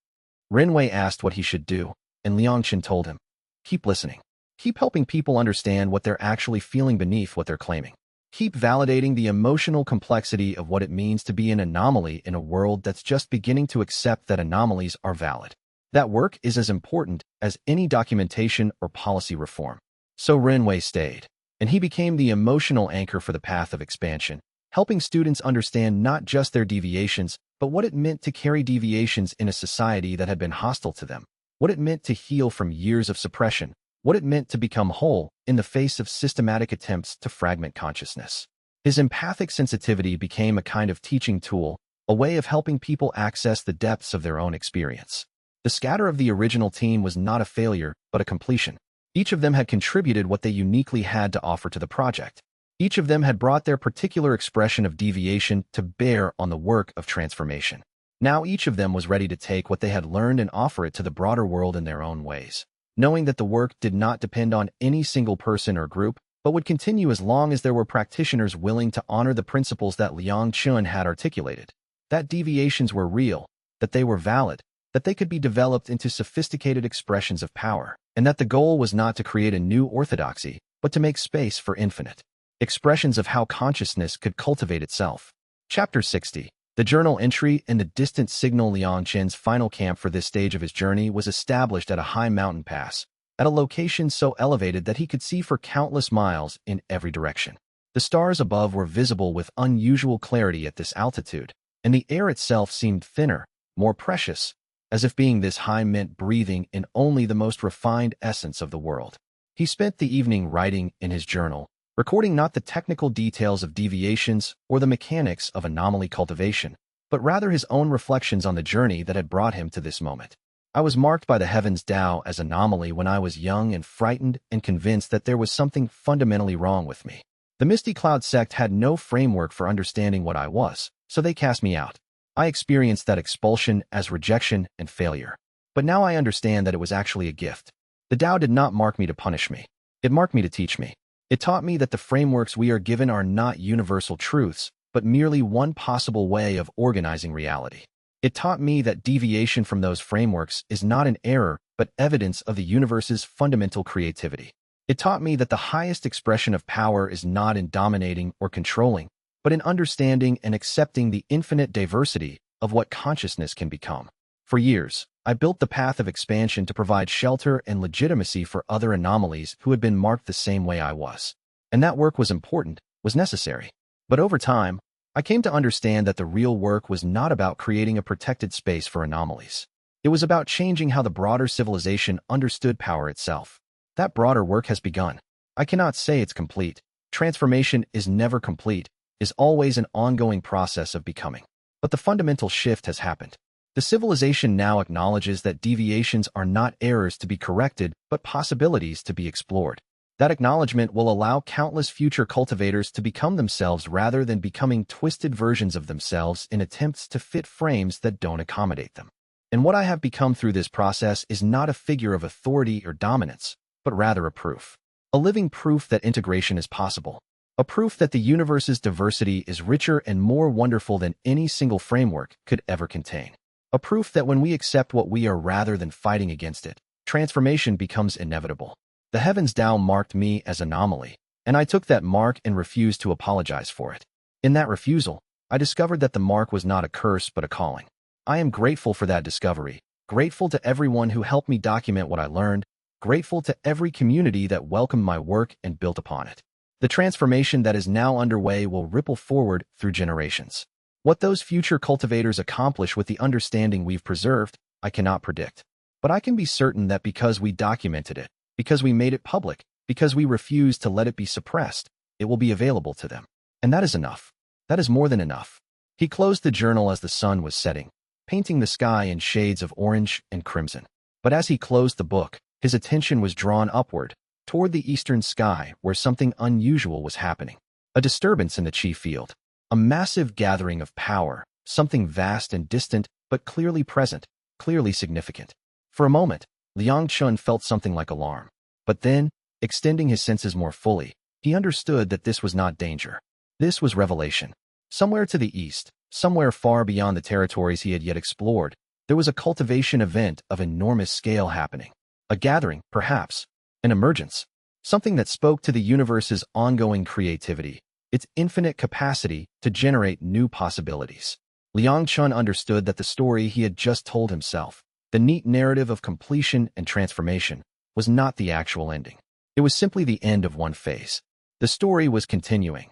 Renwei asked what he should do, and Liang Chen told him, keep listening. Keep helping people understand what they're actually feeling beneath what they're claiming. Keep validating the emotional complexity of what it means to be an anomaly in a world that's just beginning to accept that anomalies are valid. That work is as important as any documentation or policy reform. So Renwei stayed, and he became the emotional anchor for the path of expansion, helping students understand not just their deviations, but what it meant to carry deviations in a society that had been hostile to them, what it meant to heal from years of suppression, what it meant to become whole in the face of systematic attempts to fragment consciousness. His empathic sensitivity became a kind of teaching tool, a way of helping people access the depths of their own experience. The scatter of the original team was not a failure, but a completion. Each of them had contributed what they uniquely had to offer to the project. Each of them had brought their particular expression of deviation to bear on the work of transformation. Now each of them was ready to take what they had learned and offer it to the broader world in their own ways, knowing that the work did not depend on any single person or group, but would continue as long as there were practitioners willing to honor the principles that Liang Chen had articulated. That deviations were real, that they were valid, that they could be developed into sophisticated expressions of power, and that the goal was not to create a new orthodoxy, but to make space for infinite expressions of how consciousness could cultivate itself. Chapter 60. The journal entry in the distant signal. Liang Chen's final camp for this stage of his journey was established at a high mountain pass, at a location so elevated that he could see for countless miles in every direction. The stars above were visible with unusual clarity at this altitude, and the air itself seemed thinner, more precious, as if being this high meant breathing in only the most refined essence of the world. He spent the evening writing in his journal, recording not the technical details of deviations or the mechanics of anomaly cultivation, but rather his own reflections on the journey that had brought him to this moment. I was marked by the heavens DAO as anomaly when I was young and frightened and convinced that there was something fundamentally wrong with me. The Misty Cloud sect had no framework for understanding what I was, so they cast me out. I experienced that expulsion as rejection and failure. But now I understand that it was actually a gift. The DAO did not mark me to punish me. It marked me to teach me. It taught me that the frameworks we are given are not universal truths, but merely one possible way of organizing reality. It taught me that deviation from those frameworks is not an error, but evidence of the universe's fundamental creativity. It taught me that the highest expression of power is not in dominating or controlling, but in understanding and accepting the infinite diversity of what consciousness can become. For years, I built the path of expansion to provide shelter and legitimacy for other anomalies who had been marked the same way I was. And that work was important, was necessary. But over time, I came to understand that the real work was not about creating a protected space for anomalies. It was about changing how the broader civilization understood power itself. That broader work has begun. I cannot say it's complete. Transformation is never complete, is always an ongoing process of becoming. But the fundamental shift has happened. The civilization now acknowledges that deviations are not errors to be corrected, but possibilities to be explored. That acknowledgement will allow countless future cultivators to become themselves rather than becoming twisted versions of themselves in attempts to fit frames that don't accommodate them. And what I have become through this process is not a figure of authority or dominance, but rather a proof. A living proof that integration is possible. A proof that the universe's diversity is richer and more wonderful than any single framework could ever contain. A proof that when we accept what we are rather than fighting against it, transformation becomes inevitable. The Heavens DAO marked me as anomaly, and I took that mark and refused to apologize for it. In that refusal, I discovered that the mark was not a curse but a calling. I am grateful for that discovery, grateful to everyone who helped me document what I learned, grateful to every community that welcomed my work and built upon it. The transformation that is now underway will ripple forward through generations. What those future cultivators accomplish with the understanding we've preserved, I cannot predict. But I can be certain that because we documented it, because we made it public, because we refused to let it be suppressed, it will be available to them. And that is enough. That is more than enough. He closed the journal as the sun was setting, painting the sky in shades of orange and crimson. But as he closed the book, his attention was drawn upward, toward the eastern sky where something unusual was happening. A disturbance in the chi field. A massive gathering of power, something vast and distant, but clearly present, clearly significant. For a moment, Liang Chen felt something like alarm. But then, extending his senses more fully, he understood that this was not danger. This was revelation. Somewhere to the east, somewhere far beyond the territories he had yet explored, there was a cultivation event of enormous scale happening. A gathering, perhaps. An emergence. Something that spoke to the universe's ongoing creativity, its infinite capacity to generate new possibilities. Liang Chen understood that the story he had just told himself, the neat narrative of completion and transformation, was not the actual ending. It was simply the end of one phase. The story was continuing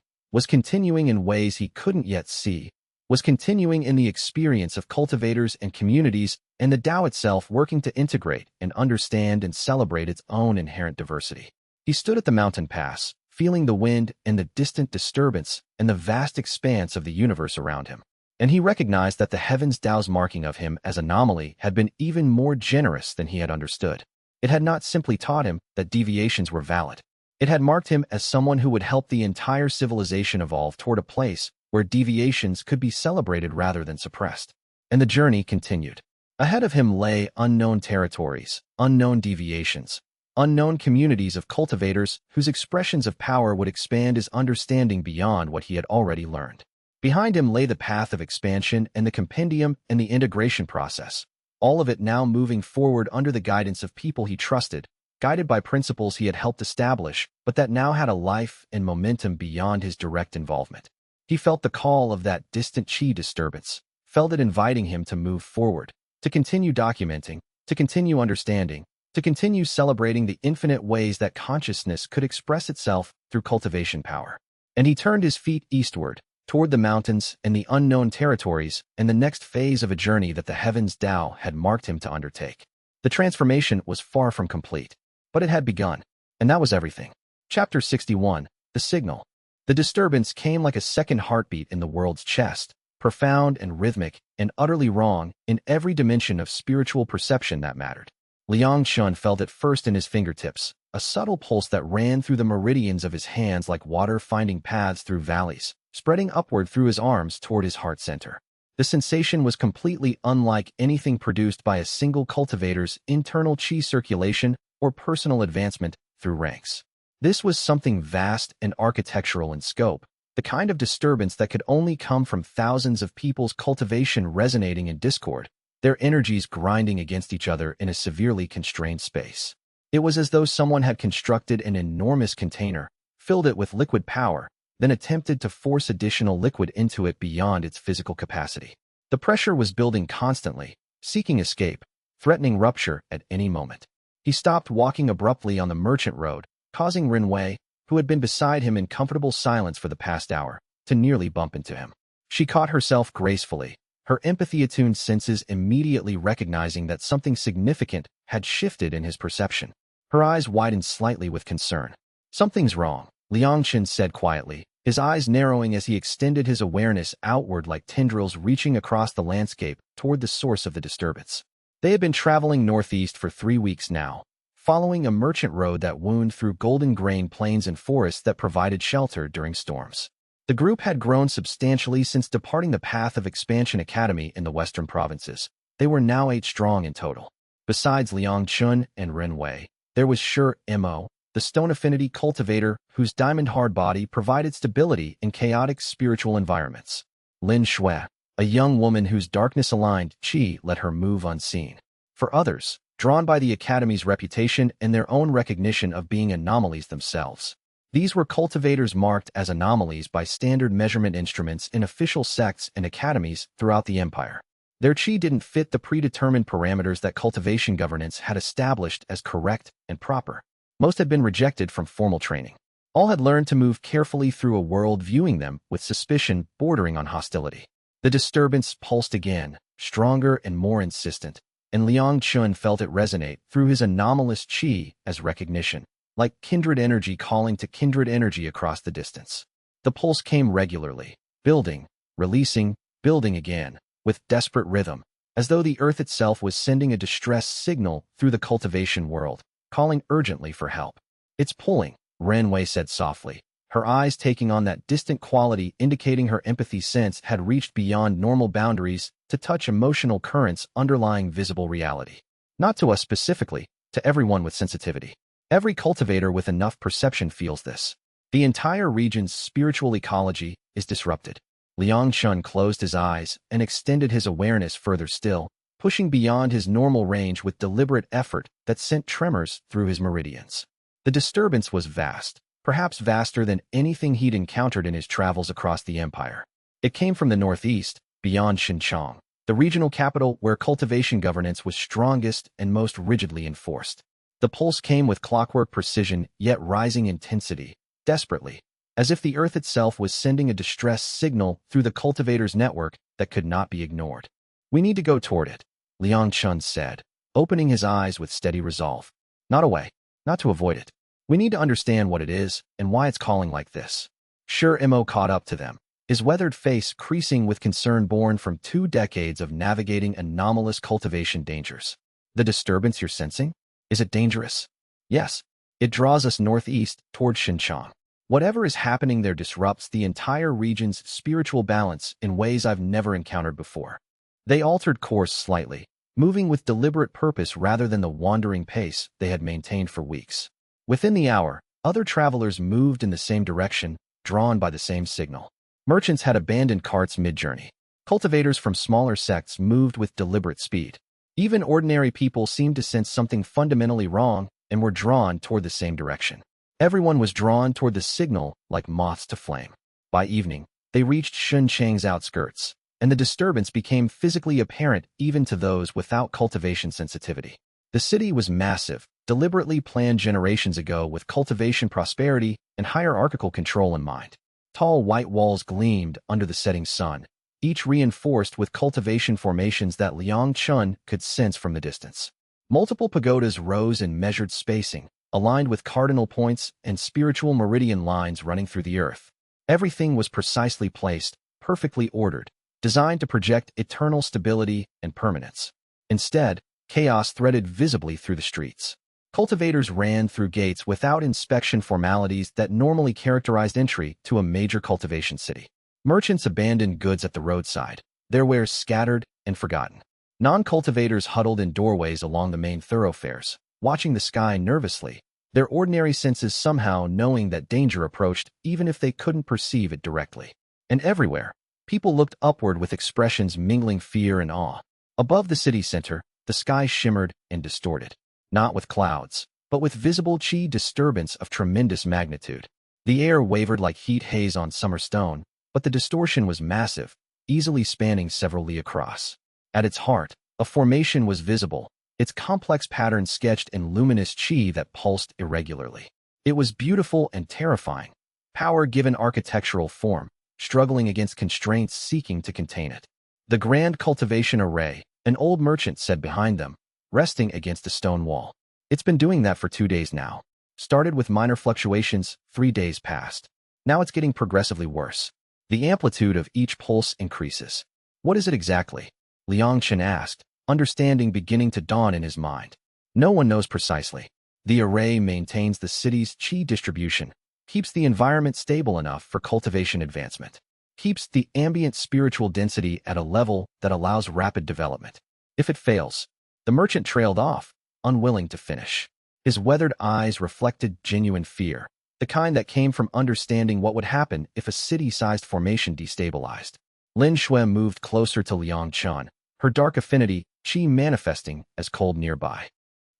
in ways he couldn't yet see, was continuing in the experience of cultivators and communities and the DAO itself working to integrate and understand and celebrate its own inherent diversity. He stood at the mountain pass, feeling the wind and the distant disturbance and the vast expanse of the universe around him. And he recognized that the heavens DAO's marking of him as Anomaly had been even more generous than he had understood. It had not simply taught him that deviations were valid. It had marked him as someone who would help the entire civilization evolve toward a place where deviations could be celebrated rather than suppressed. And the journey continued. Ahead of him lay unknown territories, unknown deviations, unknown communities of cultivators whose expressions of power would expand his understanding beyond what he had already learned. Behind him lay the path of expansion and the compendium and the integration process, all of it now moving forward under the guidance of people he trusted, guided by principles he had helped establish, but that now had a life and momentum beyond his direct involvement. He felt the call of that distant chi disturbance, felt it inviting him to move forward, to continue documenting, to continue understanding, to continue celebrating the infinite ways that consciousness could express itself through cultivation power. And he turned his feet eastward, toward the mountains and the unknown territories and the next phase of a journey that the heavens DAO had marked him to undertake. The transformation was far from complete, but it had begun, and that was everything. Chapter 61, The Signal. The disturbance came like a second heartbeat in the world's chest, profound and rhythmic and utterly wrong in every dimension of spiritual perception that mattered. Liang Chen felt it first in his fingertips, a subtle pulse that ran through the meridians of his hands like water finding paths through valleys, spreading upward through his arms toward his heart center. The sensation was completely unlike anything produced by a single cultivator's internal chi circulation or personal advancement through ranks. This was something vast and architectural in scope, the kind of disturbance that could only come from thousands of people's cultivation resonating in discord, their energies grinding against each other in a severely constrained space. It was as though someone had constructed an enormous container, filled it with liquid power, then attempted to force additional liquid into it beyond its physical capacity. The pressure was building constantly, seeking escape, threatening rupture at any moment. He stopped walking abruptly on the merchant road, causing Renwei, who had been beside him in comfortable silence for the past hour, to nearly bump into him. She caught herself gracefully, her empathy-attuned senses immediately recognizing that something significant had shifted in his perception. Her eyes widened slightly with concern. "Something's wrong," Liang Chen said quietly, his eyes narrowing as he extended his awareness outward like tendrils reaching across the landscape toward the source of the disturbance. They had been traveling northeast for 3 weeks now, following a merchant road that wound through golden grain plains and forests that provided shelter during storms. The group had grown substantially since departing the path of Expansion Academy in the western provinces. They were now 8 strong in total. Besides Liang Chen and Renwei, there was Mo, the stone affinity cultivator whose diamond-hard body provided stability in chaotic spiritual environments. Lin Shui, a young woman whose darkness-aligned chi let her move unseen. For others, drawn by the Academy's reputation and their own recognition of being anomalies themselves. These were cultivators marked as anomalies by standard measurement instruments in official sects and academies throughout the empire. Their qi didn't fit the predetermined parameters that cultivation governance had established as correct and proper. Most had been rejected from formal training. All had learned to move carefully through a world viewing them with suspicion bordering on hostility. The disturbance pulsed again, stronger and more insistent, and Liang Chen felt it resonate through his anomalous qi as recognition, like kindred energy calling to kindred energy across the distance. The pulse came regularly, building, releasing, building again, with desperate rhythm, as though the earth itself was sending a distress signal through the cultivation world, calling urgently for help. It's pulling, Renwei said softly, her eyes taking on that distant quality indicating her empathy sense had reached beyond normal boundaries to touch emotional currents underlying visible reality. Not to us specifically, to everyone with sensitivity. Every cultivator with enough perception feels this. The entire region's spiritual ecology is disrupted. Liang Chen closed his eyes and extended his awareness further still, pushing beyond his normal range with deliberate effort that sent tremors through his meridians. The disturbance was vast, perhaps vaster than anything he'd encountered in his travels across the empire. It came from the northeast, beyond Xinjiang, the regional capital where cultivation governance was strongest and most rigidly enforced. The pulse came with clockwork precision yet rising intensity, desperately, as if the earth itself was sending a distress signal through the cultivator's network that could not be ignored. We need to go toward it, Liang Chen said, opening his eyes with steady resolve. Not away, not to avoid it. We need to understand what it is and why it's calling like this. Sure Mo caught up to them, his weathered face creasing with concern born from 2 decades of navigating anomalous cultivation dangers. The disturbance you're sensing? Is it dangerous? Yes. It draws us northeast toward Xinjiang. Whatever is happening there disrupts the entire region's spiritual balance in ways I've never encountered before. They altered course slightly, moving with deliberate purpose rather than the wandering pace they had maintained for weeks. Within the hour, other travelers moved in the same direction, drawn by the same signal. Merchants had abandoned carts mid-journey. Cultivators from smaller sects moved with deliberate speed. Even ordinary people seemed to sense something fundamentally wrong and were drawn toward the same direction. Everyone was drawn toward the signal like moths to flame. By evening, they reached Xinjiang's outskirts, and the disturbance became physically apparent even to those without cultivation sensitivity. The city was massive, deliberately planned generations ago with cultivation prosperity and hierarchical control in mind. Tall white walls gleamed under the setting sun, each reinforced with cultivation formations that Liang Chen could sense from the distance. Multiple pagodas rose in measured spacing, aligned with cardinal points and spiritual meridian lines running through the earth. Everything was precisely placed, perfectly ordered, designed to project eternal stability and permanence. Instead, chaos threaded visibly through the streets. Cultivators ran through gates without inspection formalities that normally characterized entry to a major cultivation city. Merchants abandoned goods at the roadside, their wares scattered and forgotten. Non-cultivators huddled in doorways along the main thoroughfares, watching the sky nervously, their ordinary senses somehow knowing that danger approached even if they couldn't perceive it directly. And everywhere, people looked upward with expressions mingling fear and awe. Above the city center, the sky shimmered and distorted, not with clouds, but with visible qi disturbance of tremendous magnitude. The air wavered like heat haze on summer stone, but the distortion was massive, easily spanning several li across. At its heart, a formation was visible, its complex pattern sketched in luminous qi that pulsed irregularly. It was beautiful and terrifying, power given architectural form, struggling against constraints seeking to contain it. The grand cultivation array, an old merchant said behind them, resting against a stone wall. It's been doing that for 2 days now. Started with minor fluctuations, 3 days passed. Now it's getting progressively worse. The amplitude of each pulse increases. What is it exactly? Liang Chen asked, understanding beginning to dawn in his mind. No one knows precisely. The array maintains the city's qi distribution, keeps the environment stable enough for cultivation advancement, keeps the ambient spiritual density at a level that allows rapid development. If it fails, the merchant trailed off, unwilling to finish. His weathered eyes reflected genuine fear, the kind that came from understanding what would happen if a city-sized formation destabilized. Lin Shui moved closer to Liang Chen, her dark affinity, qi manifesting as cold nearby.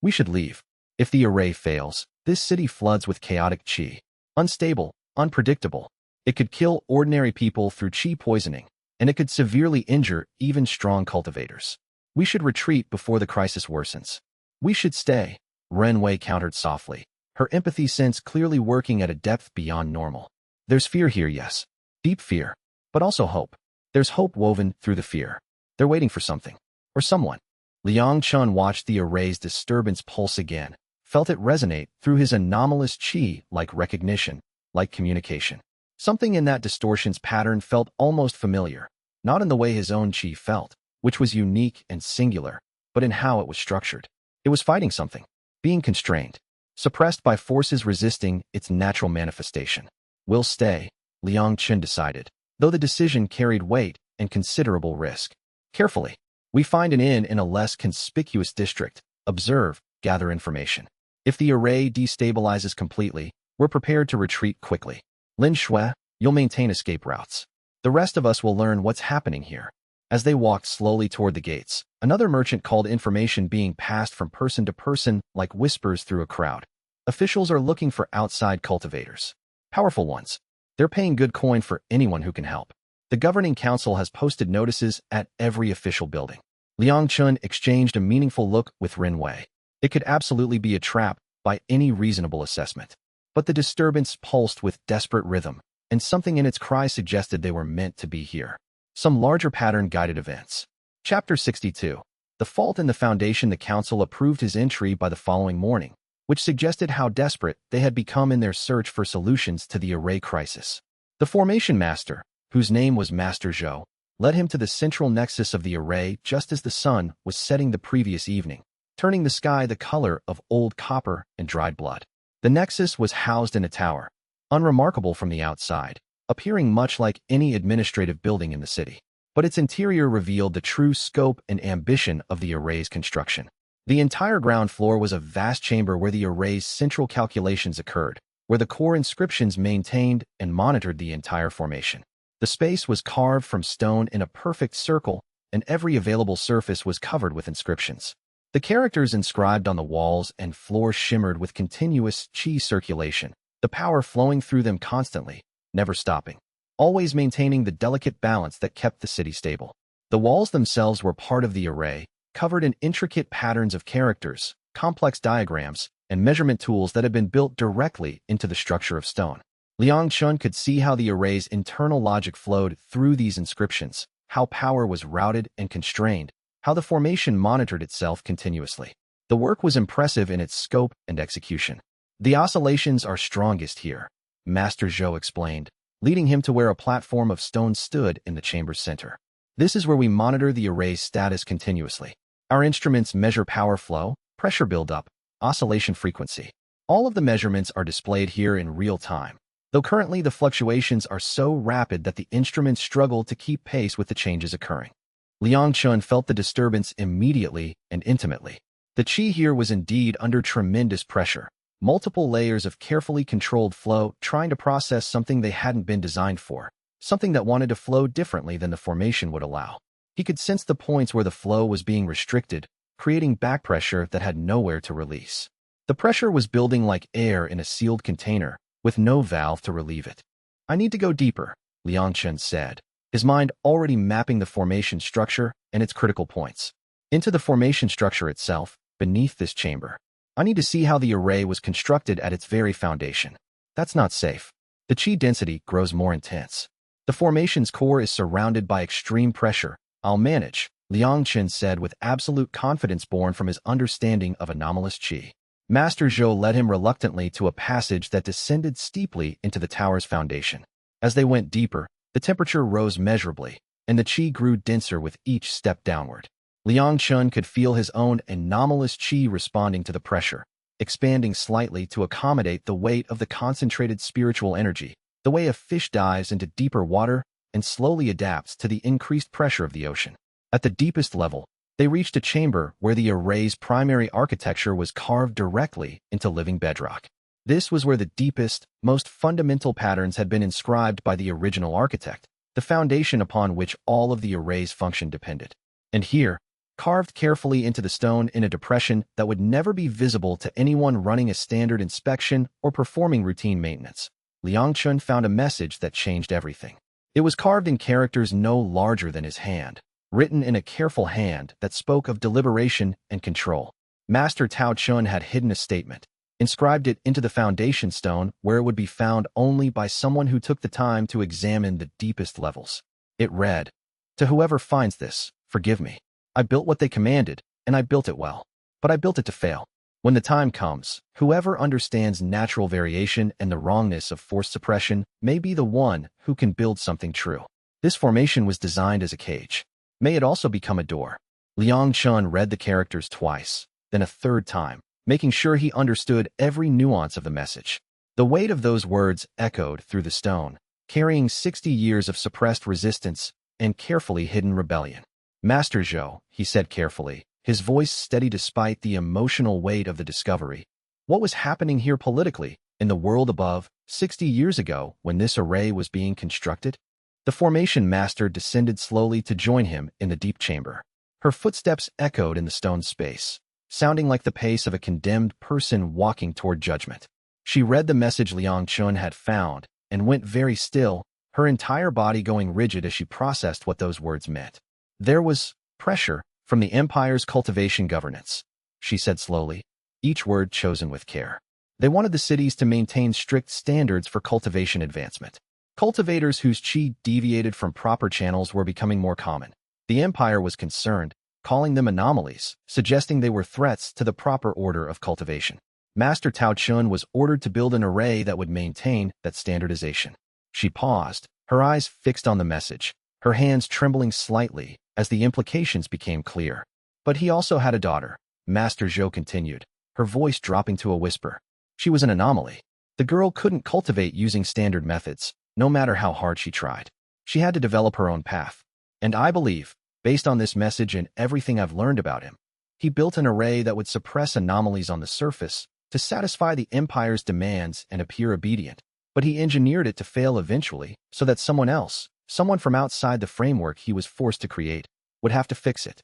We should leave. If the array fails, this city floods with chaotic qi. Unstable, unpredictable. It could kill ordinary people through qi poisoning, and it could severely injure even strong cultivators. We should retreat before the crisis worsens. We should stay, Renwei countered softly, her empathy sense clearly working at a depth beyond normal. There's fear here, yes. Deep fear. But also hope. There's hope woven through the fear. They're waiting for something. Or someone. Liang Chen watched the array's disturbance pulse again, felt it resonate through his anomalous qi like recognition, like communication. Something in that distortion's pattern felt almost familiar, not in the way his own qi felt, which was unique and singular, but in how it was structured. It was fighting something, being constrained, suppressed by forces resisting its natural manifestation. We'll stay, Liang Chen decided, though the decision carried weight and considerable risk. Carefully, we find an inn in a less conspicuous district, observe, gather information. If the array destabilizes completely, we're prepared to retreat quickly. Lin Shui, you'll maintain escape routes. The rest of us will learn what's happening here. As they walked slowly toward the gates, another merchant called information being passed from person to person like whispers through a crowd. Officials are looking for outside cultivators. Powerful ones. They're paying good coin for anyone who can help. The governing council has posted notices at every official building. Liang Chen exchanged a meaningful look with Renwei. It could absolutely be a trap by any reasonable assessment. But the disturbance pulsed with desperate rhythm, and something in its cry suggested they were meant to be here. Some larger pattern guided events. Chapter 62. The fault in the foundation. The council approved his entry by the following morning, which suggested how desperate they had become in their search for solutions to the array crisis. The formation master, whose name was Master Zhou, led him to the central nexus of the array just as the sun was setting the previous evening, turning the sky the color of old copper and dried blood. The nexus was housed in a tower, unremarkable from the outside, appearing much like any administrative building in the city. But its interior revealed the true scope and ambition of the array's construction. The entire ground floor was a vast chamber where the array's central calculations occurred, where the core inscriptions maintained and monitored the entire formation. The space was carved from stone in a perfect circle, and every available surface was covered with inscriptions. The characters inscribed on the walls and floor shimmered with continuous qi circulation, the power flowing through them constantly, never stopping, always maintaining the delicate balance that kept the city stable. The walls themselves were part of the array, covered in intricate patterns of characters, complex diagrams, and measurement tools that had been built directly into the structure of stone. Liang Chen could see how the array's internal logic flowed through these inscriptions, how power was routed and constrained, how the formation monitored itself continuously. The work was impressive in its scope and execution. The oscillations are strongest here, Master Zhou explained, leading him to where a platform of stone stood in the chamber's center. This is where we monitor the array's status continuously. Our instruments measure power flow, pressure buildup, oscillation frequency. All of the measurements are displayed here in real time, though currently the fluctuations are so rapid that the instruments struggle to keep pace with the changes occurring. Liang Chen felt the disturbance immediately and intimately. The qi here was indeed under tremendous pressure, multiple layers of carefully controlled flow trying to process something they hadn't been designed for, something that wanted to flow differently than the formation would allow. He could sense the points where the flow was being restricted, creating back pressure that had nowhere to release. The pressure was building like air in a sealed container, with no valve to relieve it. I need to go deeper, Liang Chen said, his mind already mapping the formation structure and its critical points. Into the formation structure itself, beneath this chamber. I need to see how the array was constructed at its very foundation. That's not safe. The qi density grows more intense. The formation's core is surrounded by extreme pressure. I'll manage, Liang Chen said with absolute confidence born from his understanding of anomalous qi. Master Zhou led him reluctantly to a passage that descended steeply into the tower's foundation. As they went deeper, the temperature rose measurably, and the qi grew denser with each step downward. Liang Chen could feel his own anomalous qi responding to the pressure, expanding slightly to accommodate the weight of the concentrated spiritual energy, the way a fish dives into deeper water and slowly adapts to the increased pressure of the ocean. At the deepest level, they reached a chamber where the array's primary architecture was carved directly into living bedrock. This was where the deepest, most fundamental patterns had been inscribed by the original architect, the foundation upon which all of the array's function depended. And here, carved carefully into the stone in a depression that would never be visible to anyone running a standard inspection or performing routine maintenance, Liang Chen found a message that changed everything. It was carved in characters no larger than his hand, written in a careful hand that spoke of deliberation and control. Master Tao Chun had hidden a statement, inscribed it into the foundation stone where it would be found only by someone who took the time to examine the deepest levels. It read, "To whoever finds this, forgive me. I built what they commanded, and I built it well. But I built it to fail. When the time comes, whoever understands natural variation and the wrongness of forced suppression may be the one who can build something true. This formation was designed as a cage. May it also become a door." Liang Chen read the characters twice, then a third time, making sure he understood every nuance of the message. The weight of those words echoed through the stone, carrying 60 years of suppressed resistance and carefully hidden rebellion. "Master Zhou," he said carefully, his voice steady despite the emotional weight of the discovery. "What was happening here politically, in the world above, 60 years ago when this array was being constructed?" The formation master descended slowly to join him in the deep chamber. Her footsteps echoed in the stone space, sounding like the pace of a condemned person walking toward judgment. She read the message Liang Chen had found and went very still, her entire body going rigid as she processed what those words meant. "There was pressure from the Empire's cultivation governance," she said slowly, each word chosen with care. "They wanted the cities to maintain strict standards for cultivation advancement. Cultivators whose qi deviated from proper channels were becoming more common. The Empire was concerned, calling them anomalies, suggesting they were threats to the proper order of cultivation. Master Tao Chun was ordered to build an array that would maintain that standardization." She paused, her eyes fixed on the message, her hands trembling slightly as the implications became clear. "But he also had a daughter," Master Zhou continued, her voice dropping to a whisper. "She was an anomaly. The girl couldn't cultivate using standard methods, no matter how hard she tried. She had to develop her own path. And I believe, based on this message and everything I've learned about him, he built an array that would suppress anomalies on the surface to satisfy the Empire's demands and appear obedient. But he engineered it to fail eventually so that someone else, someone from outside the framework he was forced to create, would have to fix it."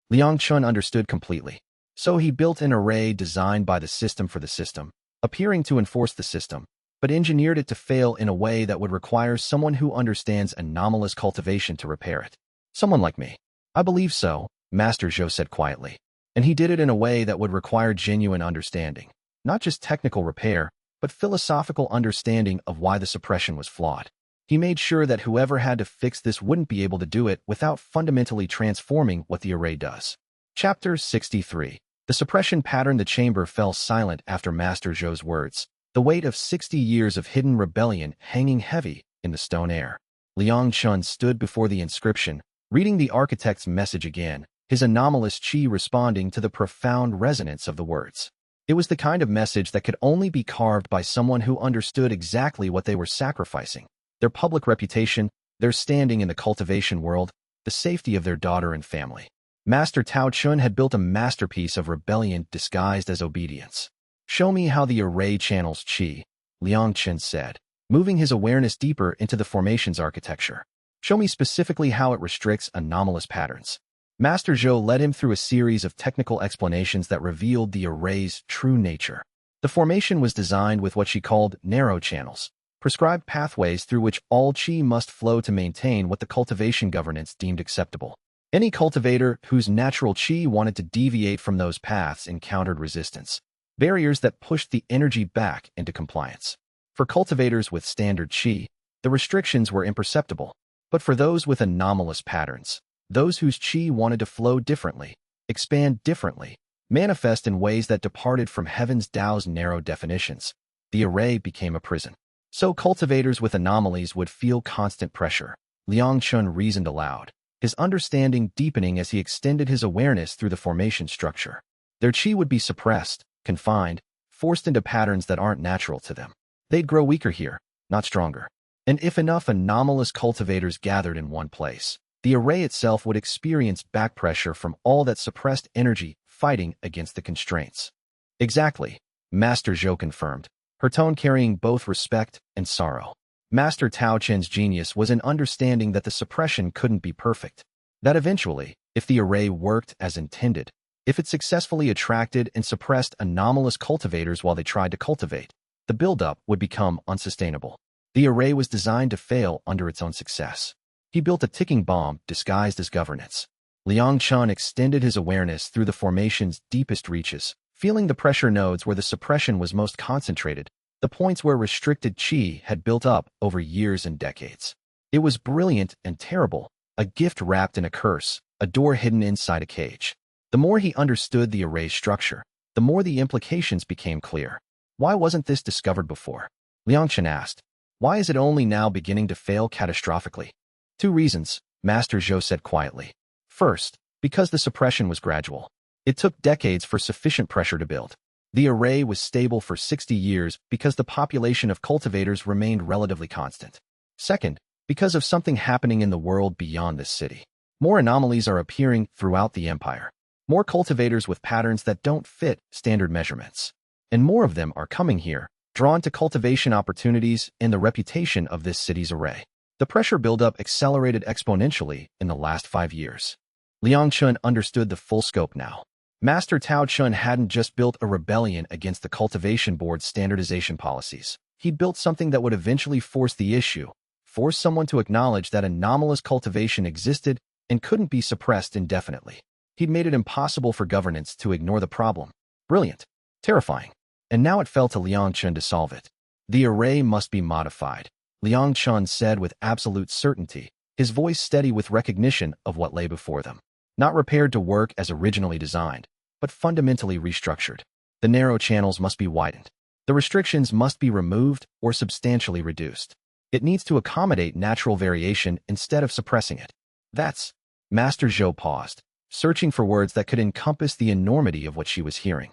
Liang Chen understood completely. So he built an array designed by the system for the system, appearing to enforce the system, but engineered it to fail in a way that would require someone who understands anomalous cultivation to repair it. "Someone like me." "I believe so," Master Zhou said quietly. "And he did it in a way that would require genuine understanding, not just technical repair, but philosophical understanding of why the suppression was flawed. He made sure that whoever had to fix this wouldn't be able to do it without fundamentally transforming what the array does." Chapter 63. The suppression pattern. The chamber fell silent after Master Zhou's words, the weight of 60 years of hidden rebellion hanging heavy in the stone air. Liang Chen stood before the inscription, reading the architect's message again, his anomalous qi responding to the profound resonance of the words. It was the kind of message that could only be carved by someone who understood exactly what they were sacrificing: their public reputation, their standing in the cultivation world, the safety of their daughter and family. Master Tao Chun had built a masterpiece of rebellion disguised as obedience. "Show me how the array channels qi," Liang Chen said, moving his awareness deeper into the formation's architecture. "Show me specifically how it restricts anomalous patterns." Master Zhou led him through a series of technical explanations that revealed the array's true nature. The formation was designed with what she called narrow channels, prescribed pathways through which all qi must flow to maintain what the cultivation governance deemed acceptable. Any cultivator whose natural qi wanted to deviate from those paths encountered resistance, barriers that pushed the energy back into compliance. For cultivators with standard qi, the restrictions were imperceptible, but for those with anomalous patterns, those whose qi wanted to flow differently, expand differently, manifest in ways that departed from heaven's Tao's narrow definitions, the array became a prison. So cultivators with anomalies would feel constant pressure. Liang Chen reasoned aloud, his understanding deepening as he extended his awareness through the formation structure. Their qi would be suppressed, confined, forced into patterns that aren't natural to them. They'd grow weaker here, not stronger. And if enough anomalous cultivators gathered in one place, the array itself would experience back pressure from all that suppressed energy fighting against the constraints. "Exactly," Master Zhou confirmed, her tone carrying both respect and sorrow. Master Tao Chen's genius was in understanding that the suppression couldn't be perfect, that eventually, if the array worked as intended, if it successfully attracted and suppressed anomalous cultivators while they tried to cultivate, the buildup would become unsustainable. The array was designed to fail under its own success. He built a ticking bomb disguised as governance. Liang Chen extended his awareness through the formation's deepest reaches, feeling the pressure nodes where the suppression was most concentrated, the points where restricted qi had built up over years and decades. It was brilliant and terrible, a gift wrapped in a curse, a door hidden inside a cage. The more he understood the array's structure, the more the implications became clear. Why wasn't this discovered before? Liang Chen asked. Why is it only now beginning to fail catastrophically? 2 reasons, Master Zhou said quietly. First, because the suppression was gradual. It took decades for sufficient pressure to build. The array was stable for 60 years because the population of cultivators remained relatively constant. Second, because of something happening in the world beyond this city. More anomalies are appearing throughout the empire. More cultivators with patterns that don't fit standard measurements. And more of them are coming here, drawn to cultivation opportunities and the reputation of this city's array. The pressure buildup accelerated exponentially in the last 5 years. Liang Chen understood the full scope now. Master Tao Chun hadn't just built a rebellion against the cultivation board's standardization policies. He'd built something that would eventually force the issue, force someone to acknowledge that anomalous cultivation existed and couldn't be suppressed indefinitely. He'd made it impossible for governance to ignore the problem. Brilliant. Terrifying. And now it fell to Liang Chen to solve it. The array must be modified, Liang Chen said with absolute certainty, his voice steady with recognition of what lay before them. Not repaired to work as originally designed, but fundamentally restructured. The narrow channels must be widened. The restrictions must be removed or substantially reduced. It needs to accommodate natural variation instead of suppressing it. That's... Master Zhou paused, searching for words that could encompass the enormity of what she was hearing.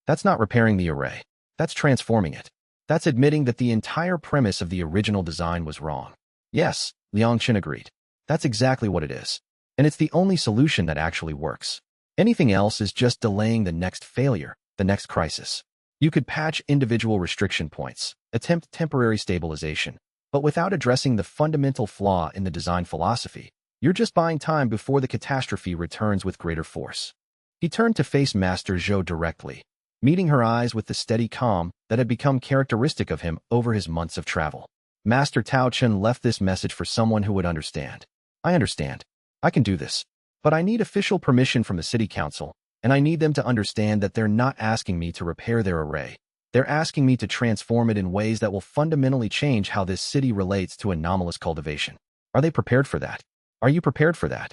That's not repairing the array. That's transforming it. That's admitting that the entire premise of the original design was wrong. Yes, Liang Chen agreed. That's exactly what it is. And it's the only solution that actually works. Anything else is just delaying the next failure, the next crisis. You could patch individual restriction points, attempt temporary stabilization, but without addressing the fundamental flaw in the design philosophy, you're just buying time before the catastrophe returns with greater force. He turned to face Master Zhou directly, meeting her eyes with the steady calm that had become characteristic of him over his months of travel. Master Tao Chen left this message for someone who would understand. I understand. I can do this. But I need official permission from the city council, and I need them to understand that they're not asking me to repair their array. They're asking me to transform it in ways that will fundamentally change how this city relates to anomalous cultivation. Are they prepared for that? Are you prepared for that?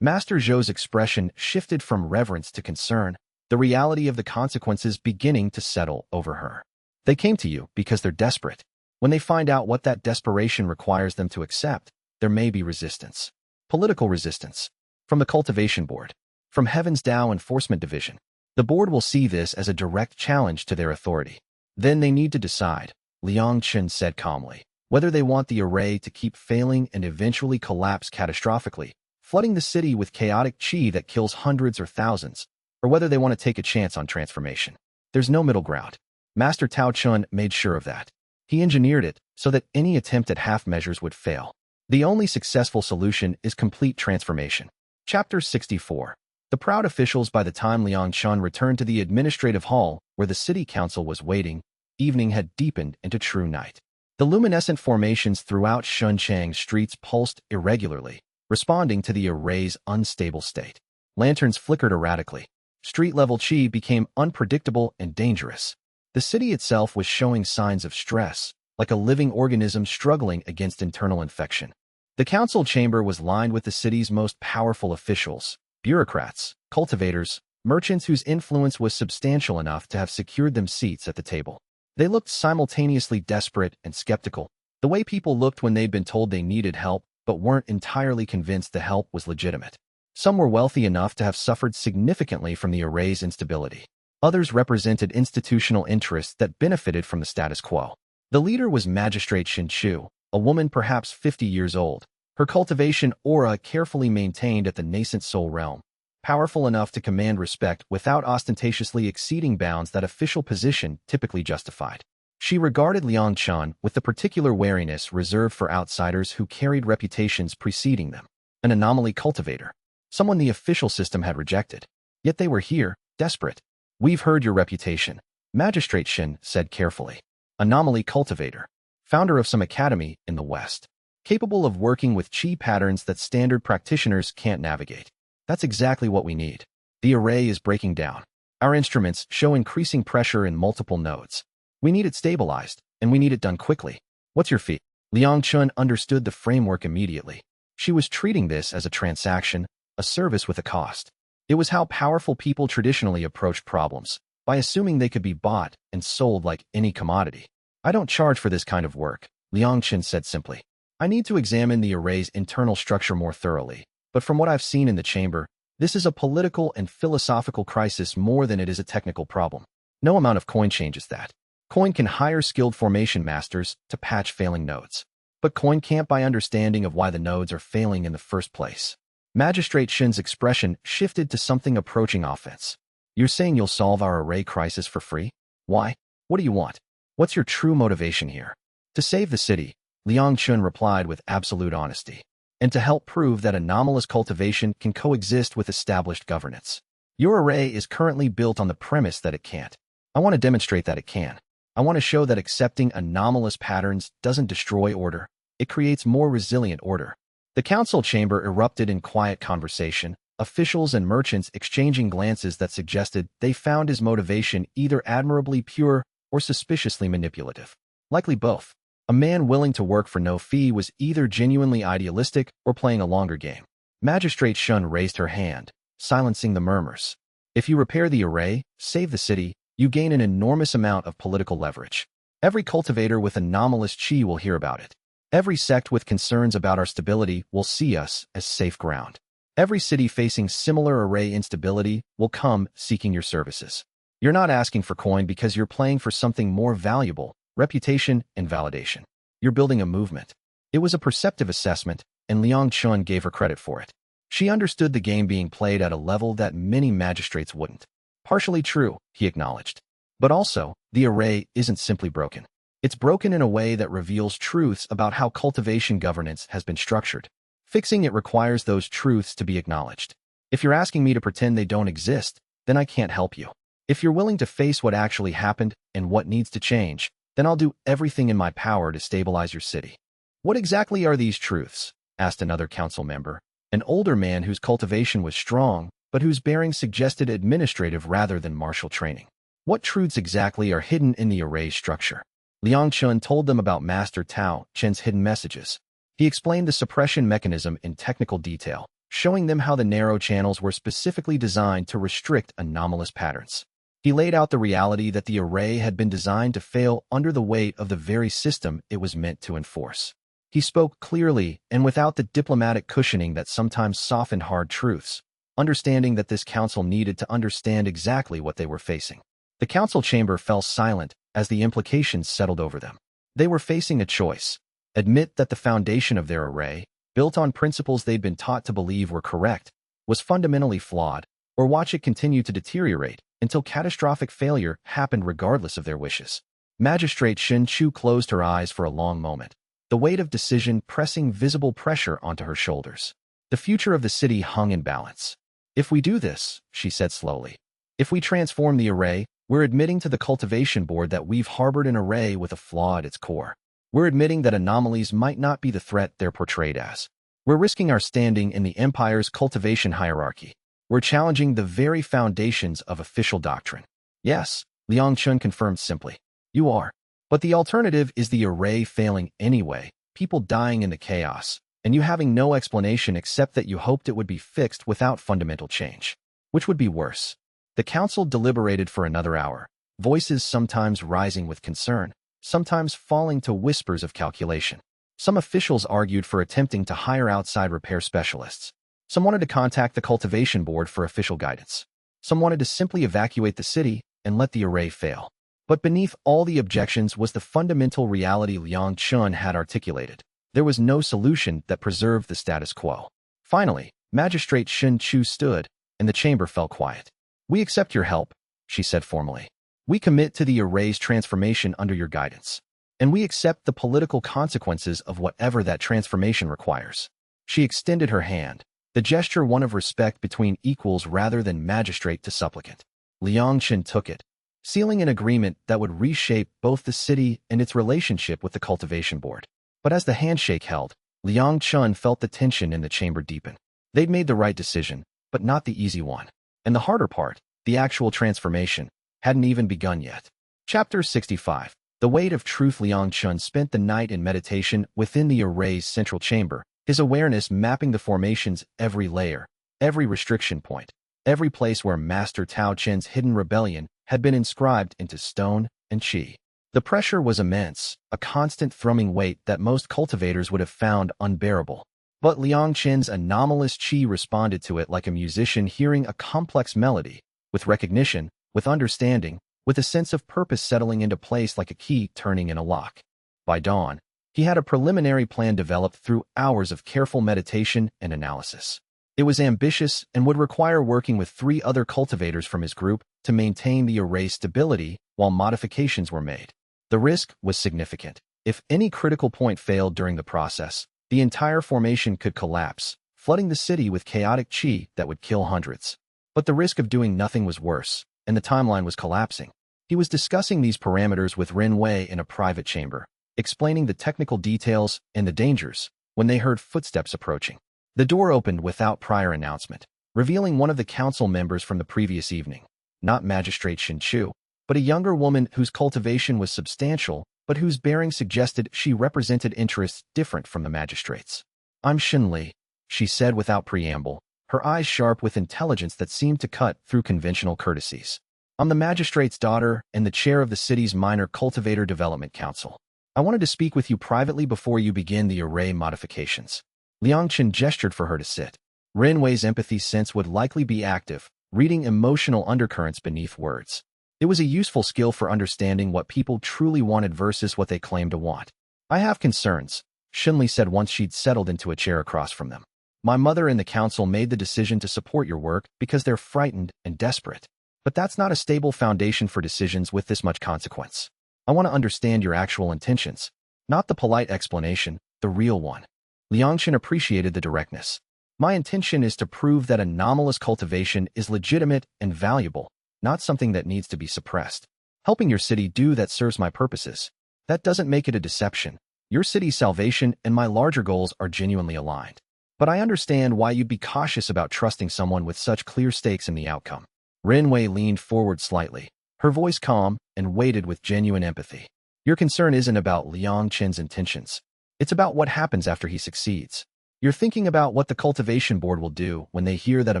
Master Zhou's expression shifted from reverence to concern, the reality of the consequences beginning to settle over her. They came to you because they're desperate. When they find out what that desperation requires them to accept, there may be resistance. Political resistance. From the cultivation board. From Heaven's DAO Enforcement Division. The board will see this as a direct challenge to their authority. Then they need to decide, Liang Chen said calmly, whether they want the array to keep failing and eventually collapse catastrophically, flooding the city with chaotic qi that kills hundreds or thousands, or whether they want to take a chance on transformation. There's no middle ground. Master Tao Chun made sure of that. He engineered it so that any attempt at half measures would fail. The only successful solution is complete transformation. Chapter 64. The proud officials. By the time Liang Chen returned to the administrative hall where the city council was waiting, evening had deepened into true night. The luminescent formations throughout Shunchang's streets pulsed irregularly, responding to the array's unstable state. Lanterns flickered erratically. Street-level qi became unpredictable and dangerous. The city itself was showing signs of stress, like a living organism struggling against internal infection. The council chamber was lined with the city's most powerful officials, bureaucrats, cultivators, merchants whose influence was substantial enough to have secured them seats at the table. They looked simultaneously desperate and skeptical, the way people looked when they'd been told they needed help but weren't entirely convinced the help was legitimate. Some were wealthy enough to have suffered significantly from the array's instability. Others represented institutional interests that benefited from the status quo. The leader was Magistrate Xin Chu, a woman perhaps 50 years old, her cultivation aura carefully maintained at the nascent soul realm, powerful enough to command respect without ostentatiously exceeding bounds that official position typically justified. She regarded Liang Chen with the particular wariness reserved for outsiders who carried reputations preceding them. An anomaly cultivator. Someone the official system had rejected. Yet they were here, desperate. We've heard your reputation, Magistrate Shin said carefully. Anomaly cultivator. founder of some academy in the West, capable of working with chi patterns that standard practitioners can't navigate. That's exactly what we need. The array is breaking down. Our instruments show increasing pressure in multiple nodes. We need it stabilized, and we need it done quickly. What's your fee? Liang Chen understood the framework immediately. She was treating this as a transaction, a service with a cost. It was how powerful people traditionally approached problems, by assuming they could be bought and sold like any commodity. I don't charge for this kind of work, Liang Chen said simply. I need to examine the array's internal structure more thoroughly, but from what I've seen in the chamber, this is a political and philosophical crisis more than it is a technical problem. No amount of coin changes that. Coin can hire skilled formation masters to patch failing nodes. But coin can't buy understanding of why the nodes are failing in the first place. Magistrate Shin's expression shifted to something approaching offense. You're saying you'll solve our array crisis for free? Why? What do you want? What's your true motivation here? To save the city, Liang Chen replied with absolute honesty, and to help prove that anomalous cultivation can coexist with established governance. Your array is currently built on the premise that it can't. I want to demonstrate that it can. I want to show that accepting anomalous patterns doesn't destroy order, it creates more resilient order. The council chamber erupted in quiet conversation, officials and merchants exchanging glances that suggested they found his motivation either admirably pure or suspiciously manipulative. Likely both. A man willing to work for no fee was either genuinely idealistic or playing a longer game. Magistrate Shun raised her hand, silencing the murmurs. If you repair the array, save the city, you gain an enormous amount of political leverage. Every cultivator with anomalous chi will hear about it. Every sect with concerns about our stability will see us as safe ground. Every city facing similar array instability will come seeking your services. You're not asking for coin because you're playing for something more valuable, reputation and validation. You're building a movement. It was a perceptive assessment, and Liang Chen gave her credit for it. She understood the game being played at a level that many magistrates wouldn't. Partially true, he acknowledged. But also, the array isn't simply broken. It's broken in a way that reveals truths about how cultivation governance has been structured. Fixing it requires those truths to be acknowledged. If you're asking me to pretend they don't exist, then I can't help you. If you're willing to face what actually happened and what needs to change, then I'll do everything in my power to stabilize your city. What exactly are these truths? Asked another council member, an older man whose cultivation was strong, but whose bearing suggested administrative rather than martial training. What truths exactly are hidden in the array structure? Liang Chen told them about Master Tao Chen's hidden messages. He explained the suppression mechanism in technical detail, showing them how the narrow channels were specifically designed to restrict anomalous patterns. He laid out the reality that the array had been designed to fail under the weight of the very system it was meant to enforce. He spoke clearly and without the diplomatic cushioning that sometimes softened hard truths, understanding that this council needed to understand exactly what they were facing. The council chamber fell silent as the implications settled over them. They were facing a choice: admit that the foundation of their array, built on principles they'd been taught to believe were correct, was fundamentally flawed, or watch it continue to deteriorate until catastrophic failure happened regardless of their wishes. Magistrate Shin Chu closed her eyes for a long moment, the weight of decision pressing visible pressure onto her shoulders. The future of the city hung in balance. If we do this, she said slowly, if we transform the array, we're admitting to the cultivation board that we've harbored an array with a flaw at its core. We're admitting that anomalies might not be the threat they're portrayed as. We're risking our standing in the empire's cultivation hierarchy. We're challenging the very foundations of official doctrine. Yes, Liang Chen confirmed simply. You are. But the alternative is the array failing anyway, people dying in the chaos, and you having no explanation except that you hoped it would be fixed without fundamental change. Which would be worse? The council deliberated for another hour, voices sometimes rising with concern, sometimes falling to whispers of calculation. Some officials argued for attempting to hire outside repair specialists. Some wanted to contact the cultivation board for official guidance. Some wanted to simply evacuate the city and let the array fail. But beneath all the objections was the fundamental reality Liang Chen had articulated. There was no solution that preserved the status quo. Finally, Magistrate Shin Chu stood, and the chamber fell quiet. We accept your help, she said formally. We commit to the array's transformation under your guidance. And we accept the political consequences of whatever that transformation requires. She extended her hand, the gesture one of respect between equals rather than magistrate to supplicant. Liang Chen took it, sealing an agreement that would reshape both the city and its relationship with the cultivation board. But as the handshake held, Liang Chen felt the tension in the chamber deepen. They'd made the right decision, but not the easy one. And the harder part, the actual transformation, hadn't even begun yet. Chapter 65. The Weight of Truth. Liang Chen spent the night in meditation within the array's central chamber, his awareness mapping the formation's every layer, every restriction point, every place where Master Tao Chen's hidden rebellion had been inscribed into stone and qi. The pressure was immense, a constant thrumming weight that most cultivators would have found unbearable. But Liang Chen's anomalous qi responded to it like a musician hearing a complex melody, with recognition, with understanding, with a sense of purpose settling into place like a key turning in a lock. By dawn, he had a preliminary plan developed through hours of careful meditation and analysis. It was ambitious and would require working with 3 other cultivators from his group to maintain the array's stability while modifications were made. The risk was significant. If any critical point failed during the process, the entire formation could collapse, flooding the city with chaotic qi that would kill hundreds. But the risk of doing nothing was worse, and the timeline was collapsing. He was discussing these parameters with Ren Wei in a private chamber, explaining the technical details and the dangers, when they heard footsteps approaching. The door opened without prior announcement, revealing one of the council members from the previous evening. Not Magistrate Shen Chu, but a younger woman whose cultivation was substantial, but whose bearing suggested she represented interests different from the magistrates. "I'm Shen Li," she said without preamble, her eyes sharp with intelligence that seemed to cut through conventional courtesies. "I'm the magistrate's daughter and the chair of the city's minor cultivator development council. I wanted to speak with you privately before you begin the array modifications." Liang Chen gestured for her to sit. Ren Wei's empathy sense would likely be active, reading emotional undercurrents beneath words. It was a useful skill for understanding what people truly wanted versus what they claimed to want. "I have concerns," Shen Li said once she'd settled into a chair across from them. "My mother and the council made the decision to support your work because they're frightened and desperate. But that's not a stable foundation for decisions with this much consequence. I want to understand your actual intentions, not the polite explanation, the real one." Liang Chen appreciated the directness. "My intention is to prove that anomalous cultivation is legitimate and valuable, not something that needs to be suppressed. Helping your city do that serves my purposes. That doesn't make it a deception. Your city's salvation and my larger goals are genuinely aligned. But I understand why you'd be cautious about trusting someone with such clear stakes in the outcome." Ren Wei leaned forward slightly, her voice calm and weighted with genuine empathy. "Your concern isn't about Liang Chen's intentions. It's about what happens after he succeeds. You're thinking about what the cultivation board will do when they hear that a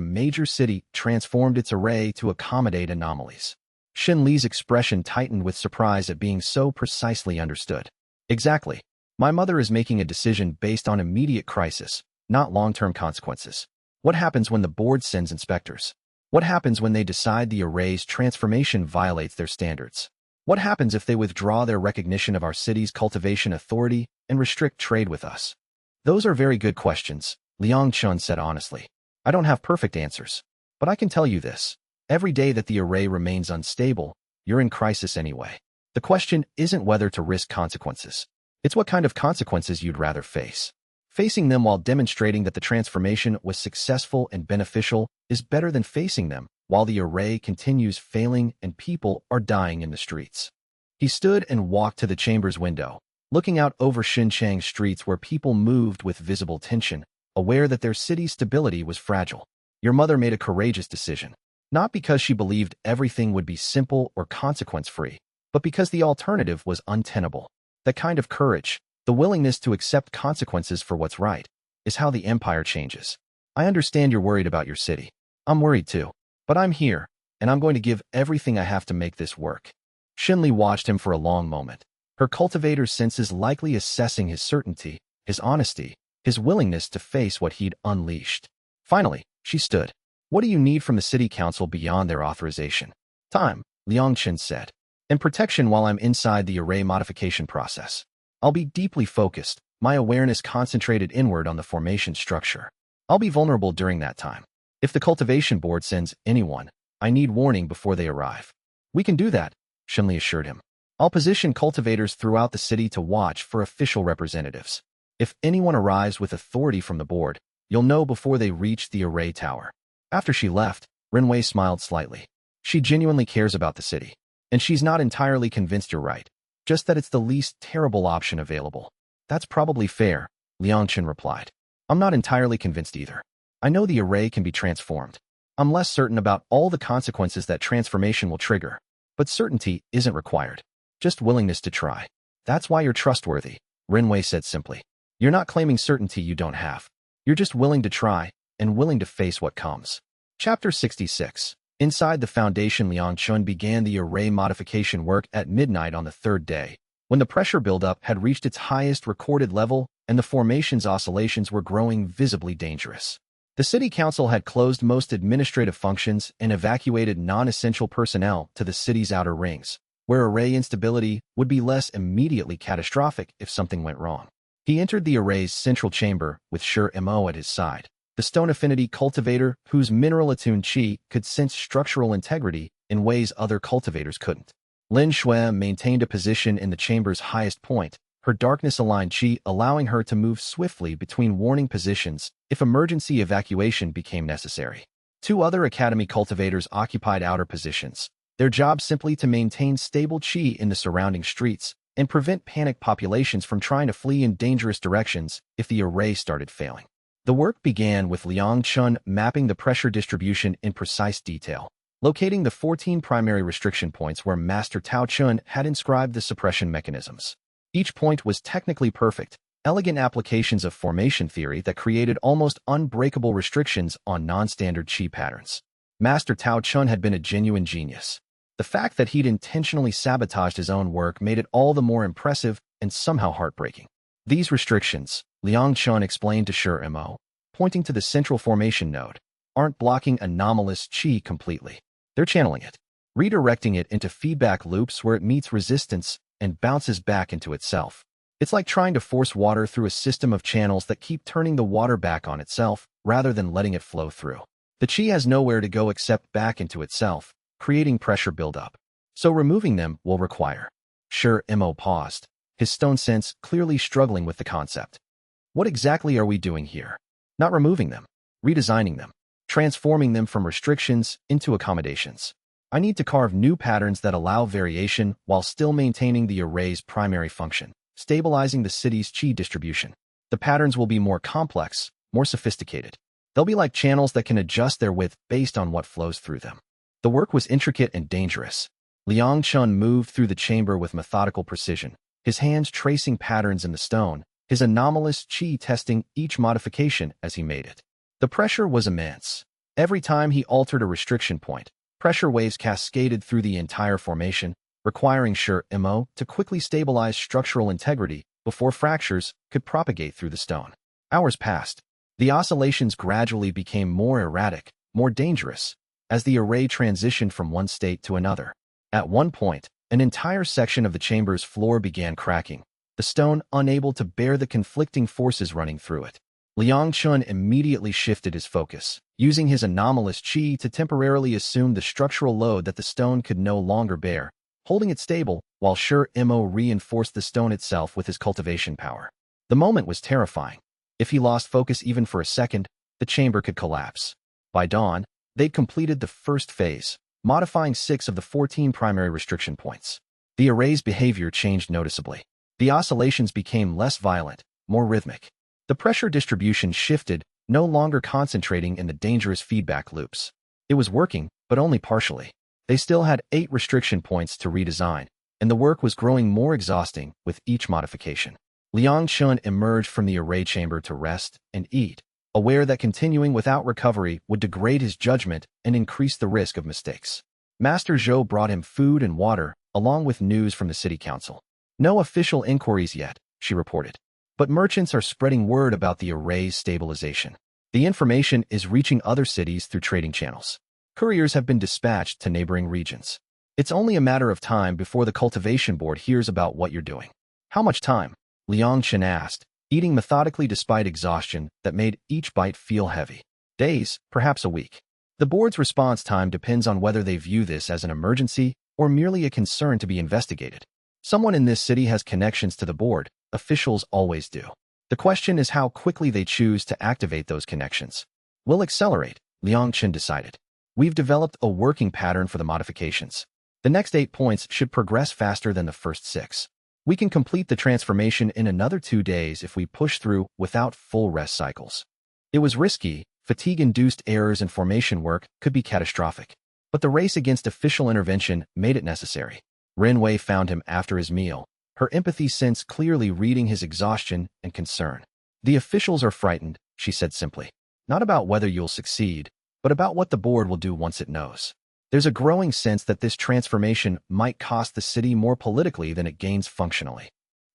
major city transformed its array to accommodate anomalies." Shen Li's expression tightened with surprise at being so precisely understood. "Exactly. My mother is making a decision based on immediate crisis, not long-term consequences. What happens when the board sends inspectors? What happens when they decide the array's transformation violates their standards? What happens if they withdraw their recognition of our city's cultivation authority and restrict trade with us?" "Those are very good questions," Liang Chen said honestly. "I don't have perfect answers, but I can tell you this. Every day that the array remains unstable, you're in crisis anyway. The question isn't whether to risk consequences. It's what kind of consequences you'd rather face. Facing them while demonstrating that the transformation was successful and beneficial is better than facing them while the array continues failing and people are dying in the streets." He stood and walked to the chamber's window, looking out over Xinjiang's streets where people moved with visible tension, aware that their city's stability was fragile. "Your mother made a courageous decision, not because she believed everything would be simple or consequence-free, but because the alternative was untenable. That kind of courage, the willingness to accept consequences for what's right, is how the empire changes. I understand you're worried about your city. I'm worried too. But I'm here, and I'm going to give everything I have to make this work." Shen Li watched him for a long moment, her cultivator's senses likely assessing his certainty, his honesty, his willingness to face what he'd unleashed. Finally, she stood. "What do you need from the city council beyond their authorization?" "Time," Liang Chen said, "and protection while I'm inside the array modification process. I'll be deeply focused, my awareness concentrated inward on the formation structure. I'll be vulnerable during that time. If the cultivation board sends anyone, I need warning before they arrive." "We can do that," Shen Li assured him. "I'll position cultivators throughout the city to watch for official representatives. If anyone arrives with authority from the board, you'll know before they reach the array tower." After she left, Ren Wei smiled slightly. She genuinely cares about the city. And she's not entirely convinced you're right, just that it's the least terrible option available. That's probably fair, Liang Chen replied. I'm not entirely convinced either. I know the array can be transformed. I'm less certain about all the consequences that transformation will trigger, but certainty isn't required. Just willingness to try. That's why you're trustworthy, Renwei said simply. You're not claiming certainty you don't have. You're just willing to try and willing to face what comes. Chapter 66. Inside the Foundation, Liang Chen began the array modification work at midnight on the third day, when the pressure buildup had reached its highest recorded level and the formation's oscillations were growing visibly dangerous. The city council had closed most administrative functions and evacuated non-essential personnel to the city's outer rings, where array instability would be less immediately catastrophic if something went wrong. He entered the array's central chamber with xianxia at his side, the stone affinity cultivator whose mineral-attuned qi could sense structural integrity in ways other cultivators couldn't. Lin Shui maintained a position in the chamber's highest point, her darkness-aligned qi allowing her to move swiftly between warning positions if emergency evacuation became necessary. Two other academy cultivators occupied outer positions, their job simply to maintain stable qi in the surrounding streets and prevent panicked populations from trying to flee in dangerous directions if the array started failing. The work began with Liang Chen mapping the pressure distribution in precise detail, locating the 14 primary restriction points where Master Tao Chun had inscribed the suppression mechanisms. Each point was technically perfect, elegant applications of formation theory that created almost unbreakable restrictions on non-standard qi patterns. Master Tao Chun had been a genuine genius. The fact that he'd intentionally sabotaged his own work made it all the more impressive and somehow heartbreaking. These restrictions, Liang Chen explained to xianxia, pointing to the central formation node, aren't blocking anomalous qi completely. They're channeling it, redirecting it into feedback loops where it meets resistance and bounces back into itself. It's like trying to force water through a system of channels that keep turning the water back on itself rather than letting it flow through. The qi has nowhere to go except back into itself, creating pressure buildup. So removing them will require. Xianxia paused, his stone sense clearly struggling with the concept. What exactly are we doing here? Not removing them, redesigning them, transforming them from restrictions into accommodations. I need to carve new patterns that allow variation while still maintaining the array's primary function, stabilizing the city's qi distribution. The patterns will be more complex, more sophisticated. They'll be like channels that can adjust their width based on what flows through them. The work was intricate and dangerous. Liang Chen moved through the chamber with methodical precision, his hands tracing patterns in the stone, his anomalous qi testing each modification as he made it. The pressure was immense. Every time he altered a restriction point, pressure waves cascaded through the entire formation, requiring xianxia to quickly stabilize structural integrity before fractures could propagate through the stone. Hours passed. The oscillations gradually became more erratic, more dangerous, as the array transitioned from one state to another. At one point, an entire section of the chamber's floor began cracking, the stone unable to bear the conflicting forces running through it. Liang Chen immediately shifted his focus, using his anomalous qi to temporarily assume the structural load that the stone could no longer bear, holding it stable while xianxia reinforced the stone itself with his cultivation power. The moment was terrifying. If he lost focus even for a second, the chamber could collapse. By dawn, they'd completed the first phase, modifying 6 of the 14 primary restriction points. The array's behavior changed noticeably. The oscillations became less violent, more rhythmic. The pressure distribution shifted, no longer concentrating in the dangerous feedback loops. It was working, but only partially. They still had 8 restriction points to redesign, and the work was growing more exhausting with each modification. Liang Chen emerged from the array chamber to rest and eat, aware that continuing without recovery would degrade his judgment and increase the risk of mistakes. Master Zhou brought him food and water, along with news from the city council. No official inquiries yet, she reported. But merchants are spreading word about the array's stabilization. The information is reaching other cities through trading channels. Couriers have been dispatched to neighboring regions. It's only a matter of time before the cultivation board hears about what you're doing. How much time? Liang Chen asked, eating methodically despite exhaustion that made each bite feel heavy. Days, perhaps a week. The board's response time depends on whether they view this as an emergency or merely a concern to be investigated. Someone in this city has connections to the board. Officials always do. The question is how quickly they choose to activate those connections. We'll accelerate, Liang Chen decided. We've developed a working pattern for the modifications. The next 8 points should progress faster than the first 6. We can complete the transformation in another 2 days if we push through without full rest cycles. It was risky, fatigue-induced errors in formation work could be catastrophic. But the race against official intervention made it necessary. Renwei found him after his meal, her empathy sense clearly reading his exhaustion and concern. The officials are frightened, she said simply. Not about whether you'll succeed, but about what the board will do once it knows. There's a growing sense that this transformation might cost the city more politically than it gains functionally.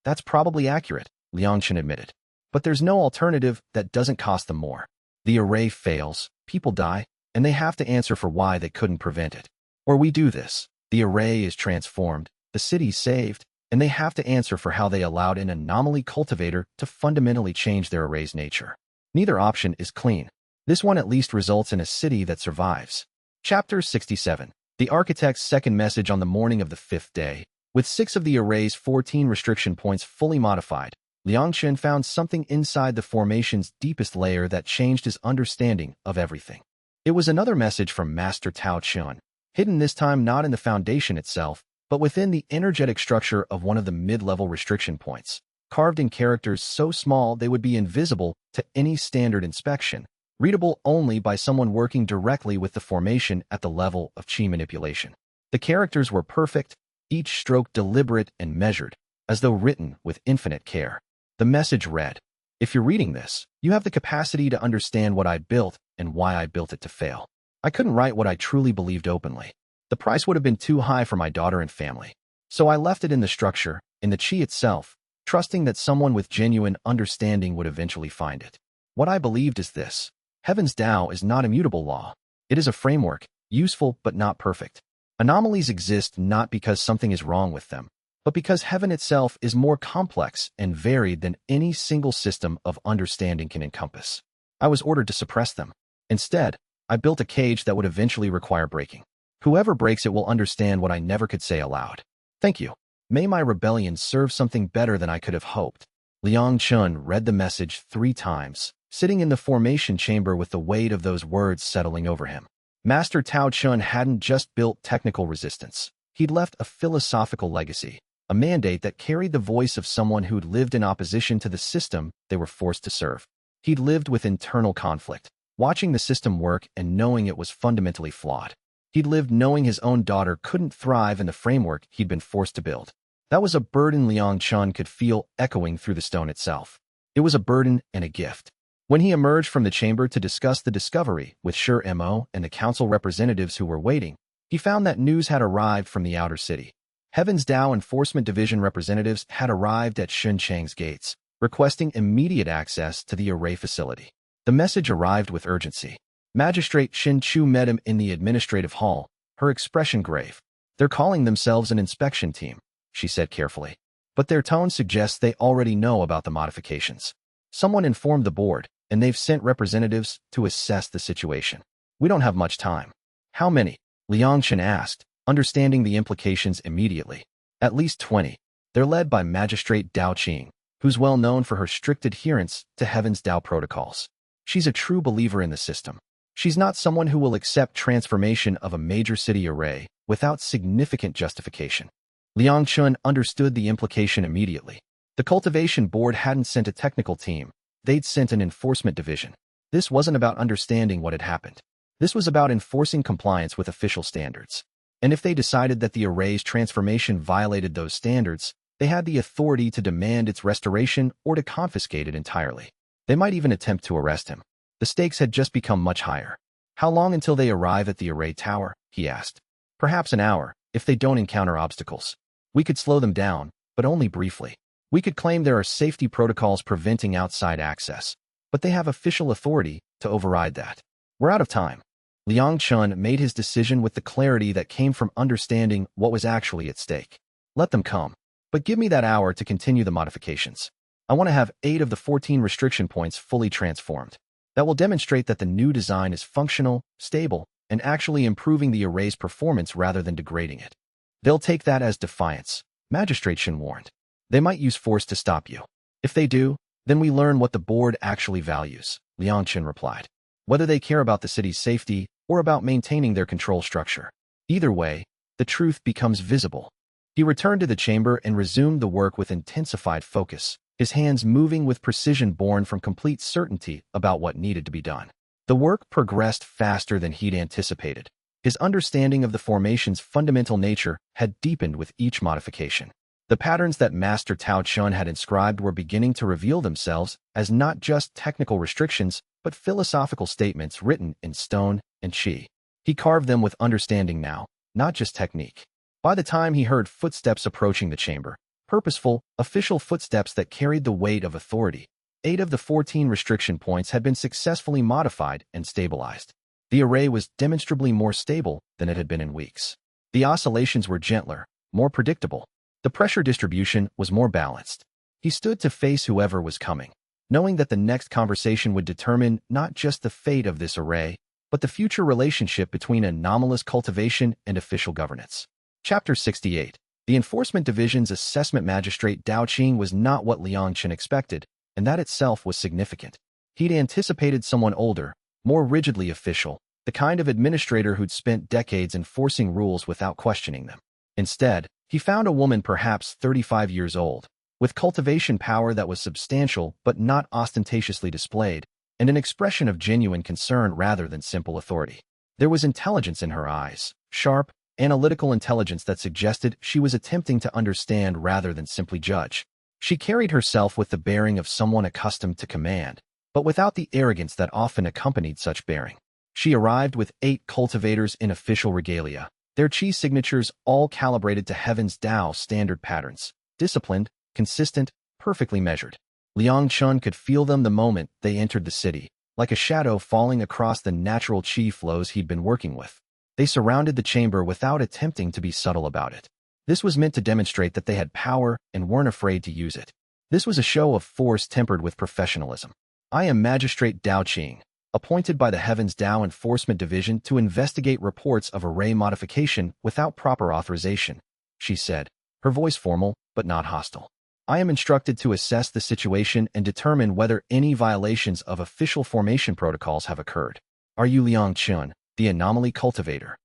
That's probably accurate, Liang Chen admitted. But there's no alternative that doesn't cost them more. The array fails, people die, and they have to answer for why they couldn't prevent it. Or we do this, the array is transformed, the city's saved, and they have to answer for how they allowed an anomaly cultivator to fundamentally change their array's nature. Neither option is clean. This one at least results in a city that survives. Chapter 67. The architect's second message on the morning of the 5th day. With 6 of the array's 14 restriction points fully modified, Liang Chen found something inside the formation's deepest layer that changed his understanding of everything. It was another message from Master Tao Chun, hidden this time not in the foundation itself, but within the energetic structure of one of the mid-level restriction points, carved in characters so small they would be invisible to any standard inspection, readable only by someone working directly with the formation at the level of chi manipulation. The characters were perfect, each stroke deliberate and measured, as though written with infinite care. The message read, "If you're reading this, you have the capacity to understand what I built and why I built it to fail. I couldn't write what I truly believed openly. The price would have been too high for my daughter and family. So I left it in the structure, in the chi itself, trusting that someone with genuine understanding would eventually find it. What I believed is this. Heaven's DAO is not immutable law. It is a framework, useful but not perfect. Anomalies exist not because something is wrong with them, but because heaven itself is more complex and varied than any single system of understanding can encompass. I was ordered to suppress them. Instead, I built a cage that would eventually require breaking. Whoever breaks it will understand what I never could say aloud. Thank you. May my rebellion serve something better than I could have hoped." Liang Chen read the message 3 times, sitting in the formation chamber with the weight of those words settling over him. Master Tao Chun hadn't just built technical resistance. He'd left a philosophical legacy, a mandate that carried the voice of someone who'd lived in opposition to the system they were forced to serve. He'd lived with internal conflict, watching the system work and knowing it was fundamentally flawed. He'd lived knowing his own daughter couldn't thrive in the framework he'd been forced to build. That was a burden Liang Chen could feel echoing through the stone itself. It was a burden and a gift. When he emerged from the chamber to discuss the discovery with Sher Mo and the council representatives who were waiting, he found that news had arrived from the outer city. Heaven's DAO Enforcement Division representatives had arrived at Shunchang's gates, requesting immediate access to the array facility. The message arrived with urgency. Magistrate Shin Chu met him in the administrative hall, her expression grave. "They're calling themselves an inspection team," she said carefully. "But their tone suggests they already know about the modifications. Someone informed the board, and they've sent representatives to assess the situation. We don't have much time." "How many?" Liang Chen asked, understanding the implications immediately. "At least 20. They're led by Magistrate Dao Qing, who's well known for her strict adherence to Heaven's DAO protocols. She's a true believer in the system. She's not someone who will accept transformation of a major city array without significant justification." Liang Chen understood the implication immediately. The cultivation board hadn't sent a technical team, they'd sent an enforcement division. This wasn't about understanding what had happened. This was about enforcing compliance with official standards. And if they decided that the array's transformation violated those standards, they had the authority to demand its restoration or to confiscate it entirely. They might even attempt to arrest him. The stakes had just become much higher. "How long until they arrive at the array tower?" he asked. "Perhaps an hour, if they don't encounter obstacles. We could slow them down, but only briefly. We could claim there are safety protocols preventing outside access, but they have official authority to override that. We're out of time." Liang Chen made his decision with the clarity that came from understanding what was actually at stake. "Let them come, but give me that hour to continue the modifications. I want to have 8 of the 14 restriction points fully transformed. That will demonstrate that the new design is functional, stable, and actually improving the array's performance rather than degrading it. They'll take that as defiance," Magistrate Shin warned. "They might use force to stop you. If they do, then we learn what the board actually values," Liang Chen replied. "Whether they care about the city's safety or about maintaining their control structure. Either way, the truth becomes visible. He returned to the chamber and resumed the work with intensified focus, his hands moving with precision born from complete certainty about what needed to be done. The work progressed faster than he'd anticipated. His understanding of the formation's fundamental nature had deepened with each modification. The patterns that Master Tao Chun had inscribed were beginning to reveal themselves as not just technical restrictions, but philosophical statements written in stone and qi. He carved them with understanding now, not just technique. By the time he heard footsteps approaching the chamber, purposeful, official footsteps that carried the weight of authority, 8 of the 14 restriction points had been successfully modified and stabilized. The array was demonstrably more stable than it had been in weeks. The oscillations were gentler, more predictable. The pressure distribution was more balanced. He stood to face whoever was coming, knowing that the next conversation would determine not just the fate of this array, but the future relationship between anomalous cultivation and official governance. Chapter 68. The Enforcement Division's assessment magistrate Dao Qing was not what Liang Chen expected, and that itself was significant. He'd anticipated someone older, more rigidly official, the kind of administrator who'd spent decades enforcing rules without questioning them. Instead, he found a woman perhaps 35 years old, with cultivation power that was substantial but not ostentatiously displayed, and an expression of genuine concern rather than simple authority. There was intelligence in her eyes, sharp, analytical intelligence that suggested she was attempting to understand rather than simply judge. She carried herself with the bearing of someone accustomed to command, but without the arrogance that often accompanied such bearing. She arrived with 8 cultivators in official regalia, their qi signatures all calibrated to Heaven's Dao standard patterns, disciplined, consistent, perfectly measured. Liang Chen could feel them the moment they entered the city, like a shadow falling across the natural qi flows he'd been working with. They surrounded the chamber without attempting to be subtle about it. This was meant to demonstrate that they had power and weren't afraid to use it. This was a show of force tempered with professionalism. I am Magistrate Dao Qing, appointed by the Heaven's Dao Enforcement Division to investigate reports of array modification without proper authorization, she said, her voice formal but not hostile. I am instructed to assess the situation and determine whether any violations of official formation protocols have occurred. Are you Liang Chen, the Anomaly cultivator?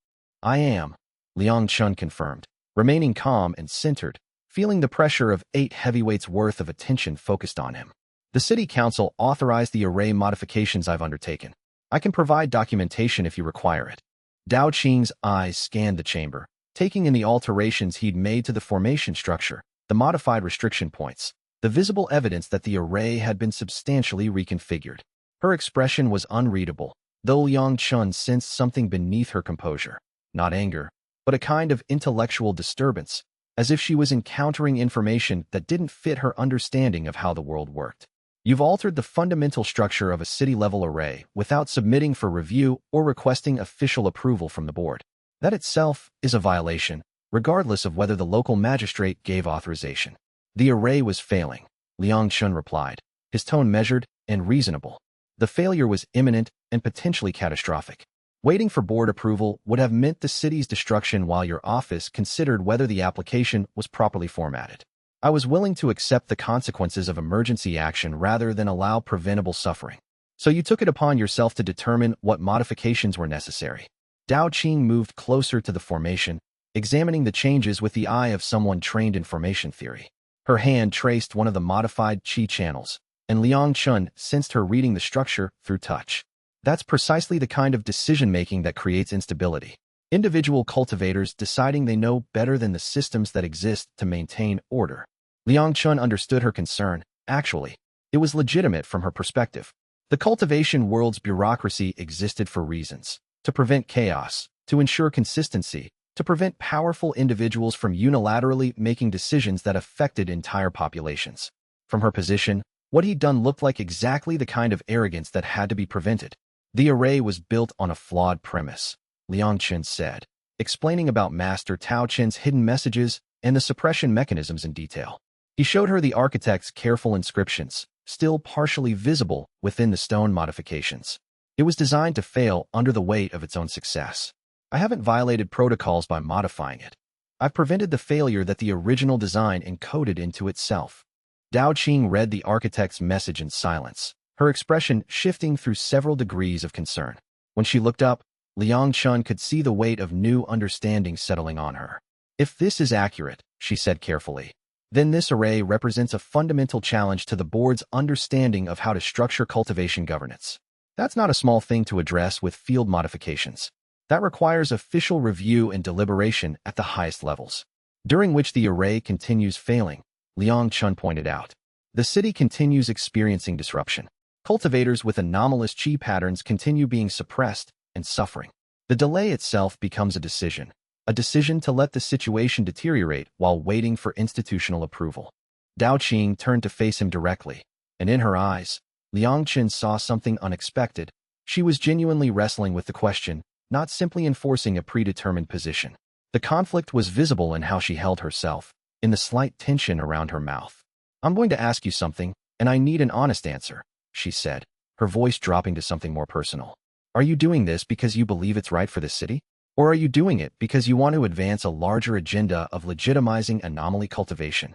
I am, Liang Chen confirmed, remaining calm and centered, feeling the pressure of 8 heavyweights' worth of attention focused on him. The City Council authorized the array modifications I've undertaken. I can provide documentation if you require it. Dao Qing's eyes scanned the chamber, taking in the alterations he'd made to the formation structure, the modified restriction points, the visible evidence that the array had been substantially reconfigured. Her expression was unreadable, though Liang Chen sensed something beneath her composure, not anger, but a kind of intellectual disturbance, as if she was encountering information that didn't fit her understanding of how the world worked. You've altered the fundamental structure of a city-level array without submitting for review or requesting official approval from the board. That itself is a violation, regardless of whether the local magistrate gave authorization. The array was failing, Liang Chen replied, his tone measured and reasonable. The failure was imminent and potentially catastrophic. Waiting for board approval would have meant the city's destruction while your office considered whether the application was properly formatted. I was willing to accept the consequences of emergency action rather than allow preventable suffering. So you took it upon yourself to determine what modifications were necessary. Dao Qing moved closer to the formation, examining the changes with the eye of someone trained in formation theory. Her hand traced one of the modified qi channels, and Liang Chen sensed her reading the structure through touch. That's precisely the kind of decision-making that creates instability. Individual cultivators deciding they know better than the systems that exist to maintain order. Liang Chen understood her concern. Actually, it was legitimate from her perspective. The cultivation world's bureaucracy existed for reasons: to prevent chaos, to ensure consistency, to prevent powerful individuals from unilaterally making decisions that affected entire populations. From her position, what he'd done looked like exactly the kind of arrogance that had to be prevented. The array was built on a flawed premise, Liang Chen said, explaining about Master Tao Chen's hidden messages and the suppression mechanisms in detail. He showed her the architect's careful inscriptions, still partially visible within the stone modifications. It was designed to fail under the weight of its own success. I haven't violated protocols by modifying it. I've prevented the failure that the original design encoded into itself. Dao Qing read the architect's message in silence, her expression shifting through several degrees of concern. When she looked up, Liang Chen could see the weight of new understanding settling on her. If this is accurate, she said carefully, then this array represents a fundamental challenge to the board's understanding of how to structure cultivation governance. That's not a small thing to address with field modifications. That requires official review and deliberation at the highest levels, during which the array continues failing, Liang Chen pointed out. The city continues experiencing disruption. Cultivators with anomalous qi patterns continue being suppressed and suffering. The delay itself becomes a decision to let the situation deteriorate while waiting for institutional approval. Dao Qing turned to face him directly, and in her eyes, Liang Chen saw something unexpected. She was genuinely wrestling with the question, not simply enforcing a predetermined position. The conflict was visible in how she held herself, in the slight tension around her mouth. "I'm going to ask you something, and I need an honest answer," she said, her voice dropping to something more personal. "Are you doing this because you believe it's right for the city? Or are you doing it because you want to advance a larger agenda of legitimizing anomaly cultivation?"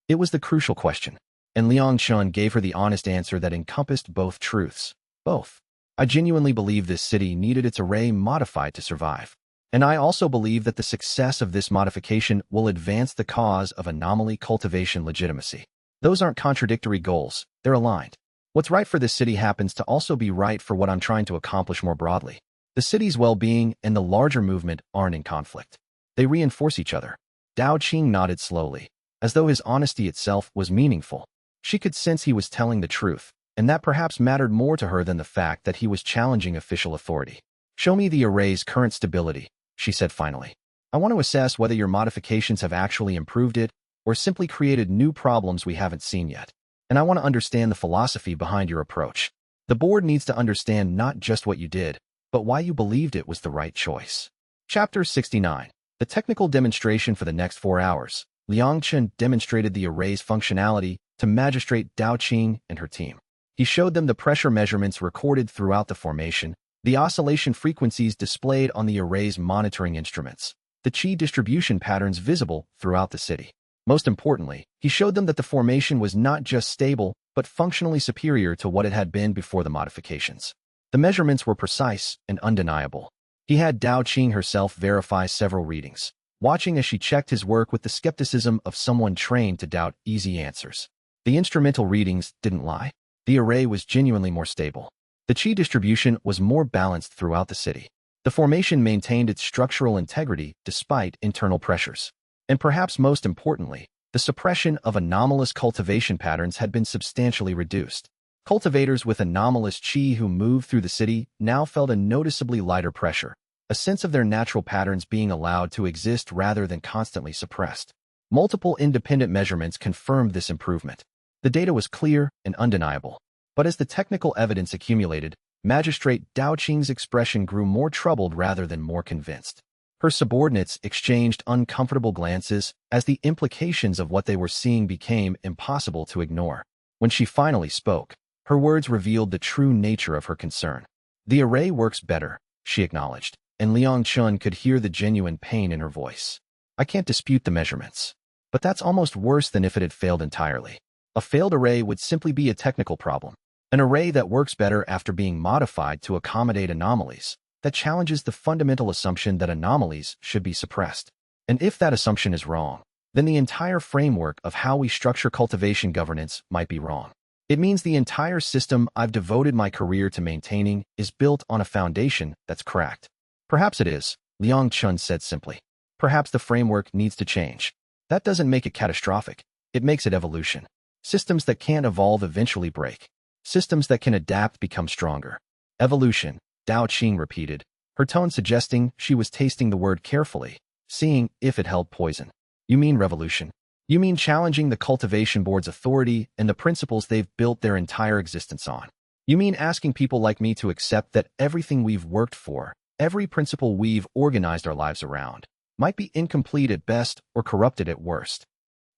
It was the crucial question, and Liang Chen gave her the honest answer that encompassed both truths. Both. "I genuinely believe this city needed its array modified to survive. And I also believe that the success of this modification will advance the cause of anomaly cultivation legitimacy. Those aren't contradictory goals, they're aligned. What's right for this city happens to also be right for what I'm trying to accomplish more broadly. The city's well-being and the larger movement aren't in conflict. They reinforce each other." Dao Qing nodded slowly, as though his honesty itself was meaningful. She could sense he was telling the truth, and that perhaps mattered more to her than the fact that he was challenging official authority. "Show me the array's current stability," she said finally. "I want to assess whether your modifications have actually improved it or simply created new problems we haven't seen yet. And I want to understand the philosophy behind your approach. The board needs to understand not just what you did, but why you believed it was the right choice." Chapter 69. The technical demonstration. For the next 4 hours, Liang Chen demonstrated the array's functionality to Magistrate Dao Qing and her team. He showed them the pressure measurements recorded throughout the formation, the oscillation frequencies displayed on the array's monitoring instruments, the qi distribution patterns visible throughout the city. Most importantly, he showed them that the formation was not just stable, but functionally superior to what it had been before the modifications. The measurements were precise and undeniable. He had Dao Qing herself verify several readings, watching as she checked his work with the skepticism of someone trained to doubt easy answers. The instrumental readings didn't lie. The array was genuinely more stable. The qi distribution was more balanced throughout the city. The formation maintained its structural integrity despite internal pressures. And perhaps most importantly, the suppression of anomalous cultivation patterns had been substantially reduced. Cultivators with anomalous qi who moved through the city now felt a noticeably lighter pressure, a sense of their natural patterns being allowed to exist rather than constantly suppressed. Multiple independent measurements confirmed this improvement. The data was clear and undeniable. But as the technical evidence accumulated, Magistrate Dao Qing's expression grew more troubled rather than more convinced. Her subordinates exchanged uncomfortable glances as the implications of what they were seeing became impossible to ignore. When she finally spoke, her words revealed the true nature of her concern. "The array works better," she acknowledged, and Liang Chen could hear the genuine pain in her voice. "I can't dispute the measurements. But that's almost worse than if it had failed entirely. A failed array would simply be a technical problem. An array that works better after being modified to accommodate anomalies, that challenges the fundamental assumption that anomalies should be suppressed. And if that assumption is wrong, then the entire framework of how we structure cultivation governance might be wrong. It means the entire system I've devoted my career to maintaining is built on a foundation that's cracked." "Perhaps it is," Liang Chen said simply. "Perhaps the framework needs to change. That doesn't make it catastrophic. It makes it evolution. Systems that can't evolve eventually break. Systems that can adapt become stronger." "Evolution," Dao Qing repeated, her tone suggesting she was tasting the word carefully, seeing if it held poison. "You mean revolution? You mean challenging the cultivation board's authority and the principles they've built their entire existence on? You mean asking people like me to accept that everything we've worked for, every principle we've organized our lives around, might be incomplete at best or corrupted at worst?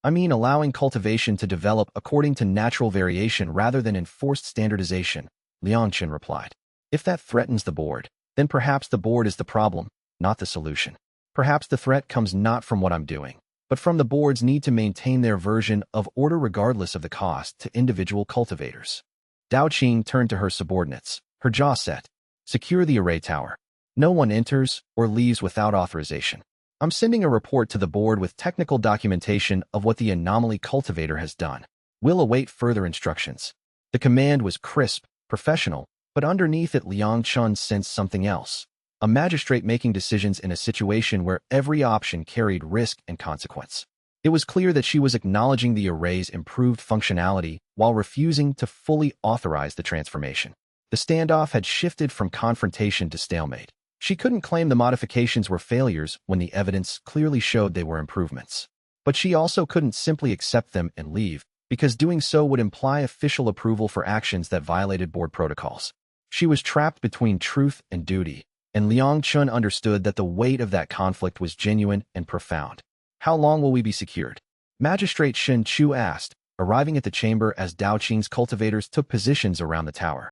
I mean allowing cultivation to develop according to natural variation rather than enforced standardization," Liang Chen replied. "If that threatens the board, then perhaps the board is the problem, not the solution. Perhaps the threat comes not from what I'm doing, but from the board's need to maintain their version of order regardless of the cost to individual cultivators." Dao Qing turned to her subordinates, her jaw set. "Secure the array tower." No one enters or leaves without authorization. I'm sending a report to the board with technical documentation of what the Anomaly cultivator has done. We'll await further instructions. The command was crisp, professional, but underneath it Liang Chen sensed something else. A magistrate making decisions in a situation where every option carried risk and consequence. It was clear that she was acknowledging the array's improved functionality while refusing to fully authorize the transformation. The standoff had shifted from confrontation to stalemate. She couldn't claim the modifications were failures when the evidence clearly showed they were improvements. But she also couldn't simply accept them and leave, because doing so would imply official approval for actions that violated board protocols. She was trapped between truth and duty, and Liang Chen understood that the weight of that conflict was genuine and profound. How long will we be secured? Magistrate Shen Chu asked, arriving at the chamber as Dao Qing's cultivators took positions around the tower.